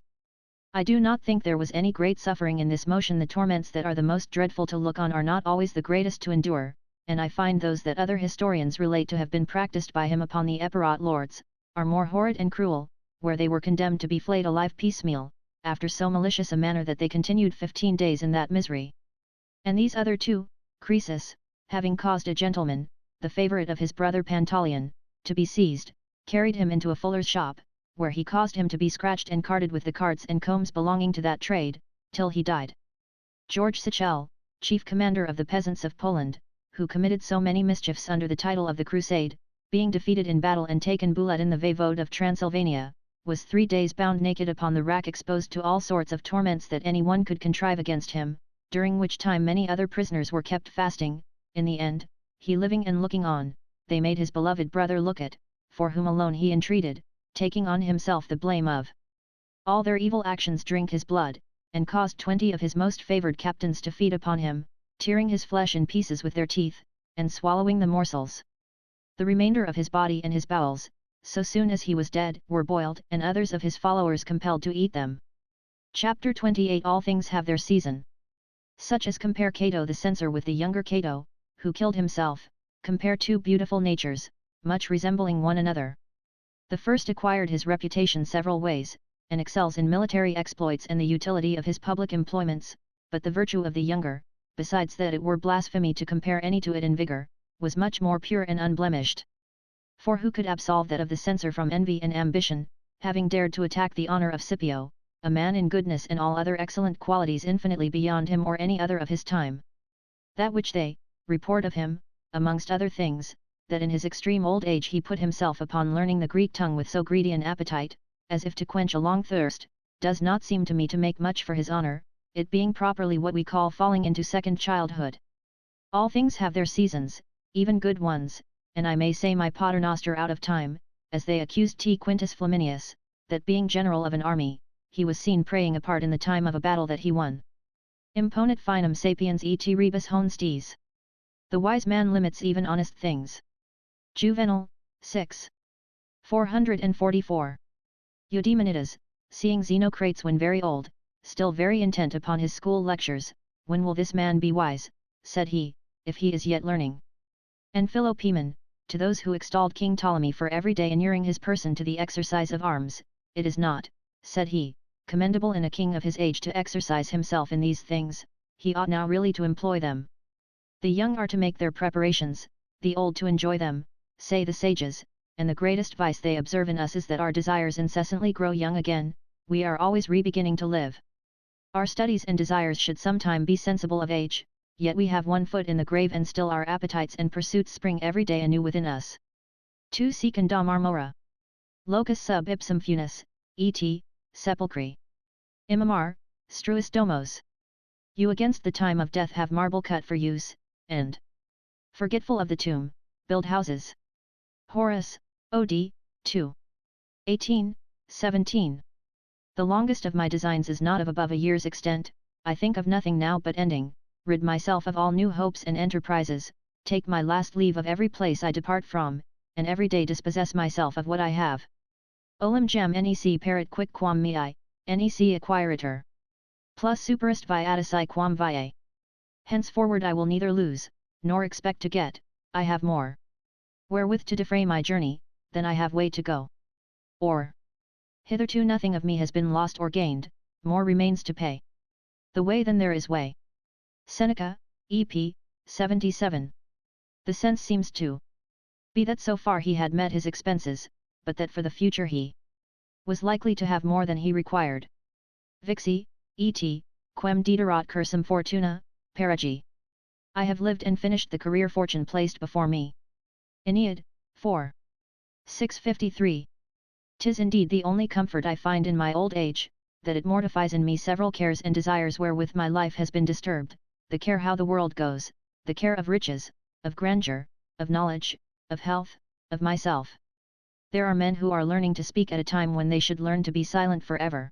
I do not think there was any great suffering in this motion. The torments that are the most dreadful to look on are not always the greatest to endure, and I find those that other historians relate to have been practiced by him upon the Epirot lords, are more horrid and cruel, where they were condemned to be flayed alive piecemeal, after so malicious a manner that they continued 15 days in that misery. And these other 2, Croesus, having caused a gentleman, the favourite of his brother Pantaleon, to be seized, carried him into a fuller's shop, where he caused him to be scratched and carded with the cards and combs belonging to that trade, till he died. George Sichel, chief commander of the peasants of Poland, who committed so many mischiefs under the title of the Crusade, being defeated in battle and taken Bulat in the Voivode of Transylvania, was 3 days bound naked upon the rack, exposed to all sorts of torments that any one could contrive against him, during which time many other prisoners were kept fasting. In the end, he living and looking on, they made his beloved brother look at, for whom alone he entreated, taking on himself the blame of all their evil actions, drink his blood, and caused 20 of his most favoured captains to feed upon him, tearing his flesh in pieces with their teeth, and swallowing the morsels. The remainder of his body and his bowels, so soon as he was dead, were boiled, and others of his followers compelled to eat them. Chapter 28. All things have their season. Such as compare Cato the censor with the younger Cato, who killed himself, compare 2 beautiful natures, much resembling one another. The first acquired his reputation several ways, and excels in military exploits and the utility of his public employments, but the virtue of the younger, besides that it were blasphemy to compare any to it in vigour, was much more pure and unblemished. For who could absolve that of the censor from envy and ambition, having dared to attack the honour of Scipio, a man in goodness and all other excellent qualities infinitely beyond him or any other of his time? That which they report of him, amongst other things, that in his extreme old age he put himself upon learning the Greek tongue with so greedy an appetite, as if to quench a long thirst, does not seem to me to make much for his honour, it being properly what we call falling into second childhood. All things have their seasons, even good ones, and I may say my paternoster out of time, as they accused T. Quintus Flaminius, that being general of an army, he was seen praying apart in the time of a battle that he won. Imponit finem sapiens et rebus honestes. The wise man limits even honest things. Juvenal, 6. 444. Eudemonidas, seeing Xenocrates when very old, still very intent upon his school lectures, when will this man be wise, said he, if he is yet learning? And Philopoemen, to those who extolled King Ptolemy for every day inuring his person to the exercise of arms, it is not, said he, commendable in a king of his age to exercise himself in these things, he ought now really to employ them. The young are to make their preparations, the old to enjoy them, say the sages, and the greatest vice they observe in us is that our desires incessantly grow young again, we are always re-beginning to live. Our studies and desires should sometime be sensible of age, yet we have one foot in the grave and still our appetites and pursuits spring every day anew within us. Tu secundam armora. Locus sub ipsum funis, et, sepulchri. Imamar, struis domos. You against the time of death have marble cut for use, and, forgetful of the tomb, build houses. Horace, Od. 2. 18, 17. The longest of my designs is not of above a year's extent, I think of nothing now but ending, rid myself of all new hopes and enterprises, take my last leave of every place I depart from, and every day dispossess myself of what I have. Olim jam nec parat quic quam mei, nec acquiritur. Plus superest viatici quam viae. Henceforward I will neither lose, nor expect to get, I have more wherewith to defray my journey, than I have way to go. Or, hitherto nothing of me has been lost or gained, more remains to pay. The way than there is way. Seneca, EP. 77. The sense seems to be that so far he had met his expenses, but that for the future he was likely to have more than he required. Vixi, et, quem dederat cursum fortuna, perigi. I have lived and finished the career fortune placed before me. Aeneid, 4. 653. 'Tis indeed the only comfort I find in my old age, that it mortifies in me several cares and desires wherewith my life has been disturbed, the care how the world goes, the care of riches, of grandeur, of knowledge, of health, of myself. There are men who are learning to speak at a time when they should learn to be silent forever.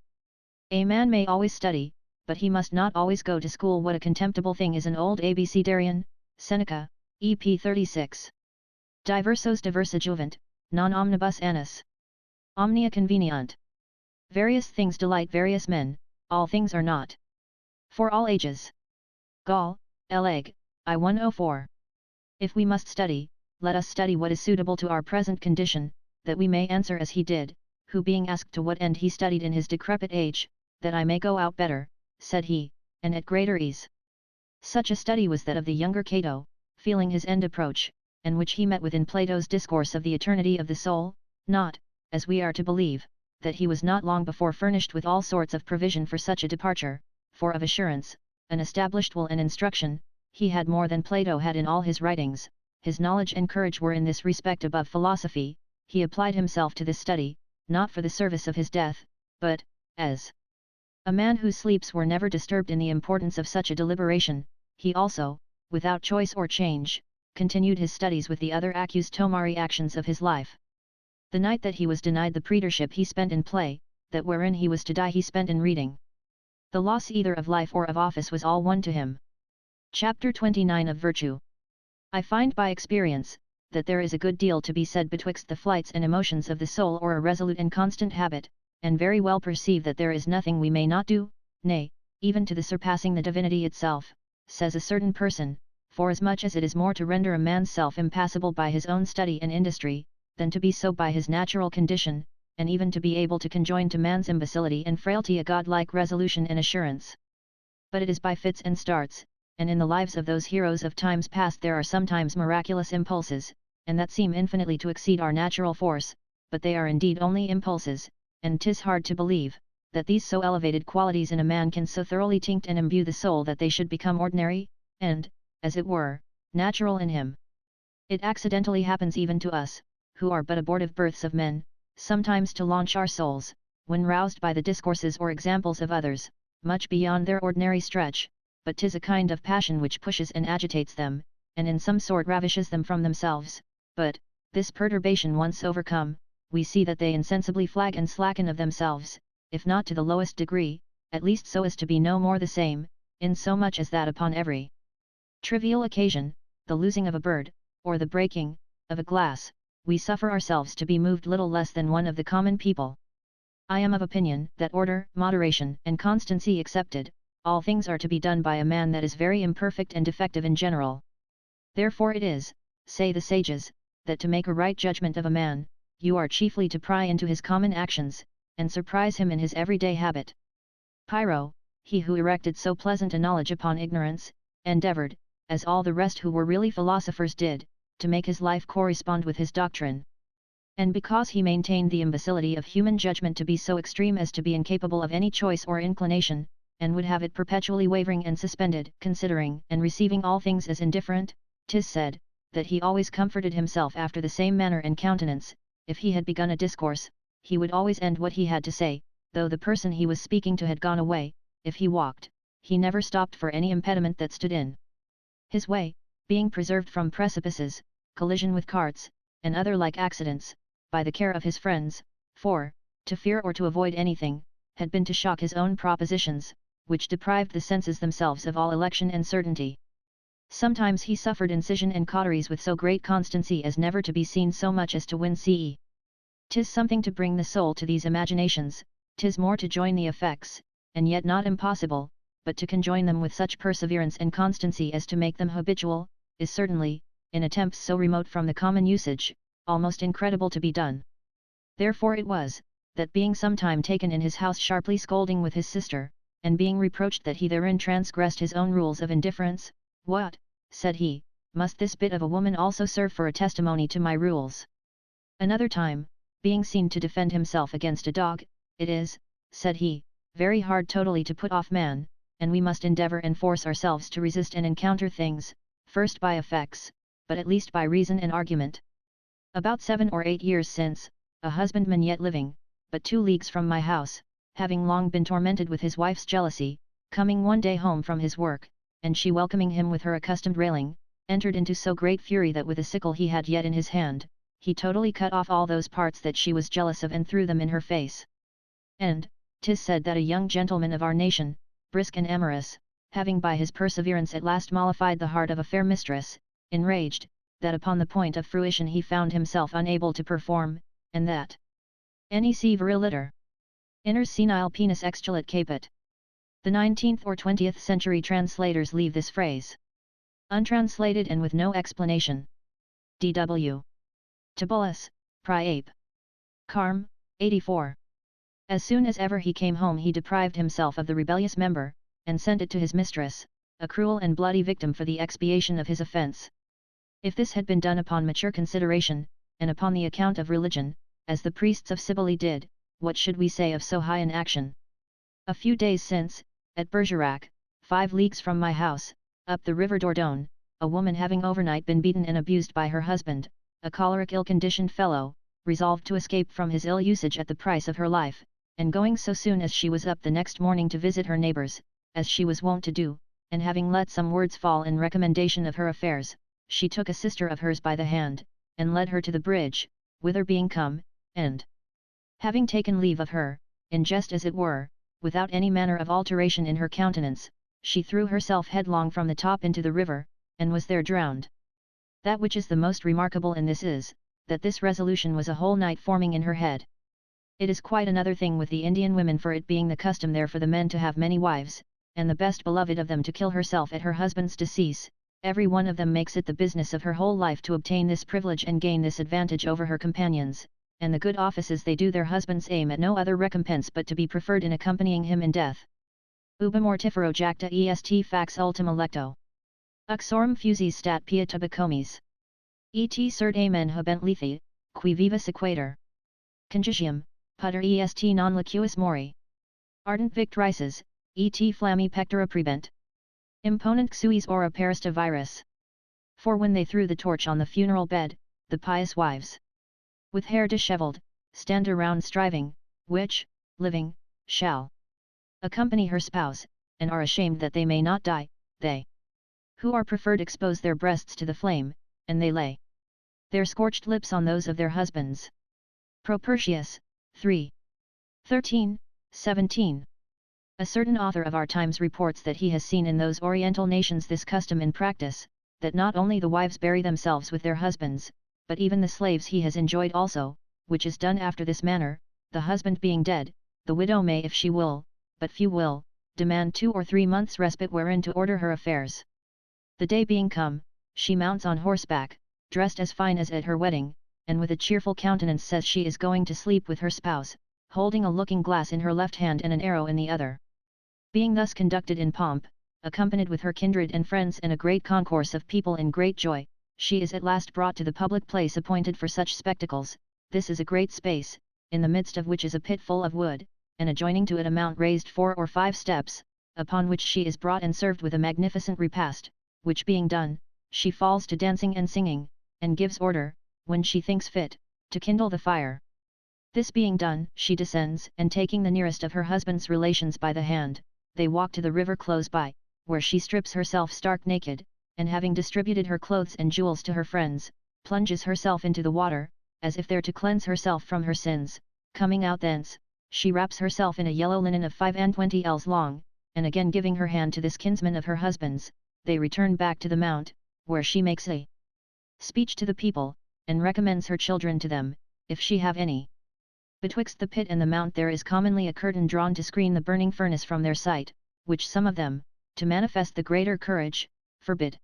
A man may always study, but he must not always go to school. What a contemptible thing is an old abecedarian. Seneca, EP 36. Diversos diversa juvent, non omnibus annus. Omnia conveniant. Various things delight various men, all things are not for all ages. Gall, Leg, I 104. If we must study, let us study what is suitable to our present condition, that we may answer as he did, who being asked to what end he studied in his decrepit age, that I may go out better, said he, and at greater ease. Such a study was that of the younger Cato, feeling his end approach, and which he met with in Plato's discourse of the eternity of the soul, not, as we are to believe, that he was not long before furnished with all sorts of provision for such a departure, for of assurance, an established will and instruction, he had more than Plato had in all his writings. His knowledge and courage were in this respect above philosophy. He applied himself to this study, not for the service of his death, but, as a man whose sleeps were never disturbed in the importance of such a deliberation, he also, without choice or change, continued his studies with the other accustomary actions of his life. The night that he was denied the praetorship he spent in play, that wherein he was to die he spent in reading. The loss either of life or of office was all one to him. Chapter 29 of Virtue. I find by experience, that there is a good deal to be said betwixt the flights and emotions of the soul or a resolute and constant habit, and very well perceive that there is nothing we may not do, nay, even to the surpassing the divinity itself, says a certain person, forasmuch as it is more to render a man's self impassible by his own study and industry, than to be so by his natural condition, and even to be able to conjoin to man's imbecility and frailty a godlike resolution and assurance. But it is by fits and starts, and in the lives of those heroes of times past there are sometimes miraculous impulses, and that seem infinitely to exceed our natural force, but they are indeed only impulses, and 'tis hard to believe, that these so elevated qualities in a man can so thoroughly tinct and imbue the soul that they should become ordinary, and, as it were, natural in him. It accidentally happens even to us, who are but abortive births of men, sometimes to launch our souls, when roused by the discourses or examples of others, much beyond their ordinary stretch, but 'tis a kind of passion which pushes and agitates them, and in some sort ravishes them from themselves, but, this perturbation once overcome, we see that they insensibly flag and slacken of themselves, if not to the lowest degree, at least so as to be no more the same, in so much as that upon every trivial occasion, the losing of a bird, or the breaking of a glass, we suffer ourselves to be moved little less than one of the common people. I am of opinion that order, moderation, and constancy excepted, all things are to be done by a man that is very imperfect and defective in general. Therefore it is, say the sages, that to make a right judgment of a man, you are chiefly to pry into his common actions, and surprise him in his everyday habit. Pyrrho, he who erected so pleasant a knowledge upon ignorance, endeavoured, as all the rest who were really philosophers did, to make his life correspond with his doctrine. And because he maintained the imbecility of human judgment to be so extreme as to be incapable of any choice or inclination, and would have it perpetually wavering and suspended, considering and receiving all things as indifferent. 'Tis said, that he always comforted himself after the same manner and countenance. If he had begun a discourse, he would always end what he had to say, though the person he was speaking to had gone away. If he walked, he never stopped for any impediment that stood in his way, being preserved from precipices, collision with carts, and other like accidents, by the care of his friends, for, to fear or to avoid anything, had been to shock his own propositions, which deprived the senses themselves of all election and certainty. Sometimes he suffered incision and cauteries with so great constancy as never to be seen so much as to win ce. 'Tis something to bring the soul to these imaginations, 'tis more to join the effects, and yet not impossible, but to conjoin them with such perseverance and constancy as to make them habitual, is certainly, in attempts so remote from the common usage, almost incredible to be done. Therefore it was, that being sometime taken in his house sharply scolding with his sister, and being reproached that he therein transgressed his own rules of indifference, "What," said he, "must this bit of a woman also serve for a testimony to my rules?" Another time, being seen to defend himself against a dog, "It is," said he, "very hard totally to put off man, and we must endeavour and force ourselves to resist and encounter things, first by effects, but at least by reason and argument." About 7 or 8 years since, a husbandman yet living, but 2 leagues from my house, having long been tormented with his wife's jealousy, coming one day home from his work, and she welcoming him with her accustomed railing, entered into so great fury that with a sickle he had yet in his hand, he totally cut off all those parts that she was jealous of and threw them in her face. And, 'tis said that a young gentleman of our nation, brisk and amorous, having by his perseverance at last mollified the heart of a fair mistress, enraged, that upon the point of fruition he found himself unable to perform, and that nec viriliter iners senile penis extulit caput. The 19th or 20th century translators leave this phrase untranslated and with no explanation. D.W. Tibullus, Priape. Carm, 84. As soon as ever he came home he deprived himself of the rebellious member, and sent it to his mistress, a cruel and bloody victim for the expiation of his offence. If this had been done upon mature consideration, and upon the account of religion, as the priests of Cybele did, what should we say of so high an action? A few days since, at Bergerac, 5 leagues from my house, up the river Dordogne, a woman having overnight been beaten and abused by her husband, a choleric ill-conditioned fellow, resolved to escape from his ill usage at the price of her life, and going so soon as she was up the next morning to visit her neighbours, as she was wont to do, and having let some words fall in recommendation of her affairs, she took a sister of hers by the hand, and led her to the bridge, whither being come, and having taken leave of her, in jest as it were, without any manner of alteration in her countenance, she threw herself headlong from the top into the river, and was there drowned. That which is the most remarkable in this is, that this resolution was a whole night forming in her head. It is quite another thing with the Indian women, for it being the custom there for the men to have many wives, and the best beloved of them to kill herself at her husband's decease, every one of them makes it the business of her whole life to obtain this privilege and gain this advantage over her companions, and the good offices they do their husbands aim at no other recompense but to be preferred in accompanying him in death. Ubi mortifero jacta est fax ultima lecto. Uxorum fusis stat pia tubicomes. Et cert amen habent lethi, qui viva sequator. Congigium, puter est non liquis mori. Ardent victrices, et flammi pectora prebent. Imponent suis ora perista virus. For when they threw the torch on the funeral bed, the pious wives, with hair dishevelled, stand around striving, which, living, shall accompany her spouse, and are ashamed that they may not die. They who are preferred expose their breasts to the flame, and they lay their scorched lips on those of their husbands. Propertius, 3. 13, 17. A certain author of our times reports that he has seen in those Oriental nations this custom in practice, that not only the wives bury themselves with their husbands, but even the slaves he has enjoyed also, which is done after this manner: the husband being dead, the widow may, if she will, but few will, demand 2 or 3 months' respite wherein to order her affairs. The day being come, she mounts on horseback, dressed as fine as at her wedding, and with a cheerful countenance says she is going to sleep with her spouse, holding a looking-glass in her left hand and an arrow in the other. Being thus conducted in pomp, accompanied with her kindred and friends and a great concourse of people in great joy, she is at last brought to the public place appointed for such spectacles. This is a great space, in the midst of which is a pit full of wood, and adjoining to it a mount raised 4 or 5 steps, upon which she is brought and served with a magnificent repast, which being done, she falls to dancing and singing, and gives order, when she thinks fit, to kindle the fire. This being done, she descends, and taking the nearest of her husband's relations by the hand, they walk to the river close by, where she strips herself stark naked, and having distributed her clothes and jewels to her friends, plunges herself into the water, as if there to cleanse herself from her sins. Coming out thence, she wraps herself in a yellow linen of 25 ells long, and again giving her hand to this kinsman of her husband's, they return back to the mount, where she makes a speech to the people, and recommends her children to them, if she have any. Betwixt the pit and the mount there is commonly a curtain drawn to screen the burning furnace from their sight, which some of them, to manifest the greater courage, forbid.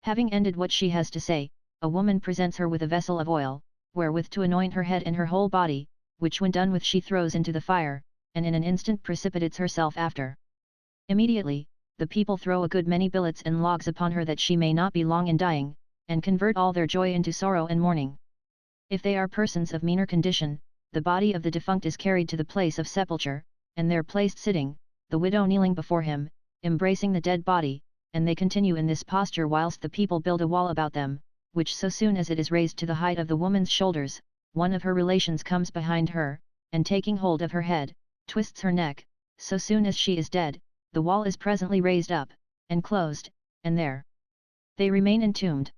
Having ended what she has to say, a woman presents her with a vessel of oil, wherewith to anoint her head and her whole body, which when done with she throws into the fire, and in an instant precipitates herself after. Immediately, the people throw a good many billets and logs upon her that she may not be long in dying, and convert all their joy into sorrow and mourning. If they are persons of meaner condition, the body of the defunct is carried to the place of sepulture, and there placed sitting, the widow kneeling before him, embracing the dead body, and they continue in this posture whilst the people build a wall about them, which so soon as it is raised to the height of the woman's shoulders, one of her relations comes behind her, and taking hold of her head, twists her neck. So soon as she is dead, the wall is presently raised up, and closed, and there they remain entombed.